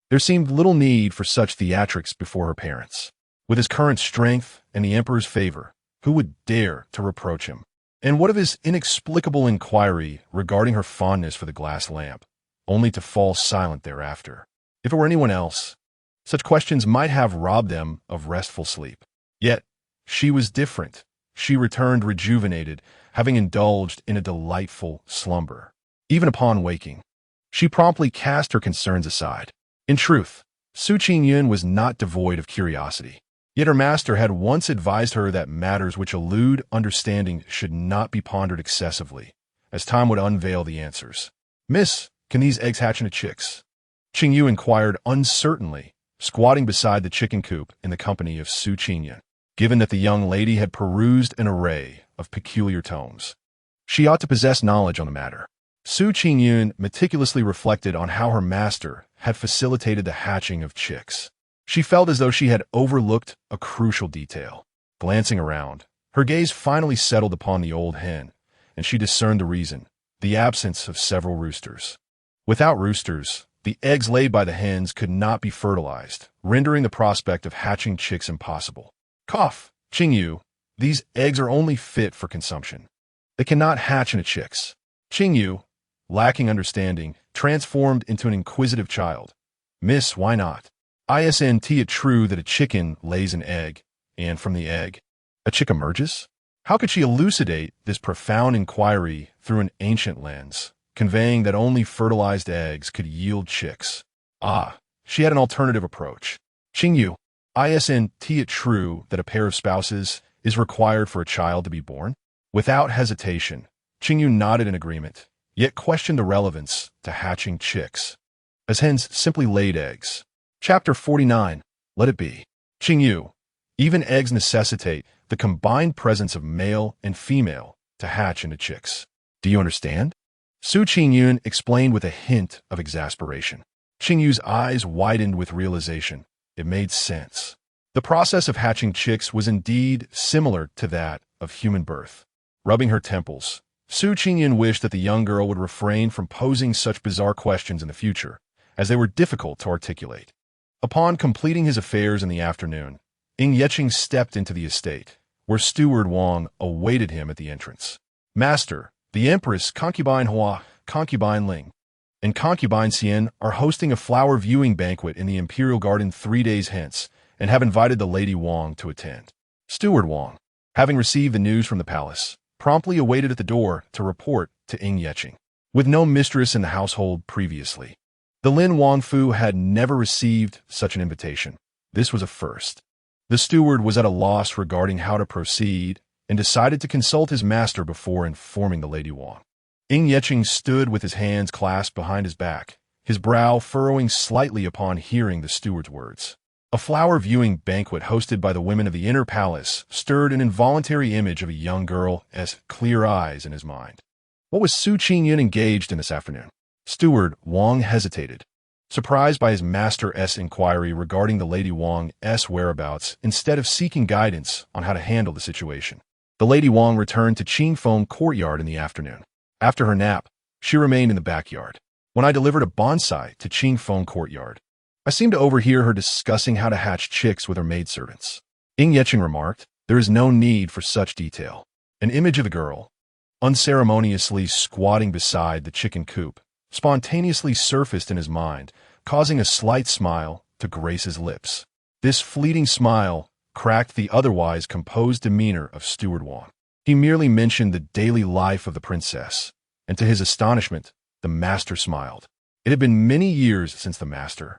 there seemed little need for such theatrics before her parents. With his current strength and the Emperor's favor, who would dare to reproach him? And what of his inexplicable inquiry regarding her fondness for the glass lamp, only to fall silent thereafter? If it were anyone else, such questions might have robbed them of restful sleep. Yet, she was different. She returned rejuvenated, having indulged in a delightful slumber. Even upon waking, she promptly cast her concerns aside. In truth, Su Qingyun was not devoid of curiosity. Yet her master had once advised her that matters which elude understanding should not be pondered excessively, as time would unveil the answers. Miss, can these eggs hatch into chicks? Qingyun inquired uncertainly, squatting beside the chicken coop in the company of Su Qingyun. Given that the young lady had perused an array of peculiar tomes, she ought to possess knowledge on the matter. Su Qingyun meticulously reflected on how her master had facilitated the hatching of chicks. She felt as though she had overlooked a crucial detail. Glancing around, her gaze finally settled upon the old hen, and she discerned the reason: the absence of several roosters. Without roosters, the eggs laid by the hens could not be fertilized, rendering the prospect of hatching chicks impossible. Cough, Qingyu, these eggs are only fit for consumption. They cannot hatch into chicks. Qingyu, lacking understanding, transformed into an inquisitive child. Miss, why not? Isn't it true that a chicken lays an egg, and from the egg, a chick emerges? How could she elucidate this profound inquiry through an ancient lens, conveying that only fertilized eggs could yield chicks? Ah, she had an alternative approach. Qingyu, isn't it true that a pair of spouses is required for a child to be born? Without hesitation, Qingyu nodded in agreement, yet questioned the relevance to hatching chicks, as hens simply laid eggs. Chapter 49. Let it be. Qingyu, even eggs necessitate the combined presence of male and female to hatch into chicks. Do you understand? Su Qingyun explained with a hint of exasperation. Qingyu's eyes widened with realization. It made sense. The process of hatching chicks was indeed similar to that of human birth. Rubbing her temples, Su Qingyun wished that the young girl would refrain from posing such bizarre questions in the future, as they were difficult to articulate. Upon completing his affairs in the afternoon, Qingyun stepped into the estate, where Steward Wang awaited him at the entrance. Master, the Empress Concubine Hua, Concubine Ling, and Concubine Xian are hosting a flower viewing banquet in the Imperial Garden 3 days hence, and have invited the Lady Wang to attend. Steward Wang, having received the news from the palace, promptly awaited at the door to report to Qingyun. With no mistress in the household previously, the Lin Wangfu had never received such an invitation. This was a first. The steward was at a loss regarding how to proceed and decided to consult his master before informing the Lady Wang. Qingyun stood with his hands clasped behind his back, his brow furrowing slightly upon hearing the steward's words. A flower viewing banquet hosted by the women of the inner palace stirred an involuntary image of a young girl as clear eyes in his mind. What was Su Qingyun engaged in this afternoon? Steward Wang hesitated, surprised by his master's inquiry regarding the Lady Wang's whereabouts instead of seeking guidance on how to handle the situation. The Lady Wang returned to Qingfeng Courtyard in the afternoon. After her nap, she remained in the backyard. When I delivered a bonsai to Qingfeng Courtyard, I seemed to overhear her discussing how to hatch chicks with her maidservants. Qingyun remarked, "There is no need for such detail." An image of the girl, unceremoniously squatting beside the chicken coop, spontaneously surfaced in his mind, causing a slight smile to grace his lips. This fleeting smile cracked the otherwise composed demeanor of Steward Wang. He merely mentioned the daily life of the princess, and to his astonishment, the master smiled. It had been many years since the master,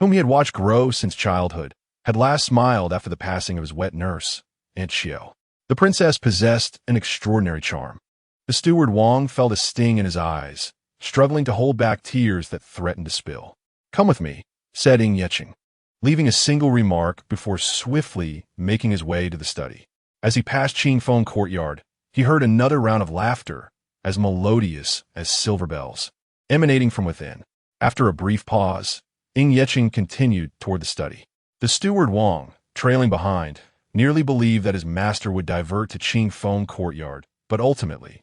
whom he had watched grow since childhood, had last smiled after the passing of his wet nurse, Aunt Xiao. The princess possessed an extraordinary charm. The steward Wang felt a sting in his eyes, struggling to hold back tears that threatened to spill. "Come with me," said Qingyun, leaving a single remark before swiftly making his way to the study. As he passed Qingfeng Courtyard, he heard another round of laughter, as melodious as silver bells, emanating from within. After a brief pause, Qingyun continued toward the study. The steward Wang, trailing behind, nearly believed that his master would divert to Qingfeng Courtyard, but ultimately,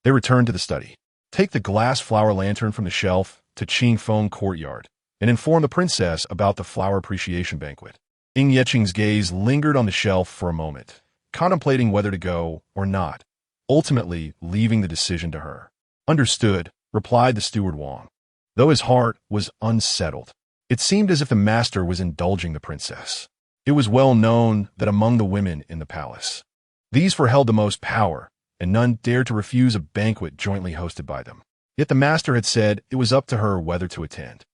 they returned to the study. Take the glass flower lantern from the shelf to Qingfeng Courtyard and inform the princess about the flower appreciation banquet. Qingyun's gaze lingered on the shelf for a moment, contemplating whether to go or not, ultimately leaving the decision to her. "Understood," replied the steward Wang, though his heart was unsettled. It seemed as if the master was indulging the princess. It was well known that among the women in the palace, these four held the most power, and none dared to refuse a banquet jointly hosted by them. Yet the master had said it was up to her whether to attend.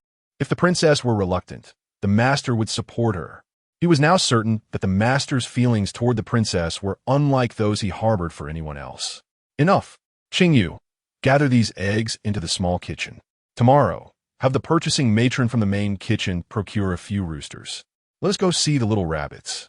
If the princess were reluctant, the master would support her. He was now certain that the master's feelings toward the princess were unlike those he harbored for anyone else. "Enough. Qingyu, gather these eggs into the small kitchen. Tomorrow, Have the purchasing matron from the main kitchen procure a few roosters. Let us go see the little rabbits.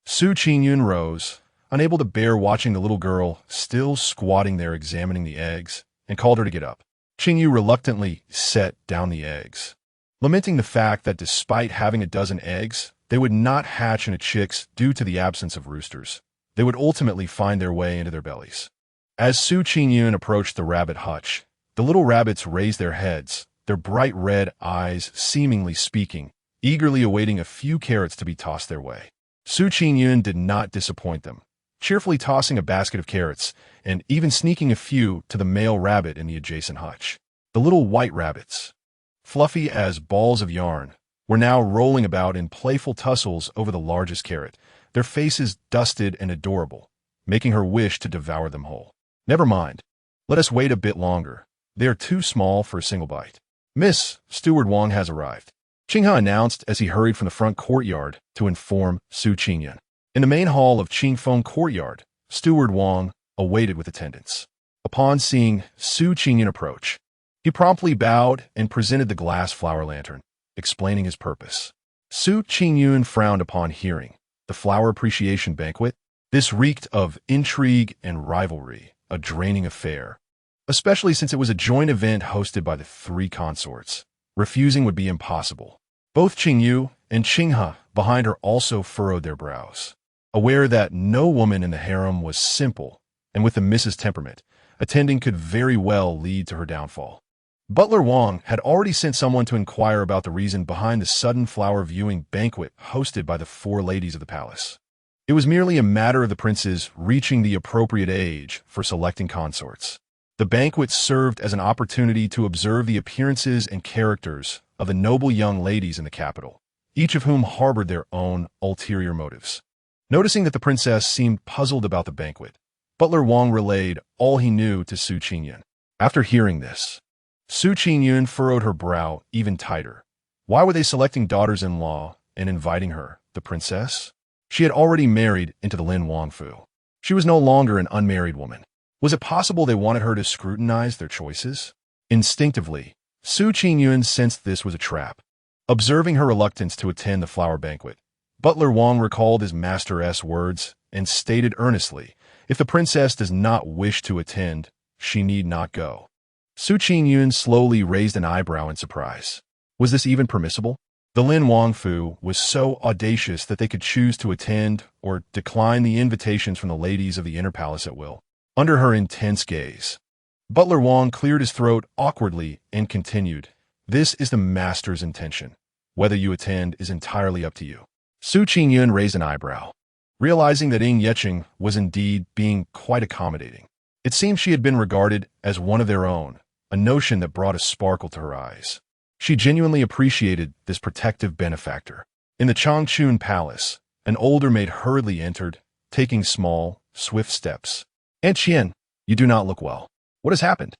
Su Qingyun rose, unable to bear watching the little girl still squatting there examining the eggs, and called her to get up. Qingyu reluctantly set down the eggs, lamenting the fact that despite having a dozen eggs, they would not hatch into chicks due to the absence of roosters. They would ultimately find their way into their bellies. As Su Qingyun approached the rabbit hutch, the little rabbits raised their heads, their bright red eyes seemingly speaking, eagerly awaiting a few carrots to be tossed their way. Su Qingyun did not disappoint them, cheerfully tossing a basket of carrots and even sneaking a few to the male rabbit in the adjacent hutch. The little white rabbits, fluffy as balls of yarn, were now rolling about in playful tussles over the largest carrot, their faces dusted and adorable, making her wish to devour them whole. Never mind. Let us wait a bit longer. They are too small for a single bite. Miss, Steward Wang has arrived, Qinghe announced as he hurried from the front courtyard to inform Su Qingyun. In the main hall of Qingfeng Courtyard, Steward Wang awaited with attendance. Upon seeing Su Qingyun approach, he promptly bowed and presented the glass flower lantern, explaining his purpose. Su Qingyun frowned upon hearing the flower appreciation banquet. This reeked of intrigue and rivalry, a draining affair, especially since it was a joint event hosted by the three consorts. Refusing would be impossible. Both Qingyu and Qinghe behind her also furrowed their brows, aware that no woman in the harem was simple, and with the Mrs. temperament, attending could very well lead to her downfall. Butler Wang had already sent someone to inquire about the reason behind the sudden flower viewing banquet hosted by the four ladies of the palace. It was merely a matter of the princes reaching the appropriate age for selecting consorts. The banquet served as an opportunity to observe the appearances and characters of the noble young ladies in the capital, each of whom harbored their own ulterior motives. Noticing that the princess seemed puzzled about the banquet, Butler Wang relayed all he knew to Su Qingyun. After hearing this, Su Qingyun furrowed her brow even tighter. Why were they selecting daughters-in-law and inviting her, the princess? She had already married into the Lin Wangfu. She was no longer an unmarried woman. Was it possible they wanted her to scrutinize their choices? Instinctively, Su Qingyun sensed this was a trap. Observing her reluctance to attend the flower banquet, Butler Wang recalled his master's words and stated earnestly, if the princess does not wish to attend, she need not go. Su Qingyun slowly raised an eyebrow in surprise. Was this even permissible? The Lin Wangfu was so audacious that they could choose to attend or decline the invitations from the ladies of the inner palace at will. Under her intense gaze, Butler Wang cleared his throat awkwardly and continued, "This is the master's intention. Whether you attend is entirely up to you." Su Qingyun raised an eyebrow, realizing that Ying Yecheng was indeed being quite accommodating. It seemed she had been regarded as one of their own, a notion that brought a sparkle to her eyes. She genuinely appreciated this protective benefactor. In the Changchun Palace, an older maid hurriedly entered, taking small, swift steps. "Aunt Qian, you do not look well. What has happened?"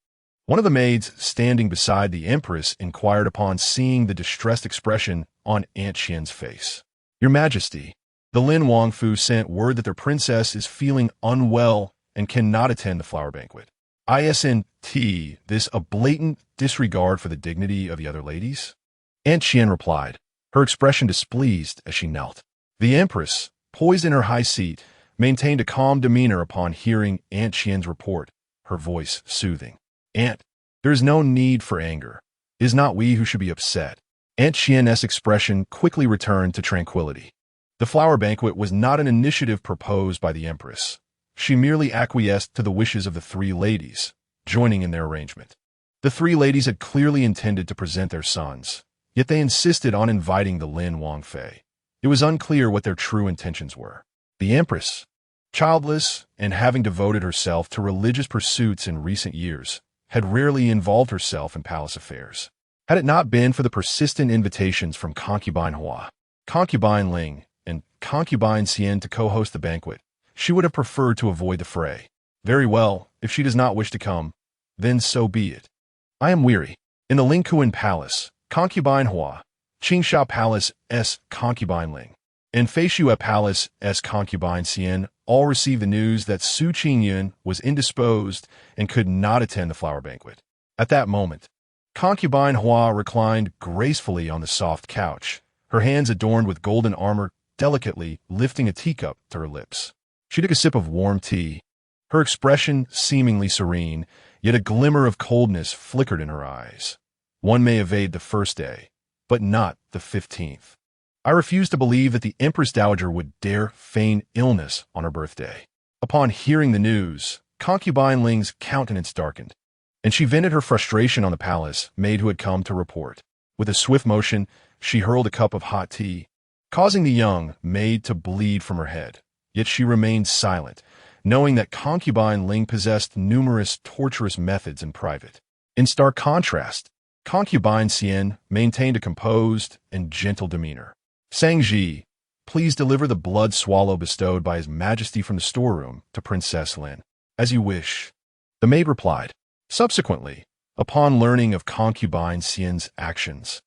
One of the maids standing beside the empress inquired upon seeing the distressed expression on Aunt Qian's face. "Your Majesty, the Lin Wangfu sent word that their princess is feeling unwell and cannot attend the flower banquet. Isn't this a blatant disregard for the dignity of the other ladies?" Aunt Qian replied, her expression displeased as she knelt. The empress, poised in her high seat, maintained a calm demeanor upon hearing Aunt Qian's report, her voice soothing. "Aunt, there is no need for anger. It is not we who should be upset." Aunt Qian's expression quickly returned to tranquility. The flower banquet was not an initiative proposed by the empress. She merely acquiesced to the wishes of the three ladies, joining in their arrangement. The three ladies had clearly intended to present their sons, yet they insisted on inviting the Lin Wangfei. It was unclear what their true intentions were. The empress, childless and having devoted herself to religious pursuits in recent years, had rarely involved herself in palace affairs. Had it not been for the persistent invitations from Concubine Hua, Concubine Ling, and Concubine Xian to co-host the banquet, she would have preferred to avoid the fray. Very well, if she does not wish to come, then so be it. I am weary. In the Lingkuan Palace, Concubine Hua, Qingsha Palace S. Concubine Ling, and Feishue Palace S. Concubine Xian all received the news that Su Qingyun was indisposed and could not attend the flower banquet. At that moment, Concubine Hua reclined gracefully on the soft couch, her hands adorned with golden armor delicately lifting a teacup to her lips. She took a sip of warm tea, her expression seemingly serene, yet a glimmer of coldness flickered in her eyes. One may evade the first day, but not the 15th. I refuse to believe that the Empress Dowager would dare feign illness on her birthday. Upon hearing the news, Concubine Ling's countenance darkened, and she vented her frustration on the palace maid who had come to report. With a swift motion, she hurled a cup of hot tea, causing the young maid to bleed from her head. Yet she remained silent, knowing that Concubine Ling possessed numerous torturous methods in private. In stark contrast, Concubine Xian maintained a composed and gentle demeanor. Sangji, please deliver the blood swallow bestowed by His Majesty from the storeroom to Princess Lin. As you wish, the maid replied. Subsequently, upon learning of Concubine Xian's actions,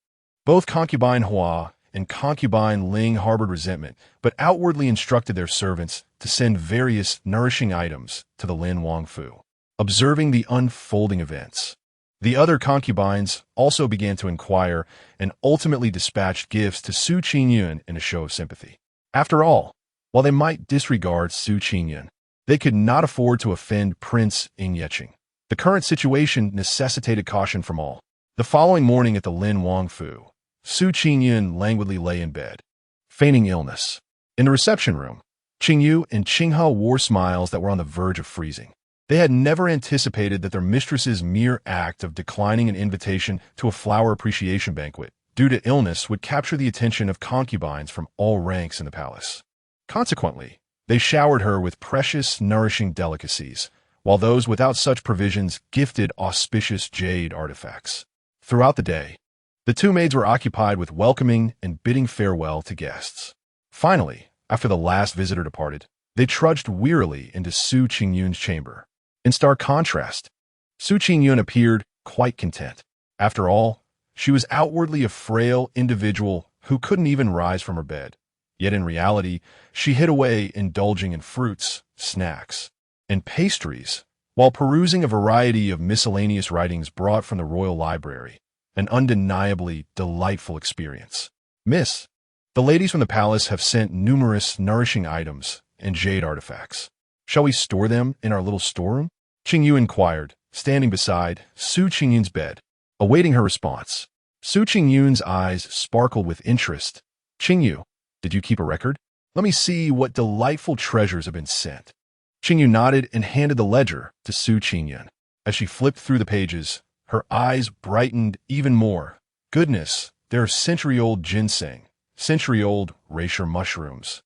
both Concubine Hua and Concubine Ling harbored resentment, but outwardly instructed their servants to send various nourishing items to the Lin Wangfu. Observing the unfolding events, the other concubines also began to inquire and ultimately dispatched gifts to Su Qingyun in a show of sympathy. After all, while they might disregard Su Qingyun, they could not afford to offend Prince Ying. The current situation necessitated caution from all. The following morning at the Lin Wangfu, Su Qingyun languidly lay in bed, feigning illness. In the reception room, Qingyu and Qinghe wore smiles that were on the verge of freezing. They had never anticipated that their mistress's mere act of declining an invitation to a flower appreciation banquet due to illness would capture the attention of concubines from all ranks in the palace. Consequently, they showered her with precious, nourishing delicacies, while those without such provisions gifted auspicious jade artifacts. Throughout the day, the two maids were occupied with welcoming and bidding farewell to guests. Finally, after the last visitor departed, they trudged wearily into Su Qingyun's chamber. In stark contrast, Su Qingyun appeared quite content. After all, she was outwardly a frail individual who couldn't even rise from her bed. Yet in reality, she hid away indulging in fruits, snacks, and pastries, while perusing a variety of miscellaneous writings brought from the royal library, an undeniably delightful experience. Miss, the ladies from the palace have sent numerous nourishing items and jade artifacts. Shall we store them in our little storeroom? Qingyu inquired, standing beside Su Qingyun's bed, awaiting her response. Su Qingyun's eyes sparkled with interest. Qingyu, did you keep a record? Let me see what delightful treasures have been sent. Qingyu nodded and handed the ledger to Su Qingyun. As she flipped through the pages, her eyes brightened even more. Goodness, there are century-old ginseng, century-old reishi mushrooms,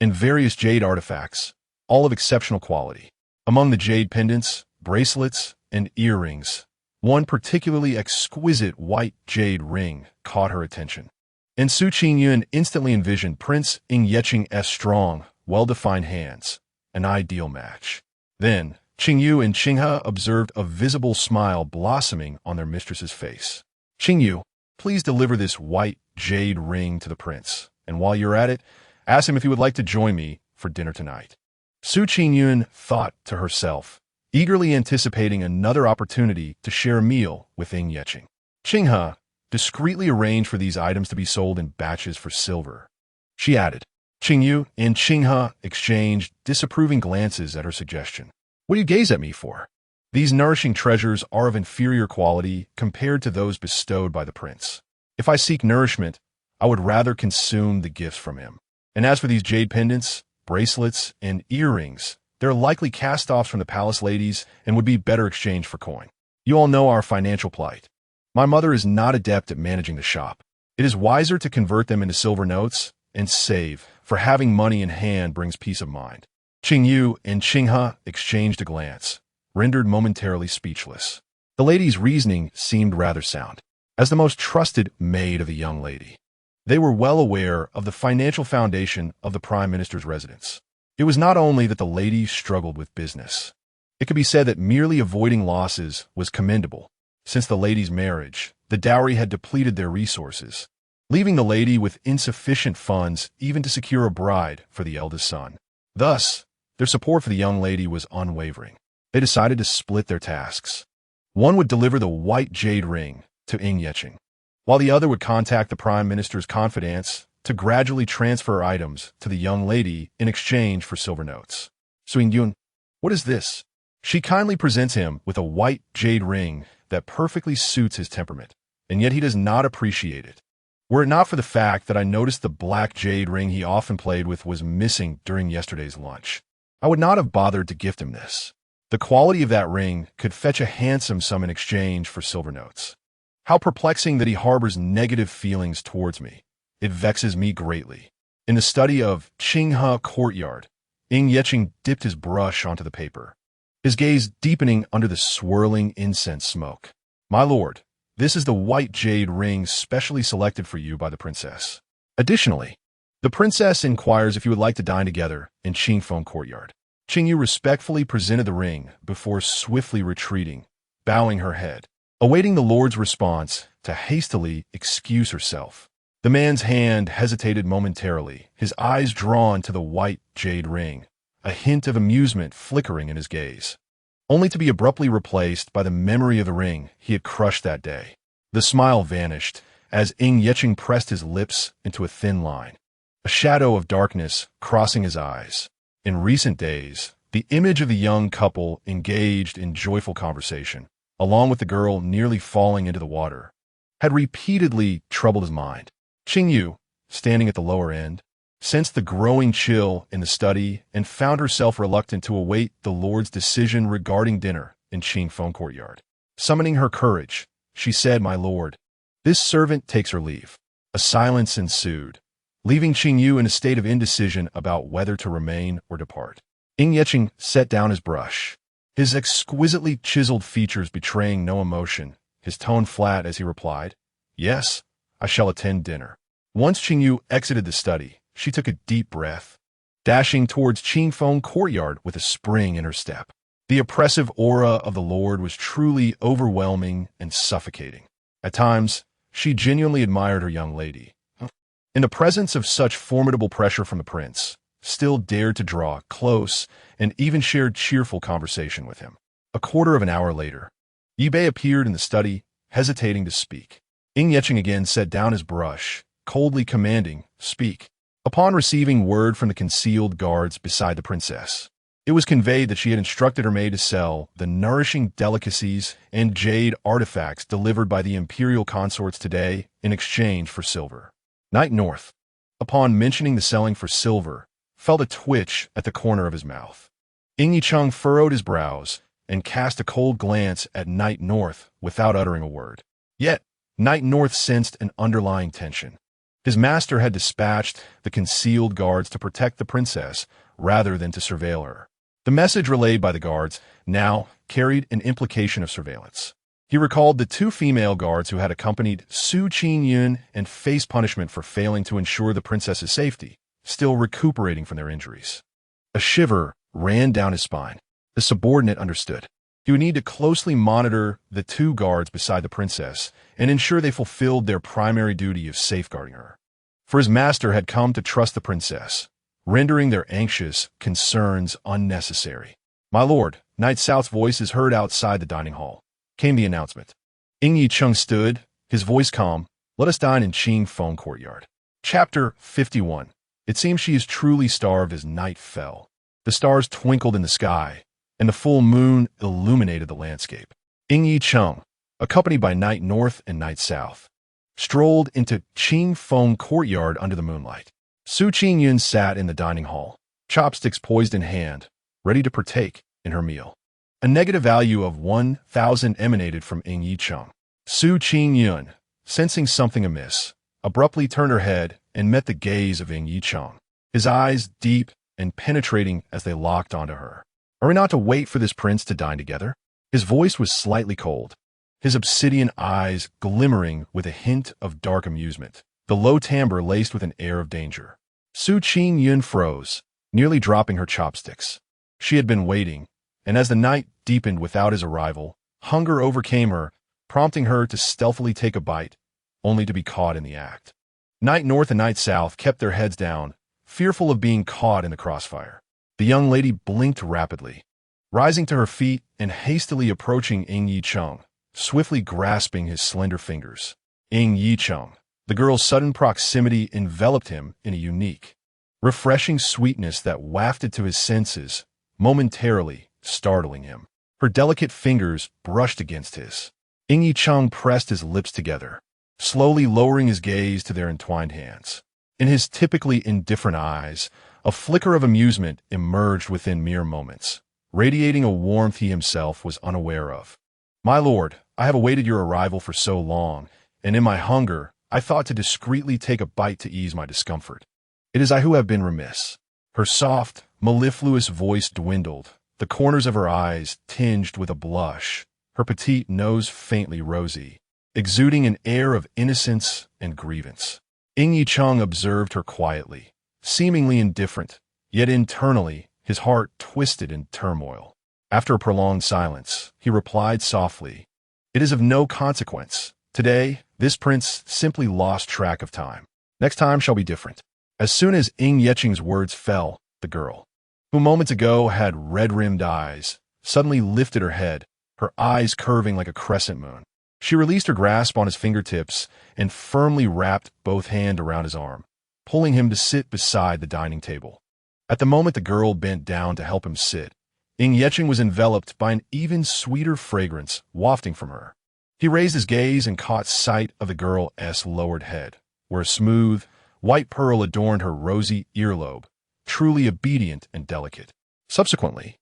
and various jade artifacts, all of exceptional quality. Among the jade pendants, bracelets, and earrings, one particularly exquisite white jade ring caught her attention. And Su Qingyun instantly envisioned Prince Ying's strong, well-defined hands, an ideal match. Then, Qingyu and Qinghe observed a visible smile blossoming on their mistress's face. Qingyu, please deliver this white jade ring to the prince, and while you're at it, ask him if he would like to join me for dinner tonight. Su Qingyun thought to herself, eagerly anticipating another opportunity to share a meal with Ying. Qinghe discreetly arranged for these items to be sold in batches for silver. She added. Qingyu and Qinghe exchanged disapproving glances at her suggestion. What do you gaze at me for? These nourishing treasures are of inferior quality compared to those bestowed by the prince. If I seek nourishment, I would rather consume the gifts from him. And as for these jade pendants, bracelets, and earrings, they're likely cast-offs from the palace ladies and would be better exchanged for coin. You all know our financial plight. My mother is not adept at managing the shop. It is wiser to convert them into silver notes and save, for having money in hand brings peace of mind. Qingyu and Qinghe exchanged a glance, rendered momentarily speechless. The lady's reasoning seemed rather sound. As the most trusted maid of the young lady, they were well aware of the financial foundation of the Prime Minister's residence. It was not only that the lady struggled with business. It could be said that merely avoiding losses was commendable. Since the lady's marriage, the dowry had depleted their resources, leaving the lady with insufficient funds even to secure a bride for the eldest son. Thus, their support for the young lady was unwavering. They decided to split their tasks. One would deliver the white jade ring, to Ying Yeching, while the other would contact the Prime Minister's confidants to gradually transfer items to the young lady in exchange for silver notes. Qingyun, what is this? She kindly presents him with a white jade ring that perfectly suits his temperament, and yet he does not appreciate it. Were it not for the fact that I noticed the black jade ring he often played with was missing during yesterday's lunch, I would not have bothered to gift him this. The quality of that ring could fetch a handsome sum in exchange for silver notes. How perplexing that he harbors negative feelings towards me. It vexes me greatly. In the study of Qingyun courtyard, Ying Yeching dipped his brush onto the paper, his gaze deepening under the swirling incense smoke. My lord, this is the white jade ring specially selected for you by the princess. Additionally, the princess inquires if you would like to dine together in Qingyun courtyard. Qingyun respectfully presented the ring before swiftly retreating, bowing her head, awaiting the lord's response to hastily excuse herself. The man's hand hesitated momentarily, his eyes drawn to the white jade ring, a hint of amusement flickering in his gaze, only to be abruptly replaced by the memory of the ring he had crushed that day. The smile vanished as Ying Yeching pressed his lips into a thin line, a shadow of darkness crossing his eyes. In recent days, the image of the young couple engaged in joyful conversation, along with the girl nearly falling into the water, had repeatedly troubled his mind. Qingyun, standing at the lower end, sensed the growing chill in the study and found herself reluctant to await the lord's decision regarding dinner in Qingyun courtyard. Summoning her courage, she said, "My lord, this servant takes her leave." A silence ensued, leaving Qingyun in a state of indecision about whether to remain or depart. Ying Yeching set down his brush, his exquisitely chiseled features betraying no emotion, his tone flat as he replied, "Yes, I shall attend dinner." Once Qingyun exited the study, she took a deep breath, dashing towards Qingyun courtyard with a spring in her step. The oppressive aura of the lord was truly overwhelming and suffocating. At times, she genuinely admired her young lady. In the presence of such formidable pressure from the prince, still dared to draw close and even shared cheerful conversation with him. A quarter of an hour later, Yi Bei appeared in the study, hesitating to speak. Ying Yeching again set down his brush, coldly commanding, "Speak." Upon receiving word from the concealed guards beside the princess, it was conveyed that she had instructed her maid to sell the nourishing delicacies and jade artifacts delivered by the imperial consorts today in exchange for silver. Knight North, upon mentioning the selling for silver, felt a twitch at the corner of his mouth. Ying Yicheng furrowed his brows and cast a cold glance at Knight North without uttering a word. Yet, Knight North sensed an underlying tension. His master had dispatched the concealed guards to protect the princess rather than to surveil her. The message relayed by the guards now carried an implication of surveillance. He recalled the two female guards who had accompanied Su Qingyun and faced punishment for failing to ensure the princess's safety, still recuperating from their injuries. A shiver ran down his spine. The subordinate understood. He would need to closely monitor the two guards beside the princess and ensure they fulfilled their primary duty of safeguarding her. For his master had come to trust the princess, rendering their anxious concerns unnecessary. "My lord," Knight South's voice is heard outside the dining hall, came the announcement. Ying Yicheng stood, his voice calm. "Let us dine in Qingyun courtyard." Chapter 51. It seems she is truly starved as night fell. The stars twinkled in the sky, and the full moon illuminated the landscape. Ying Yicheng, accompanied by Knight North and Knight South, strolled into Qingyun courtyard under the moonlight. Su Qingyun sat in the dining hall, chopsticks poised in hand, ready to partake in her meal. A negative value of 1,000 emanated from Ying Yicheng. Su Qingyun, sensing something amiss, abruptly turned her head and met the gaze of Ying Yicheng, his eyes deep and penetrating as they locked onto her. "Are we not to wait for this prince to dine together?" His voice was slightly cold, his obsidian eyes glimmering with a hint of dark amusement, the low timbre laced with an air of danger. Su Qingyun froze, nearly dropping her chopsticks. She had been waiting, and as the night deepened without his arrival, hunger overcame her, prompting her to stealthily take a bite, only to be caught in the act. Knight North and Knight South kept their heads down, fearful of being caught in the crossfire. The young lady blinked rapidly, rising to her feet and hastily approaching Ying Yicheng, swiftly grasping his slender fingers. Ying Yicheng. The girl's sudden proximity enveloped him in a unique, refreshing sweetness that wafted to his senses, momentarily startling him. Her delicate fingers brushed against his. Ying Yicheng pressed his lips together, slowly lowering his gaze to their entwined hands. In his typically indifferent eyes, a flicker of amusement emerged within mere moments, radiating a warmth he himself was unaware of. "My lord, I have awaited your arrival for so long, and in my hunger, I thought to discreetly take a bite to ease my discomfort. It is I who have been remiss." Her soft, mellifluous voice dwindled, the corners of her eyes tinged with a blush, her petite nose faintly rosy, exuding an air of innocence and grievance. Ying Yicheng observed her quietly, seemingly indifferent, yet internally his heart twisted in turmoil. After a prolonged silence, he replied softly, "It is of no consequence. Today, this prince simply lost track of time. Next time shall be different." As soon as Ying Yicheng's words fell, the girl, who moments ago had red-rimmed eyes, suddenly lifted her head, her eyes curving like a crescent moon. She released her grasp on his fingertips and firmly wrapped both hands around his arm, pulling him to sit beside the dining table. At the moment the girl bent down to help him sit, Ying Yicheng was enveloped by an even sweeter fragrance wafting from her. He raised his gaze and caught sight of the girl's lowered head, where a smooth, white pearl adorned her rosy earlobe, truly obedient and delicate. Subsequently,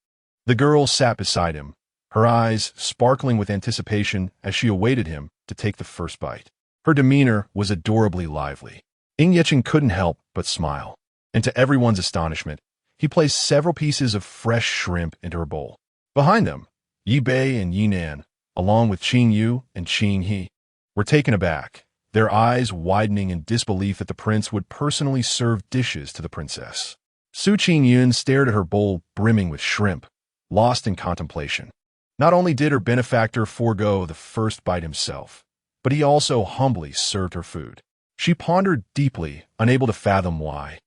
the girl sat beside him, her eyes sparkling with anticipation as she awaited him to take the first bite. Her demeanor was adorably lively. Ying Yicheng couldn't help but smile, and to everyone's astonishment, he placed several pieces of fresh shrimp into her bowl. Behind them, Yi Bei and Yi Nan, along with Qingyun and Qinghe, were taken aback, their eyes widening in disbelief that the prince would personally serve dishes to the princess. Su Qingyun stared at her bowl brimming with shrimp, lost in contemplation. Not only did her benefactor forego the first bite himself, but he also humbly served her food. She pondered deeply, unable to fathom why,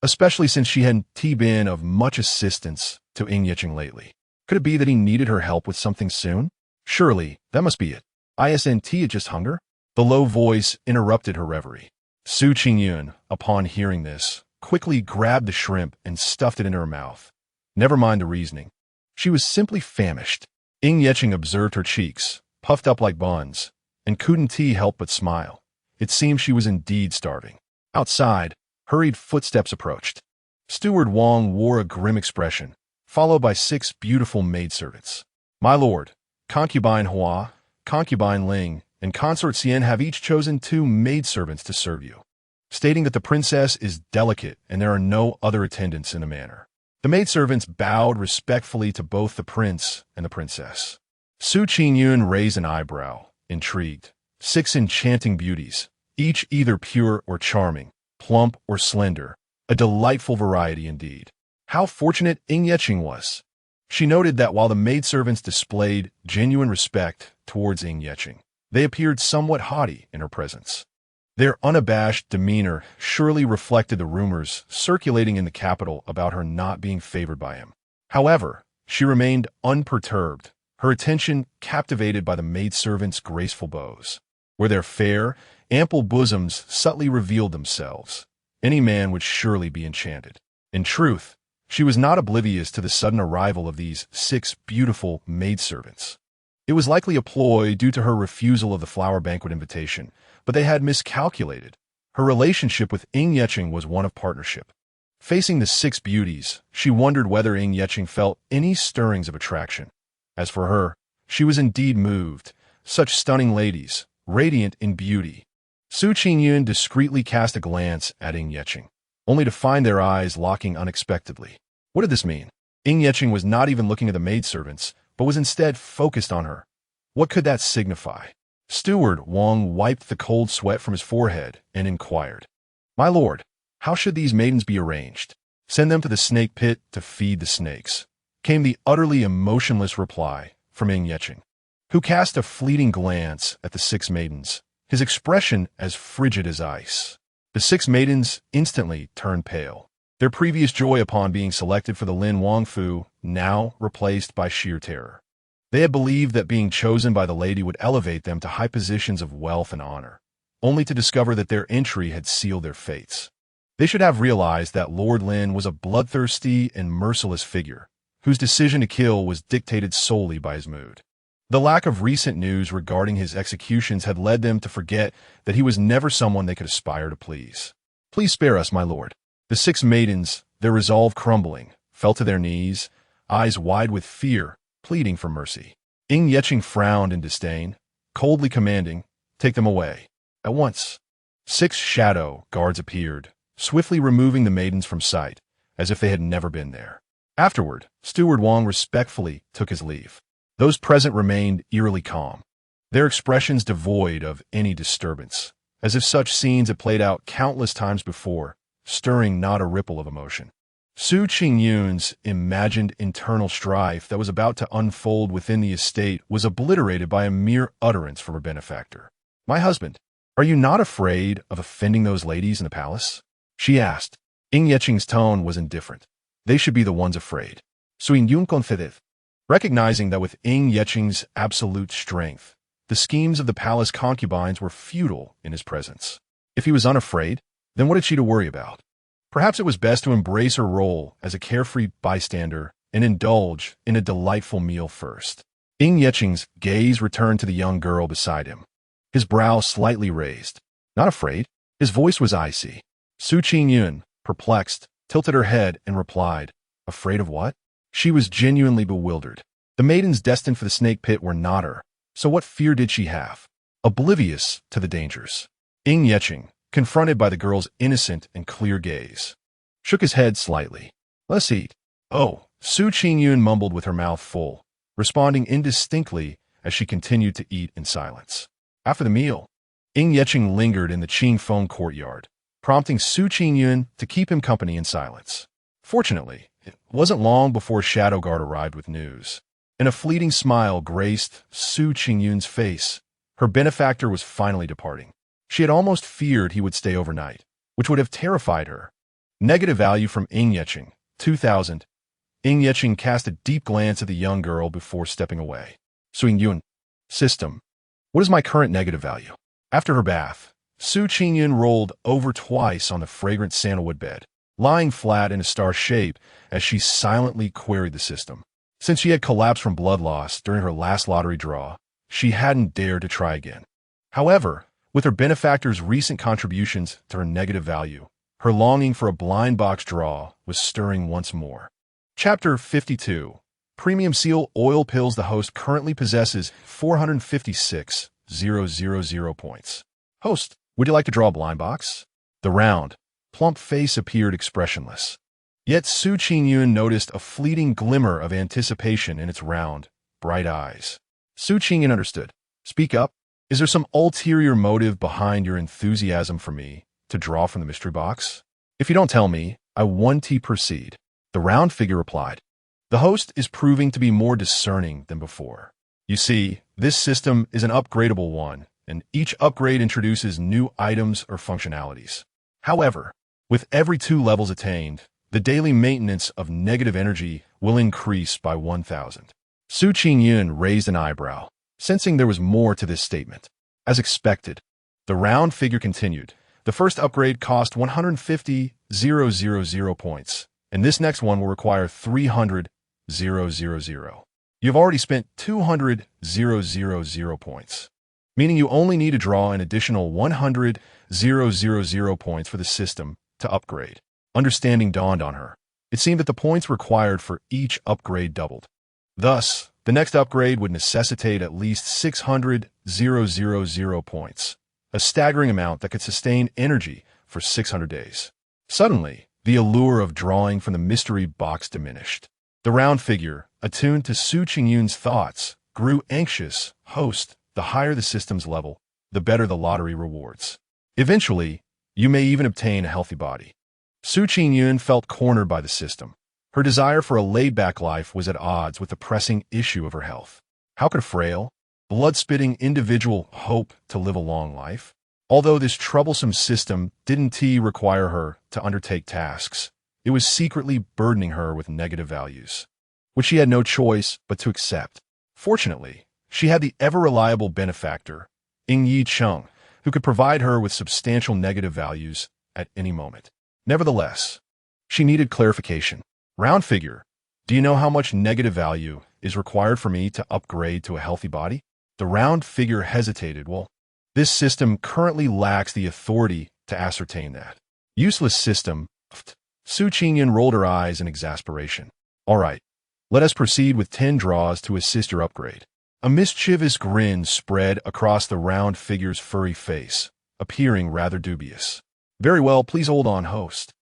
especially since she hadn't been of much assistance to Ying Yicheng lately. Could it be that he needed her help with something soon? Surely, that must be it. Isn't it just hunger? The low voice interrupted her reverie. Su Qingyun, upon hearing this, quickly grabbed the shrimp and stuffed it into her mouth. Never mind the reasoning. She was simply famished. Ying Yicheng observed her cheeks, puffed up like buns, and couldn't help but smile. It seemed she was indeed starving. Outside, hurried footsteps approached. Steward Wang wore a grim expression, followed by 6 beautiful maidservants. "My lord, concubine Hua, concubine Ling, and consort Xian have each chosen 2 maidservants to serve you, stating that the princess is delicate and there are no other attendants in the manor." The maidservants bowed respectfully to both the prince and the princess. Su Qingyun raised an eyebrow, intrigued. 6 enchanting beauties, each either pure or charming, plump or slender, a delightful variety indeed. How fortunate Ying Yicheng was. She noted that while the maidservants displayed genuine respect towards Ying Yicheng, they appeared somewhat haughty in her presence. Their unabashed demeanor surely reflected the rumors circulating in the capital about her not being favored by him. However, she remained unperturbed, her attention captivated by the maidservants' graceful bows. Where their fair, ample bosoms subtly revealed themselves, any man would surely be enchanted. In truth, she was not oblivious to the sudden arrival of these 6 beautiful maidservants. It was likely a ploy due to her refusal of the flower banquet invitation, but they had miscalculated. Her relationship with Ying Yicheng was one of partnership. Facing the 6 beauties, she wondered whether Ying Yicheng felt any stirrings of attraction. As for her, she was indeed moved. Such stunning ladies, radiant in beauty. Su Qingyun discreetly cast a glance at Ying Yicheng, only to find their eyes locking unexpectedly. What did this mean? Ying Yicheng was not even looking at the maidservants, but was instead focused on her. What could that signify? Steward Wang wiped the cold sweat from his forehead and inquired, "My lord, how should these maidens be arranged?" "Send them to the snake pit to feed the snakes," came the utterly emotionless reply from Ying Yicheng, who cast a fleeting glance at the 6 maidens, his expression as frigid as ice. The 6 maidens instantly turned pale, their previous joy upon being selected for the Lin Wangfu now replaced by sheer terror. They had believed that being chosen by the lady would elevate them to high positions of wealth and honor, only to discover that their entry had sealed their fates. They should have realized that Lord Lin was a bloodthirsty and merciless figure, whose decision to kill was dictated solely by his mood. The lack of recent news regarding his executions had led them to forget that he was never someone they could aspire to please. "Please spare us, my lord." The 6 maidens, their resolve crumbling, fell to their knees, eyes wide with fear, pleading for mercy. Ying Yeching frowned in disdain, coldly commanding, "Take them away. At once." 6 shadow guards appeared, swiftly removing the maidens from sight, as if they had never been there. Afterward, Steward Wang respectfully took his leave. Those present remained eerily calm, their expressions devoid of any disturbance, as if such scenes had played out countless times before, stirring not a ripple of emotion. Su Qingyun's imagined internal strife that was about to unfold within the estate was obliterated by a mere utterance from her benefactor. "My husband, are you not afraid of offending those ladies in the palace?" she asked. Ying Yeching's tone was indifferent. They should be the ones afraid. Qingyun confided, recognizing that with Ying Yeching's absolute strength, the schemes of the palace concubines were futile in his presence. If he was unafraid, then what had she to worry about? Perhaps it was best to embrace her role as a carefree bystander and indulge in a delightful meal first. Ying Yeching's gaze returned to the young girl beside him, his brow slightly raised. Not afraid. His voice was icy. Su Qingyun, perplexed, tilted her head and replied, "Afraid of what?" She was genuinely bewildered. The maidens destined for the snake pit were not her, so what fear did she have? Oblivious to the dangers. Ying Yeching, confronted by the girl's innocent and clear gaze, shook his head slightly. "Let's eat." "Oh," Su Qingyun mumbled with her mouth full, responding indistinctly as she continued to eat in silence. After the meal, Ying Yeching lingered in the Qingfeng courtyard, prompting Su Qingyun to keep him company in silence. Fortunately, it wasn't long before Shadow Guard arrived with news, and a fleeting smile graced Su Qingyun's face. Her benefactor was finally departing. She had almost feared he would stay overnight, which would have terrified her. Negative value from Ying Yeching, 2,000. Ying Yeching cast a deep glance at the young girl before stepping away. Qingyun. System. What is my current negative value? After her bath, Su Qingyun rolled over twice on the fragrant sandalwood bed, lying flat in a star shape as she silently queried the system. Since she had collapsed from blood loss during her last lottery draw, she hadn't dared to try again. However, with her benefactor's recent contributions to her negative value, her longing for a blind box draw was stirring once more. Chapter 52. Premium Seal Oil Pills. The host currently possesses 456,000 points. Host, would you like to draw a blind box? The round, plump face appeared expressionless. Yet Su Qingyun noticed a fleeting glimmer of anticipation in its round, bright eyes. Su Qingyun understood. "Speak up. Is there some ulterior motive behind your enthusiasm for me to draw from the mystery box? If you don't tell me, I want to proceed." The round figure replied. "The host is proving to be more discerning than before. You see, this system is an upgradable one, and each upgrade introduces new items or functionalities. However, with every 2 levels attained, the daily maintenance of negative energy will increase by 1,000. Su Qingyun raised an eyebrow, sensing there was more to this statement. As expected, the round figure continued. The first upgrade cost 150,000 points, and this next one will require 300,000. You've already spent 200,000 points, meaning you only need to draw an additional 100,000 points for the system to upgrade. Understanding dawned on her. It seemed that the points required for each upgrade doubled. Thus, the next upgrade would necessitate at least 600,000 points, a staggering amount that could sustain energy for 600 days. Suddenly, the allure of drawing from the mystery box diminished. The round figure, attuned to Su Qingyun's thoughts, grew anxious. Host, the higher the system's level, the better the lottery rewards. Eventually, you may even obtain a healthy body. Su Qingyun felt cornered by the system. Her desire for a laid-back life was at odds with the pressing issue of her health. How could a frail, blood-spitting individual hope to live a long life? Although this troublesome system didn't require her to undertake tasks, it was secretly burdening her with negative values, which she had no choice but to accept. Fortunately, she had the ever-reliable benefactor, Ying Yi Cheng, who could provide her with substantial negative values at any moment. Nevertheless, she needed clarification. Round figure, do you know how much negative value is required for me to upgrade to a healthy body? The round figure hesitated. Well, this system currently lacks the authority to ascertain that. Useless system. Qingyun rolled her eyes in exasperation. All right, let us proceed with 10 draws to assist your upgrade. A mischievous grin spread across the round figure's furry face, appearing rather dubious. Very well, please hold on, host.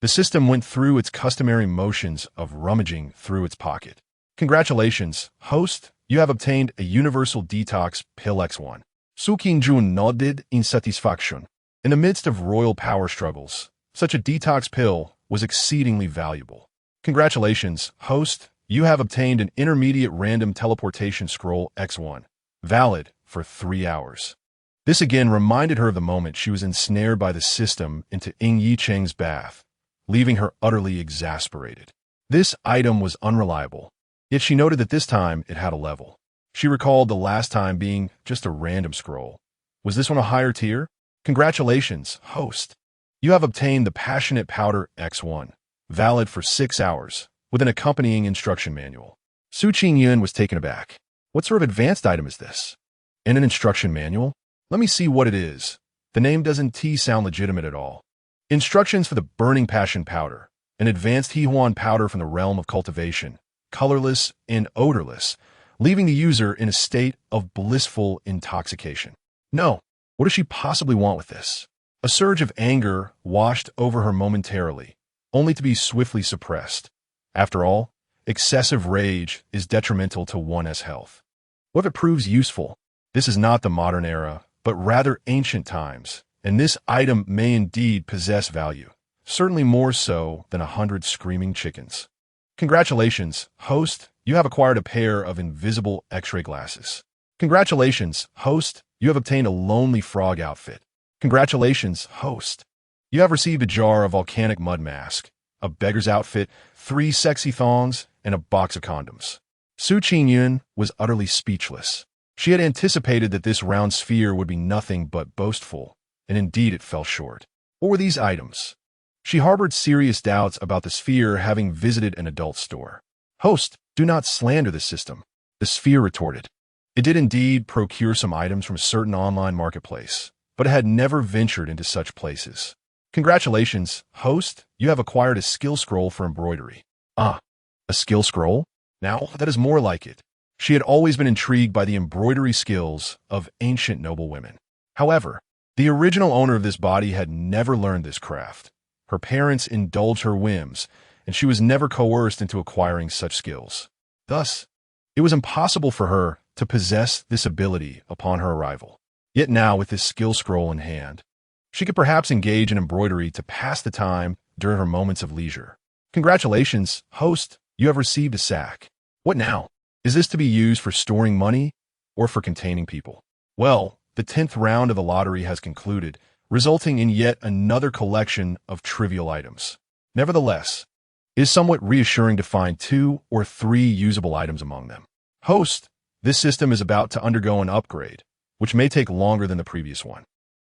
The system went through its customary motions of rummaging through its pocket. Congratulations, host, you have obtained a universal detox pill X1. Qingyun nodded in satisfaction. In the midst of royal power struggles, such a detox pill was exceedingly valuable. Congratulations, host, you have obtained an intermediate random teleportation scroll X1, valid for 3 hours. This again reminded her of the moment she was ensnared by the system into Ying Yi Cheng's bath, leaving her utterly exasperated. This item was unreliable, yet she noted that this time it had a level. She recalled the last time being just a random scroll. Was this one a higher tier? Congratulations, host. You have obtained the Passionate Powder X1, valid for 6 hours, with an accompanying instruction manual. Qingyun was taken aback. What sort of advanced item is this? In an instruction manual? Let me see what it is. The name doesn't sound legitimate at all. Instructions for the Burning Passion Powder, an advanced Hehuan powder from the realm of cultivation, colorless and odorless, leaving the user in a state of blissful intoxication. No, what does she possibly want with this? A surge of anger washed over her momentarily, only to be swiftly suppressed. After all, excessive rage is detrimental to one's health. What if it proves useful? This is not the modern era, but rather ancient times, and this item may indeed possess value, certainly more so than 100 screaming chickens. Congratulations, host, you have acquired a pair of invisible X-ray glasses. Congratulations, host, you have obtained a lonely frog outfit. Congratulations, host. You have received a jar of volcanic mud mask, a beggar's outfit, 3 sexy thongs, and a box of condoms. Qingyun was utterly speechless. She had anticipated that this round sphere would be nothing but boastful, and indeed it fell short. What were these items? She harbored serious doubts about the sphere having visited an adult store. Host, do not slander the system. The sphere retorted. It did indeed procure some items from a certain online marketplace, but it had never ventured into such places. Congratulations, host, you have acquired a skill scroll for embroidery. Ah, a skill scroll? Now, that is more like it. She had always been intrigued by the embroidery skills of ancient noble women. However, the original owner of this body had never learned this craft. Her parents indulged her whims, and she was never coerced into acquiring such skills. Thus, it was impossible for her to possess this ability upon her arrival. Yet now, with this skill scroll in hand, she could perhaps engage in embroidery to pass the time during her moments of leisure. Congratulations, host, you have received a sack. What now? Is this to be used for storing money or for containing people? Well, the 10th round of the lottery has concluded, resulting in yet another collection of trivial items. Nevertheless, it is somewhat reassuring to find 2 or 3 usable items among them. Host, this system is about to undergo an upgrade, which may take longer than the previous one.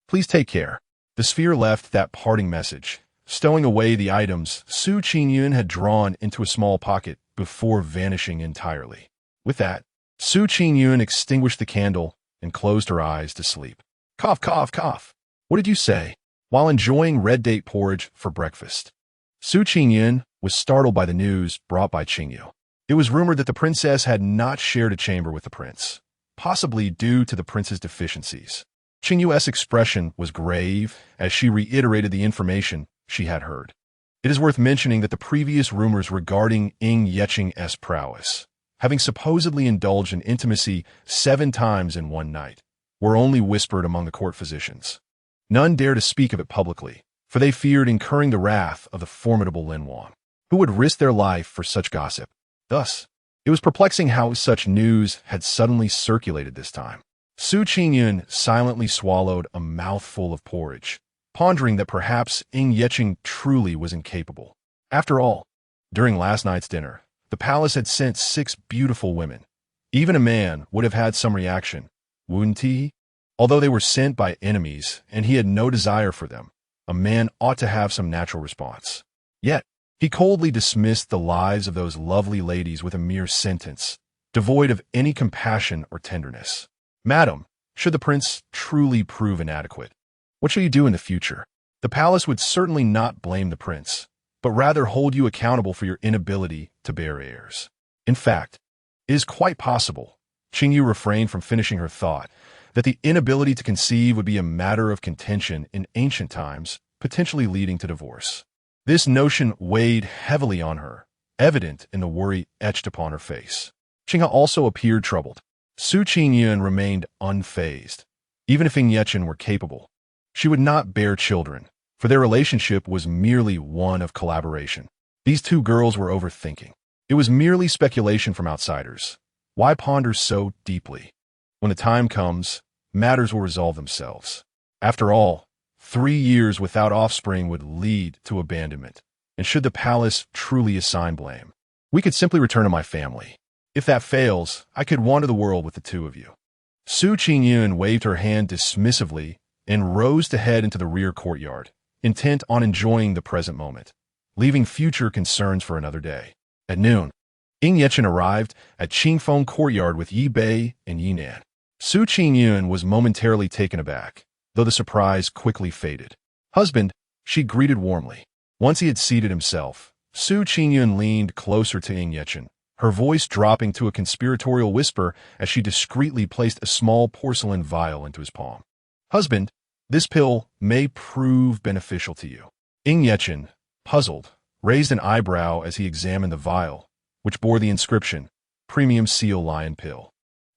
Please take care. The sphere left that parting message, stowing away the items Qingyun had drawn into a small pocket before vanishing entirely. With that, Qingyun extinguished the candle and closed her eyes to sleep. Cough, cough, cough. What did you say? While enjoying red date porridge for breakfast, Qingyun was startled by the news brought by Qingyu. It was rumored that the princess had not shared a chamber with the prince, possibly due to the prince's deficiencies. Qingyu's expression was grave as she reiterated the information she had heard. It is worth mentioning that the previous rumors regarding Ying Yicheng's prowess, having supposedly indulged in intimacy 7 times in one night, were only whispered among the court physicians. None dared to speak of it publicly, for they feared incurring the wrath of the formidable Lin Wang, who would risk their life for such gossip. Thus, it was perplexing how such news had suddenly circulated this time. Qingyun silently swallowed a mouthful of porridge, pondering that perhaps Ying Yicheng truly was incapable. After all, during last night's dinner, the palace had sent 6 beautiful women, Even a man would have had some reaction, wouldn't he? Although they were sent by enemies and he had no desire for them, a man ought to have some natural response. Yet, he coldly dismissed the lives of those lovely ladies with a mere sentence, devoid of any compassion or tenderness. Madam, should the prince truly prove inadequate, what shall you do in the future? The palace would certainly not blame the prince, but rather hold you accountable for your inability to bear heirs. In fact, it is quite possible, Qingyun refrained from finishing her thought, that the inability to conceive would be a matter of contention in ancient times, potentially leading to divorce. This notion weighed heavily on her, evident in the worry etched upon her face. Qinghe also appeared troubled. Su Qingyun remained unfazed. Even if Ying were capable, she would not bear children, for their relationship was merely one of collaboration. These two girls were overthinking. It was merely speculation from outsiders. Why ponder so deeply? When the time comes, matters will resolve themselves. After all, 3 years without offspring would lead to abandonment, and should the palace truly assign blame, we could simply return to my family. If that fails, I could wander the world with the two of you. Su Qingyun waved her hand dismissively and rose to head into the rear courtyard, intent on enjoying the present moment, leaving future concerns for another day. At noon, Ying arrived at Qingfeng courtyard with Yi Bei and Yi Nan. Su Qingyun was momentarily taken aback, though the surprise quickly faded. Husband, she greeted warmly. Once he had seated himself, Su Qingyun leaned closer to Ying, her voice dropping to a conspiratorial whisper as she discreetly placed a small porcelain vial into his palm. Husband, this pill may prove beneficial to you. Ying, puzzled, raised an eyebrow as he examined the vial, which bore the inscription, Premium Seal Lion Pill.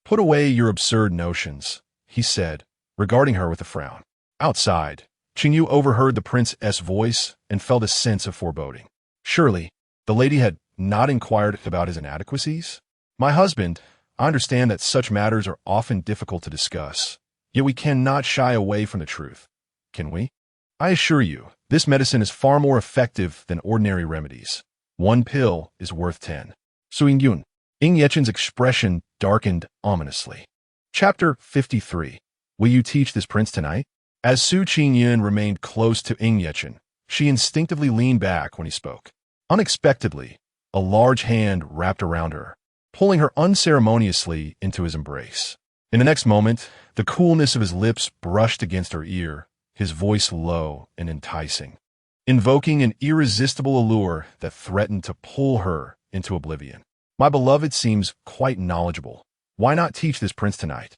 Put away your absurd notions, he said, regarding her with a frown. Outside, Qingyu overheard the prince's voice and felt a sense of foreboding. Surely, the lady had not inquired about his inadequacies? My husband, I understand that such matters are often difficult to discuss, yet we cannot shy away from the truth, can we? I assure you, this medicine is far more effective than ordinary remedies. 1 pill is worth 10. Su Ying Yechen's expression darkened ominously. Chapter 53. Will you teach this prince tonight? As Su Qingyun remained close to Yechen, she instinctively leaned back when he spoke. Unexpectedly, a large hand wrapped around her, pulling her unceremoniously into his embrace. In the next moment, the coolness of his lips brushed against her ear, his voice low and enticing, invoking an irresistible allure that threatened to pull her into oblivion. My beloved seems quite knowledgeable. Why not teach this prince tonight?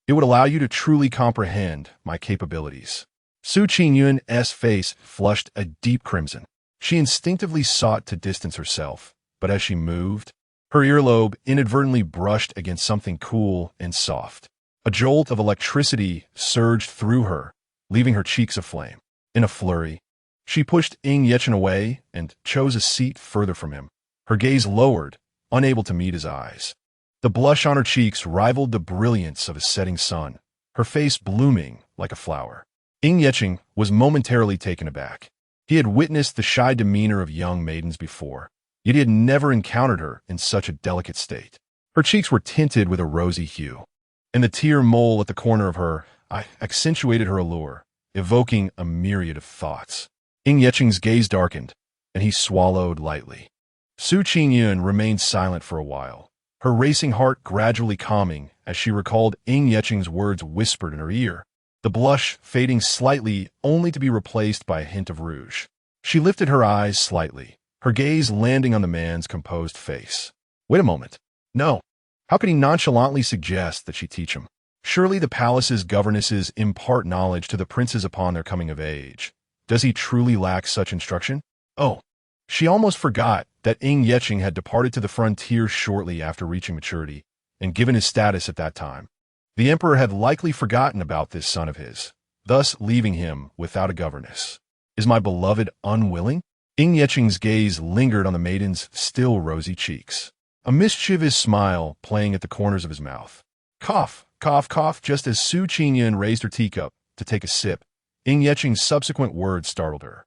It would allow you to truly comprehend my capabilities. Su Qingyun's face flushed a deep crimson. She instinctively sought to distance herself, but as she moved, her earlobe inadvertently brushed against something cool and soft. A jolt of electricity surged through her, leaving her cheeks aflame. In a flurry, she pushed Yechen away and chose a seat further from him. Her gaze lowered, unable to meet his eyes. The blush on her cheeks rivaled the brilliance of a setting sun, her face blooming like a flower. Yechen was momentarily taken aback. He had witnessed the shy demeanor of young maidens before, yet he had never encountered her in such a delicate state. Her cheeks were tinted with a rosy hue, and the tear mole at the corner of her eye accentuated her allure, evoking a myriad of thoughts. Yechen's gaze darkened, and he swallowed lightly. Su Qingyun remained silent for a while, her racing heart gradually calming as she recalled Yechen's words whispered in her ear, the blush fading slightly only to be replaced by a hint of rouge. She lifted her eyes slightly, her gaze landing on the man's composed face. Wait a moment. No. How could he nonchalantly suggest that she teach him? Surely the palace's governesses impart knowledge to the princes upon their coming of age. Does he truly lack such instruction? Oh, she almost forgot that Yechen had departed to the frontier shortly after reaching maturity, and given his status at that time, the emperor had likely forgotten about this son of his, thus leaving him without a governess. Is my beloved unwilling? Yechen's gaze lingered on the maiden's still rosy cheeks, a mischievous smile playing at the corners of his mouth. Cough, cough, cough, just as Su Qingyun raised her teacup to take a sip, Yechen's subsequent words startled her.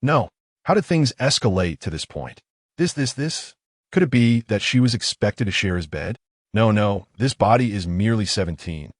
No. How did things escalate to this point? This? Could it be that she was expected to share his bed? No, this body is merely 17.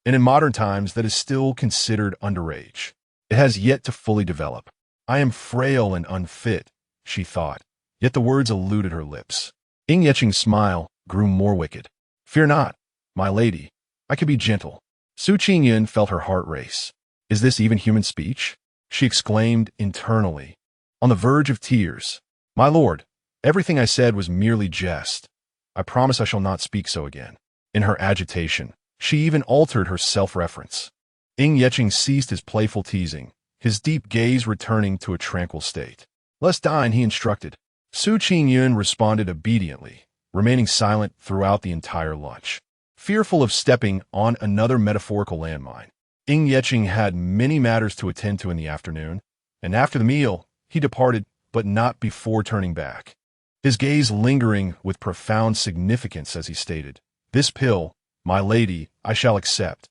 And in modern times, that is still considered underage. It has yet to fully develop. I am frail and unfit, she thought, yet the words eluded her lips. Ying Yeching's smile grew more wicked. Fear not, my lady. I can be gentle. Qingyun felt her heart race. Is this even human speech? She exclaimed internally, on the verge of tears. My lord, everything I said was merely jest. I promise I shall not speak so again. In her agitation, she even altered her self-reference. Ying Yeching ceased his playful teasing, his deep gaze returning to a tranquil state. Let's dine, he instructed. Qingyun responded obediently, remaining silent throughout the entire lunch. Fearful of stepping on another metaphorical landmine, Ying Yeching had many matters to attend to in the afternoon, and after the meal, he departed, but not before turning back. His gaze lingering with profound significance as he stated, "This pill, my lady, I shall accept."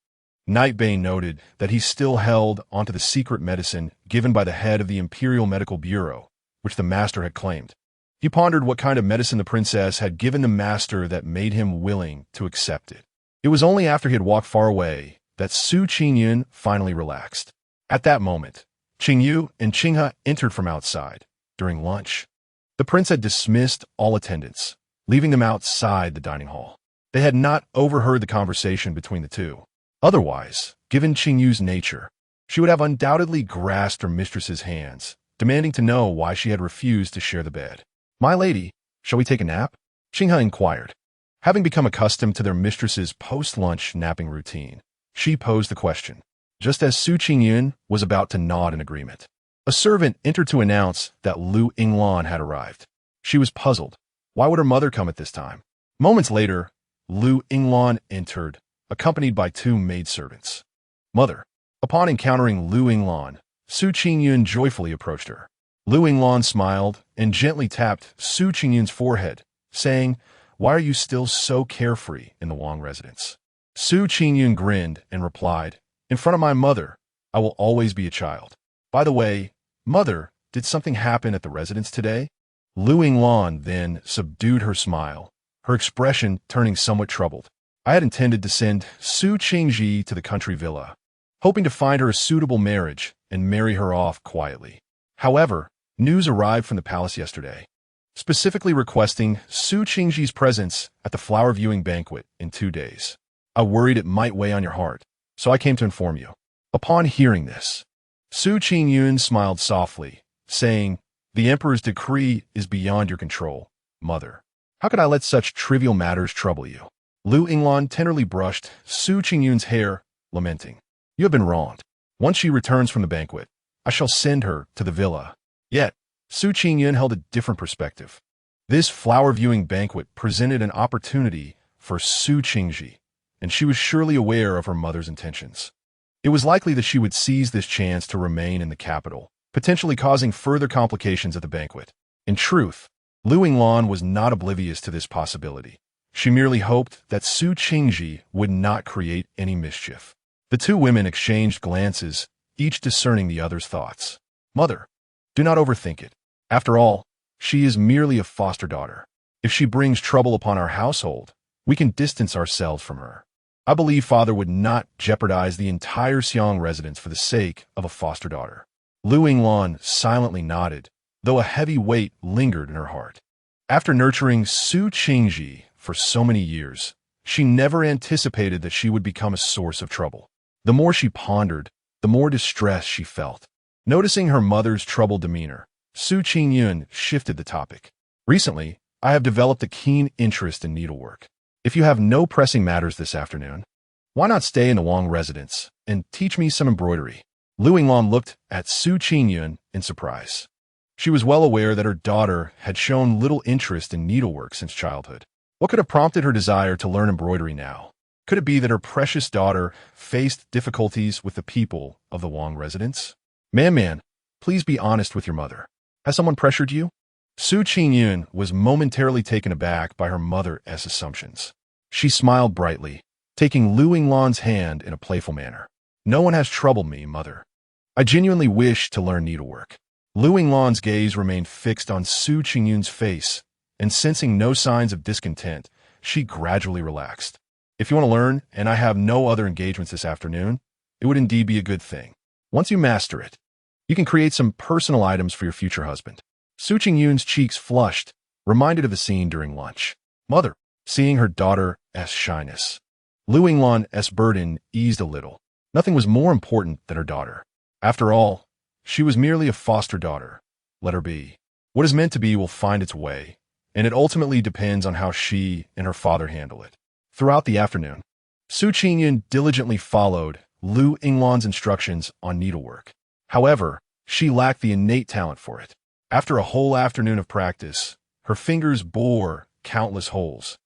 Nightbane noted that he still held onto the secret medicine given by the head of the Imperial Medical Bureau, which the master had claimed. He pondered what kind of medicine the princess had given the master that made him willing to accept it. It was only after he had walked far away that Qingyun finally relaxed. At that moment, Qingyu and Qinghe entered from outside during lunch. The prince had dismissed all attendants, leaving them outside the dining hall. They had not overheard the conversation between the two. Otherwise, given Qingyu's nature, she would have undoubtedly grasped her mistress's hands, demanding to know why she had refused to share the bed. My lady, shall we take a nap? Qinghe inquired. Having become accustomed to their mistress's post-lunch napping routine, she posed the question, just as Qingyun was about to nod in agreement. A servant entered to announce that Lu Yinglan had arrived. She was puzzled. Why would her mother come at this time? Moments later, Lu Yinglan entered, accompanied by two maidservants. Mother. Upon encountering Lu Yinglan, Qingyun joyfully approached her. Lu Yinglan smiled and gently tapped Qingyun's forehead, saying, "Why are you still so carefree in the Wang residence?" Qingyun grinned and replied, "In front of my mother, I will always be a child. By the way, mother, did something happen at the residence today?" Lu Yinglan then subdued her smile, her expression turning somewhat troubled. I had intended to send Qingji to the country villa, hoping to find her a suitable marriage and marry her off quietly. However, news arrived from the palace yesterday, specifically requesting Qingji's presence at the flower viewing banquet in 2 days. I worried it might weigh on your heart, so I came to inform you. Upon hearing this, Qingyun smiled softly, saying, "The emperor's decree is beyond your control, mother. How could I let such trivial matters trouble you?" Lu Yinglan tenderly brushed Qingyun's hair, lamenting, "You have been wronged. Once she returns from the banquet, I shall send her to the villa." Yet, Qingyun held a different perspective. This flower-viewing banquet presented an opportunity for Qingji, and she was surely aware of her mother's intentions. It was likely that she would seize this chance to remain in the capital, potentially causing further complications at the banquet. In truth, Lu Yinglan was not oblivious to this possibility. She merely hoped that Qingji would not create any mischief. The two women exchanged glances, each discerning the other's thoughts. Mother, do not overthink it. After all, she is merely a foster daughter. If she brings trouble upon our household, we can distance ourselves from her. I believe father would not jeopardize the entire Xiang residence for the sake of a foster daughter. Lu Yinglan silently nodded, though a heavy weight lingered in her heart. After nurturing Qingji for so many years, she never anticipated that she would become a source of trouble. The more she pondered, the more distress she felt. Noticing her mother's troubled demeanor, Qingyun shifted the topic. Recently, I have developed a keen interest in needlework. If you have no pressing matters this afternoon, why not stay in the Wang residence and teach me some embroidery? Lu Yinglan looked at Qingyun in surprise. She was well aware that her daughter had shown little interest in needlework since childhood. What could have prompted her desire to learn embroidery now? Could it be that her precious daughter faced difficulties with the people of the Wang residence? Man, please be honest with your mother. Has someone pressured you? Qingyun was momentarily taken aback by her mother's assumptions. She smiled brightly, taking Lu Yinglan's hand in a playful manner. No one has troubled me, mother. I genuinely wish to learn needlework. Lu Yinglan's gaze remained fixed on Qingyun's face, and sensing no signs of discontent, she gradually relaxed. If you want to learn, and I have no other engagements this afternoon, it would indeed be a good thing. Once you master it, you can create some personal items for your future husband. Su Qingyun's cheeks flushed, reminded of a scene during lunch. Mother, seeing her daughter's shyness. Lu Yingluan's burden eased a little. Nothing was more important than her daughter. After all, she was merely a foster daughter. Let her be. What is meant to be will find its way, and it ultimately depends on how she and her father handle it. Throughout the afternoon, Su Qingyun diligently followed Lu Yingluan's instructions on needlework. However, she lacked the innate talent for it. After a whole afternoon of practice, her fingers bore countless holes.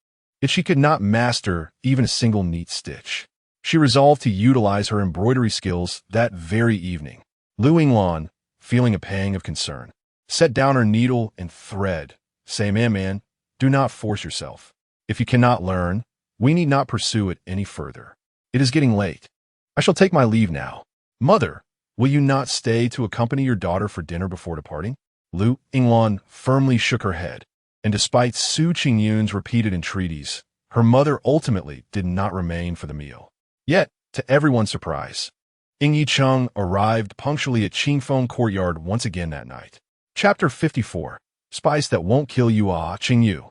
Yet she could not master even a single neat stitch. She resolved to utilize her embroidery skills that very evening. Lu Yingluan, feeling a pang of concern, set down her needle and thread. Say, man, do not force yourself. If you cannot learn, we need not pursue it any further. It is getting late. I shall take my leave now. Mother, will you not stay to accompany your daughter for dinner before departing? Lu Yingluan firmly shook her head, and despite Su Qingyun's repeated entreaties, her mother ultimately did not remain for the meal. Yet, to everyone's surprise, Ying Yicheng arrived punctually at Qingfeng Courtyard once again that night. Chapter 54. Spice that won't kill you. Qingyu.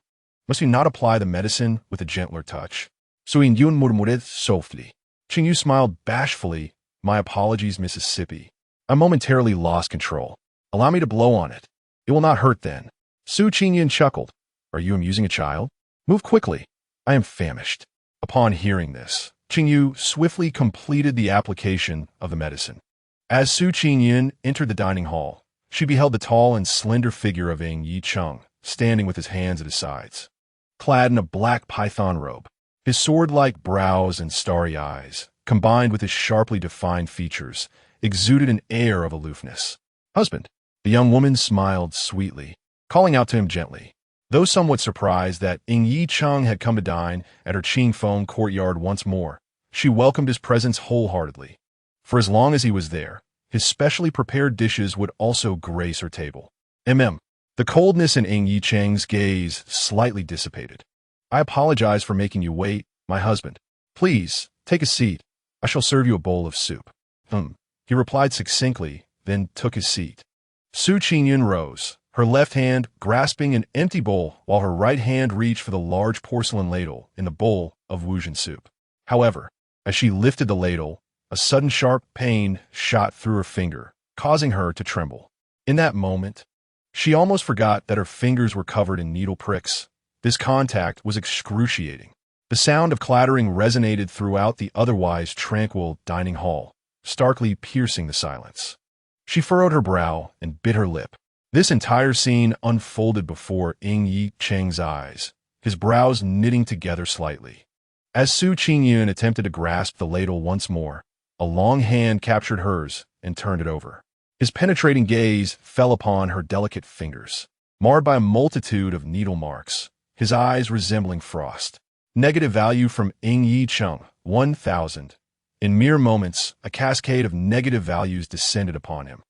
Must you not apply the medicine with a gentler touch? Qingyun murmured softly. Qingyu smiled bashfully. My apologies, Mississippi. I momentarily lost control. Allow me to blow on it. It will not hurt then. Su Qingyun chuckled. Are you amusing a child? Move quickly. I am famished. Upon hearing this, Qingyu swiftly completed the application of the medicine. As Su Qingyun entered the dining hall, she beheld the tall and slender figure of Ying Yicheng, standing with his hands at his sides. Clad in a black python robe, his sword-like brows and starry eyes, combined with his sharply defined features, exuded an air of aloofness. Husband, the young woman smiled sweetly, calling out to him gently. Though somewhat surprised that Ying Yicheng had come to dine at her Qingfeng Courtyard once more, she welcomed his presence wholeheartedly. For as long as he was there, his specially prepared dishes would also grace her table. The coldness in Ying Yicheng's gaze slightly dissipated. I apologize for making you wait, my husband. Please, take a seat. I shall serve you a bowl of soup. He replied succinctly, then took his seat. Su Qingyun rose, her left hand grasping an empty bowl while her right hand reached for the large porcelain ladle in the bowl of Wuzhen soup. However, as she lifted the ladle, a sudden sharp pain shot through her finger, causing her to tremble. In that moment, she almost forgot that her fingers were covered in needle pricks. This contact was excruciating. The sound of clattering resonated throughout the otherwise tranquil dining hall, starkly piercing the silence. She furrowed her brow and bit her lip. This entire scene unfolded before Ying Yicheng's eyes, his brows knitting together slightly. As Su Qingyun attempted to grasp the ladle once more, a long hand captured hers and turned it over. His penetrating gaze fell upon her delicate fingers, marred by a multitude of needle marks, his eyes resembling frost. Negative value from Ying Yicheng, 1,000. In mere moments, a cascade of negative values descended upon him.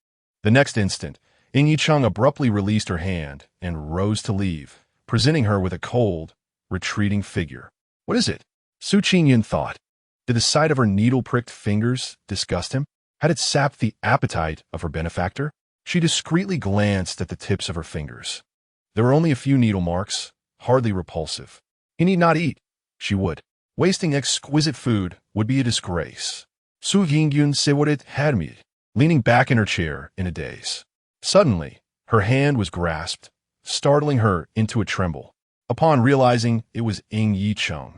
The next instant, Ying Yicheng abruptly released her hand and rose to leave, presenting her with a cold, retreating figure. What is it? Su Qingyun thought. Did the sight of her needle-pricked fingers disgust him? Had it sapped the appetite of her benefactor? She discreetly glanced at the tips of her fingers. There were only a few needle marks, hardly repulsive. He need not eat. She would. Wasting exquisite food would be a disgrace. Su Qingyun seworet hadmid, leaning back in her chair in a daze. Suddenly, her hand was grasped, startling her into a tremble. Upon realizing it was Ying Yicheng,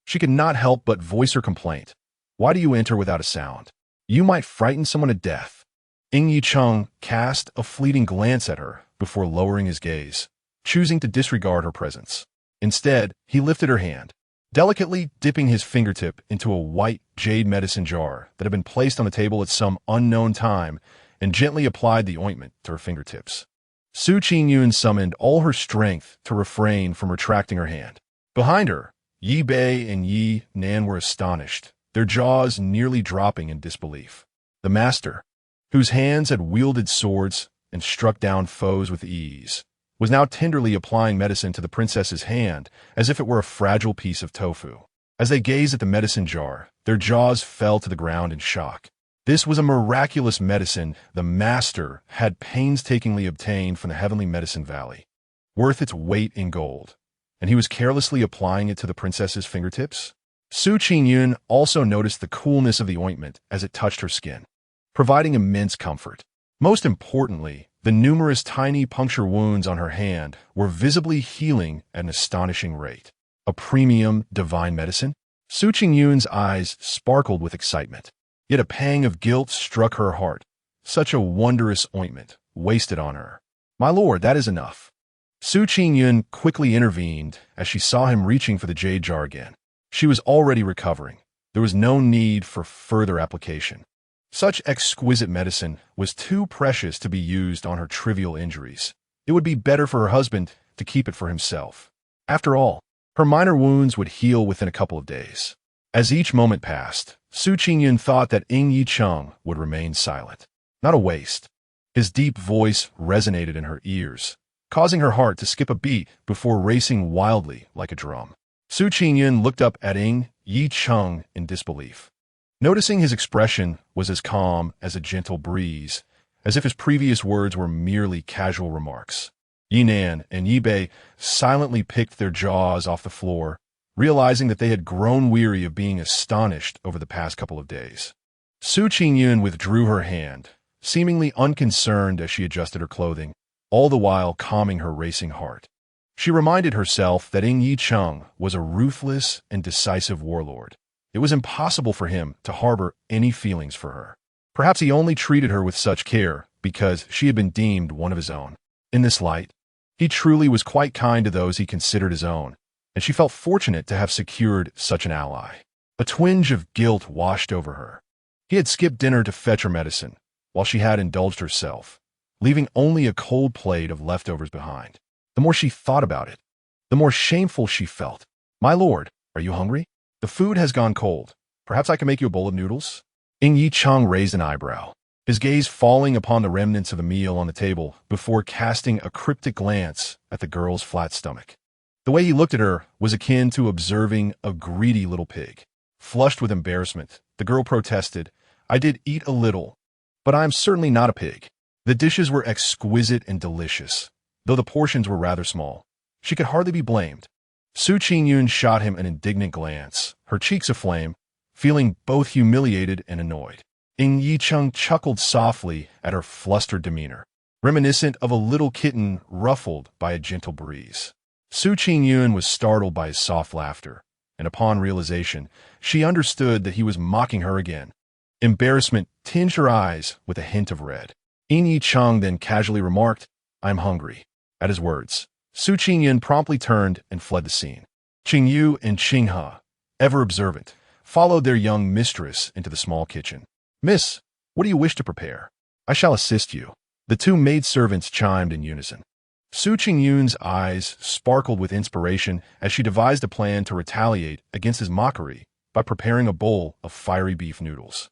she could not help but voice her complaint. Why do you enter without a sound? You might frighten someone to death. Ying Yicheng cast a fleeting glance at her before lowering his gaze, choosing to disregard her presence. Instead, he lifted her hand, delicately dipping his fingertip into a white jade medicine jar that had been placed on the table at some unknown time, and gently applied the ointment to her fingertips. Su Qingyun summoned all her strength to refrain from retracting her hand. Behind her, Yi Bei and Yi Nan were astonished, their jaws nearly dropping in disbelief. The master, whose hands had wielded swords and struck down foes with ease, was now tenderly applying medicine to the princess's hand as if it were a fragile piece of tofu. As they gazed at the medicine jar, their jaws fell to the ground in shock. This was a miraculous medicine the master had painstakingly obtained from the heavenly medicine valley, worth its weight in gold, and he was carelessly applying it to the princess's fingertips. Qingyun also noticed the coolness of the ointment as it touched her skin, providing immense comfort. Most importantly, the numerous tiny puncture wounds on her hand were visibly healing at an astonishing rate. A premium divine medicine? Qingyun's eyes sparkled with excitement. Yet a pang of guilt struck her heart. Such a wondrous ointment, wasted on her. "My lord, that is enough." Qingyun quickly intervened as she saw him reaching for the jade jar again. She was already recovering. There was no need for further application. Such exquisite medicine was too precious to be used on her trivial injuries. It would be better for her husband to keep it for himself. After all, her minor wounds would heal within a couple of days. As each moment passed, Qingyun thought that Ying Yicheng would remain silent. Not a waste. His deep voice resonated in her ears, causing her heart to skip a beat before racing wildly like a drum. Qingyun looked up at Ying Yicheng in disbelief. Noticing his expression was as calm as a gentle breeze, as if his previous words were merely casual remarks. Yinan and Yibei silently picked their jaws off the floor, realizing that they had grown weary of being astonished over the past couple of days. Qingyun withdrew her hand, seemingly unconcerned as she adjusted her clothing, all the while calming her racing heart. She reminded herself that Ying Yicheng was a ruthless and decisive warlord. It was impossible for him to harbor any feelings for her. Perhaps he only treated her with such care because she had been deemed one of his own. In this light, he truly was quite kind to those he considered his own, and she felt fortunate to have secured such an ally. A twinge of guilt washed over her. He had skipped dinner to fetch her medicine, while she had indulged herself, leaving only a cold plate of leftovers behind. The more she thought about it, the more shameful she felt. "My lord, are you hungry? The food has gone cold. Perhaps I can make you a bowl of noodles?" Ying Yicheng raised an eyebrow, his gaze falling upon the remnants of the meal on the table before casting a cryptic glance at the girl's flat stomach. The way he looked at her was akin to observing a greedy little pig. Flushed with embarrassment, the girl protested, "I did eat a little, but I am certainly not a pig." The dishes were exquisite and delicious, though the portions were rather small. She could hardly be blamed. Qingyun shot him an indignant glance, her cheeks aflame, feeling both humiliated and annoyed. Ying Yicheng chuckled softly at her flustered demeanor, reminiscent of a little kitten ruffled by a gentle breeze. Qingyun was startled by his soft laughter, and upon realization, she understood that he was mocking her again. Embarrassment tinged her eyes with a hint of red. Ying Yicheng then casually remarked, "I'm hungry." At his words, Qingyun promptly turned and fled the scene. Qingyu and Qinghe, ever observant, followed their young mistress into the small kitchen. "Miss, what do you wish to prepare?" "I shall assist you." The two maidservants chimed in unison. Qingyun's eyes sparkled with inspiration as she devised a plan to retaliate against his mockery by preparing a bowl of fiery beef noodles.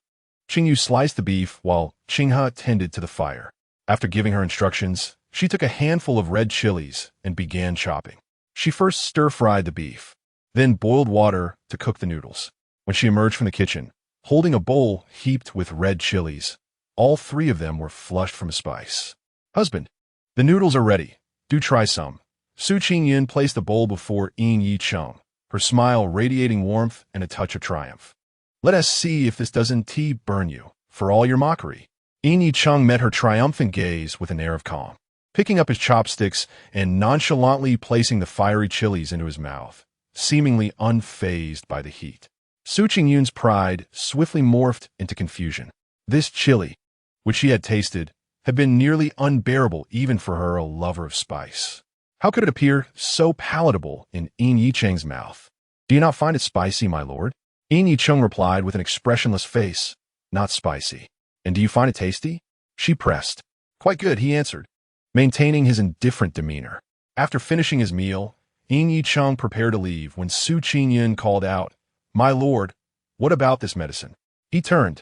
Qingyu sliced the beef while Qinghe tended to the fire. After giving her instructions, she took a handful of red chilies and began chopping. She first stir-fried the beef, then boiled water to cook the noodles. When she emerged from the kitchen, holding a bowl heaped with red chilies, all three of them were flushed from spice. "Husband, the noodles are ready. Do try some." Qingyun placed the bowl before Ying Yicheng, her smile radiating warmth and a touch of triumph. "Let us see if this doesn't burn you, for all your mockery." Ying Yicheng met her triumphant gaze with an air of calm, picking up his chopsticks and nonchalantly placing the fiery chilies into his mouth, seemingly unfazed by the heat. Qingyun's pride swiftly morphed into confusion. This chili, which she had tasted, had been nearly unbearable even for her, a lover of spice. How could it appear so palatable in Ying Yicheng's mouth? "Do you not find it spicy, my lord?" Ying Yicheng replied with an expressionless face, "Not spicy." "And do you find it tasty?" she pressed. "Quite good," he answered, maintaining his indifferent demeanor. After finishing his meal, Ying Yicheng prepared to leave when Qingyun called out, "My lord, what about this medicine?" He turned,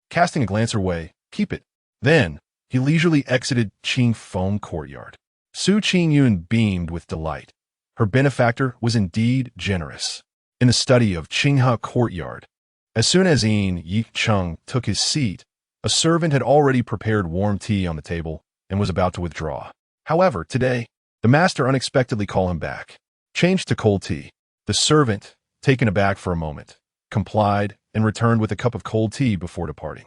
casting a glance her way. "Keep it." Then, he leisurely exited Qing Foam courtyard. Su Qingyun beamed with delight. Her benefactor was indeed generous. In the study of Qinghua courtyard, as soon as Yi Cheng took his seat, a servant had already prepared warm tea on the table and was about to withdraw. However, today, the master unexpectedly called him back. Changed to cold tea. The servant, taken aback for a moment, complied and returned with a cup of cold tea before departing.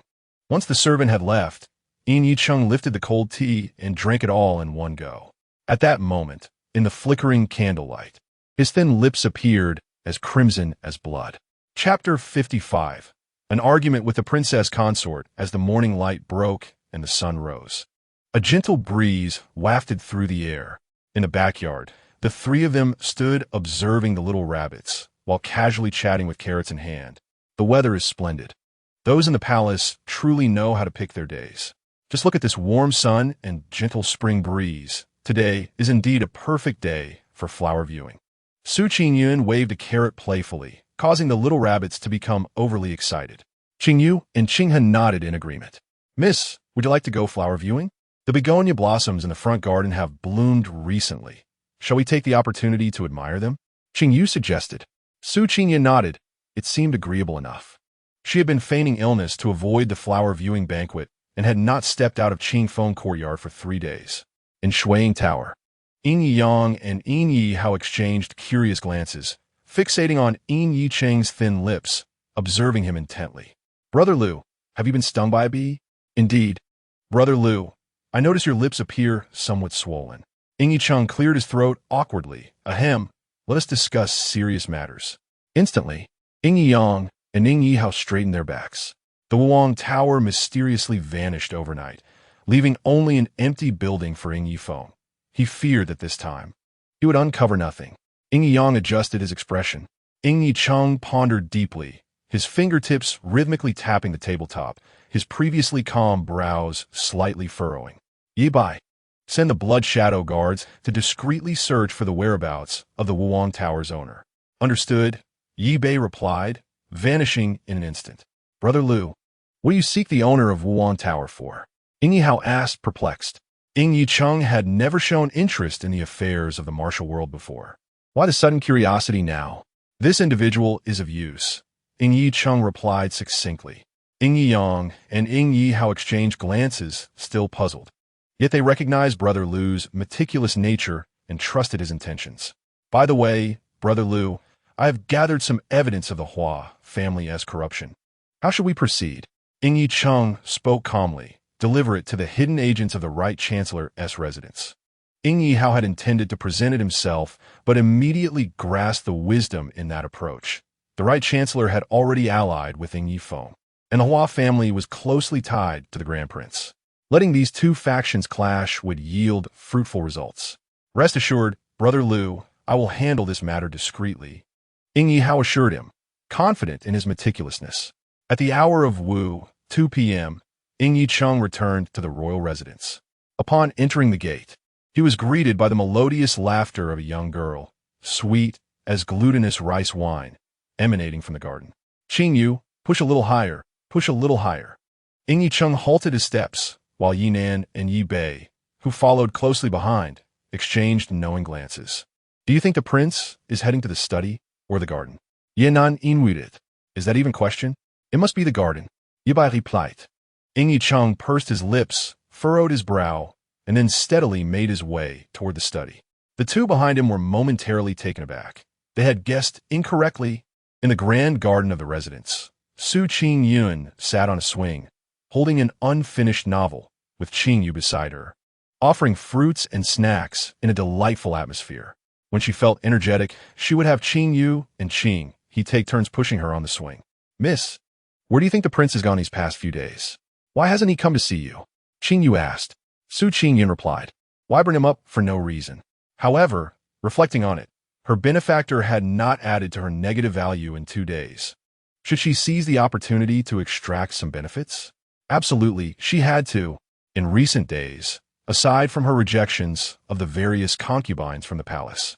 Once the servant had left, Yi Cheng lifted the cold tea and drank it all in one go. At that moment, in the flickering candlelight, his thin lips appeared as crimson as blood. Chapter 55. An argument with the princess consort as the morning light broke and the sun rose. A gentle breeze wafted through the air. In the backyard, the three of them stood observing the little rabbits, while casually chatting with carrots in hand. The weather is splendid. Those in the palace truly know how to pick their days. Just look at this warm sun and gentle spring breeze. Today is indeed a perfect day for flower viewing. Su Qingyun waved a carrot playfully, causing the little rabbits to become overly excited. Qingyu and Qinghe nodded in agreement. Miss, would you like to go flower viewing? The begonia blossoms in the front garden have bloomed recently. Shall we take the opportunity to admire them? Qingyu suggested. Su Qingyun nodded. It seemed agreeable enough. She had been feigning illness to avoid the flower viewing banquet and had not stepped out of Qingfeng courtyard for 3 days. In Shuiying Tower, Yin Yang and Yin Yi Hao exchanged curious glances, fixating on Yin Yi Cheng's thin lips, observing him intently. Brother Liu, have you been stung by a bee? Indeed. Brother Liu, I notice your lips appear somewhat swollen. Yin Yi Cheng cleared his throat awkwardly. Ahem, let us discuss serious matters. Instantly, Yin Yang and Yin Yi Hao straightened their backs. The Wuang Tower mysteriously vanished overnight, leaving only an empty building for Yin Yifeng. He feared that this time, he would uncover nothing. Yin Yang adjusted his expression. Yin Yi Cheng pondered deeply, his fingertips rhythmically tapping the tabletop, his previously calm brows slightly furrowing. Yi Bai, send the Blood Shadow Guards to discreetly search for the whereabouts of the Wuang Tower's owner. Understood, Yi Bai replied, vanishing in an instant. Brother Liu, what do you seek the owner of Wuang Tower for? Yin Yi Hao asked, perplexed. Yin Yi Cheng had never shown interest in the affairs of the martial world before. Why the sudden curiosity now? This individual is of use. Yin Yi Cheng replied succinctly. Yin Yi Yang and Yin Yi Hao exchanged glances, still puzzled. Yet they recognized Brother Liu's meticulous nature and trusted his intentions. By the way, Brother Liu, I have gathered some evidence of the Hua family-esque corruption. How should we proceed? Yin Yi Cheng spoke calmly. Deliver it to the hidden agents of the Right Chancellor's residence. Yin Yi Hao had intended to present it himself, but immediately grasped the wisdom in that approach. The Right Chancellor had already allied with Yin Yifeng, and the Hua family was closely tied to the Grand Prince. Letting these two factions clash would yield fruitful results. Rest assured, Brother Liu, I will handle this matter discreetly. Yin Yi Hao assured him, confident in his meticulousness. At the hour of 2 p.m., Yin Yi Cheng returned to the royal residence. Upon entering the gate, he was greeted by the melodious laughter of a young girl, sweet as glutinous rice wine, emanating from the garden. Qingyu, push a little higher, push a little higher. Yin Yi Cheng halted his steps, while Yinan and Yi Bei, who followed closely behind, exchanged knowing glances. Do you think the prince is heading to the study or the garden? Yinan inwided. Is that even question? It must be the garden. Yi Bei replied. Yin Yi Cheng pursed his lips, furrowed his brow, and then steadily made his way toward the study. The two behind him were momentarily taken aback. They had guessed incorrectly. In the grand garden of the residence, Su Qingyun sat on a swing, holding an unfinished novel, with Qingyu beside her, offering fruits and snacks in a delightful atmosphere. When she felt energetic, she would have Qingyu and He take turns pushing her on the swing. Miss, where do you think the prince has gone these past few days? Why hasn't he come to see you? Qingyu asked. Su Qingyun replied. Why bring him up for no reason? However, reflecting on it, her benefactor had not added to her negative value in 2 days. Should she seize the opportunity to extract some benefits? Absolutely, she had to. In recent days, aside from her rejections of the various concubines from the palace,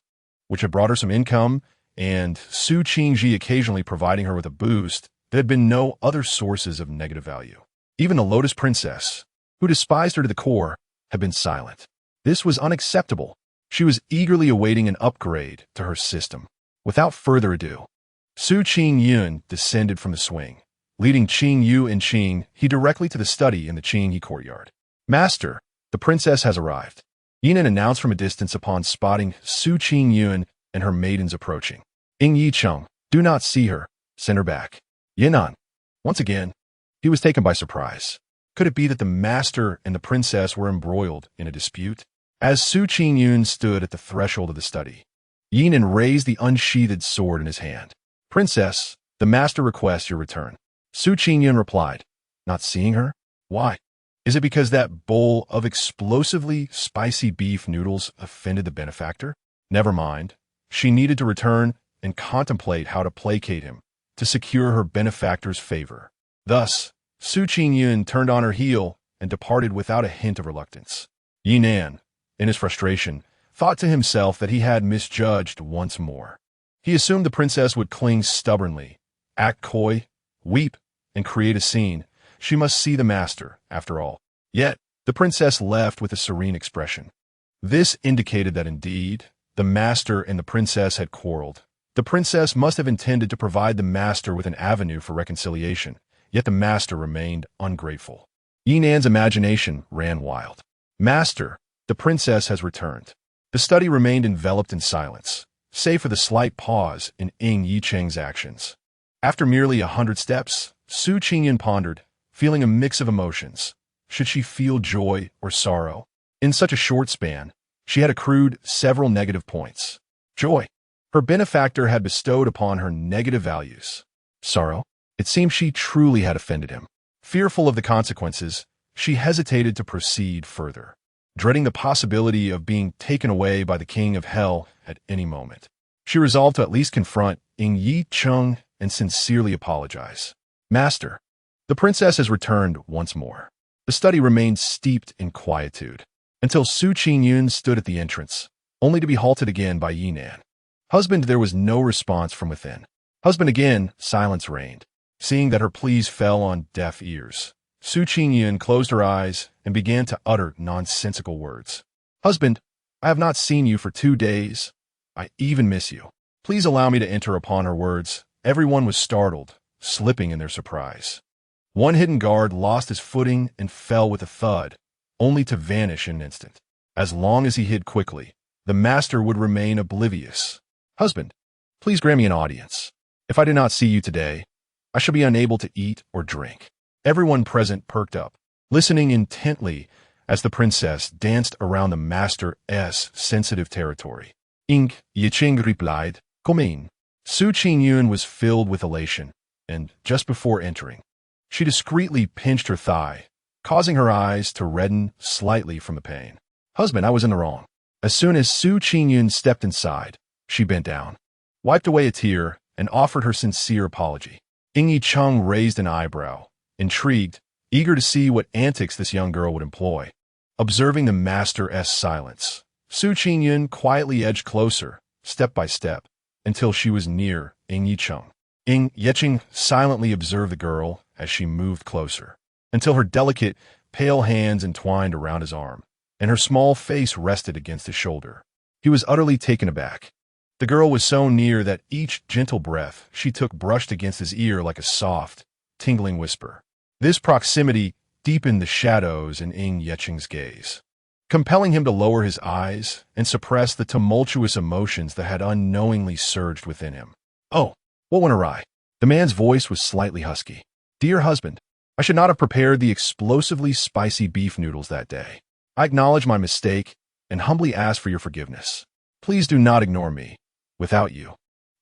which had brought her some income, and Su Qingji occasionally providing her with a boost, there had been no other sources of negative value. Even the Lotus Princess, who despised her to the core, had been silent. This was unacceptable. She was eagerly awaiting an upgrade to her system. Without further ado, Qingyun descended from the swing. Leading Qingyun and Qing, he directly to the study in the Qingyi courtyard. "Master, the princess has arrived," Yinan announced from a distance upon spotting Qingyun and her maidens approaching. "Ying Yicheng, do not see her. Send her back." Yinan. Once again, he was taken by surprise. Could it be that the master and the princess were embroiled in a dispute? As Qingyun stood at the threshold of the study, Yinan raised the unsheathed sword in his hand. "Princess, the master requests your return." Qingyun replied, "Not seeing her? Why? Is it because that bowl of explosively spicy beef noodles offended the benefactor?" Never mind. She needed to return and contemplate how to placate him to secure her benefactor's favor. Thus, Qingyun turned on her heel and departed without a hint of reluctance. Yinan, in his frustration, thought to himself that he had misjudged once more. He assumed the princess would cling stubbornly, act coy, weep, and create a scene. She must see the master, after all. Yet, the princess left with a serene expression. This indicated that indeed, the master and the princess had quarreled. The princess must have intended to provide the master with an avenue for reconciliation, yet the master remained ungrateful. Yinan's imagination ran wild. "Master, the princess has returned." The study remained enveloped in silence, save for the slight pause in Ying Yicheng's actions. After merely 100 steps, Qingyun pondered, feeling a mix of emotions. Should she feel joy or sorrow? In such a short span, she had accrued several negative points. Joy. Her benefactor had bestowed upon her negative values. Sorrow. It seemed she truly had offended him. Fearful of the consequences, she hesitated to proceed further, dreading the possibility of being taken away by the king of hell at any moment. She resolved to at least confront Ying Yicheng and sincerely apologize. "Master, the princess has returned once more." The study remained steeped in quietude, until Qingyun stood at the entrance, only to be halted again by Yinan. "Husband," there was no response from within. "Husband," again, silence reigned. Seeing that her pleas fell on deaf ears, Qingyun closed her eyes and began to utter nonsensical words. "Husband, I have not seen you for 2 days. I even miss you. Please allow me to enter." Upon her words, everyone was startled, slipping in their surprise. One hidden guard lost his footing and fell with a thud, only to vanish in an instant. As long as he hid quickly, the master would remain oblivious. "Husband, please grant me an audience. If I do not see you today, I shall be unable to eat or drink." Everyone present perked up, listening intently as the princess danced around the master's sensitive territory. Ying Yicheng replied, "Come." Qingyun was filled with elation, and just before entering, she discreetly pinched her thigh, causing her eyes to redden slightly from the pain. "Husband, I was in the wrong." As soon as Qingyun stepped inside, she bent down, wiped away a tear, and offered her sincere apology. Ying Yicheng raised an eyebrow, intrigued, eager to see what antics this young girl would employ. Observing the master's silence, Qingyun quietly edged closer, step by step, until she was near Ying Yicheng. Ying Yicheng silently observed the girl as she moved closer, until her delicate, pale hands entwined around his arm, and her small face rested against his shoulder. He was utterly taken aback. The girl was so near that each gentle breath she took brushed against his ear like a soft, tingling whisper. This proximity deepened the shadows in Ying Yicheng's gaze, compelling him to lower his eyes and suppress the tumultuous emotions that had unknowingly surged within him. "Oh, what went awry?" The man's voice was slightly husky. "Dear husband, I should not have prepared the explosively spicy beef noodles that day. I acknowledge my mistake and humbly ask for your forgiveness. Please do not ignore me. Without you,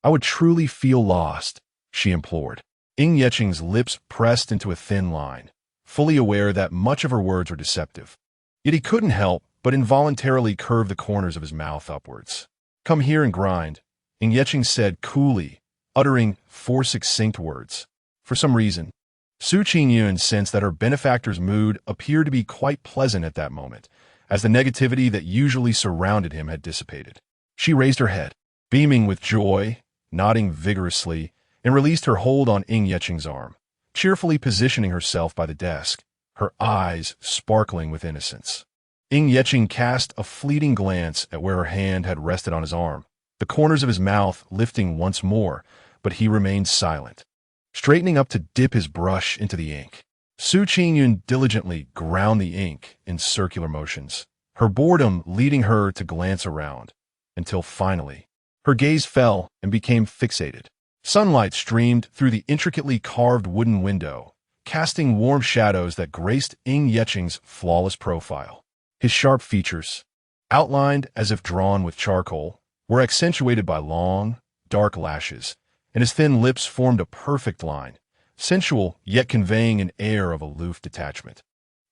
I would truly feel lost," she implored. Ying Yicheng's lips pressed into a thin line, fully aware that much of her words were deceptive. Yet he couldn't help but involuntarily curve the corners of his mouth upwards. "Come here and grind," Ying Yicheng said coolly, uttering 4 succinct words. For some reason, Qingyun sensed that her benefactor's mood appeared to be quite pleasant at that moment, as the negativity that usually surrounded him had dissipated. She raised her head, beaming with joy, nodding vigorously, and released her hold on Ying Yicheng's arm, cheerfully positioning herself by the desk, her eyes sparkling with innocence. Ying Yeching cast a fleeting glance at where her hand had rested on his arm, the corners of his mouth lifting once more, but he remained silent. Straightening up to dip his brush into the ink, Su Qingyun diligently ground the ink in circular motions, her boredom leading her to glance around, until finally, her gaze fell and became fixated. Sunlight streamed through the intricately carved wooden window, casting warm shadows that graced Ying Yeching's flawless profile. His sharp features, outlined as if drawn with charcoal, were accentuated by long, dark lashes, and his thin lips formed a perfect line, sensual yet conveying an air of aloof detachment,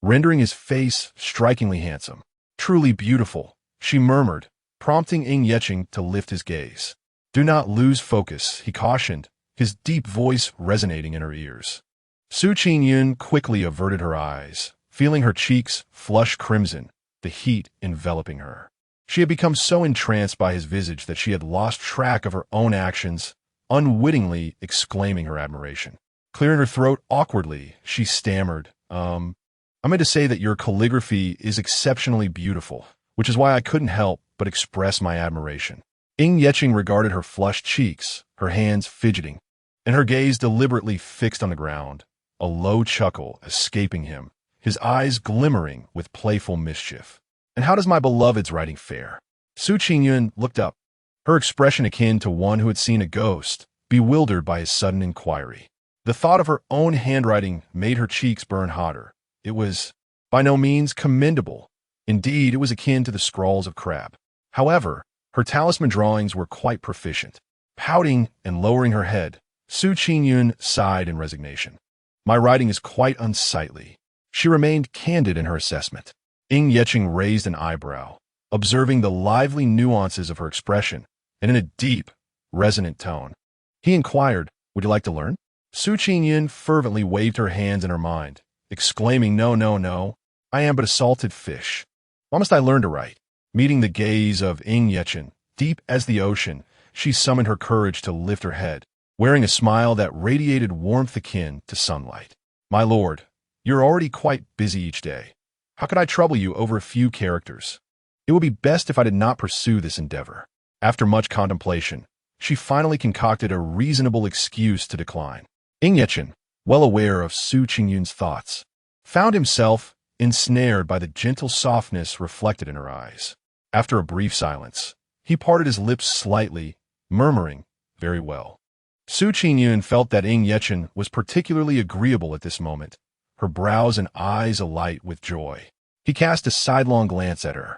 rendering his face strikingly handsome. Truly beautiful, she murmured, prompting Ying Yeching to lift his gaze. Do not lose focus, he cautioned, his deep voice resonating in her ears. Su Qingyun quickly averted her eyes, feeling her cheeks flush crimson, the heat enveloping her. She had become so entranced by his visage that she had lost track of her own actions, unwittingly exclaiming her admiration. Clearing her throat awkwardly, she stammered, I meant to say that your calligraphy is exceptionally beautiful, which is why I couldn't help but express my admiration. Ying Yeching regarded her flushed cheeks, her hands fidgeting, and her gaze deliberately fixed on the ground, a low chuckle escaping him, his eyes glimmering with playful mischief. And how does my beloved's writing fare? Su Qingyun looked up, her expression akin to one who had seen a ghost, bewildered by his sudden inquiry. The thought of her own handwriting made her cheeks burn hotter. It was, by no means, commendable. Indeed, it was akin to the scrawls of Crabbe. However, her talisman drawings were quite proficient. Pouting and lowering her head, Su Qingyun sighed in resignation. My writing is quite unsightly. She remained candid in her assessment. Ying Yeching raised an eyebrow, observing the lively nuances of her expression, and in a deep, resonant tone, he inquired, would you like to learn? Su Qingyun fervently waved her hands in her mind, exclaiming, no, no, no, I am but a salted fish. Why must I learn to write? Meeting the gaze of Ying Yeching, deep as the ocean, she summoned her courage to lift her head, wearing a smile that radiated warmth akin to sunlight. My lord, you're already quite busy each day. How could I trouble you over a few characters? It would be best if I did not pursue this endeavor. After much contemplation, she finally concocted a reasonable excuse to decline. Ying Yeching, well aware of Su Qingyun's thoughts, found himself ensnared by the gentle softness reflected in her eyes. After a brief silence, he parted his lips slightly, murmuring, very well. Su Qingyun felt that Ying Yeching was particularly agreeable at this moment, her brows and eyes alight with joy. He cast a sidelong glance at her,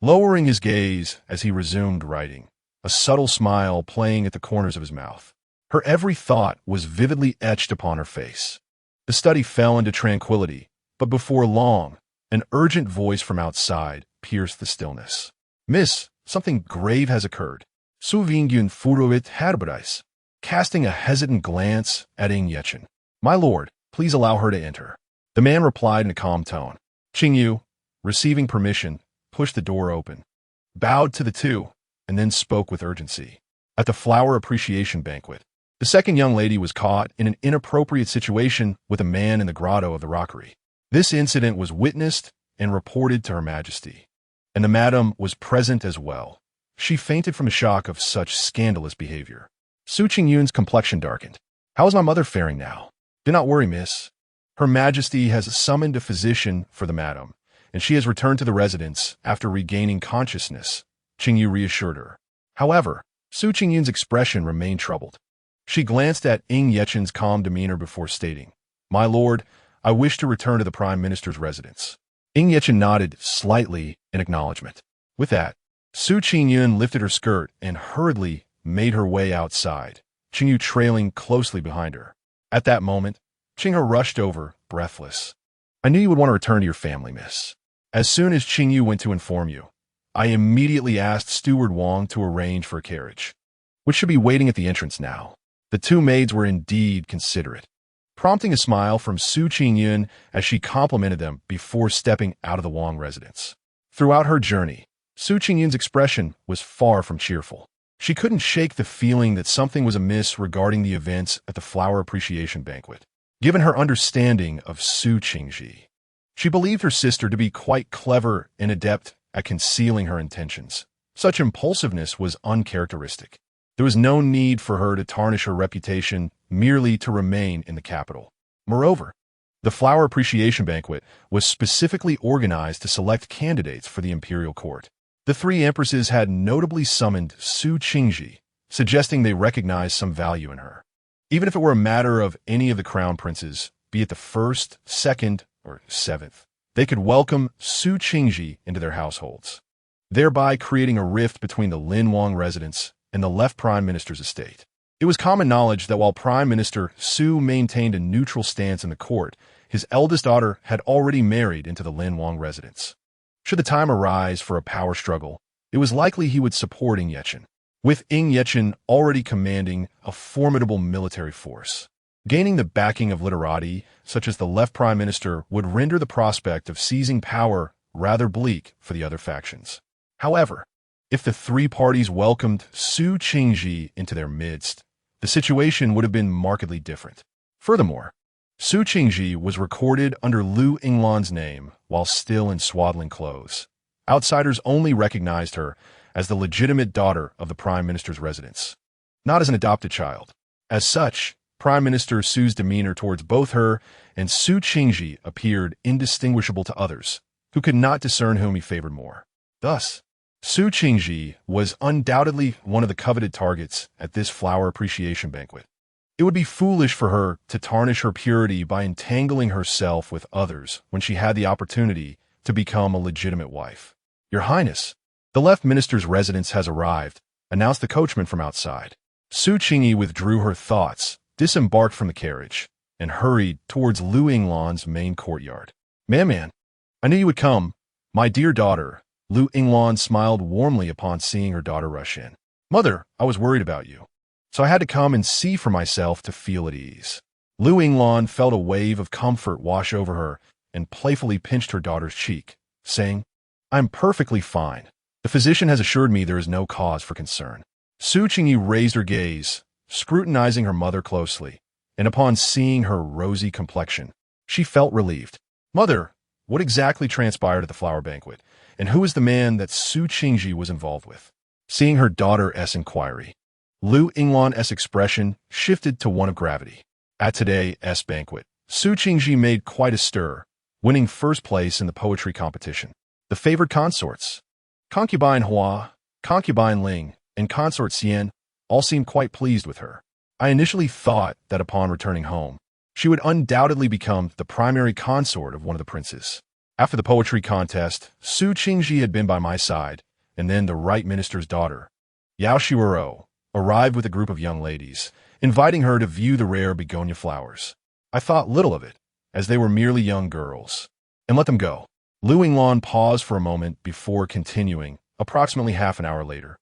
lowering his gaze as he resumed writing, a subtle smile playing at the corners of his mouth. Her every thought was vividly etched upon her face. The study fell into tranquility, but before long, an urgent voice from outside pierced the stillness. Miss, something grave has occurred. Su Qingyun furuit herbais, casting a hesitant glance at Ying Yeching. My lord, please allow her to enter. The man replied in a calm tone. Qingyu, receiving permission, pushed the door open, bowed to the two, and then spoke with urgency. At the flower appreciation banquet, the second young lady was caught in an inappropriate situation with a man in the grotto of the rockery. This incident was witnessed and reported to Her Majesty, and the madam was present as well. She fainted from the shock of such scandalous behavior. Su Qingyun's complexion darkened. How is my mother faring now? Do not worry, miss. Her Majesty has summoned a physician for the madam, and she has returned to the residence after regaining consciousness, Qingyu reassured her. However, Su Qingyun's expression remained troubled. She glanced at Ying Yeching's calm demeanor before stating, My lord, I wish to return to the Prime Minister's residence. Ying Yeching nodded slightly in acknowledgement. With that, Su Qingyun lifted her skirt and hurriedly made her way outside, Qingyu trailing closely behind her. At that moment, Qingyu rushed over, breathless. I knew you would want to return to your family, miss. As soon as Qingyu went to inform you, I immediately asked Steward Wang to arrange for a carriage, which should be waiting at the entrance now. The two maids were indeed considerate, prompting a smile from Su Qingyun as she complimented them before stepping out of the Wang residence. Throughout her journey, Su Qingyun's expression was far from cheerful. She couldn't shake the feeling that something was amiss regarding the events at the flower appreciation banquet. Given her understanding of Su Qingji, She believed her sister to be quite clever and adept at concealing her intentions. Such impulsiveness was uncharacteristic. There was no need for her to tarnish her reputation merely to remain in the capital. Moreover, the flower appreciation banquet was specifically organized to select candidates for the imperial court. The three empresses had notably summoned Su Qingji, suggesting they recognized some value in her. Even if it were a matter of any of the crown princes, be it the first, second, or seventh, they could welcome Su Qingji into their households, thereby creating a rift between the Lin Wang residence and the left prime minister's estate. It was common knowledge that while Prime Minister Su maintained a neutral stance in the court, his eldest daughter had already married into the Lin Wang residence. Should the time arise for a power struggle, it was likely he would support Ying Yechen, with Ying Yechen already commanding a formidable military force. Gaining the backing of literati, such as the left prime minister, would render the prospect of seizing power rather bleak for the other factions. However, if the three parties welcomed Su Qingji into their midst, the situation would have been markedly different. Furthermore, Su Qingji was recorded under Lu Yinglan's name while still in swaddling clothes. Outsiders only recognized her as the legitimate daughter of the prime minister's residence, not as an adopted child. As such, Prime Minister Su's demeanor towards both her and Su Qingji appeared indistinguishable to others, who could not discern whom he favored more. Thus, Su Qingji was undoubtedly one of the coveted targets at this flower appreciation banquet. It would be foolish for her to tarnish her purity by entangling herself with others when she had the opportunity to become a legitimate wife. "Your Highness, the left minister's residence has arrived," announced the coachman from outside. Su Qingyi withdrew her thoughts, disembarked from the carriage, and hurried towards Lu Yinglan's main courtyard. Man, I knew you would come, my dear daughter." Lu Yinglan smiled warmly upon seeing her daughter rush in. "Mother, I was worried about you, so I had to come and see for myself to feel at ease." Lu Yinglan felt a wave of comfort wash over her and playfully pinched her daughter's cheek, saying, "I'm perfectly fine. The physician has assured me there is no cause for concern." Su Qingyi raised her gaze, scrutinizing her mother closely, and upon seeing her rosy complexion, she felt relieved. "Mother, what exactly transpired at the flower banquet, and who is the man that Su Qingji was involved with?" Seeing her daughter's inquiry, Lu Yinglan's expression shifted to one of gravity. At today's banquet, Su Qingji made quite a stir, winning first place in the poetry competition. The favored consorts, concubine Hua, concubine Ling, and consort Xian, all seemed quite pleased with her. I initially thought that upon returning home, she would undoubtedly become the primary consort of one of the princes. After the poetry contest, Su Qingji had been by my side, and then the right minister's daughter, Yao Shiwero, arrived with a group of young ladies, inviting her to view the rare begonia flowers. I thought little of it, as they were merely young girls, and let them go. Lu Yinglan paused for a moment before continuing, approximately half an hour later.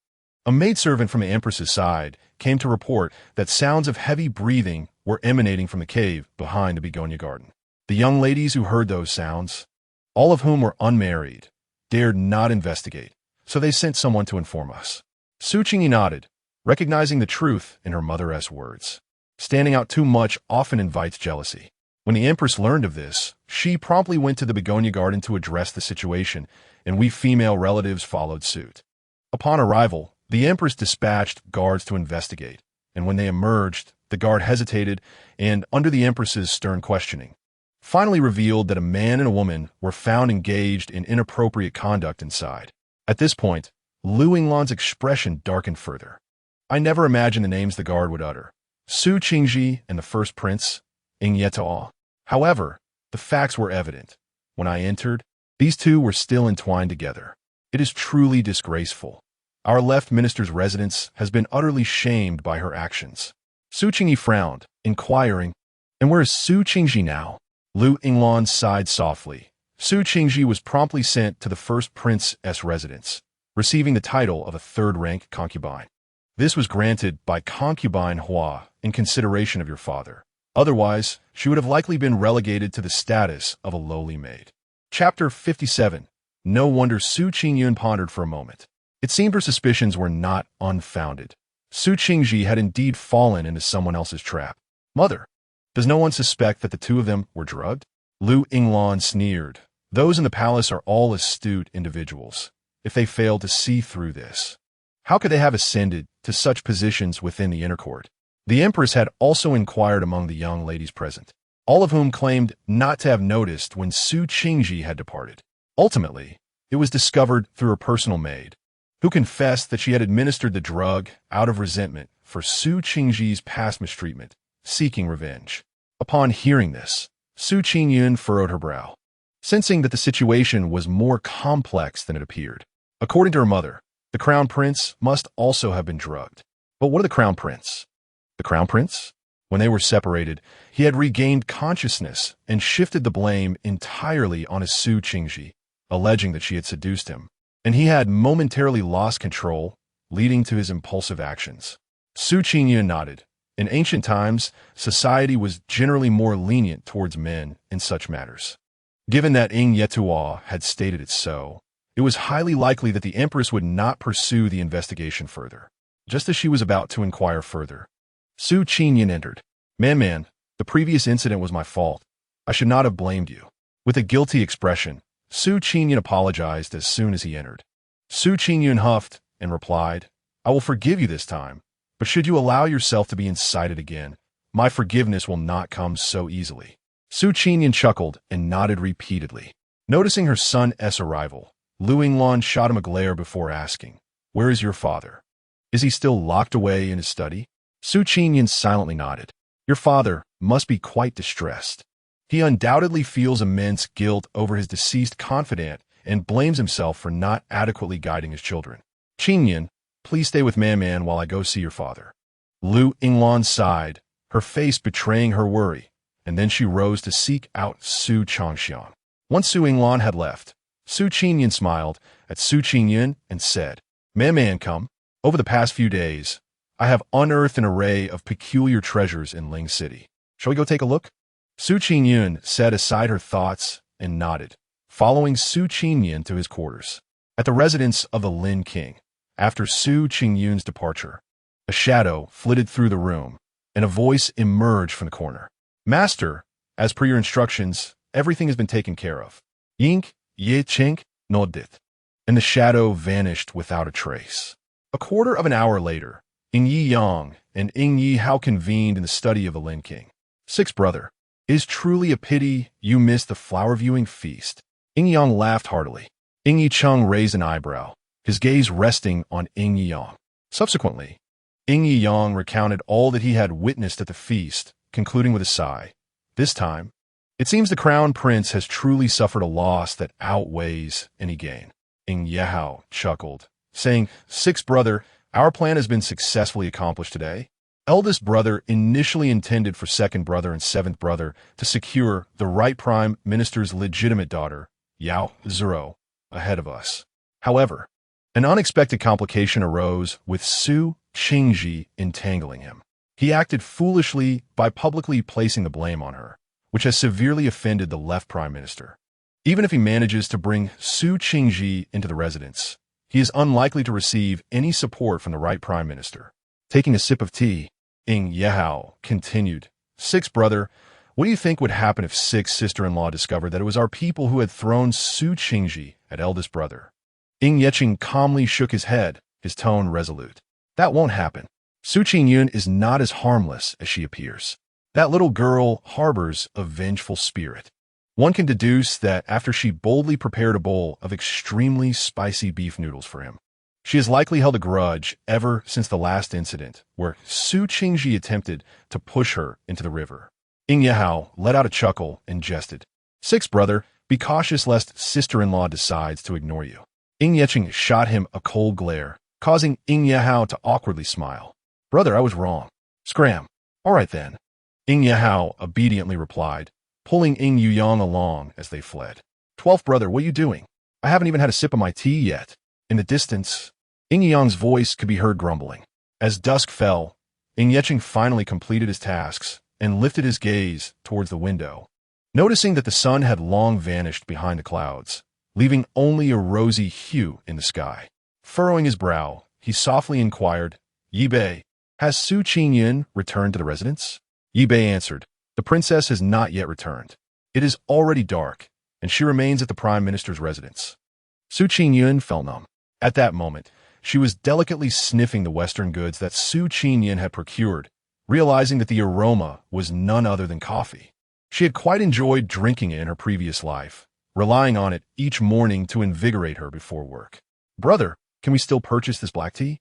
A maidservant from the Empress's side came to report that sounds of heavy breathing were emanating from the cave behind the begonia garden. The young ladies who heard those sounds, all of whom were unmarried, dared not investigate, so they sent someone to inform us. Su Qingyi nodded, recognizing the truth in her mother's words. Standing out too much often invites jealousy. When the Empress learned of this, she promptly went to the begonia garden to address the situation, and we female relatives followed suit. Upon arrival, the Empress dispatched guards to investigate, and when they emerged, the guard hesitated and, under the Empress's stern questioning, finally revealed that a man and a woman were found engaged in inappropriate conduct inside. At this point, Lu Yinglan's expression darkened further. I never imagined the names the guard would utter: Su Qingji and the first prince, Ying Yeche. However, the facts were evident. When I entered, these two were still entwined together. It is truly disgraceful. Our left minister's residence has been utterly shamed by her actions. Su Qingyi frowned, inquiring, "And where is Su Qingji now?" Lu Yinglan sighed softly. Su Qingji was promptly sent to the first prince's residence, receiving the title of a third-rank concubine. This was granted by concubine Hua in consideration of your father. Otherwise, she would have likely been relegated to the status of a lowly maid. Chapter 57. No wonder Su Qingyun pondered for a moment. It seemed her suspicions were not unfounded. Su Qingji had indeed fallen into someone else's trap. Mother, does no one suspect that the two of them were drugged? Lu Yinglan sneered. Those in the palace are all astute individuals. If they failed to see through this, how could they have ascended to such positions within the inner court? The empress had also inquired among the young ladies present, all of whom claimed not to have noticed when Su Qingji had departed. Ultimately, it was discovered through her personal maid, who confessed that she had administered the drug out of resentment for Su Qingji's past mistreatment, seeking revenge. Upon hearing this, Su Qingyun furrowed her brow, sensing that the situation was more complex than it appeared. According to her mother, the crown prince must also have been drugged. But what of the crown prince? The crown prince? When they were separated, he had regained consciousness and shifted the blame entirely on his Su Qingji, alleging that she had seduced him, and he had momentarily lost control, leading to his impulsive actions. Su Qingyun nodded. In ancient times, society was generally more lenient towards men in such matters. Given that Ying Yetuo had stated it so, it was highly likely that the empress would not pursue the investigation further. Just as she was about to inquire further, Su Qingyun entered. Man, the previous incident was my fault. I should not have blamed you. With a guilty expression, Su Qingyun apologized as soon as he entered. Su Qingyun huffed and replied, I will forgive you this time, but should you allow yourself to be incited again, my forgiveness will not come so easily. Su Qingyun chuckled and nodded repeatedly. Noticing her son's arrival, Lu Yinglan shot him a glare before asking, Where is your father? Is he still locked away in his study? Su Qingyun silently nodded. Your father must be quite distressed. He undoubtedly feels immense guilt over his deceased confidant and blames himself for not adequately guiding his children. Qingyun, please stay with Man while I go see your father. Lu Yinglan sighed, her face betraying her worry, and then she rose to seek out Su Changxiang. Once Su Yinglan had left, Su Qingyun smiled at Su Qingyun and said, Man, come. Over the past few days, I have unearthed an array of peculiar treasures in Ling City. Shall we go take a look? Su Qingyun set aside her thoughts and nodded, following Su Qingyun to his quarters. At the residence of the Lin King, after Su Qingyun's departure, a shadow flitted through the room, and a voice emerged from the corner. Master, as per your instructions, everything has been taken care of. Yink, ye chink, no dit. And the shadow vanished without a trace. A quarter of an hour later, Ying Yi Yang and Ying Yi Hao convened in the study of the Lin King. Sixth brother, it is truly a pity you missed the flower-viewing feast. Ying Yang laughed heartily. Ying Yi Cheng raised an eyebrow, his gaze resting on Ying Yi Yang. Subsequently, Ying Yi Yang recounted all that he had witnessed at the feast, concluding with a sigh. This time, it seems the crown prince has truly suffered a loss that outweighs any gain. Ying Yehao chuckled, saying, Sixth brother, our plan has been successfully accomplished today. Eldest brother initially intended for second brother and seventh brother to secure the right prime minister's legitimate daughter, Yao Zero, ahead of us. However, an unexpected complication arose with Su Qingji entangling him. He acted foolishly by publicly placing the blame on her, which has severely offended the left prime minister. Even if he manages to bring Su Qingji into the residence, he is unlikely to receive any support from the right prime minister. Taking a sip of tea, Ying Yehao continued, Sixth brother, what do you think would happen if Sixth sister-in-law discovered that it was our people who had thrown Su Qingji at eldest brother? Ying Yeqing calmly shook his head, his tone resolute. That won't happen. Su Qingyun is not as harmless as she appears. That little girl harbors a vengeful spirit. One can deduce that after she boldly prepared a bowl of extremely spicy beef noodles for him, she has likely held a grudge ever since the last incident where Su Qingji attempted to push her into the river. Ying Yehao let out a chuckle and jested. Sixth brother, be cautious lest sister-in-law decides to ignore you. Ying Yeqing shot him a cold glare, causing Ying Yehao to awkwardly smile. Brother, I was wrong. Scram. All right then. Ying Yehao obediently replied, pulling Ying Yuyang along as they fled. 12th brother, what are you doing? I haven't even had a sip of my tea yet. In the distance, Ying Yuyang's voice could be heard grumbling. As dusk fell, Ying Yeqing finally completed his tasks and lifted his gaze towards the window, noticing that the sun had long vanished behind the clouds, leaving only a rosy hue in the sky. Furrowing his brow, he softly inquired, Yi Bei, has Su Qingyun returned to the residence? Yi Bei answered, the princess has not yet returned. It is already dark, and she remains at the Prime Minister's residence. Su Qingyun felt numb. At that moment, she was delicately sniffing the Western goods that Su Qingyun had procured, realizing that the aroma was none other than coffee. She had quite enjoyed drinking it in her previous life, relying on it each morning to invigorate her before work. "Brother, can we still purchase this black tea?"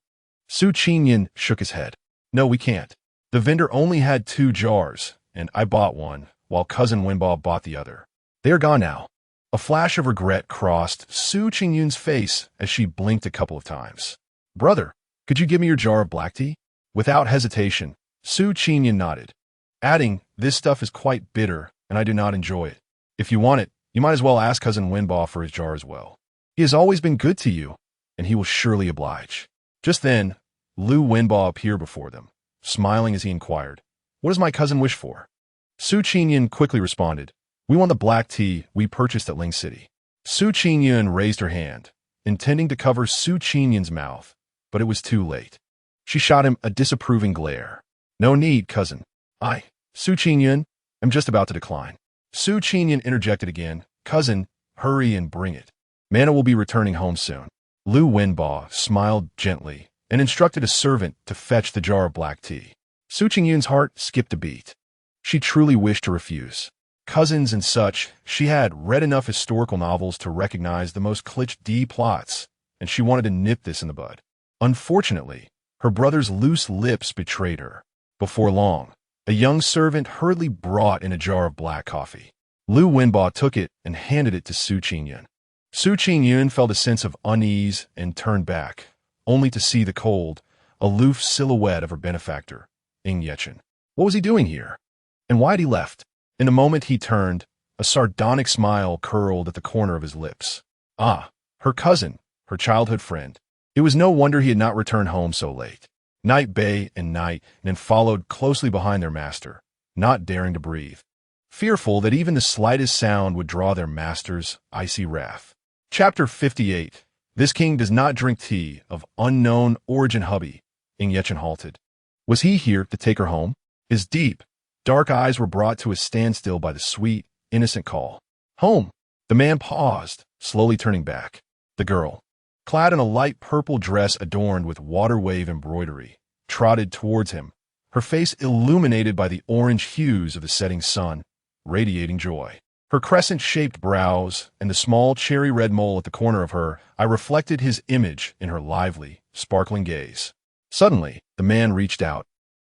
Su Qingyun shook his head. "No, we can't. The vendor only had 2 jars, and I bought one, while Cousin Wenbao bought the other. They are gone now." A flash of regret crossed Su Qingyun's face as she blinked a couple of times. "Brother, could you give me your jar of black tea?" Without hesitation, Su Qingyun nodded, adding, "This stuff is quite bitter, and I do not enjoy it. If you want it, you might as well ask Cousin Wenbao for his jar as well. He has always been good to you, and he will surely oblige." Just then, Lu Wenbao appeared before them, smiling as he inquired, "What does my cousin wish for?" Su Qingyun quickly responded, "We want the black tea we purchased at Ling City." Su Qingyun raised her hand, intending to cover Su Qingyun's mouth, but it was too late. She shot him a disapproving glare. "No need, cousin. Su Qingyun, am just about to decline." Su Qingyun interjected again, "Cousin, hurry and bring it. Mana will be returning home soon." Lu Wenbao smiled gently and instructed a servant to fetch the jar of black tea. Su Qingyun's heart skipped a beat. She truly wished to refuse. Cousins and such, she had read enough historical novels to recognize the most cliché plots, and she wanted to nip this in the bud. Unfortunately, her brother's loose lips betrayed her. Before long, a young servant hurriedly brought in a jar of black coffee. Lu Wenbao took it and handed it to Su Qingyun. Su Qingyun felt a sense of unease and turned back, only to see the cold, aloof silhouette of her benefactor, Ying Yechen. What was he doing here? And why had he left? In the moment he turned, a sardonic smile curled at the corner of his lips. Ah, her cousin, her childhood friend. It was no wonder he had not returned home so late. Night Bay and Night Nin followed closely behind their master, not daring to breathe, fearful that even the slightest sound would draw their master's icy wrath. Chapter 58. This king does not drink tea of unknown origin. Hubby, Ying Yechen halted. Was he here to take her home? His deep, dark eyes were brought to a standstill by the sweet, innocent call. "Home." The man paused, slowly turning back. The girl, clad in a light purple dress adorned with water wave embroidery, trotted towards him, her face illuminated by the orange hues of the setting sun, radiating joy. Her crescent-shaped brows and the small cherry-red mole at the corner of her eye reflected his image in her lively, sparkling gaze. Suddenly, the man reached out,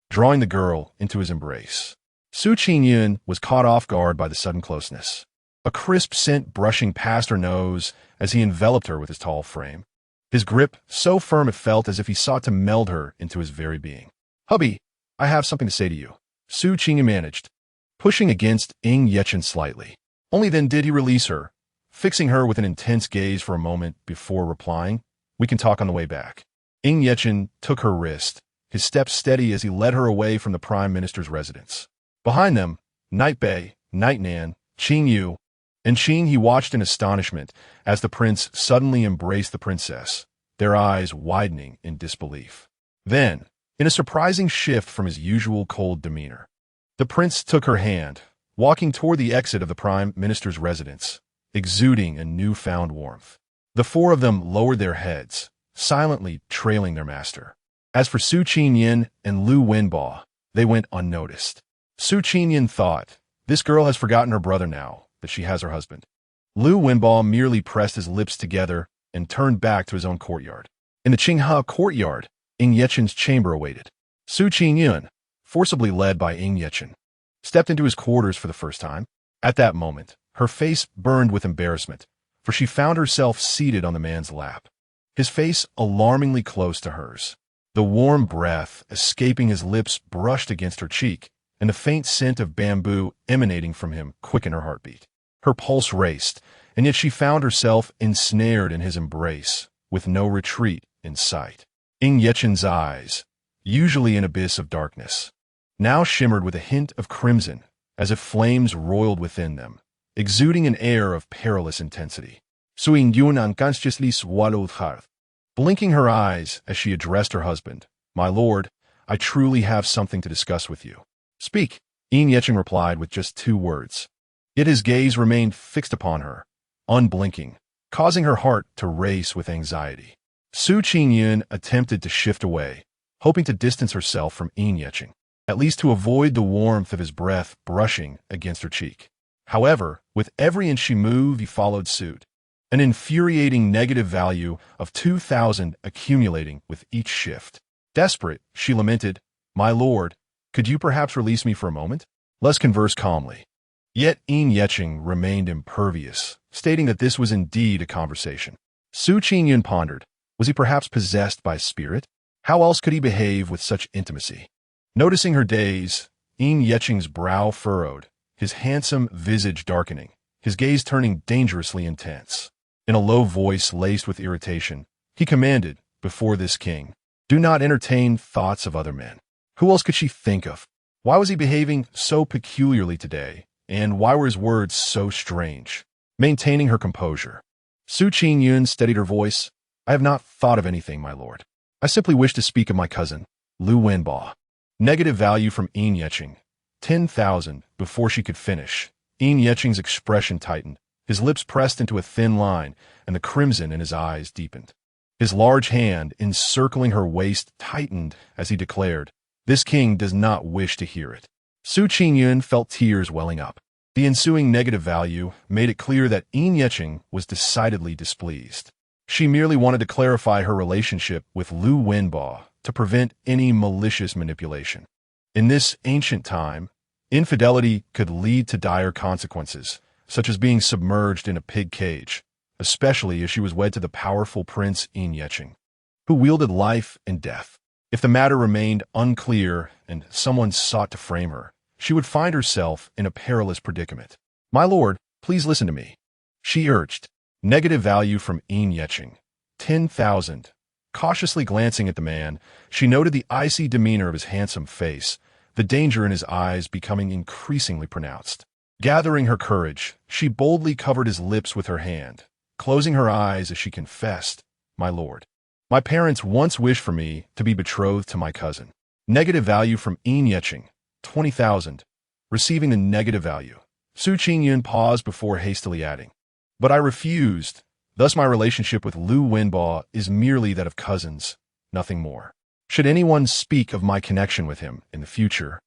drawing the girl into his embrace. Su Qingyun was caught off guard by the sudden closeness, a crisp scent brushing past her nose as he enveloped her with his tall frame. His grip so firm it felt as if he sought to meld her into his very being. "Hubby, I have something to say to you," Su Qingyun managed, pushing against Ying Yechen slightly. Only then did he release her, fixing her with an intense gaze for a moment before replying, "We can talk on the way back." Ying Yechen took her wrist, his steps steady as he led her away from the Prime Minister's residence. Behind them, Night Bay, Night Nan, Qingyun, and Qing he watched in astonishment as the prince suddenly embraced the princess, their eyes widening in disbelief. Then, in a surprising shift from his usual cold demeanor, the prince took her hand, walking toward the exit of the Prime Minister's residence, exuding a newfound warmth. The 4 of them lowered their heads, silently trailing their master. As for Su Qingyun and Lu Wenbao, they went unnoticed. Su Qingyun thought, "This girl has forgotten her brother now that she has her husband." Lu Wenbao merely pressed his lips together and turned back to his own courtyard. In the Qinghe courtyard, Ying Yechen's chamber awaited. Su Qingyun, forcibly led by Ying Yechen, stepped into his quarters for the first time. At that moment, her face burned with embarrassment, for she found herself seated on the man's lap, his face alarmingly close to hers. The warm breath escaping his lips brushed against her cheek, and the faint scent of bamboo emanating from him quickened her heartbeat. Her pulse raced, and yet she found herself ensnared in his embrace, with no retreat in sight. Ying Yechen's eyes, usually an abyss of darkness, now shimmered with a hint of crimson, as if flames roiled within them, exuding an air of perilous intensity. Su Qingyun unconsciously swallowed hard, blinking her eyes as she addressed her husband. "My lord, I truly have something to discuss with you." "Speak," Ying Yechen replied with just 2 words. Yet his gaze remained fixed upon her, unblinking, causing her heart to race with anxiety. Qingyun attempted to shift away, hoping to distance herself from Ying, at least to avoid the warmth of his breath brushing against her cheek. However, with every inch she moved, he followed suit, an infuriating negative value of 2,000 accumulating with each shift. Desperate, she lamented, "My lord, could you perhaps release me for a moment? Let's converse calmly." Yet Ying remained impervious, stating that this was indeed a conversation. Qingyun pondered. Was he perhaps possessed by a spirit? How else could he behave with such intimacy? Noticing her daze, Ying's brow furrowed, his handsome visage darkening, his gaze turning dangerously intense. In a low voice laced with irritation, he commanded, before this king, "Do not entertain thoughts of other men." Who else could she think of? Why was he behaving so peculiarly today, and why were his words so strange? Maintaining her composure, Qingyun steadied her voice. "I have not thought of anything, my lord. I simply wish to speak of my cousin, Lu Wenbo." Negative value from Ying, 10,000. Before she could finish, Ying's expression tightened. His lips pressed into a thin line, and the crimson in his eyes deepened. His large hand, encircling her waist, tightened as he declared, "This king does not wish to hear it." Qingyun felt tears welling up. The ensuing negative value made it clear that Ying was decidedly displeased. She merely wanted to clarify her relationship with Lu Wenbo to prevent any malicious manipulation. In this ancient time, infidelity could lead to dire consequences, such as being submerged in a pig cage, especially as she was wed to the powerful Prince Ying, who wielded life and death. If the matter remained unclear and someone sought to frame her, she would find herself in a perilous predicament. "My lord, please listen to me," she urged. Negative value from Ying, 10,000. Cautiously glancing at the man, she noted the icy demeanor of his handsome face, the danger in his eyes becoming increasingly pronounced. Gathering her courage, she boldly covered his lips with her hand, closing her eyes as she confessed, "My lord, my parents once wished for me to be betrothed to my cousin." Negative value from Ying, 20,000. Receiving the negative value, Qingyun paused before hastily adding, "But I refused. Thus my relationship with Lu Wenbo is merely that of cousins, nothing more. Should anyone speak of my connection with him in the future,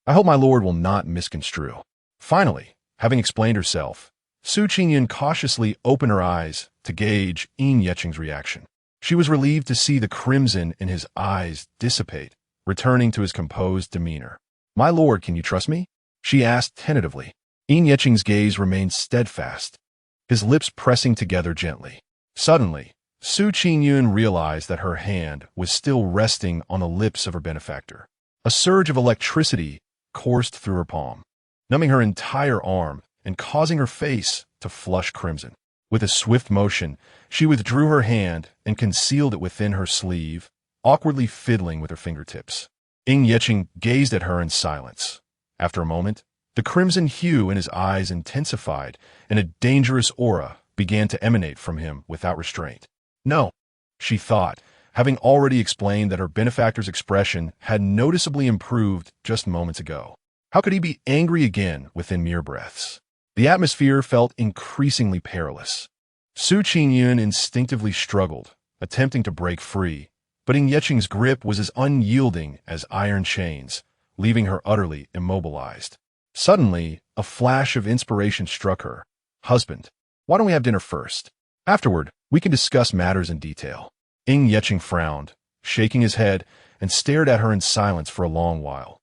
I hope my lord will not misconstrue." Finally, having explained herself, Qingyun cautiously opened her eyes to gauge Ying's reaction. She was relieved to see the crimson in his eyes dissipate, returning to his composed demeanor. "My lord, can you trust me?" she asked tentatively. Ying's gaze remained steadfast, his lips pressing together gently. Suddenly, Qingyun realized that her hand was still resting on the lips of her benefactor. A surge of electricity coursed through her palm, numbing her entire arm and causing her face to flush crimson. With a swift motion, she withdrew her hand and concealed it within her sleeve, awkwardly fiddling with her fingertips. Ying gazed at her in silence. After a moment, the crimson hue in his eyes intensified, and a dangerous aura began to emanate from him without restraint. "No," she thought, having already explained that her benefactor's expression had noticeably improved just moments ago. How could he be angry again within mere breaths? The atmosphere felt increasingly perilous. Qingyun instinctively struggled, attempting to break free, but Ying's grip was as unyielding as iron chains, leaving her utterly immobilized. Suddenly, a flash of inspiration struck her. "Husband, why don't we have dinner first? Afterward, we can discuss matters in detail." Ying frowned, shaking his head, and stared at her in silence for a long while,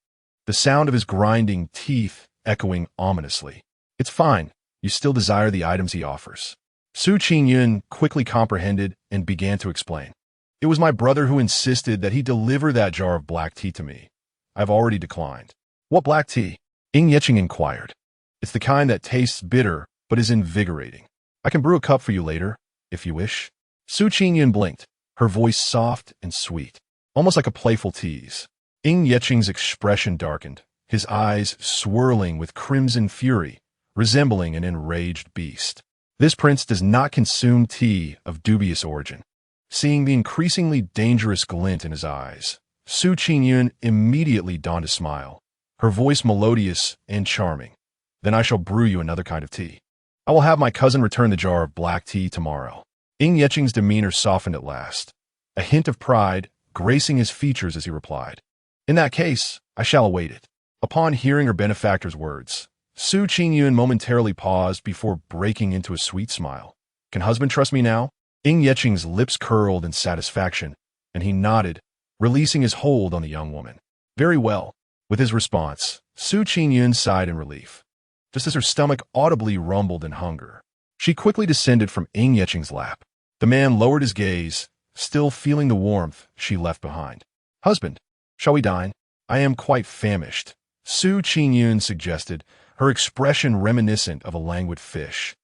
the sound of his grinding teeth echoing ominously. "It's fine. You still desire the items he offers." Qingyun quickly comprehended and began to explain. "It was my brother who insisted that he deliver that jar of black tea to me. I've already declined." "What black tea?" Ying inquired. "It's the kind that tastes bitter but is invigorating. I can brew a cup for you later, if you wish." Qingyun blinked, her voice soft and sweet, almost like a playful tease. Ying's expression darkened, his eyes swirling with crimson fury, resembling an enraged beast. This prince does not consume tea of dubious origin. Seeing the increasingly dangerous glint in his eyes, Qingyun immediately donned a smile, her voice melodious and charming. Then I shall brew you another kind of tea. I will have my cousin return the jar of black tea tomorrow. Ying Yeching's demeanor softened at last, a hint of pride gracing his features as he replied, In that case, I shall await it. Upon hearing her benefactor's words, Su Qingyun momentarily paused before breaking into a sweet smile. Can husband trust me now? Ying Yeching's lips curled in satisfaction, and he nodded, releasing his hold on the young woman. Very well. With his response, Su Qingyun sighed in relief, just as her stomach audibly rumbled in hunger. She quickly descended from Ying Yeching's lap. The man lowered his gaze, still feeling the warmth she left behind. Husband, shall we dine? I am quite famished, Su Qingyun suggested, her expression reminiscent of a languid fish.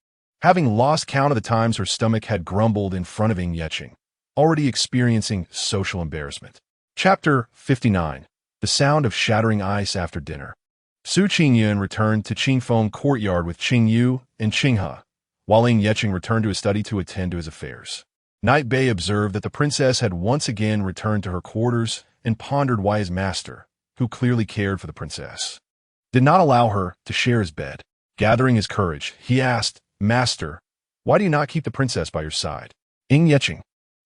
Having lost count of the times her stomach had grumbled in front of Ying Yeching, already experiencing social embarrassment. Chapter 59. The Sound of Shattering Ice After Dinner. Su Qingyun returned to Qingfeng courtyard with Qingyu and Qinghe, while Ying Yeching returned to his study to attend to his affairs. Night Bei observed that the princess had once again returned to her quarters and pondered why his master, who clearly cared for the princess, did not allow her to share his bed. Gathering his courage, he asked, Master, why do you not keep the princess by your side? Ying Yeching,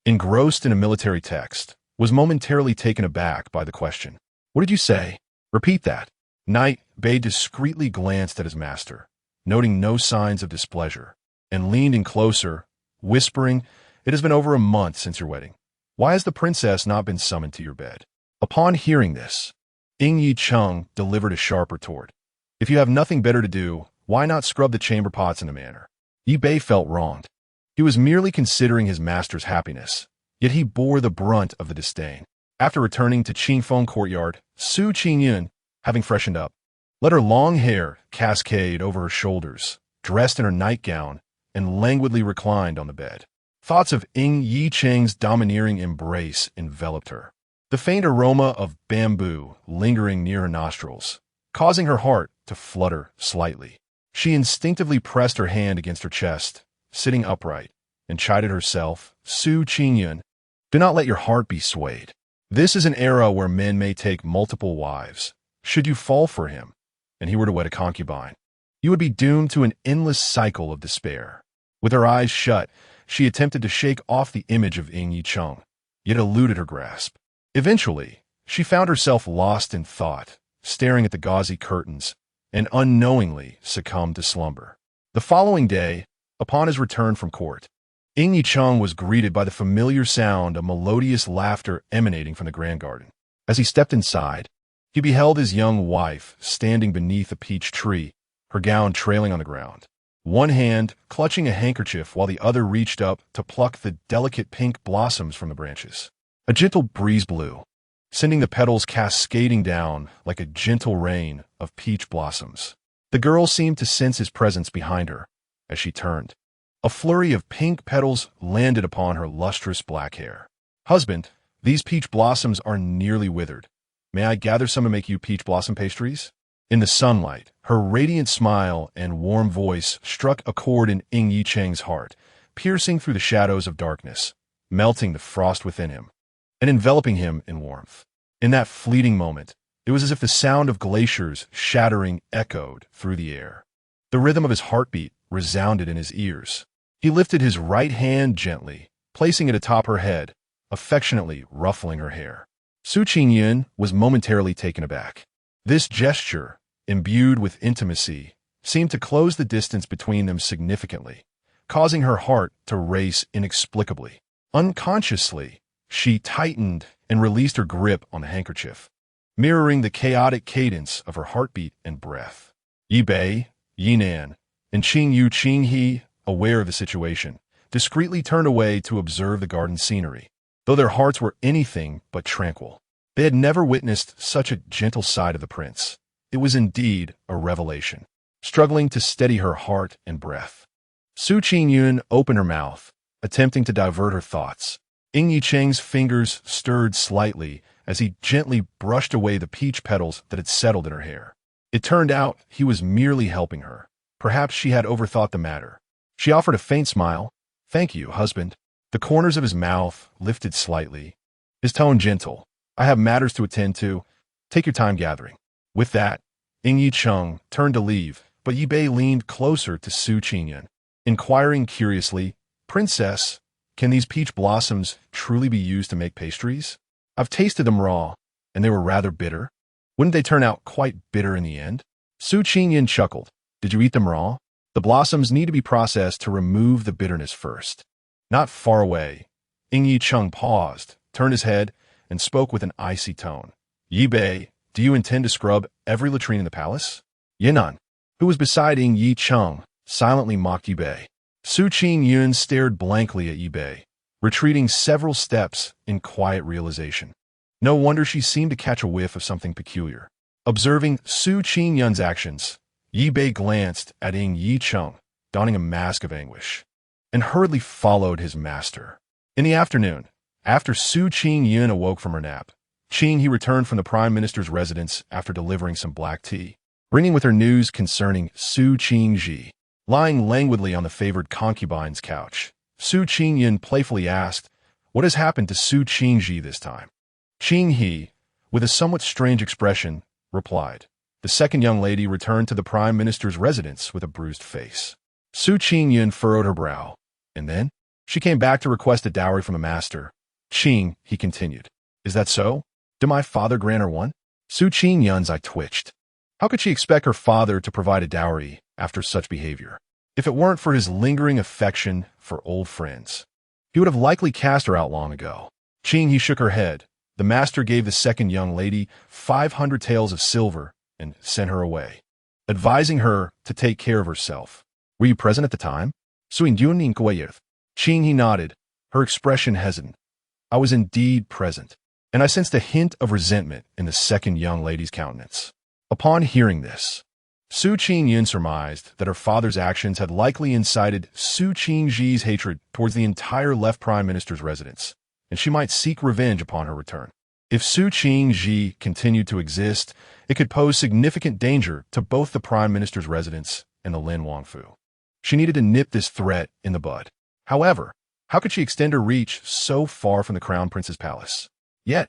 engrossed in a military text, was momentarily taken aback by the question. What did you say? Repeat that. Night Bei discreetly glanced at his master, noting no signs of displeasure, and leaned in closer, whispering, It has been over a month since your wedding. Why has the princess not been summoned to your bed? Upon hearing this, Ying Yicheng delivered a sharp retort. If you have nothing better to do, why not scrub the chamber pots in a manner? Yi Bei felt wronged. He was merely considering his master's happiness, yet he bore the brunt of the disdain. After returning to Qingfeng courtyard, Su Qingyun, having freshened up, let her long hair cascade over her shoulders, dressed in her nightgown, and languidly reclined on the bed. Thoughts of Ying Yicheng's domineering embrace enveloped her, the faint aroma of bamboo lingering near her nostrils, causing her heart to flutter slightly. She instinctively pressed her hand against her chest, sitting upright, and chided herself, Su Qingyun, do not let your heart be swayed. This is an era where men may take multiple wives. Should you fall for him, and he were to wed a concubine, you would be doomed to an endless cycle of despair. With her eyes shut, she attempted to shake off the image of Ying Yicheng, yet eluded her grasp. Eventually, she found herself lost in thought, staring at the gauzy curtains, and unknowingly succumbed to slumber. The following day, upon his return from court, Ying Yicheng was greeted by the familiar sound of melodious laughter emanating from the grand garden. As he stepped inside, he beheld his young wife standing beneath a peach tree, her gown trailing on the ground, one hand clutching a handkerchief while the other reached up to pluck the delicate pink blossoms from the branches. A gentle breeze blew, sending the petals cascading down like a gentle rain of peach blossoms. The girl seemed to sense his presence behind her as she turned. A flurry of pink petals landed upon her lustrous black hair. Husband, these peach blossoms are nearly withered. May I gather some and make you peach blossom pastries? In the sunlight, her radiant smile and warm voice struck a chord in Ying Yicheng's heart, piercing through the shadows of darkness, melting the frost within him, and enveloping him in warmth. In that fleeting moment, it was as if the sound of glaciers shattering echoed through the air. The rhythm of his heartbeat resounded in his ears. He lifted his right hand gently, placing it atop her head, affectionately ruffling her hair. Su Qingyun was momentarily taken aback. This gesture, imbued with intimacy, seemed to close the distance between them significantly, causing her heart to race inexplicably. Unconsciously, she tightened and released her grip on the handkerchief, mirroring the chaotic cadence of her heartbeat and breath. Yi Bei, Yinan, and Qingyu Qinghe, aware of the situation, discreetly turned away to observe the garden scenery, though their hearts were anything but tranquil. They had never witnessed such a gentle side of the prince. It was indeed a revelation, struggling to steady her heart and breath. Su Qingyun opened her mouth, attempting to divert her thoughts. Ying Yicheng's fingers stirred slightly as he gently brushed away the peach petals that had settled in her hair. It turned out he was merely helping her. Perhaps she had overthought the matter. She offered a faint smile. Thank you, husband. The corners of his mouth lifted slightly, his tone gentle. I have matters to attend to. Take your time gathering. With that, Ying Yicheng turned to leave, but but Yi Bei leaned closer to Su Qingyun, inquiring curiously, "Princess, can these peach blossoms truly be used to make pastries? I've tasted them raw, and they were rather bitter. Wouldn't they turn out quite bitter in the end?" Su Qingyun chuckled. "Did you eat them raw? The blossoms need to be processed to remove the bitterness first." Not far away, Yi Cheng paused, turned his head, and spoke with an icy tone. "Yi Bei, do you intend to scrub every latrine in the palace?" Yinan, who was beside Yi Cheng, silently mocked Yi Bei. Su Qingyun stared blankly at Yi Bei, retreating several steps in quiet realization. No wonder she seemed to catch a whiff of something peculiar. Observing Su Qingyun's actions, Yi Bei glanced at Yi Cheng, donning a mask of anguish, and hurriedly followed his master. In the afternoon, after Su Qingyun awoke from her nap, he returned from the Prime Minister's residence after delivering some black tea, bringing with her news concerning Su Qingji. Lying languidly on the favored concubine's couch, Su Qingyun playfully asked, "What has happened to Su Qingji this time?" Qinghe, with a somewhat strange expression, replied. The second young lady returned to the Prime Minister's residence with a bruised face. Su Qingyun furrowed her brow, and then she came back to request a dowry from the master. "Qing," he continued, "is that so? Did my father grant her one?" Su Qingyun's eye twitched. How could she expect her father to provide a dowry after such behavior? If it weren't for his lingering affection for old friends, he would have likely cast her out long ago. He shook her head. The master gave the second young lady 500 taels of silver and sent her away, advising her to take care of herself. "Were you present at the time?" He nodded, her expression hesitant. "I was indeed present, and I sensed a hint of resentment in the second young lady's countenance." Upon hearing this, Su Qingyun surmised that her father's actions had likely incited Su Qingji's hatred towards the entire left Prime Minister's residence, and she might seek revenge upon her return. If Su Qingji continued to exist, it could pose significant danger to both the Prime Minister's residence and the Lin Wangfu. She needed to nip this threat in the bud. However, how could she extend her reach so far from the Crown Prince's palace? Yet,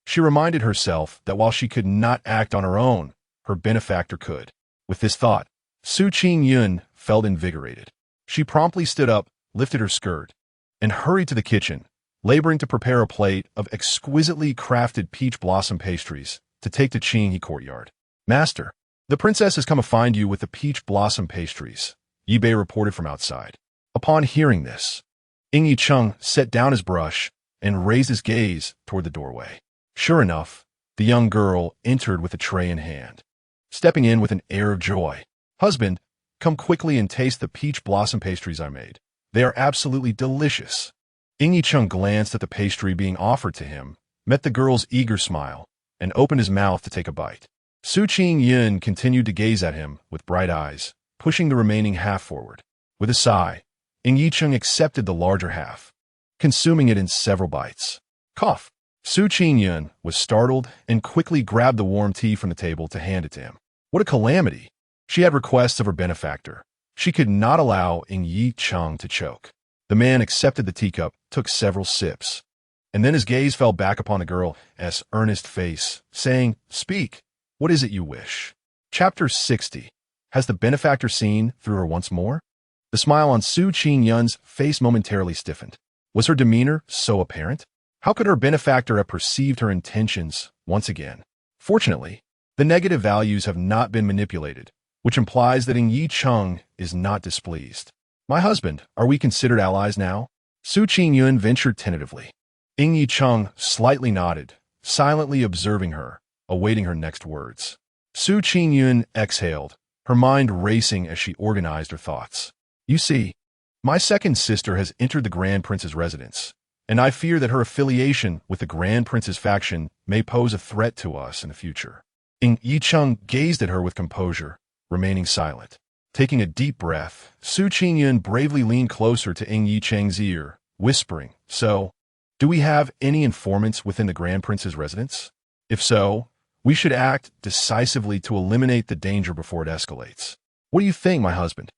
she reminded herself that while she could not act on her own, her benefactor could. With this thought, Su Qingyun felt invigorated. She promptly stood up, lifted her skirt, and hurried to the kitchen, laboring to prepare a plate of exquisitely crafted peach blossom pastries to take to Qinghe courtyard. "Master, the princess has come to find you with the peach blossom pastries," Yi Bei reported from outside. Upon hearing this, Yi Cheng set down his brush and raised his gaze toward the doorway. Sure enough, the young girl entered with a tray in hand, stepping in with an air of joy. "Husband, come quickly and taste the peach blossom pastries I made. They are absolutely delicious." Yi Cheng glanced at the pastry being offered to him, met the girl's eager smile, and opened his mouth to take a bite. Su Qingyun continued to gaze at him with bright eyes, pushing the remaining half forward. With a sigh, Yi Cheng accepted the larger half, consuming it in several bites. Cough. Su Qingyun was startled and quickly grabbed the warm tea from the table to hand it to him. What a calamity! She had requests of her benefactor. She could not allow Yi Cheng to choke. The man accepted the teacup, took several sips, and then his gaze fell back upon the girl's earnest face, saying, "Speak, what is it you wish?" Chapter 60. Has the benefactor seen through her once more? The smile on Su Qingyun's face momentarily stiffened. Was her demeanor so apparent? How could her benefactor have perceived her intentions once again? Fortunately, the negative values have not been manipulated, which implies that Yi Cheng is not displeased. "My husband, are we considered allies now?" Su Qingyun ventured tentatively. Yi Cheng slightly nodded, silently observing her, awaiting her next words. Su Qingyun exhaled, her mind racing as she organized her thoughts. "You see, my second sister has entered the Grand Prince's residence, and I fear that her affiliation with the Grand Prince's faction may pose a threat to us in the future." Yi Cheng gazed at her with composure, remaining silent. Taking a deep breath, Su Qingyun bravely leaned closer to Yi Cheng's ear, whispering, "So, do we have any informants within the Grand Prince's residence? If so, we should act decisively to eliminate the danger before it escalates. What do you think, my husband?"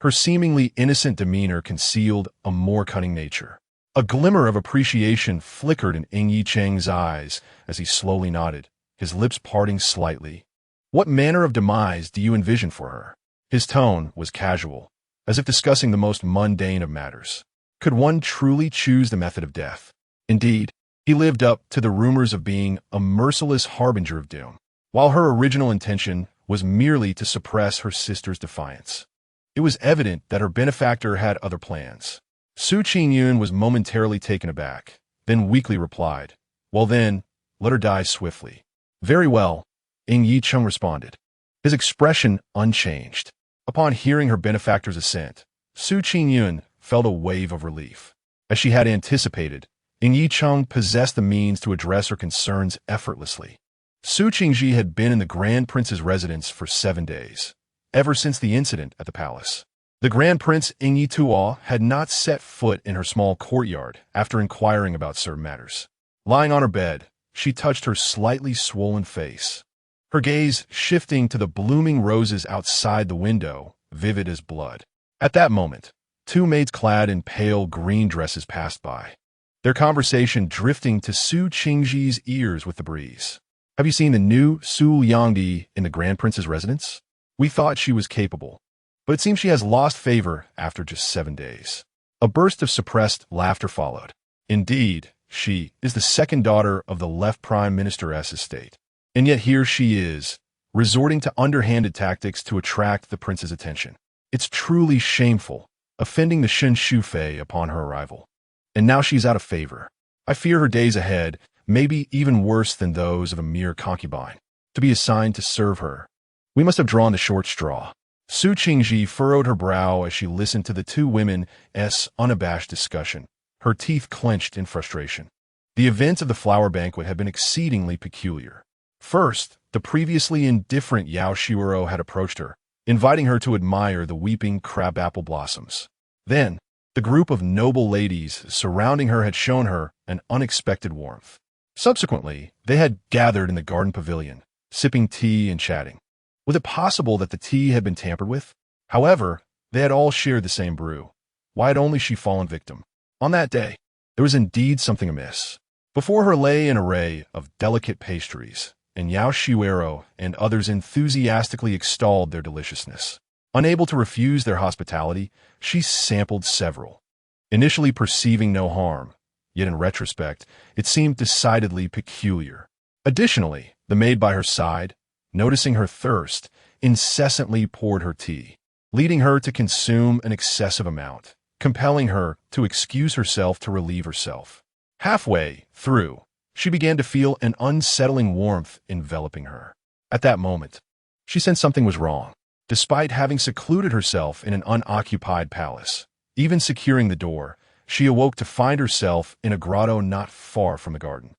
Her seemingly innocent demeanor concealed a more cunning nature. A glimmer of appreciation flickered in Yi Cheng's eyes as he slowly nodded, his lips parting slightly. "What manner of demise do you envision for her?" His tone was casual, as if discussing the most mundane of matters. Could one truly choose the method of death? Indeed, he lived up to the rumors of being a merciless harbinger of doom, while her original intention was merely to suppress her sister's defiance. It was evident that her benefactor had other plans. Qingyun was momentarily taken aback, then weakly replied, "Well then, let her die swiftly." "Very well," Qingyun responded, his expression unchanged. Upon hearing her benefactor's assent, Qingyun felt a wave of relief. As she had anticipated, Qingyun possessed the means to address her concerns effortlessly. Qingji had been in the Grand Prince's residence for 7 days, ever since the incident at the palace. The Grand Prince Qingyun had not set foot in her small courtyard after inquiring about certain matters. Lying on her bed, she touched her slightly swollen face, her gaze shifting to the blooming roses outside the window, vivid as blood. At that moment, 2 maids clad in pale green dresses passed by, their conversation drifting to Qingji's ears with the breeze. "Have you seen the new Su Yangdi in the Grand Prince's residence? We thought she was capable, but it seems she has lost favor after just 7 days." A burst of suppressed laughter followed. "Indeed, she is the second daughter of the left Prime Minister's estate. And yet here she is, resorting to underhanded tactics to attract the prince's attention. It's truly shameful, offending the Shen Shufei upon her arrival. And now she's out of favor. I fear her days ahead may be even worse than those of a mere concubine, to be assigned to serve her. We must have drawn the short straw." Qingji furrowed her brow as she listened to the 2 women's unabashed discussion, her teeth clenched in frustration. The events of the flower banquet had been exceedingly peculiar. First, the previously indifferent Yao Shiwero had approached her, inviting her to admire the weeping crabapple blossoms. Then, the group of noble ladies surrounding her had shown her an unexpected warmth. Subsequently, they had gathered in the garden pavilion, sipping tea and chatting. Was it possible that the tea had been tampered with? However, they had all shared the same brew. Why had only she fallen victim? On that day, there was indeed something amiss. Before her lay an array of delicate pastries, and Yao Shiwero and others enthusiastically extolled their deliciousness. Unable to refuse their hospitality, she sampled several, initially perceiving no harm, yet in retrospect, it seemed decidedly peculiar. Additionally, the maid by her side, noticing her thirst, incessantly poured her tea, leading her to consume an excessive amount, compelling her to excuse herself to relieve herself. Halfway through, she began to feel an unsettling warmth enveloping her. At that moment, she sensed something was wrong. Despite having secluded herself in an unoccupied palace, even securing the door, she awoke to find herself in a grotto not far from the garden.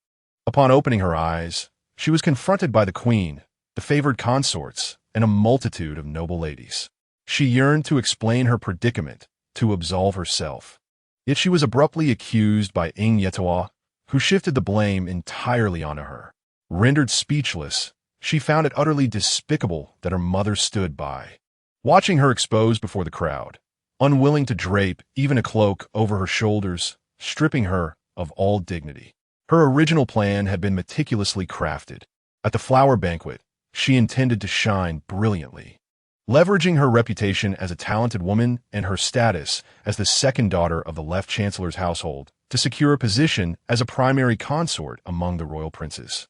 Upon opening her eyes, she was confronted by the queen, the favored consorts, and a multitude of noble ladies. She yearned to explain her predicament, to absolve herself. Yet she was abruptly accused by Qingyun, who shifted the blame entirely onto her. Rendered speechless, she found it utterly despicable that her mother stood by, watching her exposed before the crowd, unwilling to drape even a cloak over her shoulders, stripping her of all dignity. Her original plan had been meticulously crafted. At the flower banquet, she intended to shine brilliantly, leveraging her reputation as a talented woman and her status as the second daughter of the left chancellor's household to secure a position as a primary consort among the royal princes.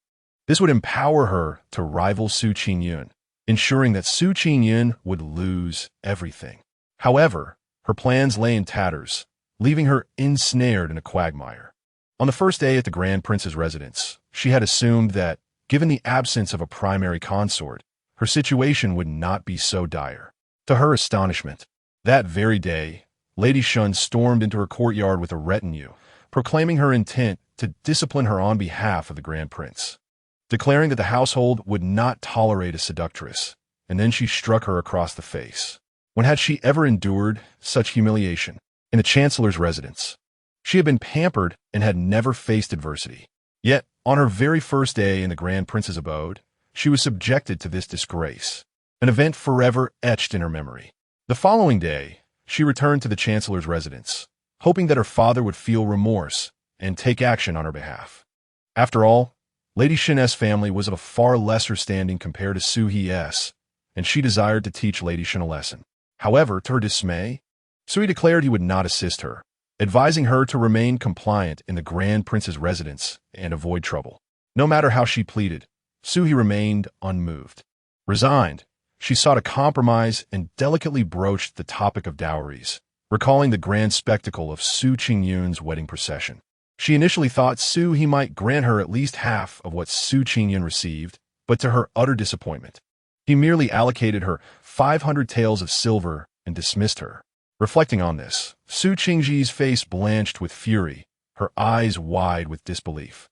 This would empower her to rival Qingyun, ensuring that Qingyun would lose everything. However, her plans lay in tatters, leaving her ensnared in a quagmire. On the first day at the Grand Prince's residence, she had assumed that, given the absence of a primary consort, her situation would not be so dire. To her astonishment, that very day, Lady Shun stormed into her courtyard with a retinue, proclaiming her intent to discipline her on behalf of the Grand Prince, declaring that the household would not tolerate a seductress, and then she struck her across the face. When had she ever endured such humiliation? In the Chancellor's residence. She had been pampered and had never faced adversity. Yet, on her very first day in the Grand Prince's abode, she was subjected to this disgrace, an event forever etched in her memory. The following day, she returned to the Chancellor's residence, hoping that her father would feel remorse and take action on her behalf. After all, Lady Shen's family was of a far lesser standing compared to Su He's, and she desired to teach Lady Shen a lesson. However, to her dismay, Sui declared he would not assist her, advising her to remain compliant in the Grand Prince's residence and avoid trouble. No matter how she pleaded, Sui remained unmoved. Resigned, she sought a compromise and delicately broached the topic of dowries, recalling the grand spectacle of Su Qingyun's wedding procession. She initially thought he might grant her at least half of what Su Qingyun received, but to her utter disappointment, he merely allocated her 500 taels of silver and dismissed her. Reflecting on this, Su Qingji's face blanched with fury, her eyes wide with disbelief.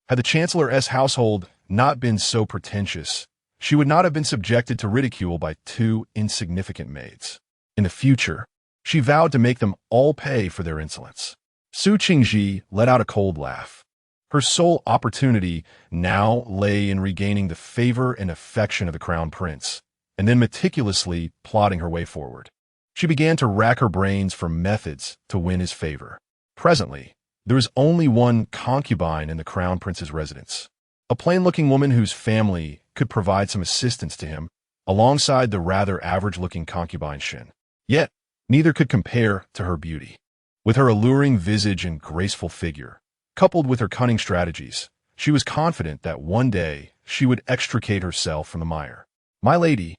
Had the Chancellor's household not been so pretentious, she would not have been subjected to ridicule by two insignificant maids. In the future, she vowed to make them all pay for their insolence. Su Qingji let out a cold laugh. Her sole opportunity now lay in regaining the favor and affection of the Crown Prince, and then meticulously plotting her way forward. She began to rack her brains for methods to win his favor. Presently, there was only one concubine in the Crown Prince's residence, a plain-looking woman whose family could provide some assistance to him, alongside the rather average-looking concubine Shen. Yet, neither could compare to her beauty. With her alluring visage and graceful figure, coupled with her cunning strategies, she was confident that one day she would extricate herself from the mire. "My lady,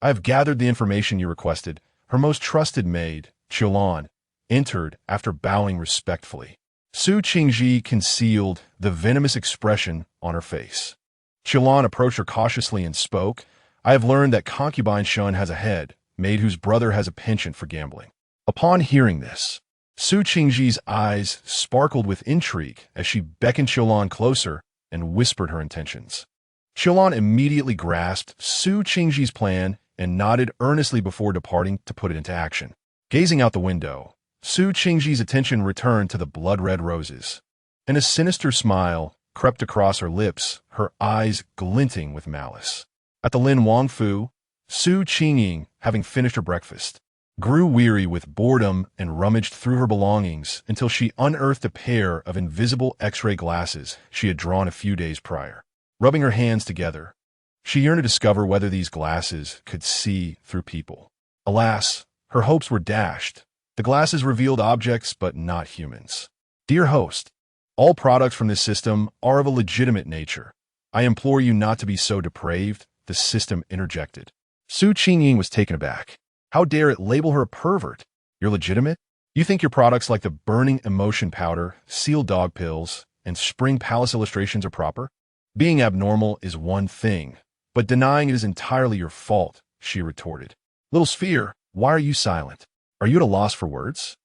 I have gathered the information you requested." Her most trusted maid, Qingyun, entered after bowing respectfully. Su Qingji concealed the venomous expression on her face. Qingyun approached her cautiously and spoke, "I have learned that concubine Shen has a head, maid whose brother has a penchant for gambling." Upon hearing this, Su Qingji's eyes sparkled with intrigue as she beckoned Qingyun closer and whispered her intentions. Qingyun immediately grasped Su Qingji's plan and nodded earnestly before departing to put it into action. Gazing out the window, Su Qingji's attention returned to the blood-red roses, and a sinister smile crept across her lips, her eyes glinting with malice. At the Lin Wangfu, Su Qingyun, having finished her breakfast, grew weary with boredom and rummaged through her belongings until she unearthed a pair of invisible X-ray glasses she had drawn a few days prior. Rubbing her hands together, she yearned to discover whether these glasses could see through people. Alas, her hopes were dashed. The glasses revealed objects, but not humans. "Dear host, all products from this system are of a legitimate nature. I implore you not to be so depraved," the system interjected. Su Qingyun was taken aback. How dare it label her a pervert? "You're legitimate? You think your products like the burning emotion powder, sealed dog pills, and spring palace illustrations are proper? Being abnormal is one thing, but denying it is entirely your fault," she retorted. "Little sphere, why are you silent? Are you at a loss for words?"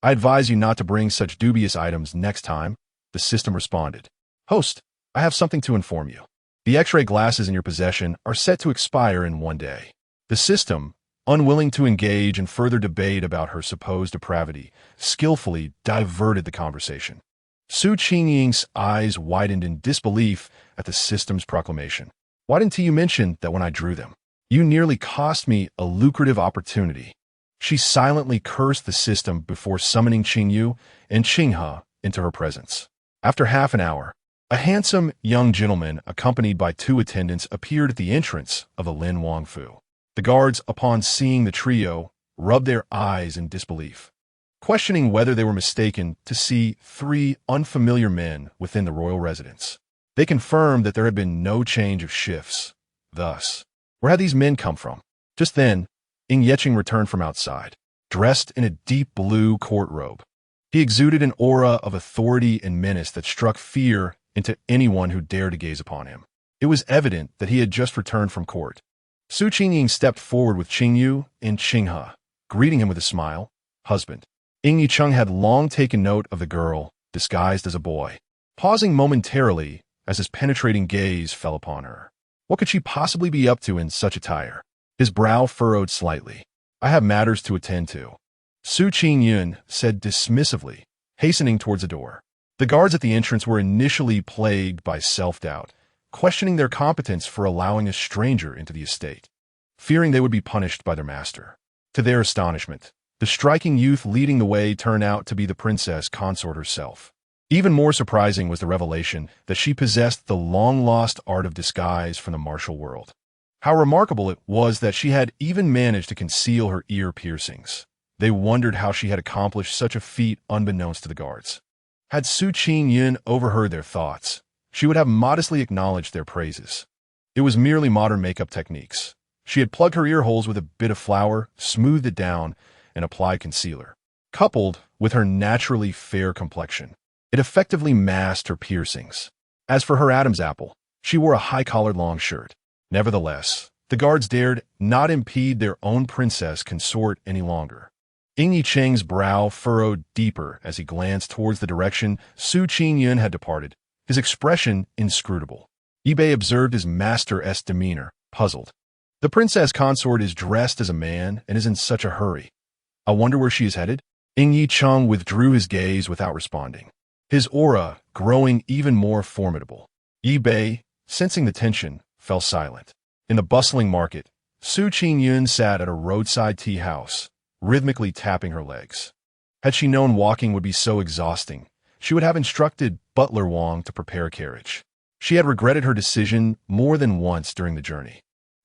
"I advise you not to bring such dubious items next time," the system responded. "Host, I have something to inform you. The X-ray glasses in your possession are set to expire in 1 day." The system, unwilling to engage in further debate about her supposed depravity, skillfully diverted the conversation. Su Qingyun's eyes widened in disbelief at the system's proclamation. "Why didn't you mention that when I drew them? You nearly cost me a lucrative opportunity." She silently cursed the system before summoning Qingyun and Qinghe into her presence. After half an hour, a handsome young gentleman accompanied by 2 attendants appeared at the entrance of the Lin Wangfu. The guards, upon seeing the trio, rubbed their eyes in disbelief, questioning whether they were mistaken to see 3 unfamiliar men within the royal residence. They confirmed that there had been no change of shifts. Thus, where had these men come from? Just then, Ying Yeching returned from outside, dressed in a deep blue court robe. He exuded an aura of authority and menace that struck fear into anyone who dared to gaze upon him. It was evident that he had just returned from court. Su Qingyun stepped forward with Qingyun and Qinghe, greeting him with a smile. "Husband." Ying Yicheng had long taken note of the girl, disguised as a boy, pausing momentarily as his penetrating gaze fell upon her. What could she possibly be up to in such attire? His brow furrowed slightly. "I have matters to attend to," Su Qingyun said dismissively, hastening towards the door. The guards at the entrance were initially plagued by self-doubt, questioning their competence for allowing a stranger into the estate, fearing they would be punished by their master. To their astonishment, the striking youth leading the way turned out to be the princess consort herself. Even more surprising was the revelation that she possessed the long-lost art of disguise from the martial world. How remarkable it was that she had even managed to conceal her ear piercings. They wondered how she had accomplished such a feat unbeknownst to the guards. Had Su Qingyun overheard their thoughts, she would have modestly acknowledged their praises. It was merely modern makeup techniques. She had plugged her ear holes with a bit of flour, smoothed it down, and applied concealer. Coupled with her naturally fair complexion, it effectively masked her piercings. As for her Adam's apple, she wore a high-collared long shirt. Nevertheless, the guards dared not impede their own princess consort any longer. Ying Cheng's brow furrowed deeper as he glanced towards the direction Su Qingyun had departed, his expression inscrutable. Bei observed his master's demeanor, puzzled. The princess consort is dressed as a man and is in such a hurry. I wonder where she is headed? Ying Cheng withdrew his gaze without responding, his aura growing even more formidable. Bei, sensing the tension, fell silent. In the bustling market, Su Qingyun sat at a roadside tea house, rhythmically tapping her legs. Had she known walking would be so exhausting, she would have instructed Butler Wang to prepare a carriage. She had regretted her decision more than once during the journey,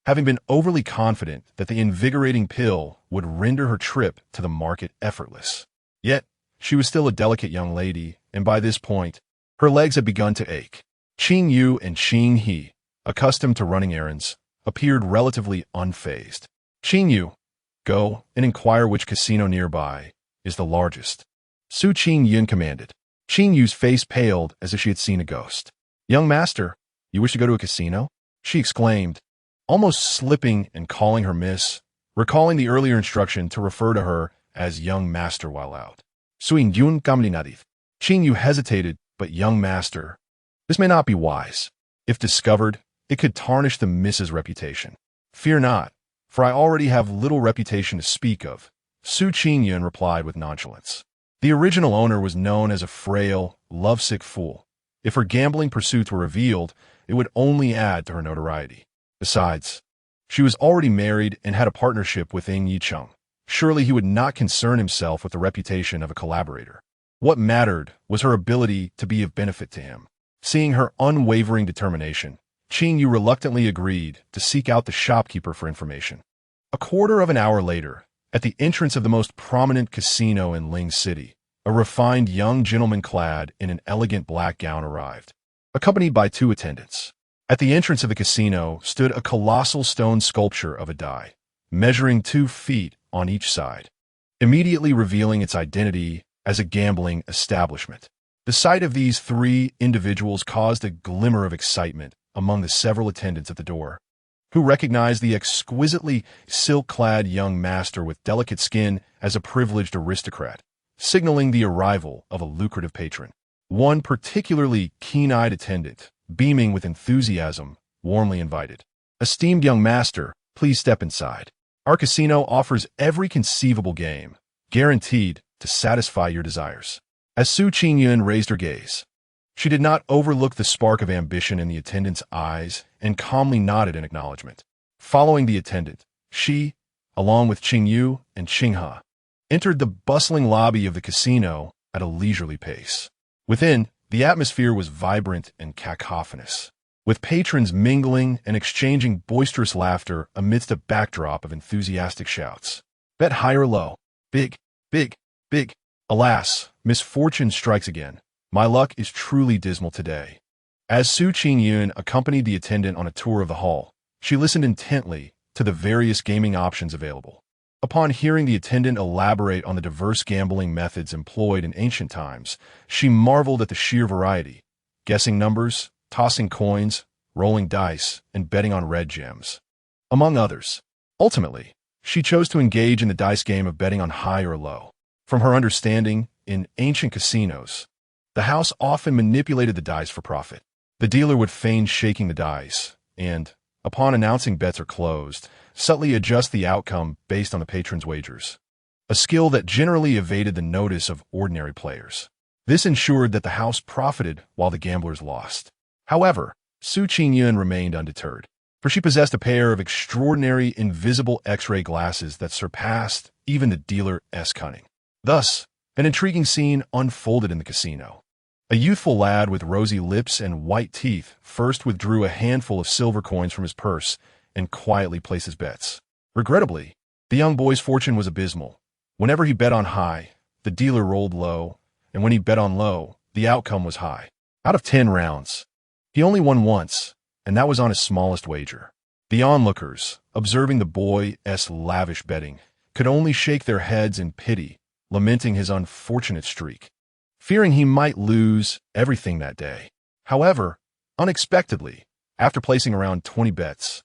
having been overly confident that the invigorating pill would render her trip to the market effortless. Yet, she was still a delicate young lady, and by this point, her legs had begun to ache. Qing Yu and Qing He, accustomed to running errands, appeared relatively unfazed. Qing Yu, go and inquire which casino nearby is the largest. Su Qingyun commanded. Qing Yu's face paled as if she had seen a ghost. Young master, you wish to go to a casino? She exclaimed, almost slipping and calling her miss, recalling the earlier instruction to refer to her as young master while out. Suing Yun Gamli Nadith. Qing Yu hesitated, but young master. This may not be wise. If discovered, it could tarnish the miss's reputation. Fear not, for I already have little reputation to speak of, Su Qingyun replied with nonchalance. The original owner was known as a frail, lovesick fool. If her gambling pursuits were revealed, it would only add to her notoriety. Besides, she was already married and had a partnership with Ying Yicheng. Surely he would not concern himself with the reputation of a collaborator. What mattered was her ability to be of benefit to him. Seeing her unwavering determination, Qing Yu reluctantly agreed to seek out the shopkeeper for information. A quarter of an hour later, at the entrance of the most prominent casino in Ling City, a refined young gentleman clad in an elegant black gown arrived, accompanied by 2 attendants. At the entrance of the casino stood a colossal stone sculpture of a die, measuring 2 feet on each side, immediately revealing its identity as a gambling establishment. The sight of these 3 individuals caused a glimmer of excitement among the several attendants at the door, who recognized the exquisitely silk-clad young master with delicate skin as a privileged aristocrat, signaling the arrival of a lucrative patron. One particularly keen-eyed attendant, beaming with enthusiasm, warmly invited. Esteemed young master, please step inside. Our casino offers every conceivable game, guaranteed to satisfy your desires. As Su Qingyun raised her gaze, she did not overlook the spark of ambition in the attendant's eyes and calmly nodded in acknowledgement. Following the attendant, she, along with Qing Yu and Qing He, entered the bustling lobby of the casino at a leisurely pace. Within, the atmosphere was vibrant and cacophonous, with patrons mingling and exchanging boisterous laughter amidst a backdrop of enthusiastic shouts. Bet high or low. Big, big, big. Alas, misfortune strikes again. My luck is truly dismal today. As Su Qingyun accompanied the attendant on a tour of the hall, she listened intently to the various gaming options available. Upon hearing the attendant elaborate on the diverse gambling methods employed in ancient times, she marveled at the sheer variety: guessing numbers, tossing coins, rolling dice, and betting on red gems, among others. Ultimately, she chose to engage in the dice game of betting on high or low. From her understanding, in ancient casinos, the house often manipulated the dice for profit. The dealer would feign shaking the dice, and, upon announcing bets are closed, subtly adjust the outcome based on the patron's wagers, a skill that generally evaded the notice of ordinary players. This ensured that the house profited while the gamblers lost. However, Su Qingyun remained undeterred, for she possessed a pair of extraordinary invisible X-ray glasses that surpassed even the dealer's cunning. Thus, an intriguing scene unfolded in the casino. A youthful lad with rosy lips and white teeth first withdrew a handful of silver coins from his purse and quietly place his bets. Regrettably, the young boy's fortune was abysmal. Whenever he bet on high, the dealer rolled low, and when he bet on low, the outcome was high. Out of 10 rounds, he only won once, and that was on his smallest wager. The onlookers, observing the boy's lavish betting, could only shake their heads in pity, lamenting his unfortunate streak, fearing he might lose everything that day. However, unexpectedly, after placing around 20 bets,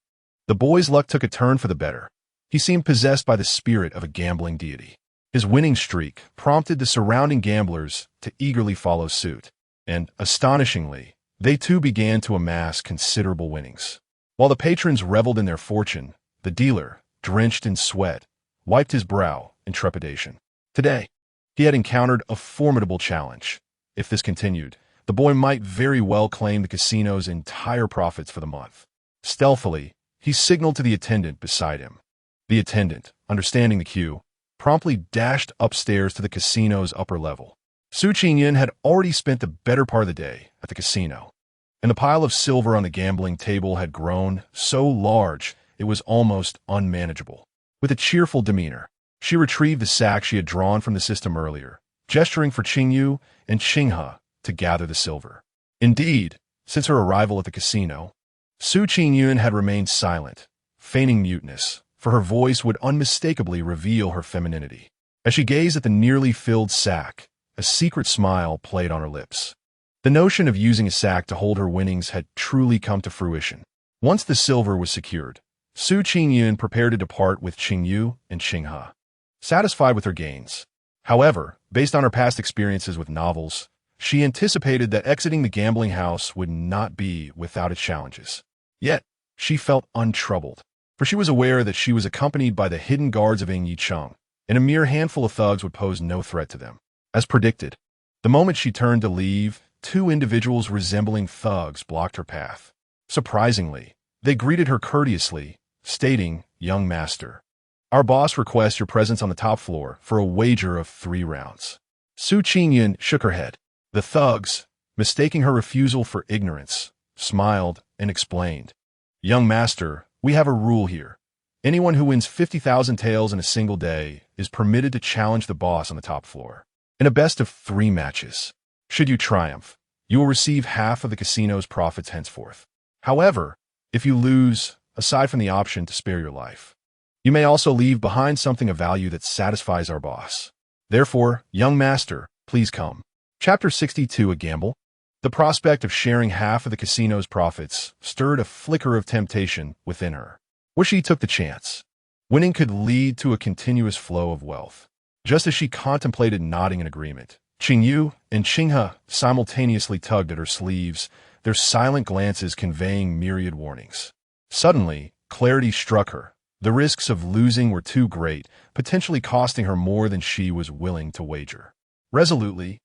the boy's luck took a turn for the better. He seemed possessed by the spirit of a gambling deity. His winning streak prompted the surrounding gamblers to eagerly follow suit, and, astonishingly, they too began to amass considerable winnings. While the patrons reveled in their fortune, the dealer, drenched in sweat, wiped his brow in trepidation. Today, he had encountered a formidable challenge. If this continued, the boy might very well claim the casino's entire profits for the month. Stealthily, he signaled to the attendant beside him. The attendant, understanding the cue, promptly dashed upstairs to the casino's upper level. Qingyun had already spent the better part of the day at the casino, and the pile of silver on the gambling table had grown so large it was almost unmanageable. With a cheerful demeanor, she retrieved the sack she had drawn from the system earlier, gesturing for Qingyun and Qinghe to gather the silver. Indeed, since her arrival at the casino, Qingyun had remained silent, feigning muteness, for her voice would unmistakably reveal her femininity. As she gazed at the nearly filled sack, a secret smile played on her lips. The notion of using a sack to hold her winnings had truly come to fruition. Once the silver was secured, Qingyun prepared to depart with Qingyun and Qinghe, satisfied with her gains. However, based on her past experiences with novels, she anticipated that exiting the gambling house would not be without its challenges. Yet, she felt untroubled, for she was aware that she was accompanied by the hidden guards of Yicheng, and a mere handful of thugs would pose no threat to them. As predicted, the moment she turned to leave, 2 individuals resembling thugs blocked her path. Surprisingly, they greeted her courteously, stating, "Young master, our boss requests your presence on the top floor for a wager of 3 rounds." Qingyun shook her head. The thugs, mistaking her refusal for ignorance, smiled and explained, "Young master, we have a rule here. Anyone who wins 50,000 taels in a single day is permitted to challenge the boss on the top floor in a best of 3 matches. Should you triumph, you will receive half of the casino's profits henceforth. However, if you lose, aside from the option to spare your life, you may also leave behind something of value that satisfies our boss. Therefore, young master, please come." Chapter 62, A Gamble. The prospect of sharing half of the casino's profits stirred a flicker of temptation within her. What she took the chance? Winning could lead to a continuous flow of wealth. Just as she contemplated nodding in agreement, Qingyun and Qinghe simultaneously tugged at her sleeves, their silent glances conveying myriad warnings. Suddenly, clarity struck her. The risks of losing were too great, potentially costing her more than she was willing to wager. Resolutely,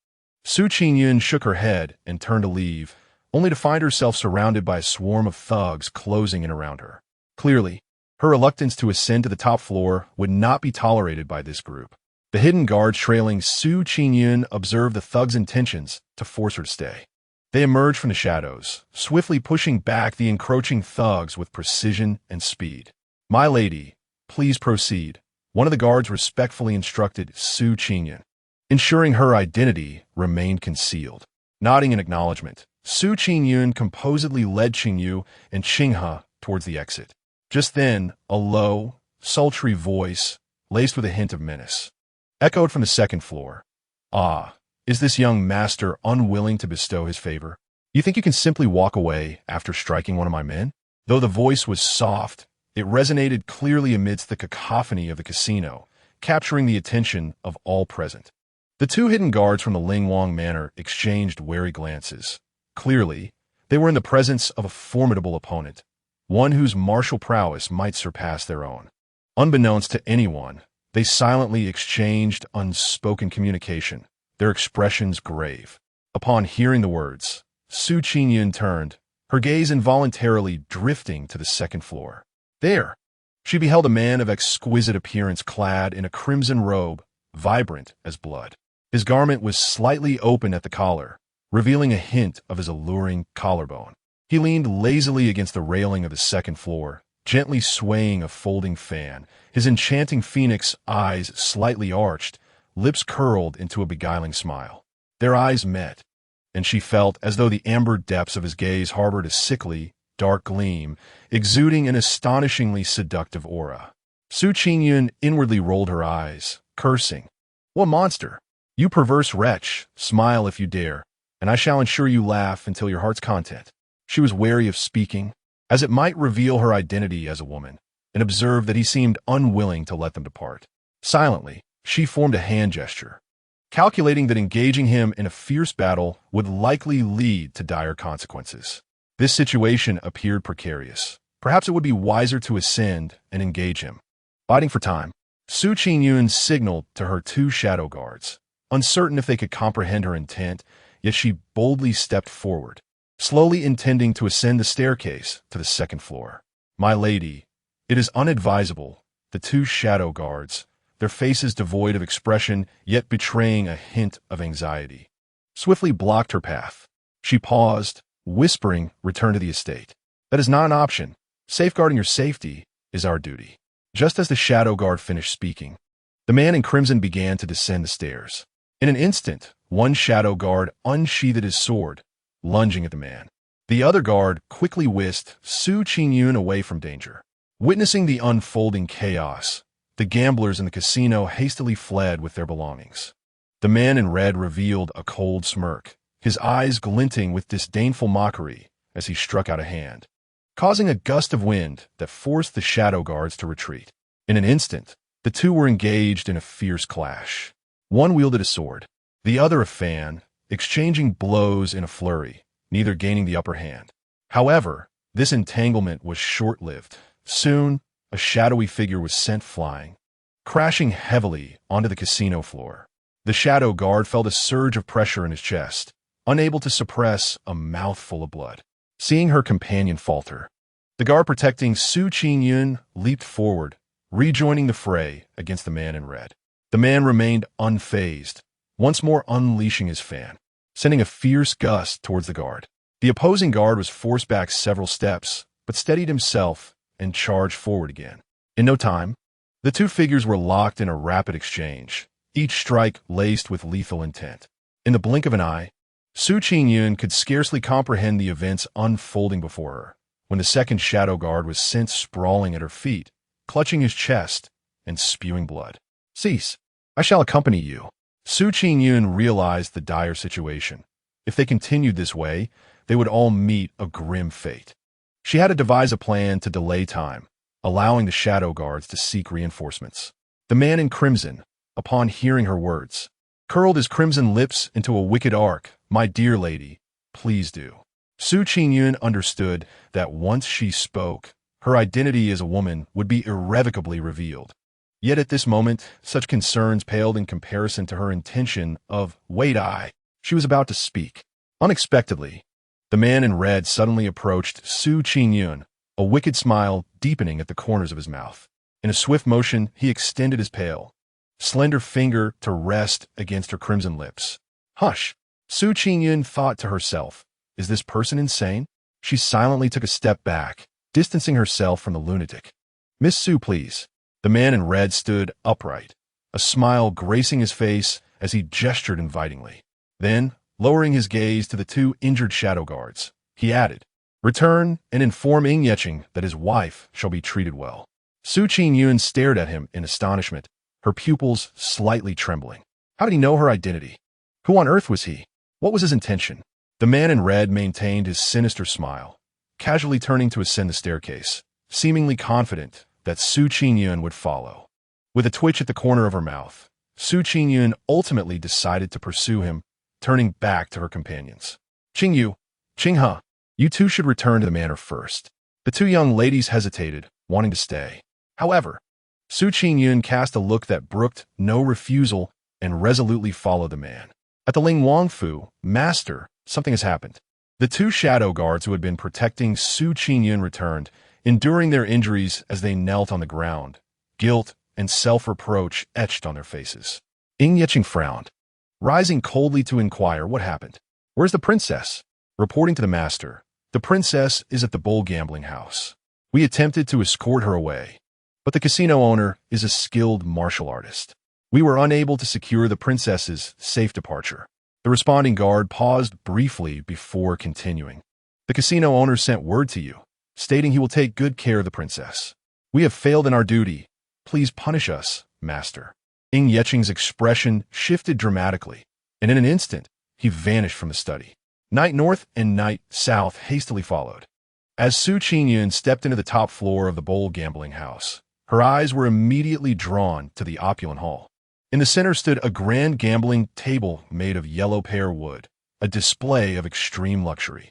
Qingyun shook her head and turned to leave, only to find herself surrounded by a swarm of thugs closing in around her. Clearly, her reluctance to ascend to the top floor would not be tolerated by this group. The hidden guards trailing Qingyun observed the thugs' intentions to force her to stay. They emerged from the shadows, swiftly pushing back the encroaching thugs with precision and speed. "My lady, please proceed," one of the guards respectfully instructed Qingyun, ensuring her identity remained concealed. Nodding in acknowledgement, Qingyun composedly led Qingyun and Qinghe towards the exit. Just then, a low, sultry voice, laced with a hint of menace, echoed from the second floor. "Ah, is this young master unwilling to bestow his favor? You think you can simply walk away after striking one of my men?" Though the voice was soft, it resonated clearly amidst the cacophony of the casino, capturing the attention of all present. The 2 hidden guards from the Lingwang Manor exchanged wary glances. Clearly, they were in the presence of a formidable opponent, one whose martial prowess might surpass their own. Unbeknownst to anyone, they silently exchanged unspoken communication, their expressions grave. Upon hearing the words, Qingyun turned, her gaze involuntarily drifting to the second floor. There, she beheld a man of exquisite appearance clad in a crimson robe, vibrant as blood. His garment was slightly open at the collar, revealing a hint of his alluring collarbone. He leaned lazily against the railing of the second floor, gently swaying a folding fan, his enchanting phoenix eyes slightly arched, lips curled into a beguiling smile. Their eyes met, and she felt as though the amber depths of his gaze harbored a sickly, dark gleam, exuding an astonishingly seductive aura. Su Qingyun inwardly rolled her eyes, cursing. "What monster! You perverse wretch, smile if you dare, and I shall ensure you laugh until your heart's content." She was wary of speaking, as it might reveal her identity as a woman, and observed that he seemed unwilling to let them depart. Silently, she formed a hand gesture, calculating that engaging him in a fierce battle would likely lead to dire consequences. This situation appeared precarious. Perhaps it would be wiser to ascend and engage him. Biding for time, Su Qingyun signaled to her two shadow guards. Uncertain if they could comprehend her intent, yet she boldly stepped forward, slowly intending to ascend the staircase to the second floor. "My lady, it is unadvisable," the two shadow guards, their faces devoid of expression yet betraying a hint of anxiety, swiftly blocked her path. She paused, whispering, "Return to the estate. That is not an option. Safeguarding your safety is our duty." Just as the shadow guard finished speaking, the man in crimson began to descend the stairs. In an instant, one shadow guard unsheathed his sword, lunging at the man. The other guard quickly whisked Su Qingyun away from danger. Witnessing the unfolding chaos, the gamblers in the casino hastily fled with their belongings. The man in red revealed a cold smirk, his eyes glinting with disdainful mockery as he struck out a hand, causing a gust of wind that forced the shadow guards to retreat. In an instant, the two were engaged in a fierce clash. One wielded a sword, the other a fan, exchanging blows in a flurry, neither gaining the upper hand. However, this entanglement was short-lived. Soon, a shadowy figure was sent flying, crashing heavily onto the casino floor. The shadow guard felt a surge of pressure in his chest, unable to suppress a mouthful of blood. Seeing her companion falter, the guard protecting Su Qingyun leaped forward, rejoining the fray against the man in red. The man remained unfazed, once more unleashing his fan, sending a fierce gust towards the guard. The opposing guard was forced back several steps, but steadied himself and charged forward again. In no time, the two figures were locked in a rapid exchange, each strike laced with lethal intent. In the blink of an eye, Su Qingyun could scarcely comprehend the events unfolding before her, when the second shadow guard was sent sprawling at her feet, clutching his chest and spewing blood. "Cease. I shall accompany you." Su Qingyun realized the dire situation. If they continued this way, they would all meet a grim fate. She had to devise a plan to delay time, allowing the shadow guards to seek reinforcements. The man in crimson, upon hearing her words, curled his crimson lips into a wicked arc. "My dear lady, please do." Su Qingyun understood that once she spoke, her identity as a woman would be irrevocably revealed. Yet at this moment, such concerns paled in comparison to her intention of, "Wait, She was about to speak. Unexpectedly, the man in red suddenly approached Su Qingyun, a wicked smile deepening at the corners of his mouth. In a swift motion, he extended his pale, slender finger to rest against her crimson lips. "Hush!" Su Qingyun thought to herself, "Is this person insane?" She silently took a step back, distancing herself from the lunatic. "Miss Su, please." The man in red stood upright, a smile gracing his face as he gestured invitingly. Then, lowering his gaze to the two injured shadow guards, he added, "Return and inform Qingyun that his wife shall be treated well." Su Qingyun stared at him in astonishment, her pupils slightly trembling. How did he know her identity? Who on earth was he? What was his intention? The man in red maintained his sinister smile, casually turning to ascend the staircase, seemingly confident that Su Qingyun would follow. With a twitch at the corner of her mouth, Su Qingyun ultimately decided to pursue him, turning back to her companions. "Qingyu, Qinghe, you two should return to the manor first." The two young ladies hesitated, wanting to stay. However, Su Qingyun cast a look that brooked no refusal and resolutely followed the man. At the Ling Wangfu, "Master, something has happened." The two shadow guards who had been protecting Su Qingyun returned, enduring their injuries as they knelt on the ground, guilt and self-reproach etched on their faces. Qingyun frowned, rising coldly to inquire what happened. "Where's the princess?" Reporting to the master, "The princess is at the bull gambling house. We attempted to escort her away, but the casino owner is a skilled martial artist. We were unable to secure the princess's safe departure. The responding guard paused briefly before continuing. The casino owner sent word to you, stating he will take good care of the princess. We have failed in our duty. Please punish us, master. Ying Yeching's expression shifted dramatically, and in an instant, he vanished from the study. Knight North and Knight South hastily followed. As Su Qingyun stepped into the top floor of the bowl gambling house, her eyes were immediately drawn to the opulent hall. In the center stood a grand gambling table made of yellow pear wood, a display of extreme luxury.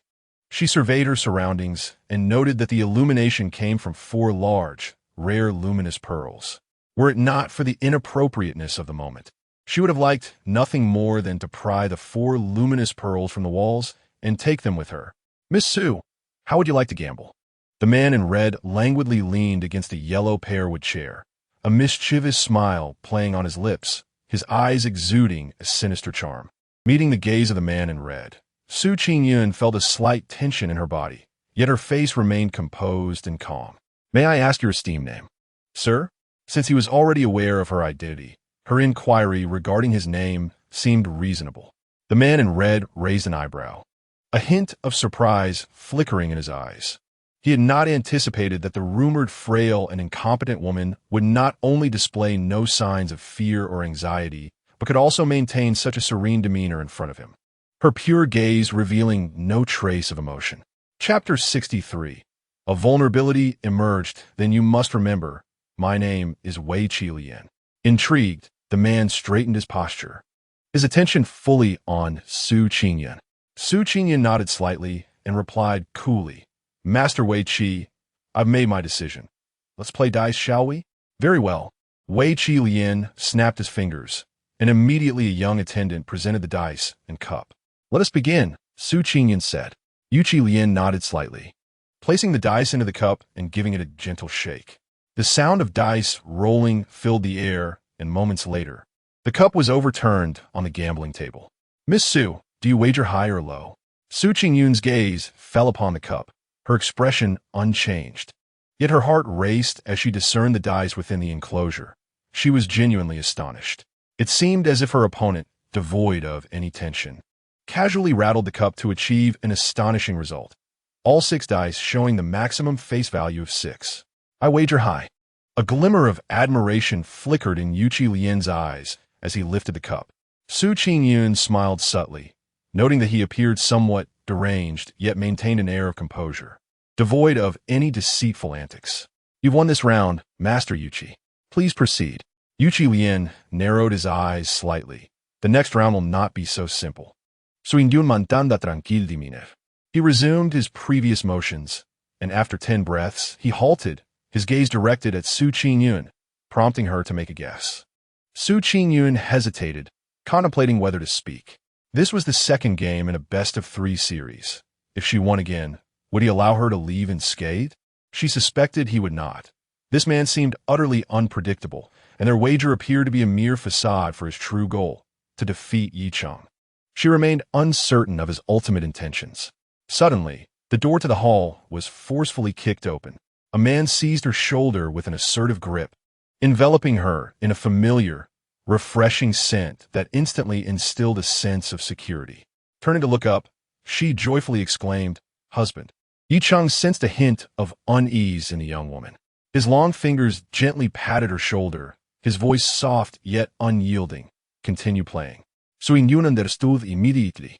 She surveyed her surroundings and noted that the illumination came from 4 large, rare luminous pearls. Were it not for the inappropriateness of the moment, she would have liked nothing more than to pry the 4 luminous pearls from the walls and take them with her. Miss Su, how would you like to gamble? The man in red languidly leaned against a yellow pearwood chair, a mischievous smile playing on his lips, his eyes exuding a sinister charm. Meeting the gaze of the man in red, Su Qingyun felt a slight tension in her body, yet her face remained composed and calm. May I ask your esteemed name? Sir? Since he was already aware of her identity, her inquiry regarding his name seemed reasonable. The man in red raised an eyebrow, a hint of surprise flickering in his eyes. He had not anticipated that the rumored frail and incompetent woman would not only display no signs of fear or anxiety, but could also maintain such a serene demeanor in front of him, her pure gaze revealing no trace of emotion. Chapter 63. A vulnerability emerged, then you must remember, my name is Wei Qilian. Intrigued, the man straightened his posture, his attention fully on Su Qingyun. Su Qingyun nodded slightly and replied coolly, Master Wei Qi, I've made my decision. Let's play dice, shall we? Very well. Wei Qilian snapped his fingers, and immediately a young attendant presented the dice and cup. Let us begin, Su Qingyun said. Yu Qilian nodded slightly, placing the dice into the cup and giving it a gentle shake. The sound of dice rolling filled the air, and moments later, the cup was overturned on the gambling table. Miss Su, do you wager high or low? Su Qingyun's gaze fell upon the cup, her expression unchanged. Yet her heart raced as she discerned the dice within the enclosure. She was genuinely astonished. It seemed as if her opponent, devoid of any tension, casually rattled the cup to achieve an astonishing result. All 6 dice showing the maximum face value of 6. I wager high. A glimmer of admiration flickered in Yu Qilian's eyes as he lifted the cup. Su Qingyun smiled subtly, noting that he appeared somewhat deranged, yet maintained an air of composure, devoid of any deceitful antics. You've won this round, Master Yuqi. Please proceed. Yu Qilian narrowed his eyes slightly. The next round will not be so simple. Qingyun mantanda tranquil diminer. He resumed his previous motions, and after 10 breaths, he halted, his gaze directed at Su Qingyun, prompting her to make a guess. Su Qingyun hesitated, contemplating whether to speak. This was the second game in a best-of-3 series. If she won again, would he allow her to leave unscathed? She suspected he would not. This man seemed utterly unpredictable, and their wager appeared to be a mere facade for his true goal, to defeat Yicheng. She remained uncertain of his ultimate intentions. Suddenly, the door to the hall was forcefully kicked open. A man seized her shoulder with an assertive grip, enveloping her in a familiar, refreshing scent that instantly instilled a sense of security. Turning to look up, she joyfully exclaimed, Husband. Yicheng sensed a hint of unease in the young woman. His long fingers gently patted her shoulder, his voice soft yet unyielding. Continue playing. Qingyun understood immediately.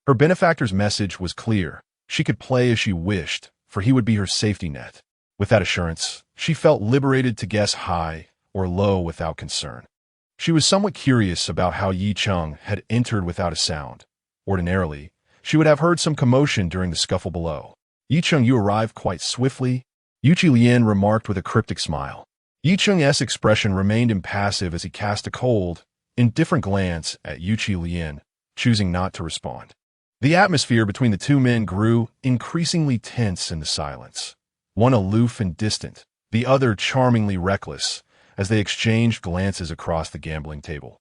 Her benefactor's message was clear. She could play as she wished, for he would be her safety net. With that assurance, she felt liberated to guess high or low without concern. She was somewhat curious about how Yicheng had entered without a sound. Ordinarily, she would have heard some commotion during the scuffle below. Yicheng, you arrived quite swiftly, Yu Qilian remarked with a cryptic smile. Yicheng's expression remained impassive as he cast a cold, indifferent glance at Yu Qilian, choosing not to respond. The atmosphere between the 2 men grew increasingly tense in the silence, one aloof and distant, the other charmingly reckless, as they exchanged glances across the gambling table.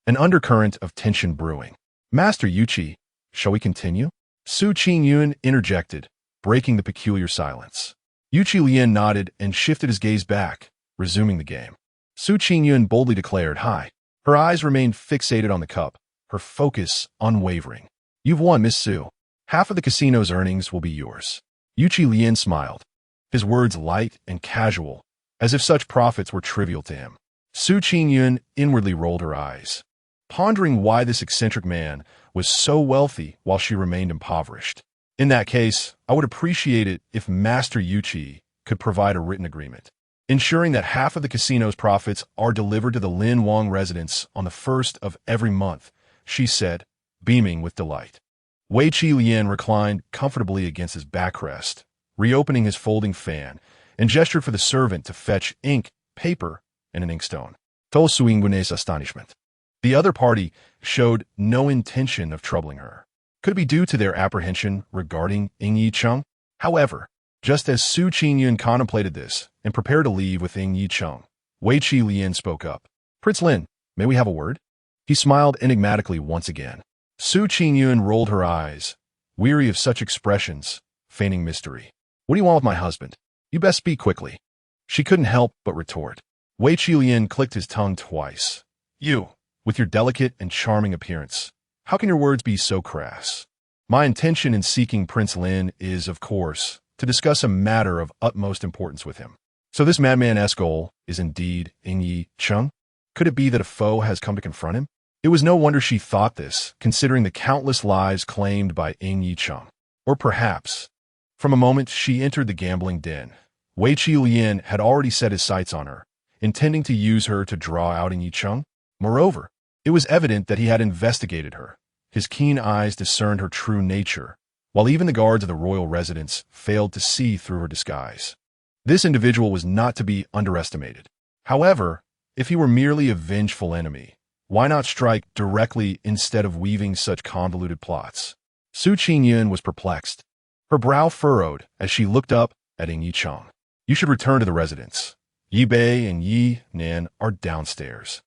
An undercurrent of tension brewing. Master Yuqi, shall we continue? Su Qingyun interjected, breaking the peculiar silence. Qingyun nodded and shifted his gaze back, resuming the game. Qingyun boldly declared, "Hi." Her eyes remained fixated on the cup, her focus unwavering. "You've won, Miss Su. Half of the casino's earnings will be yours." Qingyun smiled, his words light and casual, as if such profits were trivial to him. Qingyun inwardly rolled her eyes, pondering why this eccentric man was so wealthy while she remained impoverished. In that case, I would appreciate it if Master Yuqi could provide a written agreement, ensuring that half of the casino's profits are delivered to the Lin Wang residence on the 1st of every month, she said, beaming with delight. Wei Qilian reclined comfortably against his backrest, reopening his folding fan, and gestured for the servant to fetch ink, paper, and an inkstone. To Suingwune's astonishment, the other party showed no intention of troubling her. Could it be due to their apprehension regarding Ying Yicheng? However, just as Qingyun contemplated this and prepared to leave with Ying Yicheng, Wei Qilian spoke up. "Prince Lin, may we have a word?" He smiled enigmatically once again. Qingyun rolled her eyes, weary of such expressions, feigning mystery. "What do you want with my husband? You best speak quickly." She couldn't help but retort. Wei Qilian clicked his tongue twice. "You, with your delicate and charming appearance, how can your words be so crass? My intention in seeking Prince Lin is, of course, to discuss a matter of utmost importance with him. So this madman-esque goal is indeed Ying Yicheng? Could it be that a foe has come to confront him? It was no wonder she thought this, considering the countless lives claimed by Ying Yicheng. Or perhaps, from a moment she entered the gambling den, Wei Qilian had already set his sights on her, intending to use her to draw out Ying Yicheng. Moreover, it was evident that he had investigated her. His keen eyes discerned her true nature, while even the guards of the royal residence failed to see through her disguise. This individual was not to be underestimated. However, if he were merely a vengeful enemy, why not strike directly instead of weaving such convoluted plots? Qingyun was perplexed. Her brow furrowed as she looked up at Ying Yicheng. "You should return to the residence. Yi Bei and Yi Nan are downstairs.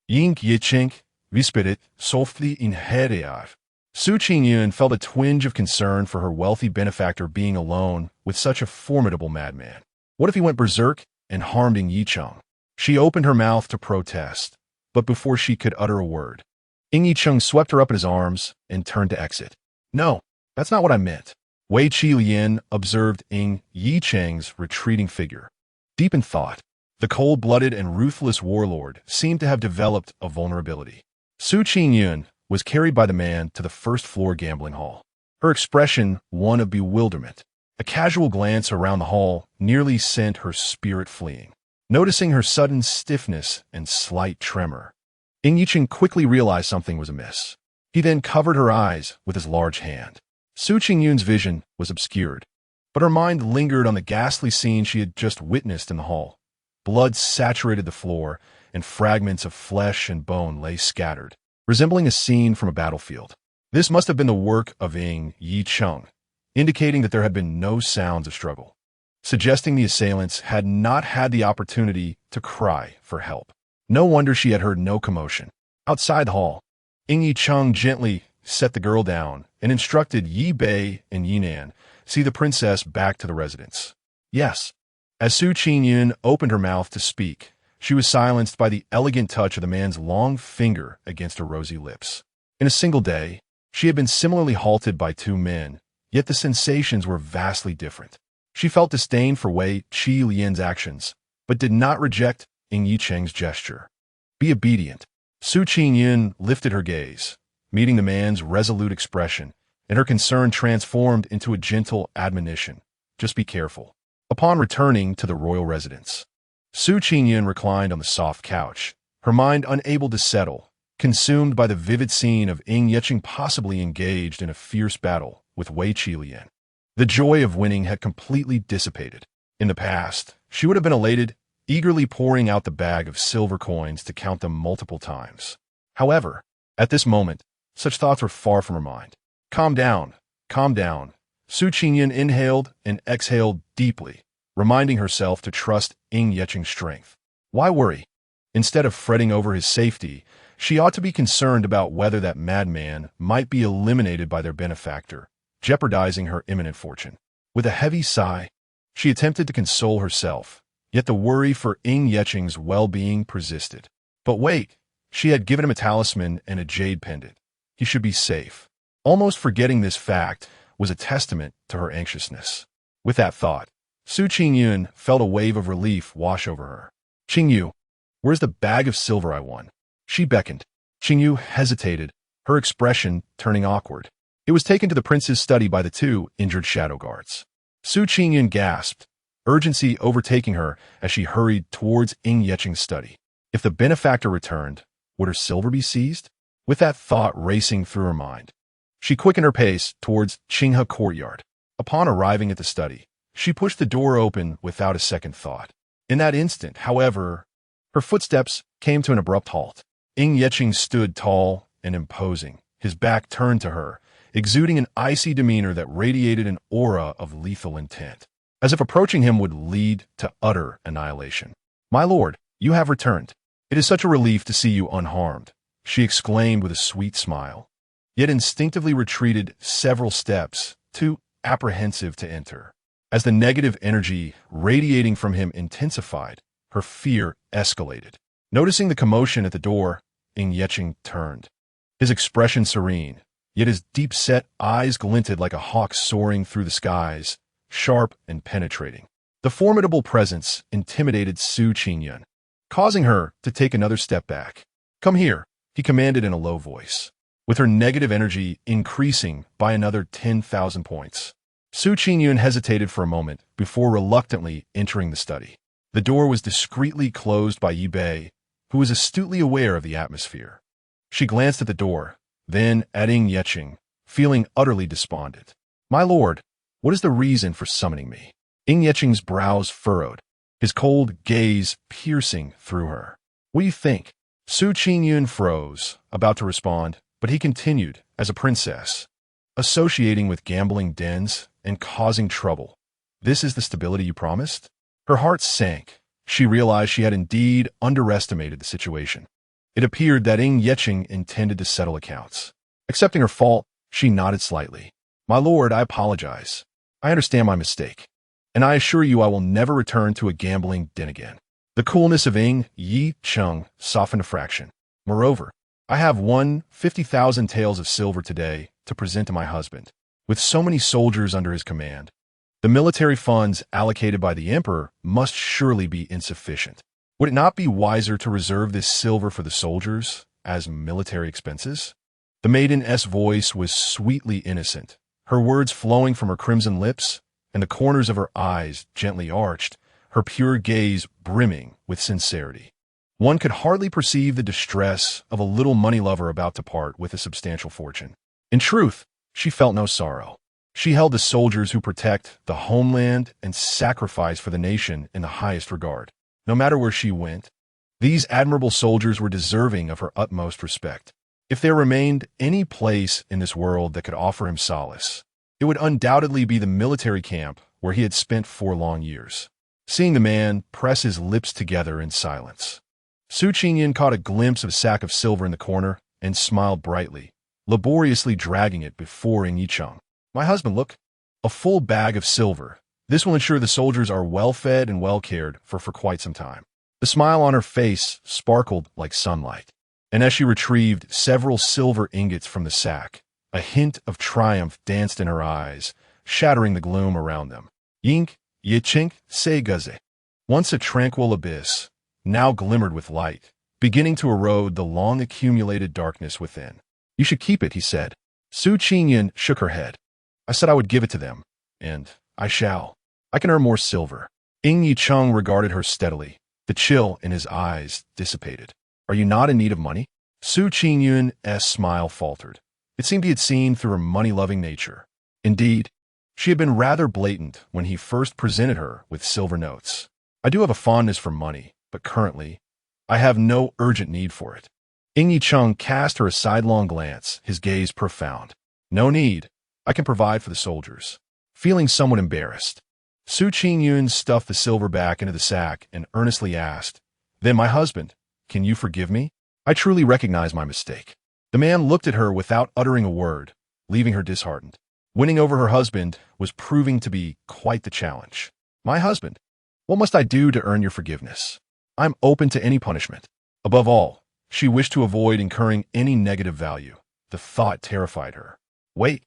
Ying Yicheng, vispirit, softly in hereav." Qingyun felt a twinge of concern for her wealthy benefactor being alone with such a formidable madman. What if he went berserk and harmed Ying Yicheng? She opened her mouth to protest, but before she could utter a word, Ying Yicheng swept her up in his arms and turned to exit. "No, that's not what I meant." Wei Qilian observed Ying Yicheng's retreating figure. Deep in thought, the cold-blooded and ruthless warlord seemed to have developed a vulnerability. Qingyun was carried by the man to the first-floor gambling hall, her expression one of bewilderment. A casual glance around the hall nearly sent her spirit fleeing. Noticing her sudden stiffness and slight tremor, Ying Yicheng quickly realized something was amiss. He then covered her eyes with his large hand. Qingyun's vision was obscured, but her mind lingered on the ghastly scene she had just witnessed in the hall. Blood saturated the floor, and fragments of flesh and bone lay scattered, resembling a scene from a battlefield. This must have been the work of Ying Yicheng, indicating that there had been no sounds of struggle, suggesting the assailants had not had the opportunity to cry for help. No wonder she had heard no commotion. Outside the hall, Ying Yicheng gently set the girl down and instructed Yi Bei and Yi Nan see the princess back to the residence. Yes. As Qingyun opened her mouth to speak, she was silenced by the elegant touch of the man's long finger against her rosy lips. In a single day, she had been similarly halted by two men, yet the sensations were vastly different. She felt disdain for Wei Qilian's actions, but did not reject Ying Yicheng's gesture. "Be obedient." Qingyun lifted her gaze, meeting the man's resolute expression, and her concern transformed into a gentle admonition. "Just be careful." Upon returning to the royal residence, Qingyun reclined on the soft couch, her mind unable to settle, consumed by the vivid scene of Ying Yicheng possibly engaged in a fierce battle with Wei Qilian. The joy of winning had completely dissipated. In the past, she would have been elated, eagerly pouring out the bag of silver coins to count them multiple times. However, at this moment, such thoughts were far from her mind. Calm down, calm down." Qingyun inhaled and exhaled deeply, reminding herself to trust Ying Yicheng's strength. Why worry? Instead of fretting over his safety, she ought to be concerned about whether that madman might be eliminated by their benefactor, jeopardizing her imminent fortune. With a heavy sigh, She attempted to console herself, yet the worry for Ying Yeching's well-being persisted. But wait, she had given him a talisman and a jade pendant. He should be safe. Almost forgetting this fact was a testament to her anxiousness. With that thought, Qingyun felt a wave of relief wash over her. "Qingyu, where's the bag of silver I won?" She beckoned. Qingyu hesitated, her expression turning awkward. It was taken to the prince's study by the two injured shadow guards. Qingyun gasped, urgency overtaking her as she hurried towards Ying Yeching's study. If the benefactor returned, would her silver be seized? With that thought racing through her mind, she quickened her pace towards Qinghe courtyard. Upon arriving at the study, she pushed the door open without a second thought. In that instant, however, her footsteps came to an abrupt halt. Ying Yeching stood tall and imposing, his back turned to her, exuding an icy demeanor that radiated an aura of lethal intent, as if approaching him would lead to utter annihilation. "My lord, you have returned. It is such a relief to see you unharmed," she exclaimed with a sweet smile, yet instinctively retreated several steps, too apprehensive to enter. As the negative energy radiating from him intensified, her fear escalated. Noticing the commotion at the door, Ying Yeching turned. His expression serene, yet his deep-set eyes glinted like a hawk soaring through the skies, sharp and penetrating. The formidable presence intimidated Qingyun, causing her to take another step back. "Come here," he commanded in a low voice, with her negative energy increasing by another 10,000 points. Qingyun hesitated for a moment before reluctantly entering the study. The door was discreetly closed by Yi Bei, who was astutely aware of the atmosphere. She glanced at the door, then at Ying Yeching, feeling utterly despondent. "My lord, what is the reason for summoning me?" Ying Yeching's brows furrowed, his cold gaze piercing through her. "What do you think?" Qingyun froze, about to respond, but he continued, "As a princess, associating with gambling dens and causing trouble. This is the stability you promised?" Her heart sank. She realized she had indeed underestimated the situation. It appeared that Ying Yeching intended to settle accounts. Accepting her fault, she nodded slightly. "My lord, I apologize. I understand my mistake, and I assure you I will never return to a gambling den again." The coolness of Ying Yeching softened a fraction. "Moreover, I have won 50,000 taels of silver today to present to my husband. With so many soldiers under his command, the military funds allocated by the emperor must surely be insufficient. Would it not be wiser to reserve this silver for the soldiers as military expenses?" The maiden's voice was sweetly innocent, her words flowing from her crimson lips, and the corners of her eyes gently arched, her pure gaze brimming with sincerity. One could hardly perceive the distress of a little money lover about to part with a substantial fortune. In truth, she felt no sorrow. She held the soldiers who protect the homeland and sacrifice for the nation in the highest regard. No matter where she went, these admirable soldiers were deserving of her utmost respect. If there remained any place in this world that could offer him solace, it would undoubtedly be the military camp where he had spent 4 long years. Seeing the man press his lips together in silence, Qingyun caught a glimpse of a sack of silver in the corner and smiled brightly, laboriously dragging it before Ying Yeching. "My husband, look, a full bag of silver. This will ensure the soldiers are well fed and well cared for quite some time." The smile on her face sparkled like sunlight, and as she retrieved several silver ingots from the sack, a hint of triumph danced in her eyes, shattering the gloom around them. Ying Yeching se gaze. Once a tranquil abyss, now glimmered with light, beginning to erode the long-accumulated darkness within. "You should keep it," he said. Qingyun shook her head. "I said I would give it to them, and I shall. I can earn more silver." Ying Yeching regarded her steadily. The chill in his eyes dissipated. "Are you not in need of money?" Qingyun's smile faltered. It seemed he had seen through her money-loving nature. Indeed, she had been rather blatant when he first presented her with silver notes. "I do have a fondness for money, but currently, I have no urgent need for it." Ying Yeching cast her a sidelong glance, his gaze profound. "No need. I can provide for the soldiers." Feeling somewhat embarrassed, Qingyun stuffed the silver back into the sack and earnestly asked, "Then my husband, can you forgive me? I truly recognize my mistake." The man looked at her without uttering a word, leaving her disheartened. Winning over her husband was proving to be quite the challenge. My husband, what must I do to earn your forgiveness? I'm open to any punishment. Above all, she wished to avoid incurring any negative value. The thought terrified her. Wait,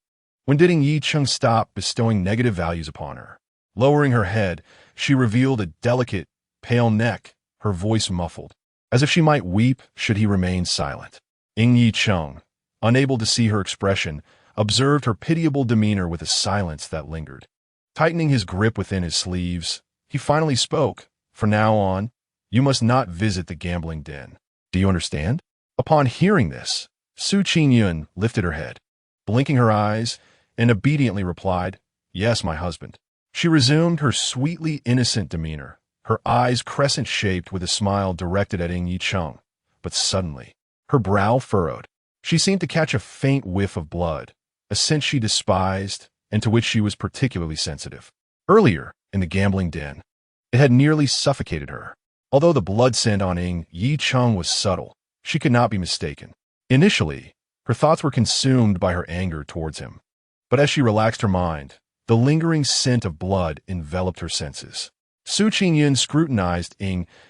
when did Yi Chung stop bestowing negative values upon her? Lowering her head, she revealed a delicate, pale neck, her voice muffled, as if she might weep should he remain silent. Yi Chung, unable to see her expression, observed her pitiable demeanor with a silence that lingered. Tightening his grip within his sleeves, he finally spoke. From now on, you must not visit the gambling den. Do you understand? Upon hearing this, Qingyun lifted her head, blinking her eyes, and obediently replied, Yes, my husband. She resumed her sweetly innocent demeanor, her eyes crescent-shaped with a smile directed at Yi Chung. But suddenly, her brow furrowed. She seemed to catch a faint whiff of blood, a scent she despised and to which she was particularly sensitive. Earlier, in the gambling den, it had nearly suffocated her. Although the blood scent on Yi Chung was subtle, she could not be mistaken. Initially, her thoughts were consumed by her anger towards him. But as she relaxed her mind, the lingering scent of blood enveloped her senses. Qingyun scrutinized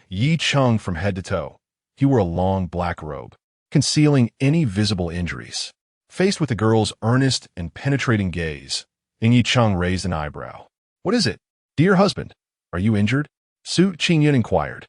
Yi Chung from head to toe. He wore a long black robe, concealing any visible injuries. Faced with the girl's earnest and penetrating gaze, Yi Chung raised an eyebrow. What is it? Dear husband, are you injured? Qingyun inquired,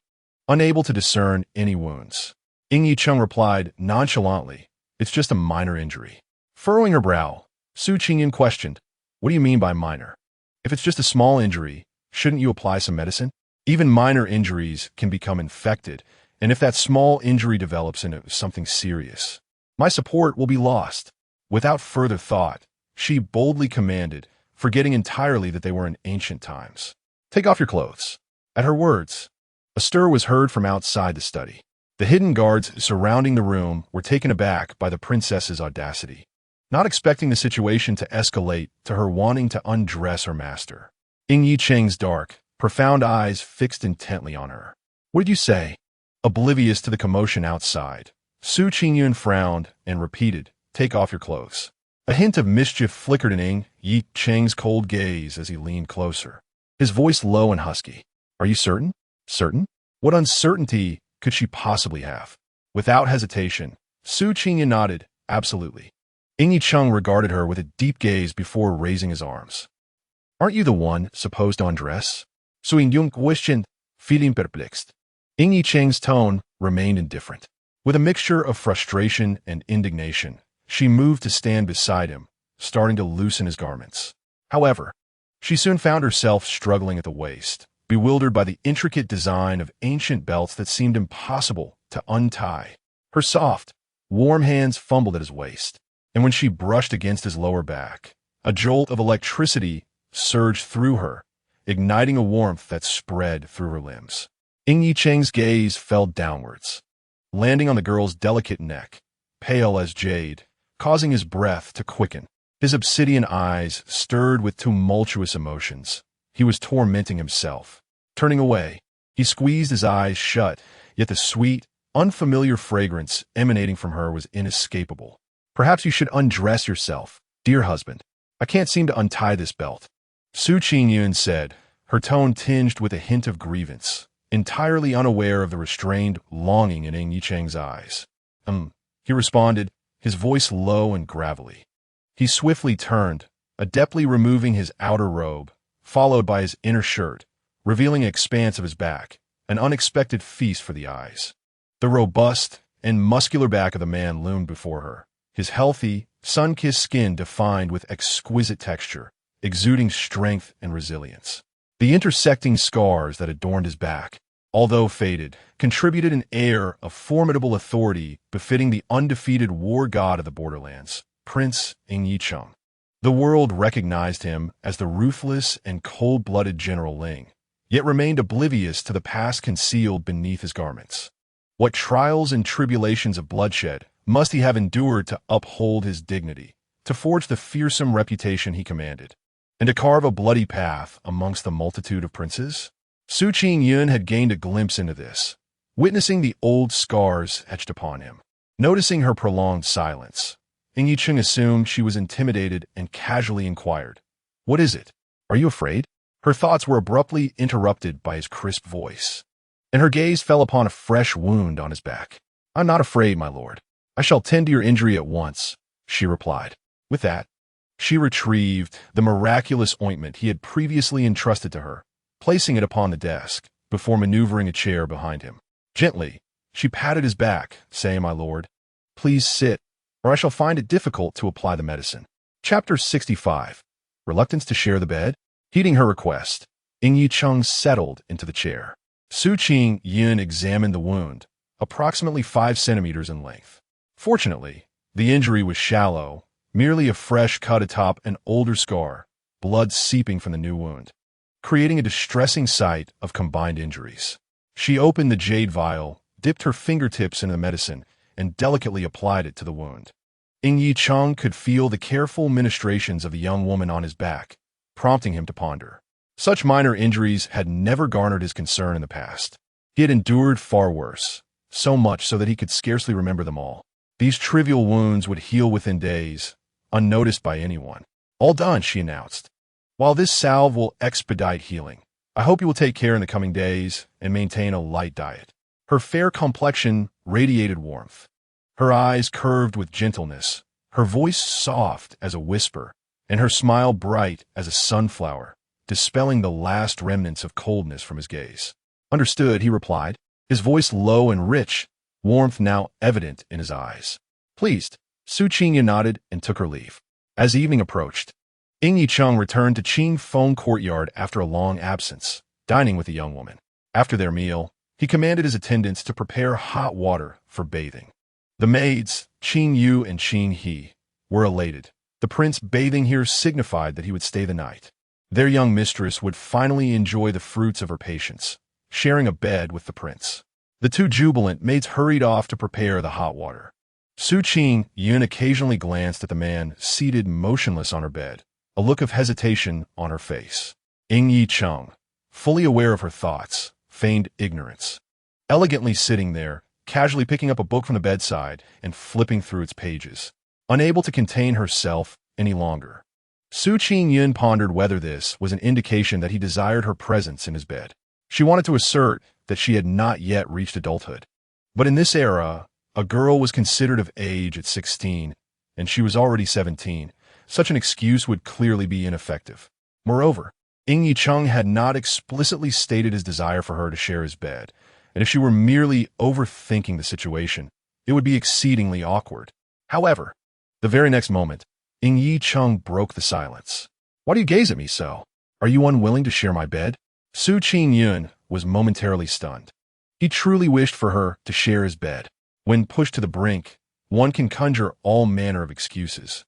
unable to discern any wounds. Yi Chung replied nonchalantly, It's just a minor injury. Furrowing her brow, Qingyun questioned, What do you mean by minor? If it's just a small injury, shouldn't you apply some medicine? Even minor injuries can become infected, and if that small injury develops into something serious, my support will be lost. Without further thought, she boldly commanded, forgetting entirely that they were in ancient times. Take off your clothes. At her words, a stir was heard from outside the study. The hidden guards surrounding the room were taken aback by the princess's audacity, not expecting the situation to escalate to her wanting to undress her master. Yi Cheng's dark, profound eyes fixed intently on her. What did you say? Oblivious to the commotion outside, Qingyun frowned and repeated, Take off your clothes. A hint of mischief flickered in Yi Cheng's cold gaze as he leaned closer, his voice low and husky. Are you certain? Certain? What uncertainty could she possibly have? Without hesitation, Qingyun nodded, Absolutely. Yi Chung regarded her with a deep gaze before raising his arms. Aren't you the one supposed to undress? Qingyun questioned, feeling perplexed. Yi Cheng's tone remained indifferent. With a mixture of frustration and indignation, she moved to stand beside him, starting to loosen his garments. However, she soon found herself struggling at the waist, bewildered by the intricate design of ancient belts that seemed impossible to untie. Her soft, warm hands fumbled at his waist, and when she brushed against his lower back, a jolt of electricity surged through her, igniting a warmth that spread through her limbs. Yi Cheng's gaze fell downwards, landing on the girl's delicate neck, pale as jade, causing his breath to quicken. His obsidian eyes stirred with tumultuous emotions. He was tormenting himself. Turning away, he squeezed his eyes shut, yet the sweet, unfamiliar fragrance emanating from her was inescapable. Perhaps you should undress yourself, dear husband. I can't seem to untie this belt. Qingyun said, her tone tinged with a hint of grievance, entirely unaware of the restrained longing in Yi Cheng's eyes. He responded, his voice low and gravelly. He swiftly turned, adeptly removing his outer robe, followed by his inner shirt, revealing an expanse of his back, an unexpected feast for the eyes. The robust and muscular back of the man loomed before her, his healthy, sun-kissed skin defined with exquisite texture, exuding strength and resilience. The intersecting scars that adorned his back, although faded, contributed an air of formidable authority befitting the undefeated war god of the borderlands, Prince Ying. The world recognized him as the ruthless and cold-blooded General Ling, yet remained oblivious to the past concealed beneath his garments. What trials and tribulations of bloodshed must he have endured to uphold his dignity, to forge the fearsome reputation he commanded, and to carve a bloody path amongst the multitude of princes? Qingyun had gained a glimpse into this, witnessing the old scars etched upon him. Noticing her prolonged silence, Yi Chung assumed she was intimidated and casually inquired, What is it? Are you afraid? Her thoughts were abruptly interrupted by his crisp voice, and her gaze fell upon a fresh wound on his back. "I'm not afraid, my lord. I shall tend to your injury at once," she replied. With that, she retrieved the miraculous ointment he had previously entrusted to her, placing it upon the desk, before maneuvering a chair behind him. Gently, she patted his back, saying, "My lord, please sit, or I shall find it difficult to apply the medicine." Chapter 65. Reluctance to share the bed? Heeding her request, Qingyun settled into the chair. Qingyun examined the wound, approximately 5 centimeters in length. Fortunately, the injury was shallow, merely a fresh cut atop an older scar, blood seeping from the new wound, creating a distressing sight of combined injuries. She opened the jade vial, dipped her fingertips into the medicine, and delicately applied it to the wound. Qingyun could feel the careful ministrations of the young woman on his back, prompting him to ponder. Such minor injuries had never garnered his concern in the past. He had endured far worse, so much so that he could scarcely remember them all. These trivial wounds would heal within days, unnoticed by anyone. "All done," she announced. "While this salve will expedite healing, I hope you will take care in the coming days and maintain a light diet." Her fair complexion radiated warmth. Her eyes curved with gentleness, her voice soft as a whisper, and her smile bright as a sunflower, dispelling the last remnants of coldness from his gaze. "Understood," he replied, his voice low and rich, warmth now evident in his eyes. Pleased, Qingyun nodded and took her leave. As evening approached, Qingyun returned to Qingfeng courtyard after a long absence, dining with the young woman. After their meal, he commanded his attendants to prepare hot water for bathing. The maids, Qingyun and Qinghe, were elated. The prince bathing here signified that he would stay the night. Their young mistress would finally enjoy the fruits of her patience, sharing a bed with the prince. The two jubilant maids hurried off to prepare the hot water. Qingyun occasionally glanced at the man seated motionless on her bed, a look of hesitation on her face. Qingyun, fully aware of her thoughts, feigned ignorance. Elegantly sitting there, casually picking up a book from the bedside and flipping through its pages, unable to contain herself any longer. Qingyun pondered whether this was an indication that he desired her presence in his bed. She wanted to assert that she had not yet reached adulthood. But in this era, a girl was considered of age at 16, and she was already 17. Such an excuse would clearly be ineffective. Moreover, Qingyun had not explicitly stated his desire for her to share his bed, and if she were merely overthinking the situation, it would be exceedingly awkward. However, the very next moment, Qingyun broke the silence. "Why do you gaze at me so? Are you unwilling to share my bed?" Qingyun was momentarily stunned. He truly wished for her to share his bed. When pushed to the brink, one can conjure all manner of excuses.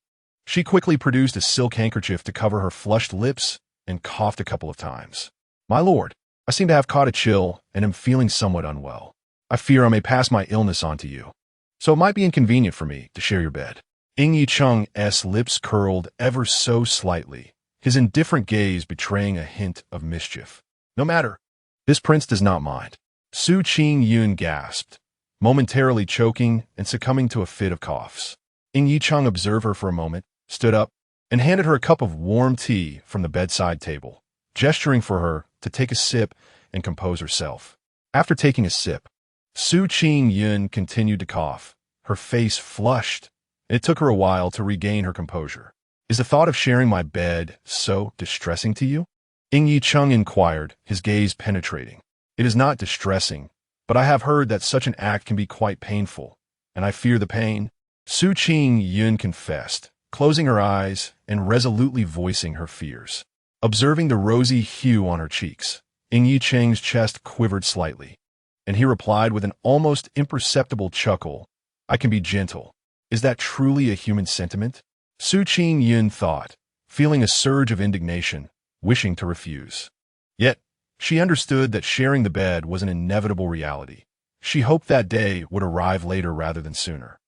She quickly produced a silk handkerchief to cover her flushed lips and coughed a couple of times. "My lord, I seem to have caught a chill and am feeling somewhat unwell. I fear I may pass my illness on to you, so it might be inconvenient for me to share your bed." Qingyun's lips curled ever so slightly, his indifferent gaze betraying a hint of mischief. "No matter. This prince does not mind." Qingyun gasped, momentarily choking and succumbing to a fit of coughs. Qingyun observed her for a moment, stood up, and handed her a cup of warm tea from the bedside table, gesturing for her to take a sip and compose herself. After taking a sip, Qingyun continued to cough, her face flushed, and it took her a while to regain her composure. "Is the thought of sharing my bed so distressing to you?" Qingyun inquired, his gaze penetrating. "It is not distressing, but I have heard that such an act can be quite painful, and I fear the pain," Qingyun confessed, closing her eyes and resolutely voicing her fears. Observing the rosy hue on her cheeks, Qingyun's chest quivered slightly, and he replied with an almost imperceptible chuckle, "I can be gentle. Is that truly a human sentiment?" Qingyun thought, feeling a surge of indignation, wishing to refuse. Yet, she understood that sharing the bed was an inevitable reality. She hoped that day would arrive later rather than sooner.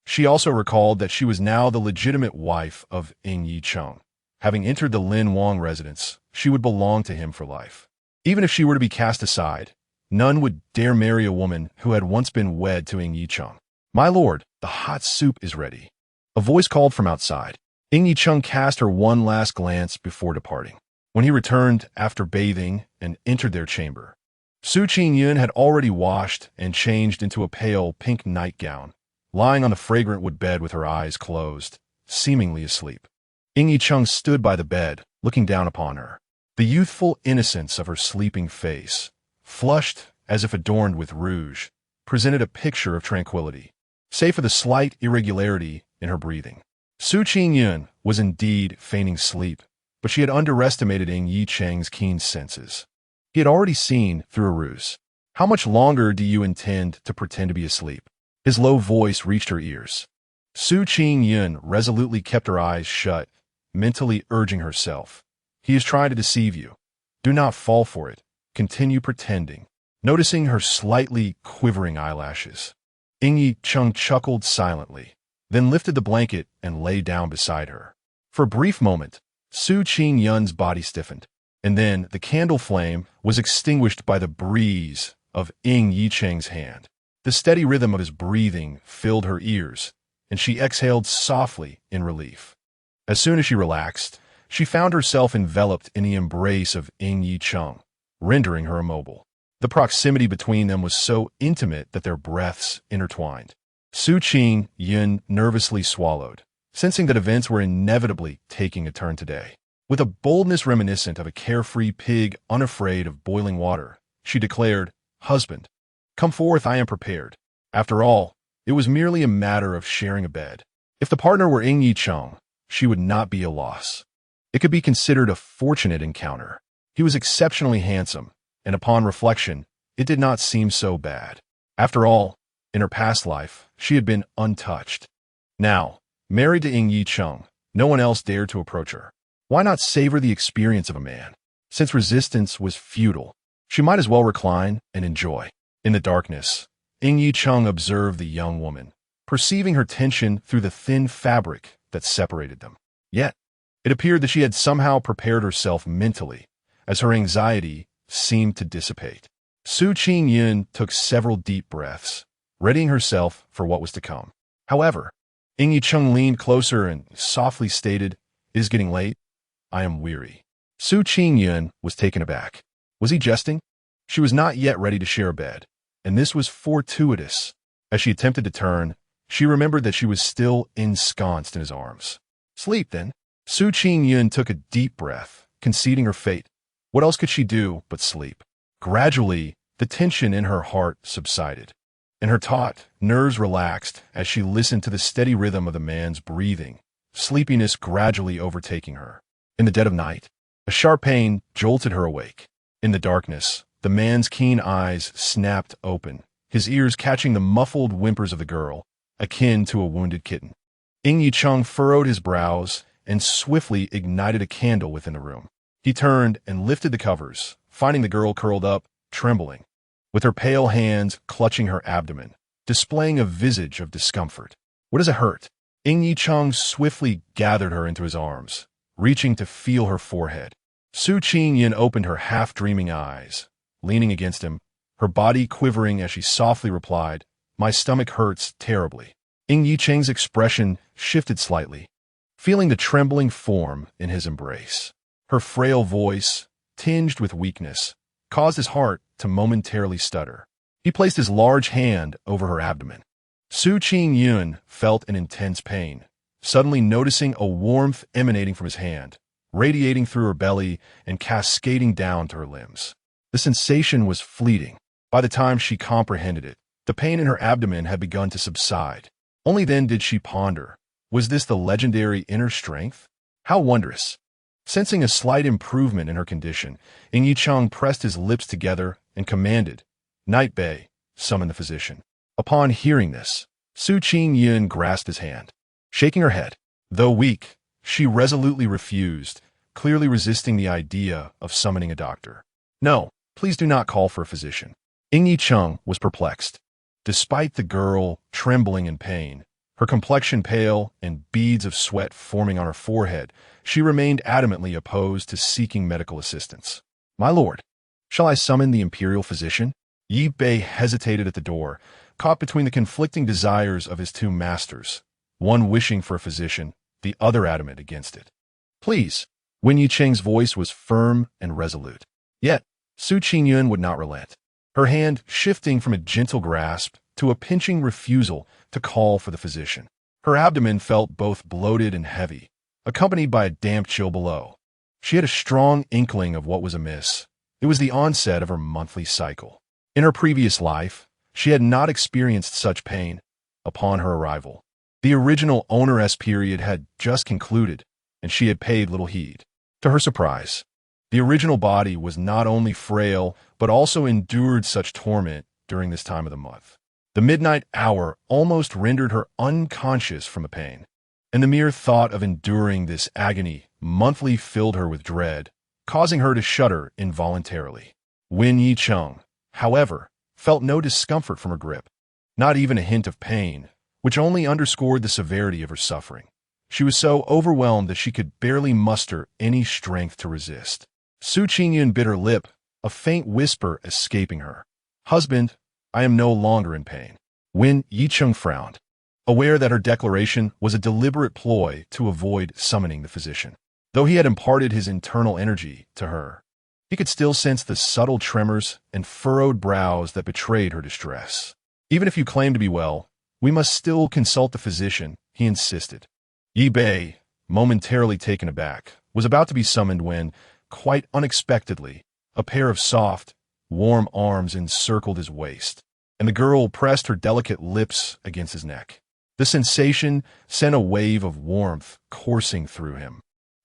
She also recalled that she was now the legitimate wife of Qingyun. Having entered the Lin Wang residence, she would belong to him for life. Even if she were to be cast aside, none would dare marry a woman who had once been wed to Qingyun. "My lord, the hot soup is ready." A voice called from outside. Qingyun cast her one last glance before departing. when he returned after bathing and entered their chamber. Qingyun had already washed and changed into a pale pink nightgown, lying on the fragrant wood bed with her eyes closed, seemingly asleep. Qingyun stood by the bed, looking down upon her. The youthful innocence of her sleeping face, flushed as if adorned with rouge, presented a picture of tranquility, save for the slight irregularity in her breathing. Qingyun was indeed feigning sleep, but she had underestimated Yicheng's keen senses. He had already seen through a ruse. "How much longer do you intend to pretend to be asleep?" His low voice reached her ears. Qingyun resolutely kept her eyes shut, mentally urging herself. "He is trying to deceive you. Do not fall for it. Continue pretending." Noticing her slightly quivering eyelashes, Yicheng chuckled silently, then lifted the blanket and lay down beside her. For a brief moment, Qingyun's body stiffened, and then the candle flame was extinguished by the breeze of Yicheng's hand. The steady rhythm of his breathing filled her ears, and she exhaled softly in relief. As soon as she relaxed, she found herself enveloped in the embrace of Yicheng, rendering her immobile. The proximity between them was so intimate that their breaths intertwined. Qingyun nervously swallowed, sensing that events were inevitably taking a turn today. With a boldness reminiscent of a carefree pig unafraid of boiling water, she declared, "Husband, come forth, I am prepared." After all, it was merely a matter of sharing a bed. If the partner were Yicheng, she would not be a loss. It could be considered a fortunate encounter. He was exceptionally handsome, and upon reflection, it did not seem so bad. After all, in her past life, she had been untouched. Now, married to Yicheng, no one else dared to approach her. Why not savor the experience of a man? Since resistance was futile, she might as well recline and enjoy. In the darkness, Yicheng observed the young woman, perceiving her tension through the thin fabric that separated them. Yet, it appeared that she had somehow prepared herself mentally, as her anxiety seemed to dissipate. Qingyun took several deep breaths, readying herself for what was to come. However, Yicheng leaned closer and softly stated, "It is getting late. I am weary." Qingyun was taken aback. Was he jesting? She was not yet ready to share a bed, and this was fortuitous. As she attempted to turn, she remembered that she was still ensconced in his arms. "Sleep, then." Qingyun took a deep breath, conceding her fate. What else could she do but sleep? Gradually, the tension in her heart subsided, and her taut nerves relaxed as she listened to the steady rhythm of the man's breathing, sleepiness gradually overtaking her. In the dead of night, a sharp pain jolted her awake. In the darkness, the man's keen eyes snapped open, his ears catching the muffled whimpers of the girl, akin to a wounded kitten. Yicheng furrowed his brows and swiftly ignited a candle within the room. He turned and lifted the covers, finding the girl curled up, trembling, with her pale hands clutching her abdomen, displaying a visage of discomfort. "What does it hurt?" Yicheng swiftly gathered her into his arms, reaching to feel her forehead. Qingyun opened her half-dreaming eyes, leaning against him, her body quivering as she softly replied, "My stomach hurts terribly." Yicheng's expression shifted slightly, feeling the trembling form in his embrace. Her frail voice, tinged with weakness, caused his heart to momentarily stutter. He placed his large hand over her abdomen. Qingyun felt an intense pain, suddenly noticing a warmth emanating from his hand, radiating through her belly and cascading down to her limbs. The sensation was fleeting. By the time she comprehended it, the pain in her abdomen had begun to subside. Only then did she ponder, was this the legendary inner strength? How wondrous! Sensing a slight improvement in her condition, Yicheng pressed his lips together and commanded, "Night Bay, summon the physician." Upon hearing this, Qingyun grasped his hand. Shaking her head, though weak, she resolutely refused, clearly resisting the idea of summoning a doctor. "No, please do not call for a physician." Yicheng was perplexed. Despite the girl trembling in pain, her complexion pale and beads of sweat forming on her forehead, she remained adamantly opposed to seeking medical assistance. "My lord, shall I summon the imperial physician?" Yi Bei hesitated at the door, caught between the conflicting desires of his two masters, one wishing for a physician, the other adamant against it. "Please, Wen Yicheng's voice was firm and resolute. Yet, Su Qingyun would not relent, her hand shifting from a gentle grasp to a pinching refusal to call for the physician. Her abdomen felt both bloated and heavy, accompanied by a damp chill below. She had a strong inkling of what was amiss. It was the onset of her monthly cycle. In her previous life, she had not experienced such pain. Upon her arrival, the original onerous period had just concluded, and she had paid little heed. To her surprise, the original body was not only frail, but also endured such torment during this time of the month. The midnight hour almost rendered her unconscious from the pain, and the mere thought of enduring this agony monthly filled her with dread, causing her to shudder involuntarily. Wen Yicheng, however, felt no discomfort from her grip, not even a hint of pain, which only underscored the severity of her suffering. She was so overwhelmed that she could barely muster any strength to resist. Su Qingyun bit her lip, a faint whisper escaping her. "Husband, I am no longer in pain." Wen Yicheng frowned, aware that her declaration was a deliberate ploy to avoid summoning the physician. Though he had imparted his internal energy to her, he could still sense the subtle tremors and furrowed brows that betrayed her distress. "Even if you claim to be well, we must still consult the physician," he insisted. Yi Bei, momentarily taken aback, was about to be summoned when, quite unexpectedly, a pair of soft, warm arms encircled his waist, and the girl pressed her delicate lips against his neck. The sensation sent a wave of warmth coursing through him,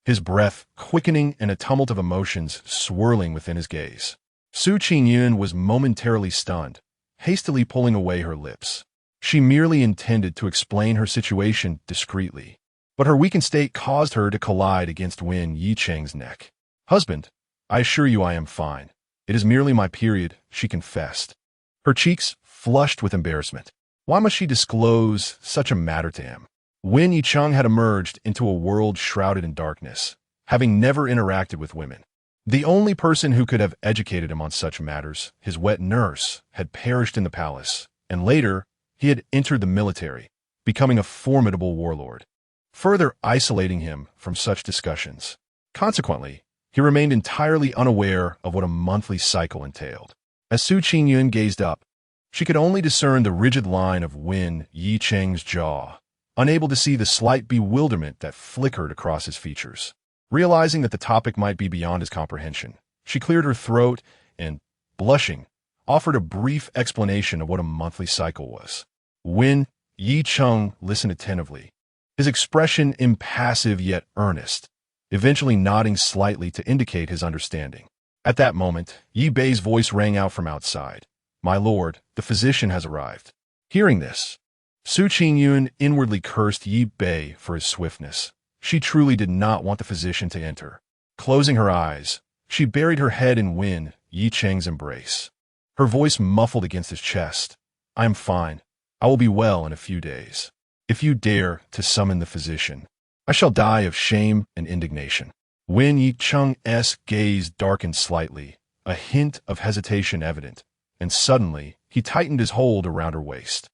his breath quickening and a tumult of emotions swirling within his gaze. Su Qingyun was momentarily stunned, hastily pulling away her lips. She merely intended to explain her situation discreetly, but her weakened state caused her to collide against Wen Yicheng's neck. "Husband, I assure you I am fine. It is merely my period," she confessed, her cheeks flushed with embarrassment. Why must she disclose such a matter to him? Wen Yicheng had emerged into a world shrouded in darkness, having never interacted with women. The only person who could have educated him on such matters, his wet nurse, had perished in the palace, and later, he had entered the military, becoming a formidable warlord, further isolating him from such discussions. Consequently, he remained entirely unaware of what a monthly cycle entailed. As Su Qingyun gazed up, she could only discern the rigid line of Wen Yicheng's jaw, unable to see the slight bewilderment that flickered across his features. Realizing that the topic might be beyond his comprehension, she cleared her throat and, blushing, offered a brief explanation of what a monthly cycle was. Wen Yicheng listened attentively, his expression impassive yet earnest, eventually nodding slightly to indicate his understanding. At that moment, Yi Bei's voice rang out from outside. "My lord, the physician has arrived." Hearing this, Su Qingyun inwardly cursed Yi Bei for his swiftness. She truly did not want the physician to enter. Closing her eyes, she buried her head in Wen Yicheng's embrace, her voice muffled against his chest. "I am fine. I will be well in a few days. If you dare to summon the physician, I shall die of shame and indignation." Wen Yicheng's gaze darkened slightly, a hint of hesitation evident, and suddenly he tightened his hold around her waist.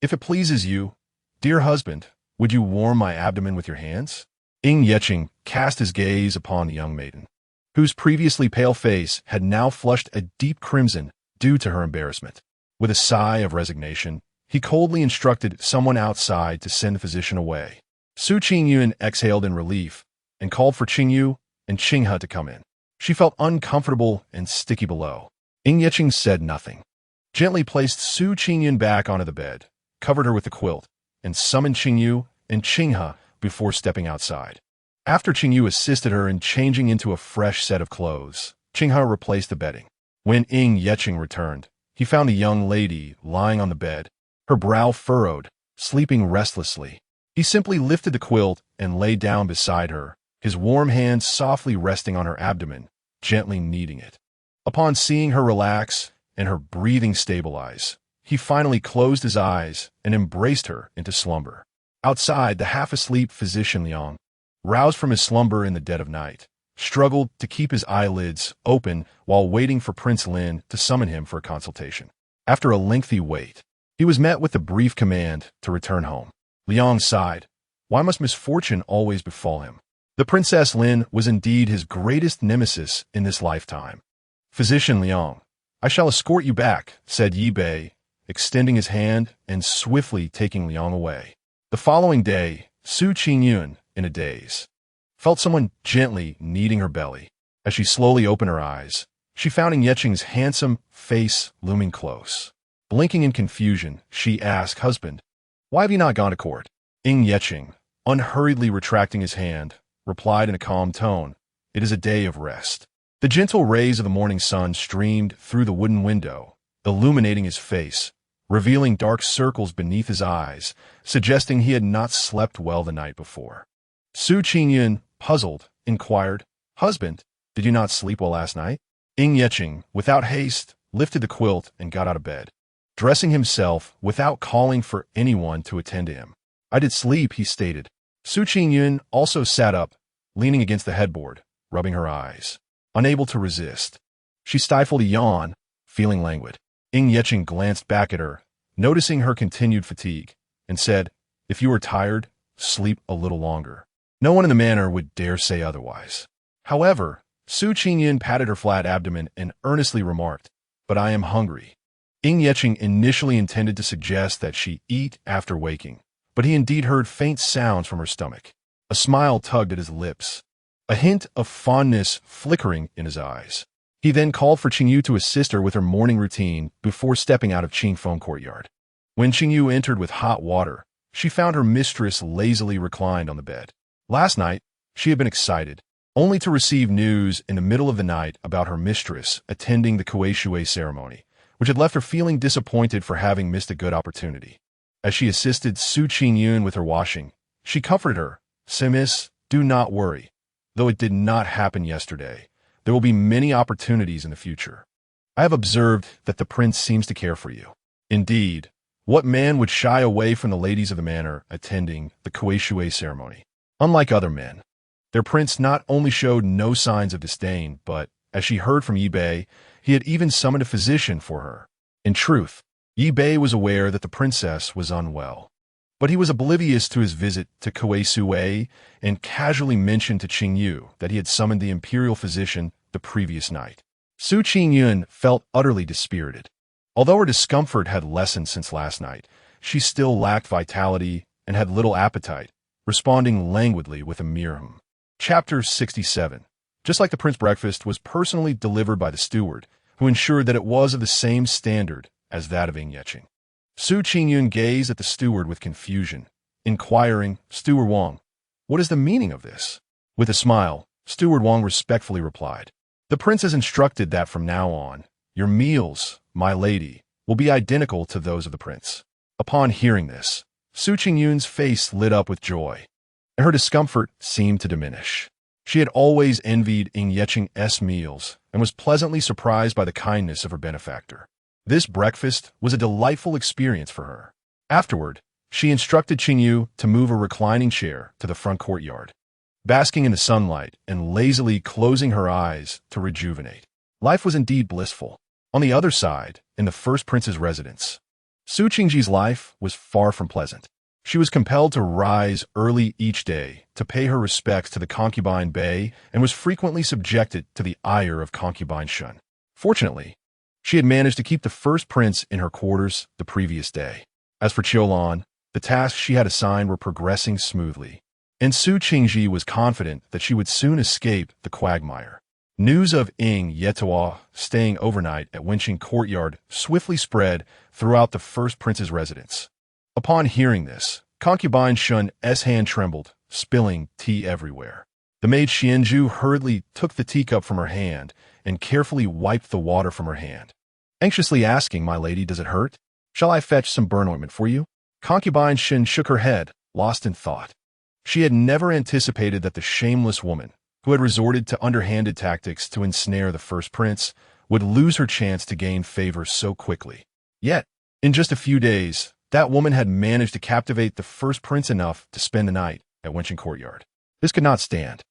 "If it pleases you, dear husband, would you warm my abdomen with your hands?" Ying Yicheng cast his gaze upon the young maiden, whose previously pale face had now flushed a deep crimson due to her embarrassment. With a sigh of resignation, he coldly instructed someone outside to send the physician away. Su Qingyun exhaled in relief and called for Qingyu and Qinghe to come in. She felt uncomfortable and sticky below. Ying Yicheng said nothing, gently placed Su Qingyun back onto the bed, covered her with the quilt, and summoned Qingyu and Qinghe before stepping outside. After Qingyu assisted her in changing into a fresh set of clothes, Qinghe replaced the bedding. When Ying Yicheng returned, he found the young lady lying on the bed, her brow furrowed, sleeping restlessly. He simply lifted the quilt and lay down beside her, his warm hands softly resting on her abdomen, gently kneading it. Upon seeing her relax and her breathing stabilize, he finally closed his eyes and embraced her into slumber. Outside, the half-asleep physician Liang, roused from his slumber in the dead of night, struggled to keep his eyelids open while waiting for Prince Lin to summon him for a consultation. After a lengthy wait, he was met with the brief command to return home. Liang sighed. Why must misfortune always befall him? The Princess Lin was indeed his greatest nemesis in this lifetime. "Physician Liang, I shall escort you back," said Yi Bei, extending his hand and swiftly taking Liang away. The following day, Su Qingyun, in a daze, felt someone gently kneading her belly. As she slowly opened her eyes, she found Ing Yeching's handsome face looming close. Blinking in confusion, she asked, "Husband, why have you not gone to court?" Ing Yeching, unhurriedly retracting his hand, replied in a calm tone, "It is a day of rest." The gentle rays of the morning sun streamed through the wooden window, illuminating his face, revealing dark circles beneath his eyes, suggesting he had not slept well the night before. Su Qingyun, puzzled, inquired, "Husband, did you not sleep well last night?" Ing Yeching, without haste, lifted the quilt and got out of bed, dressing himself without calling for anyone to attend to him. "I did sleep," he stated. Su Qingyun also sat up, leaning against the headboard, rubbing her eyes. Unable to resist, she stifled a yawn, feeling languid. Ing Yeching glanced back at her, noticing her continued fatigue, and said, "If you are tired, sleep a little longer." No one in the manor would dare say otherwise. However, Su Qingyun patted her flat abdomen and earnestly remarked, "But I am hungry." Ing Yeching initially intended to suggest that she eat after waking, but he indeed heard faint sounds from her stomach. A smile tugged at his lips, a hint of fondness flickering in his eyes. He then called for Qingyu to assist her with her morning routine before stepping out of Qingfeng courtyard. When Qingyu entered with hot water, she found her mistress lazily reclined on the bed. Last night, she had been excited, only to receive news in the middle of the night about her mistress attending the Kuei ceremony, which had left her feeling disappointed for having missed a good opportunity. As she assisted Su Qingyun with her washing, she comforted her, "Miss, do not worry. Though it did not happen yesterday, there will be many opportunities in the future. I have observed that the prince seems to care for you. Indeed, what man would shy away from the ladies of the manor attending the Kuei ceremony? Unlike other men, their prince not only showed no signs of disdain, but, as she heard from Yi Bei, he had even summoned a physician for her. In truth, Yi Bei was aware that the princess was unwell, but he was oblivious to his visit to Kuei and casually mentioned to Qingyu that he had summoned the imperial physician the previous night. Su Qingyun felt utterly dispirited. Although her discomfort had lessened since last night, she still lacked vitality and had little appetite, responding languidly with a mere hum. Chapter 67. Just like the prince's breakfast was personally delivered by the steward, who ensured that it was of the same standard as that of Ing Yeching. Su Qingyun gazed at the steward with confusion, inquiring, "Steward Wang, what is the meaning of this?" With a smile, Steward Wang respectfully replied, "The prince has instructed that from now on, your meals, my lady, will be identical to those of the prince." Upon hearing this, Su Qingyun's face lit up with joy, and her discomfort seemed to diminish. She had always envied Ing Yeching's meals and was pleasantly surprised by the kindness of her benefactor. This breakfast was a delightful experience for her. Afterward, she instructed Qingyu to move a reclining chair to the front courtyard, basking in the sunlight and lazily closing her eyes to rejuvenate. Life was indeed blissful. On the other side, in the first prince's residence, Su Qingji's life was far from pleasant. She was compelled to rise early each day to pay her respects to the concubine Bei and was frequently subjected to the ire of concubine Shun. Fortunately, she had managed to keep the first prince in her quarters the previous day. As for Qiulan, the tasks she had assigned were progressing smoothly, and Su Qingji was confident that she would soon escape the quagmire. News of Ing Yetua staying overnight at Wenqing courtyard swiftly spread throughout the first prince's residence. Upon hearing this, concubine Shun's hand trembled, spilling tea everywhere. The maid Xianzhu hurriedly took the teacup from her hand and carefully wiped the water from her hand, anxiously asking, "My lady, does it hurt? Shall I fetch some burn ointment for you?" Concubine Shin shook her head, lost in thought. She had never anticipated that the shameless woman, who had resorted to underhanded tactics to ensnare the first prince, would lose her chance to gain favor so quickly. Yet, in just a few days, that woman had managed to captivate the first prince enough to spend the night at Wenqing courtyard. This could not stand.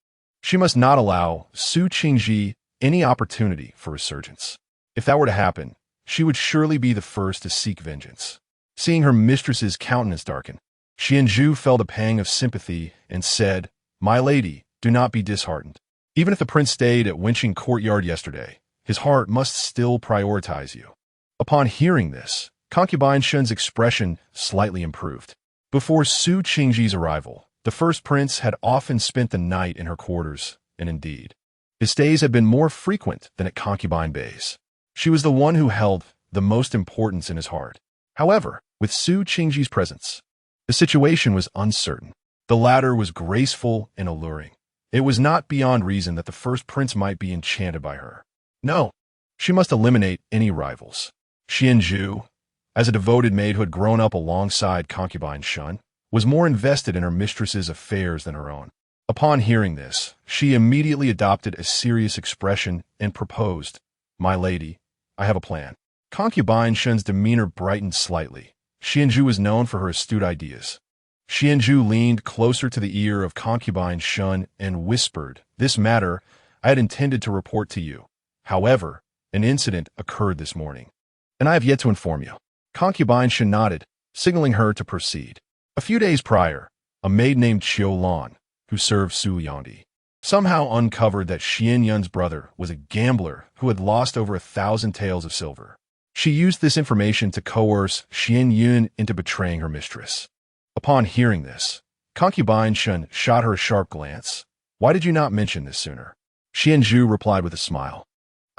She must not allow Su Qingji any opportunity for resurgence. If that were to happen, she would surely be the first to seek vengeance. Seeing her mistress's countenance darken, Xianzhu felt a pang of sympathy and said, "My lady, do not be disheartened. Even if the prince stayed at Wenqing courtyard yesterday, his heart must still prioritize you." Upon hearing this, concubine Shun's expression slightly improved. Before Su Qingji's arrival, the first prince had often spent the night in her quarters, and indeed, his stays had been more frequent than at concubine Bei's. She was the one who held the most importance in his heart. However, with Su Qingji's presence, the situation was uncertain. The latter was graceful and alluring. It was not beyond reason that the first prince might be enchanted by her. No, she must eliminate any rivals. Qingyun, as a devoted maid who had grown up alongside concubine Shun, was more invested in her mistress's affairs than her own. Upon hearing this, she immediately adopted a serious expression and proposed, "My lady, I have a plan." Concubine Shun's demeanor brightened slightly. Qingyun was known for her astute ideas. Qingyun leaned closer to the ear of concubine Shun and whispered, "This matter I had intended to report to you. However, an incident occurred this morning, and I have yet to inform you." Concubine Shun nodded, signaling her to proceed. A few days prior, a maid named Qiulan, who served Su Yandi, somehow uncovered that Qingyun's brother was a gambler who had lost over 1,000 taels of silver. She used this information to coerce Qingyun into betraying her mistress. Upon hearing this, concubine Shun shot her a sharp glance. "Why did you not mention this sooner?" Qingyun replied with a smile.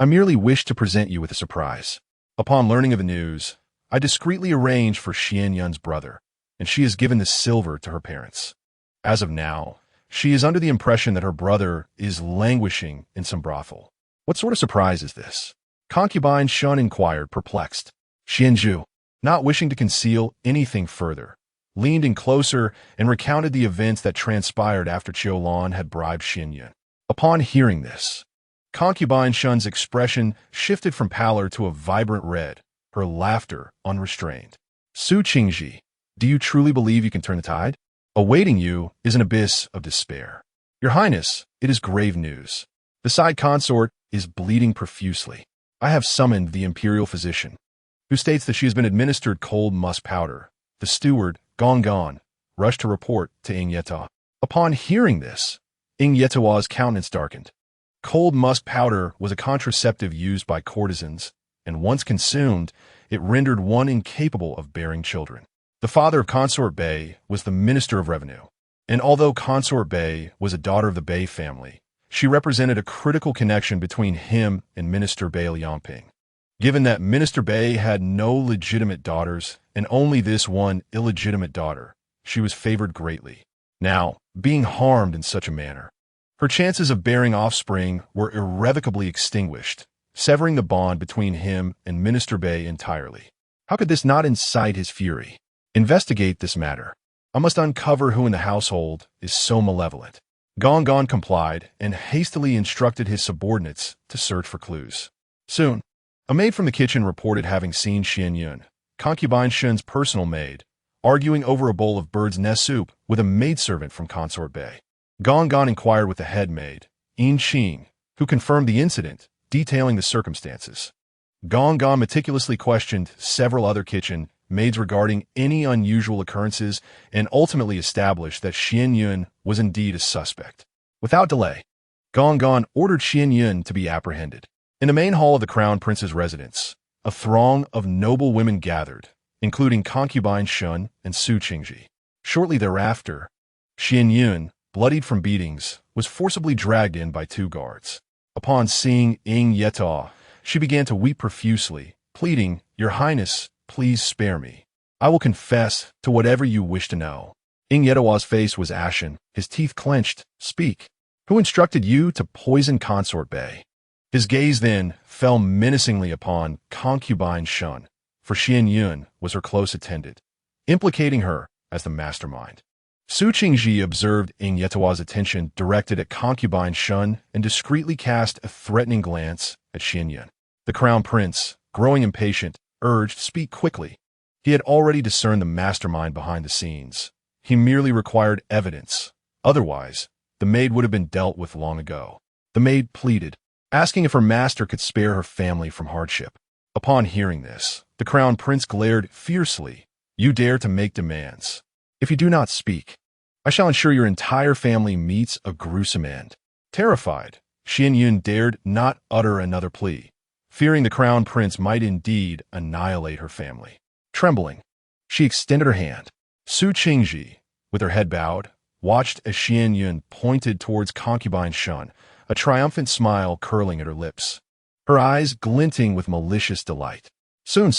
"I merely wished to present you with a surprise. Upon learning of the news, I discreetly arranged for Qingyun's brother, and she has given the silver to her parents. As of now, she is under the impression that her brother is languishing in some brothel." "What sort of surprise is this?" Concubine Shun inquired, perplexed. Qingyun, not wishing to conceal anything further, leaned in closer and recounted the events that transpired after Qiulan had bribed Qingyun. Upon hearing this, concubine Shun's expression shifted from pallor to a vibrant red, her laughter unrestrained. "Su Qingji, do you truly believe you can turn the tide? Awaiting you is an abyss of despair. Your Highness, it is grave news. The side consort is bleeding profusely. I have summoned the imperial physician, who states that she has been administered cold musk powder." The steward, Qingyun, rushed to report to Yeta. Upon hearing this, Yeta's countenance darkened. Cold musk powder was a contraceptive used by courtesans, and once consumed, it rendered one incapable of bearing children. The father of Consort Bei was the Minister of Revenue, and although Consort Bei was a daughter of the Bei family, she represented a critical connection between him and Minister Bei Liangping. Given that Minister Bei had no legitimate daughters and only this one illegitimate daughter, she was favored greatly. Now, being harmed in such a manner, her chances of bearing offspring were irrevocably extinguished, severing the bond between him and Minister Bei entirely. How could this not incite his fury? "Investigate this matter. I must uncover who in the household is so malevolent." Qingyun complied and hastily instructed his subordinates to search for clues. Soon, a maid from the kitchen reported having seen Qingyun, concubine Shun's personal maid, arguing over a bowl of bird's nest soup with a maidservant from Consort Bei. Qingyun inquired with the head maid, Qing, who confirmed the incident, detailing the circumstances. Qingyun meticulously questioned several other kitchen maids regarding any unusual occurrences and ultimately established that Qingyun was indeed a suspect. Without delay, Qingyun ordered Qingyun to be apprehended. In the main hall of the crown prince's residence, a throng of noble women gathered, including concubine Shun and Su Qingji. Shortly thereafter, Qingyun, bloodied from beatings, was forcibly dragged in by 2 guards. Upon seeing Yeta, she began to weep profusely, pleading, "Your Highness, please spare me. I will confess to whatever you wish to know." Yeta's face was ashen, his teeth clenched. "Speak. Who instructed you to poison Consort Bei?" His gaze then fell menacingly upon concubine Shun, for Qingyun was her close attendant, implicating her as the mastermind. Su Qingji observed Yeta's attention directed at concubine Shun and discreetly cast a threatening glance at Qingyun. The crown prince, growing impatient, urged, "Speak quickly." He had already discerned the mastermind behind the scenes. He merely required evidence. Otherwise, the maid would have been dealt with long ago. The maid pleaded, asking if her master could spare her family from hardship. Upon hearing this, the crown prince glared fiercely. "You dare to make demands. If you do not speak, I shall ensure your entire family meets a gruesome end. Terrified, Qingyun dared not utter another plea, fearing the crown prince might indeed annihilate her family. Trembling, she extended her hand. Su Qingji, with her head bowed, watched as Qingyun pointed towards concubine Shun, a triumphant smile curling at her lips, her eyes glinting with malicious delight. Soon,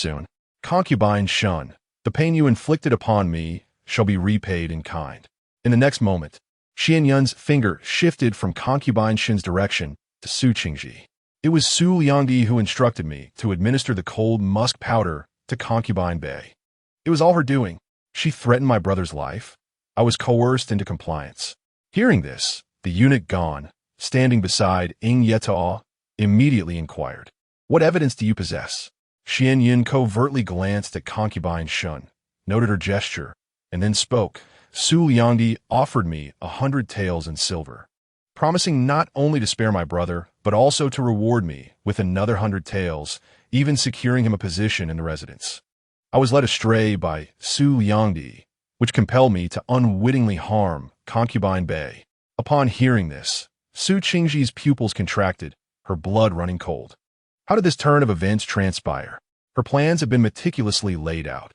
concubine Shun, the pain you inflicted upon me shall be repaid in kind. In the next moment, Qingyun's finger shifted from concubine Shun's direction to Su Qingji. It was Su Liangdi who instructed me to administer the cold musk powder to concubine Bei. It was all her doing. She threatened my brother's life. I was coerced into compliance. Hearing this, the eunuch Gon, standing beside Ying Yetao, immediately inquired, "What evidence do you possess?" Qingyun covertly glanced at concubine Shun, noted her gesture, and then spoke. Su Liangdi offered me 100 taels in silver, promising not only to spare my brother, but also to reward me with another 100 taels, even securing him a position in the residence. I was led astray by Su Liangdi, which compelled me to unwittingly harm concubine Bei. Upon hearing this, Su Qingji's pupils contracted, her blood running cold. How did this turn of events transpire? Her plans had been meticulously laid out.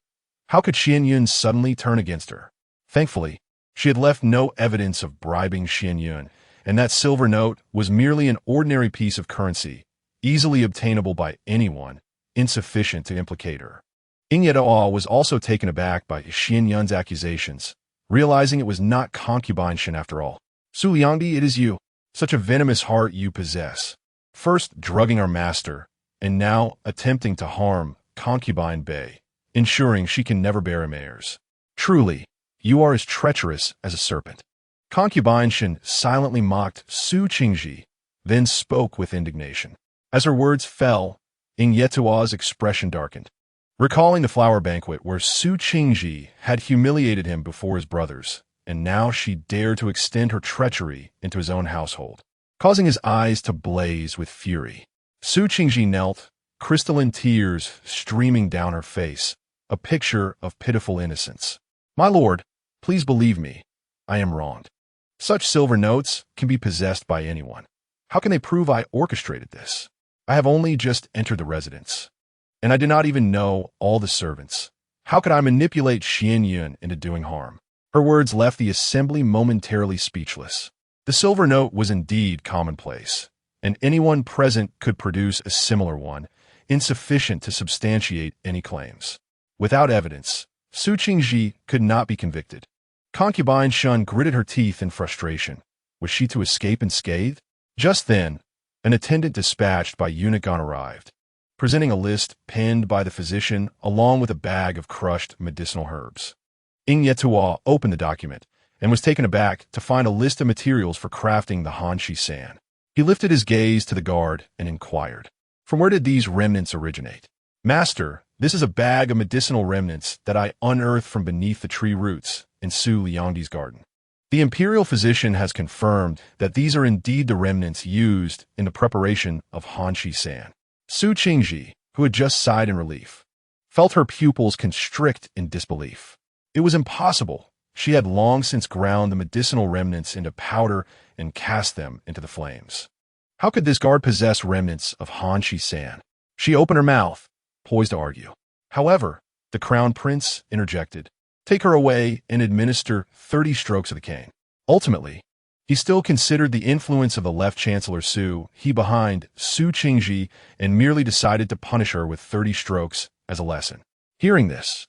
How could Qingyun suddenly turn against her? Thankfully, she had left no evidence of bribing Qingyun, and that silver note was merely an ordinary piece of currency, easily obtainable by anyone, insufficient to implicate her. Ying Yetao was also taken aback by Qingyun's accusations, realizing it was not concubine Shin after all. Su Liangdi, it is you. Such a venomous heart you possess. First drugging our master, and now attempting to harm concubine Bei, ensuring she can never bear him heirs. Truly, you are as treacherous as a serpent. Concubine Shin silently mocked Su Qingji, then spoke with indignation. As her words fell, Ying Yetao's expression darkened. Recalling the flower banquet where Su Qingji had humiliated him before his brothers, and now she dared to extend her treachery into his own household, causing his eyes to blaze with fury. Su Qingji knelt, crystalline tears streaming down her face, a picture of pitiful innocence. "My lord, please believe me, I am wronged. Such silver notes can be possessed by anyone. How can they prove I orchestrated this? I have only just entered the residence, and I do not even know all the servants. How could I manipulate Qingyun into doing harm?" Her words left the assembly momentarily speechless. The silver note was indeed commonplace, and anyone present could produce a similar one, insufficient to substantiate any claims. Without evidence, Su Qingji could not be convicted. Concubine Shun gritted her teeth in frustration. Was she to escape unscathed? Just then, an attendant dispatched by eunuch Gon arrived, presenting a list penned by the physician along with a bag of crushed medicinal herbs. Ying Yetao opened the document and was taken aback to find a list of materials for crafting the Hanshi San. He lifted his gaze to the guard and inquired, "From where did these remnants originate?" "Master, this is a bag of medicinal remnants that I unearthed from beneath the tree roots in Su Liangdi's garden. The imperial physician has confirmed that these are indeed the remnants used in the preparation of Hanshi San." Su Qingji, who had just sighed in relief, felt her pupils constrict in disbelief. It was impossible. She had long since ground the medicinal remnants into powder and cast them into the flames. How could this guard possess remnants of Hanshi San? She opened her mouth, poised to argue. However, the crown prince interjected, "Take her away and administer 30 strokes of the cane." Ultimately, he still considered the influence of the left chancellor Su He behind Su Qingji and merely decided to punish her with 30 strokes as a lesson. Hearing this,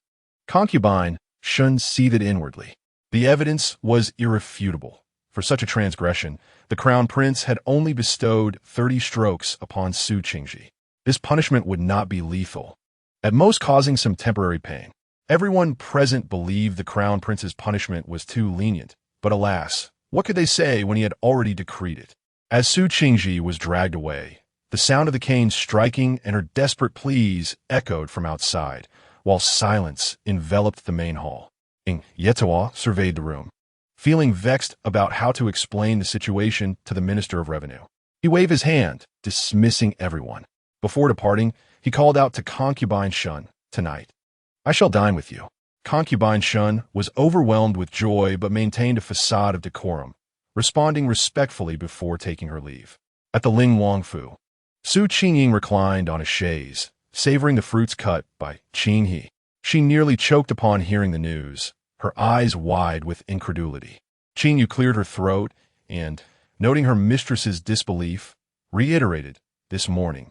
concubine Shun seethed inwardly. The evidence was irrefutable. For such a transgression, the crown prince had only bestowed 30 strokes upon Su Qingji. This punishment would not be lethal, at most causing some temporary pain. Everyone present believed the crown prince's punishment was too lenient, but alas, what could they say when he had already decreed it? As Su Qingji was dragged away, the sound of the cane striking and her desperate pleas echoed from outside, while silence enveloped the main hall. Ying Yetao surveyed the room, feeling vexed about how to explain the situation to the Minister of Revenue. He waved his hand, dismissing everyone. Before departing, he called out to concubine Shun, "Tonight, I shall dine with you. Concubine Shun was overwhelmed with joy but maintained a facade of decorum, responding respectfully before taking her leave. At the Ling Wangfu, Su Qingyun reclined on a chaise, savoring the fruits cut by Qinghe. She nearly choked upon hearing the news, her eyes wide with incredulity. Qingyu cleared her throat and, noting her mistress's disbelief, reiterated, "This morning,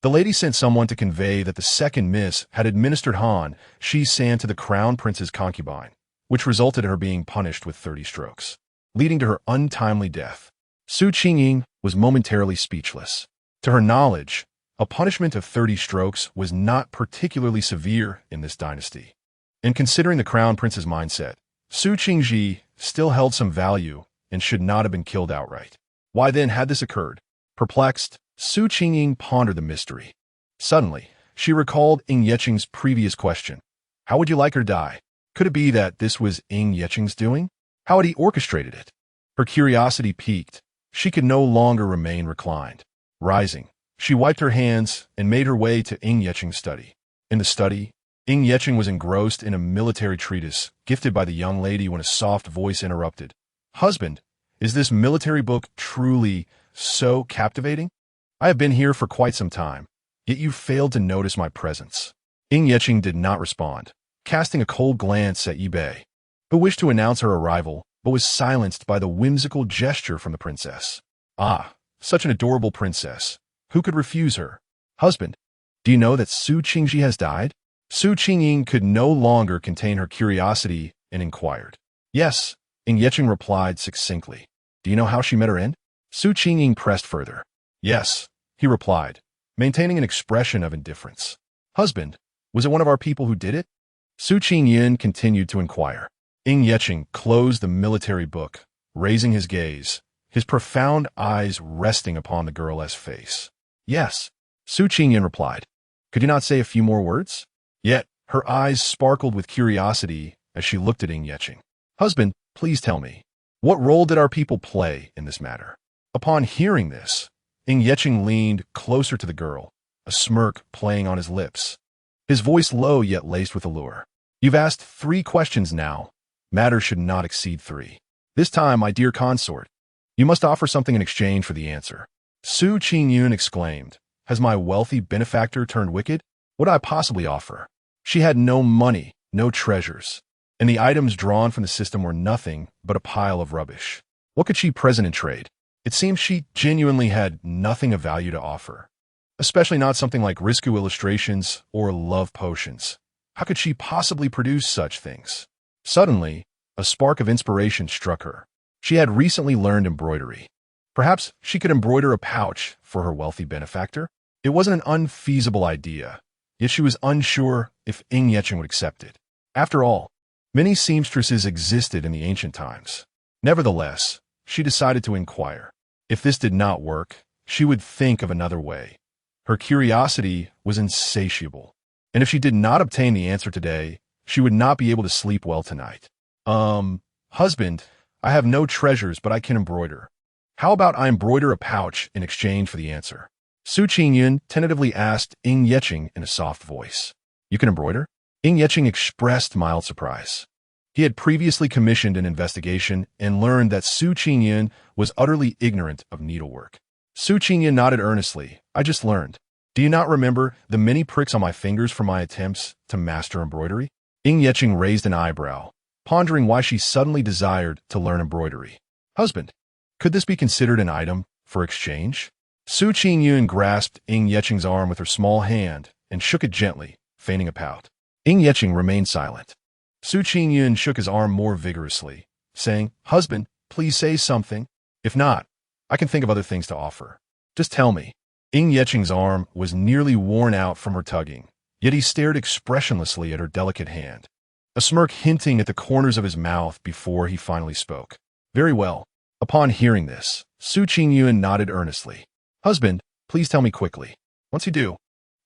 the lady sent someone to convey that the second miss had administered Han Shi San to the crown prince's concubine, which resulted in her being punished with 30 strokes, leading to her untimely death." Su Qingyun was momentarily speechless. To her knowledge, a punishment of 30 strokes was not particularly severe in this dynasty. And considering the crown prince's mindset, Su Qingji still held some value and should not have been killed outright. Why then had this occurred? Perplexed, Su Qingyun pondered the mystery. Suddenly, she recalled Ying Yeqing's previous question. How would you like her to die? Could it be that this was Ying Yeqing's doing? How had he orchestrated it? Her curiosity piqued. She could no longer remain reclined. Rising, she wiped her hands and made her way to Ying Yeqing's study. In the study, Ying Yeqing was engrossed in a military treatise gifted by the young lady when a soft voice interrupted. "Husband, is this military book truly so captivating? I have been here for quite some time, yet you failed to notice my presence." Ying Yeqing did not respond, casting a cold glance at Yi Bei, who wished to announce her arrival but was silenced by the whimsical gesture from the princess. Ah, such an adorable princess. Who could refuse her? "Husband, do you know that Su Qingji has died?" Su Qingyun could no longer contain her curiosity and inquired. "Yes," Ying Yeqing replied succinctly. "Do you know how she met her end?" Su Qingyun pressed further. "Yes," he replied, maintaining an expression of indifference. "Husband, was it one of our people who did it?" Su Qingyun continued to inquire. Ying Yeqing closed the military book, raising his gaze, his profound eyes resting upon the girl's face. "Yes," Su Qingyun replied. "Could you not say a few more words?" Yet her eyes sparkled with curiosity as she looked at Ying Yeqing. "Husband, please tell me, what role did our people play in this matter?" Upon hearing this, Ying Yeqing leaned closer to the girl, a smirk playing on his lips. His voice low yet laced with allure. "You've asked 3 questions now. Matters should not exceed 3. This time, my dear consort, you must offer something in exchange for the answer." Su Qingyun exclaimed, "Has my wealthy benefactor turned wicked? What did I possibly offer?" She had no money, no treasures, and the items drawn from the system were nothing but a pile of rubbish. What could she present in trade? It seemed she genuinely had nothing of value to offer, especially not something like Risku illustrations or love potions. How could she possibly produce such things? Suddenly, a spark of inspiration struck her. She had recently learned embroidery. Perhaps she could embroider a pouch for her wealthy benefactor? It wasn't an unfeasible idea, yet she was unsure if Ying Yeqing would accept it. After all, many seamstresses existed in the ancient times. Nevertheless, she decided to inquire. If this did not work, she would think of another way. Her curiosity was insatiable, and if she did not obtain the answer today, she would not be able to sleep well tonight. Husband, I have no treasures, but I can embroider. How about I embroider a pouch in exchange for the answer?" Su Qingyun tentatively asked Ying Yeqing in a soft voice. "You can embroider?" Ying Yeqing expressed mild surprise. He had previously commissioned an investigation and learned that Su Qingyun was utterly ignorant of needlework. Su Qingyun nodded earnestly. "I just learned. Do you not remember the many pricks on my fingers from my attempts to master embroidery?" Ying Yeqing raised an eyebrow, pondering why she suddenly desired to learn embroidery. "Husband, could this be considered an item for exchange?" Su Qingyun grasped Ying Yeqing's arm with her small hand and shook it gently, feigning a pout. Ying Yeqing remained silent. Su Qingyun shook his arm more vigorously, saying, "Husband, please say something. If not, I can think of other things to offer. Just tell me." Ying Yeqing's arm was nearly worn out from her tugging, yet he stared expressionlessly at her delicate hand, a smirk hinting at the corners of his mouth before he finally spoke. "Very well." Upon hearing this, Su Qingyun nodded earnestly. "Husband, please tell me quickly. Once you do,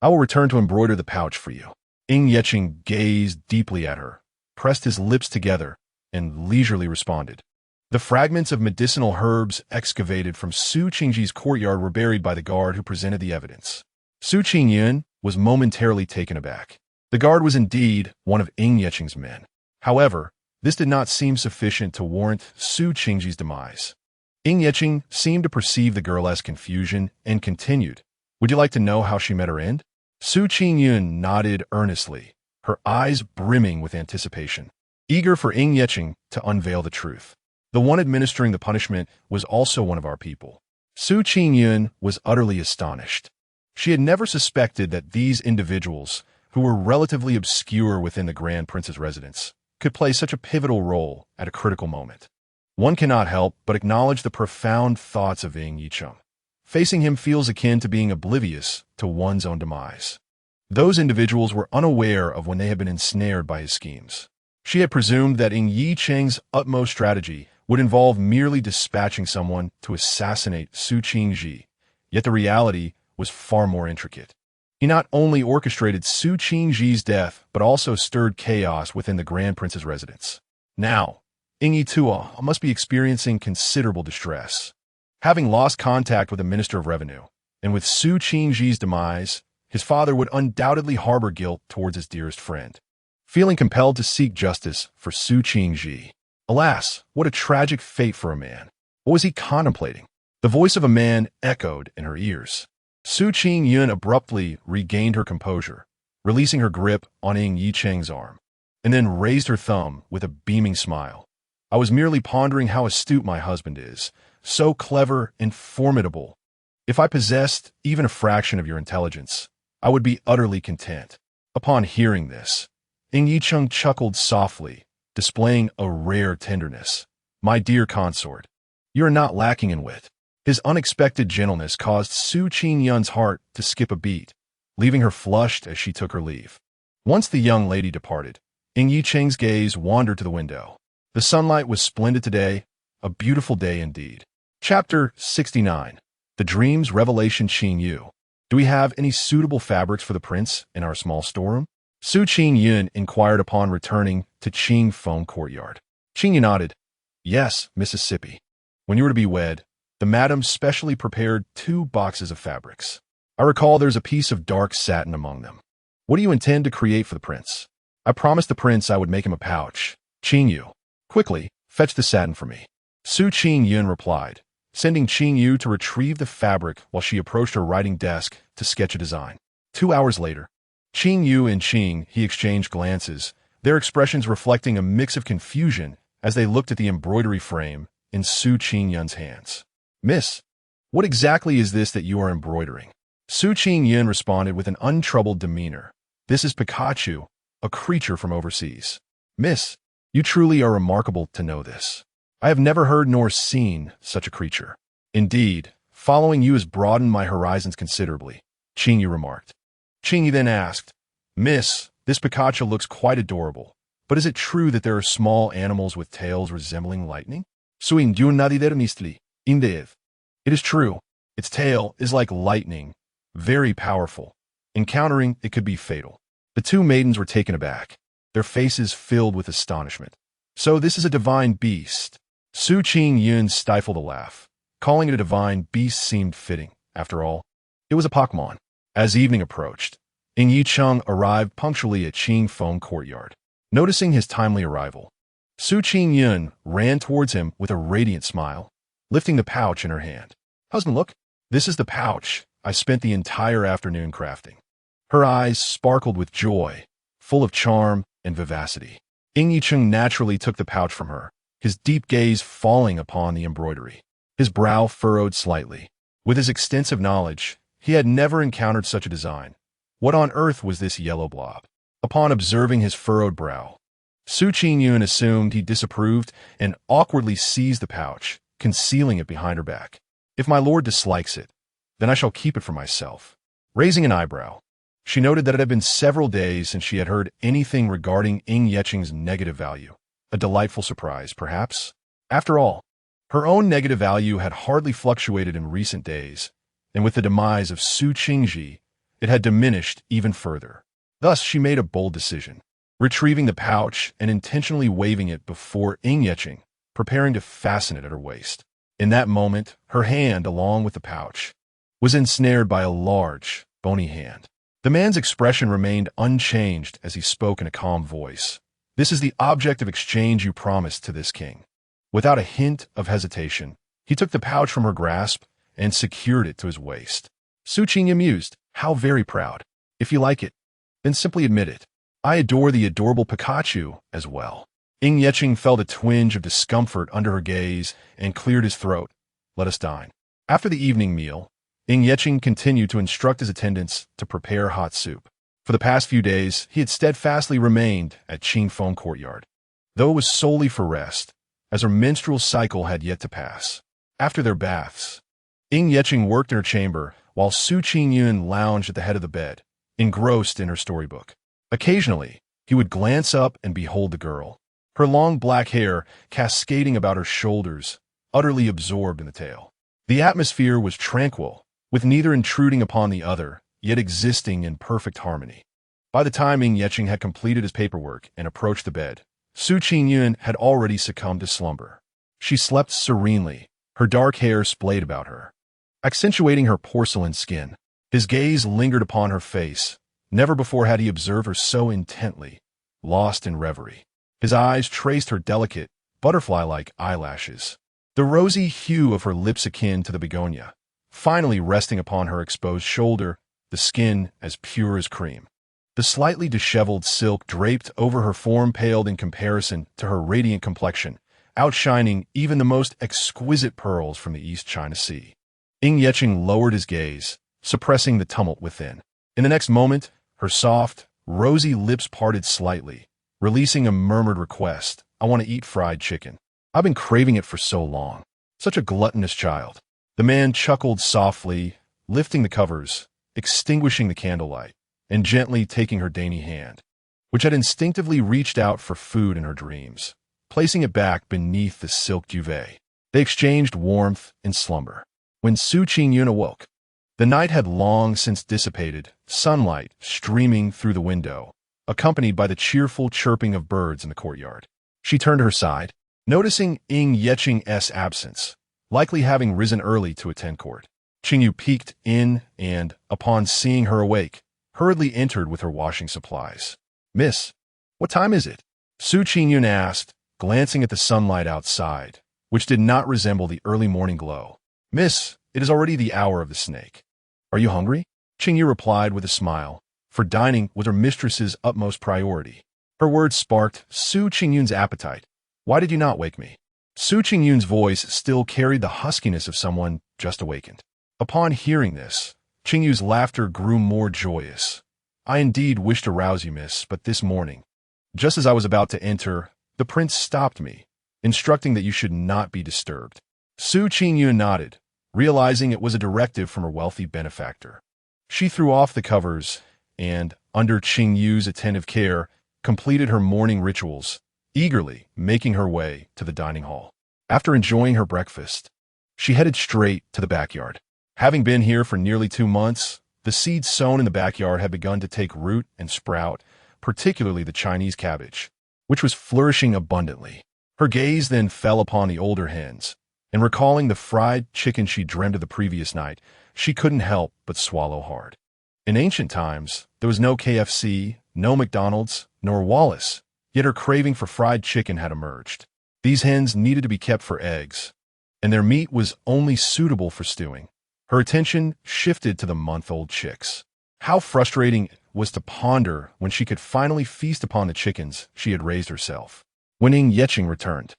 I will return to embroider the pouch for you." Ying Yeqing gazed deeply at her, pressed his lips together, and leisurely responded. The fragments of medicinal herbs excavated from Su Qingji's courtyard were buried by the guard who presented the evidence. Su Qingyun was momentarily taken aback. The guard was indeed one of Ing Yeching's men. However, this did not seem sufficient to warrant Su Qingji's demise. Ing Yeching seemed to perceive the girl's confusion and continued, "Would you like to know how she met her end?" Su Qingyun nodded earnestly, her eyes brimming with anticipation, eager for Ing Yeching to unveil the truth. The one administering the punishment was also one of our people. Su Qingyun was utterly astonished. She had never suspected that these individuals, who were relatively obscure within the Grand Prince's residence, could play such a pivotal role at a critical moment. One cannot help but acknowledge the profound thoughts of Ing Yicheng. Facing him feels akin to being oblivious to one's own demise. Those individuals were unaware of when they had been ensnared by his schemes. She had presumed that Ing Yicheng's utmost strategy would involve merely dispatching someone to assassinate Su Qingji, yet the reality was far more intricate. He not only orchestrated Su Qingji's death, but also stirred chaos within the Grand Prince's residence. Now, Ing Yitua must be experiencing considerable distress. Having lost contact with the Minister of Revenue, and with Su Qingji's demise, his father would undoubtedly harbor guilt towards his dearest friend. Feeling compelled to seek justice for Su Qingji. Alas, what a tragic fate for a man. What was he contemplating? The voice of a man echoed in her ears. Su Qingyun abruptly regained her composure, releasing her grip on Ing Yicheng's arm, and then raised her thumb with a beaming smile. "I was merely pondering how astute my husband is, so clever and formidable. If I possessed even a fraction of your intelligence, I would be utterly content." Upon hearing this, Ing Yicheng chuckled softly, displaying a rare tenderness. "My dear consort, you are not lacking in wit." His unexpected gentleness caused Su Qingyun's heart to skip a beat, leaving her flushed as she took her leave. Once the young lady departed, Ing Yicheng's gaze wandered to the window. The sunlight was splendid today, a beautiful day indeed. Chapter 69. The Dream's Revelation. Qingyu. "Do we have any suitable fabrics for the prince in our small storeroom?" Su Qingyun inquired upon returning to Qingfeng courtyard. Qingyu nodded. "Yes, Mississippi. When you were to be wed, the madam specially prepared 2 boxes of fabrics. I recall there's a piece of dark satin among them. What do you intend to create for the prince?" "I promised the prince I would make him a pouch." "Qingyu, quickly, fetch the satin for me." Su Qingyun replied, sending Qingyu to retrieve the fabric while she approached her writing desk to sketch a design. 2 hours later, Qingyu and Qing he exchanged glances, their expressions reflecting a mix of confusion as they looked at the embroidery frame in Su Qingyun's hands. "Miss, what exactly is this that you are embroidering?" Su Qingyun responded with an untroubled demeanor. "This is Pikachu, a creature from overseas." "Miss, you truly are remarkable to know this. I have never heard nor seen such a creature." "Indeed, following you has broadened my horizons considerably," Qingyu remarked. Qingyu then asked, "Miss, this Pikachu looks quite adorable, but is it true that there are small animals with tails resembling lightning?" "Suin du nadider mistli, indeed. It is true. Its tail is like lightning, very powerful. Encountering it could be fatal." The 2 maidens were taken aback, their faces filled with astonishment. "So this is a divine beast." Su Qingyun stifled a laugh. Calling it a divine beast seemed fitting. After all, it was a Pokemon. As evening approached, Ing Yicheng arrived punctually at Qingfeng courtyard. Noticing his timely arrival, Su Qingyun ran towards him with a radiant smile, lifting the pouch in her hand. "Husband, look. This is the pouch I spent the entire afternoon crafting." Her eyes sparkled with joy, full of charm and vivacity. Ing Yicheng naturally took the pouch from her, his deep gaze falling upon the embroidery. His brow furrowed slightly. With his extensive knowledge, he had never encountered such a design. What on earth was this yellow blob? Upon observing his furrowed brow, Su Qingyun assumed he disapproved and awkwardly seized the pouch, concealing it behind her back. "If my lord dislikes it, then I shall keep it for myself." Raising an eyebrow, she noted that it had been several days since she had heard anything regarding Ing Yeching's negative value. A delightful surprise, perhaps? After all, her own negative value had hardly fluctuated in recent days, and with the demise of Su Qingji, it had diminished even further. Thus, she made a bold decision, retrieving the pouch and intentionally waving it before Ing Yeching, preparing to fasten it at her waist. In that moment, her hand, along with the pouch, was ensnared by a large, bony hand. The man's expression remained unchanged as he spoke in a calm voice. "This is the object of exchange you promised to this king." Without a hint of hesitation, he took the pouch from her grasp and secured it to his waist. Su Qingyun mused, "How very proud. If you like it, then simply admit it. I adore the adorable Pikachu as well." Ying Yeqing felt a twinge of discomfort under her gaze and cleared his throat. "Let us dine." After the evening meal, Ying Yeqing continued to instruct his attendants to prepare hot soup. For the past few days, he had steadfastly remained at Qingfeng Courtyard, though it was solely for rest, as her menstrual cycle had yet to pass. After their baths, Ying Yeqing worked in her chamber, while Su Qingyun lounged at the head of the bed, engrossed in her storybook. Occasionally, he would glance up and behold the girl, her long black hair cascading about her shoulders, utterly absorbed in the tale. The atmosphere was tranquil, with neither intruding upon the other, yet existing in perfect harmony. By the time Ying Yeqing had completed his paperwork and approached the bed, Su Qingyun had already succumbed to slumber. She slept serenely, her dark hair splayed about her, accentuating her porcelain skin. His gaze lingered upon her face. Never before had he observed her so intently, lost in reverie. His eyes traced her delicate, butterfly-like eyelashes, the rosy hue of her lips akin to the begonia, finally resting upon her exposed shoulder, the skin as pure as cream. The slightly disheveled silk draped over her form paled in comparison to her radiant complexion, outshining even the most exquisite pearls from the East China Sea. Ying Yeqing lowered his gaze, suppressing the tumult within. In the next moment, her soft, rosy lips parted slightly, releasing a murmured request. "I want to eat fried chicken. I've been craving it for so long. Such a gluttonous child." The man chuckled softly, lifting the covers, extinguishing the candlelight, and gently taking her dainty hand, which had instinctively reached out for food in her dreams, placing it back beneath the silk duvet. They exchanged warmth in slumber. When Su Qingyun awoke, the night had long since dissipated, sunlight streaming through the window, accompanied by the cheerful chirping of birds in the courtyard. She turned to her side, noticing Ying Yeqing's absence, likely having risen early to attend court. Qingyu peeked in and, upon seeing her awake, hurriedly entered with her washing supplies. "Miss, what time is it?" Su Qingyun asked, glancing at the sunlight outside, which did not resemble the early morning glow. "Miss, it is already the hour of the snake. Are you hungry?" Qingyu replied with a smile, for dining was her mistress's utmost priority. Her words sparked Su Qingyun's appetite. "Why did you not wake me?" Su Qingyun's voice still carried the huskiness of someone just awakened. Upon hearing this, Qingyu's laughter grew more joyous. "I indeed wish to rouse you, miss, but this morning, just as I was about to enter, the prince stopped me, instructing that you should not be disturbed." Su Qingyun nodded, realizing it was a directive from her wealthy benefactor. She threw off the covers and, under Qingyu's attentive care, completed her morning rituals, eagerly making her way to the dining hall. After enjoying her breakfast, she headed straight to the backyard. Having been here for nearly 2 months, the seeds sown in the backyard had begun to take root and sprout, particularly the Chinese cabbage, which was flourishing abundantly. Her gaze then fell upon the older hens, and recalling the fried chicken she dreamed of the previous night, she couldn't help but swallow hard. In ancient times, there was no KFC, no McDonald's, nor Wallace, yet her craving for fried chicken had emerged. These hens needed to be kept for eggs, and their meat was only suitable for stewing. Her attention shifted to the month-old chicks. How frustrating it was to ponder when she could finally feast upon the chickens she had raised herself. When Ying Yeqing returned,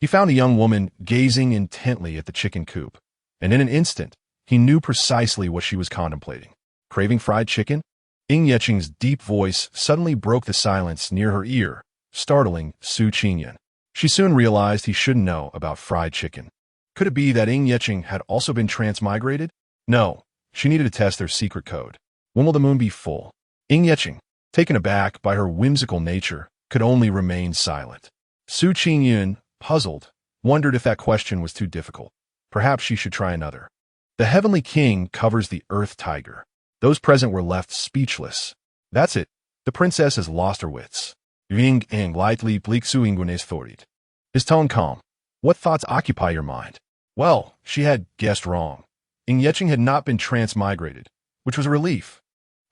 he found the young woman gazing intently at the chicken coop, and in an instant, he knew precisely what she was contemplating. Craving fried chicken? Ying Yeqing's deep voice suddenly broke the silence near her ear, startling Su Qingyun. She soon realized he shouldn't know about fried chicken. Could it be that Ying Yeqing had also been transmigrated? No, she needed to test their secret code. When will the moon be full? Ying Yeqing, taken aback by her whimsical nature, could only remain silent. Su Qingyun, puzzled, wondered if that question was too difficult. Perhaps she should try another. The heavenly king covers the earth tiger. Those present were left speechless. That's it. The princess has lost her wits. Ying Eng lightly bliksu ingunes thorit. His tone calm. What thoughts occupy your mind? Well, she had guessed wrong. Ying Yeqing had not been transmigrated, which was a relief.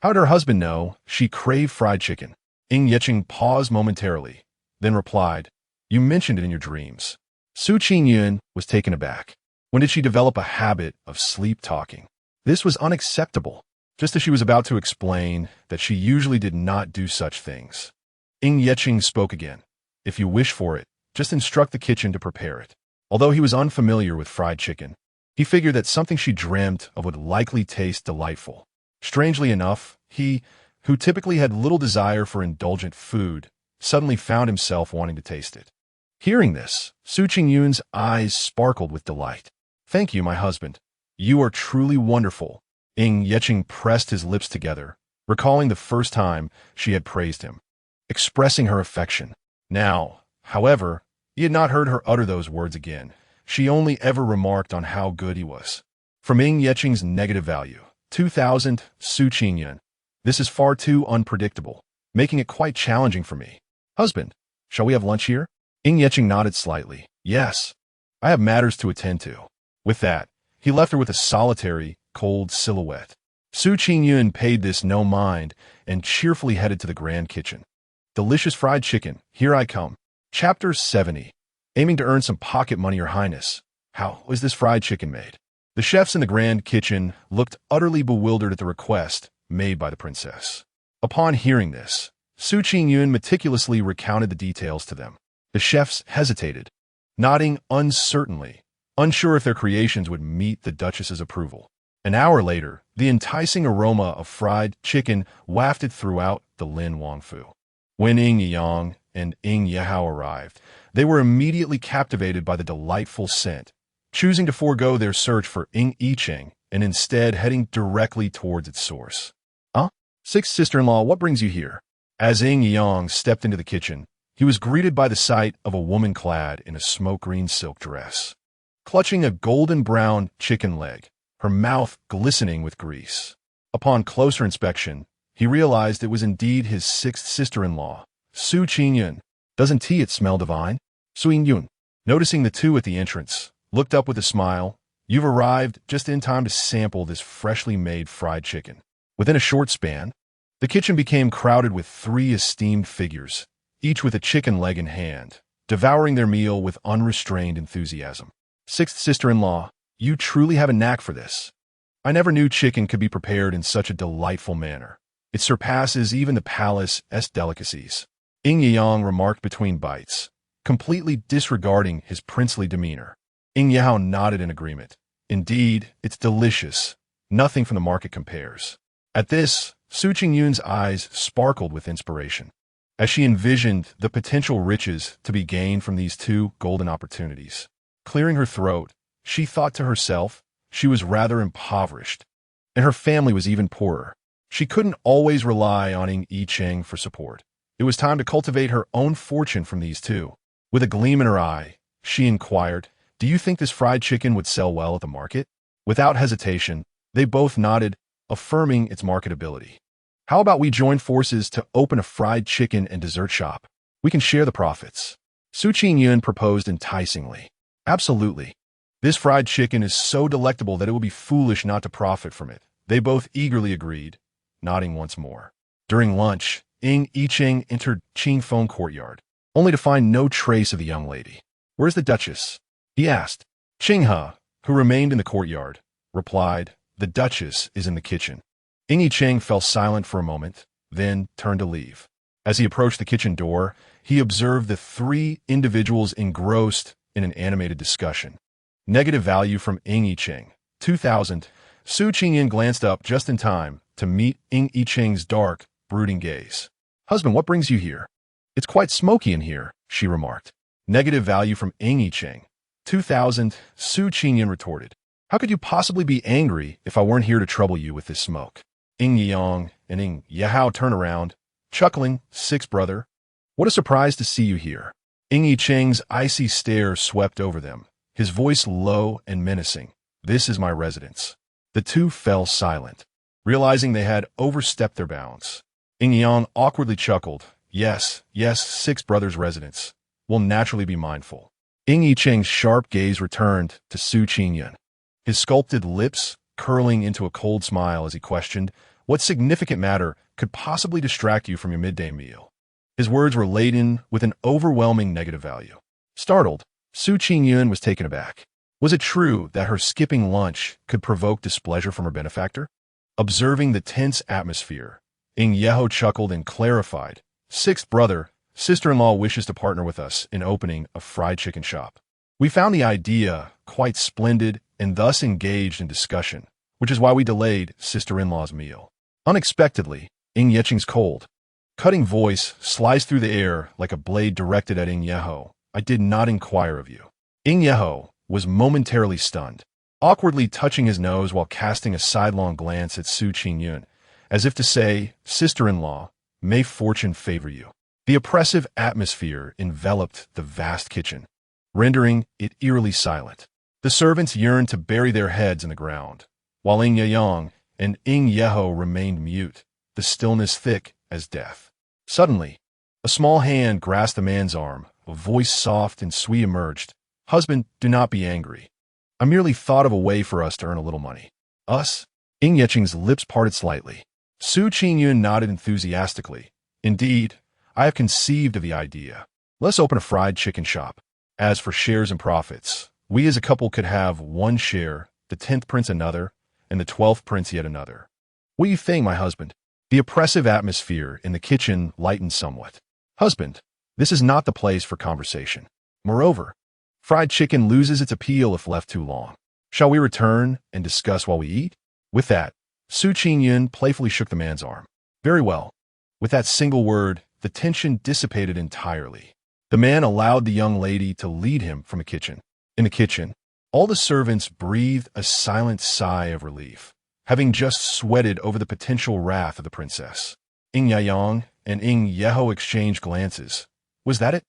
How did her husband know she craved fried chicken? Ying Yicheng paused momentarily, then replied, "You mentioned it in your dreams." Qingyun was taken aback. When did she develop a habit of sleep talking? This was unacceptable. Just as she was about to explain that she usually did not do such things, Ying Yicheng spoke again. "If you wish for it, just instruct the kitchen to prepare it." Although he was unfamiliar with fried chicken, he figured that something she dreamt of would likely taste delightful. Strangely enough, he, who typically had little desire for indulgent food, suddenly found himself wanting to taste it. Hearing this, Qingyun's eyes sparkled with delight. "Thank you, my husband. You are truly wonderful." Ying Yicheng pressed his lips together, recalling the first time she had praised him, expressing her affection. Now, however, he had not heard her utter those words again. She only ever remarked on how good he was. From Ying Yicheng's negative value, 2,000 Qingyun. This is far too unpredictable, making it quite challenging for me. "Husband, shall we have lunch here?" Ying Yicheng nodded slightly. "Yes, I have matters to attend to." With that, he left her with a solitary, cold silhouette. Qingyun paid this no mind and cheerfully headed to the grand kitchen. "Delicious fried chicken, here I come." Chapter 70. Aiming to earn some pocket money, Your Highness. How was this fried chicken made? The chefs in the grand kitchen looked utterly bewildered at the request made by the princess. Upon hearing this, Qingyun meticulously recounted the details to them. The chefs hesitated, nodding uncertainly, unsure if their creations would meet the Duchess's approval. An hour later, the enticing aroma of fried chicken wafted throughout the Lin Wangfu. When Ying Yang and Ying Yahao arrived, they were immediately captivated by the delightful scent, choosing to forego their search for Ying Yicheng and instead heading directly towards its source. Sixth sister-in-law, what brings you here?" As Ying Yang stepped into the kitchen, he was greeted by the sight of a woman clad in a smoke-green silk dress, clutching a golden-brown chicken leg, her mouth glistening with grease. Upon closer inspection, he realized it was indeed his sixth sister-in-law, Qingyun. "Doesn't it smell divine?" Qingyun, noticing the two at the entrance, looked up with a smile. "You've arrived just in time to sample this freshly made fried chicken." Within a short span, the kitchen became crowded with three esteemed figures, each with a chicken leg in hand, devouring their meal with unrestrained enthusiasm. "Sixth sister-in-law, you truly have a knack for this. I never knew chicken could be prepared in such a delightful manner. It surpasses even the palace's delicacies," Ying Yang remarked between bites, completely disregarding his princely demeanor. Ying Yao nodded in agreement. "Indeed, it's delicious. Nothing from the market compares." At this, Qingyun's eyes sparkled with inspiration, as she envisioned the potential riches to be gained from these two golden opportunities. Clearing her throat, she thought to herself she was rather impoverished, and her family was even poorer. She couldn't always rely on Ying Yicheng for support. It was time to cultivate her own fortune from these two. With a gleam in her eye, she inquired, "Do you think this fried chicken would sell well at the market?" Without hesitation, they both nodded, affirming its marketability. "How about we join forces to open a fried chicken and dessert shop? We can share the profits." Qingyun proposed enticingly. "Absolutely. This fried chicken is so delectable that it would be foolish not to profit from it." They both eagerly agreed, nodding once more. During lunch, Ying Yicheng entered Qingfeng courtyard, only to find no trace of the young lady. "Where's the Duchess?" he asked. Qinghe, who remained in the courtyard, replied, "The Duchess is in the kitchen." Ying Yicheng fell silent for a moment, then turned to leave. As he approached the kitchen door, he observed the three individuals engrossed in an animated discussion. Negative value from Ying Yicheng, 2,000. Qingyun glanced up just in time to meet Ying Yicheng's dark, brooding gaze. "Husband, what brings you here?" "It's quite smoky in here," she remarked. Negative value from Ying Yicheng, 2,000. Qingyun retorted, "How could you possibly be angry if I weren't here to trouble you with this smoke?" Ying Yang and Ying Yahao turned around, chuckling, "Six, brother. What a surprise to see you here." Ying Yicheng's icy stare swept over them, his voice low and menacing. "This is my residence." The two fell silent, realizing they had overstepped their bounds. Ying Yang awkwardly chuckled. Yes, Six Brothers' residence. We'll naturally be mindful." Ying Yicheng's sharp gaze returned to Qingyun, his sculpted lips curling into a cold smile as he questioned, What significant matter could possibly distract you from your midday meal? His words were laden with an overwhelming negative value. Startled, Qingyun was taken aback. Was it true that her skipping lunch could provoke displeasure from her benefactor? Observing the tense atmosphere, Yeho chuckled and clarified, "Sixth brother, sister-in-law wishes to partner with us in opening a fried chicken shop. We found the idea quite splendid and thus engaged in discussion, which is why we delayed sister-in-law's meal." Unexpectedly, Yeching's cold, cutting voice sliced through the air like a blade directed at Yeho. "I did not inquire of you." Yeho was momentarily stunned, awkwardly touching his nose while casting a sidelong glance at Qingyun, as if to say, "Sister-in-law, may fortune favor you." The oppressive atmosphere enveloped the vast kitchen, rendering it eerily silent. The servants yearned to bury their heads in the ground, while Yang and Yeho remained mute, the stillness thick as death. Suddenly, a small hand grasped the man's arm, a voice soft and sweet emerged. "Husband, do not be angry. I merely thought of a way for us to earn a little money." "Us?" Yeching's lips parted slightly. Qingyun nodded enthusiastically. "Indeed, I have conceived of the idea. Let's open a fried chicken shop. As for shares and profits, we as a couple could have one share, the 10th prince another, and the 12th prince yet another. What do you think, my husband?" The oppressive atmosphere in the kitchen lightened somewhat. "Husband, this is not the place for conversation. Moreover, fried chicken loses its appeal if left too long. Shall we return and discuss while we eat?" With that, Qingyun playfully shook the man's arm. "Very well." With that single word, the tension dissipated entirely. The man allowed the young lady to lead him from the kitchen. In the kitchen, all the servants breathed a silent sigh of relief, having just sweated over the potential wrath of the princess. Yang and Yeho exchanged glances. Was that it?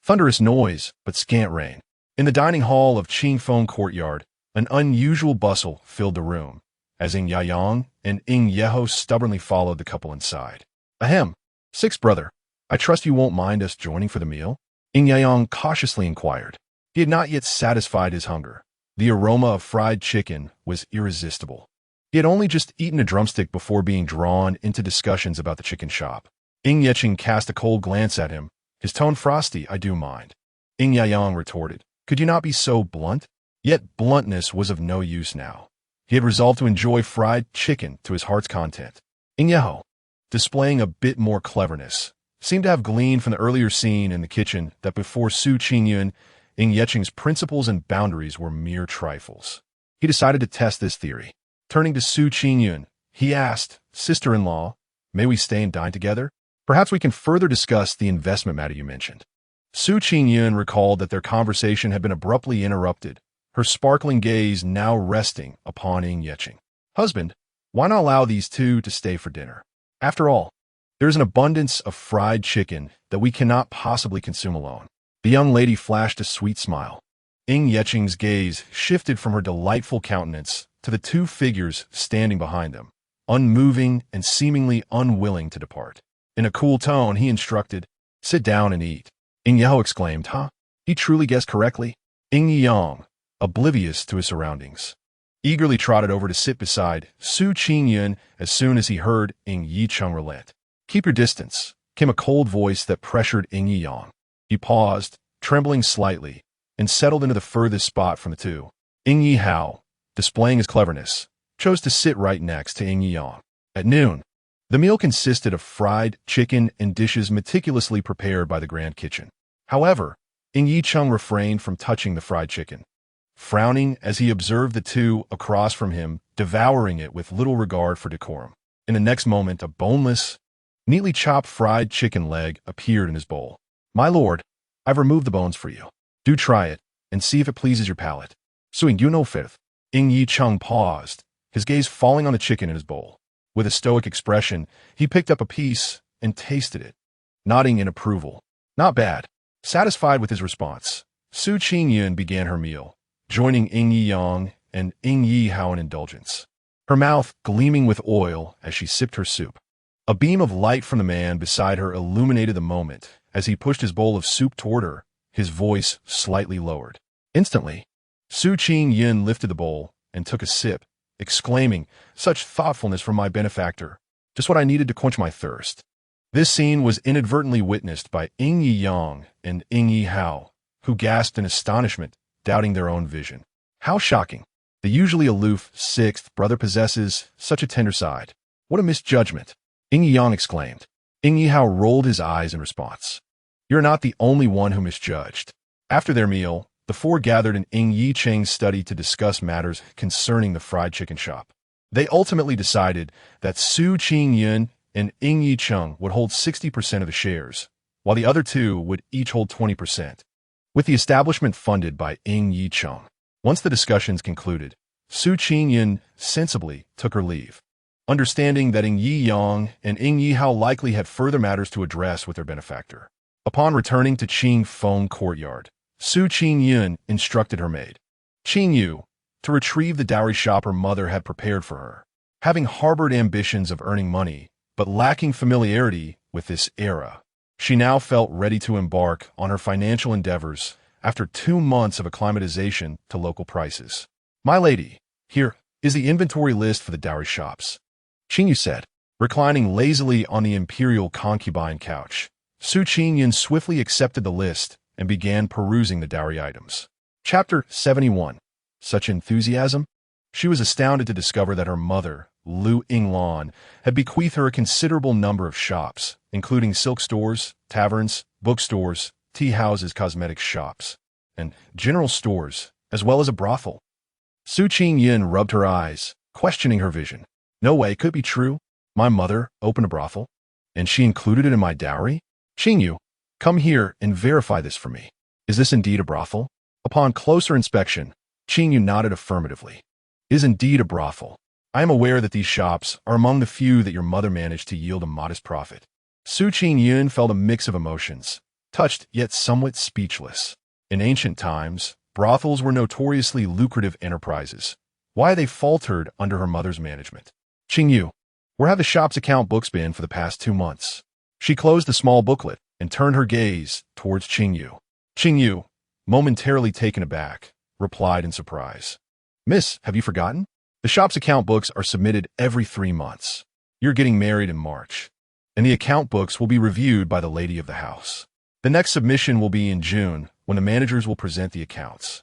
Thunderous noise, but scant rain. In the dining hall of Qingfeng courtyard, an unusual bustle filled the room, as Yang and Yeho stubbornly followed the couple inside. "Ahem, sixth brother, I trust you won't mind us joining for the meal?" Yang cautiously inquired. He had not yet satisfied his hunger. The aroma of fried chicken was irresistible. He had only just eaten a drumstick before being drawn into discussions about the chicken shop. Yeching cast a cold glance at him, his tone frosty. "I do mind." Yang retorted, "Could you not be so blunt?" Yet bluntness was of no use now. He had resolved to enjoy fried chicken to his heart's content. Yeho, displaying a bit more cleverness, seemed to have gleaned from the earlier scene in the kitchen that before Qingyun, Yeching's principles and boundaries were mere trifles. He decided to test this theory. Turning to Qingyun, he asked, "Sister-in-law, may we stay and dine together? Perhaps we can further discuss the investment matter you mentioned." Qingyun recalled that their conversation had been abruptly interrupted, her sparkling gaze now resting upon Yeching. "Husband, why not allow these two to stay for dinner? After all, there is an abundance of fried chicken that we cannot possibly consume alone." The young lady flashed a sweet smile. Yeching's gaze shifted from her delightful countenance to the two figures standing behind them, unmoving and seemingly unwilling to depart. In a cool tone, he instructed, "Sit down and eat." Yeho exclaimed, "Huh? He truly guessed correctly?" Yang, oblivious to his surroundings, eagerly trotted over to sit beside Qingyun as soon as he heard Yicheng relent. "Keep your distance," came a cold voice that pressured Yang. He paused, trembling slightly, and settled into the furthest spot from the two. Hao, displaying his cleverness, chose to sit right next to Yang. At noon, the meal consisted of fried chicken and dishes meticulously prepared by the grand kitchen. However, Yicheng refrained from touching the fried chicken, frowning as he observed the two across from him devouring it with little regard for decorum. In the next moment, a boneless, neatly chopped fried chicken leg appeared in his bowl. "My lord, I've removed the bones for you. Do try it, and see if it pleases your palate." "Suing you no fifth." Yicheng paused, his gaze falling on the chicken in his bowl. With a stoic expression, he picked up a piece and tasted it, nodding in approval. "Not bad." Satisfied with his response, Qingyun began her meal, joining Yang and Hao in indulgence, her mouth gleaming with oil as she sipped her soup. A beam of light from the man beside her illuminated the moment as he pushed his bowl of soup toward her, his voice slightly lowered. Instantly, Qingyun lifted the bowl and took a sip, exclaiming, "Such thoughtfulness from my benefactor. Just what I needed to quench my thirst. This scene was inadvertently witnessed by Ying Yang and Ying Hao, who gasped in astonishment, doubting their own vision. How shocking. The usually aloof sixth brother possesses such a tender side. What a misjudgment, Ying Yang exclaimed. Ying Hao rolled his eyes in response. You're not the only one who misjudged. After their meal, the four gathered in Ying Yi Cheng's study to discuss matters concerning the fried chicken shop. They ultimately decided that Su Qingyun and Ying Yi Cheng would hold 60% of the shares, while the other two would each hold 20%, with the establishment funded by Ying Yi Cheng. Once the discussions concluded, Su Qingyun sensibly took her leave, understanding that Ying Yi Yang and Ying Yi Hao likely had further matters to address with their benefactor. Upon returning to Qing Feng Courtyard, Su Qingyun instructed her maid, Qingyu, to retrieve the dowry shop her mother had prepared for her. Having harbored ambitions of earning money, but lacking familiarity with this era, she now felt ready to embark on her financial endeavors after 2 months of acclimatization to local prices. My lady, here is the inventory list for the dowry shops, Qingyu said, reclining lazily on the imperial concubine couch. Su Qingyun swiftly accepted the list and began perusing the dowry items. Chapter 71. Such enthusiasm? She was astounded to discover that her mother, Lu Yinglan, had bequeathed her a considerable number of shops, including silk stores, taverns, bookstores, tea houses, cosmetic shops, and general stores, as well as a brothel. Su Qingyun rubbed her eyes, questioning her vision. No way, could it be true? My mother opened a brothel, and she included it in my dowry? Qingyu, come here and verify this for me. Is this indeed a brothel? Upon closer inspection, Qingyu nodded affirmatively. It is indeed a brothel. I am aware that these shops are among the few that your mother managed to yield a modest profit. Su Qingyun felt a mix of emotions, touched yet somewhat speechless. In ancient times, brothels were notoriously lucrative enterprises. Why they faltered under her mother's management? Qingyu, where have the shop's account books been for the past 2 months? She closed the small booklet and turned her gaze towards Qingyu. Qingyu, momentarily taken aback, replied in surprise. Miss, have you forgotten? The shop's account books are submitted every 3 months. You're getting married in March, and the account books will be reviewed by the lady of the house. The next submission will be in June, when the managers will present the accounts.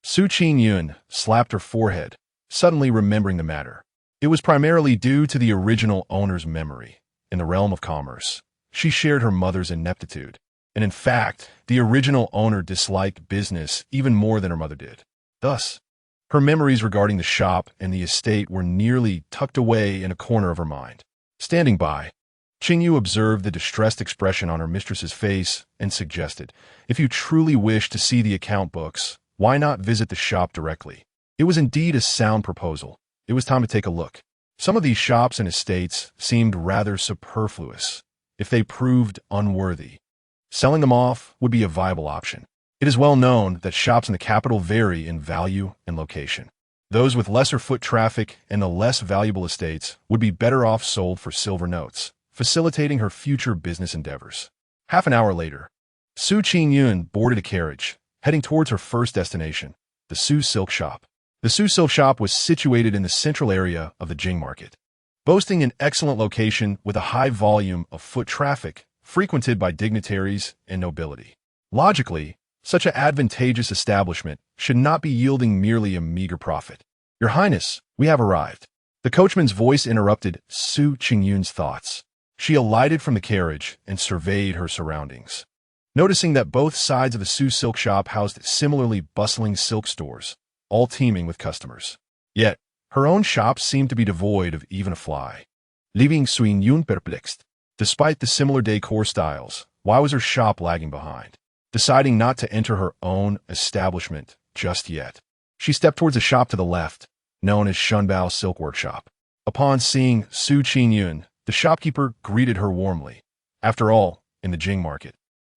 Su Qingyun slapped her forehead, suddenly remembering the matter. It was primarily due to the original owner's memory. In the realm of commerce, she shared her mother's ineptitude, and in fact, the original owner disliked business even more than her mother did. Thus, her memories regarding the shop and the estate were nearly tucked away in a corner of her mind. Standing by, Qingyu observed the distressed expression on her mistress's face and suggested, if you truly wish to see the account books, why not visit the shop directly? It was indeed a sound proposal. It was time to take a look. Some of these shops and estates seemed rather superfluous. If they proved unworthy, selling them off would be a viable option. It is well known that shops in the capital vary in value and location. Those with lesser foot traffic and the less valuable estates would be better off sold for silver notes, facilitating her future business endeavors. Half an hour later, Su Qingyun boarded a carriage, heading towards her first destination, the Su Silk Shop. The Su Silk Shop was situated in the central area of the Jing Market, boasting an excellent location with a high volume of foot traffic frequented by dignitaries and nobility. Logically, such an advantageous establishment should not be yielding merely a meager profit. Your Highness, we have arrived. The coachman's voice interrupted Su Qingyun's thoughts. She alighted from the carriage and surveyed her surroundings. Noticing that both sides of the Su Silk Shop housed similarly bustling silk stores, all teeming with customers. Yet, her own shop seemed to be devoid of even a fly. Leaving Su Yun perplexed. Despite the similar decor styles, why was her shop lagging behind? Deciding not to enter her own establishment just yet, she stepped towards a shop to the left, known as Shunbao Silk Workshop. Upon seeing Su Qingyun, the shopkeeper greeted her warmly. After all, in the Jing Market,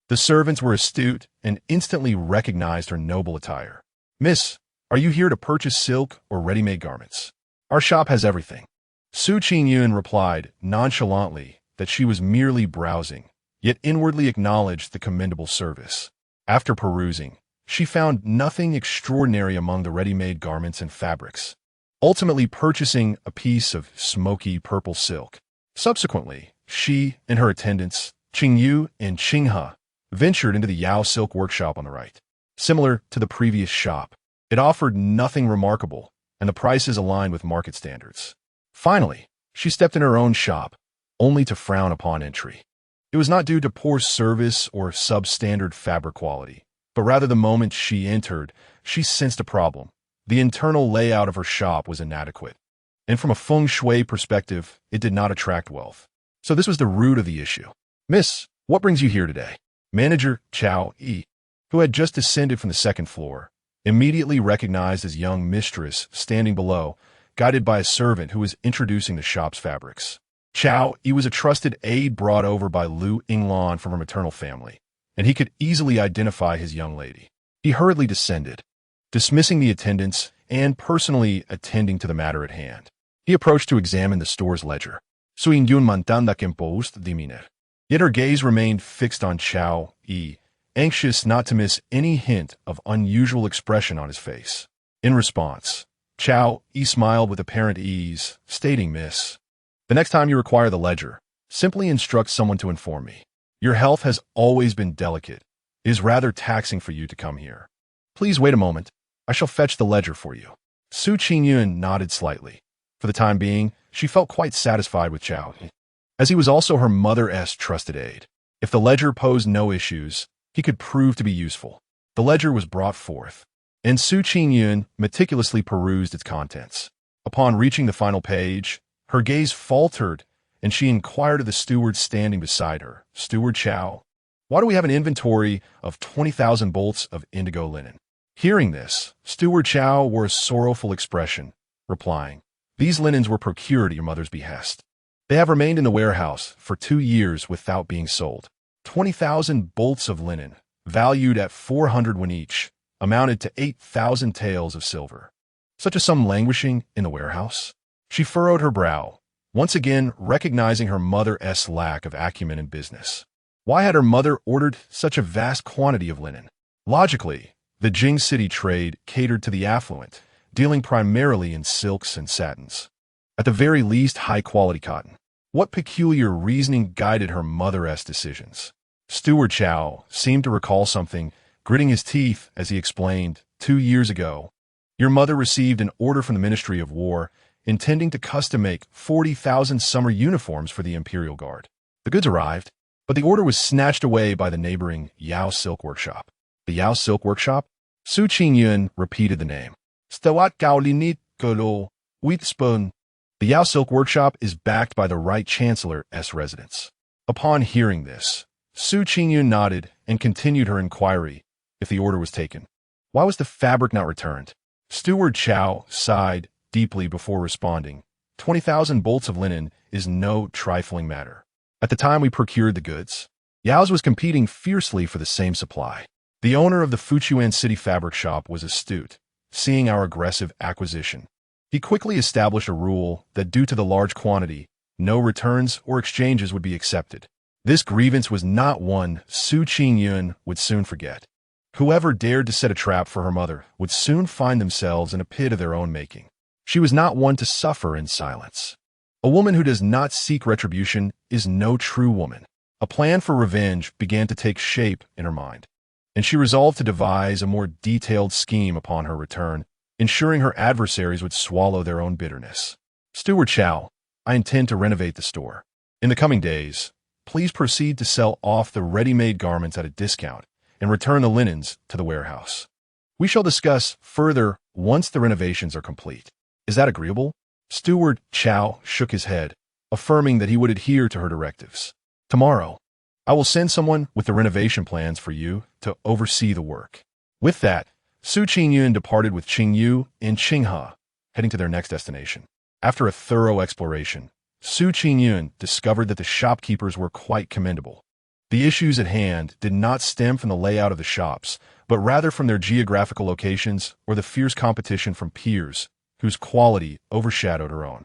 the servants were astute and instantly recognized her noble attire. Miss, are you here to purchase silk or ready-made garments? Our shop has everything. Su Qingyun replied nonchalantly that she was merely browsing, yet inwardly acknowledged the commendable service. After perusing, she found nothing extraordinary among the ready-made garments and fabrics, ultimately purchasing a piece of smoky purple silk. Subsequently, she and her attendants, Qingyun and Qinghe, ventured into the Yao silk workshop on the right. Similar to the previous shop, it offered nothing remarkable, and the prices aligned with market standards. Finally, she stepped in her own shop, only to frown upon entry. It was not due to poor service or substandard fabric quality, but rather the moment she entered, she sensed a problem. The internal layout of her shop was inadequate, and from a feng shui perspective, it did not attract wealth. So this was the root of the issue. "Miss, what brings you here today?" Manager Chao Yi, who had just descended from the second floor, immediately recognized his young mistress standing below, guided by a servant who was introducing the shop's fabrics. Chao Yi was a trusted aide brought over by Lu Yinglan from her maternal family, and he could easily identify his young lady. He hurriedly descended, dismissing the attendants and personally attending to the matter at hand. He approached to examine the store's ledger. Qingyun mantanda composed diminer. Yet her gaze remained fixed on Chao Yi, anxious not to miss any hint of unusual expression on his face. In response, Chao Yi smiled with apparent ease, stating, "Miss, the next time you require the ledger, simply instruct someone to inform me. Your health has always been delicate. It is rather taxing for you to come here. Please wait a moment. I shall fetch the ledger for you." Su Qingyun nodded slightly. For the time being, she felt quite satisfied with Chao Yi, as he was also her mother's trusted aide. If the ledger posed no issues, he could prove to be useful. The ledger was brought forth, and Su Qingyun meticulously perused its contents. Upon reaching the final page, her gaze faltered, and she inquired of the steward standing beside her, "Steward Chao, why do we have an inventory of 20,000 bolts of indigo linen?" Hearing this, Steward Chao wore a sorrowful expression, replying, "These linens were procured at your mother's behest. They have remained in the warehouse for 2 years without being sold. 20,000 bolts of linen, valued at 400 won each, amounted to 8,000 taels of silver. Such a sum languishing in the warehouse?" She furrowed her brow, once again recognizing her mother's lack of acumen in business. Why had her mother ordered such a vast quantity of linen? Logically, the Jing City trade catered to the affluent, dealing primarily in silks and satins. At the very least, high-quality cotton. What peculiar reasoning guided her mother's decisions? Steward Chao seemed to recall something, gritting his teeth as he explained, 2 years ago, your mother received an order from the Ministry of War intending to custom-make 40,000 summer uniforms for the Imperial Guard. The goods arrived, but the order was snatched away by the neighboring Yao Silk Workshop. The Yao Silk Workshop? Su Qingyun repeated the name. Stawat Gaolinit Golo Wheatspun. The Yao Silk Workshop is backed by the Right Chancellor's residence. Upon hearing this, Su Qingyun nodded and continued her inquiry if the order was taken. Why was the fabric not returned? Steward Chao sighed deeply before responding. 20,000 bolts of linen is no trifling matter. At the time we procured the goods, Yao's was competing fiercely for the same supply. The owner of the Fuchuan City fabric shop was astute, seeing our aggressive acquisition. He quickly established a rule that due to the large quantity, no returns or exchanges would be accepted. This grievance was not one Su Qingyun would soon forget. Whoever dared to set a trap for her mother would soon find themselves in a pit of their own making. She was not one to suffer in silence. A woman who does not seek retribution is no true woman. A plan for revenge began to take shape in her mind, and she resolved to devise a more detailed scheme upon her return, ensuring her adversaries would swallow their own bitterness. Steward Chao, I intend to renovate the store. In the coming days, please proceed to sell off the ready-made garments at a discount and return the linens to the warehouse. We shall discuss further once the renovations are complete. Is that agreeable? Steward Chao shook his head, affirming that he would adhere to her directives. Tomorrow, I will send someone with the renovation plans for you to oversee the work. With that, Su Qingyun departed with Qingyun and Qinghe, heading to their next destination. After a thorough exploration, Su Qingyun discovered that the shopkeepers were quite commendable. The issues at hand did not stem from the layout of the shops, but rather from their geographical locations or the fierce competition from peers whose quality overshadowed her own.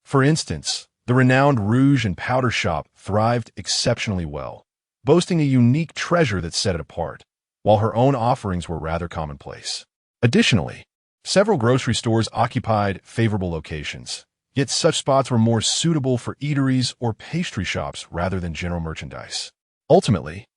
For instance, the renowned rouge and powder shop thrived exceptionally well, boasting a unique treasure that set it apart, while her own offerings were rather commonplace. Additionally, several grocery stores occupied favorable locations, Yet such spots were more suitable for eateries or pastry shops rather than general merchandise. Ultimately,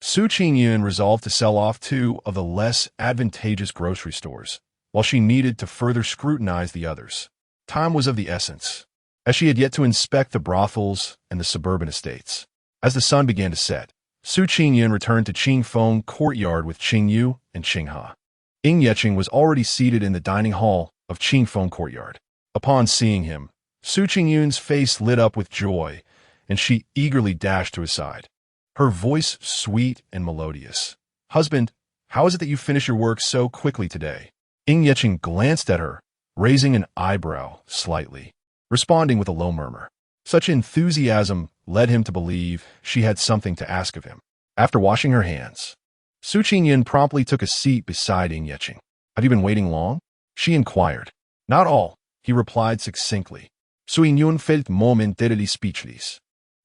Qingyun resolved to sell off two of the less advantageous grocery stores, while she needed to further scrutinize the others. Time was of the essence, as she had yet to inspect the brothels and the suburban estates. As the sun began to set, Qingyun returned to Qingfeng courtyard with Qingyu and Qinghe. Ying was already seated in the dining hall of Qingfeng courtyard. Upon seeing him, Qingyun's face lit up with joy, and she eagerly dashed to his side. Her voice sweet and melodious. "Husband, how is it that you finished your work so quickly today?" Qing glanced at her, raising an eyebrow slightly, responding with a low murmur. Such enthusiasm led him to believe she had something to ask of him. After washing her hands, Qingyun promptly took a seat beside Qing. "Have you been waiting long?" she inquired. "Not all," he replied succinctly. Qingyun felt momentarily speechless.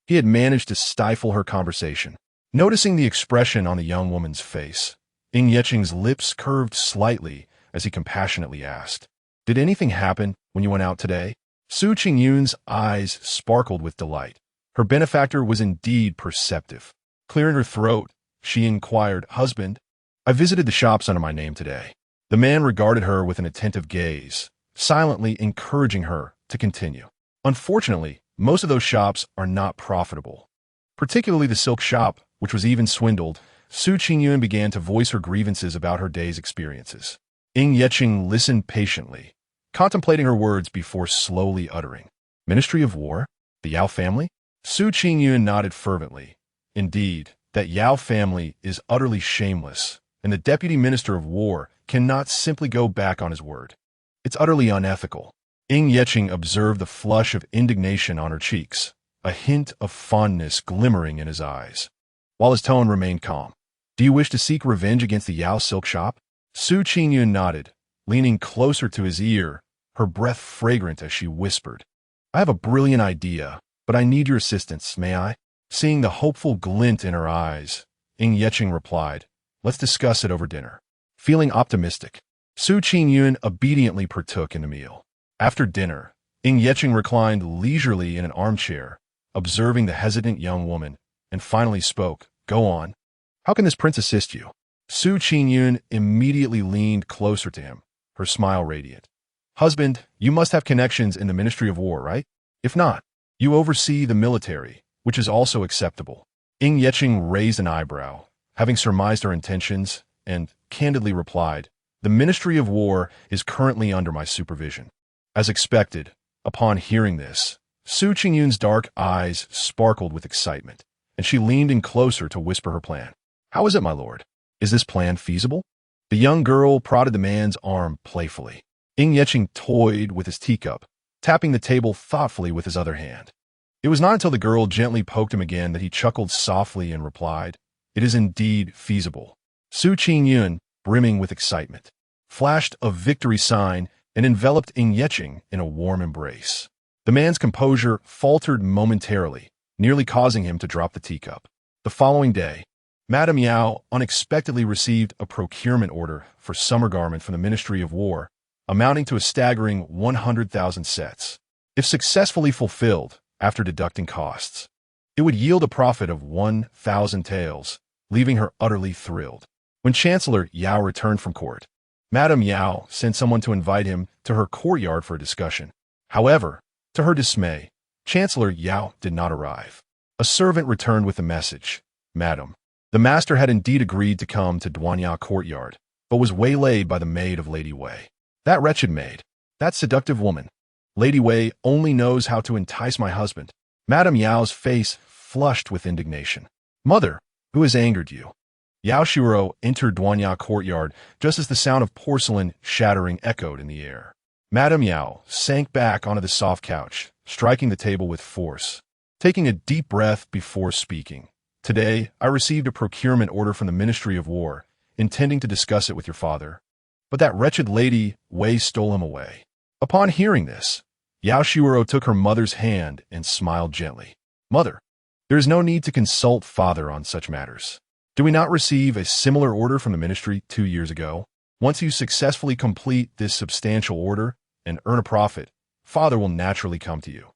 He had managed to stifle her conversation. Noticing the expression on the young woman's face, Qing's lips curved slightly as he compassionately asked, "Did anything happen when you went out today?" Qingyun's eyes sparkled with delight. Her benefactor was indeed perceptive. Clearing her throat, she inquired, "Husband, I visited the shops under my name today." The man regarded her with an attentive gaze, silently encouraging her to continue. "Unfortunately, most of those shops are not profitable, particularly the silk shop, which was even swindled." Qingyun began to voice her grievances about her day's experiences. Qing listened patiently, contemplating her words before slowly uttering, "Ministry of War? The Yao family?" Qingyun nodded fervently. "Indeed, that Yao family is utterly shameless, and the Deputy Minister of War cannot simply go back on his word. It's utterly unethical." Qing observed the flush of indignation on her cheeks, a hint of fondness glimmering in his eyes, while his tone remained calm. "Do you wish to seek revenge against the Yao silk shop?" Qingyun nodded, leaning closer to his ear, her breath fragrant as she whispered, "I have a brilliant idea, but I need your assistance, may I?" Seeing the hopeful glint in her eyes, Qing replied, "Let's discuss it over dinner." Feeling optimistic, Qingyun obediently partook in the meal. After dinner, Qing reclined leisurely in an armchair, observing the hesitant young woman, and finally spoke, "Go on. How can this prince assist you?" Qingyun immediately leaned closer to him, her smile radiant. "Husband, you must have connections in the Ministry of War, right? If not, you oversee the military, which is also acceptable." Qing raised an eyebrow, having surmised her intentions, and candidly replied, "The Ministry of War is currently under my supervision." As expected, upon hearing this, Qingyun's dark eyes sparkled with excitement, and she leaned in closer to whisper her plan. "How is it, my lord? Is this plan feasible?" The young girl prodded the man's arm playfully. Qing toyed with his teacup, tapping the table thoughtfully with his other hand. It was not until the girl gently poked him again that he chuckled softly and replied, "It is indeed feasible." Qingyun, brimming with excitement, flashed a victory sign and enveloped Qing in a warm embrace. The man's composure faltered momentarily, nearly causing him to drop the teacup. The following day, Madame Yao unexpectedly received a procurement order for summer garments from the Ministry of War, amounting to a staggering 100,000 sets. If successfully fulfilled, after deducting costs, it would yield a profit of 1,000 taels, leaving her utterly thrilled. When Chancellor Yao returned from court, Madame Yao sent someone to invite him to her courtyard for a discussion. However, to her dismay, Chancellor Yao did not arrive. A servant returned with the message, "Madam, the master had indeed agreed to come to Duanya courtyard, but was waylaid by the maid of Lady Wei. That wretched maid, that seductive woman. Lady Wei only knows how to entice my husband." Madame Yao's face flushed with indignation. "Mother, who has angered you?" Yao Shiro entered Duanya courtyard just as the sound of porcelain shattering echoed in the air. Madame Yao sank back onto the soft couch, striking the table with force, taking a deep breath before speaking. "Today, I received a procurement order from the Ministry of War, intending to discuss it with your father. But that wretched Lady Wei stole him away." Upon hearing this, Yao Shiro took her mother's hand and smiled gently. "Mother, there is no need to consult father on such matters. Did we not receive a similar order from the ministry 2 years ago? Once you successfully complete this substantial order and earn a profit, father will naturally come to you.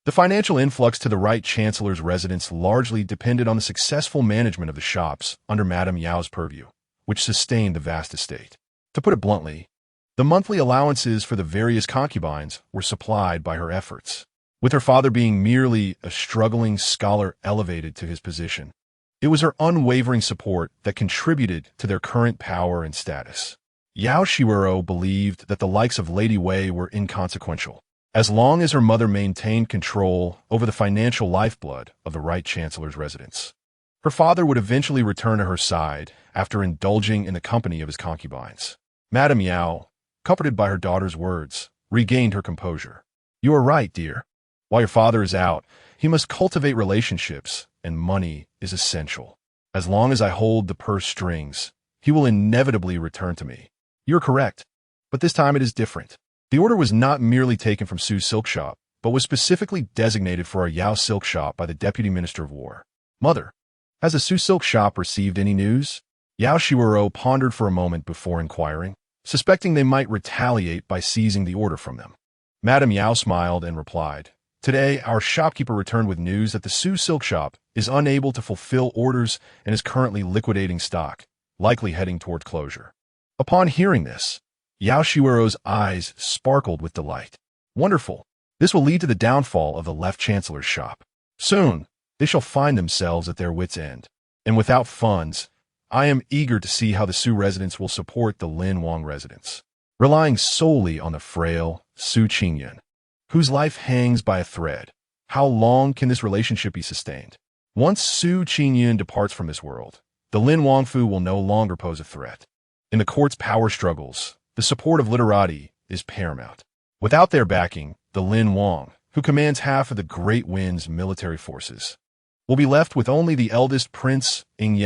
The financial influx to the Right Chancellor's residence largely depended on the successful management of the shops under Madame Yao's purview, which sustained the vast estate. To put it bluntly, the monthly allowances for the various concubines were supplied by her efforts, with her father being merely a struggling scholar elevated to his position. It was her unwavering support that contributed to their current power and status. Yao Shiwero believed that the likes of Lady Wei were inconsequential, as long as her mother maintained control over the financial lifeblood of the Right Chancellor's residence. Her father would eventually return to her side after indulging in the company of his concubines. Madame Yao, comforted by her daughter's words, regained her composure. "You are right, dear. While your father is out, he must cultivate relationships, and money is essential. As long as I hold the purse strings, he will inevitably return to me." "You're correct, but this time it is different." The order was not merely taken from Su's silk shop, but was specifically designated for our Yao silk shop by the Deputy Minister of War. "Mother, has the Su silk shop received any news?" Yao Shiwero pondered for a moment before inquiring, suspecting they might retaliate by seizing the order from them. Madame Yao smiled and replied, "Today, our shopkeeper returned with news that the Su silk shop is unable to fulfill orders and is currently liquidating stock, likely heading toward closure." Upon hearing this, Yao Shiwero's eyes sparkled with delight. "Wonderful. This will lead to the downfall of the left chancellor's shop. Soon, they shall find themselves at their wits' end. And without funds, I am eager to see how the Su residence will support the Lin Wang residence, relying solely on the frail Su Qingyun, whose life hangs by a thread. How long can this relationship be sustained? Once Su Qingyun departs from this world, the Lin Wangfu will no longer pose a threat. In the court's power struggles, the support of literati is paramount. Without their backing, the Lin Wang, who commands half of the Great Wind's military forces, will be left with only the eldest Prince Ying,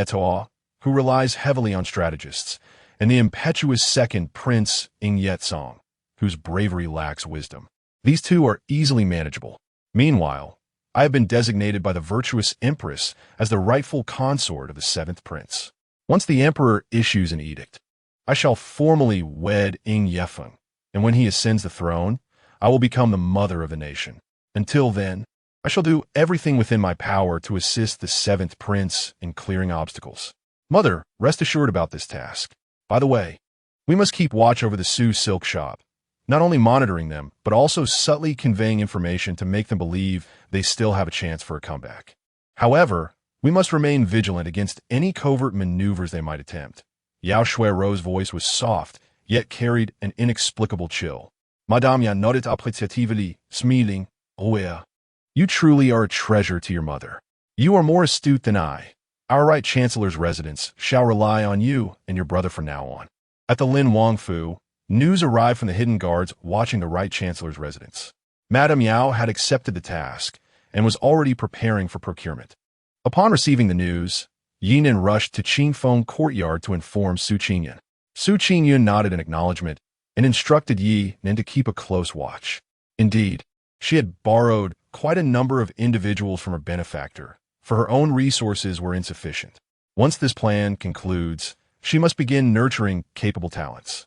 who relies heavily on strategists, and the impetuous second Prince Ying, whose bravery lacks wisdom. These two are easily manageable. Meanwhile, I have been designated by the virtuous Empress as the rightful consort of the seventh prince. Once the Emperor issues an edict, I shall formally wed Ying Yefeng, and when he ascends the throne, I will become the mother of the nation. Until then, I shall do everything within my power to assist the seventh prince in clearing obstacles. Mother, rest assured about this task. By the way, we must keep watch over the Su silk shop, not only monitoring them, but also subtly conveying information to make them believe they still have a chance for a comeback. However, we must remain vigilant against any covert maneuvers they might attempt." Yao Shuiro's voice was soft, yet carried an inexplicable chill. "Madame Yan nodded appreciatively, smiling. Oh yeah. You truly are a treasure to your mother. You are more astute than I. Our Right Chancellor's residence shall rely on you and your brother from now on." At the Lin Wangfu, news arrived from the hidden guards watching the Right Chancellor's residence. Madame Yao had accepted the task and was already preparing for procurement. Upon receiving the news, Yinan rushed to Qingfeng courtyard to inform Su Qingyun. Su Qingyun nodded in acknowledgement and instructed Yinan to keep a close watch. Indeed, she had borrowed quite a number of individuals from her benefactor, for her own resources were insufficient. Once this plan concludes, she must begin nurturing capable talents.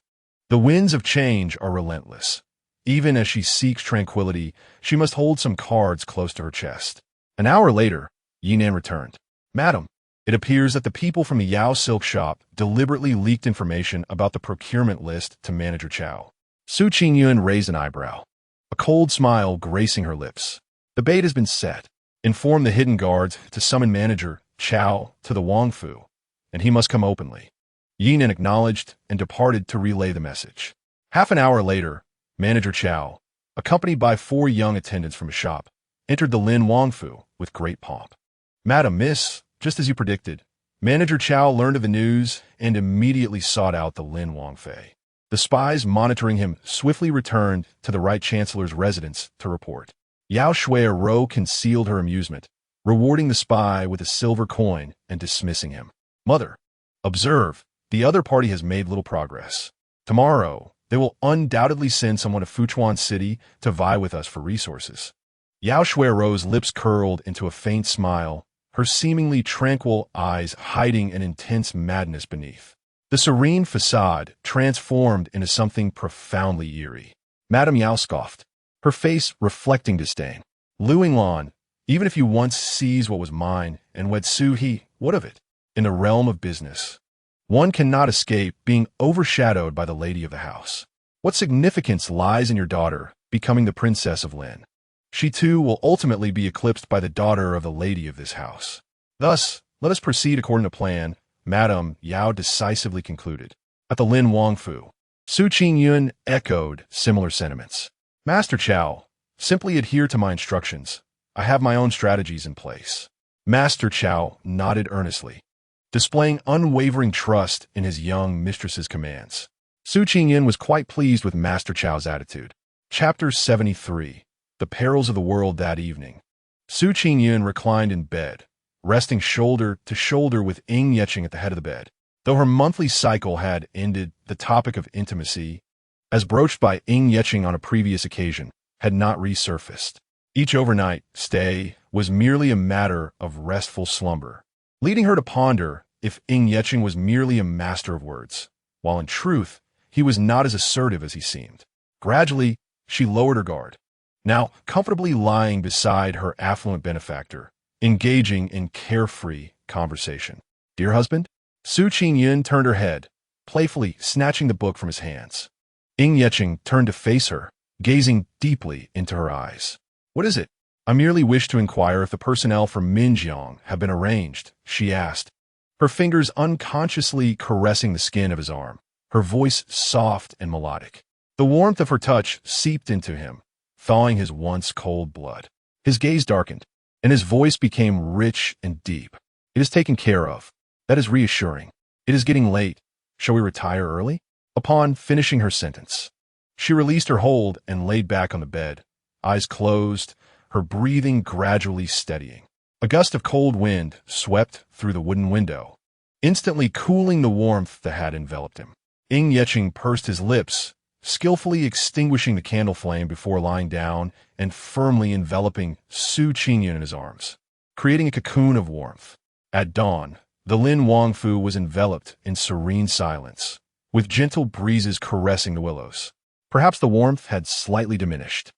The winds of change are relentless. Even as she seeks tranquility, she must hold some cards close to her chest. An hour later, Yinan returned. "Madam, it appears that the people from the Yao silk shop deliberately leaked information about the procurement list to Manager Chow." Su Qingyun raised an eyebrow, a cold smile gracing her lips. "The bait has been set. Inform the hidden guards to summon Manager Chow to the Wangfu, and he must come openly." Yinan acknowledged and departed to relay the message. Half an hour later, Manager Chow, accompanied by 4 young attendants from his shop, entered the Lin Wangfu with great pomp. "Madam, Miss, just as you predicted." Manager Chow learned of the news and immediately sought out the Lin Wangfei. The spies monitoring him swiftly returned to the Right Chancellor's residence to report. Yao Shui'er concealed her amusement, rewarding the spy with a silver coin and dismissing him. "Mother, observe, the other party has made little progress. Tomorrow, they will undoubtedly send someone to Fuchuan City to vie with us for resources." Yao Shui'er's lips curled into a faint smile, her seemingly tranquil eyes hiding an intense madness beneath. The serene facade transformed into something profoundly eerie. Madame Yao scoffed. her face reflecting disdain. Lu Yinglan, even if you once seized what was mine and wed Su He, what of it? In the realm of business, one cannot escape being overshadowed by the lady of the house. What significance lies in your daughter becoming the princess of Lin? She too will ultimately be eclipsed by the daughter of the lady of this house. Thus, let us proceed according to plan, Madame Yao decisively concluded. At the Lin Wangfu, Su Qingyun echoed similar sentiments. Master Chow, simply adhere to my instructions. I have my own strategies in place. Master Chow nodded earnestly, displaying unwavering trust in his young mistress's commands. Su Qingyun was quite pleased with Master Chow's attitude. Chapter 73. The Perils of the World that evening. Su Qingyun reclined in bed, resting shoulder to shoulder with Ying Yeching at the head of the bed. Though her monthly cycle had ended, the topic of intimacy, as broached by Ying Yeching on a previous occasion, had not resurfaced. Each overnight stay was merely a matter of restful slumber, leading her to ponder if Ying Yeching was merely a master of words, while in truth, he was not as assertive as he seemed. Gradually, she lowered her guard, now comfortably lying beside her affluent benefactor, engaging in carefree conversation. Dear husband? Su Qingyun turned her head, playfully snatching the book from his hands. Ying Yeching turned to face her, gazing deeply into her eyes. What is it? I merely wish to inquire if the personnel for Minjiang have been arranged, she asked, her fingers unconsciously caressing the skin of his arm, her voice soft and melodic. The warmth of her touch seeped into him, thawing his once cold blood. His gaze darkened, and his voice became rich and deep. It is taken care of. That is reassuring. It is getting late. Shall we retire early? Upon finishing her sentence, she released her hold and laid back on the bed, eyes closed, her breathing gradually steadying. A gust of cold wind swept through the wooden window, instantly cooling the warmth that had enveloped him. Ying Yeching pursed his lips, skillfully extinguishing the candle flame before lying down and firmly enveloping Su Qingyun in his arms, creating a cocoon of warmth. At dawn, the Lin Wangfu was enveloped in serene silence, with gentle breezes caressing the willows. Perhaps the warmth had slightly diminished,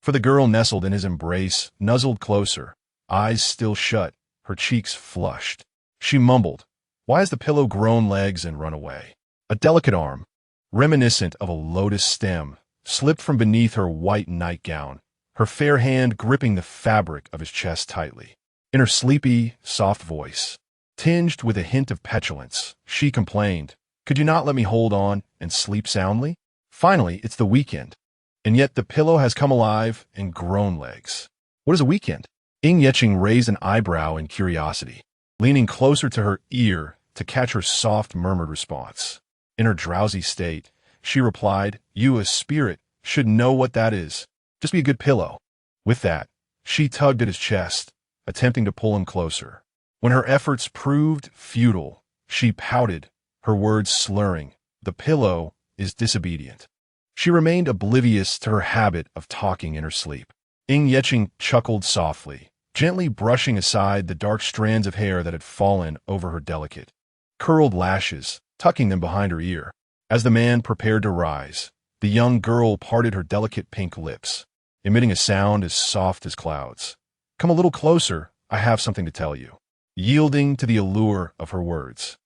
for the girl nestled in his embrace, nuzzled closer, eyes still shut, her cheeks flushed. She mumbled, "Why has the pillow grown legs and run away?" A delicate arm, reminiscent of a lotus stem, slipped from beneath her white nightgown, her fair hand gripping the fabric of his chest tightly. In her sleepy, soft voice, tinged with a hint of petulance, she complained, "Could you not let me hold on and sleep soundly? Finally, it's the weekend, and yet the pillow has come alive and grown legs." What is a weekend? Ying Yeching raised an eyebrow in curiosity, leaning closer to her ear to catch her soft, murmured response. In her drowsy state, she replied, "You, a spirit, should know what that is. Just be a good pillow." With that, she tugged at his chest, attempting to pull him closer. When her efforts proved futile, she pouted, her words slurring, "The pillow is disobedient." She remained oblivious to her habit of talking in her sleep. Ying Yeching chuckled softly, gently brushing aside the dark strands of hair that had fallen over her delicate, curled lashes, tucking them behind her ear. As the man prepared to rise, the young girl parted her delicate pink lips, emitting a sound as soft as clouds. "Come a little closer, I have something to tell you." Yielding to the allure of her words,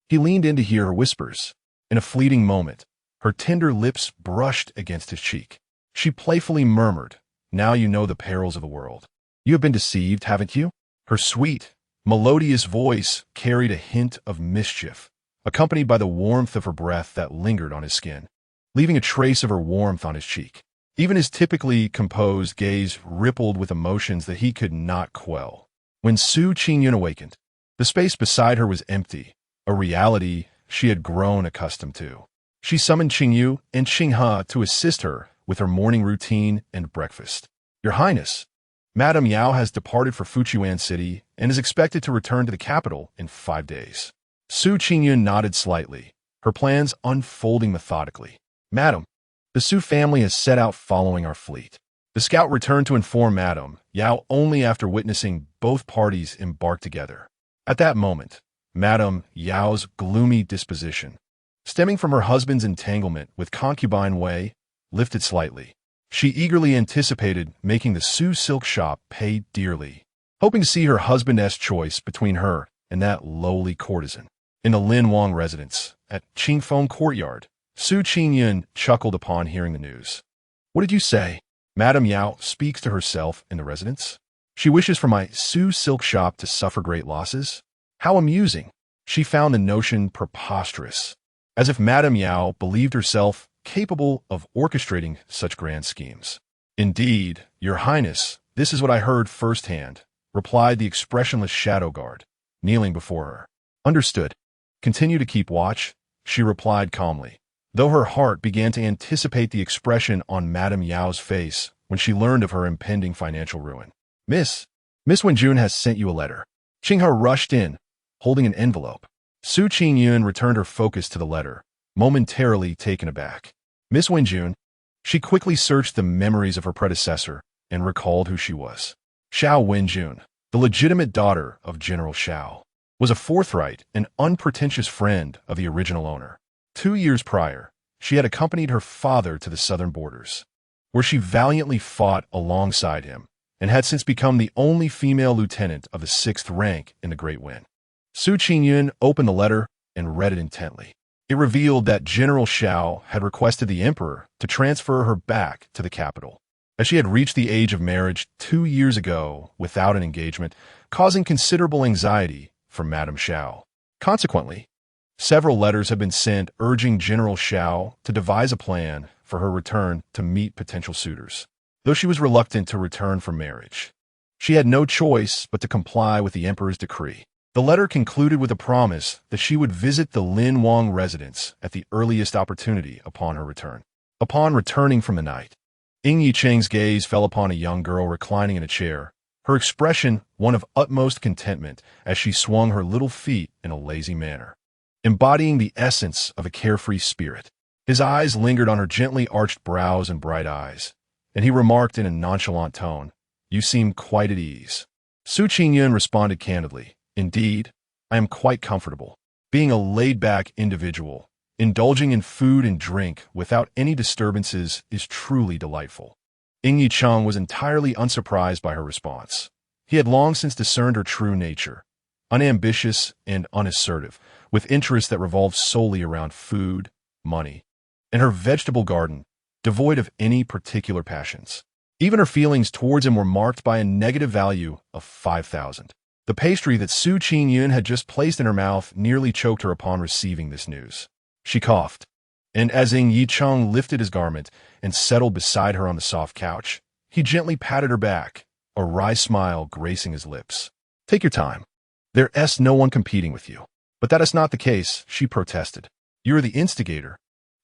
he leaned in to hear her whispers. In a fleeting moment, her tender lips brushed against his cheek. She playfully murmured, "Now you know the perils of the world. You have been deceived, haven't you?" Her sweet, melodious voice carried a hint of mischief, accompanied by the warmth of her breath that lingered on his skin, leaving a trace of her warmth on his cheek. Even his typically composed gaze rippled with emotions that he could not quell. When Su Qingyun awakened, the space beside her was empty, a reality she had grown accustomed to. She summoned Qingyu and Qinghe to assist her with her morning routine and breakfast. "Your Highness, Madame Yao has departed for Fujian City and is expected to return to the capital in 5 days." Su Qingyun nodded slightly, her plans unfolding methodically. "Madam, the Su family has set out following our fleet." The scout returned to inform Madame Yao only after witnessing both parties embark together. At that moment, Madame Yao's gloomy disposition, stemming from her husband's entanglement with concubine Wei, lifted slightly. She eagerly anticipated making the Su silk shop pay dearly, hoping to see her husband's choice between her and that lowly courtesan. In the Lin Wang residence, at Qingfeng Courtyard, Su Qingyun chuckled upon hearing the news. What did you say? Madame Yao speaks to herself in the residence. She wishes for my Su silk shop to suffer great losses? How amusing! She found the notion preposterous, as if Madame Yao believed herself capable of orchestrating such grand schemes. Indeed, Your Highness, this is what I heard firsthand, replied the expressionless shadow guard, kneeling before her. Understood. Continue to keep watch, she replied calmly, though her heart began to anticipate the expression on Madame Yao's face when she learned of her impending financial ruin. Miss Wenjun has sent you a letter. Qinghe rushed in, holding an envelope. Su Qingyun returned her focus to the letter, momentarily taken aback. Miss Wenjun, she quickly searched the memories of her predecessor and recalled who she was. Xiao Wenjun, the legitimate daughter of General Xiao, was a forthright and unpretentious friend of the original owner. 2 years prior, she had accompanied her father to the southern borders, where she valiantly fought alongside him and had since become the only female lieutenant of the 6th rank in the Great Wind. Su Qingyun opened the letter and read it intently. It revealed that General Xiao had requested the emperor to transfer her back to the capital, as she had reached the age of marriage 2 years ago without an engagement, causing considerable anxiety for Madame Xiao. Consequently, several letters have been sent urging General Xiao to devise a plan for her return to meet potential suitors. Though she was reluctant to return for marriage, she had no choice but to comply with the emperor's decree. The letter concluded with a promise that she would visit the Lin Wang residence at the earliest opportunity upon her return. Upon returning from the night, Ying Yicheng's gaze fell upon a young girl reclining in a chair, her expression one of utmost contentment as she swung her little feet in a lazy manner, embodying the essence of a carefree spirit. His eyes lingered on her gently arched brows and bright eyes, and he remarked in a nonchalant tone, "You seem quite at ease." Su Qingyun responded candidly, "Indeed, I am quite comfortable. Being a laid-back individual, indulging in food and drink without any disturbances is truly delightful." Ying Yicheng was entirely unsurprised by her response. He had long since discerned her true nature, unambitious and unassertive, with interests that revolved solely around food, money, and her vegetable garden, devoid of any particular passions. Even her feelings towards him were marked by a negative value of 5,000. The pastry that Su Qingyun had just placed in her mouth nearly choked her upon receiving this news. She coughed, and as Ying Yicheng lifted his garment and settled beside her on the soft couch, he gently patted her back, a wry smile gracing his lips. "Take your time. There is no one competing with you." "But that is not the case," she protested. "You are the instigator,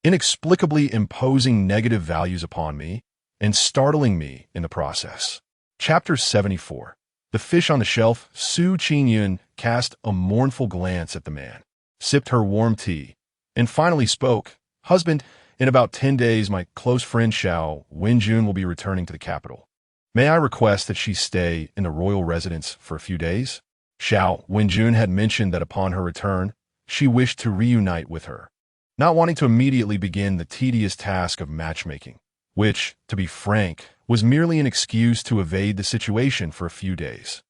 inexplicably imposing negative values upon me and startling me in the process." Chapter 74. The fish on the shelf. Su Qingyun cast a mournful glance at the man, sipped her warm tea, and finally spoke. "Husband, in about 10 days, my close friend Xiao Wenjun will be returning to the capital. May I request that she stay in the royal residence for a few days?" Xiao Wenjun had mentioned that upon her return, she wished to reunite with her, not wanting to immediately begin the tedious task of matchmaking, which, to be frank, was merely an excuse to evade the situation for a few days.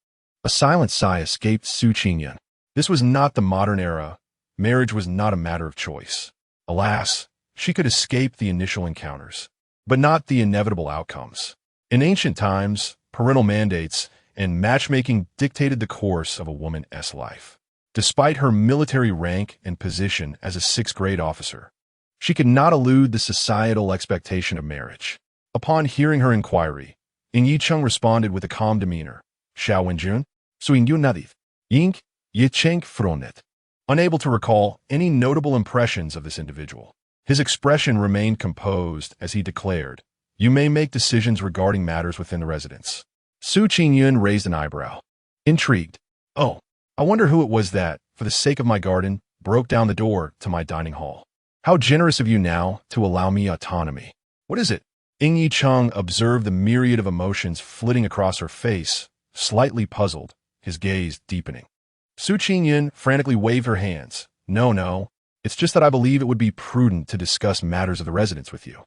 A silent sigh escaped Su Qingyun. This was not the modern era. Marriage was not a matter of choice. Alas, she could escape the initial encounters, but not the inevitable outcomes. In ancient times, parental mandates and matchmaking dictated the course of a woman's life. Despite her military rank and position as a 6th-grade officer, she could not elude the societal expectation of marriage. Upon hearing her inquiry, Ying Yicheng responded with a calm demeanor. "Xiao Wenjun, Suing Nadith, Ying Yicheng Fronet." Unable to recall any notable impressions of this individual, his expression remained composed as he declared, "You may make decisions regarding matters within the residence." Su Qingyun raised an eyebrow, intrigued. "Oh, I wonder who it was that, for the sake of my garden, broke down the door to my dining hall. How generous of you now to allow me autonomy. What is it?" Ying Yicheng observed the myriad of emotions flitting across her face, slightly puzzled, his gaze deepening. Su Qingyun frantically waved her hands. No, it's just that I believe it would be prudent to discuss matters of the residence with you."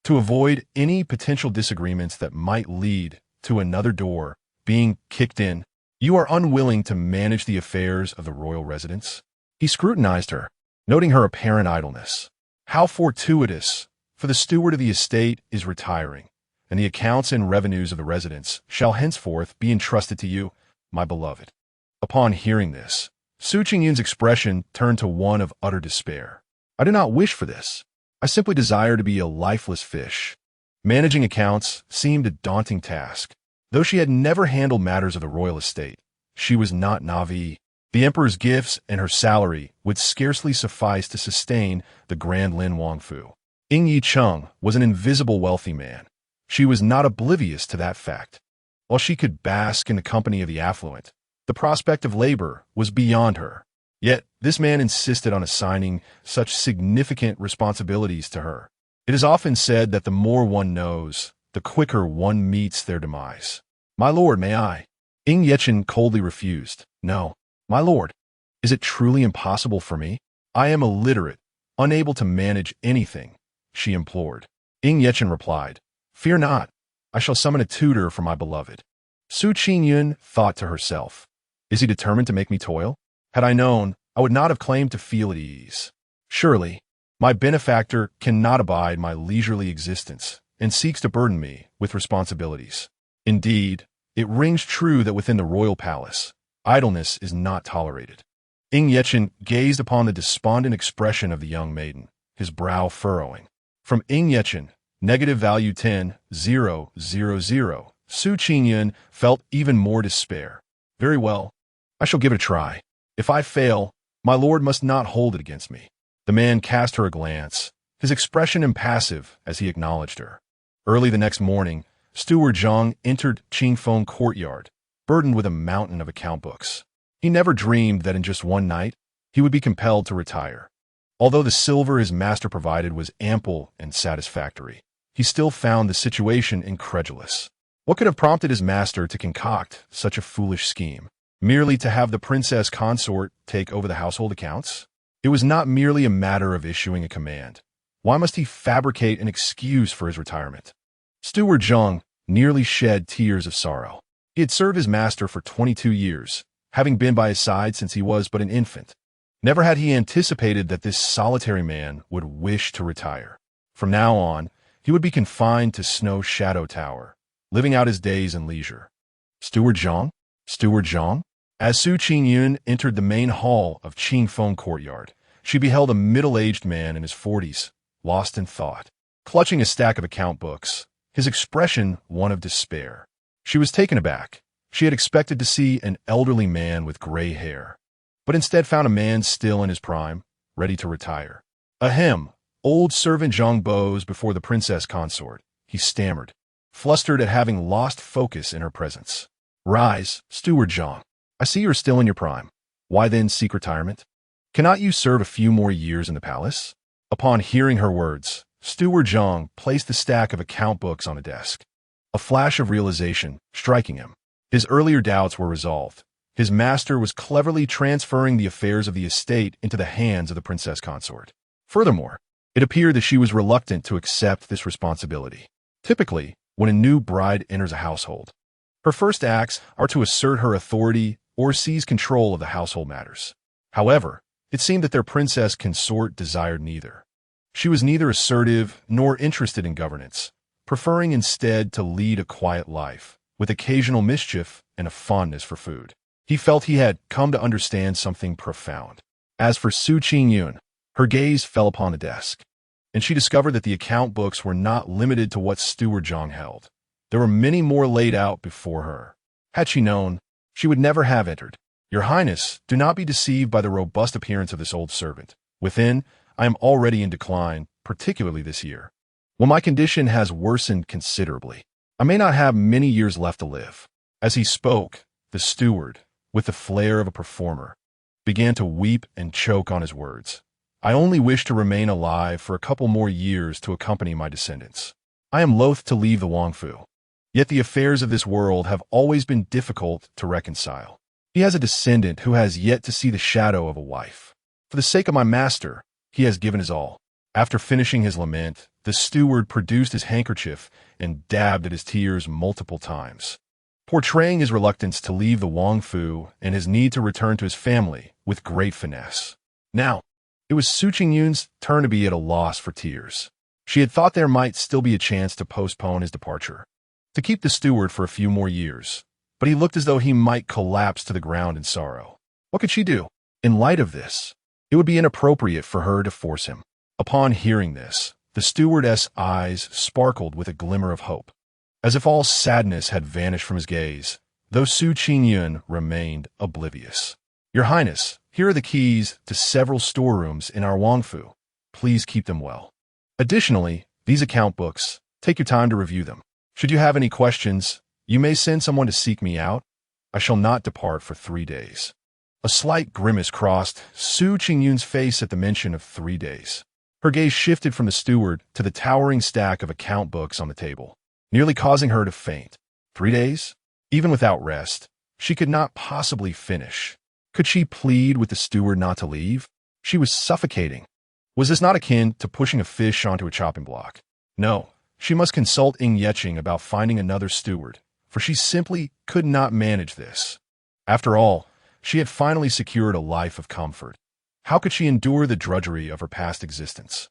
to avoid any potential disagreements that might lead to another door being kicked in. You are unwilling to manage the affairs of the royal residence? He scrutinized her, noting her apparent idleness. How fortuitous, for the steward of the estate is retiring, and the accounts and revenues of the residence shall henceforth be entrusted to you, my beloved. Upon hearing this, Qingyun's expression turned to one of utter despair. I do not wish for this. I simply desire to be a lifeless fish. Managing accounts seemed a daunting task. Though she had never handled matters of the royal estate, she was not naive. The emperor's gifts and her salary would scarcely suffice to sustain the Grand Lin Wangfu. Ying Yicheng was an invisible wealthy man. She was not oblivious to that fact. While she could bask in the company of the affluent, the prospect of labor was beyond her. Yet this man insisted on assigning such significant responsibilities to her. It is often said that the more one knows, the quicker one meets their demise. My lord, may I? Ying Yicheng coldly refused. No, my lord. Is it truly impossible for me? I am illiterate, unable to manage anything, she implored. Ying Yicheng replied, Fear not. I shall summon a tutor for my beloved. Qingyun thought to herself, Is he determined to make me toil? Had I known, I would not have claimed to feel at ease. Surely, my benefactor cannot abide my leisurely existence and seeks to burden me with responsibilities. Indeed, it rings true that within the royal palace, idleness is not tolerated. Ying Yicheng gazed upon the despondent expression of the young maiden, his brow furrowing. From Ying Yicheng, negative value 10,000. Qingyun felt even more despair. Very well, I shall give it a try. If I fail, my lord must not hold it against me. The man cast her a glance, his expression impassive as he acknowledged her. Early the next morning, Steward Zhang entered Qingfeng courtyard, burdened with a mountain of account books. He never dreamed that in just one night, he would be compelled to retire. Although the silver his master provided was ample and satisfactory, he still found the situation incredulous. What could have prompted his master to concoct such a foolish scheme? Merely to have the princess consort take over the household accounts? It was not merely a matter of issuing a command. Why must he fabricate an excuse for his retirement? Steward Zhang nearly shed tears of sorrow. He had served his master for 22 years, having been by his side since he was but an infant. Never had he anticipated that this solitary man would wish to retire. From now on, he would be confined to Snow Shadow Tower, living out his days in leisure. Steward Zhang? Steward Zhang? As Qingyun entered the main hall of Qingfeng courtyard, she beheld a middle-aged man in his 40s, lost in thought. Clutching a stack of account books, his expression one of despair. She was taken aback. She had expected to see an elderly man with gray hair, but instead found a man still in his prime, ready to retire. Ahem, old servant Zhang bows before the princess consort, he stammered, flustered at having lost focus in her presence. Rise, Steward Zhang. I see you're still in your prime. Why then seek retirement? Cannot you serve a few more years in the palace? Upon hearing her words, Steward Zhang placed the stack of account books on a desk. A flash of realization striking him. His earlier doubts were resolved. His master was cleverly transferring the affairs of the estate into the hands of the princess consort. Furthermore, it appeared that she was reluctant to accept this responsibility. Typically, when a new bride enters a household, her first acts are to assert her authority or seize control of the household matters. However, it seemed that their princess consort desired neither. She was neither assertive nor interested in governance, preferring instead to lead a quiet life, with occasional mischief and a fondness for food. He felt he had come to understand something profound. As for Qingyun, her gaze fell upon the desk, and she discovered that the account books were not limited to what Steward Zhang held. There were many more laid out before her. Had she known, she would never have entered. Your Highness, do not be deceived by the robust appearance of this old servant. Within, I am already in decline, particularly this year. While my condition has worsened considerably, I may not have many years left to live. As he spoke, the steward, with the flair of a performer, began to weep and choke on his words. I only wish to remain alive for a couple more years to accompany my descendants. I am loath to leave the Wangfu. Yet the affairs of this world have always been difficult to reconcile. He has a descendant who has yet to see the shadow of a wife. For the sake of my master, he has given his all. After finishing his lament, the steward produced his handkerchief and dabbed at his tears multiple times, portraying his reluctance to leave the Wang Fu and his need to return to his family with great finesse. Now, it was Su Qingyun's turn to be at a loss for tears. She had thought there might still be a chance to postpone his departure, to keep the steward for a few more years, but he looked as though he might collapse to the ground in sorrow. What could she do? In light of this, it would be inappropriate for her to force him. Upon hearing this, the stewardess' eyes sparkled with a glimmer of hope. As if all sadness had vanished from his gaze, though Su Qingyun remained oblivious. Your Highness, here are the keys to several storerooms in our Wangfu. Please keep them well. Additionally, these account books, take your time to review them. Should you have any questions, you may send someone to seek me out. I shall not depart for 3 days. A slight grimace crossed Su Qingyun's face at the mention of 3 days. Her gaze shifted from the steward to the towering stack of account books on the table, nearly causing her to faint. 3 days? Even without rest, she could not possibly finish. Could she plead with the steward not to leave? She was suffocating. Was this not akin to pushing a fish onto a chopping block? No, she must consult Ying Yeching about finding another steward, for she simply could not manage this. After all, she had finally secured a life of comfort. How could she endure the drudgery of her past existence?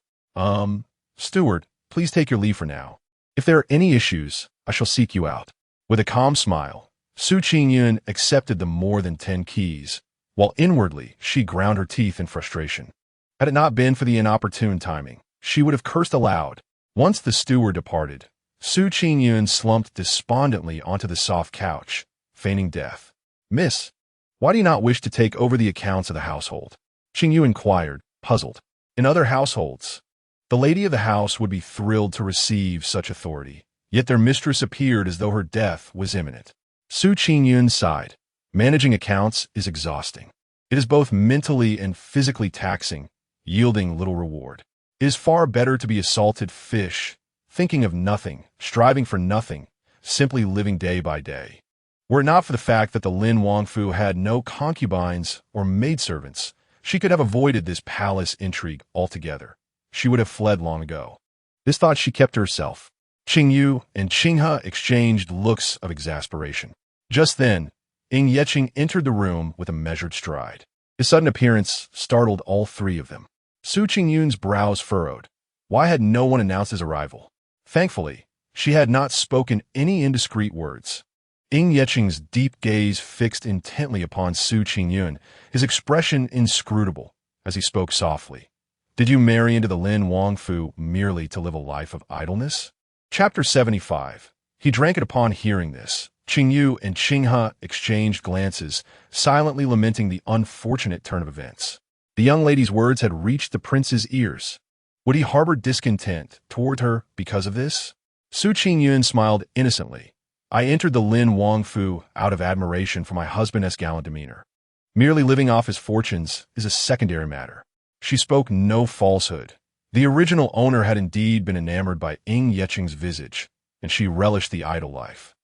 Steward, please take your leave for now. If there are any issues, I shall seek you out. With a calm smile, Su Qingyun accepted the more than 10 keys, while inwardly she ground her teeth in frustration. Had it not been for the inopportune timing, she would have cursed aloud. Once the steward departed, Su Qingyun slumped despondently onto the soft couch, feigning death. Miss, why do you not wish to take over the accounts of the household? Qingyun inquired, puzzled. In other households, the lady of the house would be thrilled to receive such authority, yet their mistress appeared as though her death was imminent. Su Qingyun sighed. Managing accounts is exhausting. It is both mentally and physically taxing, yielding little reward. It is far better to be a salted fish, thinking of nothing, striving for nothing, simply living day by day. Were it not for the fact that the Lin Wangfu had no concubines or maidservants, she could have avoided this palace intrigue altogether. She would have fled long ago. This thought she kept to herself. Qingyu and Qinghe exchanged looks of exasperation. Just then, Ying Yeching entered the room with a measured stride. His sudden appearance startled all three of them. Su Qingyun's brows furrowed. Why had no one announced his arrival? Thankfully, she had not spoken any indiscreet words. Ying Yeching's deep gaze fixed intently upon Su Qingyun, his expression inscrutable, as he spoke softly. Did you marry into the Lin Wangfu merely to live a life of idleness? Chapter 75. He drank it upon hearing this. Qingyu and Qinghe exchanged glances, silently lamenting the unfortunate turn of events. The young lady's words had reached the prince's ears. Would he harbor discontent toward her because of this? Su Qingyun smiled innocently. I entered the Lin Wangfu out of admiration for my husband's gallant demeanor. Merely living off his fortunes is a secondary matter. She spoke no falsehood. The original owner had indeed been enamored by Ying Yeching's visage, and she relished the idle life.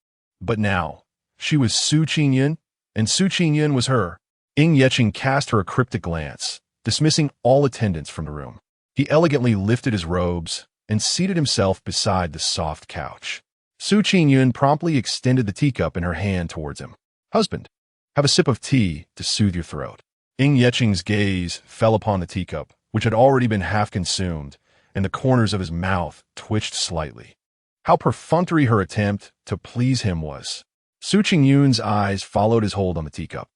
But now, she was Su Qingyun, and Su Qingyun was her. Ying Yeching cast her a cryptic glance, dismissing all attendants from the room. He elegantly lifted his robes and seated himself beside the soft couch. Su Qingyun promptly extended the teacup in her hand towards him. Husband, have a sip of tea to soothe your throat. Ying Yeching's gaze fell upon the teacup, which had already been half consumed, and the corners of his mouth twitched slightly. How perfunctory her attempt to please him was. Su Qingyun's eyes followed his hold on the teacup,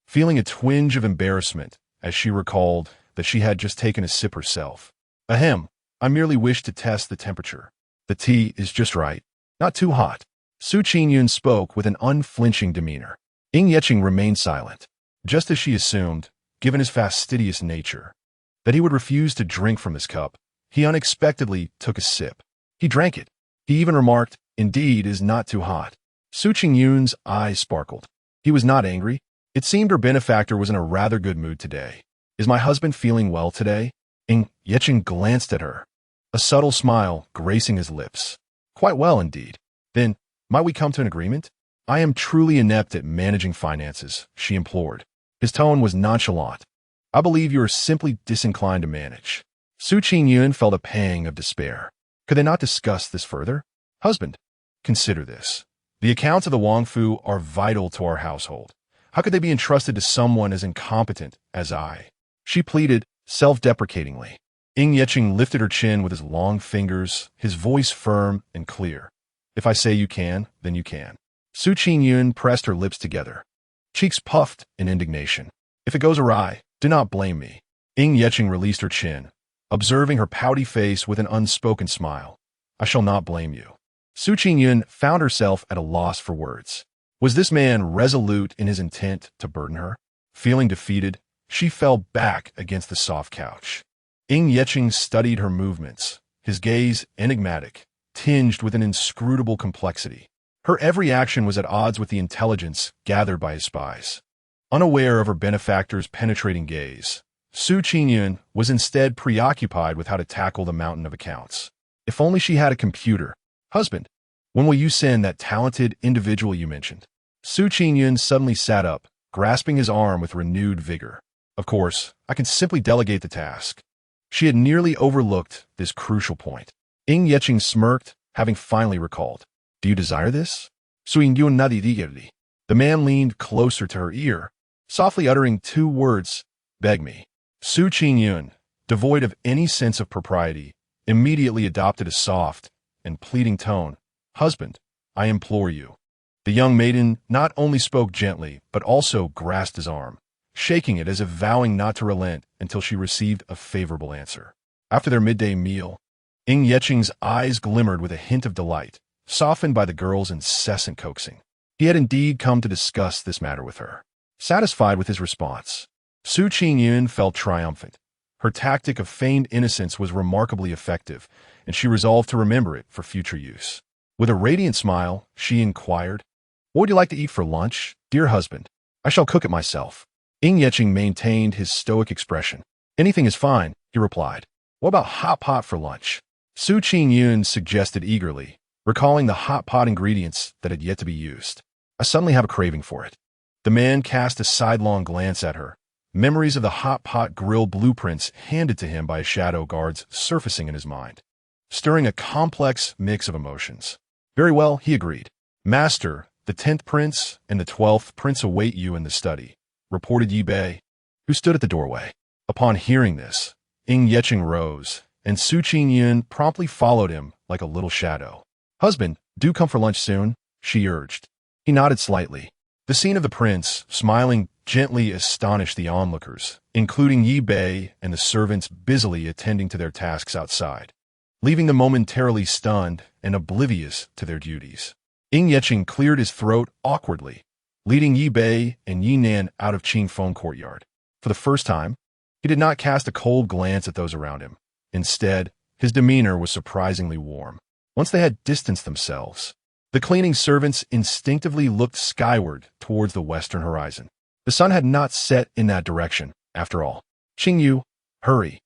feeling a twinge of embarrassment as she recalled that she had just taken a sip herself. Ahem, I merely wish to test the temperature. The tea is just right, not too hot. Su Qingyun spoke with an unflinching demeanor. Ying Yeching remained silent, just as she assumed, given his fastidious nature, that he would refuse to drink from his cup. He unexpectedly took a sip. He drank it. He even remarked, indeed, it is not too hot. Su Qingyun's eyes sparkled. He was not angry. It seemed her benefactor was in a rather good mood today. Is my husband feeling well today? Ying Yeching glanced at her, a subtle smile gracing his lips. Quite well, indeed. Then, might we come to an agreement? I am truly inept at managing finances, she implored. His tone was nonchalant. I believe you are simply disinclined to manage. Su Qingyun felt a pang of despair. Could they not discuss this further? Husband, consider this. The accounts of the Wangfu are vital to our household. How could they be entrusted to someone as incompetent as I? She pleaded, self-deprecatingly. Ying Yeqing lifted her chin with his long fingers, his voice firm and clear. If I say you can, then you can. Su Qingyun pressed her lips together. Cheeks puffed in indignation. If it goes awry, do not blame me. Ying Yeqing released her chin, observing her pouty face with an unspoken smile. I shall not blame you. Su Qingyun found herself at a loss for words. Was this man resolute in his intent to burden her? Feeling defeated, she fell back against the soft couch. Ying Yeqing studied her movements, his gaze enigmatic, tinged with an inscrutable complexity. Her every action was at odds with the intelligence gathered by his spies. Unaware of her benefactor's penetrating gaze, Su Qingyun was instead preoccupied with how to tackle the mountain of accounts. If only she had a computer. Husband, when will you send that talented individual you mentioned? Su Qingyun suddenly sat up, grasping his arm with renewed vigor. Of course, I can simply delegate the task. She had nearly overlooked this crucial point. Ying Yeqing smirked, having finally recalled. Do you desire this? The man leaned closer to her ear, softly uttering 2 words, beg me. Su Qingyun, devoid of any sense of propriety, immediately adopted a soft and pleading tone. Husband, I implore you. The young maiden not only spoke gently, but also grasped his arm, shaking it as if vowing not to relent until she received a favorable answer. After their midday meal, Ying Yeqing's eyes glimmered with a hint of delight, softened by the girl's incessant coaxing. He had indeed come to discuss this matter with her. Satisfied with his response, Su Qingyun felt triumphant. Her tactic of feigned innocence was remarkably effective, and she resolved to remember it for future use. With a radiant smile, she inquired, What would you like to eat for lunch, dear husband? I shall cook it myself. Ying Yeqing maintained his stoic expression. Anything is fine, he replied. What about hot pot for lunch? Su Qingyun suggested eagerly, recalling the hot pot ingredients that had yet to be used. I suddenly have a craving for it. The man cast a sidelong glance at her, memories of the hot pot grill blueprints handed to him by shadow guards surfacing in his mind, stirring a complex mix of emotions. Very well, he agreed. Master, the 10th prince and the 12th prince await you in the study, reported Yi Bei, who stood at the doorway. Upon hearing this, Ying Yeqing rose, and Su Qingyun promptly followed him like a little shadow. Husband, do come for lunch soon, she urged. He nodded slightly. The scene of the prince, smiling gently, astonished the onlookers, including Yi Bei and the servants busily attending to their tasks outside, leaving them momentarily stunned and oblivious to their duties. Ying Yeqing cleared his throat awkwardly, leading Yi Bei and Yi Nan out of Qingfeng courtyard. For the first time, he did not cast a cold glance at those around him. Instead, his demeanor was surprisingly warm. Once they had distanced themselves, the cleaning servants instinctively looked skyward towards the western horizon. The sun had not set in that direction, after all. Qingyu, hurry.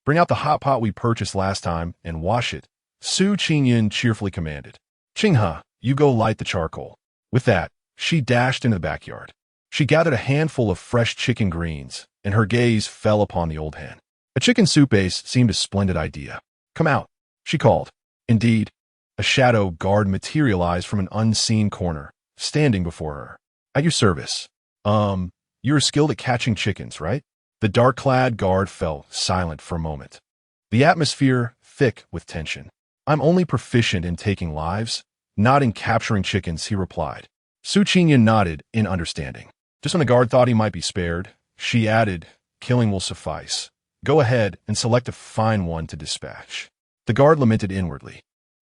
Bring out the hot pot we purchased last time and wash it, Su Qingyun cheerfully commanded. Qinghe, you go light the charcoal. With that, she dashed into the backyard. She gathered a handful of fresh chicken greens, and her gaze fell upon the old hen. A chicken soup base seemed a splendid idea. Come out, she called. Indeed, a shadow guard materialized from an unseen corner, standing before her. At your service. You're skilled at catching chickens, right? The dark-clad guard fell silent for a moment, the atmosphere thick with tension. I'm only proficient in taking lives, not in capturing chickens, he replied. Su Qingyun nodded in understanding. Just when the guard thought he might be spared, she added, killing will suffice. Go ahead and select a fine one to dispatch. The guard lamented inwardly.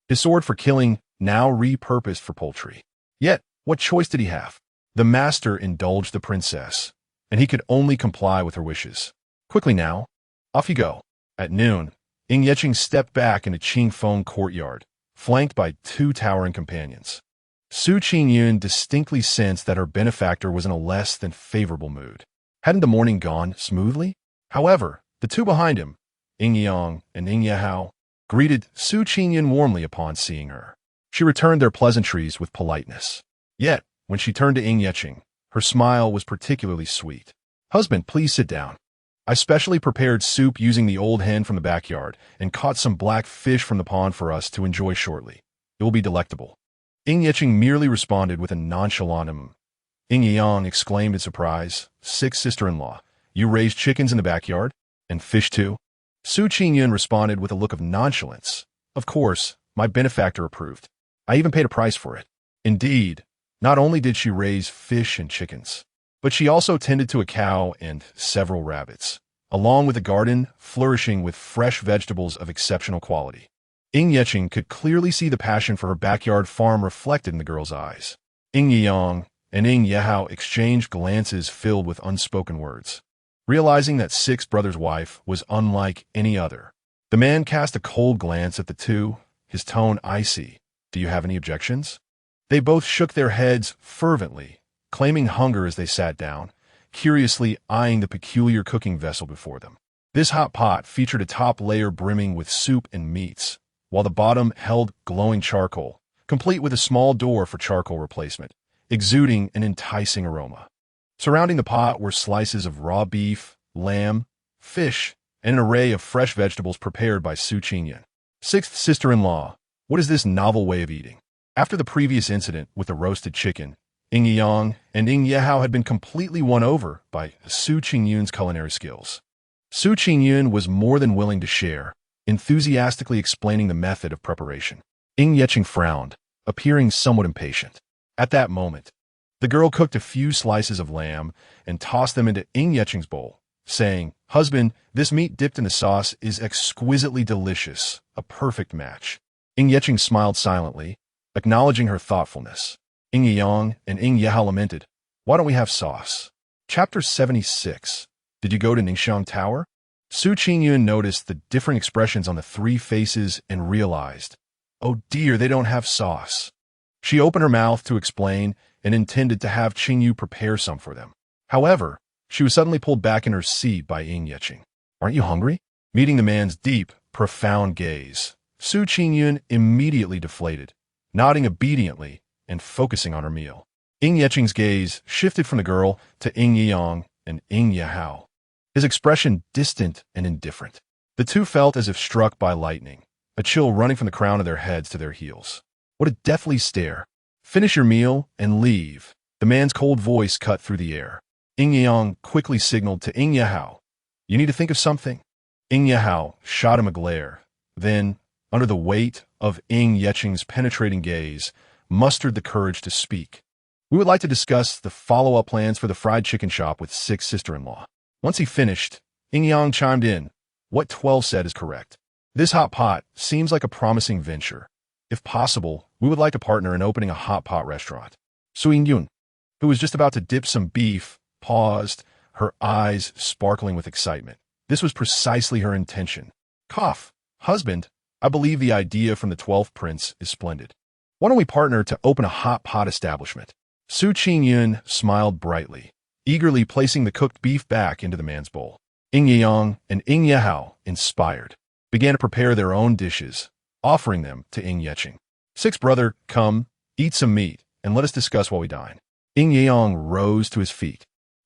His sword for killing, now repurposed for poultry. Yet, what choice did he have? The master indulged the princess, and he could only comply with her wishes. Quickly now, off you go. At noon, Ying Yeqing stepped back into Qingfeng courtyard, flanked by 2 towering companions. Su Qingyun distinctly sensed that her benefactor was in a less than favorable mood. Hadn't the morning gone smoothly? However, the 2 behind him, Ying Yang and Ying Yahao, greeted Su Qingyun warmly upon seeing her. She returned their pleasantries with politeness. Yet, when she turned to Ying Yeqing, her smile was particularly sweet. Husband, please sit down. I specially prepared soup using the old hen from the backyard and caught some black fish from the pond for us to enjoy shortly. It will be delectable. Ying Yeching merely responded with a nonchalant Ying Yang exclaimed in surprise, "Sick sister-in-law, you raised chickens in the backyard? And fish too?" Su Qingyun responded with a look of nonchalance. "Of course, my benefactor approved. I even paid a price for it." Indeed, not only did she raise fish and chickens, but she also tended to a cow and several rabbits, along with a garden flourishing with fresh vegetables of exceptional quality. Ying Yeching could clearly see the passion for her backyard farm reflected in the girl's eyes. Ying Yang and Ying Yehao exchanged glances filled with unspoken words. Realizing that Six Brothers' wife was unlike any other, the man cast a cold glance at the two, his tone icy. "Do you have any objections?" They both shook their heads fervently, claiming hunger as they sat down, curiously eyeing the peculiar cooking vessel before them. This hot pot featured a top layer brimming with soup and meats, while the bottom held glowing charcoal, complete with a small door for charcoal replacement, exuding an enticing aroma. Surrounding the pot were slices of raw beef, lamb, fish, and an array of fresh vegetables prepared by Su Qingyun. Sixth sister-in-law, what is this novel way of eating? After the previous incident with the roasted chicken, Ying Yang and Ying Yehao had been completely won over by Su Qingyun's culinary skills. Su Qingyun was more than willing to share, enthusiastically explaining the method of preparation. Ying Yeching frowned, appearing somewhat impatient. At that moment, the girl cooked a few slices of lamb and tossed them into Ying Yeching's bowl, saying, "Husband, this meat dipped in the sauce is exquisitely delicious, a perfect match." Ying Yeching smiled silently, acknowledging her thoughtfulness. Ying Yang and Ying Yehao lamented, "Why don't we have sauce?" Chapter 76. Did you go to Ningxiang Tower? Su Qingyun noticed the different expressions on the three faces and realized, "Oh dear, they don't have sauce." She opened her mouth to explain and intended to have Qingyu prepare some for them. However, she was suddenly pulled back in her seat by Ying Yeching. "Aren't you hungry?" Meeting the man's deep, profound gaze, Su Qingyun immediately deflated, nodding obediently and focusing on her meal. Ying Yeching's gaze shifted from the girl to Ying Yang and Ying Yehao, his expression distant and indifferent. The two felt as if struck by lightning, a chill running from the crown of their heads to their heels. What a deathly stare. "Finish your meal and leave." The man's cold voice cut through the air. Ying Yang quickly signaled to Ying Yehao, "You need to think of something." Ying Yehao shot him a glare, then, under the weight of Ying Yeching's penetrating gaze, mustered the courage to speak. "We would like to discuss the follow-up plans for the fried chicken shop with Six sister-in-law." Once he finished, Ying Yang chimed in, "What 12 said is correct. This hot pot seems like a promising venture. If possible, we would like to partner in opening a hot pot restaurant." Su Yingyun, who was just about to dip some beef, paused, her eyes sparkling with excitement. This was precisely her intention. "Cough, husband, I believe the idea from the 12th prince is splendid. Why don't we partner to open a hot pot establishment?" Su Qingyun smiled brightly, eagerly placing the cooked beef back into the man's bowl. Ying Yang and Ying Yehao, inspired, began to prepare their own dishes, offering them to Ying Yeching. "Six brother, come, eat some meat, and let us discuss while we dine." Ying Yang rose to his feet,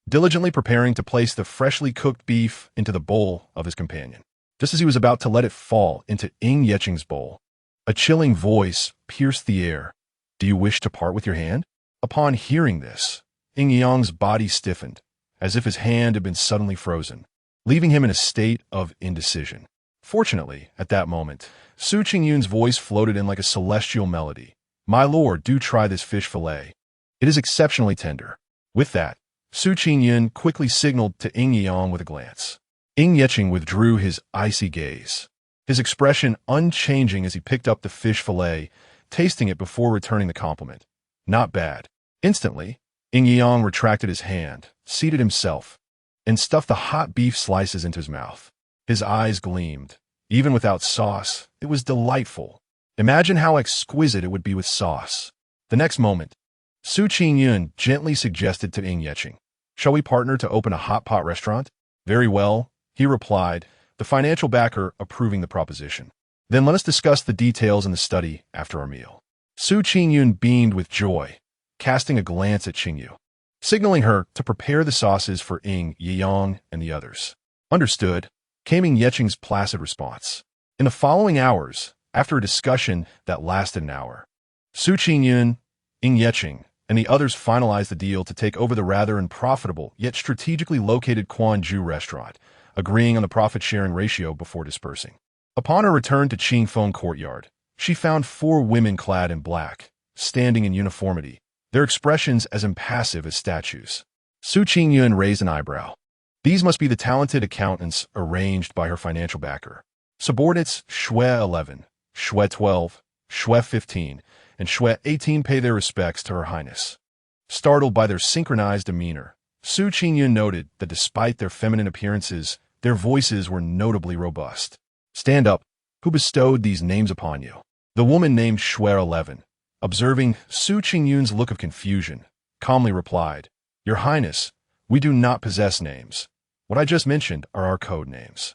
diligently preparing to place the freshly cooked beef into the bowl of his companion. Just as he was about to let it fall into Ying Yeching's bowl, a chilling voice pierced the air. "Do you wish to part with your hand?" Upon hearing this, Ying Yang's body stiffened, as if his hand had been suddenly frozen, leaving him in a state of indecision. Fortunately, at that moment, Su Qingyun's voice floated in like a celestial melody. "My lord, do try this fish fillet. It is exceptionally tender." With that, Su Qingyun quickly signaled to Ying Yang with a glance. Ying Yeching withdrew his icy gaze, his expression unchanging as he picked up the fish fillet, tasting it before returning the compliment. "Not bad." Instantly, Ying Yang retracted his hand, seated himself, and stuffed the hot beef slices into his mouth. His eyes gleamed. Even without sauce, it was delightful. Imagine how exquisite it would be with sauce. The next moment, Su Qingyun gently suggested to Ying Yeching, "Shall we partner to open a hot pot restaurant?" "Very well," he replied, the financial backer approving the proposition. "Then let us discuss the details in the study after our meal." Su Qingyun beamed with joy, casting a glance at Qingyu, signaling her to prepare the sauces for Ying Yang and the others. Understood, came Yeching's placid response. In the following hours, after a discussion that lasted an hour, Su Qingyun, Yeching, and the others finalized the deal to take over the rather unprofitable yet strategically located Quanzhou restaurant, agreeing on the profit-sharing ratio before dispersing. Upon her return to Qingfeng Courtyard, she found 4 women clad in black, standing in uniformity, their expressions as impassive as statues. Su Qingyun raised an eyebrow. These must be the talented accountants arranged by her financial backer. Subordinates Shui 11, Shui 12, Shui 15, and Shui 18 pay their respects to Her Highness. Startled by their synchronized demeanor, Su Qingyun noted that despite their feminine appearances, their voices were notably robust. Stand up. Who bestowed these names upon you? The woman named Shui 11, observing Su Qingyun's look of confusion, calmly replied, Your Highness, we do not possess names. What I just mentioned are our code names.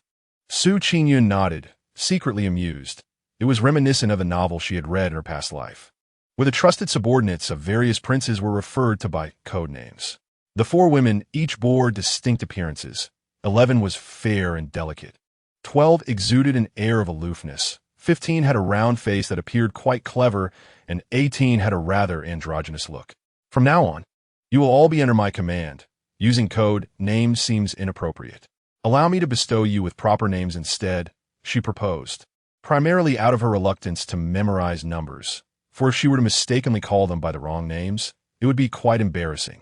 Su Qingyun nodded, secretly amused. It was reminiscent of a novel she had read in her past life, where the trusted subordinates of various princes were referred to by code names. The 4 women each bore distinct appearances. 11 was fair and delicate. 12 exuded an air of aloofness. 15 had a round face that appeared quite clever, and 18 had a rather androgynous look. From now on, you will all be under my command. Using code name seems inappropriate. Allow me to bestow you with proper names instead, she proposed, primarily out of her reluctance to memorize numbers, for if she were to mistakenly call them by the wrong names, it would be quite embarrassing.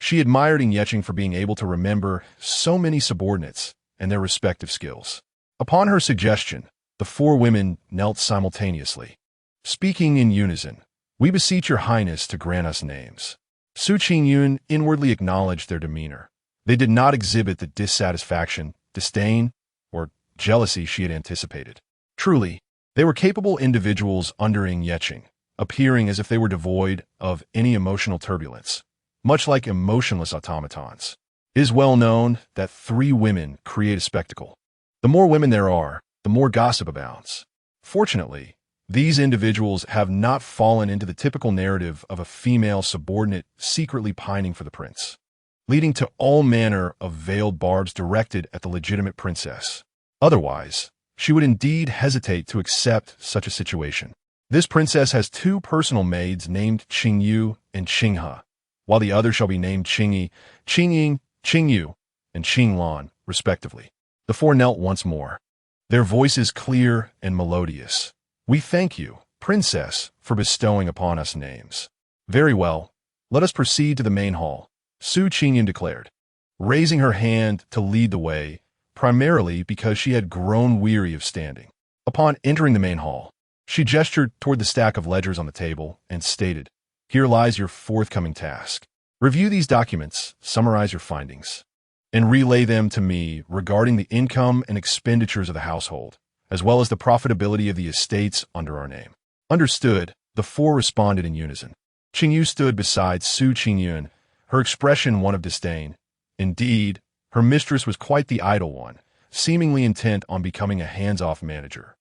She admired Yeching for being able to remember so many subordinates and their respective skills. Upon her suggestion, the 4 women knelt simultaneously. Speaking in unison, we beseech your highness to grant us names. Su Qingyun inwardly acknowledged their demeanor. They did not exhibit the dissatisfaction, disdain, or jealousy she had anticipated. Truly, they were capable individuals under Yeching, appearing as if they were devoid of any emotional turbulence, much like emotionless automatons. It is well known that 3 women create a spectacle. The more women there are, the more gossip abounds. Fortunately, these individuals have not fallen into the typical narrative of a female subordinate secretly pining for the prince, leading to all manner of veiled barbs directed at the legitimate princess. Otherwise, she would indeed hesitate to accept such a situation. This princess has 2 personal maids named Qingyu and Qinghe, while the other shall be named Qingyi, Qingying, Qingyu, and Qinglan, respectively. The 4 knelt once more, their voices clear and melodious. We thank you, Princess, for bestowing upon us names. Very well, let us proceed to the main hall, Su Qingyun declared, raising her hand to lead the way, primarily because she had grown weary of standing. Upon entering the main hall, she gestured toward the stack of ledgers on the table and stated, Here lies your forthcoming task. Review these documents, summarize your findings, and relay them to me regarding the income and expenditures of the household, as well as the profitability of the estates under our name. Understood, the 4 responded in unison. Qingyu stood beside Su Qingyun, her expression one of disdain. Indeed, her mistress was quite the idle one, seemingly intent on becoming a hands-off manager.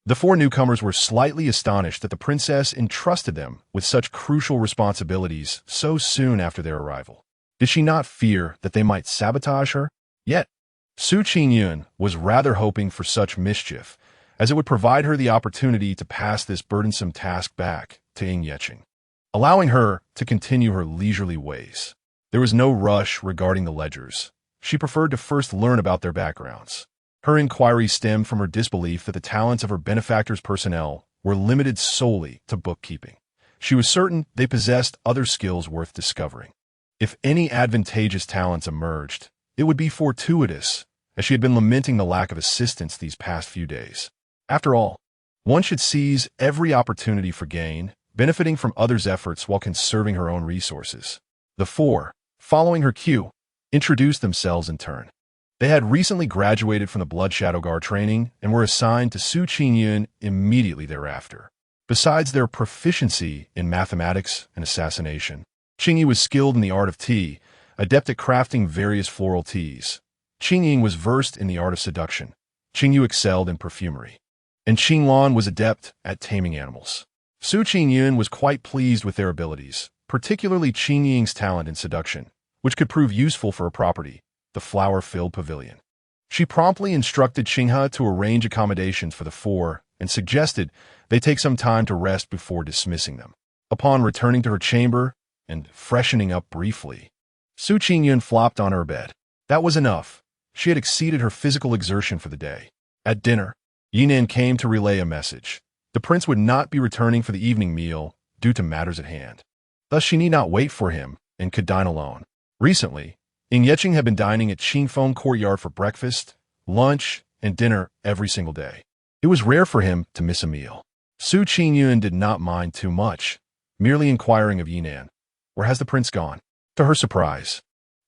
The 4 newcomers were slightly astonished that the princess entrusted them with such crucial responsibilities so soon after their arrival. Did she not fear that they might sabotage her? Yet, Su Qingyun was rather hoping for such mischief, as it would provide her the opportunity to pass this burdensome task back to Yeching, allowing her to continue her leisurely ways. There was no rush regarding the ledgers. She preferred to first learn about their backgrounds. Her inquiry stemmed from her disbelief that the talents of her benefactor's personnel were limited solely to bookkeeping. She was certain they possessed other skills worth discovering. If any advantageous talents emerged, it would be fortuitous, as she had been lamenting the lack of assistance these past few days. After all, one should seize every opportunity for gain, benefiting from others' efforts while conserving her own resources. The 4, following her cue, introduced themselves in turn. They had recently graduated from the Blood Shadow Guard training and were assigned to Su Qingyun immediately thereafter. Besides their proficiency in mathematics and assassination, Qingyi was skilled in the art of tea, adept at crafting various floral teas. Qingying was versed in the art of seduction. Qingyu excelled in perfumery. And Qinglan was adept at taming animals. Su Qingyun was quite pleased with their abilities, particularly Qingying's talent in seduction, which could prove useful for a property, the flower-filled pavilion. She promptly instructed Qinghe to arrange accommodations for the four and suggested they take some time to rest before dismissing them. Upon returning to her chamber and freshening up briefly, Su Qingyun flopped on her bed. That was enough. She had exceeded her physical exertion for the day. At dinner, Yinan came to relay a message. The prince would not be returning for the evening meal due to matters at hand. Thus she need not wait for him and could dine alone. Recently, Ying Yeching had been dining at Qingfeng Courtyard for breakfast, lunch, and dinner every single day. It was rare for him to miss a meal. Su Qingyun did not mind too much, merely inquiring of Yinan, "Where has the prince gone?" To her surprise,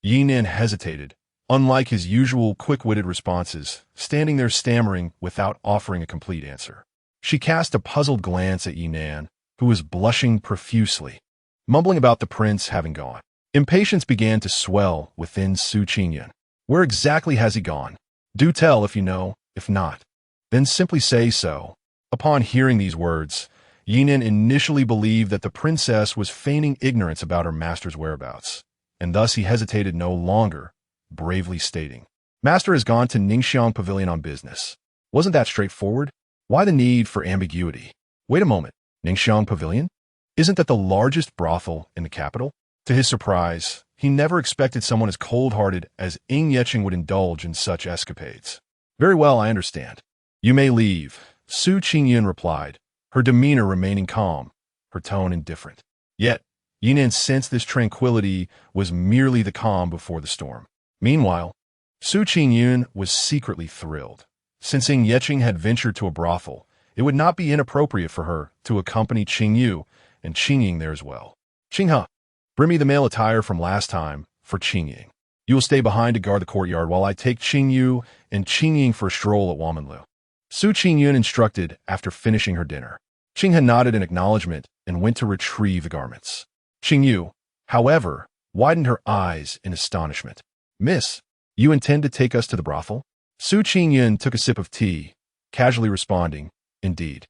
Yinan hesitated, unlike his usual quick-witted responses, standing there stammering without offering a complete answer. She cast a puzzled glance at Yinan, who was blushing profusely, mumbling about the prince having gone. Impatience began to swell within Su Qingyun. "Where exactly has he gone? Do tell if you know. If not, then simply say so." Upon hearing these words, Yinan initially believed that the princess was feigning ignorance about her master's whereabouts, and thus he hesitated no longer, bravely stating, "Master has gone to Ningxiang Pavilion on business." Wasn't that straightforward? Why the need for ambiguity? Wait a moment, Ningxiang Pavilion? Isn't that the largest brothel in the capital? To his surprise, he never expected someone as cold-hearted as Ying Yeching would indulge in such escapades. "Very well, I understand. You may leave," Su Qingyun replied, her demeanor remaining calm, her tone indifferent. Yet, Yinan sensed this tranquility was merely the calm before the storm. Meanwhile, Su Qingyun was secretly thrilled. Since Ying Yeching had ventured to a brothel, it would not be inappropriate for her to accompany Qingyu and Qingying there as well. "Qinghe, bring me the male attire from last time for Qingying. You will stay behind to guard the courtyard while I take Qingyu and Qingying for a stroll at Wamanlu," Su Qingyun instructed after finishing her dinner. Qinghe nodded in acknowledgement and went to retrieve the garments. Qingyu, however, widened her eyes in astonishment. "Miss, you intend to take us to the brothel?" Su Qingyun took a sip of tea, casually responding, "Indeed.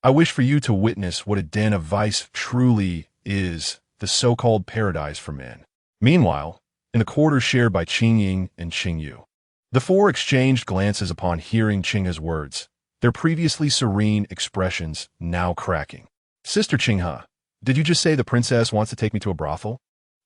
I wish for you to witness what a den of vice truly is, the so-called paradise for men." Meanwhile, in the quarters shared by Qingying and Qingyu, the four exchanged glances upon hearing Qinghe's words, their previously serene expressions now cracking. "Sister Qinghe, did you just say the princess wants to take me to a brothel?"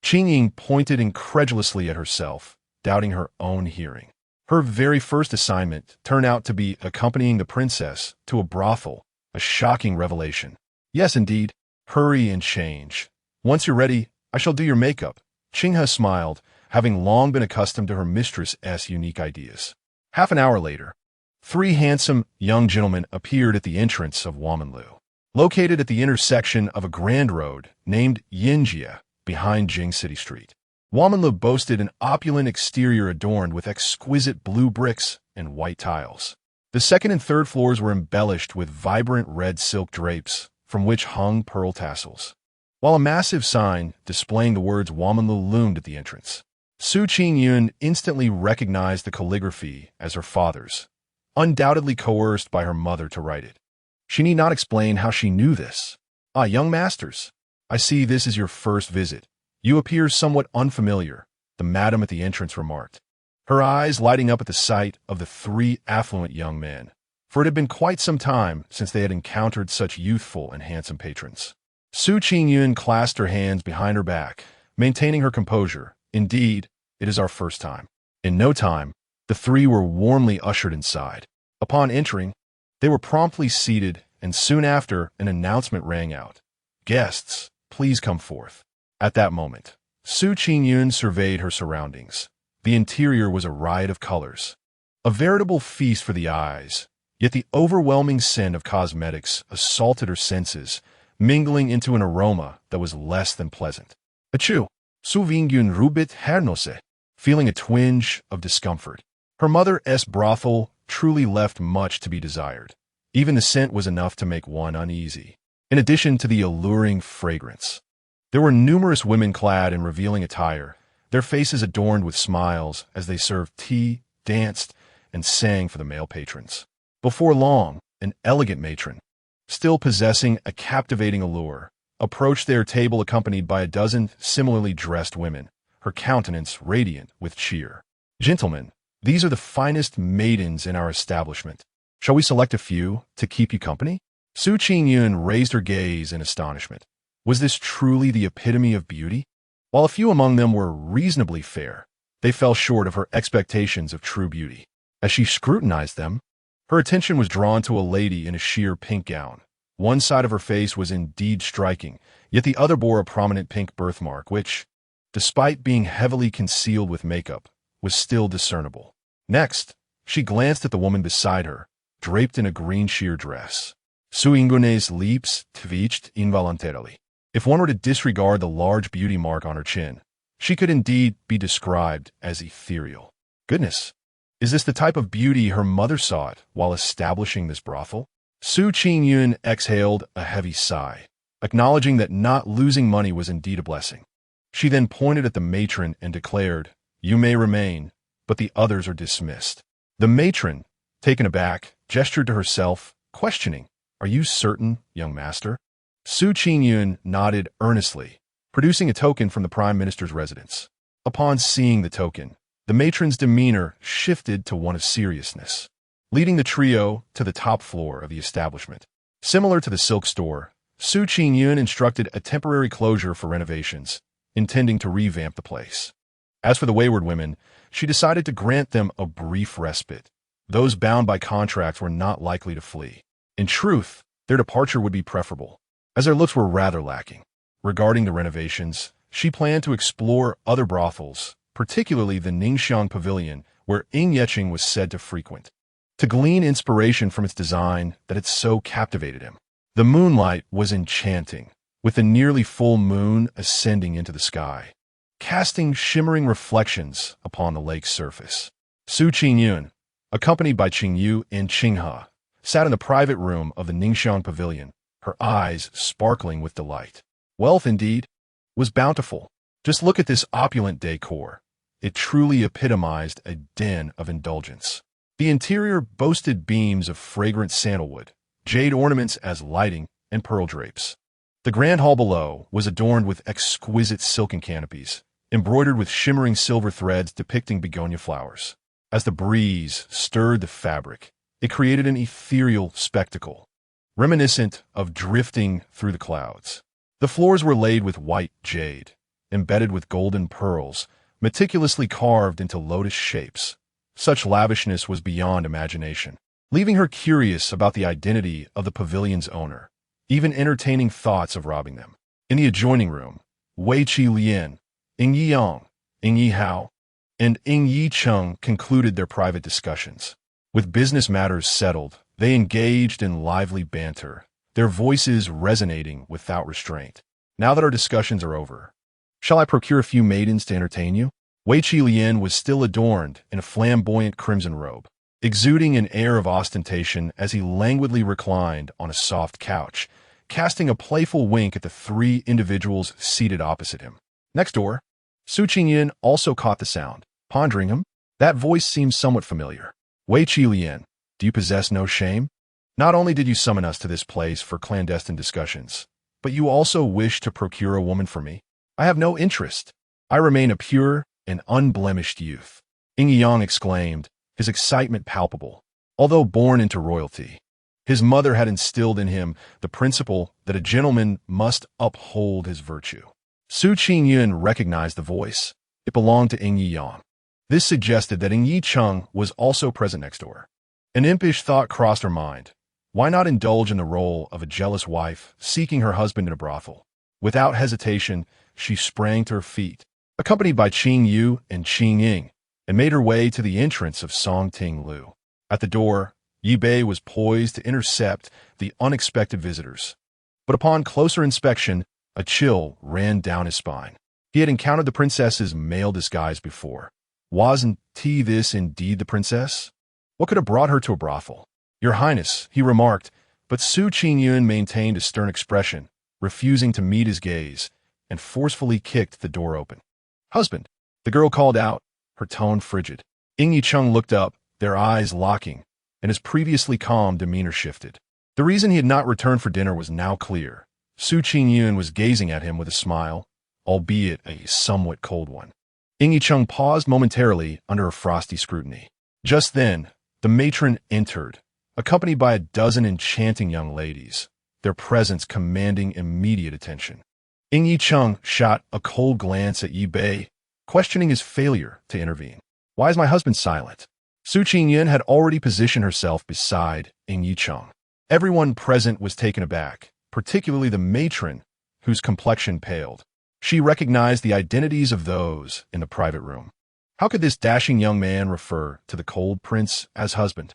Qingying pointed incredulously at herself, doubting her own hearing. Her very first assignment turned out to be accompanying the princess to a brothel, a shocking revelation. "Yes, indeed. Hurry and change. Once you're ready, I shall do your makeup." Qinghe smiled, having long been accustomed to her mistress's unique ideas. Half an hour later, three handsome young gentlemen appeared at the entrance of Wamanlu. Located at the intersection of a grand road named Yinjia behind Jing City Street, Wamanlu boasted an opulent exterior adorned with exquisite blue bricks and white tiles. The second and third floors were embellished with vibrant red silk drapes, from which hung pearl tassels, while a massive sign displaying the words Wamanlu loomed at the entrance. Su Qingyun instantly recognized the calligraphy as her father's, undoubtedly coerced by her mother to write it. She need not explain how she knew this. "Ah, young masters, I see this is your first visit. You appear somewhat unfamiliar," the madam at the entrance remarked, her eyes lighting up at the sight of the three affluent young men, for it had been quite some time since they had encountered such youthful and handsome patrons. Su Qingyun clasped her hands behind her back, maintaining her composure. "Indeed, it is our first time." In no time, the three were warmly ushered inside. Upon entering, they were promptly seated, and soon after, an announcement rang out. "Guests, please come forth." At that moment, Su Qingyun surveyed her surroundings. The interior was a riot of colors, a veritable feast for the eyes, yet the overwhelming scent of cosmetics assaulted her senses, mingling into an aroma that was less than pleasant. "Achoo! Su Vingyun Rubit Hernose," feeling a twinge of discomfort. Her mother's brothel truly left much to be desired. Even the scent was enough to make one uneasy. In addition to the alluring fragrance, there were numerous women clad in revealing attire, their faces adorned with smiles as they served tea, danced, and sang for the male patrons. Before long, an elegant matron, still possessing a captivating allure, approached their table accompanied by a dozen similarly dressed women, her countenance radiant with cheer. "Gentlemen, These are the finest maidens in our establishment. Shall we select a few to keep you company? Su Qingyun raised her gaze in astonishment. Was this truly the epitome of beauty? While a few among them were reasonably fair, they fell short of her expectations of true beauty. As she scrutinized them, her attention was drawn to a lady in a sheer pink gown. One side of her face was indeed striking, yet the other bore a prominent pink birthmark, which, despite being heavily concealed with makeup, was still discernible. Next, she glanced at the woman beside her, draped in a green sheer dress. Su Yinggun's lips twitched involuntarily. If one were to disregard the large beauty mark on her chin, she could indeed be described as ethereal. Goodness, is this the type of beauty her mother sought while establishing this brothel? Su Qingyun exhaled a heavy sigh, acknowledging that not losing money was indeed a blessing. She then pointed at the matron and declared, "You may remain, but the others are dismissed." The matron, taken aback, gestured to herself, questioning, "Are you certain, young master?" Su Qingyun nodded earnestly, producing a token from the Prime Minister's residence. Upon seeing the token, the matron's demeanor shifted to one of seriousness, leading the trio to the top floor of the establishment. Similar to the silk store, Su Qingyun instructed a temporary closure for renovations, intending to revamp the place. As for the wayward women, she decided to grant them a brief respite. Those bound by contracts were not likely to flee. In truth, their departure would be preferable, as their looks were rather lacking. Regarding the renovations, she planned to explore other brothels, particularly the Ningxiang Pavilion, where Ing Yeching was said to frequent, to glean inspiration from its design that had so captivated him. The moonlight was enchanting, with the nearly full moon ascending into the sky, casting shimmering reflections upon the lake's surface. Su Qingyun, accompanied by Qingyu and Qinghe, sat in the private room of the Ningxiang Pavilion, her eyes sparkling with delight. Wealth, indeed, was bountiful. Just look at this opulent decor. It truly epitomized a den of indulgence. The interior boasted beams of fragrant sandalwood, jade ornaments as lighting, and pearl drapes. The grand hall below was adorned with exquisite silken canopies, embroidered with shimmering silver threads depicting begonia flowers. As the breeze stirred the fabric, it created an ethereal spectacle, reminiscent of drifting through the clouds. The floors were laid with white jade, embedded with golden pearls, meticulously carved into lotus shapes. Such lavishness was beyond imagination, leaving her curious about the identity of the pavilion's owner, even entertaining thoughts of robbing them. In the adjoining room, Wei Qi Lian, Ing Yang, Ing Yi Hao, and Ing Yi Cheng concluded their private discussions. With business matters settled, they engaged in lively banter, their voices resonating without restraint. "Now that our discussions are over, shall I procure a few maidens to entertain you?" Wei Qi Lian was still adorned in a flamboyant crimson robe, exuding an air of ostentation as he languidly reclined on a soft couch, casting a playful wink at the three individuals seated opposite him. Next door, Su Qingyun also caught the sound, pondering him. That voice seemed somewhat familiar. "Wei Qi Lian, do you possess no shame? Not only did you summon us to this place for clandestine discussions, but you also wish to procure a woman for me. I have no interest. I remain a pure and unblemished youth." Ing Yang exclaimed, his excitement palpable. Although born into royalty, his mother had instilled in him the principle that a gentleman must uphold his virtue. Su Qingyun recognized the voice. It belonged to Ing Yang. This suggested that Ing Yi Cheng was also present next door. An impish thought crossed her mind. Why not indulge in the role of a jealous wife seeking her husband in a brothel? Without hesitation, she sprang to her feet, accompanied by Qingyu and Qingying, and made her way to the entrance of Song Ting Lu. At the door, Yi Bei was poised to intercept the unexpected visitors. But upon closer inspection, a chill ran down his spine. He had encountered the princess's male disguise before. Wasn't this indeed the princess? What could have brought her to a brothel? "Your Highness," he remarked, but Su Qingyun maintained a stern expression, refusing to meet his gaze, and forcefully kicked the door open. "Husband," the girl called out, her tone frigid. Ing Yi Cheng looked up, their eyes locking, and his previously calm demeanor shifted. The reason he had not returned for dinner was now clear. Su Qingyun was gazing at him with a smile, albeit a somewhat cold one. Ing Yi Cheng paused momentarily under a frosty scrutiny. Just then, the matron entered, accompanied by a dozen enchanting young ladies, their presence commanding immediate attention. Ying Yicheng shot a cold glance at Yi Bei, questioning his failure to intervene. Why is my husband silent? Su Qingyun had already positioned herself beside Ying Yicheng. Everyone present was taken aback, particularly the matron, whose complexion paled. She recognized the identities of those in the private room. How could this dashing young man refer to the cold prince as husband?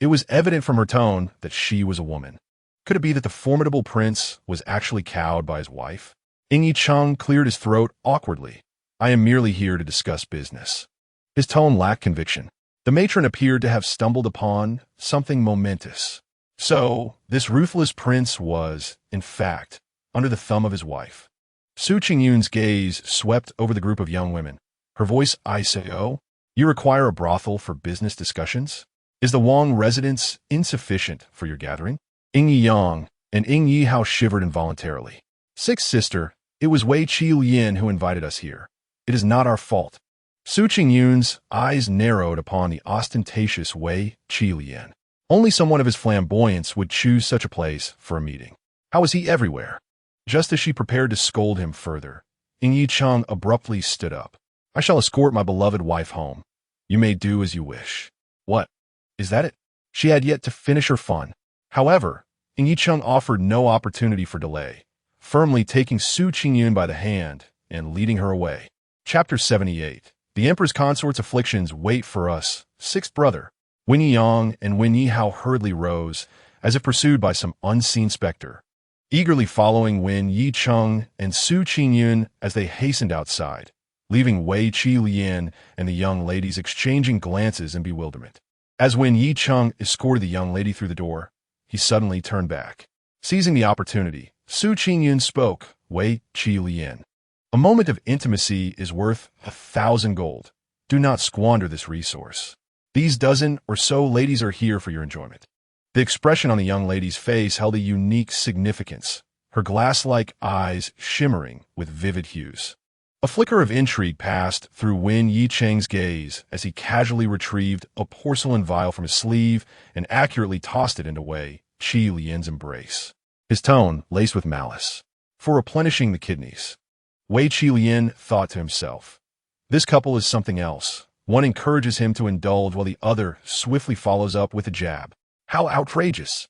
It was evident from her tone that she was a woman. Could it be that the formidable prince was actually cowed by his wife? Ying Yicheng cleared his throat awkwardly. I am merely here to discuss business. His tone lacked conviction. The matron appeared to have stumbled upon something momentous. So, this ruthless prince was, in fact, under the thumb of his wife. Su Qingyun's gaze swept over the group of young women. Her voice, I say, oh, you require a brothel for business discussions? Is the Wang residence insufficient for your gathering? Ying Yang and Ying Yihao shivered involuntarily. Sixth sister, it was Wei Qilian who invited us here. It is not our fault. Su Qingyun's eyes narrowed upon the ostentatious Wei Qilian. Only someone of his flamboyance would choose such a place for a meeting. How is he everywhere? Just as she prepared to scold him further, Ying Yicheng abruptly stood up. I shall escort my beloved wife home. You may do as you wish. What? Is that it? She had yet to finish her fun. However, Ying Yicheng offered no opportunity for delay, firmly taking Su Qingyun by the hand and leading her away. Chapter 78. The Emperor's Consort's afflictions wait for us. Sixth brother. Wen Yang and Wen Yihao hurriedly rose, as if pursued by some unseen specter, eagerly following Wen Yicheng and Su Qingyun as they hastened outside, leaving Wei Qilian and the young ladies exchanging glances in bewilderment. As Wen Yicheng escorted the young lady through the door, he suddenly turned back. Seizing the opportunity, Su Qingyun spoke, Wei Qilian. A moment of intimacy is worth 1,000 gold. Do not squander this resource. These dozen or so ladies are here for your enjoyment. The expression on the young lady's face held a unique significance, her glass-like eyes shimmering with vivid hues. A flicker of intrigue passed through Wen Yicheng's gaze as he casually retrieved a porcelain vial from his sleeve and accurately tossed it into Wei Qilian's embrace. His tone laced with malice. For replenishing the kidneys. Wei Qilian thought to himself, this couple is something else. One encourages him to indulge while the other swiftly follows up with a jab. How outrageous!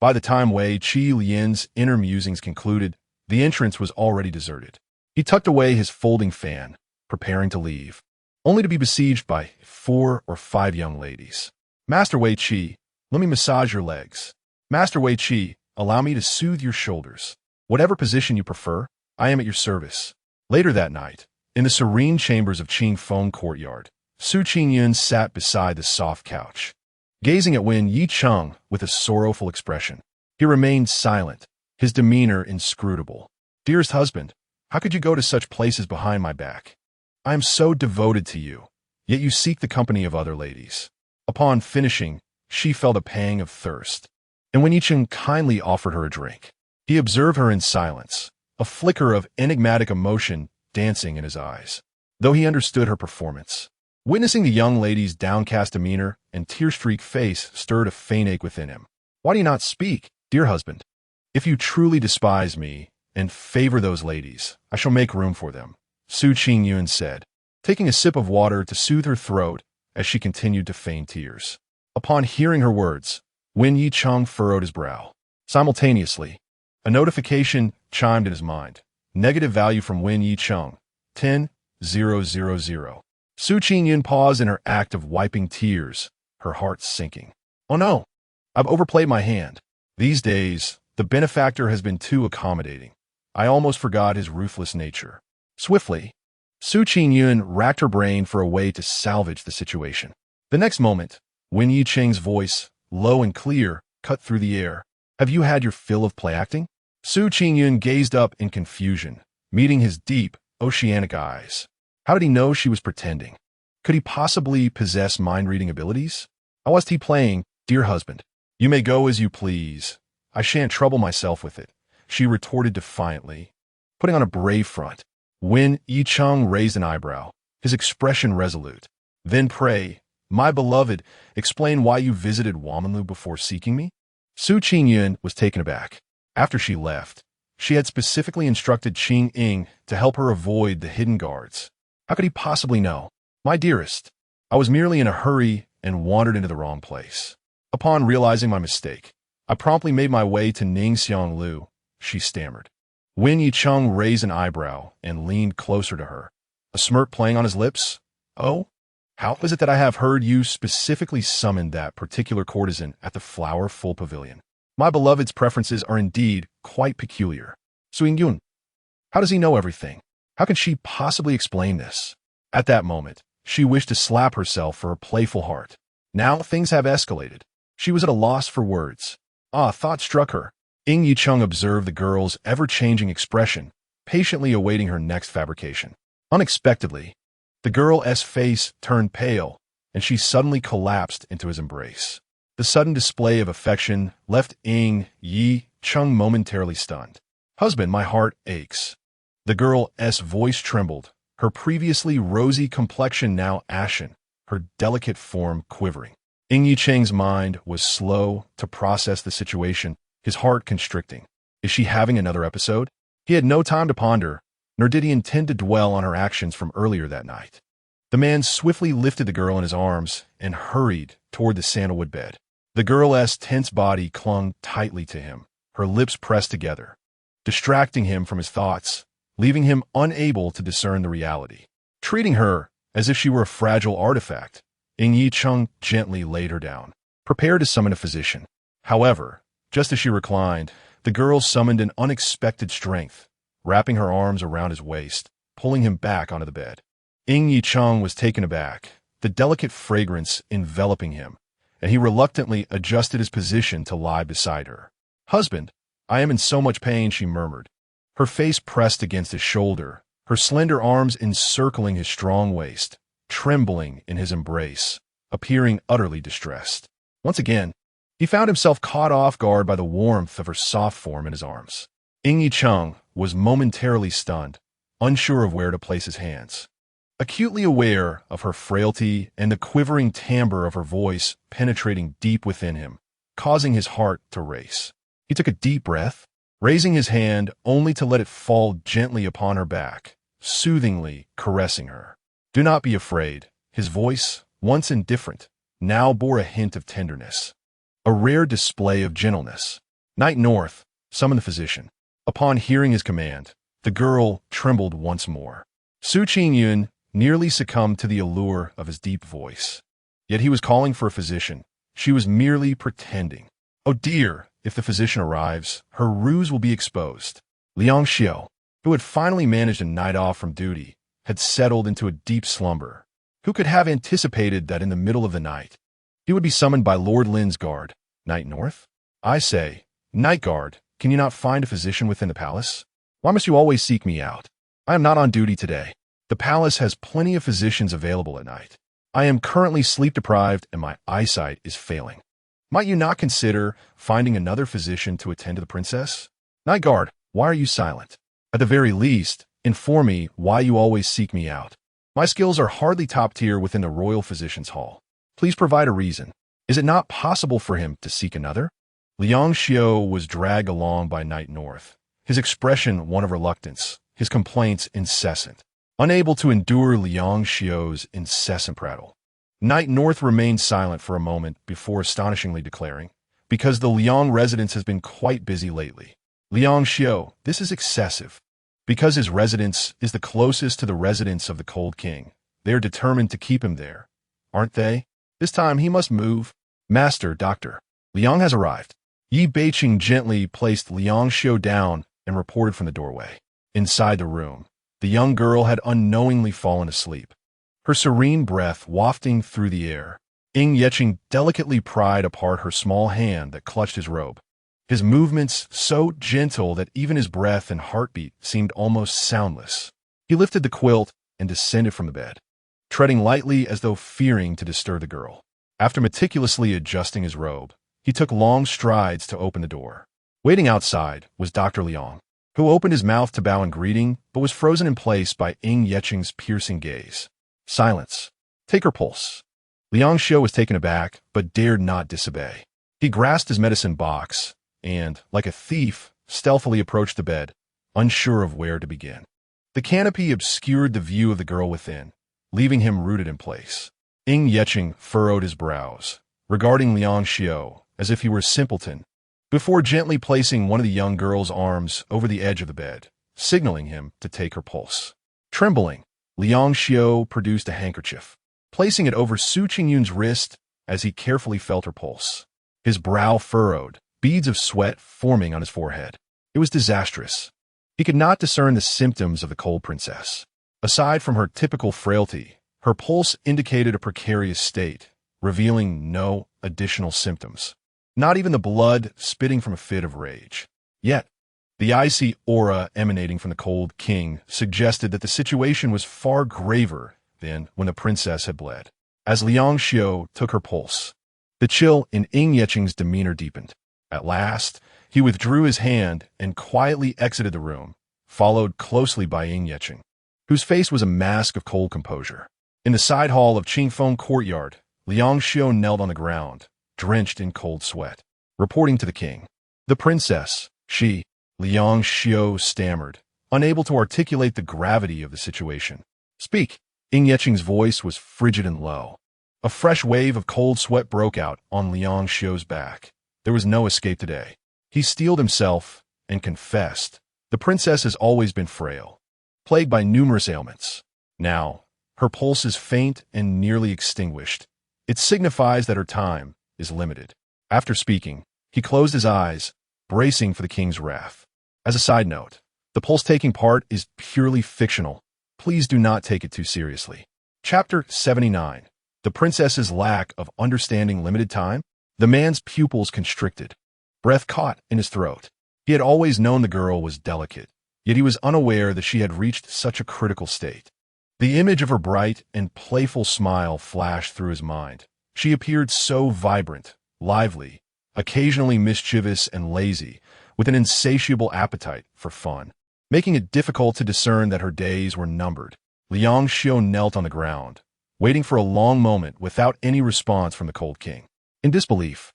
By the time Wei Qilian's inner musings concluded, the entrance was already deserted. He tucked away his folding fan, preparing to leave, only to be besieged by 4 or 5 young ladies. Master Wei Qi, let me massage your legs. Master Wei Qi, allow me to soothe your shoulders. Whatever position you prefer, I am at your service. Later that night, in the serene chambers of Qingfeng Courtyard, Su Qingyun sat beside the soft couch, gazing at Wen Yicheng with a sorrowful expression. He remained silent, his demeanor inscrutable. Dearest husband, how could you go to such places behind my back? I am so devoted to you, yet you seek the company of other ladies. Upon finishing, she felt a pang of thirst, and Wen Yicheng kindly offered her a drink. He observed her in silence, a flicker of enigmatic emotion dancing in his eyes, though he understood her performance. Witnessing the young lady's downcast demeanor and tear-streaked face stirred a faint ache within him. Why do you not speak, dear husband? If you truly despise me and favor those ladies, I shall make room for them, Su Qingyun said, taking a sip of water to soothe her throat as she continued to feign tears. Upon hearing her words, Wen Yicheng furrowed his brow. Simultaneously, a notification chimed in his mind. Negative value from Wen Yicheng, 10,000. Su Qingyun paused in her act of wiping tears, her heart sinking. Oh no, I've overplayed my hand. These days, the benefactor has been too accommodating. I almost forgot his ruthless nature. Swiftly, Su Qingyun racked her brain for a way to salvage the situation. The next moment, Wen Yicheng's voice, low and clear, cut through the air. Have you had your fill of play acting? Su Qingyun gazed up in confusion, meeting his deep, oceanic eyes. How did he know she was pretending? Could he possibly possess mind-reading abilities? How was he playing, dear husband? You may go as you please. I shan't trouble myself with it, she retorted defiantly, putting on a brave front. Wen Yicheng raised an eyebrow, his expression resolute. Then pray, My beloved, explain why you visited Wamanlu before seeking me? Su Qingyun was taken aback. After she left, she had specifically instructed Qing Ying to help her avoid the hidden guards. How could he possibly know? My dearest, I was merely in a hurry and wandered into the wrong place. Upon realizing my mistake, I promptly made my way to Ningxiang Lu, she stammered. Wen Yicheng raised an eyebrow and leaned closer to her, a smirk playing on his lips. Oh? How is it that I have heard you specifically summon that particular courtesan at the flower-full pavilion? My beloved's preferences are indeed quite peculiar. Qingyun, how does he know everything? How can she possibly explain this? At that moment, she wished to slap herself for her playful heart. Now things have escalated. She was at a loss for words. Thought struck her. Ying Yicheng observed the girl's ever-changing expression, patiently awaiting her next fabrication. Unexpectedly, the girl's face turned pale, and she suddenly collapsed into his embrace. The sudden display of affection left Ying Yicheng momentarily stunned. Husband, my heart aches. The girl's voice trembled, her previously rosy complexion now ashen, her delicate form quivering. Ying Yicheng's mind was slow to process the situation, his heart constricting. Is she having another episode? He had no time to ponder, nor did he intend to dwell on her actions from earlier that night. The man swiftly lifted the girl in his arms and hurried toward the sandalwood bed. The girl's tense body clung tightly to him, her lips pressed together, distracting him from his thoughts, leaving him unable to discern the reality. Treating her as if she were a fragile artifact, Ying Yicheng gently laid her down, prepared to summon a physician. However, just as she reclined, the girl summoned an unexpected strength, wrapping her arms around his waist, pulling him back onto the bed. Ying Yicheng was taken aback, the delicate fragrance enveloping him, and he reluctantly adjusted his position to lie beside her. Husband, I am in so much pain, she murmured, her face pressed against his shoulder, her slender arms encircling his strong waist, trembling in his embrace, appearing utterly distressed. Once again, he found himself caught off guard by the warmth of her soft form in his arms. Ying Yicheng was momentarily stunned, unsure of where to place his hands. Acutely aware of her frailty and the quivering timbre of her voice penetrating deep within him, causing his heart to race. He took a deep breath, raising his hand only to let it fall gently upon her back, soothingly caressing her. Do not be afraid. His voice, once indifferent, now bore a hint of tenderness, a rare display of gentleness. Night North, summon the physician. Upon hearing his command, the girl trembled once more. Su Qingyun nearly succumbed to the allure of his deep voice. Yet he was calling for a physician. She was merely pretending. Oh dear, if the physician arrives, her ruse will be exposed. Liang Xiao, who had finally managed a night off from duty, had settled into a deep slumber. Who could have anticipated that in the middle of the night, he would be summoned by Lord Lin's guard? Night North? I say, Night Guard, can you not find a physician within the palace? Why must you always seek me out? I am not on duty today. The palace has plenty of physicians available at night. I am currently sleep-deprived and my eyesight is failing. Might you not consider finding another physician to attend to the princess? Night Guard, why are you silent? At the very least, inform me why you always seek me out. My skills are hardly top tier within the royal physician's hall. Please provide a reason. Is it not possible for him to seek another? Liang Xiao was dragged along by Night North, his expression one of reluctance, his complaints incessant. Unable to endure Liang Xiao's incessant prattle, Night North remained silent for a moment before astonishingly declaring, because the Liang residence has been quite busy lately. Liang Xiao, this is excessive. Because his residence is the closest to the residence of the Cold King, they are determined to keep him there, aren't they? This time he must move. Master, Doctor, Liang has arrived. Yi Beiqing gently placed Liang Xiao down and reported from the doorway. Inside the room, the young girl had unknowingly fallen asleep, her serene breath wafting through the air. Ying Yicheng delicately pried apart her small hand that clutched his robe, his movements so gentle that even his breath and heartbeat seemed almost soundless. He lifted the quilt and descended from the bed, treading lightly as though fearing to disturb the girl. After meticulously adjusting his robe, he took long strides to open the door. Waiting outside was Dr. Liang, who opened his mouth to bow in greeting but was frozen in place by Ying Yicheng's piercing gaze. Silence. Take her pulse. Liang Xiu was taken aback, but dared not disobey. He grasped his medicine box and, like a thief, stealthily approached the bed, unsure of where to begin. The canopy obscured the view of the girl within, leaving him rooted in place. Ying Yecheng furrowed his brows, regarding Liang Xiu as if he were a simpleton, before gently placing one of the young girl's arms over the edge of the bed, signaling him to take her pulse. Trembling, Liang Xiu produced a handkerchief, placing it over Su Qingyun's wrist as he carefully felt her pulse. His brow furrowed, beads of sweat forming on his forehead. It was disastrous. He could not discern the symptoms of the cold princess. Aside from her typical frailty, her pulse indicated a precarious state, revealing no additional symptoms. Not even the blood spitting from a fit of rage. Yet, the icy aura emanating from the cold king suggested that the situation was far graver than when the princess had bled. As Liang Xiu took her pulse, the chill in Ying Yecheng's demeanor deepened. At last, he withdrew his hand and quietly exited the room, followed closely by Ying Yecheng, whose face was a mask of cold composure. In the side hall of Qingfeng courtyard, Liang Xiu knelt on the ground, drenched in cold sweat, reporting to the king. The princess, Liang Xiu stammered, unable to articulate the gravity of the situation. Speak. Ying Yecheng's voice was frigid and low. A fresh wave of cold sweat broke out on Liang Xiu's back. There was no escape today. He steeled himself and confessed. The princess has always been frail, plagued by numerous ailments. Now, her pulse is faint and nearly extinguished. It signifies that her time is limited. After speaking, he closed his eyes, bracing for the king's wrath. As a side note, the pulse-taking part is purely fictional. Please do not take it too seriously. Chapter 79. The princess's lack of understanding limited time. The man's pupils constricted. Breath caught in his throat. He had always known the girl was delicate, yet he was unaware that she had reached such a critical state. The image of her bright and playful smile flashed through his mind. She appeared so vibrant, lively, occasionally mischievous and lazy, with an insatiable appetite for fun, making it difficult to discern that her days were numbered. Liang Xiu knelt on the ground, waiting for a long moment without any response from the cold king. In disbelief,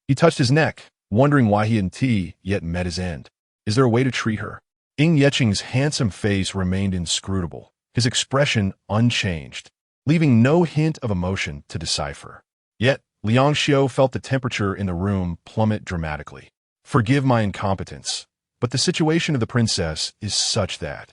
he touched his neck, wondering why he hadn't yet met his end. Is there a way to treat her? Ying Yecheng's handsome face remained inscrutable, his expression unchanged, leaving no hint of emotion to decipher. Yet, Liang Xiu felt the temperature in the room plummet dramatically. Forgive my incompetence, but the situation of the princess is such that,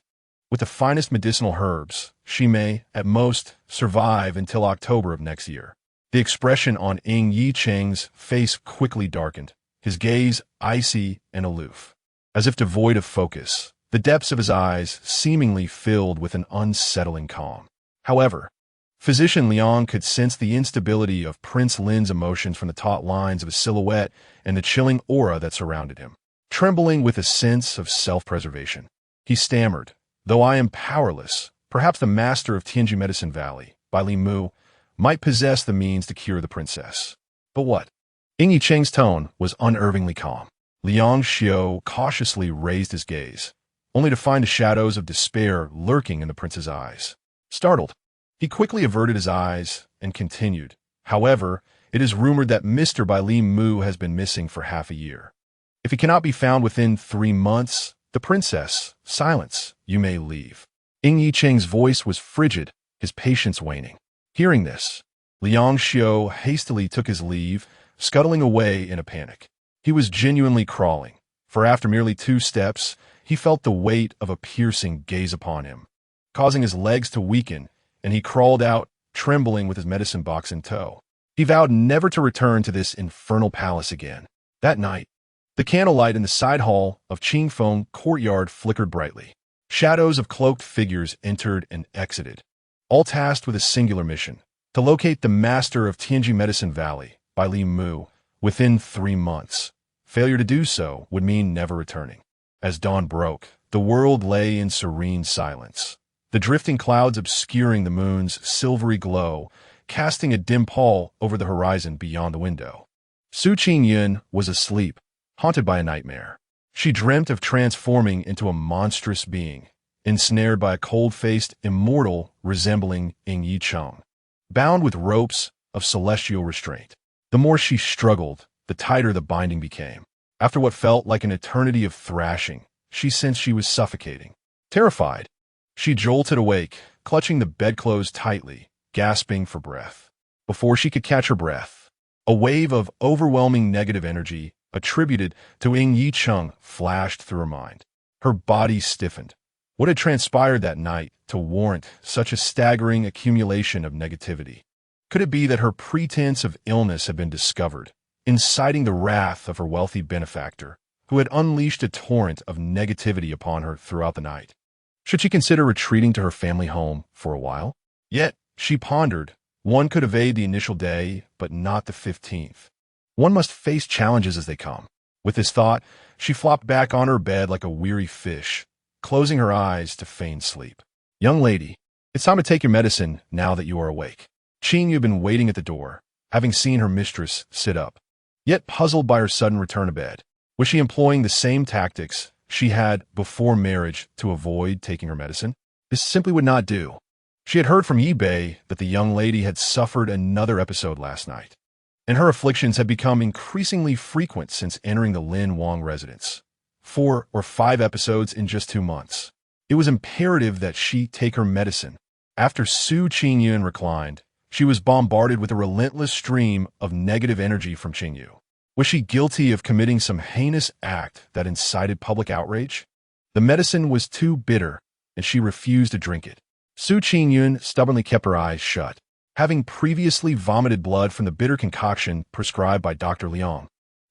with the finest medicinal herbs, she may, at most, survive until October of next year. The expression on Ying Yecheng's face quickly darkened, his gaze icy and aloof. As if devoid of focus, the depths of his eyes seemingly filled with an unsettling calm. However, Physician Liang could sense the instability of Prince Lin's emotions from the taut lines of his silhouette and the chilling aura that surrounded him. Trembling with a sense of self-preservation, he stammered, "Though I am powerless, perhaps the master of Tianji Medicine Valley, Bai Li Mu, might possess the means to cure the princess." But what? Ying Yecheng's tone was unervingly calm. Liang Xiu cautiously raised his gaze, only to find the shadows of despair lurking in the prince's eyes. Startled, he quickly averted his eyes and continued. "However, it is rumored that Mr. Bai Li Mu has been missing for half a year. If he cannot be found within 3 months, the princess, silence, you may leave." Ying Yecheng's voice was frigid, his patience waning. Hearing this, Liang Xiu hastily took his leave, scuttling away in a panic. He was genuinely crawling, for after merely 2 steps, he felt the weight of a piercing gaze upon him, causing his legs to weaken, and he crawled out, trembling with his medicine box in tow. He vowed never to return to this infernal palace again. That night, the candlelight in the side hall of Qingfeng courtyard flickered brightly. Shadows of cloaked figures entered and exited, all tasked with a singular mission: to locate the master of Tianji Medicine Valley, Bai Li Mu, within 3 months. Failure to do so would mean never returning. As dawn broke, the world lay in serene silence, the drifting clouds obscuring the moon's silvery glow, casting a dim pall over the horizon beyond the window. Su Qingyun was asleep, haunted by a nightmare. She dreamt of transforming into a monstrous being, ensnared by a cold-faced immortal resembling Ying Yecheng. Bound with ropes, of celestial restraint. The more she struggled, the tighter the binding became. After what felt like an eternity of thrashing, she sensed she was suffocating. Terrified, she jolted awake, clutching the bedclothes tightly, gasping for breath. Before she could catch her breath, a wave of overwhelming negative energy attributed to Yi Cheng flashed through her mind. Her body stiffened. What had transpired that night to warrant such a staggering accumulation of negativity? Could it be that her pretense of illness had been discovered, inciting the wrath of her wealthy benefactor, who had unleashed a torrent of negativity upon her throughout the night? Should she consider retreating to her family home for a while? Yet, she pondered, one could evade the initial day, but not the 15th. One must face challenges as they come. With this thought, she flopped back on her bed like a weary fish, closing her eyes to feign sleep. Young lady, it's time to take your medicine now that you are awake. Qingyun had been waiting at the door, having seen her mistress sit up. Yet puzzled by her sudden return to bed, was she employing the same tactics she had before marriage to avoid taking her medicine? This simply would not do. She had heard from Yi Bei that the young lady had suffered another episode last night, and her afflictions had become increasingly frequent since entering the Lin Wang residence. 4 or 5 episodes in just 2 months. It was imperative that she take her medicine. After Su Qingyun reclined, she was bombarded with a relentless stream of negative energy from Qingyu. Was she guilty of committing some heinous act that incited public outrage? The medicine was too bitter, and she refused to drink it. Su Qingyun stubbornly kept her eyes shut, having previously vomited blood from the bitter concoction prescribed by Dr. Liang.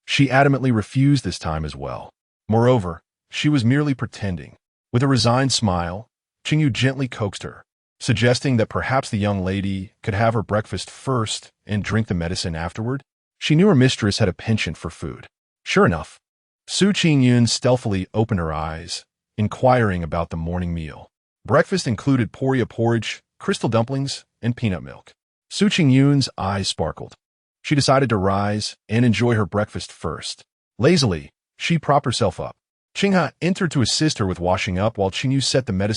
She adamantly refused this time as well. Moreover, she was merely pretending. With a resigned smile, Qingyu gently coaxed her, suggesting that perhaps the young lady could have her breakfast first and drink the medicine afterward. She knew her mistress had a penchant for food. Sure enough, Su Qingyun stealthily opened her eyes, inquiring about the morning meal. Breakfast included poria porridge, crystal dumplings, and peanut milk. Su Qingyun's eyes sparkled. She decided to rise and enjoy her breakfast first. Lazily, she propped herself up. Qingha entered to assist her with washing up while Qingyu set the medicine